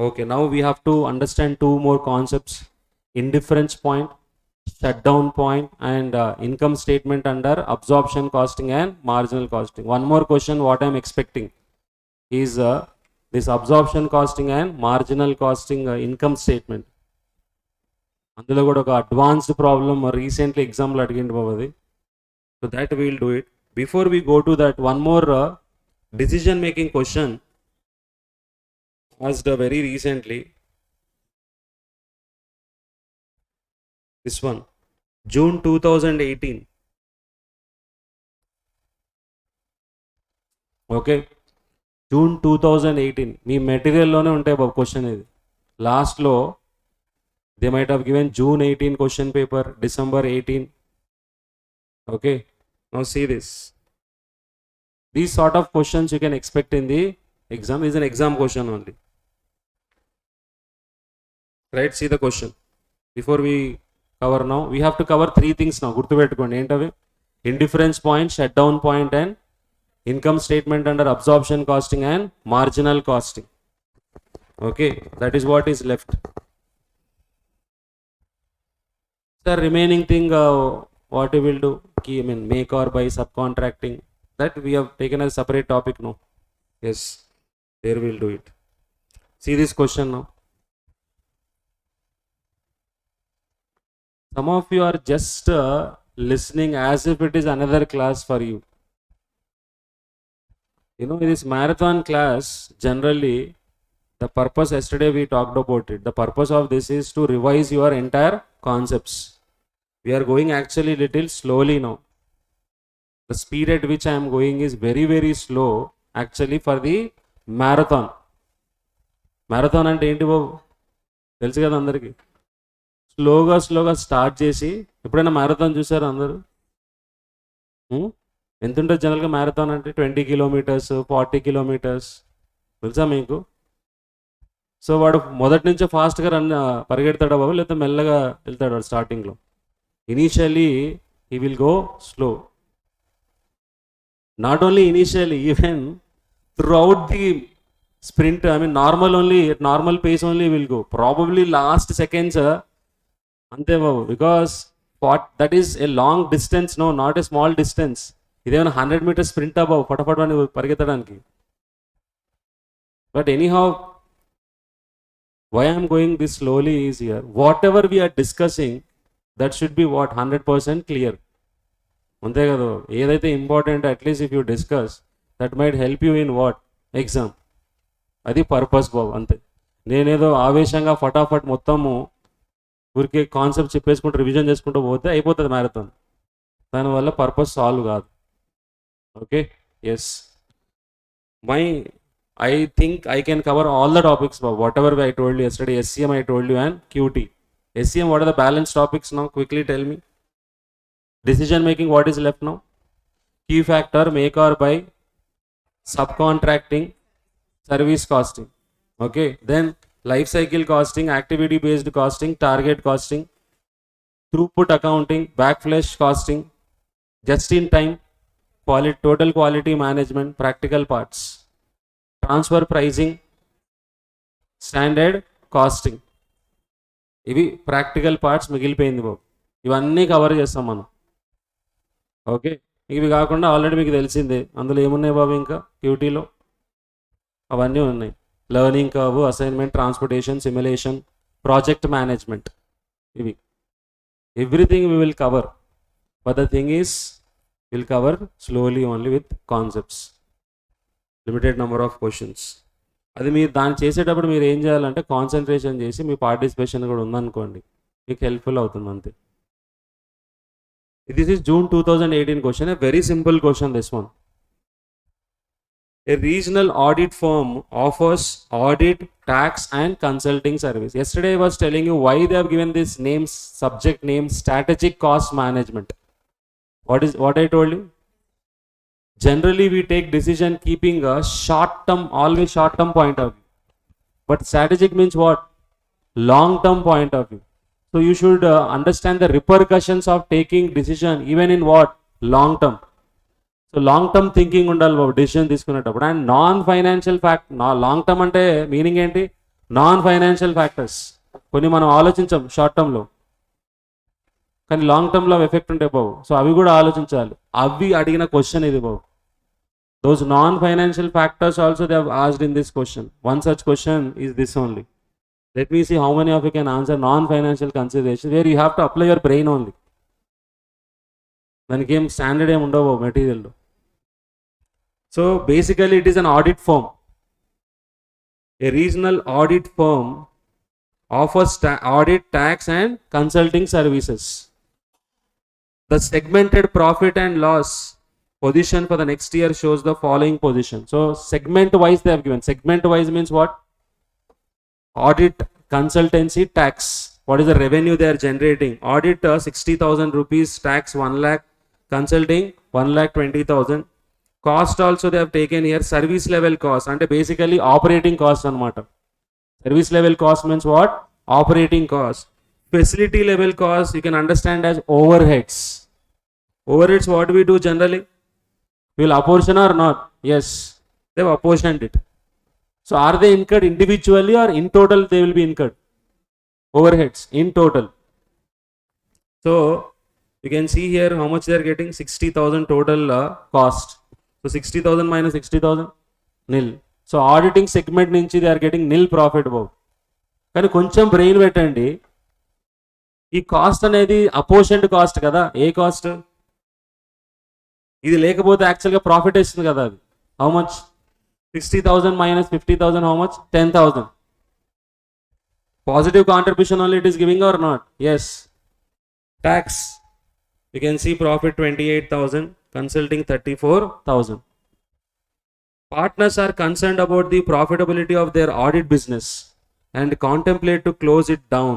Okay, now we have to understand 2 more concepts: indifference point, shutdown point, and income statement under absorption costing and marginal costing. One more question what I am expecting is this absorption costing and marginal costing income statement. అందులో కూడా ఒక advanced problem recently ఎగ్జామ్లో అడిగిండు బాబు. So that we'll do it. Before we go to that, one more decision making question asked very recently. This one, June 2018. Okay, June 2018 మీ మెటీరియల్లోనే ఉంటాయి బాబు question. ఇది లాస్ట్లో they might have given June 18 question paper, December 18. Okay, now see this. These sort of questions you can expect in the exam. Is an exam question only, right? See the question. Before we cover, now we have to cover 3 things now. Gurtu pettukondi entavi: indifference point, shutdown point, and income statement under absorption costing and marginal costing. Okay, that is what is left. The remaining thing, what we will do, make or buy, subcontracting, that we have taken as a separate topic now. Yes, there we'll do it. See this question now. Some of you are just listening as if it is another class for you. You know, in this marathon class, generally, the purpose, yesterday we talked about it, the purpose of this is to revise your entire concepts. We are going actually little slowly now. The speed at which I am going is very, very slow actually for the marathon. Marathon అంటే ఏంటి బాబు తెలుసు కదా అందరికీ. స్లోగా start చేసి, ఎప్పుడైనా marathon చూసారా అందరూ? ఎంత ఉంటుంది జనరల్గా మ్యారథాన్ అంటే? 20 kilometers, 40 kilometers, తెలుసా మీకు? సో వాడు మొదటి నుంచే ఫాస్ట్గా పరిగెడతాడా బాబు, లేకపోతే మెల్లగా వెళ్తాడు వాడు స్టార్టింగ్లో? Initially he will go slow. Not only initially, even throughout the sprint, normal only, at normal pace only will go. Probably last seconds ante babu, because that is a long distance, no, not a small distance. ఇదేమైనా 100 meters sprint బాబు ఫటాఫట్ అని పరిగెత్తడానికి. But anyhow, why I am going this slowly is here, whatever we are discussing, that should be what 100% clear. అంతే కదా, ఏదైతే important at least if you discuss that might help you in what exam. అది purpose బాబు, అంతే. నేనేదో ఆవేశంగా ఫటాఫట్ మొత్తము ఊరికే కాన్సెప్ట్ చెప్పేసుకుంటూ రివిజన్ చేసుకుంటూ పోతే అయిపోతుంది మ్యారథాన్. దానివల్ల పర్పస్ సాల్వ్ కాదు. Okay, yes, I think I can cover all the topics, whatever I told you yesterday. SCM I told you, and QT. SCM, what are the balance topics now? Quickly tell me. Decision making, what is left now? Key factor, make or buy, subcontracting, service costing. Okay, then life cycle costing, activity based costing, target costing, throughput accounting, backflush costing, just in time, total quality management, practical parts, transfer pricing, standard costing. ఇవి practical parts మిగిలిపోయింది బాబు. ఇవన్నీ cover చేస్తాం మనం. Okay, ఇవి కాకుండా already మీకు తెలిసిందే అందులో ఏమున్నాయి బాబు, ఇంకా క్యూటీలో అవన్నీ ఉన్నాయి. Learning curve, assignment, transportation, simulation, project management, ఇవి everything we will cover, but the thing is we'll cover slowly only with concepts, limited number of questions. అది మీరు దాన్ని చేసేటప్పుడు మీరు ఏం చేయాలంటే కాన్సన్ట్రేషన్ చేసి మీ పార్టిసిపేషన్ కూడా ఉందనుకోండి, మీకు హెల్ప్ఫుల్ అవుతుంది అంతే. This is June 2018 question, a very simple question this one. A regional audit firm offers audit, tax and consulting service. Yesterday I was telling you why they have given this name, subject name, strategic cost management. What I told you? Generally we take decision keeping a short term, always short term point of view. But strategic means what? Long term point of view. So you should understand the repercussions of taking decision even in what? Long term. So long term thinking ఉండాలి బాబు decision తీసుకునేటప్పుడు. And non financial long term అంటే meaning ఏంటి? Non financial factors కొన్ని మనం ఆలోచించాం short టర్మ్లో, కానీ long టర్మ్లో ఎఫెక్ట్ ఉంటాయి బాబు. సో అవి కూడా ఆలోచించాలి. అవి అడిగిన క్వశ్చన్ ఇది బాబు. Those non financial factors also they have asked in this question. One such question is this only. Let me see how many of you can answer non financial consideration where you have to apply your brain only. దానికి ఏం standard ఏమి ఉండవు బాబు మెటీరియల్లో. So basically it is an audit firm. A regional audit firm offers audit, tax and consulting services. The segmented profit and loss position for the next year shows the following position. So segment wise they have given. Segment wise means what? Audit, consultancy, tax. What is the revenue they are generating? Audit 60,000 rupees, tax 1 lakh, consulting 1,20,000. Cost also they have taken here, service level cost, and basically operating cost anamata. Service level cost means what? Operating cost. Facility level cost you can understand as overheads. Overheads, what we do generally? We will apportion or not? Yes, they have apportioned it. So are they incurred individually or in total they will be incurred? Overheads in total. So you can see here how much they are getting, 60,000 total cost. So 60,000 minus 60,000, nil. So auditing segment నుంచి they are getting nil profit బాబు. కానీ కొంచెం brain పెట్టండి, ఈ cost అనేది అపోర్షన్డ్ cost కదా. ఏ cost ఇది? లేకపోతే యాక్చువల్గా ప్రాఫిట్ ఇస్తుంది కదా అది. How much? 60,000 minus 50,000, how much? 10,000. Positive contribution only it is giving or not? Yes. Tax, you can see profit 28,000, consulting 34,000. Partners are concerned about the profitability of their audit business and contemplate to close it down.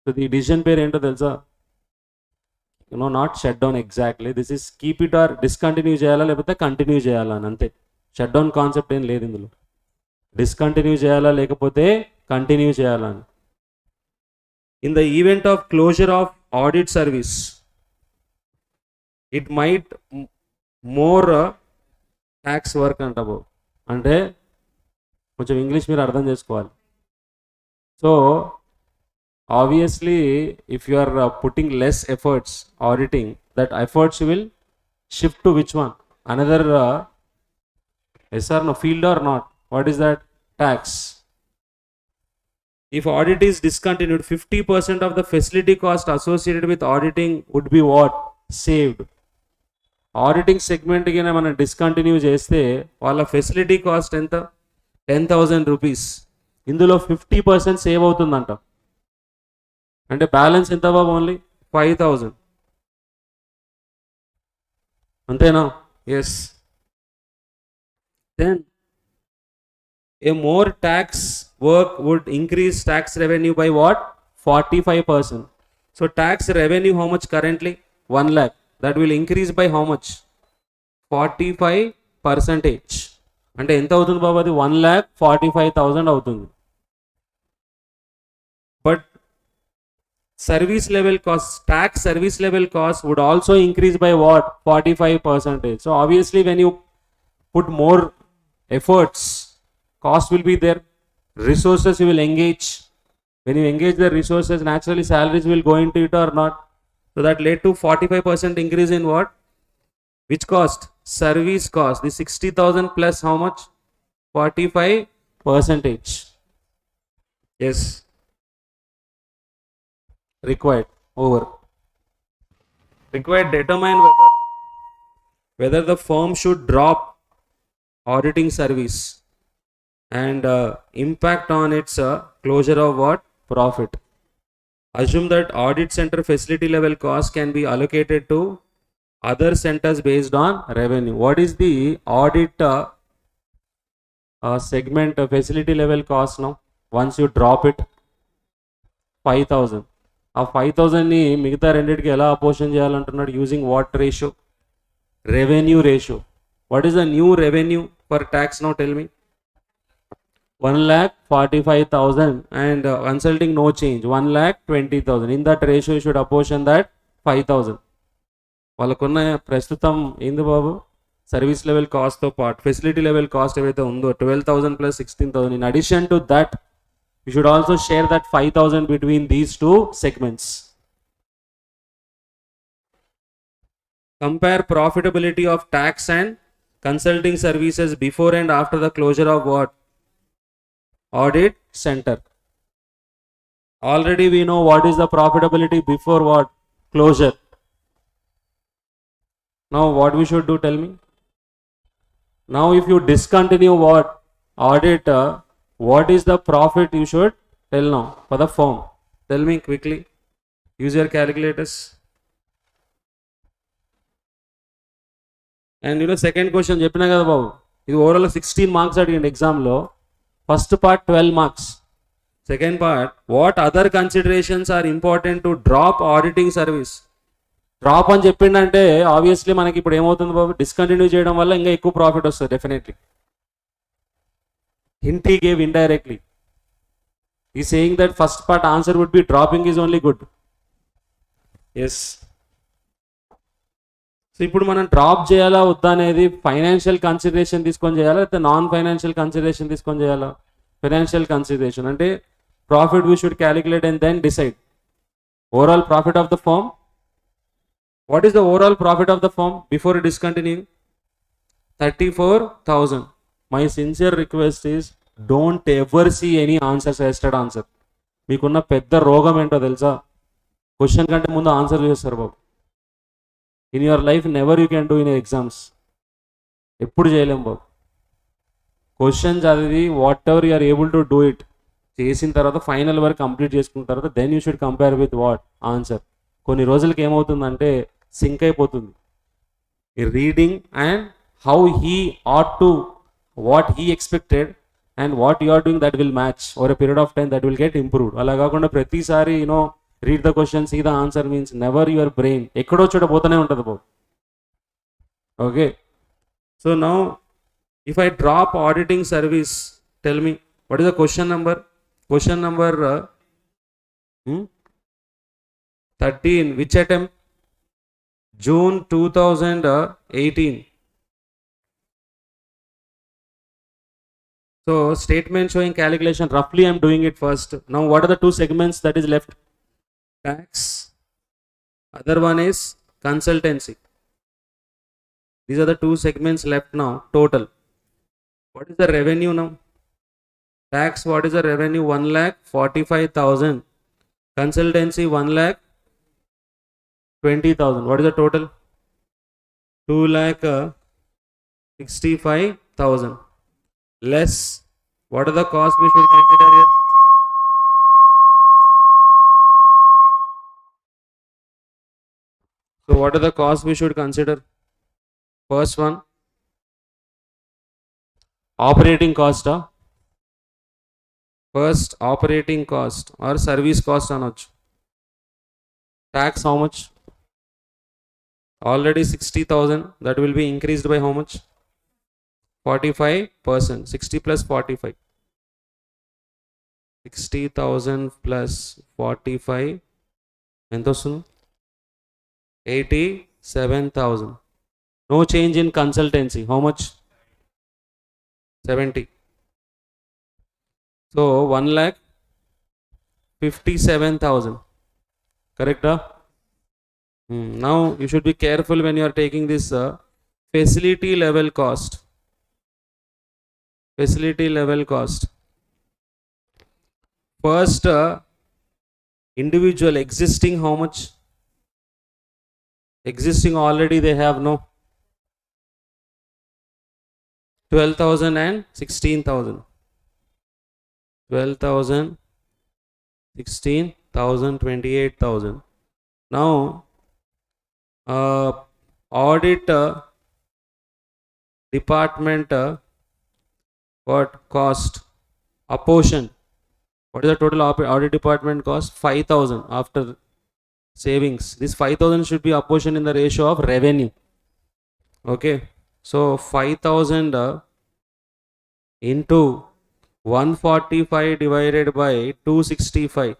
So the decision pair ento telsa? Not shut down exactly. This is keep it or discontinue cheyala lekapothe continue cheyala ani ante. Shut down concept em ledhu indulo. Discontinue cheyala lekapothe continue cheyala ani. In the event of closure of audit service, it might more tax work అంటావు. అంటే కొంచెం English మీరు అర్థం చేసుకోవాలి. So obviously if you are putting less efforts auditing, that efforts will shift to which one? Another yes or no, field or not? What is that? Tax. If audit is discontinued, 50% of the facility cost associated with auditing would be what? Saved. Auditing సెగ్మెంట్కి మనం discontinue చేస్తే వాళ్ళ facility cost ఎంత? 10,000 rupees. ఇందులో 50% save అవుతుందంట. అంటే balance ఎంత బాబు? Only 5,000. అంతేనా? Yes. Then a more tax work would increase tax revenue by what? 45%. So tax revenue how much currently? 1 lakh. That will increase by how much? 45%. అంటే ఎంత అవుతుంది బాబు? అది 1,45,000 అవుతుంది. But Service level cost, tax service level cost would also increase by what? 45%. So obviously when you put more efforts, cost will be there. Resources you will engage. When you engage the resources, naturally salaries will go into it or not. So that led to 45% increase in what? Which cost? Service cost. The 60,000 plus how much? 45%. Yes. Required. Over. Required determine whether the firm should drop auditing service and impact on its closure of what? Profit. Assume that audit center facility level cost can be allocated to other centers based on revenue. What is the audit segment facility level cost now? Once you drop it, 5,000. ఆ 5,000ని మిగతా రెండింటికి ఎలా apportion చేయాలంటున్నాడు? Using what ratio? Revenue ratio. What is the new revenue for tax now? Tell me. 1,45,000 and consulting no change, 1,20,000. In that ratio you should apportion that 5,000. వాళ్ళకున్న ప్రస్తుతం ఏంది బాబు? Service level కాస్ట్తో పాటు facility level cost ఏవైతే ఉందో 12,000 plus 16,000. In addition to that, you should also share that 5,000 between these two segments. Compare profitability of tax and consulting services before and after the closure of what? Audit center. Already we know what is the profitability before what? Closure. Now what we should do? Tell me. Now if you discontinue what? Audit, what is the profit you should tell now for the firm? Tell me quickly. Use your calculators. And second question చెప్పినా కదా బాబు, ఇది overall 16 marks అడిగింది ఎగ్జామ్లో. First part 12 marks. Second part, what other considerations are important to drop auditing service? Drop అని చెప్పిండంటే obviously మనకి ఇప్పుడు ఏమవుతుంది బాబు? డిస్కంటిన్యూ చేయడం వల్ల ఇంకా ఎక్కువ ప్రాఫిట్ వస్తుంది definitely. Hint he gave indirectly. He is saying that first part answer would be dropping is only good. Yes. So ఇప్పుడు మనం డ్రాప్ చేయాలా వద్దా అనేది ఫైనాన్షియల్ కన్సిడరేషన్ తీసుకొని చేయాలా, లేకపోతే నాన్ ఫైనాన్షియల్ కన్సిడరేషన్ తీసుకొని చేయాలా? ఫైనాన్షియల్ కన్సిడరేషన్ అంటే profit we should calculate and then decide. Overall profit of the firm. What is the overall profit of the firm before discontinue? 34,000. My sincere request is don't ever see any answer suggested answer. మీకున్న పెద్ద రోగం ఏంటో తెలుసా? Question కంటే ముందు answer చేస్తారు బాబు. In your life never you can do in exams. ఎప్పుడు చేయలేం బాబు. క్వశ్చన్ చదివి whatever you are able to do it చేసిన తర్వాత ఫైనల్ వర్క్ కంప్లీట్ చేసుకున్న తర్వాత then you should compare with what answer. కొన్ని రోజులకి ఏమవుతుందంటే సింక్ అయిపోతుంది ఈ reading and how he ought to what he expected and what you are doing, that will match over a period of time, that will get improved. అలా కాకుండా ప్రతిసారి read the question, see the answer means never your brain ఎక్కడో చోట పోతూనే ఉంటుంది బాబు. Okay, so now if I drop auditing service, tell me what is the question number? Question number 13. Which attempt? June 2018. So statement showing calculation, roughly I am doing it first. Now what are the two segments that is left? Tax, other one is consultancy. These are the two segments left now total. What is the revenue now? Tax, what is the revenue? 1,45,000. Consultancy 1,20,000. What is the total? 2,65,000. Less, what are the costs we should consider here? So what are the costs we should consider? First one, operating cost. First operating cost or service cost anochu. Tax how much? Already 60,000. That will be increased by how much? 45%. 60 plus 45. 60,000 plus 45 ఎంత వస్తుంది? 87,000. No change in consultancy. How much? 70. So 1,57,000. Correct? Now you should be careful when you are taking this facility level cost. Facility level cost. First, individual existing, how much? Existing already they have, no? 12,000 and 16,000. 12,000, 16,000, 28,000. Now, audit department, what cost? Apportion. What is the total audit department cost? 5,000 after savings. This 5,000 should be apportioned in the ratio of revenue. Okay. So 5,000 into 145 divided by 265.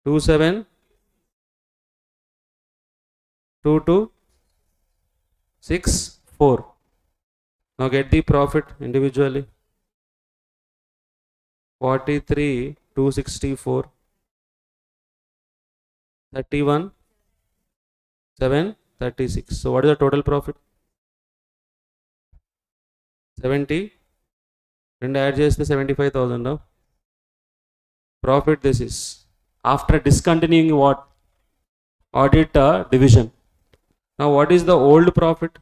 272264. Now get the profit individually. 43,264. 31,736. So what is the total profit? 70. And add just the 75,000 now. Profit this is after discontinuing what? Audit division. Now what is the old profit?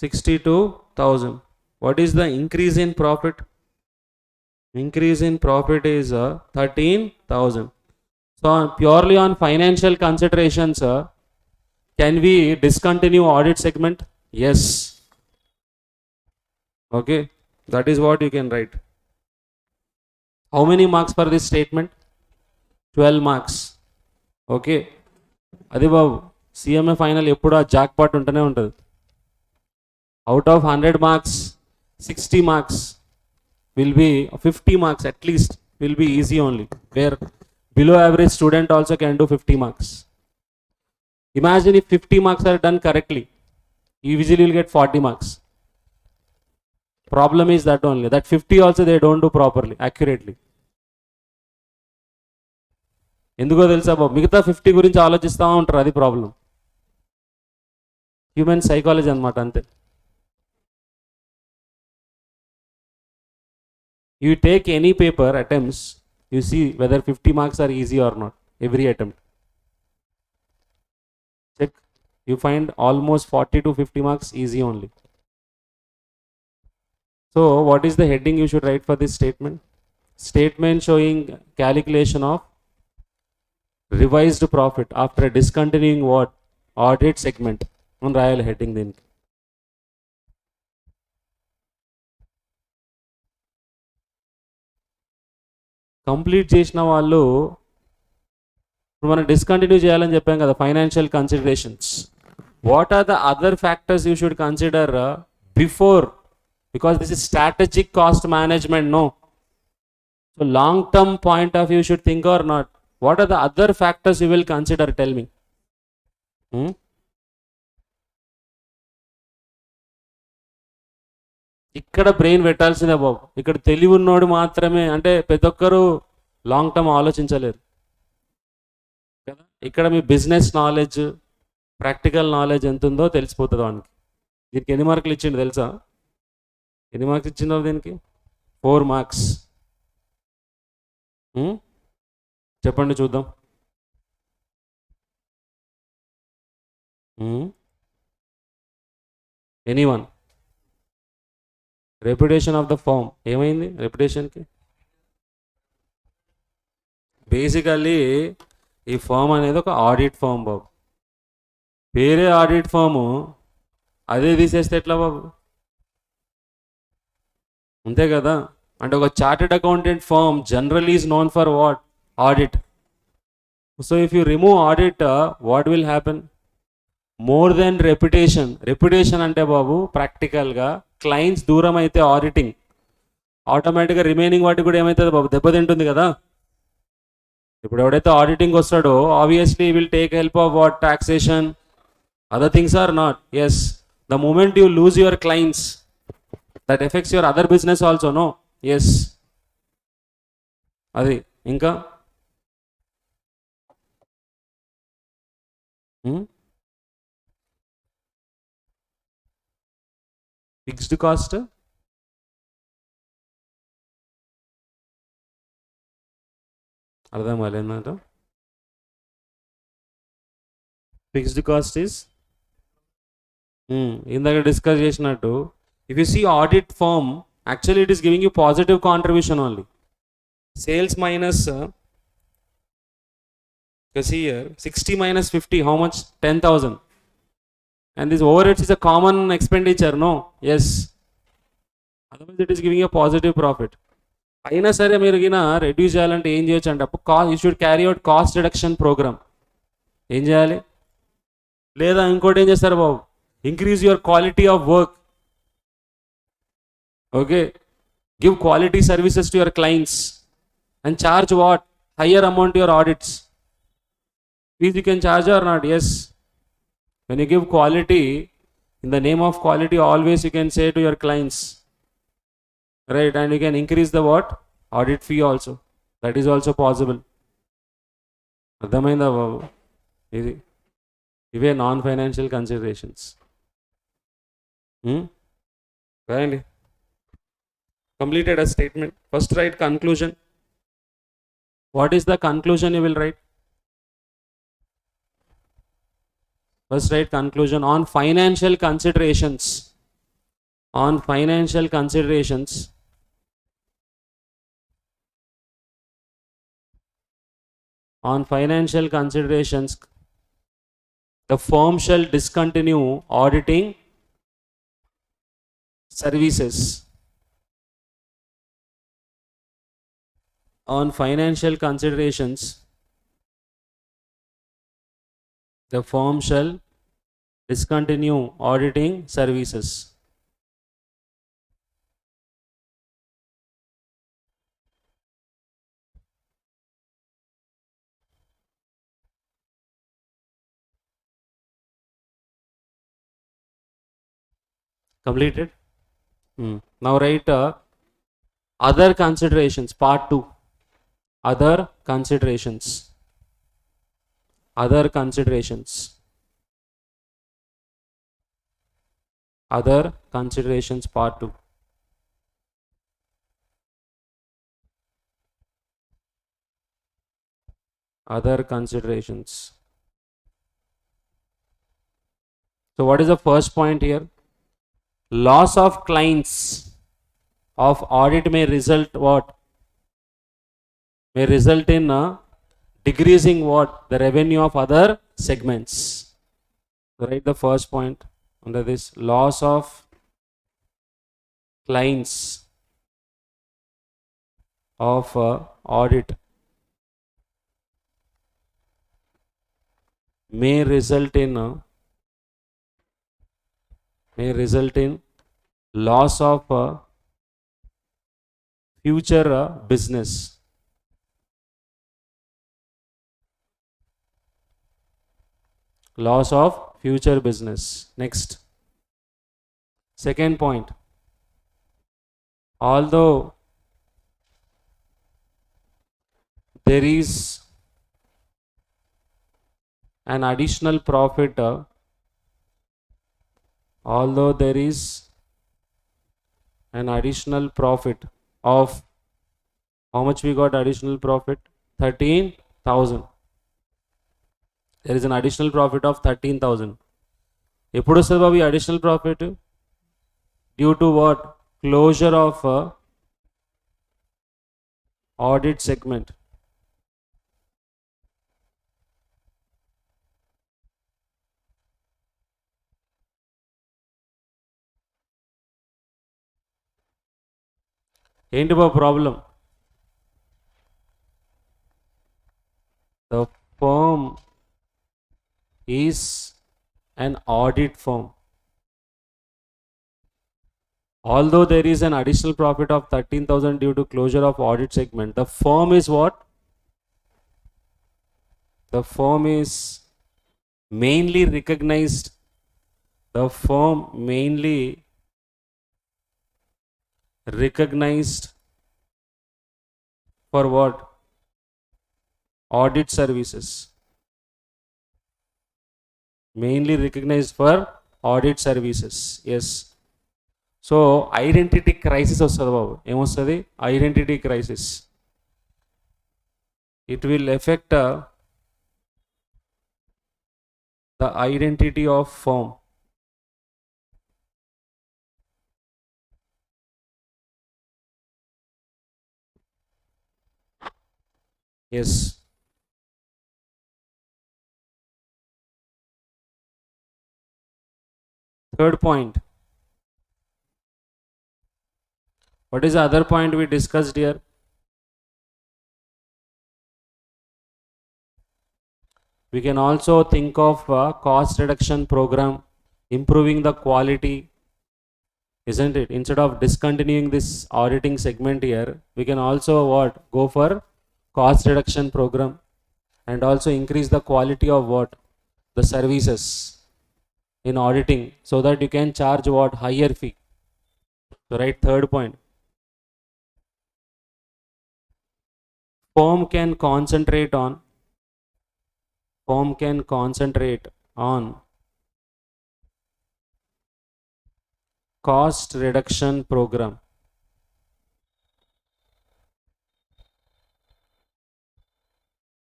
62,000. What is the increase in profit? Increase in profit is 13,000. So purely on financial considerations, can we discontinue audit segment? Yes. Okay, that is what you can write. How many marks for this statement? 12 marks. Okay, adi babu CMA final eppudu aa jackpot untane untadu. Out of 100 marks, 60 marks will be 50 marks at least will be easy only, where below average student also can do 50 marks. Imagine if 50 marks are done correctly, you easily will get 40 marks. Problem is that only, that 50 also they don't do properly, accurately. ఎందుకో తెలుసా బాబు, మిగతా 50 గురించి ఆలోచిస్తూ ఉంటారు, అది problem. Human psychology అనమాట, అంతే. You take any paper attempts, you see whether 50 marks are easy or not, every attempt. Check, you find almost 40 to 50 marks easy only. So what is the heading you should write for this statement? Statement showing calculation of revised profit after discontinuing what? Audit segment. On రాయాలి heading దీనికి. Complete చేసిన వాళ్ళు ఇప్పుడు మనం discontinue చేయాలని చెప్పాం కదా, financial considerations. What are the other factors you should consider before, because this is strategic cost management, no. So long term point of view should think or not. What are the other factors you will consider? Tell me. ఇక్కడ brain పెట్టాల్సిందే బాబు. ఇక్కడ తెలివి ఉన్నోడు మాత్రమే, అంటే ప్రతి ఒక్కరు long term ఆలోచించలేరు కదా. ఇక్కడ మీ బిజినెస్ నాలెడ్జ్, ప్రాక్టికల్ నాలెడ్జ్ ఎంత ఉందో తెలిసిపోతుంది వానికి. దీనికి ఎన్ని మార్కులు ఇచ్చిండు తెలుసా? ఎన్ని మార్క్స్ ఇచ్చిందో దీనికి? 4 మార్క్స్. చెప్పండి చూద్దాం. Anyone? Reputation of the firm ఏమైంది? రెప్యుటేషన్కి బేసికల్లీ ఈ ఫర్మ్ అనేది ఒక ఆడిట్ ఫర్మ్ బాబు. వేరే ఆడిట్ ఫర్ము అదే తీసేస్తే ఎట్లా బాబు? అంతే కదా. అంటే ఒక chartered accountant firm general is known for what? Audit. So if you remove audit, what will happen? More then reputation. Reputation అంటే బాబు ప్రాక్టికల్గా క్లయింట్స్ దూరం అయితే ఆడిటింగ్, ఆటోమేటిక్గా రిమైనింగ్ వాటికి కూడా ఏమవుతుంది బాబు, దెబ్బతింటుంది కదా. ఇప్పుడు ఎవడైతే ఆడిటింగ్ వస్తాడో obviously will take help of what, taxation, other things or not. Yes, the moment you lose your clients, that effects your other business also, no. Yes, అది. ఇంకా ఫిక్స్డ్ కాస్ట్, అర్థం కాలేదంట. ఫిక్స్డ్ కాస్ట్ ఈస్ ఇందాక discuss చేసినట్టు, if you see audit firm, actually it is giving you positive contribution only. Sales minus, see here, 60 minus 50, how much? 10,000. And this overheads is a common expenditure, no? Yes. Otherwise it is giving a positive profit. అయినా సరే మీరు గిన reduce చేయాలంటే ఏం చేయొచ్చు అంటే, అప్పుడు you should carry out cost reduction programme. ఏం చేయాలి? లేదా ఇంకోటి ఏం చేస్తారు బాబు, increase your quality of work. Okay, give quality services to your clients and charge what, higher amount your audits. Fees you can charge or not? Yes. When you give quality, in the name of quality, always you can say to your clients, right? And you can increase the what? Audit fee also. That is also possible. అర్థమైందా బాబు? ఇది ఇవే non financial considerations. రాయండి. Completed a statement. First right conclusion. What is the conclusion you will write? First write conclusion on financial considerations. On financial considerations. On financial considerations, the firm shall discontinue auditing services. On financial considerations, the firm shall discontinue auditing services. Completed? Now write other considerations, part 2. Other considerations. Other considerations. Other considerations, part 2. Other considerations. So what is the first point here? Loss of clients of audit may result what? May result in decreasing what? The revenue of other segments. So write the first point under this. Loss of clients of audit may result in loss of future business. Loss of future business. Next, second point. Although there is an additional profit, although there is an additional profit of, how much we got additional profit? 13,000. There is an additional profit of 13,000. ఎప్పుడు వస్తుంది బాబు ఈ additional profit? Due to what? Closure of audit segment. ఏంటి బాబు problem? The firm is an audit firm. Although there is an additional profit of 13,000 due to closure of audit segment, the firm is what? The firm is mainly recognized. The firm mainly recognized for what? Audit services. Mainly recognized for audit services. Yes. So identity crisis వస్తుంది బాబు, ఏమొస్తుంది? Identity crisis. It will affect the identity of firm. Yes. Third point. What is the other point we discussed here? We can also think of a cost reduction program, improving the quality, isn't it? Instead of discontinuing this auditing segment here, we can also what? Go for cost reduction program and also increase the quality of what? The services in auditing, so that you can charge what? Higher fee. So right, third point. Firm can concentrate on cost reduction program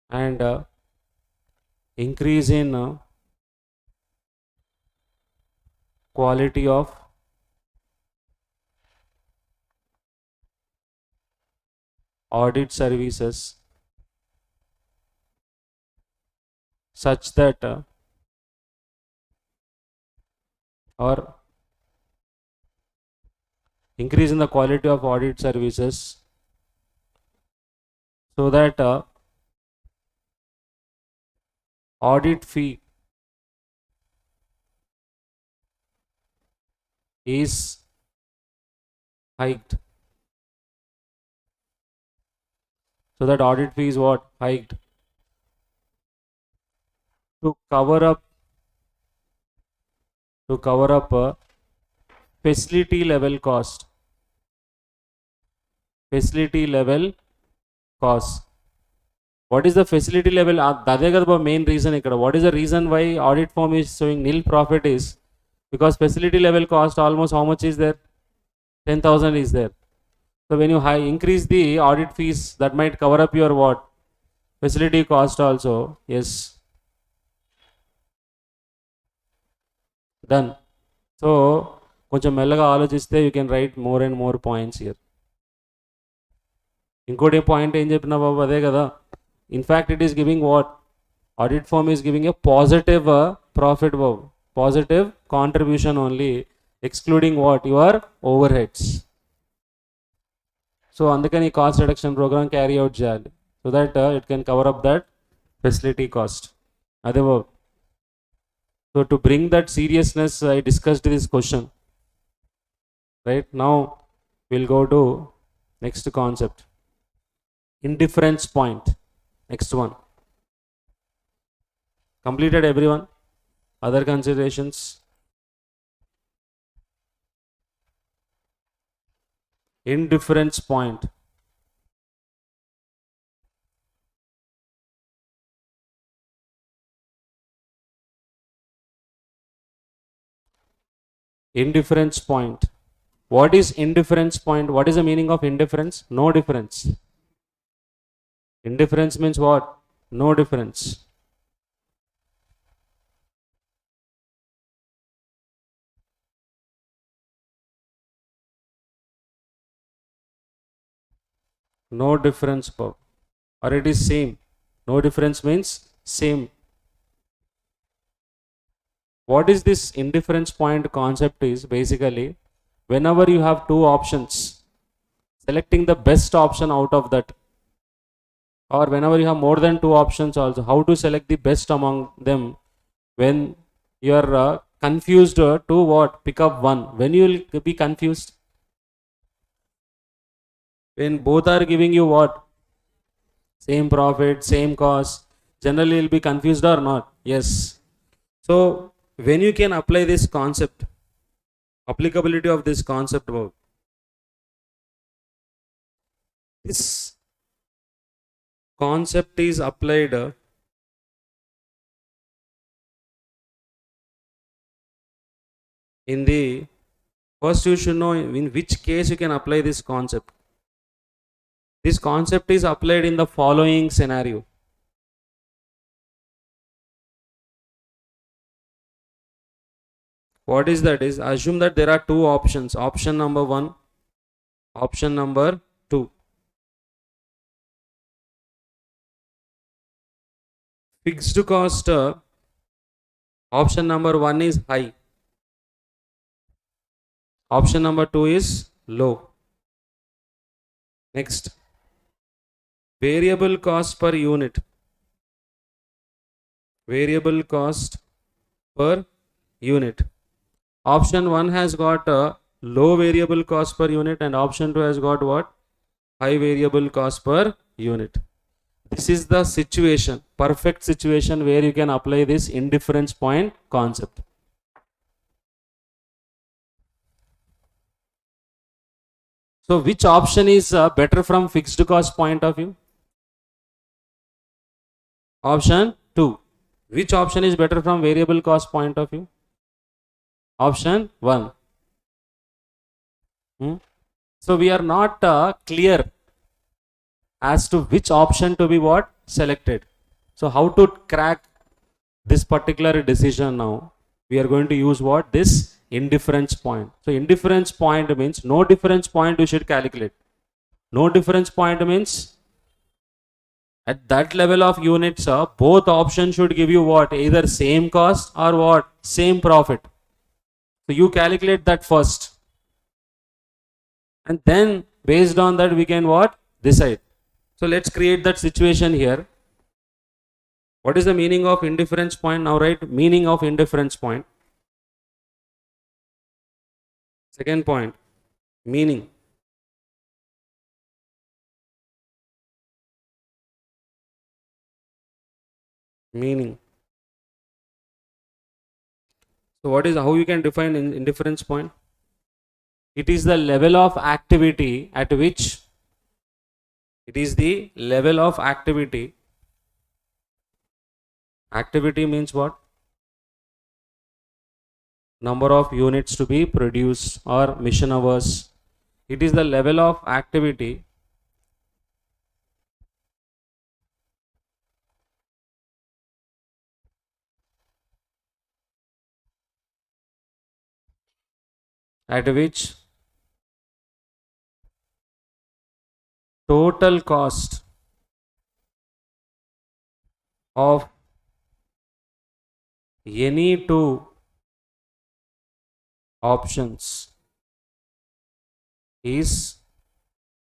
and increase in quality of audit services, such that or increase in the quality of audit services, so that audit fee is hiked. So that audit fee is what? Hiked. To cover up facility level cost. Facility level cost. What is the facility level? That's the main reason. What is the reason why audit firm is showing nil profit is because facility level cost almost how much is there? 10,000 is there. So when you increase the audit fees, that might cover up your what? Facility cost also. Yes. Done. So కొంచెం మెల్లగా ఆలోచిస్తే you can write more and more points here. ఇంకోటి point ఏం చెప్పినా బాబు అదే కదా. In fact, it is giving what? Audit firm is giving a positive profit, బాబు. Positive contribution only, excluding what? Your overheads. So అందుకని cost reduction programme carry out చేయాలి, so that it can cover up that facility cost. అదే బాబు. So to bring that seriousness, I discussed this question. Right now, we'll go to next concept. Indifference point. Next one. Completed everyone? Other considerations? Indifference point. Indifference point. What is indifference point? What is the meaning of indifference? No difference. Indifference means what? No difference. No difference, Bob. Or it is same. No difference means same. What is this indifference point concept is basically, whenever you have two options, selecting the best option out of that, or whenever you have more than two options also, how to select the best among them when you are confused to what? Pick up one. When you will be confused? When both are giving you what? Same profit, same cost. Generally, you'll be confused or not? Yes. So, when you can apply this concept, applicability of this concept about this concept is applied in the first you should know in which case you can apply this concept. This concept is applied in the following scenario. What is that? Is assume that there are two options. Option number 1, option number 2. Fixed cost option number 1 is high. Option number 2 is low. Next, variable cost per unit. Variable cost per unit. Option 1 has got a low variable cost per unit and option 2 has got what? High variable cost per unit. This is the situation, perfect situation where you can apply this indifference point concept. So which option is better from fixed cost point of view? Option 2. Which option is better from variable cost point of view? Option 1. So we are not clear as to which option to be what? Selected. So how to crack this particular decision now? We are going to use what? This indifference point. So indifference point means no difference point you should calculate. No difference point means at that level of units, both options should give you what? Either same cost or what? Same profit. So you calculate that first. And then based on that we can what? Decide. So let's create that situation here. What is the meaning of indifference point? Now write meaning of indifference point. Second point, meaning. Meaning. So what is how you can define indifference point? It is the level of activity at which activity means what? Number of units to be produced or mission hours. It is the level of activity at which total cost of any two options is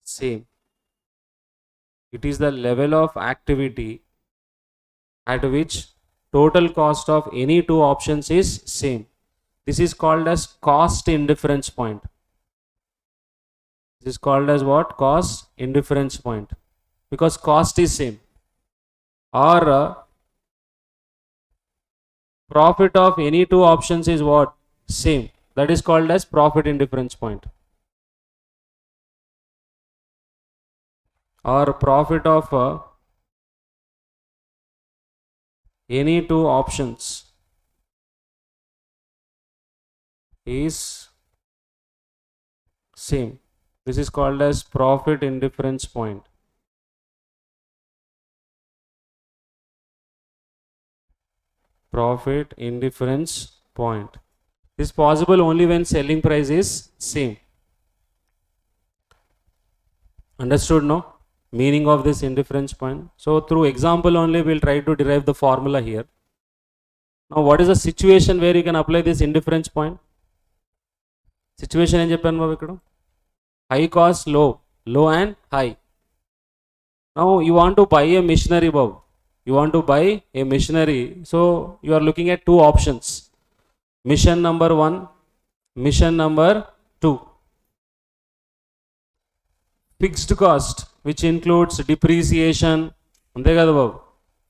same. It is the level of activity at which total cost of any two options is same. This is called as cost indifference point. This is called as what? Cost indifference point. Because cost is same. Or profit of any two options is what? Same. That is called as profit indifference point. Or profit of any two options is same. This is called as profit indifference point. Profit indifference point. This is possible only when selling price is same. Understood, no? Meaning of this indifference point. So through example only we'll try to derive the formula here. Now what is the situation where you can apply this indifference point? Situation em cheppanu babu ikkada? High cost, low and high. Now you want to buy a machinery, babu. You want to buy a machinery. So you are looking at two options. Mission number 1, mission number 2. Fixed cost which includes depreciation, అంతే కదా బాబు.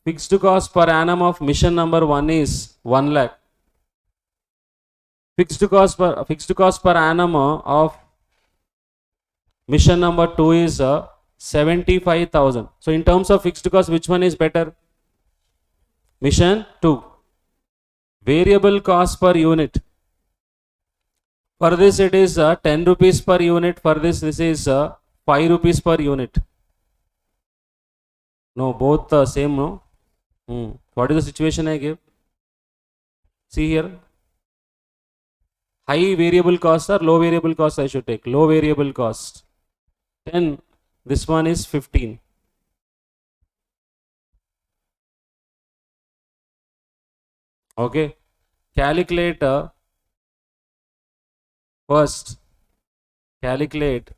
Fixed cost per annum of machine number 1 is 1 lakh. Fixed cost per annum of mission number 2 is 75,000. So in terms of fixed cost, which one is better? Mission 2. Variable cost per unit. For this it is 10 rupees per unit. For this is 5 rupees per unit. No, both same, no? What is the situation I give? See here. High variable cost or low variable cost I should take? Low variable cost. 10. This one is 15. Okay. Calculate first. Calculate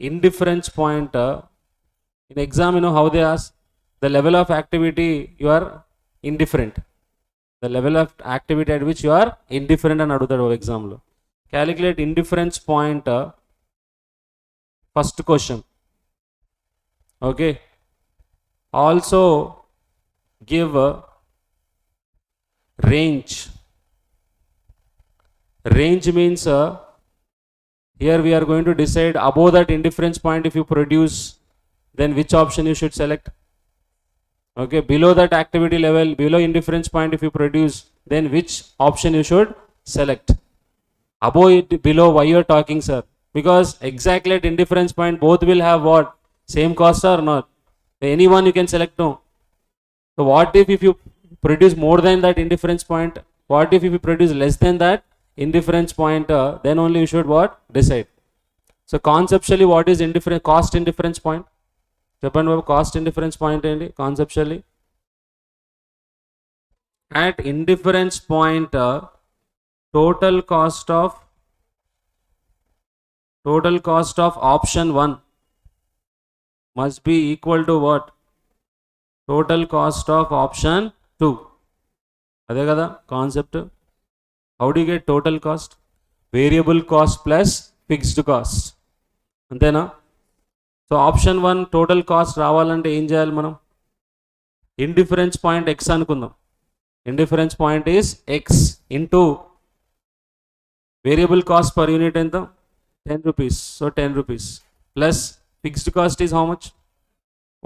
indifference point. In exam, you know how they ask? The level of activity you are indifferent. The level of activity at which you are indifferent and adutadu exam lo. Calculate indifference point. First question. Okay. Also give a range. Range means here we are going to decide above that indifference point if you produce, then which option you should select. Okay, below that activity level, below indifference point if you produce, then which option you should select. Above it, below, why you are talking, sir? Because exactly at indifference point both will have what? Same cost or not? Anyone you can select, no. So what if you produce more than that indifference point? What if you produce less than that indifference point? Then only you should what? Decide. So conceptually what is indifference, cost indifference point? చెప్పండి బాబు, cost indifference point ఏంటి conceptually? At indifference point total cost of option 1 must be equal to what? Total cost of option 2. అదే కదా concept. How do you get total cost? Variable cost plus fixed cost, అంతేనా? So option 1 total cost రావాలంటే ఏం చేయాలి మనం? Indifference point X అనుకుందాం. Indifference point is X into variable cost per unit ఎంత? 10 rupees. So 10 rupees plus fixed cost is how much?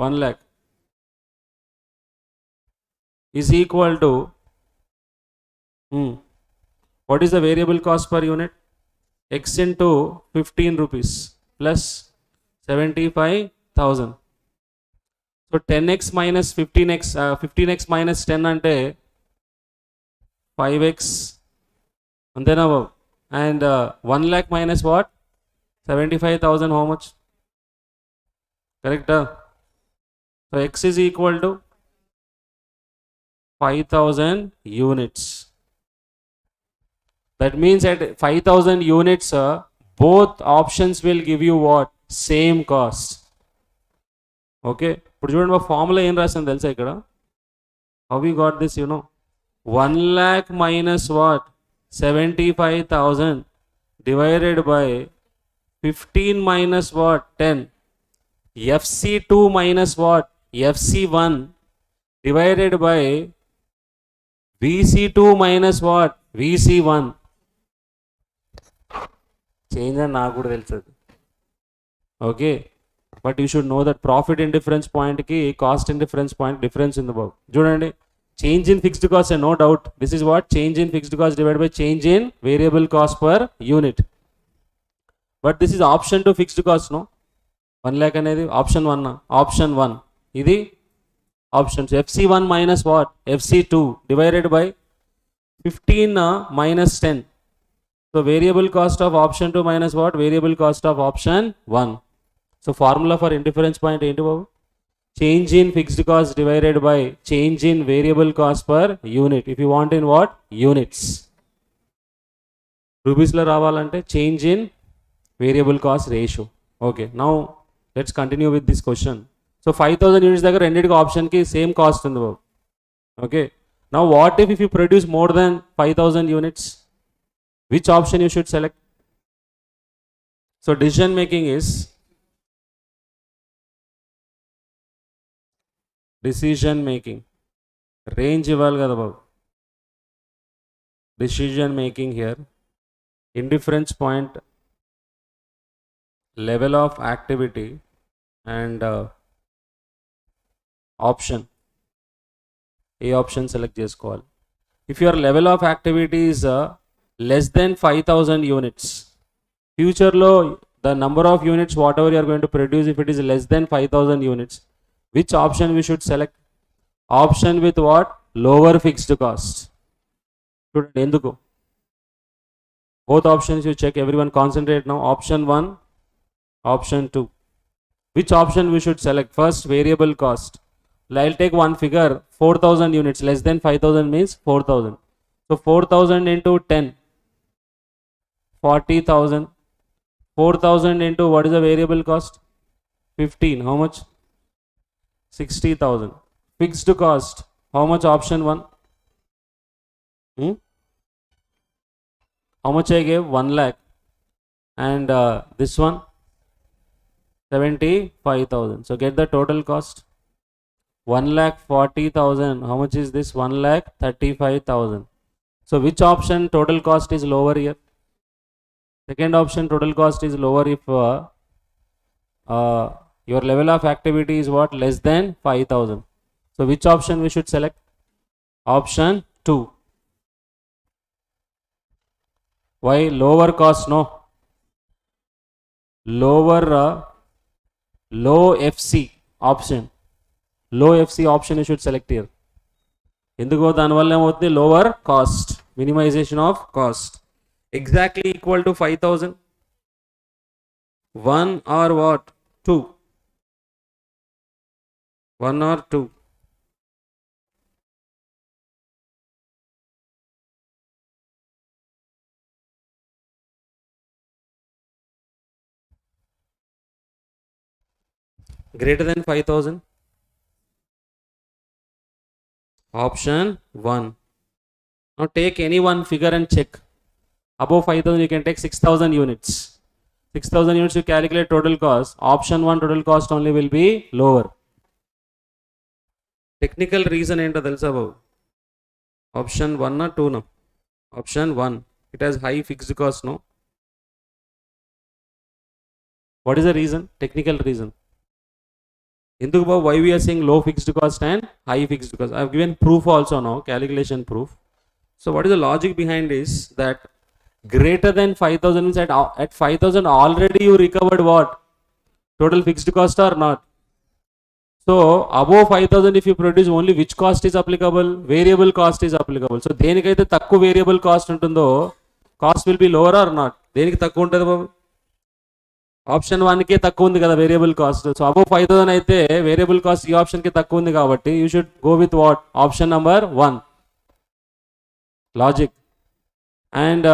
1 lakh is equal to what is the variable cost per unit? X into 15 rupees plus 75,000. So 10x minus 15x, 15x minus 10 ante 5x, antena babu. And 1 lakh minus what? 75,000, how much? Correct? So x is equal to 5,000 units. That means at 5,000 units, both options will give you what? Same cost. Okay. ఇప్పుడు చూడండి మా formula ఏం రాసాను తెలుసా ఇక్కడ? How we got this, you know? 1 lakh minus what? 75,000 divided by 15 minus what? 10. FC2 minus what? FC1 divided by VC2 minus what? VC1. Change అని నాకు కూడా తెలుస్తుంది. Okay, but you should know that profit in difference పాయింట్కి cost in difference point difference ఉంది బాబు. చూడండి, change in fixed cost, no doubt this is what? Change in fixed cost divide by change in variable cost per unit. But this is option to fixed cost, no? 1 lakh అనేది option 1, option 1 ఇది options. FC1 minus what? FC2 divided by 15 minus 10. So variable cost of option 2 minus what? Variable cost of option 1. So formula for indifference point ఏంటి బాబు? Change in fixed cost divided by change in variable cost per unit. If you want in what? Units. Rupees లో రావాలంటే change in variable cost ratio. Okay, now let's continue with this question. So 5,000 units దగ్గర రెండింటికి ఆప్షన్కి same cost ఉంది బాబు. Okay. Now what if you produce more than 5,000 units? Which option you should select? So decision making is decision making. Range ఇవ్వాలి కదా బాబు. Decision making here. Indifference point, level of activity, and option. A option select చేసుకోవాలి. If your level of activity is less than 5,000 units, future lo the number of units whatever you are going to produce, if it is less than 5,000 units, which option we should select? Option with what? Lower fixed cost. చూడండి ఎందుకు, both options you check, everyone concentrate now. Option 1, option 2. Which option we should select? First, variable cost. I'll take one figure, 4,000 units. Less than 5,000 means 4,000. So 4,000 into 10, 40,000. 4,000 into what is the variable cost? 15. How much? 60,000. Fixed cost. How much? Option 1. How much I gave? 1 lakh. And this one? 75,000. So get the total cost. 1,40,000. How much is this? 1,35,000. So which option total cost is lower here? Second option total cost is lower if your level of activity is what? Less than 5,000. So which option we should select? Option 2. Why? Lower cost? No. Lower low FC option. Low FC option you should select here. ఎందుకో దానివల్ల ఏమవుతుంది? Lower caste, minimisation of cost. Exactly equal to 5,000. 1 or what? 2. 1 or 2. Greater than 5,000. Option 1. Now take any one figure and check. Above 5,000 you can take 6,000 units. 6,000 units you calculate total cost. Option 1 total cost only will be lower. Technical reason ఏంటో తెలుసా బాబు? Option 1 or 2 no? Option 1. It has high fixed cost, no? What is the reason? Technical reason. ఎందుకు బాబు? Why we are saying low fixed cost and high fixed cost? I have given proof also now, calculation proof. So what is the logic behind is that greater than 5,000 means at 5,000 already you recovered what? Total fixed cost or not? So above 5,000 if you produce, only which cost is applicable? Variable cost is applicable. So దేనికైతే తక్కువ variable cost ఉంటుందో cost will be lower or not? దేనికి తక్కువ ఉంటుంది బాబు? Option 1కే తక్కువ ఉంది కదా variable cost. So above 5,000 అయితే వేరియబుల్ కాస్ట్ ఈ ఆప్షన్కి తక్కువ ఉంది కాబట్టి you should go with what? Option number 1. Logic. And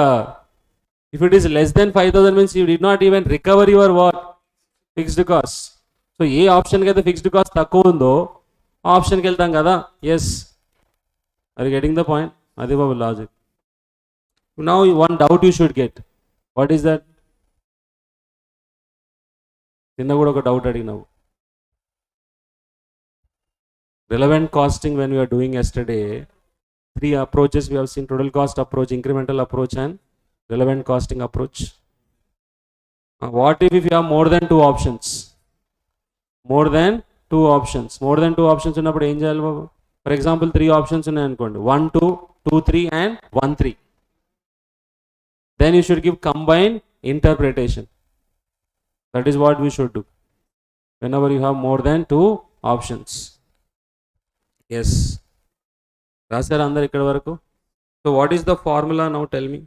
if it is less than 5,000 means you did not even recover your what? Fixed cost. So ఏ ఆప్షన్కి అయితే fixed cost తక్కువ ఉందో ఆప్షన్కి వెళ్తాం కదా. Yes, are getting the point? అది బాబు logic. Now one doubt you should get. What is that? నిన్న కూడా ఒక డౌట్ అడిగినావు. Relevant costing when we are doing yesterday, 3 approaches we have seen: total cost approach, incremental approach, and relevant costing approach. What if you have more than 2 options? More than 2 options. More than 2 options ఉన్నప్పుడు ఏం చేయాలి బాబు? For example 3 options ఉన్నాయి అనుకోండి, 1 2 2 3 and 1 3. Then you should give combined interpretation. That is what we should do whenever you have more than 2 options. Yes. రాశారు అందరు ఇక్కడ వరకు? So what is the formula now? Tell me.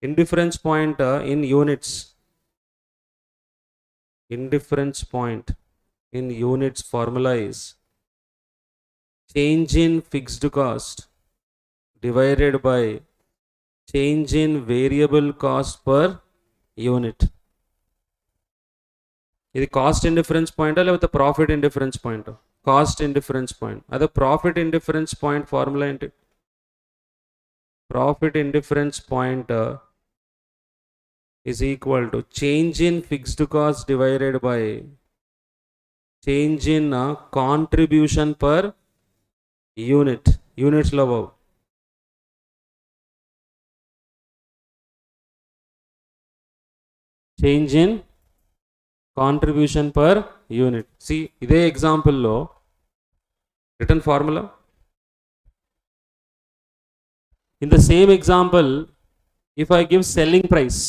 Indifference point in units. Indifference point in units formula is change in fixed cost divided by change in variable cost per unit. ఇది cost indifference point లేకపోతే profit indifference point? Cost indifference point. అదే profit indifference point formula ఏంటి? Profit indifference point is equal to change in fixed cost divided by Change in contribution per unit. Units lo. Change in contribution per unit. See, ide example lo written formula. In the same example, if I give selling price,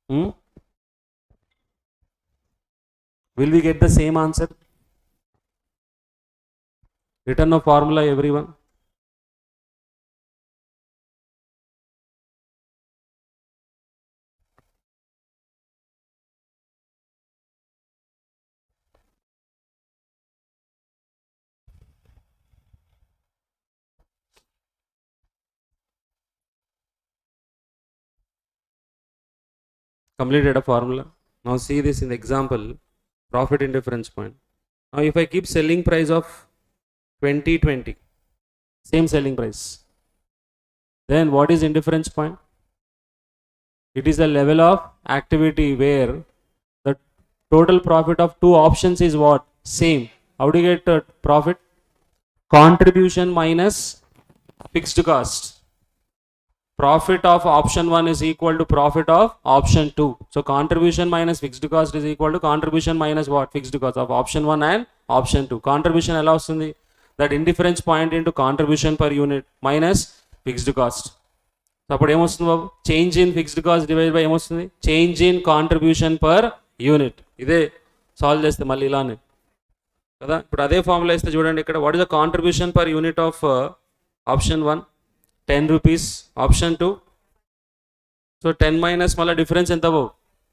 will we get the same answer? Written a formula, everyone. Completed a formula. Now see this in the example, profit indifference point. Now if I keep selling price of 2020, same selling price, then what is indifference point? It is the level of activity where the total profit of two options is what? Same. How do you get profit? Contribution minus fixed cost. Profit of option 1 is equal to profit of option 2. So contribution minus fixed cost is equal to contribution minus what? Fixed cost of option 1 and option 2. Contribution allows that indifference point into contribution per unit minus fixed cost. So appudu em vastundi babu? Change in fixed cost divided by em vastundi? Change in contribution per unit. Ide solve chesthe malli ilane kada. Ippudu ade formula isthe chudandi ikkada. What is the contribution per unit of option 1? 10 rupees. Option 2, so 10 minus mala difference enta babu?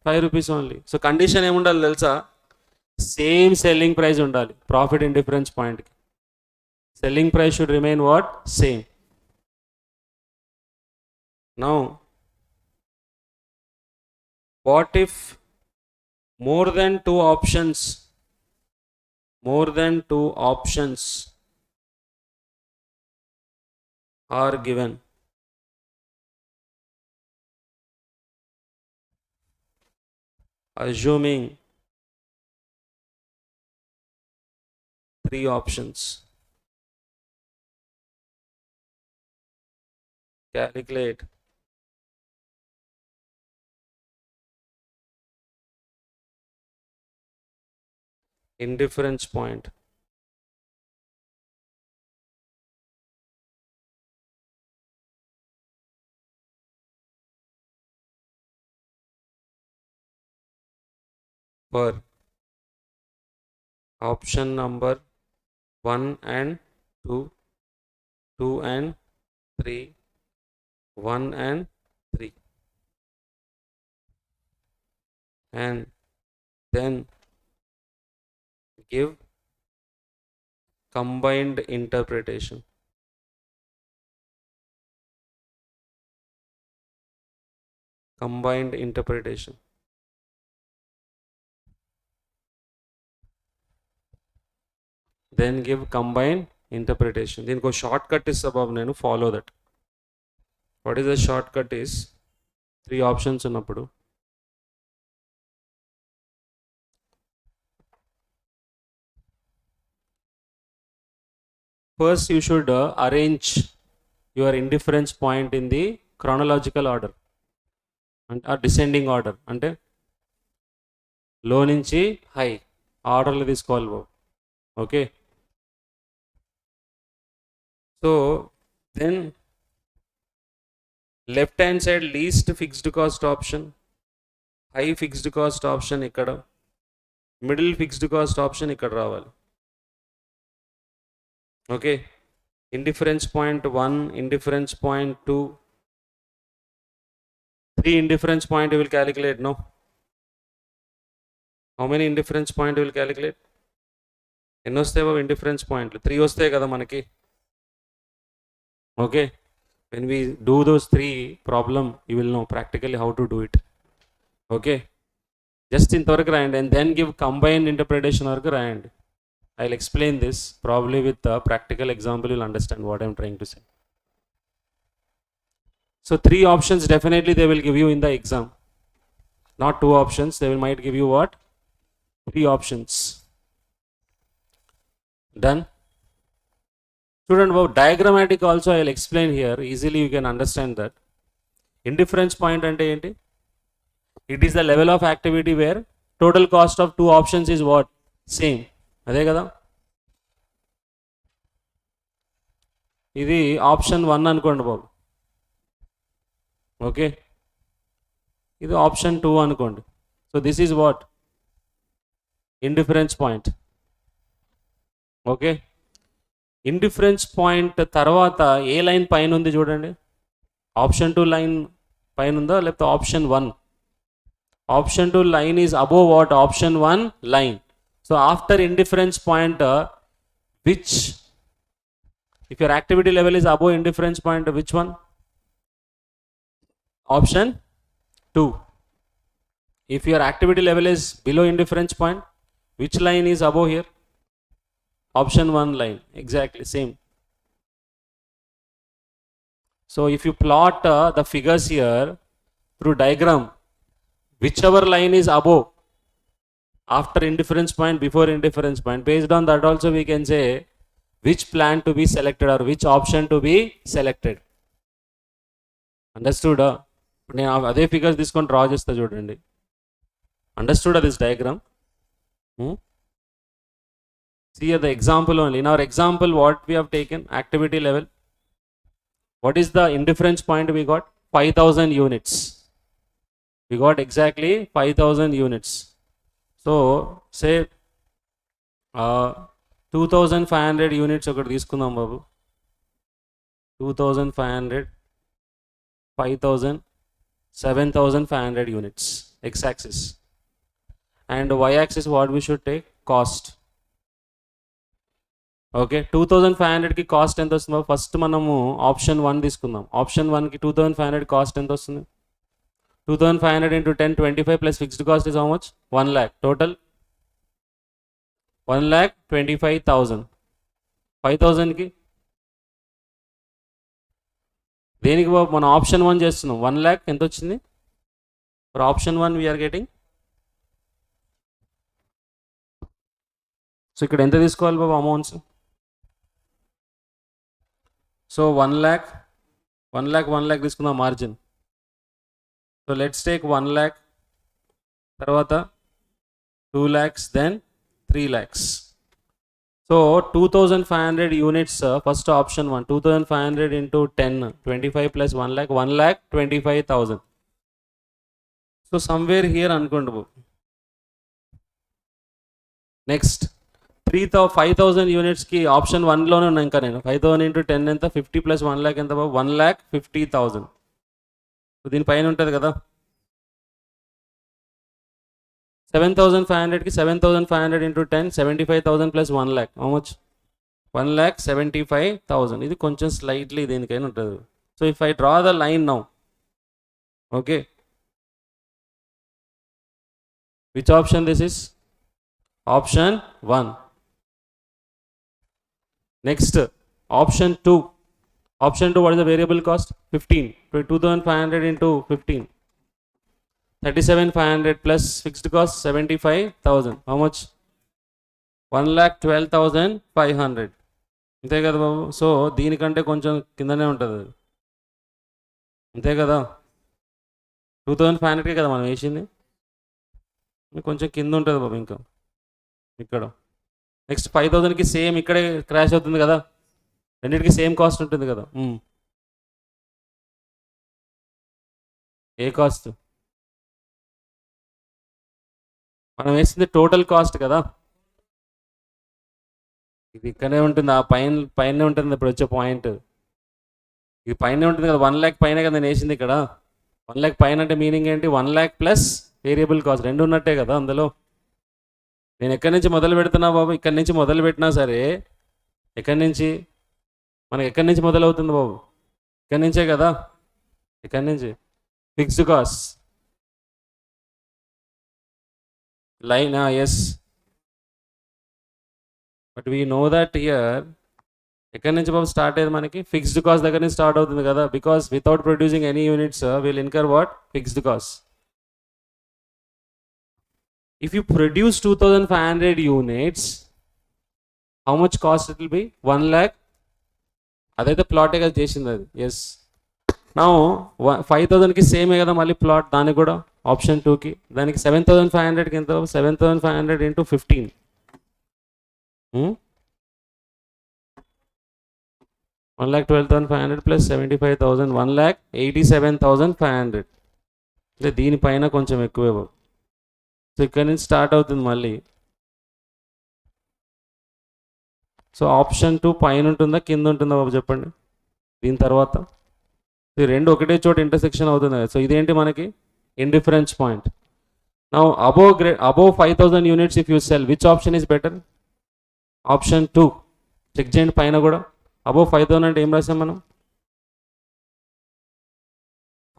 5 rupees only. So condition em undali telsa? Same selling price undali. Profit indifference point ki selling price should remain what? Same. Now what if more than two options are given? Assuming 3 options. Calculate indifference point. For option number 1 and 2, 2 and 3, 1 and 3, and then give combined interpretation. Combined interpretation. Then give combined interpretation. దీనికి ఒక short cut ఇస్తా బాబు నేను, follow that. What is the short cut is 3 options ఉన్నప్పుడు first you should arrange your indifference point in the chronological order and descending order, అంటే లో నుంచి high ఆర్డర్లో తీసుకోవాలి బాబు. Okay, so then left hand side least fixed cost option, high fixed cost option ఇక్కడ, middle fixed cost option ఇక్కడ రావాలి. ఓకే, indifference point 1, indifference point 2, 3 indifference point you will calculate, no? How many indifference point you will calculate? ఎన్ని వస్తాయి బాబు indifference పాయింట్లు? 3 వస్తాయి కదా మనకి. Okay, when we do those 3 problem you will know practically how to do it. Okay, just ఇంతవరకు రాయండి and then give combined interpretation వరకు రాయండి. I'll explain this probably with a practical example. You'll understand what I'm trying to say. So 3 options definitely they will give you in the exam, not 2 options. They will might give you what? 3 options. Done. Student, about diagrammatic also I will explain here. Easily you can understand that. Indifference point ante enti? It is the level of activity where total cost of 2 options is what? Same. అదే కదా, ఇది option 1 అనుకోండి బాబు. Okay, ఇది option 2 అనుకోండి. So this is what? Indifference point. Okay, indifference point తర్వాత ఏ line పైన ఉంది చూడండి. ఆప్షన్ 2 లైన్ పైన ఉందా లేకపోతే option 1? Option 2 line is above what? Option 1 line. So after indifference point, which, if your activity level is above indifference point, which one? Option 2. If your activity level is below indifference point, which line is above here? Option 1 line. Exactly same. So if you plot the figures here through diagram, whichever line is above after indifference point, before indifference point, based on that also we can say which plan to be selected or which option to be selected. Understood? నేను అదే figures తీసుకొని draw చేస్తా చూడండి. Understood this diagram? See the example only. In our example, what we have taken, activity level. What is the indifference point we got? 5,000 units. We got exactly 5,000 units. So say 2,500 units ఒకటి తీసుకుందాం బాబు. 2,500, 5,000, 7,500 units x-axis, and y-axis what we should take? Cost. Okay, 2,500కి cost ఎంత వస్తుందో first మనము option 1 తీసుకుందాం. Option 1కి 2,500 cost ఎంత వస్తుంది? 2,500 into 10, 25 plus fixed cost is how much? 1 lakh. Total 1,25,000. 5,000కి దేనికి బాబు మనం ఆప్షన్ 1 చేస్తున్నాం. 1 lakh ఎంత వచ్చింది? For option 1 we are getting. So ఇక్కడ ఎంత తీసుకోవాలి బాబు అమౌంట్స్? సో 1 lakh తీసుకుందాం margin. So let's take 1 lakh, తర్వాత 2 lakhs, then 3 lakhs. So 2,500 units first option 1. 2,500 into 10, 25 plus 1 lakh, 1,25,000. So somewhere here అనుకోండి బాబు. నెక్స్ట్ 5,000 యూనిట్స్కి ఆప్షన్ 1లోనే ఉన్నాయి. ఇంకా నేను 5,000 into 10 ఎంత? 50 plus 1 lakh ఎంత బాబు? 1,50,000. సో దీనిపైన ఉంటుంది కదా. 7,500కి 7,500 into 10, 75,000 plus 1 lakh. How much? 1,75,000. ఇది కొంచెం స్లైట్లీ దేనికైనా ఉంటుంది. So if I draw the line now, okay, which option this is? Option 1. Next option 2. Option 2, what is the variable cost? 15. 2,500 into 15. 37,500 plus fixed cost 75,000. How much? 1,12,500. అంతే కదా బాబు. So దీనికంటే కొంచెం కిందనే ఉంటుంది, అంతే కదా. 2,500కే కదా మనం వేసింది, కొంచెం కింద ఉంటుంది బాబు ఇంకా ఇక్కడ. నెక్స్ట్ 5,000కి సేమ్ ఇక్కడే క్రాష్ అవుతుంది కదా, రెండింటికి సేమ్ కాస్ట్ ఉంటుంది కదా. ఏ కాస్ట్? మనం వేసింది టోటల్ కాస్ట్ కదా. ఇది ఇక్కడే ఉంటుంది, ఆ పైన ఉంటుంది ఇప్పుడు వచ్చే పాయింట్. ఇది పైన ఉంటుంది కదా, 1 lakh పైన కదా నేను వేసింది ఇక్కడ. 1 lakh పైన అంటే మీనింగ్ ఏంటి? 1 lakh ప్లస్ వేరియబుల్ కాస్ట్ రెండు ఉన్నట్టే కదా అందులో. నేను ఎక్కడి నుంచి మొదలు పెడుతున్నా బాబు? ఇక్కడి నుంచి మొదలు పెట్టినా సరే ఎక్కడి నుంచి మనకి ఎక్కడి నుంచి మొదలవుతుంది బాబు? ఇక్కడి నుంచే కదా. ఇక్కడి నుంచి fixed cost line. Yes, but we know that here ఎక్కడి నుంచి బాబు స్టార్ట్ అయ్యేది మనకి? ఫిక్స్డ్ కాస్ట్ దగ్గర నుంచి స్టార్ట్ అవుతుంది కదా. Because without producing any units will incur what? Fixed cost. If you produce 2500 units, how much cost it will be? 1 lakh. అదైతే ప్లాటే కదా చేసింది అది. ఎస్. నా 5000కి సేమే కదా మళ్ళీ ప్లాట్ దానికి కూడా ఆప్షన్ 2కి. దానికి 7500కి ఎంత? 7500 ఇంటూ 15. 1,12,500 ప్లస్ 75,000, 1,87,500. అంటే దీనిపైన కొంచెం ఎక్కువే. సో ఇక్కడ నుంచి స్టార్ట్ అవుతుంది మళ్ళీ. సో ఆప్షన్ 2 పైన ఉంటుందా కింద ఉంటుందా బాబు చెప్పండి దీని తర్వాత? ఈ రెండు ఒకటే చోట ఇంటర్సెక్షన్ అవుతుంది. సో ఇదేంటి మనకి? Indifference point. Now above 5,000 units if you sell, which option is better? Option 2. Check చేయండి పైన కూడా. అబోవ్ 5,000 అంటే ఏం రాసాం మనం?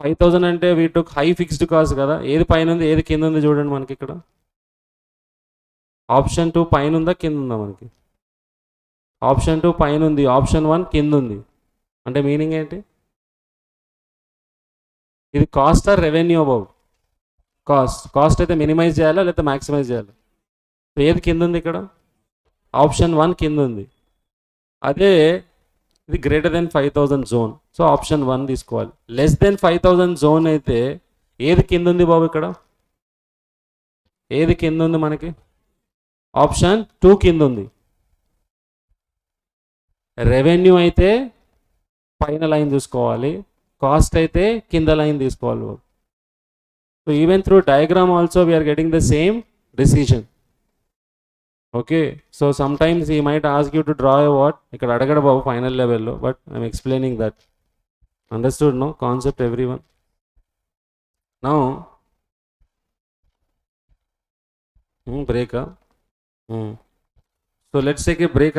5,000 అంటే we took high fixed cost కదా. ఏది పైన ఉంది ఏది కింద ఉంది చూడండి మనకి ఇక్కడ. ఆప్షన్ 2 పైన ఉందా కింద ఉందా మనకి? ఆప్షన్ 2 పైన ఉంది, ఆప్షన్ 1 కింద ఉంది. అంటే మీనింగ్ ఏంటి? ఇది cost or revenue above? Cost అయితే మినిమైజ్ చేయాలా లేకపోతే మ్యాక్సిమైజ్ చేయాలి? ఏది కింద ఉంది ఇక్కడ? ఆప్షన్ 1 కింద ఉంది. అదే ఇది greater than 5,000 zone, so option 1 తీసుకోవాలి. లెస్ దెన్ 5,000 జోన్ అయితే ఏది కింద ఉంది బాబు ఇక్కడ? ఏది కింద ఉంది మనకి? ఆప్షన్ 2 కింద ఉంది. రెవెన్యూ అయితే పైన లైన్ చూసుకోవాలి, కాస్ట్ అయితే కింద లైన్ తీసుకోవాలి. So even through diagram also we are getting the same decision. Okay. So sometimes he might ask you to draw a what, ఇక్కడ అడగడ బాబు ఫైనల్ లెవెల్లో, but I'm explaining that. Understood no concept everyone? Now break. So let's take a break.